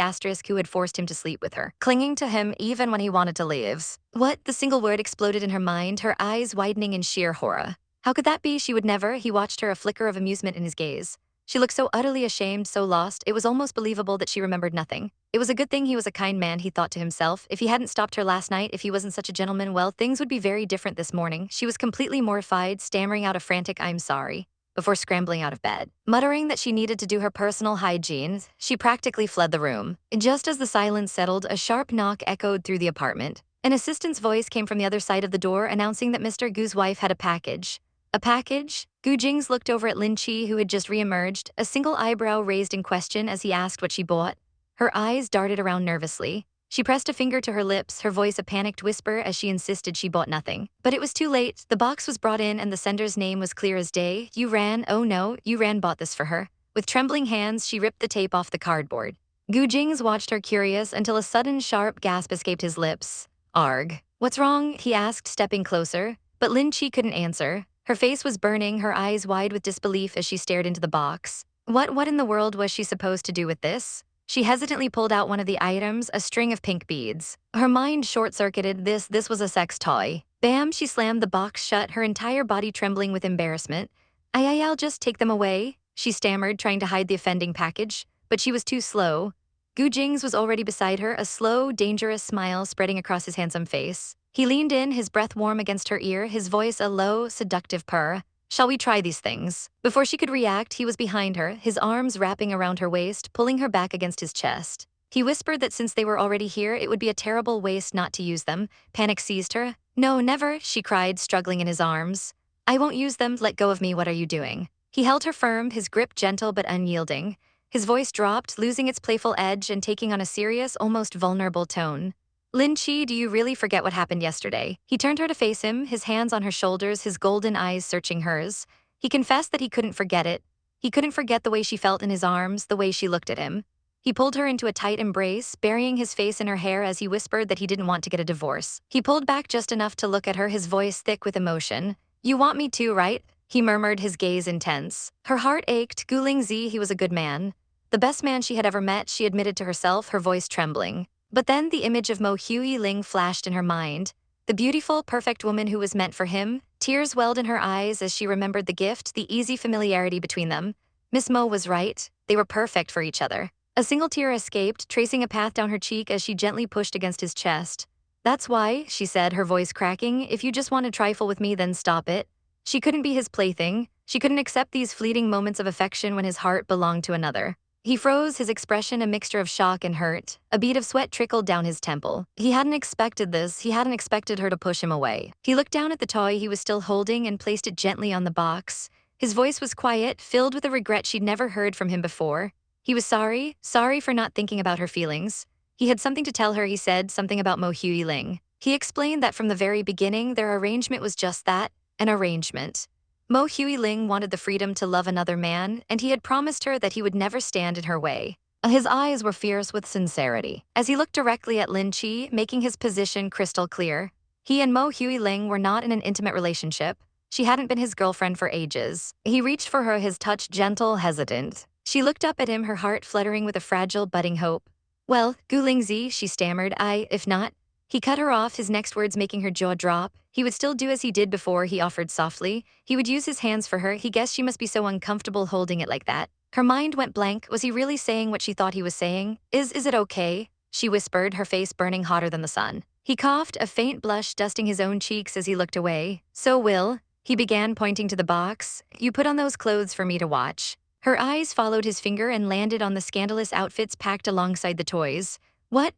who had forced him to sleep with her, clinging to him even when he wanted to leave. What? The single word exploded in her mind, her eyes widening in sheer horror. How could that be? She would never. He watched her, a flicker of amusement in his gaze. She looked so utterly ashamed, so lost, it was almost believable that she remembered nothing. It was a good thing he was a kind man, he thought to himself. If he hadn't stopped her last night, if he wasn't such a gentleman, well, things would be very different this morning. She was completely mortified, stammering out a frantic "I'm sorry," before scrambling out of bed. Muttering that she needed to do her personal hygiene, she practically fled the room. Just as the silence settled, a sharp knock echoed through the apartment. An assistant's voice came from the other side of the door, announcing that Mr. Gu's wife had a package. A package? Gu Jingze looked over at Lin Che, who had just reemerged, a single eyebrow raised in question as he asked what she bought. Her eyes darted around nervously. She pressed a finger to her lips, her voice a panicked whisper as she insisted she bought nothing. But it was too late. The box was brought in and the sender's name was clear as day. Oh no, Yuran bought this for her. With trembling hands, she ripped the tape off the cardboard. Gu Jingze watched her curious until a sudden sharp gasp escaped his lips. "Arg. What's wrong?" he asked, stepping closer. But Lin Che couldn't answer. Her face was burning, her eyes wide with disbelief as she stared into the box. What in the world was she supposed to do with this? She hesitantly pulled out one of the items, a string of pink beads. Her mind short-circuited. This was a sex toy. Bam, she slammed the box shut, her entire body trembling with embarrassment. I'll just take them away," she stammered, trying to hide the offending package. But she was too slow. Gu Jingze was already beside her, a slow, dangerous smile spreading across his handsome face. He leaned in, his breath warm against her ear, his voice a low, seductive purr. "Shall we try these things?" Before she could react, he was behind her, his arms wrapping around her waist, pulling her back against his chest. He whispered that since they were already here, it would be a terrible waste not to use them. Panic seized her. "No, never," she cried, struggling in his arms. "I won't use them. Let go of me. What are you doing?" He held her firm, his grip gentle but unyielding. His voice dropped, losing its playful edge and taking on a serious, almost vulnerable tone. "Lin Che, do you really forget what happened yesterday?" He turned her to face him, his hands on her shoulders, his golden eyes searching hers. He confessed that he couldn't forget it. He couldn't forget the way she felt in his arms, the way she looked at him. He pulled her into a tight embrace, burying his face in her hair as he whispered that he didn't want to get a divorce. He pulled back just enough to look at her, his voice thick with emotion. "You want me to, right?" he murmured, his gaze intense. Her heart ached. Gu Jingze, he was a good man. The best man she had ever met, she admitted to herself, her voice trembling. But then the image of Mo Hui-ling flashed in her mind. The beautiful, perfect woman who was meant for him. Tears welled in her eyes as she remembered the gift, the easy familiarity between them. Miss Mo was right. They were perfect for each other. A single tear escaped, tracing a path down her cheek as she gently pushed against his chest. "That's why," she said, her voice cracking, "if you just want to trifle with me, then stop it." She couldn't be his plaything. She couldn't accept these fleeting moments of affection when his heart belonged to another. He froze, his expression a mixture of shock and hurt. A bead of sweat trickled down his temple. He hadn't expected this. He hadn't expected her to push him away. He looked down at the toy he was still holding and placed it gently on the box. His voice was quiet, filled with a regret she'd never heard from him before. He was sorry for not thinking about her feelings. He had something to tell her, he said, something about Mo Hui-ling. He explained that from the very beginning, their arrangement was just that, an arrangement. Mo Hui-ling wanted the freedom to love another man, and he had promised her that he would never stand in her way. His eyes were fierce with sincerity. As he looked directly at Lin Che, making his position crystal clear, he and Mo Hui-ling were not in an intimate relationship. She hadn't been his girlfriend for ages. He reached for her, his touch gentle, hesitant. She looked up at him, her heart fluttering with a fragile, budding hope. "Well, Gu Jingze," she stammered, if not." He cut her off, his next words making her jaw drop. He would still do as he did before, he offered softly. He would use his hands for her. He guessed she must be so uncomfortable holding it like that. Her mind went blank. Was he really saying what she thought he was saying? Is it okay?" she whispered, her face burning hotter than the sun. He coughed, a faint blush dusting his own cheeks as he looked away. "So Will," he began, pointing to the box, "you put on those clothes for me to watch." Her eyes followed his finger and landed on the scandalous outfits packed alongside the toys. What?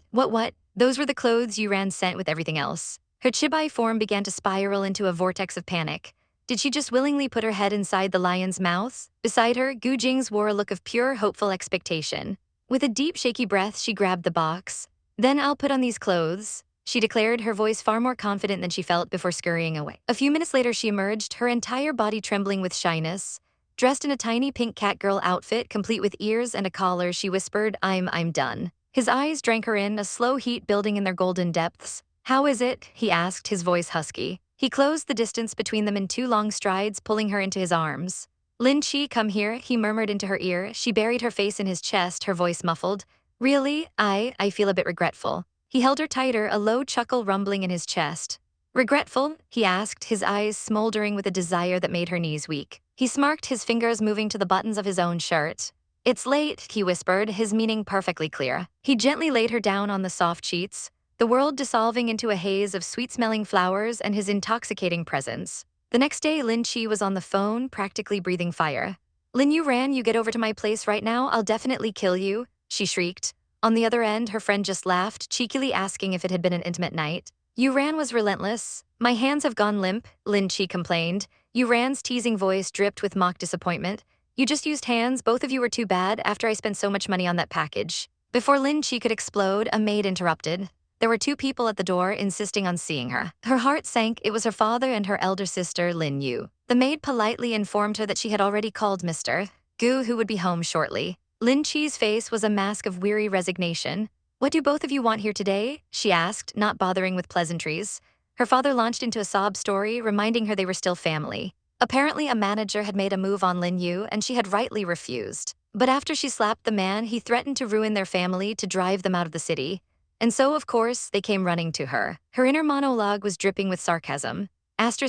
Those were the clothes Yuran sent with everything else." Her chibai form began to spiral into a vortex of panic. Did she just willingly put her head inside the lion's mouth? Beside her, Gu Jingze wore a look of pure, hopeful expectation. With a deep, shaky breath, she grabbed the box. "Then I'll put on these clothes," she declared, her voice far more confident than she felt before scurrying away. A few minutes later, she emerged, her entire body trembling with shyness. Dressed in a tiny pink catgirl outfit, complete with ears and a collar, she whispered, I'm done." His eyes drank her in, a slow heat building in their golden depths. "How is it?" he asked, his voice husky. He closed the distance between them in 2 long strides, pulling her into his arms. "Lin Che, come here," he murmured into her ear. She buried her face in his chest, her voice muffled. "Really? I feel a bit regretful." He held her tighter, a low chuckle rumbling in his chest. "Regretful?" he asked, his eyes smoldering with a desire that made her knees weak. He smirked, his fingers moving to the buttons of his own shirt. "It's late," he whispered, his meaning perfectly clear. He gently laid her down on the soft sheets, the world dissolving into a haze of sweet-smelling flowers and his intoxicating presence. The next day, Lin Che was on the phone, practically breathing fire. "Lin Yuran, you get over to my place right now, I'll definitely kill you," she shrieked. On the other end, her friend just laughed, cheekily asking if it had been an intimate night. Yuran was relentless. "My hands have gone limp," Lin Che complained. Yuran's teasing voice dripped with mock disappointment. "You just used hands, both of you were too bad after I spent so much money on that package." Before Lin Che could explode, a maid interrupted. There were 2 people at the door insisting on seeing her. Her heart sank. It was her father and her elder sister, Lin Yu. The maid politely informed her that she had already called Mr. Gu, who would be home shortly. Lin Che's face was a mask of weary resignation. "What do both of you want here today?" she asked, not bothering with pleasantries. Her father launched into a sob story, reminding her they were still family. Apparently, a manager had made a move on Lin Yu, and she had rightly refused. But after she slapped the man, he threatened to ruin their family, to drive them out of the city. And so, of course, they came running to her. Her inner monologue was dripping with sarcasm.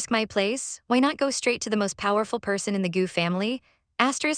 "My place? Why not go straight to the most powerful person in the Gu family?"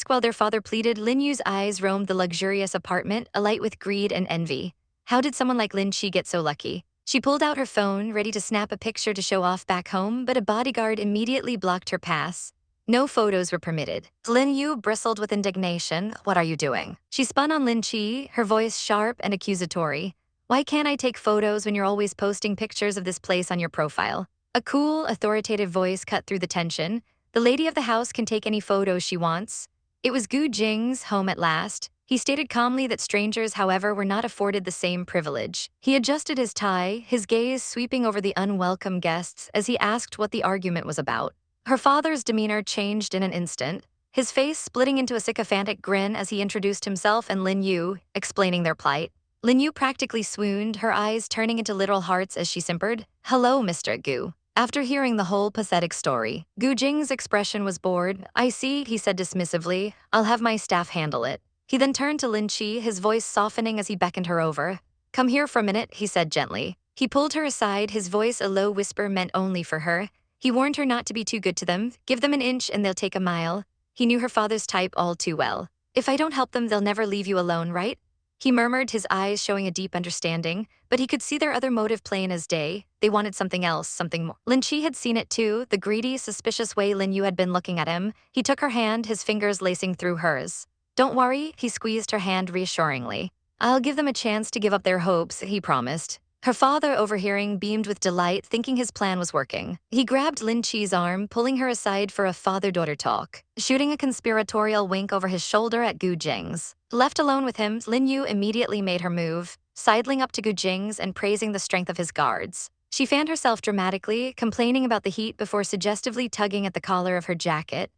While their father pleaded, Lin Yu's eyes roamed the luxurious apartment, alight with greed and envy. How did someone like Lin Che get so lucky? She pulled out her phone, ready to snap a picture to show off back home, but a bodyguard immediately blocked her pass. No photos were permitted. Lin Yu bristled with indignation. "What are you doing?" She spun on Lin Che, her voice sharp and accusatory. "Why can't I take photos when you're always posting pictures of this place on your profile?" A cool, authoritative voice cut through the tension. "The lady of the house can take any photos she wants." It was Gu Jingze, home at last. He stated calmly that strangers, however, were not afforded the same privilege. He adjusted his tie, his gaze sweeping over the unwelcome guests as he asked what the argument was about. Her father's demeanor changed in an instant. his face splitting into a sycophantic grin as he introduced himself and Lin Yu, explaining their plight. Lin Yu practically swooned, her eyes turning into literal hearts as she simpered, "Hello, Mr. Gu." After hearing the whole pathetic story, Gu Jing's expression was bored. "I see," he said dismissively. "I'll have my staff handle it." He then turned to Lin Che, his voice softening as he beckoned her over. "Come here for a minute," he said gently. He pulled her aside, his voice a low whisper meant only for her. He warned her not to be too good to them. Give them an inch and they'll take a mile. He knew her father's type all too well. "If I don't help them, they'll never leave you alone, right?" He murmured, his eyes showing a deep understanding, but he could see their other motive plain as day. They wanted something else, something more. Lin Che had seen it too, the greedy, suspicious way Lin Yu had been looking at him. He took her hand, his fingers lacing through hers. "Don't worry," he squeezed her hand reassuringly. "I'll give them a chance to give up their hopes," he promised. Her father, overhearing, beamed with delight, thinking his plan was working. He grabbed Lin Che's arm, pulling her aside for a father-daughter talk, shooting a conspiratorial wink over his shoulder at Gu Jingze. Left alone with him, Lin Yu immediately made her move, sidling up to Gu Jingze and praising the strength of his guards. She fanned herself dramatically, complaining about the heat before suggestively tugging at the collar of her jacket.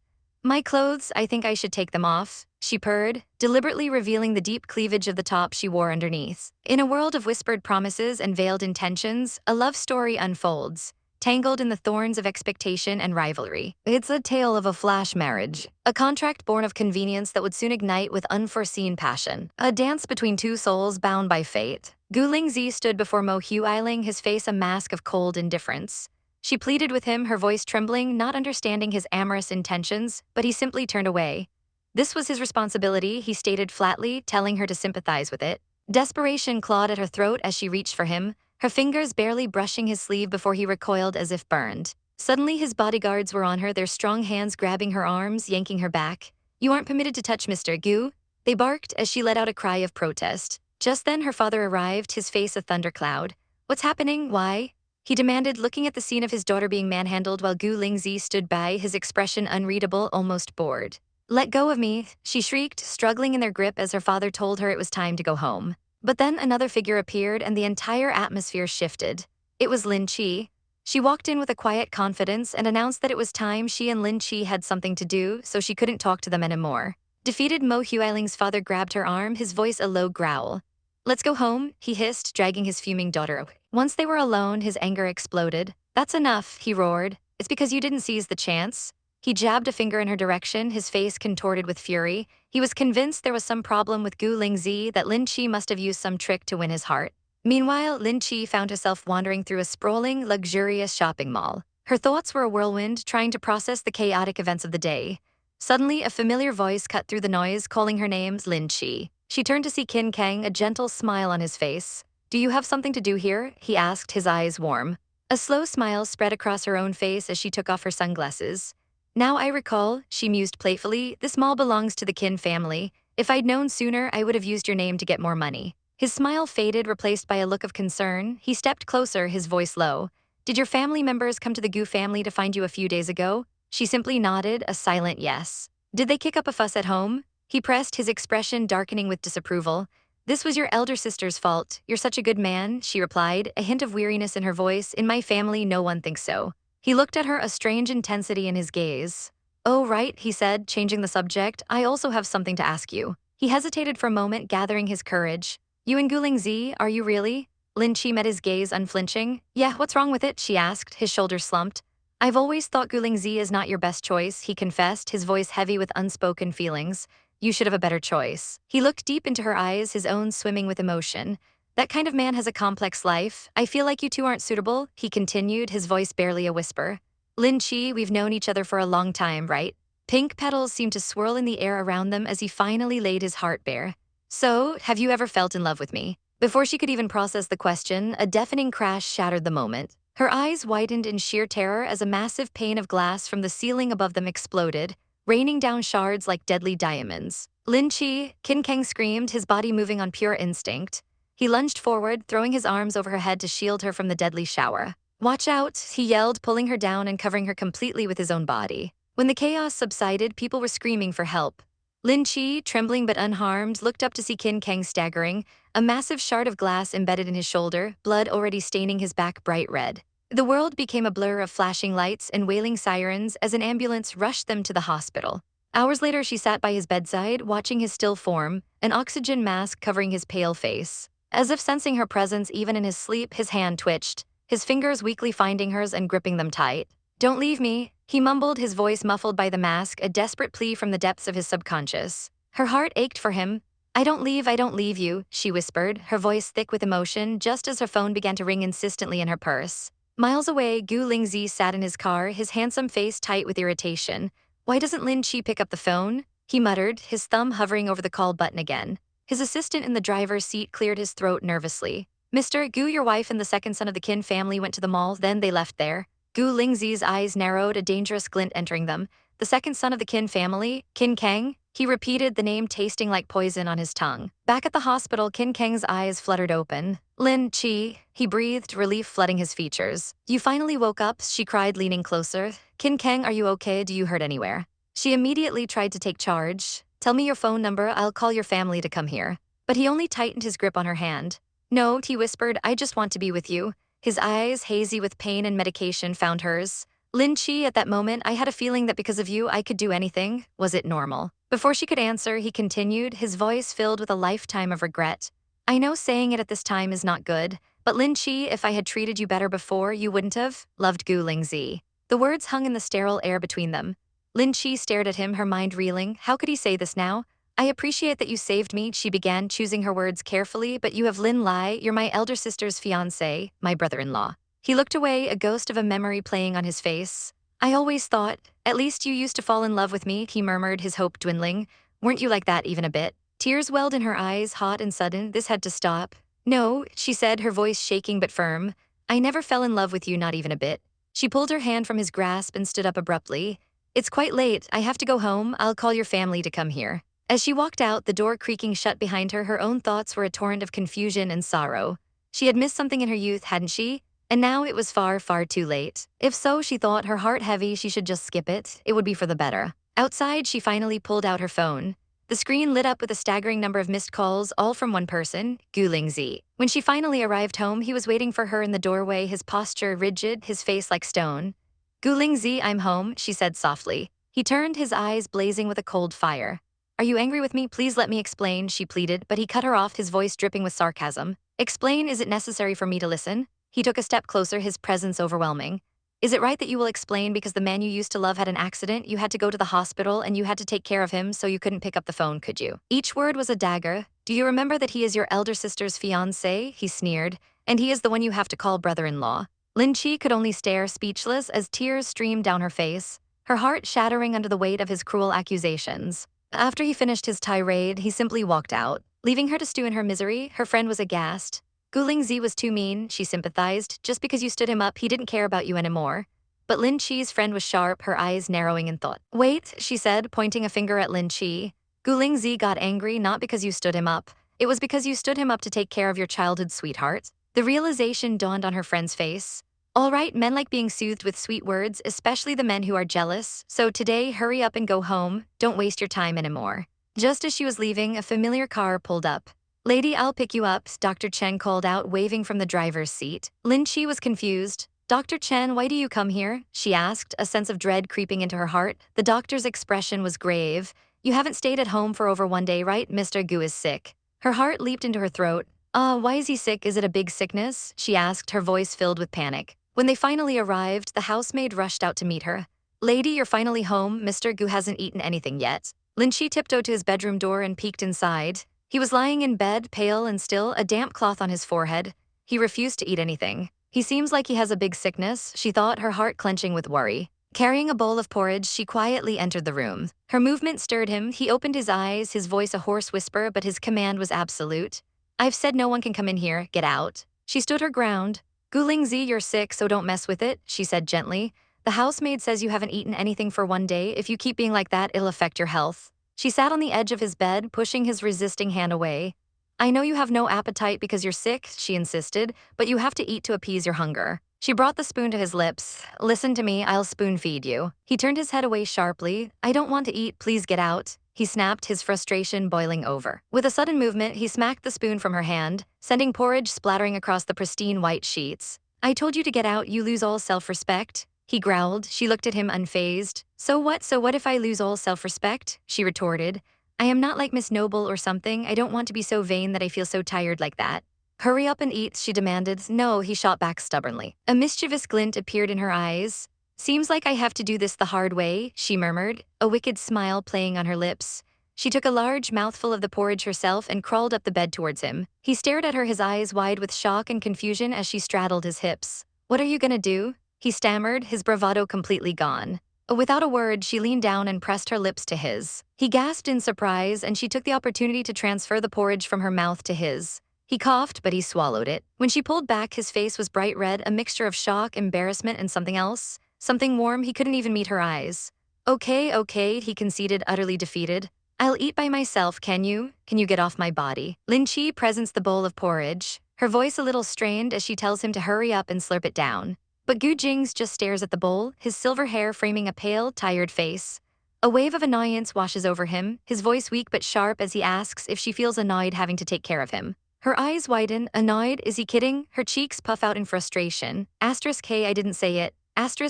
"My clothes, I think I should take them off," she purred, deliberately revealing the deep cleavage of the top she wore underneath. In a world of whispered promises and veiled intentions, a love story unfolds, tangled in the thorns of expectation and rivalry. It's a tale of a flash marriage, a contract born of convenience that would soon ignite with unforeseen passion. A dance between two souls bound by fate. Gu Jingze stood before Mo Huiling, his face a mask of cold indifference. She pleaded with him, her voice trembling, not understanding his amorous intentions, but he simply turned away. This was his responsibility, he stated flatly, telling her to sympathize with it. Desperation clawed at her throat as she reached for him, her fingers barely brushing his sleeve before he recoiled as if burned. Suddenly his bodyguards were on her, their strong hands grabbing her arms, yanking her back. "You aren't permitted to touch Mr. Gu," they barked as she let out a cry of protest. Just then her father arrived, his face a thundercloud. "What's happening? Why?" he demanded, looking at the scene of his daughter being manhandled while Gu Jingze stood by, his expression unreadable, almost bored. "Let go of me," she shrieked, struggling in their grip as her father told her it was time to go home. But then another figure appeared and the entire atmosphere shifted. It was Lin Che. She walked in with a quiet confidence and announced that it was time she and Lin Che had something to do, so she couldn't talk to them anymore. Defeated, Mo Huiling's father grabbed her arm, his voice a low growl. "Let's go home," he hissed, dragging his fuming daughter away. Once they were alone, his anger exploded. "That's enough," he roared. "It's because you didn't seize the chance." He jabbed a finger in her direction, his face contorted with fury. He was convinced there was some problem with Gu Jingze, that Lin Che must have used some trick to win his heart. Meanwhile, Lin Che found herself wandering through a sprawling, luxurious shopping mall. Her thoughts were a whirlwind, trying to process the chaotic events of the day. Suddenly, a familiar voice cut through the noise, calling her name, Lin Che. She turned to see Qin Kang, a gentle smile on his face. "Do you have something to do here?" he asked, his eyes warm. A slow smile spread across her own face as she took off her sunglasses. "Now I recall," she mused playfully, "this mall belongs to the Qin family. If I'd known sooner, I would have used your name to get more money." His smile faded, replaced by a look of concern. He stepped closer, his voice low. "Did your family members come to the Gu family to find you a few days ago?" She simply nodded, a silent yes. "Did they kick up a fuss at home?" He pressed, his expression darkening with disapproval. "This was your elder sister's fault. You're such a good man," she replied, a hint of weariness in her voice. "In my family, no one thinks so." He looked at her, a strange intensity in his gaze. "Oh, right," he said, changing the subject. "I also have something to ask you." He hesitated for a moment, gathering his courage. "You and Gu Jingze, are you really?" Lin Che met his gaze, unflinching. "Yeah, what's wrong with it?" she asked, his shoulders slumped. "I've always thought Gu Jingze is not your best choice," he confessed, his voice heavy with unspoken feelings. "You should have a better choice." He looked deep into her eyes, his own swimming with emotion. "That kind of man has a complex life. I feel like you two aren't suitable," he continued, his voice barely a whisper. "Lin Che, we've known each other for a long time, right?" Pink petals seemed to swirl in the air around them as he finally laid his heart bare. "So, have you ever felt in love with me?" Before she could even process the question, a deafening crash shattered the moment. Her eyes widened in sheer terror as a massive pane of glass from the ceiling above them exploded, raining down shards like deadly diamonds. "Lin Che," Qin Kang screamed, his body moving on pure instinct. He lunged forward, throwing his arms over her head to shield her from the deadly shower. "Watch out," he yelled, pulling her down and covering her completely with his own body. When the chaos subsided, people were screaming for help. Lin Che, trembling but unharmed, looked up to see Qin Kang staggering, a massive shard of glass embedded in his shoulder, blood already staining his back bright red. The world became a blur of flashing lights and wailing sirens as an ambulance rushed them to the hospital. Hours later, she sat by his bedside, watching his still form, an oxygen mask covering his pale face. As if sensing her presence even in his sleep, his hand twitched, his fingers weakly finding hers and gripping them tight. "Don't leave me," he mumbled, his voice muffled by the mask, a desperate plea from the depths of his subconscious. Her heart ached for him. I don't leave you," she whispered, her voice thick with emotion, just as her phone began to ring insistently in her purse. Miles away, Gu Jingze sat in his car, his handsome face tight with irritation. "Why doesn't Lin Che pick up the phone?" he muttered, his thumb hovering over the call button again. His assistant in the driver's seat cleared his throat nervously. "Mr. Gu, your wife and the second son of the Qin family went to the mall, then they left there." Gu Jingze's eyes narrowed, a dangerous glint entering them. "The second son of the Qin family? Qin Kang?" He repeated, the name tasting like poison on his tongue. Back at the hospital, Qin Kang's eyes fluttered open. "Lin Che," he breathed, relief flooding his features. "You finally woke up," she cried, leaning closer. "Qin Kang, are you okay? Do you hurt anywhere?" She immediately tried to take charge. "Tell me your phone number, I'll call your family to come here." But he only tightened his grip on her hand. "No," he whispered, "I just want to be with you." His eyes, hazy with pain and medication, found hers. "Lin Che, at that moment, I had a feeling that because of you, I could do anything. Was it normal?" Before she could answer, he continued, his voice filled with a lifetime of regret. "I know saying it at this time is not good, but Lin Che, if I had treated you better before, you wouldn't have loved Gu Jingze." The words hung in the sterile air between them. Lin Che stared at him, her mind reeling. How could he say this now? "I appreciate that you saved me," she began, choosing her words carefully, "but you have Lin Lai, you're my elder sister's fiancé, my brother-in-law." He looked away, a ghost of a memory playing on his face. "I always thought, at least you used to fall in love with me," he murmured, his hope dwindling. "Weren't you like that even a bit?" Tears welled in her eyes, hot and sudden. This had to stop. "No," she said, her voice shaking but firm. "I never fell in love with you, not even a bit." She pulled her hand from his grasp and stood up abruptly. "It's quite late, I have to go home, I'll call your family to come here." As she walked out, the door creaking shut behind her, her own thoughts were a torrent of confusion and sorrow. She had missed something in her youth, hadn't she? And now it was far, far too late. If so, she thought, her heart heavy, she should just skip it. It would be for the better. Outside, she finally pulled out her phone. The screen lit up with a staggering number of missed calls, all from one person, Gu Jingze. When she finally arrived home, he was waiting for her in the doorway, his posture rigid, his face like stone. "Gu Jingze, I'm home," she said softly. He turned, his eyes blazing with a cold fire. "Are you angry with me? Please let me explain," she pleaded, but he cut her off, his voice dripping with sarcasm. "Explain? Is it necessary for me to listen?" He took a step closer, his presence overwhelming. "Is it right that you will explain because the man you used to love had an accident, you had to go to the hospital, and you had to take care of him, so you couldn't pick up the phone, could you?" Each word was a dagger. "Do you remember that he is your elder sister's fiancé?" he sneered. "And he is the one you have to call brother-in-law." Lin Che could only stare, speechless, as tears streamed down her face, her heart shattering under the weight of his cruel accusations. After he finished his tirade, he simply walked out, leaving her to stew in her misery. Her friend was aghast. "Gu Jingze was too mean," she sympathized. "Just because you stood him up, he didn't care about you anymore." But Lin Che's friend was sharp, her eyes narrowing in thought. "Wait," she said, pointing a finger at Lin Che. "Gu Jingze got angry not because you stood him up. It was because you stood him up to take care of your childhood sweetheart." The realization dawned on her friend's face. "All right, men like being soothed with sweet words, especially the men who are jealous. So today, hurry up and go home. Don't waste your time anymore." Just as she was leaving, a familiar car pulled up. "Lady, I'll pick you up," Dr. Chen called out, waving from the driver's seat. Lin Che was confused. "Dr. Chen, why do you come here?" she asked, a sense of dread creeping into her heart. The doctor's expression was grave. "You haven't stayed at home for over 1 day, right? Mr. Gu is sick." Her heart leaped into her throat. Why is he sick? Is it a big sickness?" she asked, her voice filled with panic. When they finally arrived, the housemaid rushed out to meet her. "Lady, you're finally home. Mr. Gu hasn't eaten anything yet." Lin Che tiptoed to his bedroom door and peeked inside. He was lying in bed, pale and still, a damp cloth on his forehead. He refused to eat anything. "He seems like he has a big sickness," she thought, her heart clenching with worry. Carrying a bowl of porridge, she quietly entered the room. Her movement stirred him. He opened his eyes, his voice a hoarse whisper, but his command was absolute. "I've said no one can come in here. Get out." She stood her ground. "Gu Jingze, you're sick, so don't mess with it," she said gently. "The housemaid says you haven't eaten anything for 1 day. If you keep being like that, it'll affect your health." She sat on the edge of his bed, pushing his resisting hand away. "I know you have no appetite because you're sick," she insisted, "but you have to eat to appease your hunger." She brought the spoon to his lips. "Listen to me, I'll spoon feed you." He turned his head away sharply. "I don't want to eat, please get out," he snapped, his frustration boiling over. With a sudden movement, he smacked the spoon from her hand, sending porridge splattering across the pristine white sheets. "I told you to get out, you lose all self-respect." he growled. She looked at him unfazed. So what if I lose all self-respect? She retorted. I am not like Miss Noble or something. I don't want to be so vain that I feel so tired like that. Hurry up and eat, she demanded. No, he shot back stubbornly. A mischievous glint appeared in her eyes. Seems like I have to do this the hard way, she murmured, a wicked smile playing on her lips. She took a large mouthful of the porridge herself and crawled up the bed towards him. He stared at her, his eyes wide with shock and confusion as she straddled his hips. What are you gonna do? He stammered, his bravado completely gone. Without a word, she leaned down and pressed her lips to his. He gasped in surprise, and she took the opportunity to transfer the porridge from her mouth to his. He coughed, but he swallowed it. When she pulled back, his face was bright red, a mixture of shock, embarrassment, and something else. Something warm. He couldn't even meet her eyes. Okay, he conceded, utterly defeated. I'll eat by myself, can you? Can you get off my body? Lin Che presents the bowl of porridge, her voice a little strained as she tells him to hurry up and slurp it down. But Gu Jingze just stares at the bowl, his silver hair framing a pale, tired face. A wave of annoyance washes over him, his voice weak but sharp as he asks if she feels annoyed having to take care of him. Her eyes widen. Annoyed? Is he kidding? Her cheeks puff out in frustration. Hey, I didn't say it.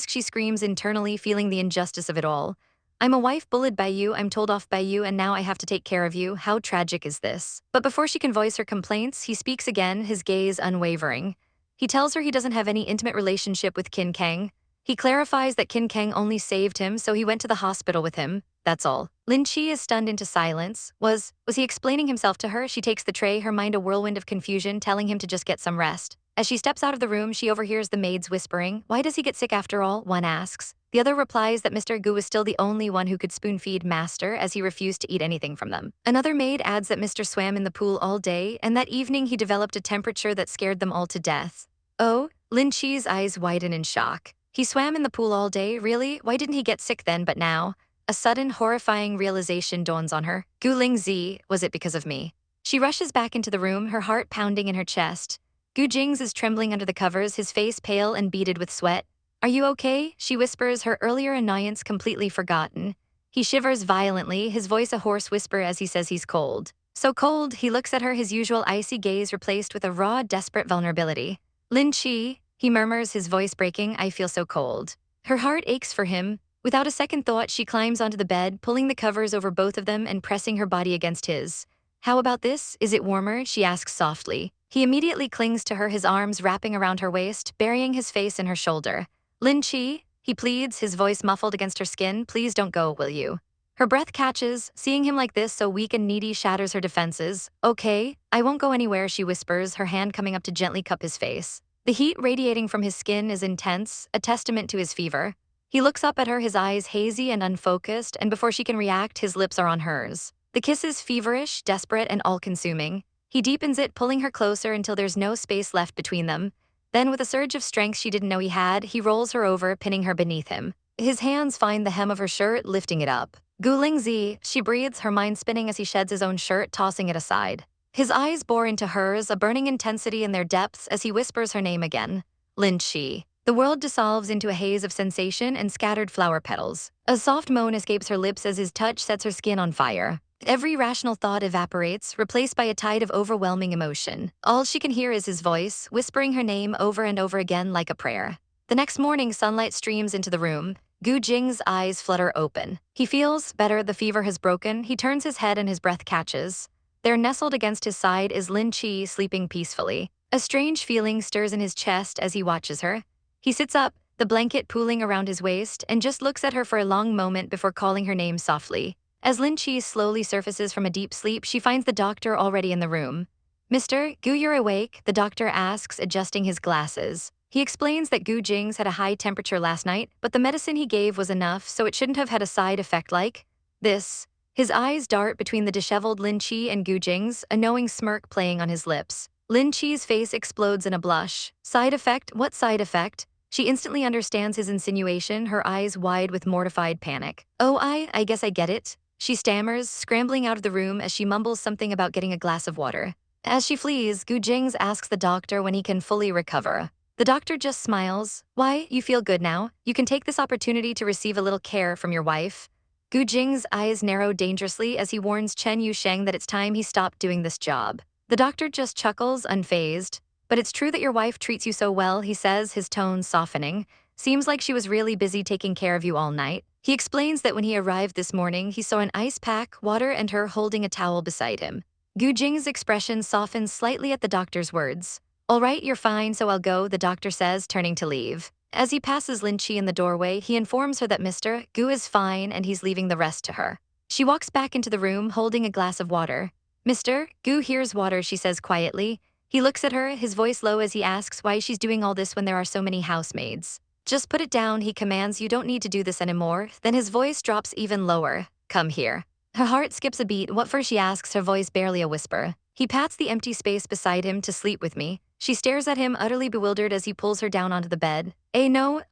She screams internally, feeling the injustice of it all. I'm a wife bullied by you, I'm told off by you, and now I have to take care of you. How tragic is this? But before she can voice her complaints, he speaks again, his gaze unwavering. He tells her he doesn't have any intimate relationship with Qin Kang. He clarifies that Qin Kang only saved him, so he went to the hospital with him. That's all. Lin Che is stunned into silence. Was he explaining himself to her? She takes the tray, her mind a whirlwind of confusion, telling him to just get some rest. As she steps out of the room, she overhears the maids whispering. Why does he get sick after all? One asks. The other replies that Mr. Gu was still the only one who could spoon-feed Master, as he refused to eat anything from them. Another maid adds that Mr. swam in the pool all day, and that evening he developed a temperature that scared them all to death. Oh? Lin Che's eyes widen in shock. He swam in the pool all day, really? Why didn't he get sick then but now? A sudden, horrifying realization dawns on her. Gu Jingze, was it because of me? She rushes back into the room, her heart pounding in her chest. Gu Jingze is trembling under the covers, his face pale and beaded with sweat. Are you okay? She whispers, her earlier annoyance completely forgotten. He shivers violently, his voice a hoarse whisper as he says he's cold. So cold, he looks at her, his usual icy gaze replaced with a raw, desperate vulnerability. Lin Che, he murmurs, his voice breaking, I feel so cold. Her heart aches for him. Without a second thought, she climbs onto the bed, pulling the covers over both of them and pressing her body against his. How about this? Is it warmer? She asks softly. He immediately clings to her, his arms wrapping around her waist, burying his face in her shoulder. Lin Che, he pleads, his voice muffled against her skin, please don't go, will you? Her breath catches. Seeing him like this, so weak and needy, shatters her defenses. Okay, I won't go anywhere, she whispers, her hand coming up to gently cup his face. The heat radiating from his skin is intense, a testament to his fever. He looks up at her, his eyes hazy and unfocused, and before she can react, his lips are on hers. The kiss is feverish, desperate, and all-consuming. He deepens it, pulling her closer until there's no space left between them. Then, with a surge of strength she didn't know he had, he rolls her over, pinning her beneath him. His hands find the hem of her shirt, lifting it up. Gu Jingze, she breathes, her mind spinning as he sheds his own shirt, tossing it aside. His eyes bore into hers, a burning intensity in their depths as he whispers her name again. Lin Che. The world dissolves into a haze of sensation and scattered flower petals. A soft moan escapes her lips as his touch sets her skin on fire. Every rational thought evaporates, replaced by a tide of overwhelming emotion. All she can hear is his voice, whispering her name over and over again like a prayer. The next morning, sunlight streams into the room. Gu Jing's eyes flutter open. He feels better, the fever has broken. He turns his head and his breath catches. There, nestled against his side, is Lin Che, sleeping peacefully. A strange feeling stirs in his chest as he watches her. He sits up, the blanket pooling around his waist, and just looks at her for a long moment before calling her name softly. As Lin Che slowly surfaces from a deep sleep, she finds the doctor already in the room. Mr. Gu, you're awake? The doctor asks, adjusting his glasses. He explains that Gu Jingze had a high temperature last night, but the medicine he gave was enough, so it shouldn't have had a side effect like this. His eyes dart between the disheveled Lin Che and Gu Jingze, a knowing smirk playing on his lips. Lin Che's face explodes in a blush. Side effect? What side effect? She instantly understands his insinuation, her eyes wide with mortified panic. Oh, I guess I get it. She stammers, scrambling out of the room as she mumbles something about getting a glass of water. As she flees, Gu Jingze asks the doctor when he can fully recover. The doctor just smiles. Why, you feel good now? You can take this opportunity to receive a little care from your wife. Gu Jing's eyes narrow dangerously as he warns Chen Yusheng that it's time he stopped doing this job. The doctor just chuckles, unfazed. But it's true that your wife treats you so well, he says, his tone softening. Seems like she was really busy taking care of you all night. He explains that when he arrived this morning, he saw an ice pack, water, and her holding a towel beside him. Gu Jing's expression softens slightly at the doctor's words. All right, you're fine, so I'll go, the doctor says, turning to leave. As he passes Lin Che in the doorway, he informs her that Mr. Gu is fine and he's leaving the rest to her. She walks back into the room holding a glass of water. Mr. Gu, here's water, she says quietly. He looks at her, his voice low as he asks why she's doing all this when there are so many housemaids. Just put it down, he commands, you don't need to do this anymore. Then his voice drops even lower. Come here. Her heart skips a beat. What for, she asks, her voice barely a whisper. He pats the empty space beside him. To sleep with me. She stares at him, utterly bewildered as he pulls her down onto the bed. No,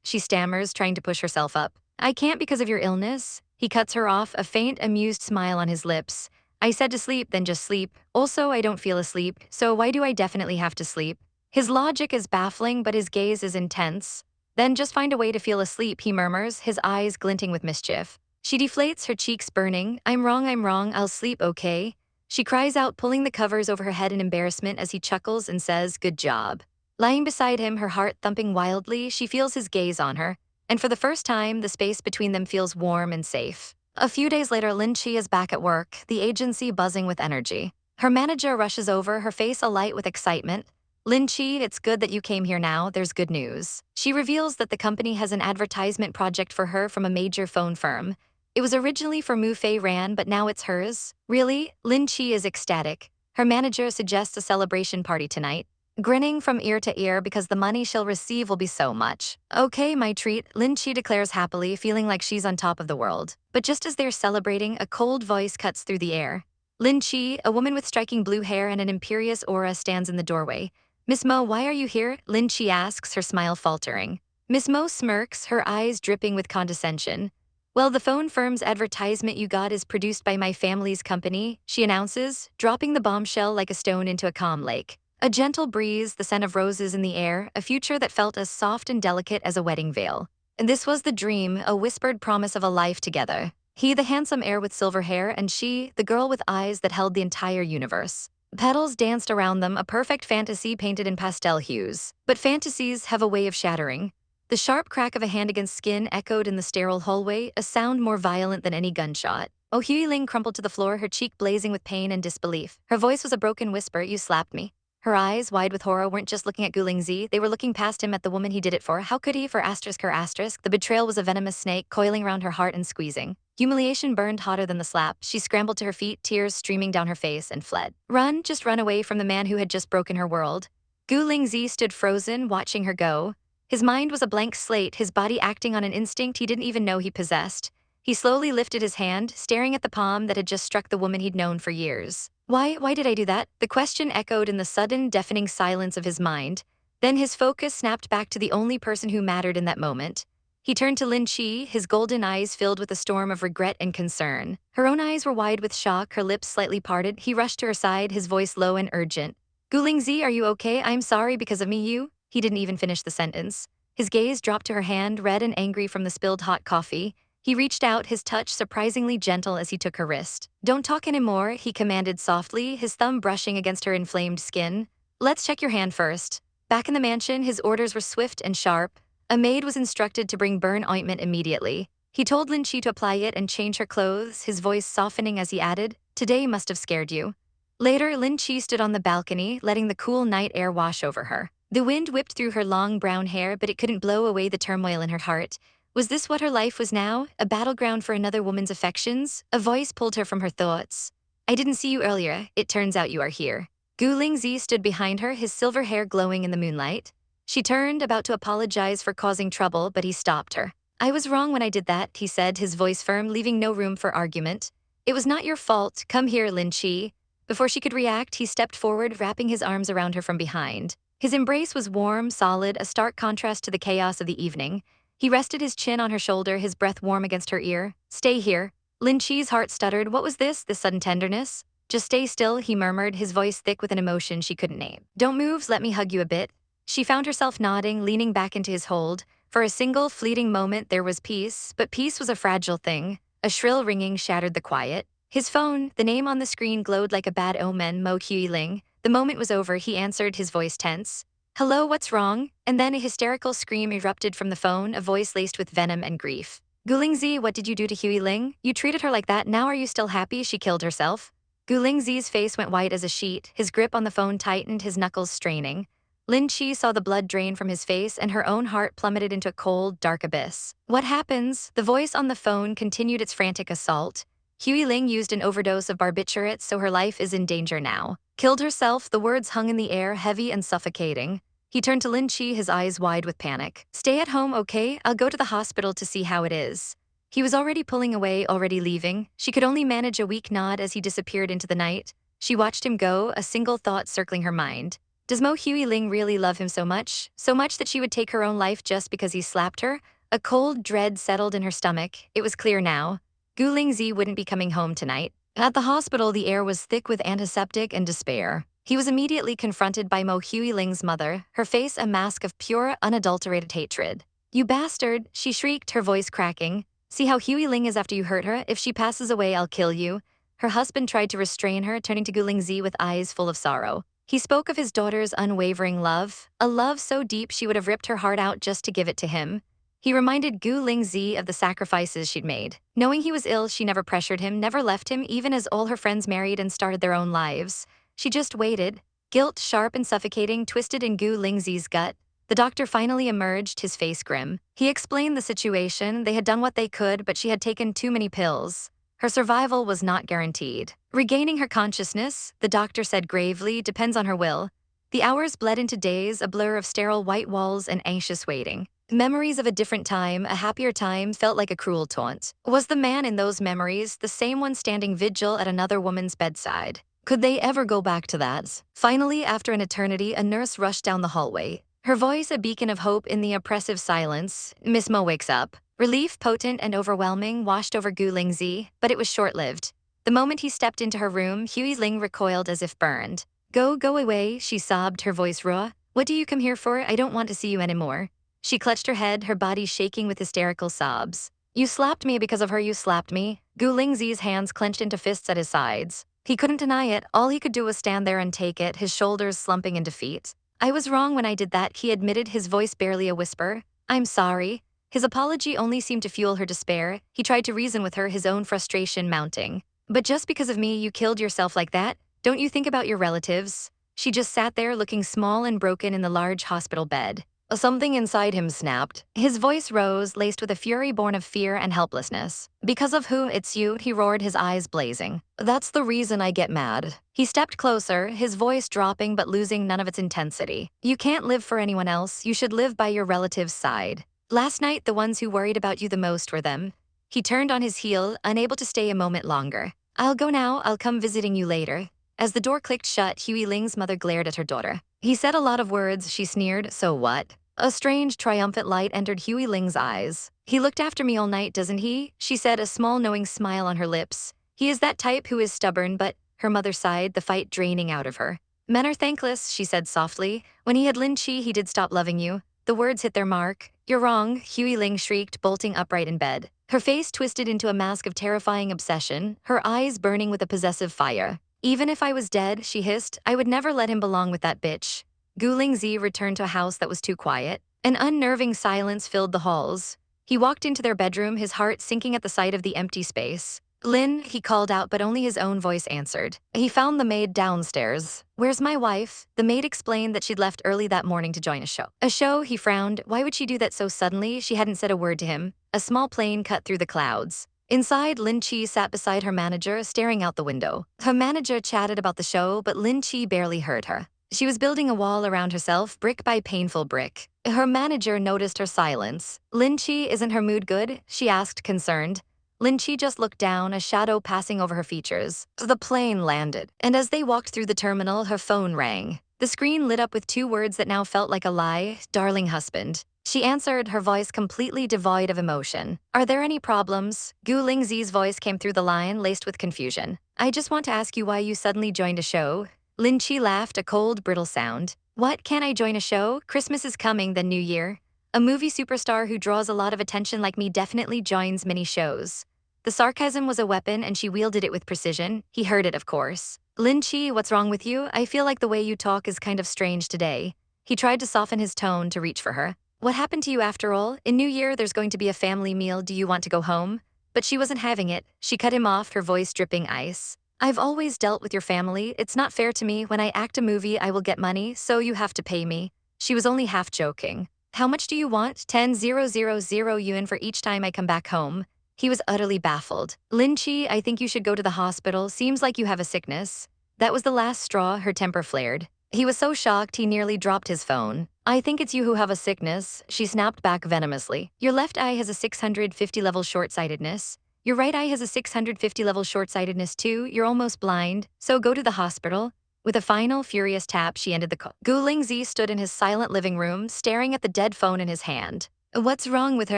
she stammers, trying to push herself up. I can't because of your illness. He cuts her off, a faint, amused smile on his lips. I said to sleep, then just sleep. Also, I don't feel asleep, so why do I definitely have to sleep? His logic is baffling, but his gaze is intense. Then just find a way to feel asleep, he murmurs, his eyes glinting with mischief. She deflates, her cheeks burning. I'm wrong, I'll sleep, okay? She cries out, pulling the covers over her head in embarrassment as he chuckles and says, good job. Lying beside him, her heart thumping wildly, she feels his gaze on her, and for the first time, the space between them feels warm and safe. A few days later, Lin Che is back at work, the agency buzzing with energy. Her manager rushes over, her face alight with excitement. Lin Che, it's good that you came here now, there's good news. She reveals that the company has an advertisement project for her from a major phone firm. It was originally for Mu Fei Ran, but now it's hers. Really? Lin Che is ecstatic. Her manager suggests a celebration party tonight, grinning from ear to ear because the money she'll receive will be so much. Okay, my treat, Lin Che declares happily, feeling like she's on top of the world. But just as they're celebrating, a cold voice cuts through the air. Lin Che, a woman with striking blue hair and an imperious aura, stands in the doorway. Miss Mo, why are you here? Lin Che asks, her smile faltering. Miss Mo smirks, her eyes dripping with condescension. Well, the phone firm's advertisement you got is produced by my family's company, she announces, dropping the bombshell like a stone into a calm lake. A gentle breeze, the scent of roses in the air, a future that felt as soft and delicate as a wedding veil. And this was the dream, a whispered promise of a life together. He, the handsome heir with silver hair, and she, the girl with eyes that held the entire universe. Petals danced around them, a perfect fantasy painted in pastel hues. But fantasies have a way of shattering. The sharp crack of a hand against skin echoed in the sterile hallway, a sound more violent than any gunshot. Oh, Ling crumpled to the floor, her cheek blazing with pain and disbelief. Her voice was a broken whisper, you slapped me. Her eyes, wide with horror, weren't just looking at Gu Jingze, they were looking past him at the woman he did it for. How could he? For her asterisk, the betrayal was a venomous snake, coiling around her heart and squeezing. Humiliation burned hotter than the slap. She scrambled to her feet, tears streaming down her face, and fled. Run, just run away from the man who had just broken her world. Gu Jingze stood frozen, watching her go. His mind was a blank slate, his body acting on an instinct he didn't even know he possessed. He slowly lifted his hand, staring at the palm that had just struck the woman he'd known for years. Why did I do that? The question echoed in the sudden, deafening silence of his mind. Then his focus snapped back to the only person who mattered in that moment. He turned to Lin Che, his golden eyes filled with a storm of regret and concern. Her own eyes were wide with shock, her lips slightly parted. He rushed to her side, his voice low and urgent. Gu Jingze, are you okay? I'm sorry because of me, you? He didn't even finish the sentence. His gaze dropped to her hand, red and angry from the spilled hot coffee. He reached out, his touch surprisingly gentle as he took her wrist. Don't talk anymore, he commanded softly, his thumb brushing against her inflamed skin. Let's check your hand first. Back in the mansion, his orders were swift and sharp. A maid was instructed to bring burn ointment immediately. He told Lin Che to apply it and change her clothes, his voice softening as he added, today must have scared you. Later, Lin Che stood on the balcony, letting the cool night air wash over her. The wind whipped through her long brown hair, but it couldn't blow away the turmoil in her heart. Was this what her life was now? A battleground for another woman's affections? A voice pulled her from her thoughts. I didn't see you earlier. It turns out you are here. Gu Jingze stood behind her, his silver hair glowing in the moonlight. She turned, about to apologize for causing trouble, but he stopped her. I was wrong when I did that, he said, his voice firm, leaving no room for argument. It was not your fault. Come here, Lin Che. Before she could react, he stepped forward, wrapping his arms around her from behind. His embrace was warm, solid, a stark contrast to the chaos of the evening. He rested his chin on her shoulder, his breath warm against her ear. Stay here. Lin Che's heart stuttered. What was this sudden tenderness? Just stay still, he murmured, his voice thick with an emotion she couldn't name. Don't move, let me hug you a bit. She found herself nodding, leaning back into his hold. For a single, fleeting moment, there was peace, but peace was a fragile thing. A shrill ringing shattered the quiet. His phone, the name on the screen glowed like a bad omen, Mo Ling. The moment was over, he answered, his voice tense. "Hello, what's wrong?" And then a hysterical scream erupted from the phone, a voice laced with venom and grief. "Gu Jingze, what did you do to Huey Ling? You treated her like that, now are you still happy she killed herself?" Gu Jingze's face went white as a sheet, his grip on the phone tightened, his knuckles straining. Lin Che saw the blood drain from his face and her own heart plummeted into a cold, dark abyss. "What happens?" The voice on the phone continued its frantic assault. "Huey Ling used an overdose of barbiturates, so her life is in danger now." "Killed herself," the words hung in the air, heavy and suffocating. He turned to Lin Che, his eyes wide with panic. "Stay at home, okay? I'll go to the hospital to see how it is." He was already pulling away, already leaving. She could only manage a weak nod as he disappeared into the night. She watched him go, a single thought circling her mind. Does Mo Huey Ling really love him so much? So much that she would take her own life just because he slapped her? A cold dread settled in her stomach. It was clear now. Gu Jingze wouldn't be coming home tonight. At the hospital, the air was thick with antiseptic and despair. He was immediately confronted by Mo Huey Ling's mother, her face a mask of pure, unadulterated hatred. "You bastard," she shrieked, her voice cracking. "See how Huey Ling is after you hurt her? If she passes away, I'll kill you." Her husband tried to restrain her, turning to Gu Jingze with eyes full of sorrow. He spoke of his daughter's unwavering love, a love so deep she would have ripped her heart out just to give it to him. He reminded Gu Jingze of the sacrifices she'd made. Knowing he was ill, she never pressured him, never left him, even as all her friends married and started their own lives. She just waited. Guilt, sharp and suffocating, twisted in Gu Jingze's gut. The doctor finally emerged, his face grim. He explained the situation. They had done what they could, but she had taken too many pills. Her survival was not guaranteed. Regaining her consciousness, the doctor said gravely, depends on her will. The hours bled into days, a blur of sterile white walls and anxious waiting. Memories of a different time, a happier time, felt like a cruel taunt. Was the man in those memories the same one standing vigil at another woman's bedside? Could they ever go back to that? Finally, after an eternity, a nurse rushed down the hallway. Her voice a beacon of hope in the oppressive silence. "Miss Mo wakes up." Relief, potent and overwhelming, washed over Gu Jingze, but it was short-lived. The moment he stepped into her room, Huey Ling recoiled as if burned. Go away," she sobbed, her voice raw. "What do you come here for? I don't want to see you anymore." She clutched her head, her body shaking with hysterical sobs. "You slapped me because of her, you slapped me." Gu Jingze's hands clenched into fists at his sides. He couldn't deny it. All he could do was stand there and take it, his shoulders slumping in defeat. "I was wrong when I did that," he admitted, his voice barely a whisper. "I'm sorry." His apology only seemed to fuel her despair. He tried to reason with her, his own frustration mounting. "But just because of me, you killed yourself like that? Don't you think about your relatives?" She just sat there looking small and broken in the large hospital bed. Something inside him snapped. His voice rose, laced with a fury born of fear and helplessness. "Because of who? It's you," he roared, his eyes blazing. "That's the reason I get mad." He stepped closer, his voice dropping but losing none of its intensity. "You can't live for anyone else. You should live by your relatives' side. Last night, the ones who worried about you the most were them." He turned on his heel, unable to stay a moment longer. "I'll go now. I'll come visiting you later." As the door clicked shut, Huey Ling's mother glared at her daughter. "He said a lot of words," she sneered. "So what?" A strange, triumphant light entered Huey Ling's eyes. "He looked after me all night, doesn't he?" she said, a small knowing smile on her lips. "He is that type who is stubborn, but," her mother sighed, the fight draining out of her. "Men are thankless," she said softly. "When he had Lin Che, he did stop loving you." The words hit their mark. "You're wrong," Huey Ling shrieked, bolting upright in bed. Her face twisted into a mask of terrifying obsession, her eyes burning with a possessive fire. "Even if I was dead," she hissed, "I would never let him belong with that bitch." Gu Jingze returned to a house that was too quiet. An unnerving silence filled the halls. He walked into their bedroom, his heart sinking at the sight of the empty space. "Lin," he called out, but only his own voice answered. He found the maid downstairs. "Where's my wife?" The maid explained that she'd left early that morning to join a show. "A show?" He frowned. Why would she do that so suddenly? She hadn't said a word to him. A small plane cut through the clouds. Inside, Lin Che sat beside her manager, staring out the window. Her manager chatted about the show, but Lin Che barely heard her. She was building a wall around herself, brick by painful brick. Her manager noticed her silence. "Lin Che, isn't her mood good?" she asked, concerned. Lin Che just looked down, a shadow passing over her features. The plane landed, and as they walked through the terminal, her phone rang. The screen lit up with two words that now felt like a lie: "Darling husband." She answered, her voice completely devoid of emotion. "Are there any problems?" Gu Jingze's voice came through the line, laced with confusion. "I just want to ask you why you suddenly joined a show." Lin Che laughed, a cold, brittle sound. "What, can't I join a show? Christmas is coming, then New Year. A movie superstar who draws a lot of attention like me definitely joins many shows." The sarcasm was a weapon and she wielded it with precision. He heard it, of course. "Lin Che, what's wrong with you? I feel like the way you talk is kind of strange today." He tried to soften his tone to reach for her. What happened to you after all? In New Year, there's going to be a family meal. Do you want to go home? But she wasn't having it. She cut him off, her voice dripping ice. I've always dealt with your family. It's not fair to me. When I act a movie, I will get money, so you have to pay me. She was only half joking. How much do you want? 10,000 yuan for each time I come back home. He was utterly baffled. Lin Che, I think you should go to the hospital. Seems like you have a sickness. That was the last straw, her temper flared. He was so shocked he nearly dropped his phone. I think it's you who have a sickness, she snapped back venomously. Your left eye has a 650 level short-sightedness. Your right eye has a 650 level short-sightedness too. You're almost blind, so go to the hospital. With a final, furious tap, she ended the call. Gu Jingze stood in his silent living room, staring at the dead phone in his hand. What's wrong with her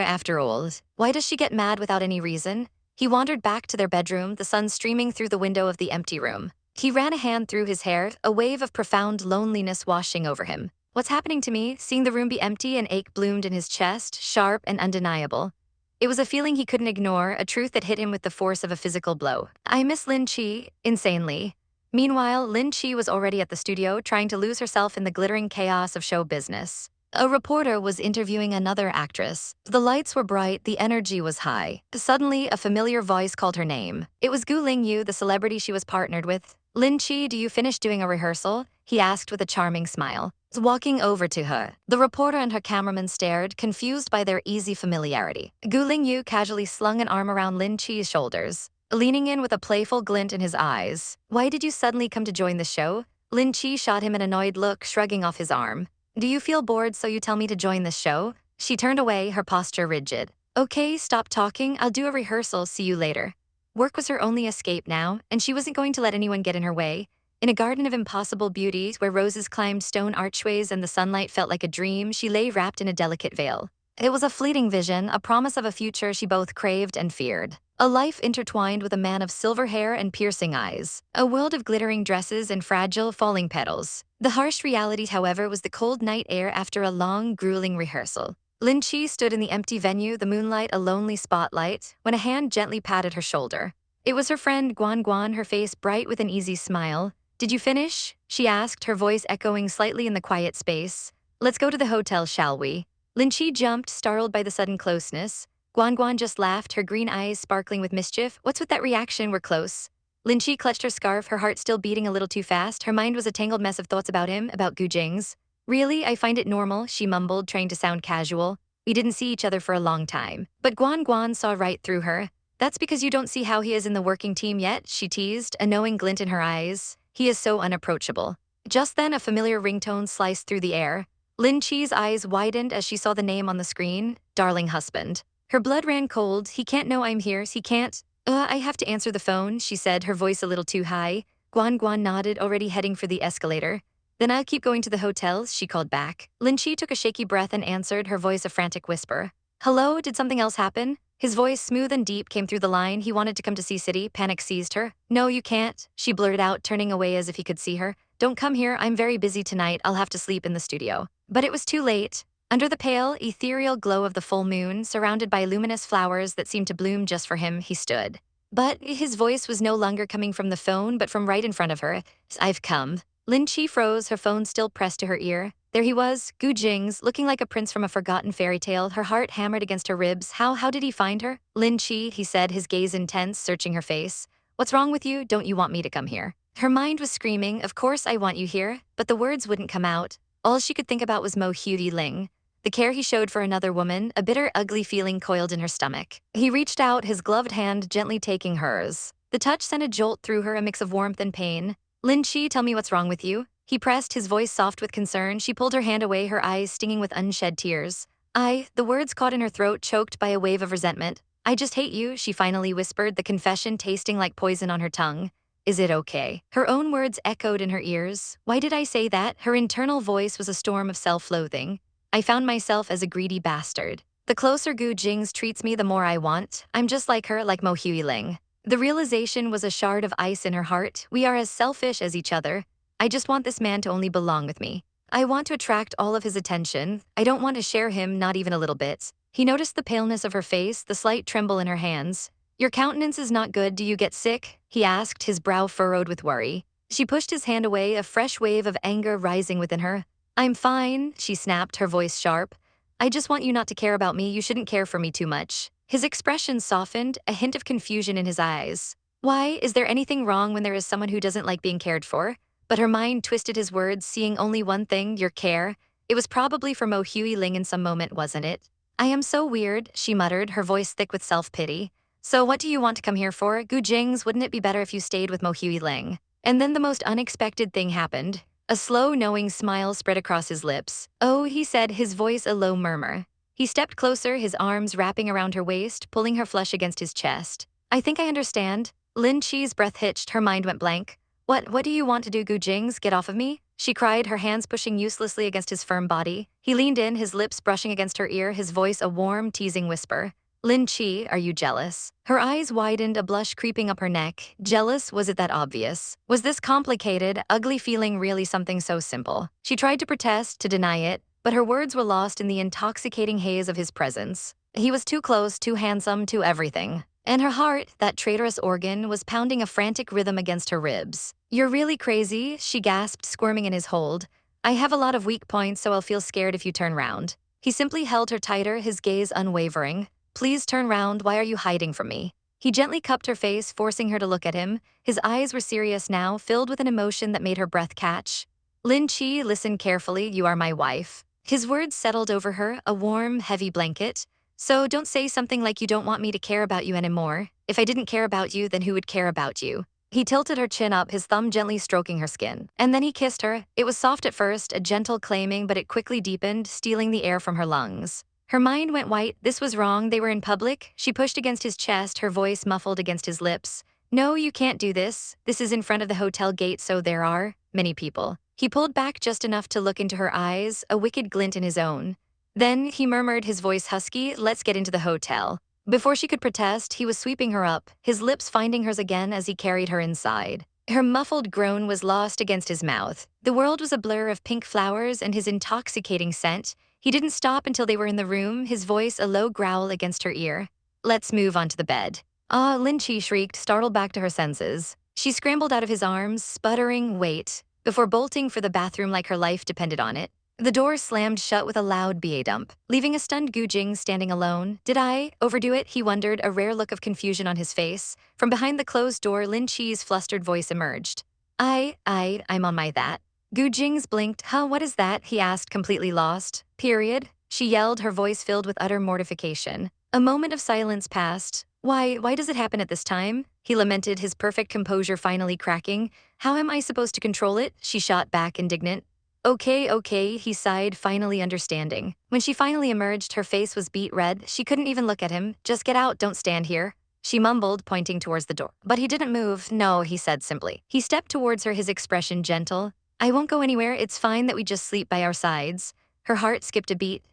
after all? Why does she get mad without any reason? He wandered back to their bedroom, the sun streaming through the window of the empty room. He ran a hand through his hair, a wave of profound loneliness washing over him. What's happening to me? Seeing the room be empty, an ache bloomed in his chest, sharp and undeniable. It was a feeling he couldn't ignore, a truth that hit him with the force of a physical blow. I miss Lin Che, insanely. Meanwhile, Lin Che was already at the studio, trying to lose herself in the glittering chaos of show business. A reporter was interviewing another actress. The lights were bright, the energy was high. Suddenly, a familiar voice called her name. It was Gu Lingyu, the celebrity she was partnered with. Lin Che, do you finish doing a rehearsal? He asked with a charming smile. Walking over to her, the reporter and her cameraman stared, confused by their easy familiarity. Gu Lingyu casually slung an arm around Lin Che's shoulders, leaning in with a playful glint in his eyes. Why did you suddenly come to join the show? Lin Che shot him an annoyed look, shrugging off his arm. Do you feel bored so you tell me to join the show? She turned away, her posture rigid. Okay, stop talking, I'll do a rehearsal, see you later. Work was her only escape now, and she wasn't going to let anyone get in her way. In a garden of impossible beauties where roses climbed stone archways and the sunlight felt like a dream, she lay wrapped in a delicate veil. It was a fleeting vision, a promise of a future she both craved and feared. A life intertwined with a man of silver hair and piercing eyes. A world of glittering dresses and fragile, falling petals. The harsh reality, however, was the cold night air after a long, grueling rehearsal. Lin Che stood in the empty venue, the moonlight a lonely spotlight, when a hand gently patted her shoulder. It was her friend Guan Guan, her face bright with an easy smile. Did you finish? She asked, her voice echoing slightly in the quiet space. Let's go to the hotel, shall we? Lin Che jumped, startled by the sudden closeness. Guan Guan just laughed, her green eyes sparkling with mischief. What's with that reaction? We're close. Lin Che clutched her scarf, her heart still beating a little too fast. Her mind was a tangled mess of thoughts about him, about Gu Jingze. Really, I find it normal, she mumbled, trying to sound casual. We didn't see each other for a long time. But Guan Guan saw right through her. That's because you don't see how he is in the working team yet, she teased, a knowing glint in her eyes. He is so unapproachable. Just then, a familiar ringtone sliced through the air. Lin Che's eyes widened as she saw the name on the screen, Darling Husband. Her blood ran cold. He can't know I'm here, he can't. I have to answer the phone, she said, her voice a little too high. Guan Guan nodded, already heading for the escalator. Then I'll keep going to the hotels, she called back. Lin Che took a shaky breath and answered, her voice a frantic whisper. Hello, did something else happen? His voice, smooth and deep, came through the line. He wanted to come to C-City. Panic seized her. No, you can't, she blurted out, turning away as if he could see her. Don't come here, I'm very busy tonight. I'll have to sleep in the studio. But it was too late. Under the pale, ethereal glow of the full moon, surrounded by luminous flowers that seemed to bloom just for him, he stood. But his voice was no longer coming from the phone, but from right in front of her. I've come. Lin Che froze, her phone still pressed to her ear. There he was, Gu Jingze, looking like a prince from a forgotten fairy tale, her heart hammered against her ribs. How did he find her? Lin Che, he said, his gaze intense, searching her face. What's wrong with you? Don't you want me to come here? Her mind was screaming, of course I want you here, but the words wouldn't come out. All she could think about was Mo Hudi Ling. The care he showed for another woman, a bitter, ugly feeling coiled in her stomach. He reached out, his gloved hand gently taking hers. The touch sent a jolt through her, a mix of warmth and pain. Lin Che, tell me what's wrong with you? He pressed, his voice soft with concern. She pulled her hand away, her eyes stinging with unshed tears. The words caught in her throat, choked by a wave of resentment. I just hate you, she finally whispered, the confession tasting like poison on her tongue. Is it okay? Her own words echoed in her ears. Why did I say that? Her internal voice was a storm of self-loathing. I found myself as a greedy bastard. The closer Gu Jingze treats me, the more I want. I'm just like her, like Mo Ling. The realization was a shard of ice in her heart. We are as selfish as each other. I just want this man to only belong with me. I want to attract all of his attention. I don't want to share him, not even a little bit. He noticed the paleness of her face, the slight tremble in her hands. Your countenance is not good, do you get sick? He asked, his brow furrowed with worry. She pushed his hand away, a fresh wave of anger rising within her. I'm fine, she snapped, her voice sharp. I just want you not to care about me, you shouldn't care for me too much. His expression softened, a hint of confusion in his eyes. Why, is there anything wrong when there is someone who doesn't like being cared for? But her mind twisted his words, seeing only one thing, your care. It was probably for Mo Hui Ling in some moment, wasn't it? I am so weird, she muttered, her voice thick with self-pity. So what do you want to come here for? Gu Jingze, wouldn't it be better if you stayed with Mo Hui Ling? And then the most unexpected thing happened. A slow, knowing smile spread across his lips. Oh, he said, his voice a low murmur. He stepped closer, his arms wrapping around her waist, pulling her flush against his chest. I think I understand. Lin Che's breath hitched, her mind went blank. What do you want to do, Gu Jingze? Get off of me? She cried, her hands pushing uselessly against his firm body. He leaned in, his lips brushing against her ear, his voice a warm, teasing whisper. Lin Che, are you jealous? Her eyes widened, a blush creeping up her neck. Jealous? Was it that obvious? Was this complicated, ugly feeling really something so simple? She tried to protest, to deny it, but her words were lost in the intoxicating haze of his presence. He was too close, too handsome, too everything. And her heart, that traitorous organ, was pounding a frantic rhythm against her ribs. You're really crazy, she gasped, squirming in his hold. I have a lot of weak points, so I'll feel scared if you turn round. He simply held her tighter, his gaze unwavering. Please turn round, why are you hiding from me? He gently cupped her face, forcing her to look at him. His eyes were serious now, filled with an emotion that made her breath catch. Lin Che, listen carefully, you are my wife. His words settled over her, a warm, heavy blanket. So don't say something like you don't want me to care about you anymore. If I didn't care about you, then who would care about you? He tilted her chin up, his thumb gently stroking her skin. And then he kissed her. It was soft at first, a gentle claiming, but it quickly deepened, stealing the air from her lungs. Her mind went white. This was wrong. They were in public. She pushed against his chest, her voice muffled against his lips. No, you can't do this. This is in front of the hotel gate, so there are many people. He pulled back just enough to look into her eyes, a wicked glint in his own. Then he murmured, his voice husky, let's get into the hotel. Before she could protest, he was sweeping her up, his lips finding hers again as he carried her inside. Her muffled groan was lost against his mouth. The world was a blur of pink flowers and his intoxicating scent. He didn't stop until they were in the room, his voice a low growl against her ear. Let's move on to the bed. Ah, Lin Che shrieked, startled back to her senses. She scrambled out of his arms, sputtering, wait, before bolting for the bathroom like her life depended on it. The door slammed shut with a loud BA dump, leaving a stunned Gu Jingze standing alone. Did I overdo it? He wondered, a rare look of confusion on his face. From behind the closed door, Lin Che's flustered voice emerged. I'm on my that. Gu Jingze blinked. Huh, what is that? He asked, completely lost. Period. She yelled, her voice filled with utter mortification. A moment of silence passed. Why does it happen at this time? He lamented, his perfect composure finally cracking. How am I supposed to control it? She shot back, indignant. Okay, he sighed, finally understanding. When she finally emerged, her face was beet red. She couldn't even look at him. Just get out, don't stand here. She mumbled, pointing towards the door. But he didn't move. No, he said simply. He stepped towards her, his expression gentle. I won't go anywhere, it's fine that we just sleep by our sides. Her heart skipped a beat.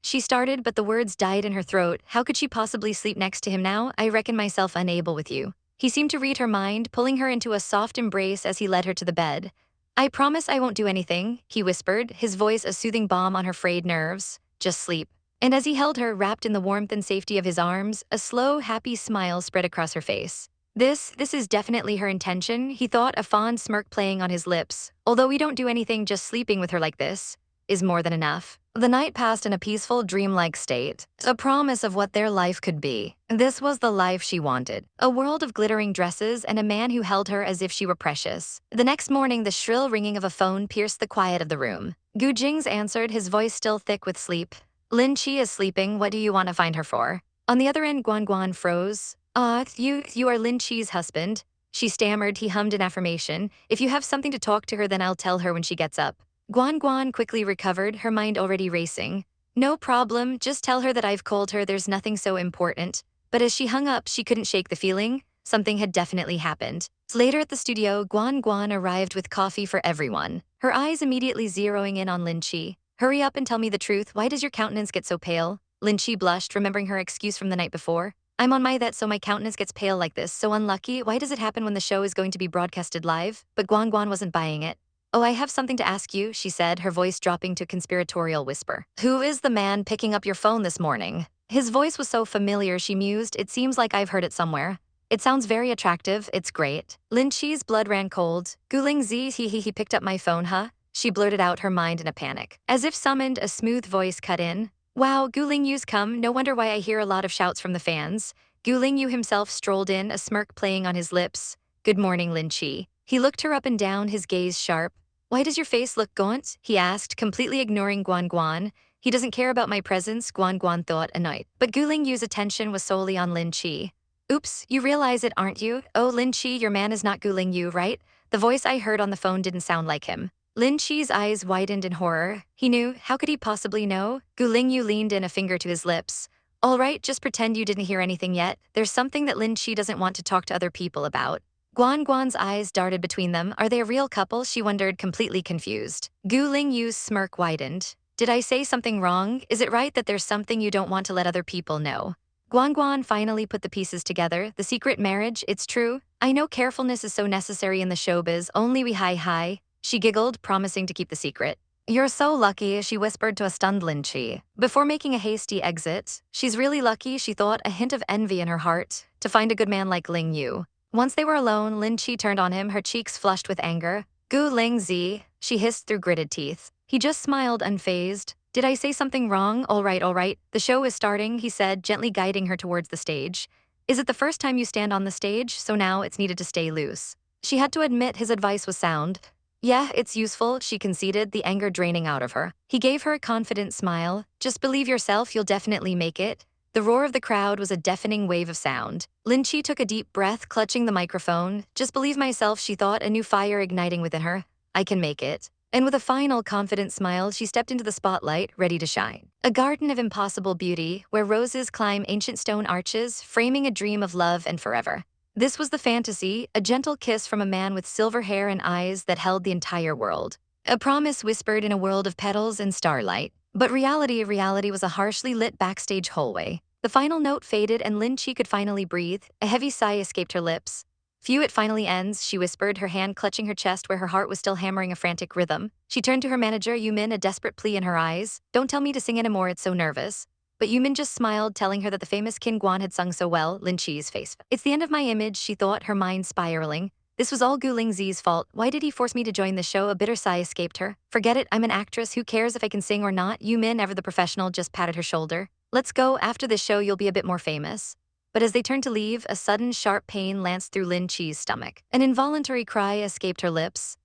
She started, but the words died in her throat. How could she possibly sleep next to him now? I reckon myself unable with you. He seemed to read her mind, pulling her into a soft embrace as he led her to the bed. I promise I won't do anything, he whispered, his voice a soothing balm on her frayed nerves. Just sleep. And as he held her, wrapped in the warmth and safety of his arms, a slow, happy smile spread across her face. This is definitely her intention, he thought, a fond smirk playing on his lips. Although we don't do anything, just sleeping with her like this is more than enough. The night passed in a peaceful, dreamlike state, a promise of what their life could be. This was the life she wanted, a world of glittering dresses and a man who held her as if she were precious. The next morning, the shrill ringing of a phone pierced the quiet of the room. Gu Jingze answered, his voice still thick with sleep. Lin Che is sleeping, what do you want to find her for? On the other end, Guan froze. You are Lin Che's husband. She stammered, he hummed an affirmation. If you have something to talk to her, then I'll tell her when she gets up. Guan quickly recovered, her mind already racing. No problem, just tell her that I've called her, there's nothing so important. But as she hung up, she couldn't shake the feeling. Something had definitely happened. Later at the studio, Guan arrived with coffee for everyone, her eyes immediately zeroing in on Lin Che. Hurry up and tell me the truth, why does your countenance get so pale? Lin Che blushed, remembering her excuse from the night before. I'm on my that so my countenance gets pale like this, so unlucky, why does it happen when the show is going to be broadcasted live? But Guan wasn't buying it. Oh, I have something to ask you, she said, her voice dropping to a conspiratorial whisper. Who is the man picking up your phone this morning? His voice was so familiar, she mused, it seems like I've heard it somewhere. It sounds very attractive, it's great. Lin Che's blood ran cold. Gu Jingze, he picked up my phone, huh? she blurted out, her mind in a panic. As if summoned, a smooth voice cut in. Wow, Gu Lingyu's come, no wonder why I hear a lot of shouts from the fans. Gu Lingyu himself strolled in, a smirk playing on his lips. Good morning, Lin Che. He looked her up and down, his gaze sharp. Why does your face look gaunt? He asked, completely ignoring Guan Guan. He doesn't care about my presence, Guan Guan thought, annoyed. But Gu Lingyu's attention was solely on Lin Che. Oops, you realize it, aren't you? Oh, Lin Che, your man is not Gu Lingyu, right? The voice I heard on the phone didn't sound like him. Lin Che's eyes widened in horror. He knew. How could he possibly know? Gu Lingyu leaned in, a finger to his lips. All right, just pretend you didn't hear anything yet. There's something that Lin Che doesn't want to talk to other people about. Guan Guan's eyes darted between them. Are they a real couple? She wondered, completely confused. Gu Lingyu's smirk widened. Did I say something wrong? Is it right that there's something you don't want to let other people know? Guan Guan finally put the pieces together. The secret marriage, it's true. I know carefulness is so necessary in the showbiz, only we hi. She giggled, promising to keep the secret. You're so lucky, she whispered to a stunned Lin Che. Before making a hasty exit, she's really lucky, she thought, a hint of envy in her heart, to find a good man like Ling Yu. Once they were alone, Lin Che turned on him, her cheeks flushed with anger. Gu Lingze, she hissed through gritted teeth. He just smiled, unfazed. Did I say something wrong? All right. The show is starting, he said, gently guiding her towards the stage. Is it the first time you stand on the stage? So now it's needed to stay loose. She had to admit his advice was sound. Yeah, it's useful, she conceded, the anger draining out of her. He gave her a confident smile. Just believe yourself, you'll definitely make it. The roar of the crowd was a deafening wave of sound. Lin Che took a deep breath, clutching the microphone. Just believe myself, she thought, a new fire igniting within her. I can make it. And with a final confident smile, she stepped into the spotlight, ready to shine. A garden of impossible beauty, where roses climb ancient stone arches, framing a dream of love and forever. This was the fantasy, a gentle kiss from a man with silver hair and eyes that held the entire world. A promise whispered in a world of petals and starlight. But reality was a harshly lit backstage hallway. The final note faded and Lin Che could finally breathe. A heavy sigh escaped her lips. Phew, it finally ends, she whispered, her hand clutching her chest where her heart was still hammering a frantic rhythm. She turned to her manager, Yumin, a desperate plea in her eyes. Don't tell me to sing anymore, it's so nervous. But Yumin just smiled, telling her that the famous Qin Guan had sung so well. Lin Che's face. It's the end of my image, she thought, her mind spiraling. This was all Gu Lingze's fault. Why did he force me to join the show? A bitter sigh escaped her. Forget it, I'm an actress. Who cares if I can sing or not? Yumin, ever the professional, just patted her shoulder. Let's go. After this show, you'll be a bit more famous. But as they turned to leave, a sudden sharp pain lanced through Lin Che's stomach. An involuntary cry escaped her lips.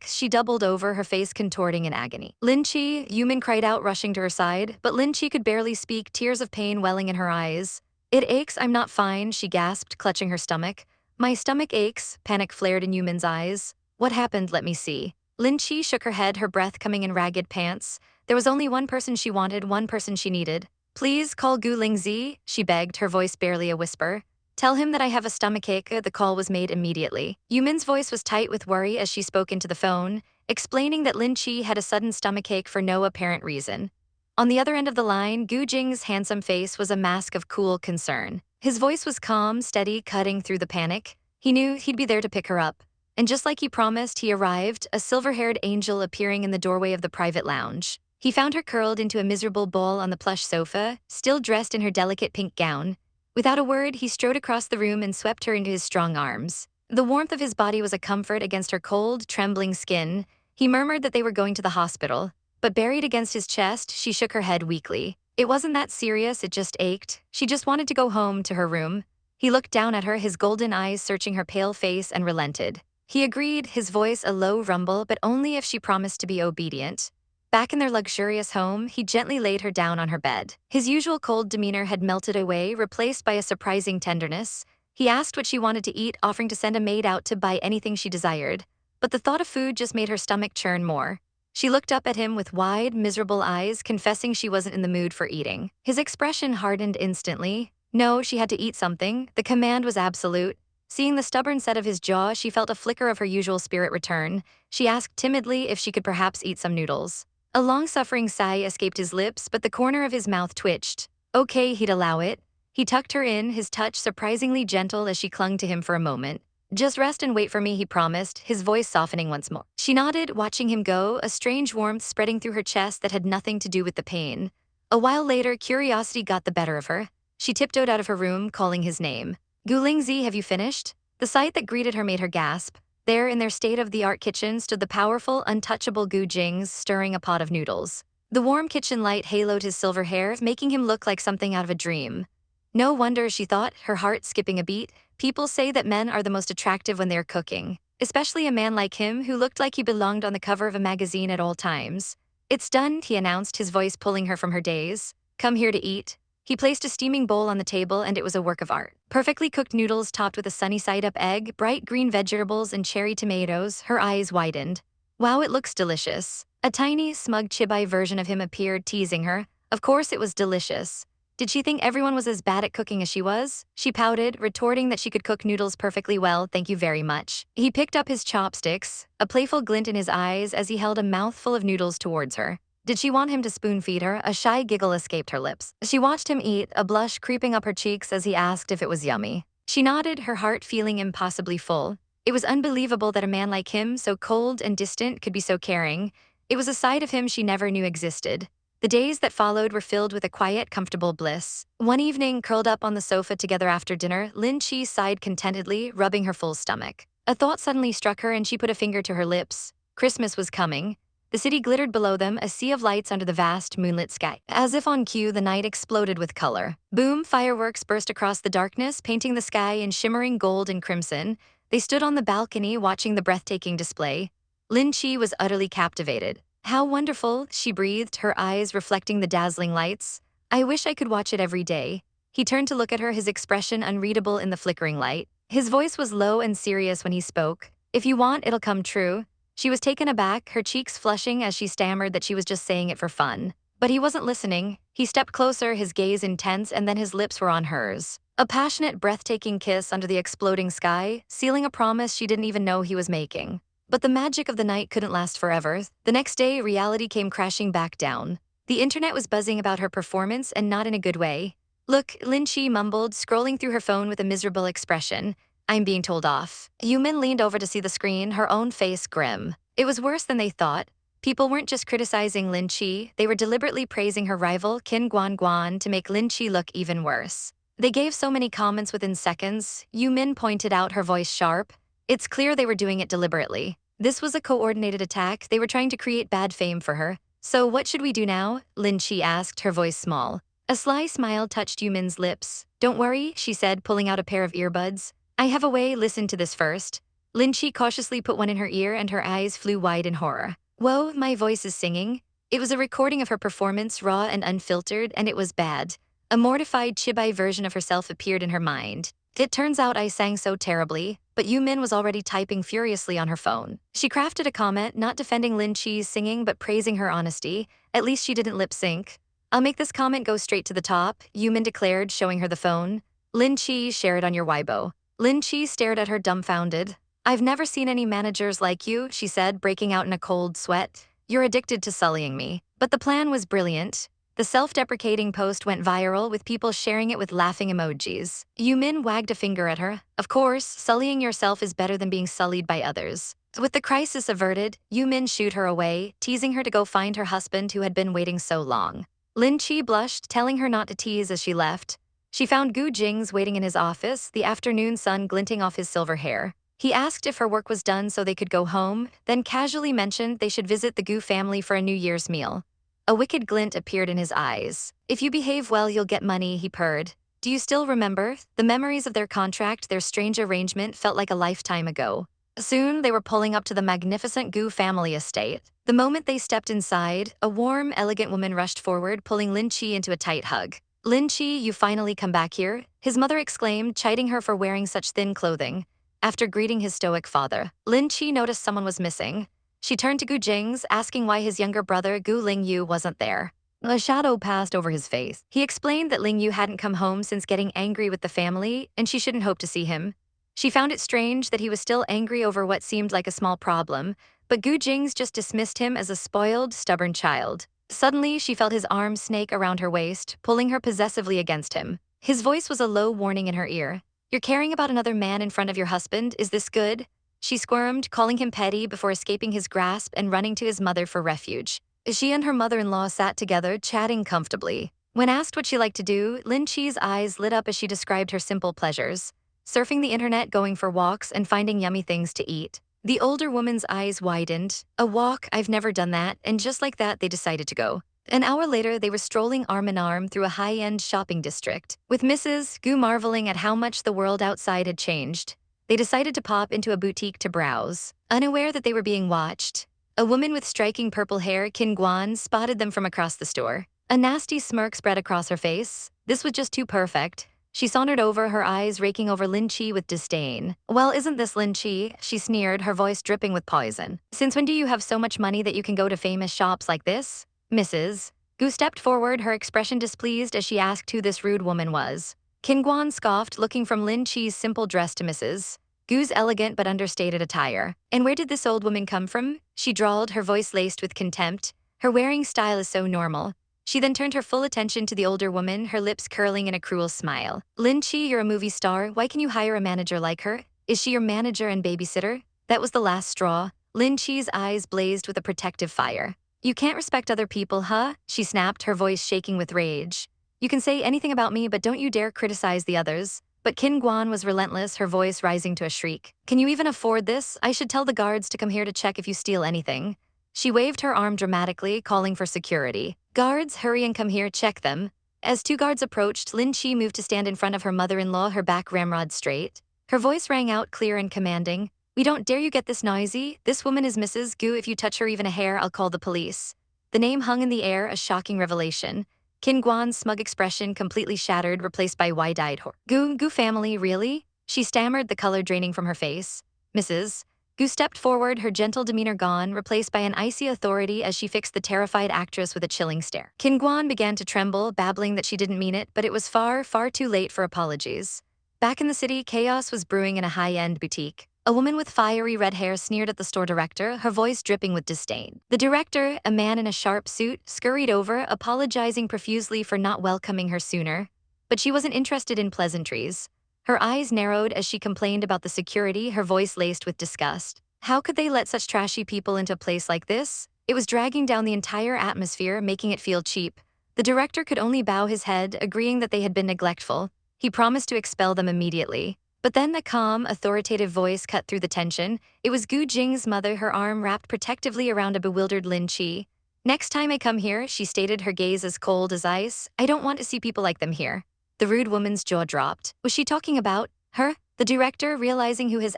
She doubled over, her face contorting in agony. Lin Che, Yumin cried out, rushing to her side, but Lin Che could barely speak, tears of pain welling in her eyes. It aches, I'm not fine, she gasped, clutching her stomach. My stomach aches, panic flared in Yumin's eyes. What happened? Let me see. Lin Che shook her head, her breath coming in ragged pants. There was only one person she wanted, one person she needed. Please call Gu Lingze, she begged, her voice barely a whisper. Tell him that I have a stomachache. The call was made immediately. Yumin's voice was tight with worry as she spoke into the phone, explaining that Lin Che had a sudden stomachache for no apparent reason. On the other end of the line, Gu Jingze's handsome face was a mask of cool concern. His voice was calm, steady, cutting through the panic. He knew he'd be there to pick her up. And just like he promised, he arrived, a silver-haired angel appearing in the doorway of the private lounge. He found her curled into a miserable ball on the plush sofa, still dressed in her delicate pink gown. Without a word, he strode across the room and swept her into his strong arms. The warmth of his body was a comfort against her cold, trembling skin. He murmured that they were going to the hospital, but buried against his chest, she shook her head weakly. It wasn't that serious, it just ached. She just wanted to go home, to her room. He looked down at her, his golden eyes searching her pale face, and relented. He agreed, his voice a low rumble, but only if she promised to be obedient. Back in their luxurious home, he gently laid her down on her bed. His usual cold demeanor had melted away, replaced by a surprising tenderness. He asked what she wanted to eat, offering to send a maid out to buy anything she desired. But the thought of food just made her stomach churn more. She looked up at him with wide, miserable eyes, confessing she wasn't in the mood for eating. His expression hardened instantly. No, she had to eat something. The command was absolute. Seeing the stubborn set of his jaw, she felt a flicker of her usual spirit return. She asked timidly if she could perhaps eat some noodles. A long-suffering sigh escaped his lips, but the corner of his mouth twitched. Okay, he'd allow it. He tucked her in, his touch surprisingly gentle as she clung to him for a moment. Just rest and wait for me, he promised, his voice softening once more. She nodded, watching him go, a strange warmth spreading through her chest that had nothing to do with the pain. A while later, curiosity got the better of her. She tiptoed out of her room, calling his name. Gu Lingze, have you finished? The sight that greeted her made her gasp. There, in their state-of-the-art kitchen, stood the powerful, untouchable Gu Jingze stirring a pot of noodles. The warm kitchen light haloed his silver hair, making him look like something out of a dream. No wonder, she thought, her heart skipping a beat. People say that men are the most attractive when they're cooking, especially a man like him who looked like he belonged on the cover of a magazine at all times. "It's done," he announced, his voice pulling her from her daze. "Come here to eat." He placed a steaming bowl on the table, and it was a work of art. Perfectly cooked noodles topped with a sunny-side-up egg, bright green vegetables, and cherry tomatoes. Her eyes widened. "Wow, it looks delicious." A tiny, smug chibai version of him appeared, teasing her. Of course it was delicious. Did she think everyone was as bad at cooking as she was? She pouted, retorting that she could cook noodles perfectly well, "Thank you very much." He picked up his chopsticks, a playful glint in his eyes as he held a mouthful of noodles towards her. Did she want him to spoon-feed her? A shy giggle escaped her lips. She watched him eat, a blush creeping up her cheeks as he asked if it was yummy. She nodded, her heart feeling impossibly full. It was unbelievable that a man like him, so cold and distant, could be so caring. It was a side of him she never knew existed. The days that followed were filled with a quiet, comfortable bliss. One evening, curled up on the sofa together after dinner, Lin Che sighed contentedly, rubbing her full stomach. A thought suddenly struck her and she put a finger to her lips. Christmas was coming. The city glittered below them, a sea of lights under the vast, moonlit sky. As if on cue, the night exploded with color. Boom, fireworks burst across the darkness, painting the sky in shimmering gold and crimson. They stood on the balcony, watching the breathtaking display. Lin Che was utterly captivated. "How wonderful," she breathed, her eyes reflecting the dazzling lights. "I wish I could watch it every day." He turned to look at her, his expression unreadable in the flickering light. His voice was low and serious when he spoke. "If you want, it'll come true." She was taken aback, her cheeks flushing as she stammered that she was just saying it for fun. But he wasn't listening. He stepped closer, his gaze intense, and then his lips were on hers. A passionate, breathtaking kiss under the exploding sky, sealing a promise she didn't even know he was making. But the magic of the night couldn't last forever. The next day, reality came crashing back down. The internet was buzzing about her performance, and not in a good way. "Look," Lin Che mumbled, scrolling through her phone with a miserable expression. "I'm being told off." Yumin leaned over to see the screen, her own face grim. It was worse than they thought. People weren't just criticizing Lin Che, they were deliberately praising her rival, Qin Guan Guan, to make Lin Che look even worse. They gave so many comments within seconds, Yumin pointed out, her voice sharp. It's clear they were doing it deliberately. This was a coordinated attack, they were trying to create bad fame for her. "So what should we do now?" Lin Che asked, her voice small. A sly smile touched Yumin's lips. "Don't worry," she said, pulling out a pair of earbuds. "I have a way, listen to this first." Lin Che cautiously put one in her ear and her eyes flew wide in horror. "Whoa, my voice is singing." It was a recording of her performance, raw and unfiltered, and it was bad. A mortified chibai version of herself appeared in her mind. "It turns out I sang so terribly," but Yumin was already typing furiously on her phone. She crafted a comment, not defending Lin Che's singing but praising her honesty. At least she didn't lip sync. "I'll make this comment go straight to the top," Yumin declared, showing her the phone. "Lin Che, share it on your Weibo." Lin Che stared at her dumbfounded. "I've never seen any managers like you," she said, breaking out in a cold sweat. "You're addicted to sullying me." But the plan was brilliant. The self-deprecating post went viral, with people sharing it with laughing emojis. Yumin wagged a finger at her. "Of course, sullying yourself is better than being sullied by others." With the crisis averted, Yumin shooed her away, teasing her to go find her husband who had been waiting so long. Lin Che blushed, telling her not to tease as she left. She found Gu Jingze waiting in his office, the afternoon sun glinting off his silver hair. He asked if her work was done so they could go home, then casually mentioned they should visit the Gu family for a New Year's meal. A wicked glint appeared in his eyes. "If you behave well, you'll get money," he purred. "Do you still remember?" The memories of their contract, their strange arrangement, felt like a lifetime ago. Soon, they were pulling up to the magnificent Gu family estate. The moment they stepped inside, a warm, elegant woman rushed forward, pulling Lin Che into a tight hug. "Lin Che, you finally come back here?" his mother exclaimed, chiding her for wearing such thin clothing. After greeting his stoic father, Lin Che noticed someone was missing. She turned to Gu Jingze, asking why his younger brother Gu Lingyu wasn't there. A shadow passed over his face. He explained that Lingyu hadn't come home since getting angry with the family, and she shouldn't hope to see him. She found it strange that he was still angry over what seemed like a small problem, but Gu Jingze just dismissed him as a spoiled, stubborn child. Suddenly, she felt his arm snake around her waist, pulling her possessively against him. His voice was a low warning in her ear. "You're caring about another man in front of your husband, is this good?" She squirmed, calling him petty before escaping his grasp and running to his mother for refuge. She and her mother-in-law sat together, chatting comfortably. When asked what she liked to do, Lin Che's eyes lit up as she described her simple pleasures. Surfing the internet, going for walks, and finding yummy things to eat. The older woman's eyes widened. A walk, I've never done that, and just like that, they decided to go. An hour later, they were strolling arm in arm through a high-end shopping district, with Mrs. Gu marveling at how much the world outside had changed. They decided to pop into a boutique to browse, unaware that they were being watched. A woman with striking purple hair, Qin Guan, spotted them from across the store. A nasty smirk spread across her face. This was just too perfect. She sauntered over, her eyes raking over Lin Che with disdain. "Well, isn't this Lin Che?" she sneered, her voice dripping with poison. "Since when do you have so much money that you can go to famous shops like this?" Mrs. Gu stepped forward, her expression displeased as she asked who this rude woman was. Qin Guan scoffed, looking from Lin Che's simple dress to Mrs. Gu's elegant but understated attire. "And where did this old woman come from?" she drawled, her voice laced with contempt. "Her wearing style is so normal." She then turned her full attention to the older woman, her lips curling in a cruel smile. "Lin Che, you're a movie star. Why can you hire a manager like her? Is she your manager and babysitter?" That was the last straw. Lin Che's eyes blazed with a protective fire. "You can't respect other people, huh?" she snapped, her voice shaking with rage. "You can say anything about me, but don't you dare criticize the others." But Qin Guan was relentless, her voice rising to a shriek. "Can you even afford this? I should tell the guards to come here to check if you steal anything." She waved her arm dramatically, calling for security. "Guards, hurry and come here, check them." As two guards approached, Lin Che moved to stand in front of her mother-in-law, her back ramrod straight. Her voice rang out clear and commanding. "We don't dare you get this noisy. This woman is Mrs. Gu. If you touch her even a hair, I'll call the police." The name hung in the air, a shocking revelation. Qin Guan's smug expression completely shattered, replaced by wide-eyed horror. Gu family, really?" she stammered, the color draining from her face. Mrs. Gu stepped forward, her gentle demeanor gone, replaced by an icy authority as she fixed the terrified actress with a chilling stare. Qin Guan began to tremble, babbling that she didn't mean it, but it was far, far too late for apologies. Back in the city, chaos was brewing in a high-end boutique. A woman with fiery red hair sneered at the store director, her voice dripping with disdain. The director, a man in a sharp suit, scurried over, apologizing profusely for not welcoming her sooner. But she wasn't interested in pleasantries. Her eyes narrowed as she complained about the security, her voice laced with disgust. How could they let such trashy people into a place like this? It was dragging down the entire atmosphere, making it feel cheap. The director could only bow his head, agreeing that they had been neglectful. He promised to expel them immediately. But then the calm, authoritative voice cut through the tension. It was Gu Jingze's mother, her arm wrapped protectively around a bewildered Lin Che. "Next time I come here," she stated, her gaze as cold as ice, "I don't want to see people like them here." The rude woman's jaw dropped. Was she talking about her? The director, realizing who his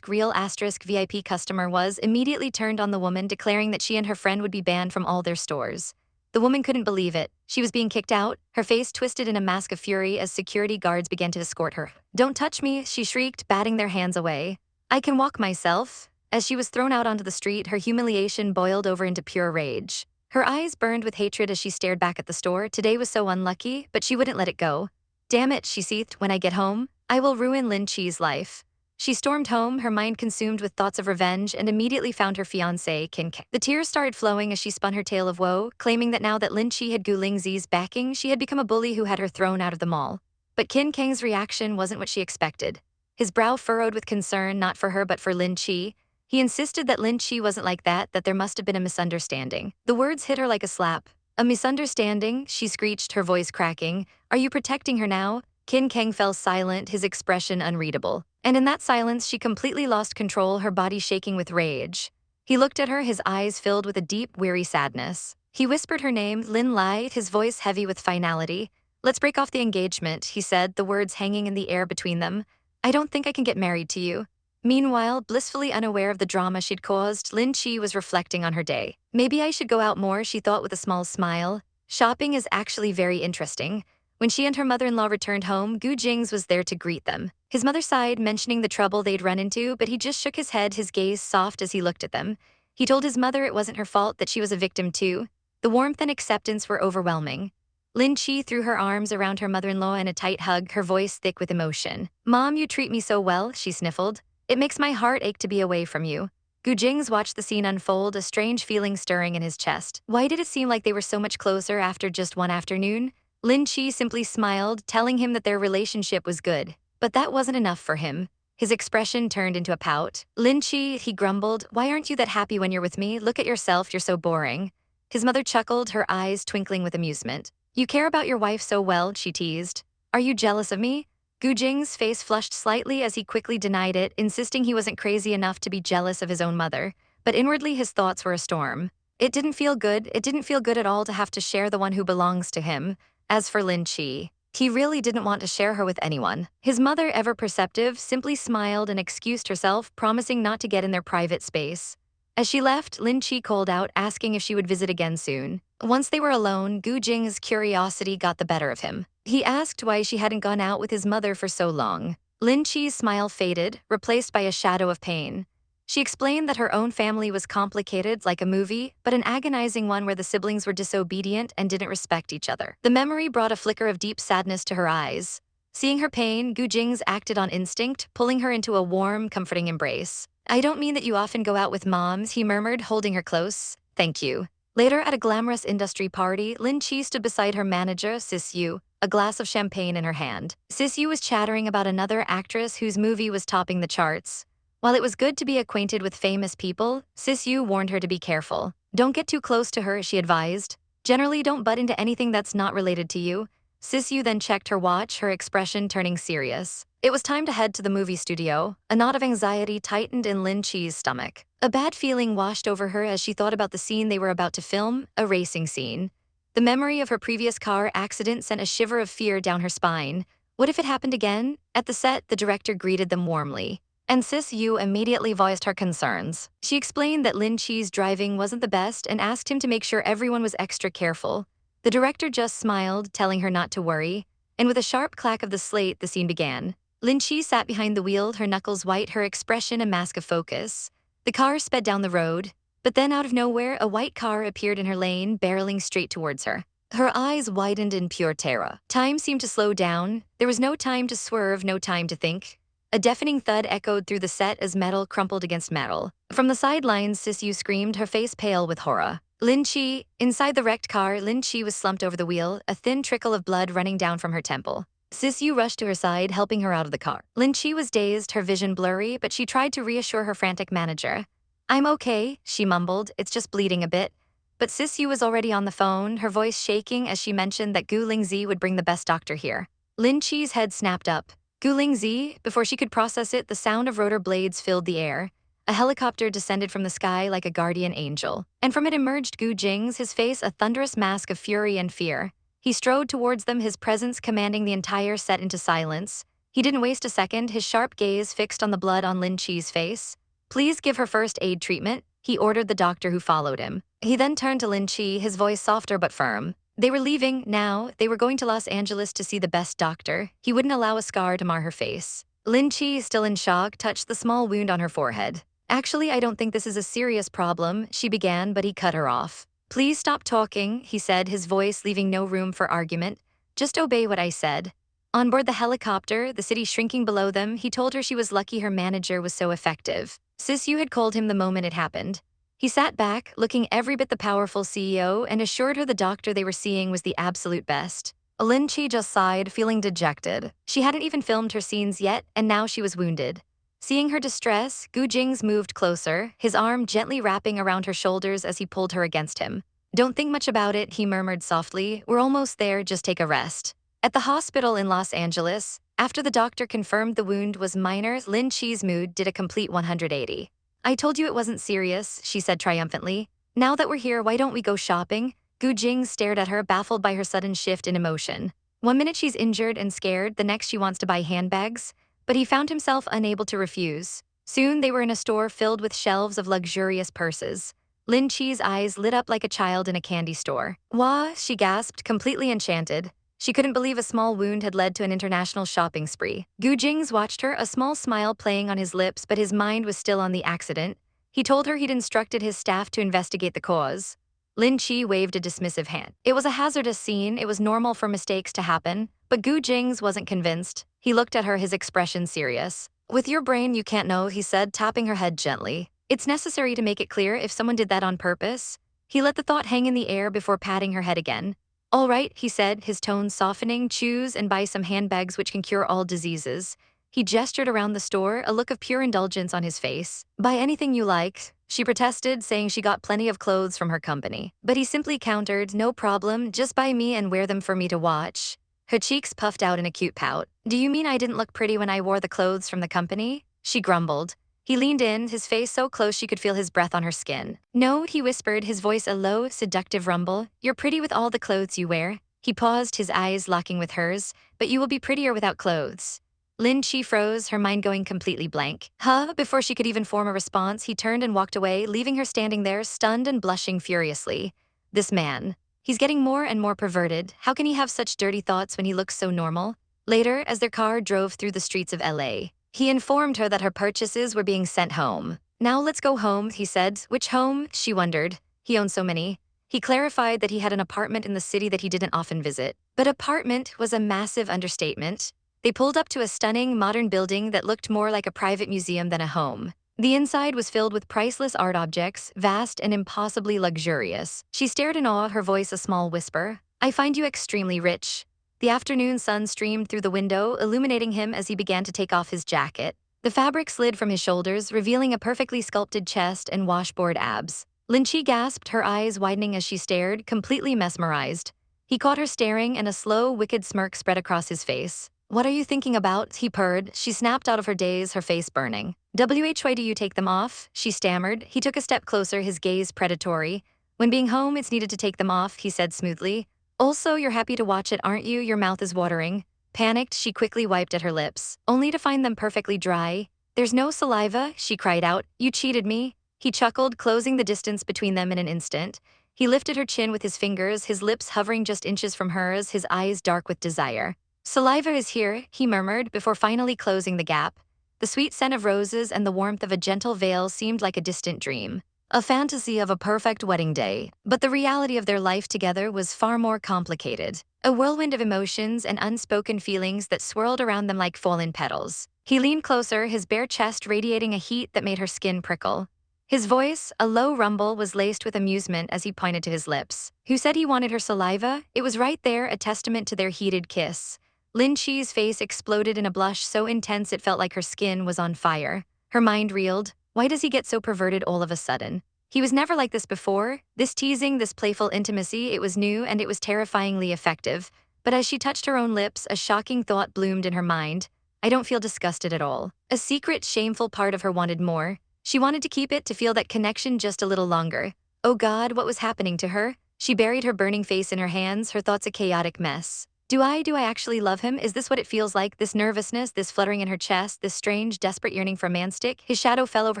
real VIP customer was, immediately turned on the woman, declaring that she and her friend would be banned from all their stores. The woman couldn't believe it. She was being kicked out, her face twisted in a mask of fury as security guards began to escort her. "Don't touch me," she shrieked, batting their hands away. "I can walk myself." As she was thrown out onto the street, her humiliation boiled over into pure rage. Her eyes burned with hatred as she stared back at the store. Today was so unlucky, but she wouldn't let it go. "Damn it," she seethed, "when I get home, I will ruin Lin Che's life." She stormed home, her mind consumed with thoughts of revenge, and immediately found her fiancé, Qin Kang. The tears started flowing as she spun her tale of woe, claiming that now that Lin Che had Gu Lingzi's backing, she had become a bully who had her thrown out of the mall. But Qin Kang's reaction wasn't what she expected. His brow furrowed with concern, not for her but for Lin Che. He insisted that Lin Che wasn't like that there must have been a misunderstanding. The words hit her like a slap. "A misunderstanding?" she screeched, her voice cracking. "Are you protecting her now?" Qin Kang fell silent, his expression unreadable. And in that silence, she completely lost control, her body shaking with rage. He looked at her, his eyes filled with a deep, weary sadness. He whispered her name, Lin Lai, his voice heavy with finality. "Let's break off the engagement," he said, the words hanging in the air between them. "I don't think I can get married to you." Meanwhile, blissfully unaware of the drama she'd caused, Lin Che was reflecting on her day. "Maybe I should go out more," she thought with a small smile. "Shopping is actually very interesting." When she and her mother-in-law returned home, Gu Jingze was there to greet them. His mother sighed, mentioning the trouble they'd run into, but he just shook his head, his gaze soft as he looked at them. He told his mother it wasn't her fault, that she was a victim too. The warmth and acceptance were overwhelming. Lin Che threw her arms around her mother-in-law in a tight hug, her voice thick with emotion. "Mom, you treat me so well," she sniffled. "It makes my heart ache to be away from you." Gu Jingze watched the scene unfold, a strange feeling stirring in his chest. Why did it seem like they were so much closer after just one afternoon? Lin Che simply smiled, telling him that their relationship was good. But that wasn't enough for him. His expression turned into a pout. "Lin Che," he grumbled, "why aren't you that happy when you're with me? Look at yourself, you're so boring." His mother chuckled, her eyes twinkling with amusement. "You care about your wife so well," she teased. "Are you jealous of me?" Gu Jing's face flushed slightly as he quickly denied it, insisting he wasn't crazy enough to be jealous of his own mother, but inwardly his thoughts were a storm. It didn't feel good at all to have to share the one who belongs to him. As for Lin Che, he really didn't want to share her with anyone. His mother, ever perceptive, simply smiled and excused herself, promising not to get in their private space. As she left, Lin Che called out, asking if she would visit again soon. Once they were alone, Gu Jing's curiosity got the better of him. He asked why she hadn't gone out with his mother for so long. Lin Che's smile faded, replaced by a shadow of pain. She explained that her own family was complicated like a movie, but an agonizing one where the siblings were disobedient and didn't respect each other. The memory brought a flicker of deep sadness to her eyes. Seeing her pain, Gu Jing's acted on instinct, pulling her into a warm, comforting embrace. "I don't mean that you often go out with moms," he murmured, holding her close. "Thank you." Later, at a glamorous industry party, Lin Che stood beside her manager, Sis Yu, a glass of champagne in her hand. Sis Yu was chattering about another actress whose movie was topping the charts. While it was good to be acquainted with famous people, Sis Yu warned her to be careful. "Don't get too close to her," she advised. "Generally, don't butt into anything that's not related to you." Sis Yu then checked her watch, her expression turning serious. It was time to head to the movie studio. A knot of anxiety tightened in Lin Che's stomach. A bad feeling washed over her as she thought about the scene they were about to film, a racing scene. The memory of her previous car accident sent a shiver of fear down her spine. What if it happened again? At the set, the director greeted them warmly, and Sis Yu immediately voiced her concerns. She explained that Lin Che's driving wasn't the best and asked him to make sure everyone was extra careful. The director just smiled, telling her not to worry, and with a sharp clack of the slate, the scene began. Lin Che sat behind the wheel, her knuckles white, her expression a mask of focus. The car sped down the road, but then out of nowhere, a white car appeared in her lane, barreling straight towards her. Her eyes widened in pure terror. Time seemed to slow down. There was no time to swerve, no time to think. A deafening thud echoed through the set as metal crumpled against metal. From the sidelines, Sis Yu screamed, her face pale with horror. Lin Che, inside the wrecked car, Lin Che was slumped over the wheel, a thin trickle of blood running down from her temple. Sis Yu rushed to her side, helping her out of the car. Lin Che was dazed, her vision blurry, but she tried to reassure her frantic manager. "I'm okay," she mumbled, "it's just bleeding a bit." But Sis Yu was already on the phone, her voice shaking as she mentioned that Gu Jingze would bring the best doctor here. Lin Che's head snapped up. Gu Jingze? Before she could process it, the sound of rotor blades filled the air. A helicopter descended from the sky like a guardian angel, and from it emerged Gu Jingze, his face a thunderous mask of fury and fear. He strode towards them, his presence commanding the entire set into silence. He didn't waste a second, his sharp gaze fixed on the blood on Lin Che's face. "Please give her first aid treatment," he ordered the doctor who followed him. He then turned to Lin Che, his voice softer but firm. They were leaving now. They were going to Los Angeles to see the best doctor. He wouldn't allow a scar to mar her face. Lin Che, still in shock, touched the small wound on her forehead. "Actually, I don't think this is a serious problem," she began, but he cut her off. "Please stop talking," he said, his voice leaving no room for argument. "Just obey what I said." On board the helicopter, the city shrinking below them, he told her she was lucky her manager was so effective. Sis Yu had called him the moment it happened. He sat back, looking every bit the powerful CEO, and assured her the doctor they were seeing was the absolute best. Lin Che just sighed, feeling dejected. She hadn't even filmed her scenes yet, and now she was wounded. Seeing her distress, Gu Jingze moved closer, his arm gently wrapping around her shoulders as he pulled her against him. "Don't think much about it," he murmured softly. "We're almost there, just take a rest." At the hospital in Los Angeles, after the doctor confirmed the wound was minor, Lin Che's mood did a complete 180. "I told you it wasn't serious," she said triumphantly. "Now that we're here, why don't we go shopping?" Gu Jingze stared at her, baffled by her sudden shift in emotion. One minute she's injured and scared, the next she wants to buy handbags. But he found himself unable to refuse. Soon they were in a store filled with shelves of luxurious purses. Lin Che's eyes lit up like a child in a candy store. "Wah," she gasped, completely enchanted. She couldn't believe a small wound had led to an international shopping spree. Gu Jingze watched her, a small smile playing on his lips, but his mind was still on the accident. He told her he'd instructed his staff to investigate the cause. Lin Che waved a dismissive hand. It was a hazardous scene, it was normal for mistakes to happen, but Gu Jingze wasn't convinced. He looked at her, his expression serious. "With your brain you can't know," he said, tapping her head gently. "It's necessary to make it clear if someone did that on purpose." He let the thought hang in the air before patting her head again. "All right," he said, his tone softening, "choose and buy some handbags which can cure all diseases." He gestured around the store, a look of pure indulgence on his face. "Buy anything you like," she protested, saying she got plenty of clothes from her company. But he simply countered, "No problem, just buy me and wear them for me to watch." Her cheeks puffed out in a cute pout. Do you mean I didn't look pretty when I wore the clothes from the company? She grumbled. He leaned in, his face so close she could feel his breath on her skin. No, he whispered, his voice a low, seductive rumble. You're pretty with all the clothes you wear. He paused, his eyes locking with hers. But you will be prettier without clothes. Lin Che froze, her mind going completely blank. Huh? Before she could even form a response, he turned and walked away, leaving her standing there, stunned and blushing furiously. This man. He's getting more and more perverted. How can he have such dirty thoughts when he looks so normal? Later, as their car drove through the streets of LA, he informed her that her purchases were being sent home. Now let's go home, he said. Which home? She wondered. He owned so many. He clarified that he had an apartment in the city that he didn't often visit. But apartment was a massive understatement. They pulled up to a stunning, modern building that looked more like a private museum than a home. The inside was filled with priceless art objects, vast and impossibly luxurious. She stared in awe, her voice a small whisper. I find you extremely rich. The afternoon sun streamed through the window, illuminating him as he began to take off his jacket. The fabric slid from his shoulders, revealing a perfectly sculpted chest and washboard abs. Lin Che gasped, her eyes widening as she stared, completely mesmerized. He caught her staring, and a slow, wicked smirk spread across his face. What are you thinking about? He purred. She snapped out of her daze, her face burning. Why do you take them off? She stammered. He took a step closer, his gaze predatory. When being home, it's needed to take them off, he said smoothly. Also, you're happy to watch it, aren't you? Your mouth is watering. Panicked, she quickly wiped at her lips, only to find them perfectly dry. There's no saliva, she cried out. You cheated me. He chuckled, closing the distance between them in an instant. He lifted her chin with his fingers, his lips hovering just inches from hers, his eyes dark with desire. Saliva is here, he murmured, before finally closing the gap. The sweet scent of roses and the warmth of a gentle veil seemed like a distant dream, a fantasy of a perfect wedding day. But the reality of their life together was far more complicated, a whirlwind of emotions and unspoken feelings that swirled around them like fallen petals. He leaned closer, his bare chest radiating a heat that made her skin prickle. His voice, a low rumble, was laced with amusement as he pointed to his lips. Who said he wanted her saliva? It was right there, a testament to their heated kiss. Lin Che's face exploded in a blush so intense it felt like her skin was on fire. Her mind reeled. Why does he get so perverted all of a sudden? He was never like this before. This teasing, this playful intimacy, it was new and it was terrifyingly effective. But as she touched her own lips, a shocking thought bloomed in her mind. I don't feel disgusted at all. A secret, shameful part of her wanted more. She wanted to keep it, to feel that connection just a little longer. Oh God, what was happening to her? She buried her burning face in her hands, her thoughts a chaotic mess. Do I actually love him? Is this what it feels like? This nervousness, this fluttering in her chest, this strange, desperate yearning for a man stick? His shadow fell over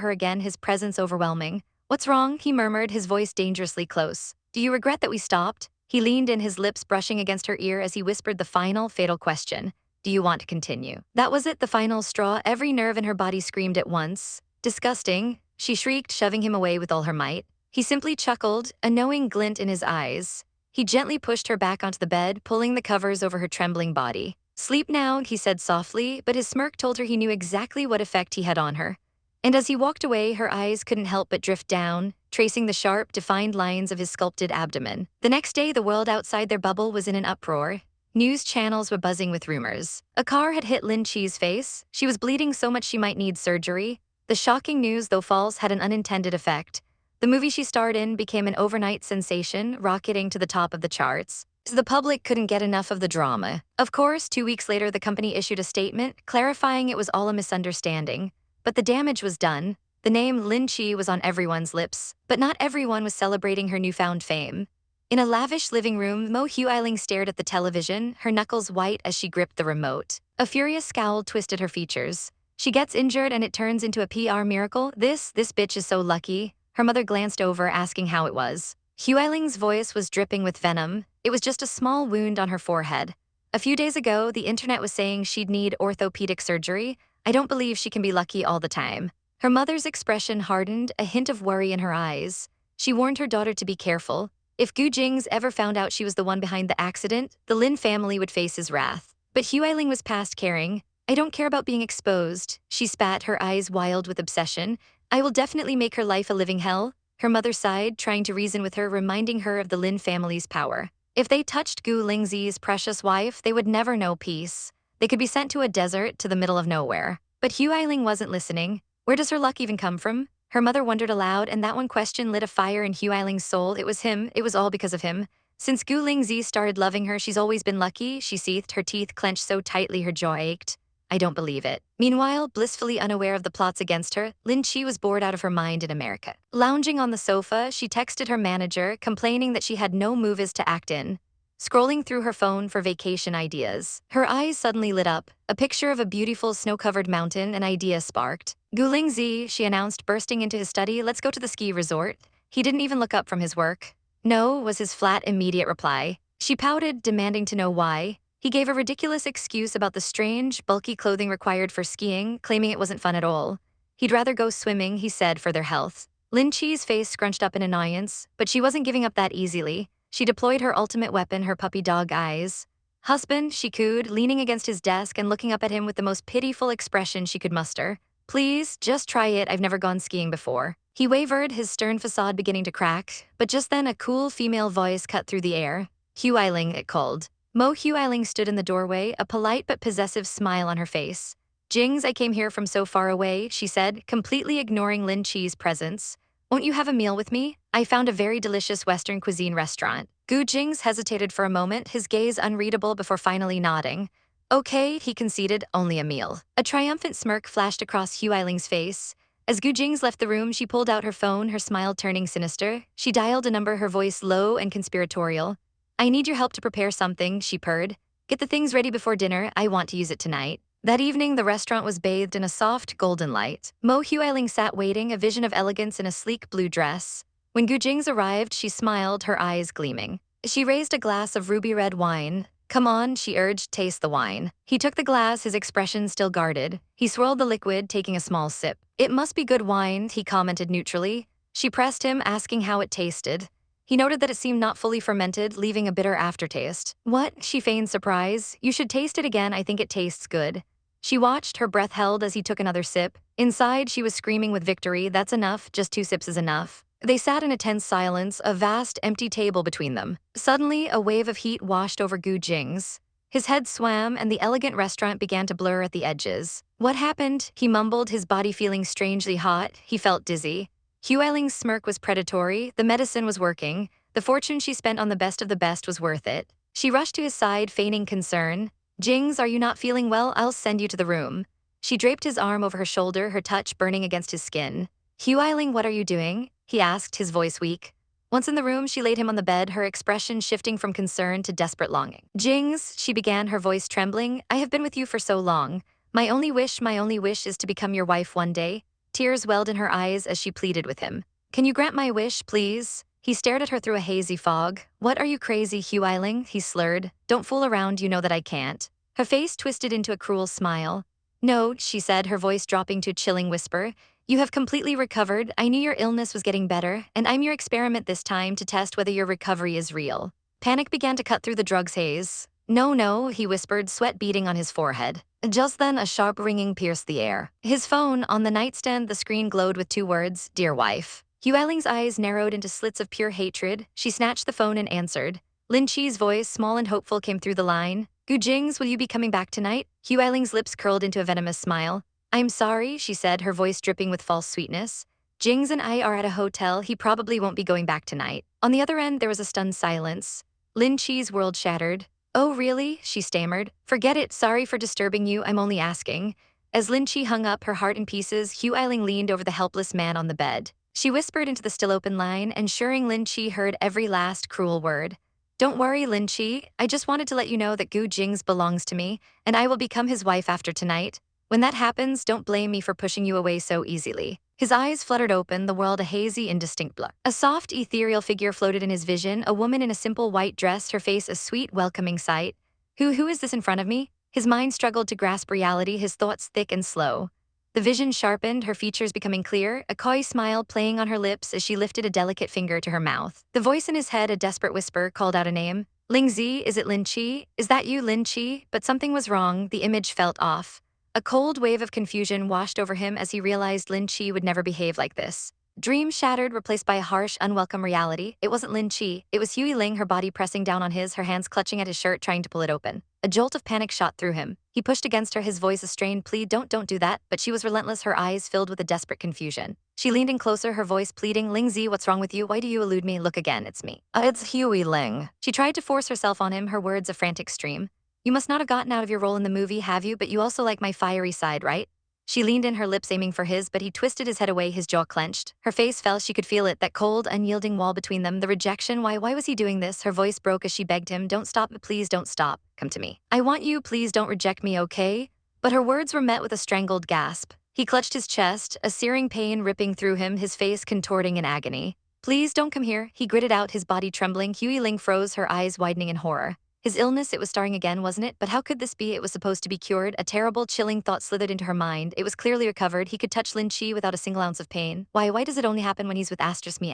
her again, his presence overwhelming. What's wrong? He murmured, his voice dangerously close. Do you regret that we stopped? He leaned in, his lips brushing against her ear as he whispered the final, fatal question. Do you want to continue? That was it, the final straw. Every nerve in her body screamed at once. Disgusting, she shrieked, shoving him away with all her might. He simply chuckled, a knowing glint in his eyes. He gently pushed her back onto the bed, pulling the covers over her trembling body. Sleep now, he said softly, but his smirk told her he knew exactly what effect he had on her. And as he walked away, her eyes couldn't help but drift down, tracing the sharp, defined lines of his sculpted abdomen. The next day, the world outside their bubble was in an uproar. News channels were buzzing with rumors. A car had hit Lin Che's face. She was bleeding so much she might need surgery. The shocking news, though false, had an unintended effect. The movie she starred in became an overnight sensation, rocketing to the top of the charts. The public couldn't get enough of the drama. Of course, 2 weeks later, the company issued a statement, clarifying it was all a misunderstanding. But the damage was done. The name Lin Che was on everyone's lips, but not everyone was celebrating her newfound fame. In a lavish living room, Mo Huiling stared at the television, her knuckles white as she gripped the remote. A furious scowl twisted her features. She gets injured and it turns into a PR miracle? This bitch is so lucky. Her mother glanced over, asking how it was. Huiling's voice was dripping with venom. It was just a small wound on her forehead. A few days ago, the internet was saying she'd need orthopedic surgery. I don't believe she can be lucky all the time. Her mother's expression hardened, a hint of worry in her eyes. She warned her daughter to be careful. If Gu Jingze ever found out she was the one behind the accident, the Lin family would face his wrath. But Huiling was past caring. I don't care about being exposed, she spat, her eyes wild with obsession. I will definitely make her life a living hell. Her mother sighed, trying to reason with her, reminding her of the Lin family's power. If they touched Gu Lingzi's precious wife, they would never know peace. They could be sent to a desert, to the middle of nowhere. But Huiling wasn't listening. Where does her luck even come from? Her mother wondered aloud, and that one question lit a fire in Huiling's soul. It was him. It was all because of him. Since Gu Jingze started loving her, she's always been lucky, she seethed, her teeth clenched so tightly her jaw ached. I don't believe it. Meanwhile, blissfully unaware of the plots against her, Lin Che was bored out of her mind in America. Lounging on the sofa, she texted her manager, complaining that she had no movies to act in. Scrolling through her phone for vacation ideas, her eyes suddenly lit up. A picture of a beautiful snow-covered mountain, an idea sparked. Gu Jingze, she announced, bursting into his study, let's go to the ski resort. He didn't even look up from his work. No, was his flat, immediate reply. She pouted, demanding to know why. He gave a ridiculous excuse about the strange, bulky clothing required for skiing, claiming it wasn't fun at all. He'd rather go swimming, he said, for their health. Lin Che's face scrunched up in annoyance, but she wasn't giving up that easily. She deployed her ultimate weapon, her puppy dog eyes. Husband, she cooed, leaning against his desk and looking up at him with the most pitiful expression she could muster. Please, just try it, I've never gone skiing before. He wavered, his stern facade beginning to crack, but just then a cool female voice cut through the air. Huiling, it called. Huiling stood in the doorway, a polite but possessive smile on her face. Jings, I came here from so far away, she said, completely ignoring Lin Che's presence. Won't you have a meal with me? I found a very delicious Western cuisine restaurant. Gu Jingze hesitated for a moment, his gaze unreadable before finally nodding. Okay, he conceded, only a meal. A triumphant smirk flashed across Huiling's face. As Gu Jingze left the room, she pulled out her phone, her smile turning sinister. She dialed a number, her voice low and conspiratorial. I need your help to prepare something, she purred. Get the things ready before dinner, I want to use it tonight. That evening, the restaurant was bathed in a soft, golden light. Huiling sat waiting, a vision of elegance in a sleek blue dress. When Gu Jingze arrived, she smiled, her eyes gleaming. She raised a glass of ruby red wine. Come on, she urged, taste the wine. He took the glass, his expression still guarded. He swirled the liquid, taking a small sip. It must be good wine, he commented neutrally. She pressed him, asking how it tasted. He noted that it seemed not fully fermented, leaving a bitter aftertaste. What? She feigned surprise. You should taste it again, I think it tastes good. She watched, her breath held as he took another sip. Inside, she was screaming with victory, that's enough, just 2 sips is enough. They sat in a tense silence, a vast, empty table between them. Suddenly, a wave of heat washed over Gu Jingze. His head swam, and the elegant restaurant began to blur at the edges. What happened? He mumbled, his body feeling strangely hot. He felt dizzy. Huiling's smirk was predatory, the medicine was working. The fortune she spent on the best of the best was worth it. She rushed to his side, feigning concern. Jings, are you not feeling well? I'll send you to the room. She draped his arm over her shoulder, her touch burning against his skin. Huiling, what are you doing? He asked, his voice weak. Once in the room, she laid him on the bed, her expression shifting from concern to desperate longing. Jings, she began, her voice trembling, I have been with you for so long. My only wish is to become your wife one day. Tears welled in her eyes as she pleaded with him. Can you grant my wish, please? He stared at her through a hazy fog. What are you crazy, Huiling? He slurred. Don't fool around, you know that I can't. Her face twisted into a cruel smile. No, she said, her voice dropping to a chilling whisper. You have completely recovered. I knew your illness was getting better, and I'm your experiment this time to test whether your recovery is real. Panic began to cut through the drug's haze. No, he whispered, sweat beading on his forehead. Just then, a sharp ringing pierced the air. His phone, on the nightstand, the screen glowed with 2 words, Dear Wife. Huiling's eyes narrowed into slits of pure hatred. She snatched the phone and answered. Lin Che's voice, small and hopeful, came through the line. Gu Jingze, will you be coming back tonight? Huiling's lips curled into a venomous smile. I'm sorry, she said, her voice dripping with false sweetness. Jingze and I are at a hotel. He probably won't be going back tonight. On the other end, there was a stunned silence. Lin Che's world shattered. Oh, really? She stammered. Forget it. Sorry for disturbing you. I'm only asking. As Lin Che hung up, her heart in pieces, Huiling leaned over the helpless man on the bed. She whispered into the still open line, ensuring Lin Che heard every last cruel word. Don't worry, Lin Che. I just wanted to let you know that Gu Jingze belongs to me, and I will become his wife after tonight. When that happens, don't blame me for pushing you away so easily. His eyes fluttered open, the world a hazy, indistinct blur. A soft, ethereal figure floated in his vision, a woman in a simple white dress, her face a sweet, welcoming sight. Who is this in front of me? His mind struggled to grasp reality, his thoughts thick and slow. The vision sharpened, her features becoming clear, a coy smile playing on her lips as she lifted a delicate finger to her mouth. The voice in his head, a desperate whisper, called out a name. Lingzi, is it Lin Che? Is that you, Lin Che? But something was wrong, the image felt off. A cold wave of confusion washed over him as he realized Lin Che would never behave like this. Dream shattered, replaced by a harsh, unwelcome reality. It wasn't Lin Che, it was Huiling, her body pressing down on his, her hands clutching at his shirt, trying to pull it open. A jolt of panic shot through him. He pushed against her, his voice a strained plea, don't do that, but she was relentless, her eyes filled with a desperate confusion. She leaned in closer, her voice pleading, Ling Zi, what's wrong with you? Why do you elude me? Look again, it's me. It's Huey Ling. She tried to force herself on him, her words a frantic stream. You must not have gotten out of your role in the movie, have you? But you also like my fiery side, right? She leaned in, her lips aiming for his, but he twisted his head away, his jaw clenched. Her face fell, she could feel it, that cold, unyielding wall between them, the rejection. Why was he doing this? Her voice broke as she begged him, don't stop, please don't stop. Come to me. I want you, please don't reject me, okay? But her words were met with a strangled gasp. He clutched his chest, a searing pain ripping through him, his face contorting in agony. Please don't come here, he gritted out, his body trembling. Huey Ling froze, her eyes widening in horror. His illness, it was starting again, wasn't it? But how could this be? It was supposed to be cured. A terrible, chilling thought slithered into her mind. It was clearly recovered. He could touch Lin Che without a single ounce of pain. Why does it only happen when he's with me?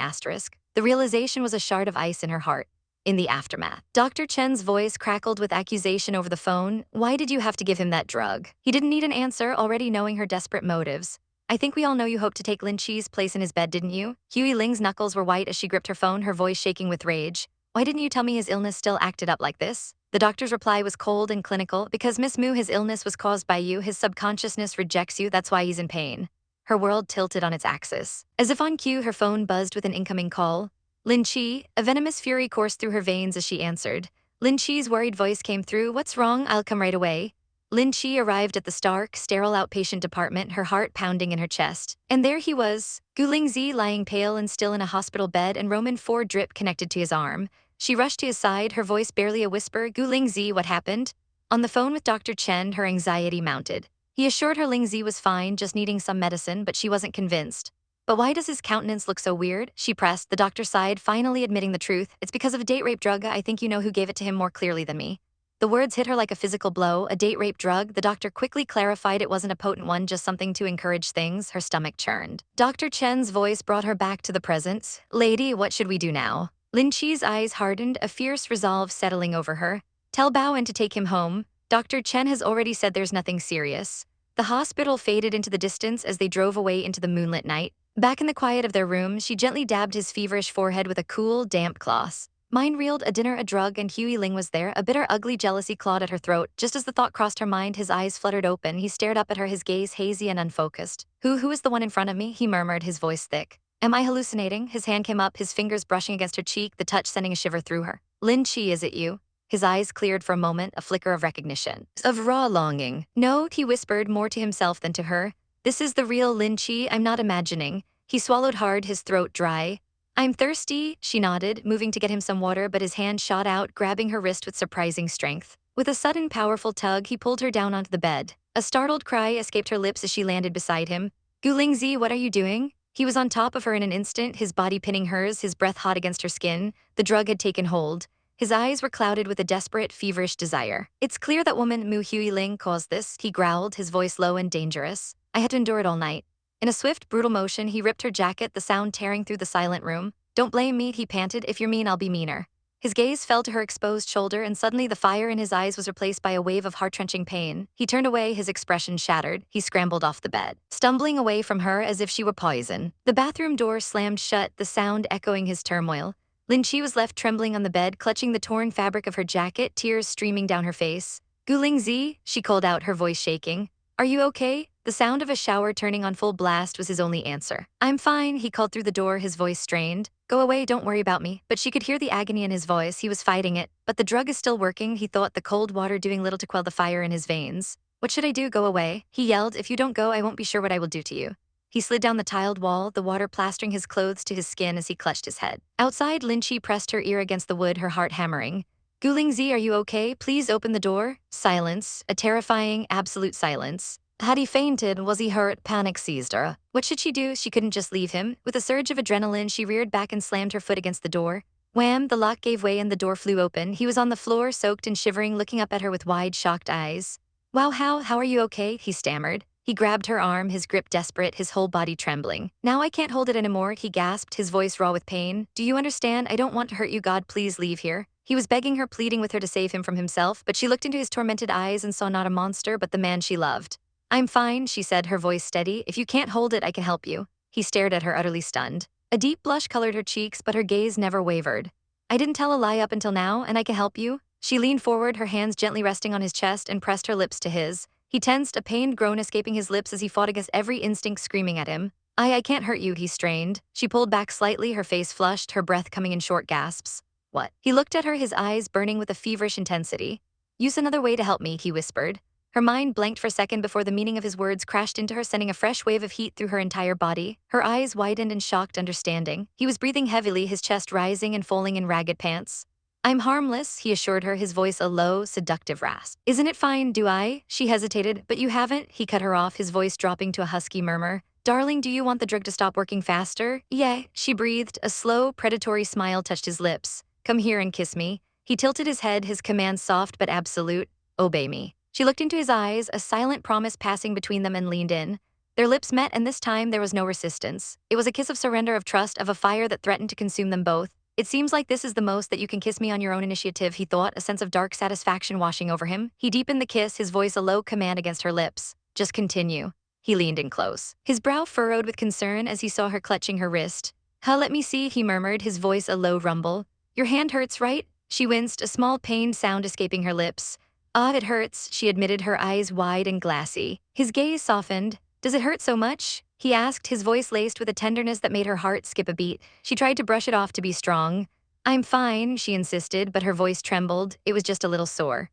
The realization was a shard of ice in her heart. In the aftermath, Dr. Chen's voice crackled with accusation over the phone. Why did you have to give him that drug? He didn't need an answer, already knowing her desperate motives. I think we all know you hoped to take Lin Che's place in his bed, didn't you? Huey Ling's knuckles were white as she gripped her phone, her voice shaking with rage. Why didn't you tell me his illness still acted up like this? The doctor's reply was cold and clinical. Because Miss Mu, his illness was caused by you. His subconsciousness rejects you, that's why he's in pain. Her world tilted on its axis. As if on cue, her phone buzzed with an incoming call. Lin Che, a venomous fury coursed through her veins as she answered. Lin Che's worried voice came through. What's wrong? I'll come right away. Lin Che arrived at the stark, sterile outpatient department, her heart pounding in her chest. And there he was, Gu Jingze lying pale and still in a hospital bed, and Roman 4 drip connected to his arm. She rushed to his side, her voice barely a whisper. Gu Jingze, what happened? On the phone with Dr. Chen, her anxiety mounted. He assured her Jingze was fine, just needing some medicine, but she wasn't convinced. But why does his countenance look so weird? She pressed. The doctor sighed, finally admitting the truth. It's because of a date rape drug. I think you know who gave it to him more clearly than me. The words hit her like a physical blow. A date rape drug? The doctor quickly clarified it wasn't a potent one, just something to encourage things. Her stomach churned. Dr. Chen's voice brought her back to the present. Lady, what should we do now? Lin Che's eyes hardened, a fierce resolve settling over her. Tell Bao to take him home. Dr. Chen has already said there's nothing serious. The hospital faded into the distance as they drove away into the moonlit night. Back in the quiet of their room, she gently dabbed his feverish forehead with a cool, damp cloth. Mind reeled, a dinner, a drug, and Huey Ling was there. A bitter, ugly jealousy clawed at her throat. Just as the thought crossed her mind, his eyes fluttered open. He stared up at her, his gaze hazy and unfocused. Who is the one in front of me? He murmured, his voice thick. Am I hallucinating? His hand came up, his fingers brushing against her cheek, the touch sending a shiver through her. Lin Che, is it you? His eyes cleared for a moment, a flicker of recognition. Of raw longing. No, he whispered, more to himself than to her. This is the real Lin Che, I'm not imagining. He swallowed hard, his throat dry. I'm thirsty, she nodded, moving to get him some water, but his hand shot out, grabbing her wrist with surprising strength. With a sudden, powerful tug, he pulled her down onto the bed. A startled cry escaped her lips as she landed beside him. Gu Jingze, what are you doing? He was on top of her in an instant, his body pinning hers, his breath hot against her skin. The drug had taken hold. His eyes were clouded with a desperate, feverish desire. It's clear that woman Mu Huey Ling caused this, he growled, his voice low and dangerous. I had to endure it all night. In a swift, brutal motion, he ripped her jacket, the sound tearing through the silent room. Don't blame me, he panted. If you're mean, I'll be meaner. His gaze fell to her exposed shoulder, and suddenly the fire in his eyes was replaced by a wave of heart-wrenching pain. He turned away, his expression shattered. He scrambled off the bed, stumbling away from her as if she were poison. The bathroom door slammed shut, the sound echoing his turmoil. Lin Che was left trembling on the bed, clutching the torn fabric of her jacket, tears streaming down her face. Gu Jingze, she called out, her voice shaking. Are you okay? The sound of a shower turning on full blast was his only answer. I'm fine, he called through the door, his voice strained. Go away, don't worry about me. But she could hear the agony in his voice, he was fighting it. But the drug is still working, he thought, the cold water doing little to quell the fire in his veins. What should I do? Go away? He yelled. If you don't go, I won't be sure what I will do to you. He slid down the tiled wall, the water plastering his clothes to his skin as he clutched his head. Outside, Lin Che pressed her ear against the wood, her heart hammering. Gu Jingze, are you okay? Please open the door. Silence, a terrifying, absolute silence. Had he fainted? Was he hurt? Panic seized her. What should she do? She couldn't just leave him. With a surge of adrenaline, she reared back and slammed her foot against the door. Wham! The lock gave way and the door flew open. He was on the floor, soaked and shivering, looking up at her with wide, shocked eyes. Wow, how are you okay? He stammered. He grabbed her arm, his grip desperate, his whole body trembling. Now I can't hold it anymore, he gasped, his voice raw with pain. Do you understand? I don't want to hurt you, God, please leave here. He was begging her, pleading with her to save him from himself, but she looked into his tormented eyes and saw not a monster but the man she loved. I'm fine, she said, her voice steady. If you can't hold it, I can help you. He stared at her, utterly stunned. A deep blush colored her cheeks, but her gaze never wavered. I didn't tell a lie up until now, and I can help you? She leaned forward, her hands gently resting on his chest, and pressed her lips to his. He tensed, a pained groan escaping his lips as he fought against every instinct screaming at him. I can't hurt you, he strained. She pulled back slightly, her face flushed, her breath coming in short gasps. What? He looked at her, his eyes burning with a feverish intensity. Use another way to help me, he whispered. Her mind blanked for a second before the meaning of his words crashed into her, sending a fresh wave of heat through her entire body. Her eyes widened in shocked understanding. He was breathing heavily, his chest rising and falling in ragged pants. I'm harmless, he assured her, his voice a low, seductive rasp. Isn't it fine, do I? She hesitated. But you haven't, he cut her off, his voice dropping to a husky murmur. Darling, do you want the drug to stop working faster? Yeah, she breathed. A slow, predatory smile touched his lips. Come here and kiss me. He tilted his head, his command soft but absolute. Obey me. She looked into his eyes, a silent promise passing between them, and leaned in. Their lips met, and this time there was no resistance. It was a kiss of surrender, of trust, of a fire that threatened to consume them both. It seems like this is the most that you can kiss me on your own initiative, he thought, a sense of dark satisfaction washing over him. He deepened the kiss, his voice a low command against her lips. Just continue. He leaned in close. His brow furrowed with concern as he saw her clutching her wrist. Let me see, he murmured, his voice a low rumble. Your hand hurts, right? She winced, a small pained sound escaping her lips. Ah, it hurts, she admitted, her eyes wide and glassy. His gaze softened. Does it hurt so much? He asked, his voice laced with a tenderness that made her heart skip a beat. She tried to brush it off to be strong. I'm fine, she insisted, but her voice trembled. It was just a little sore.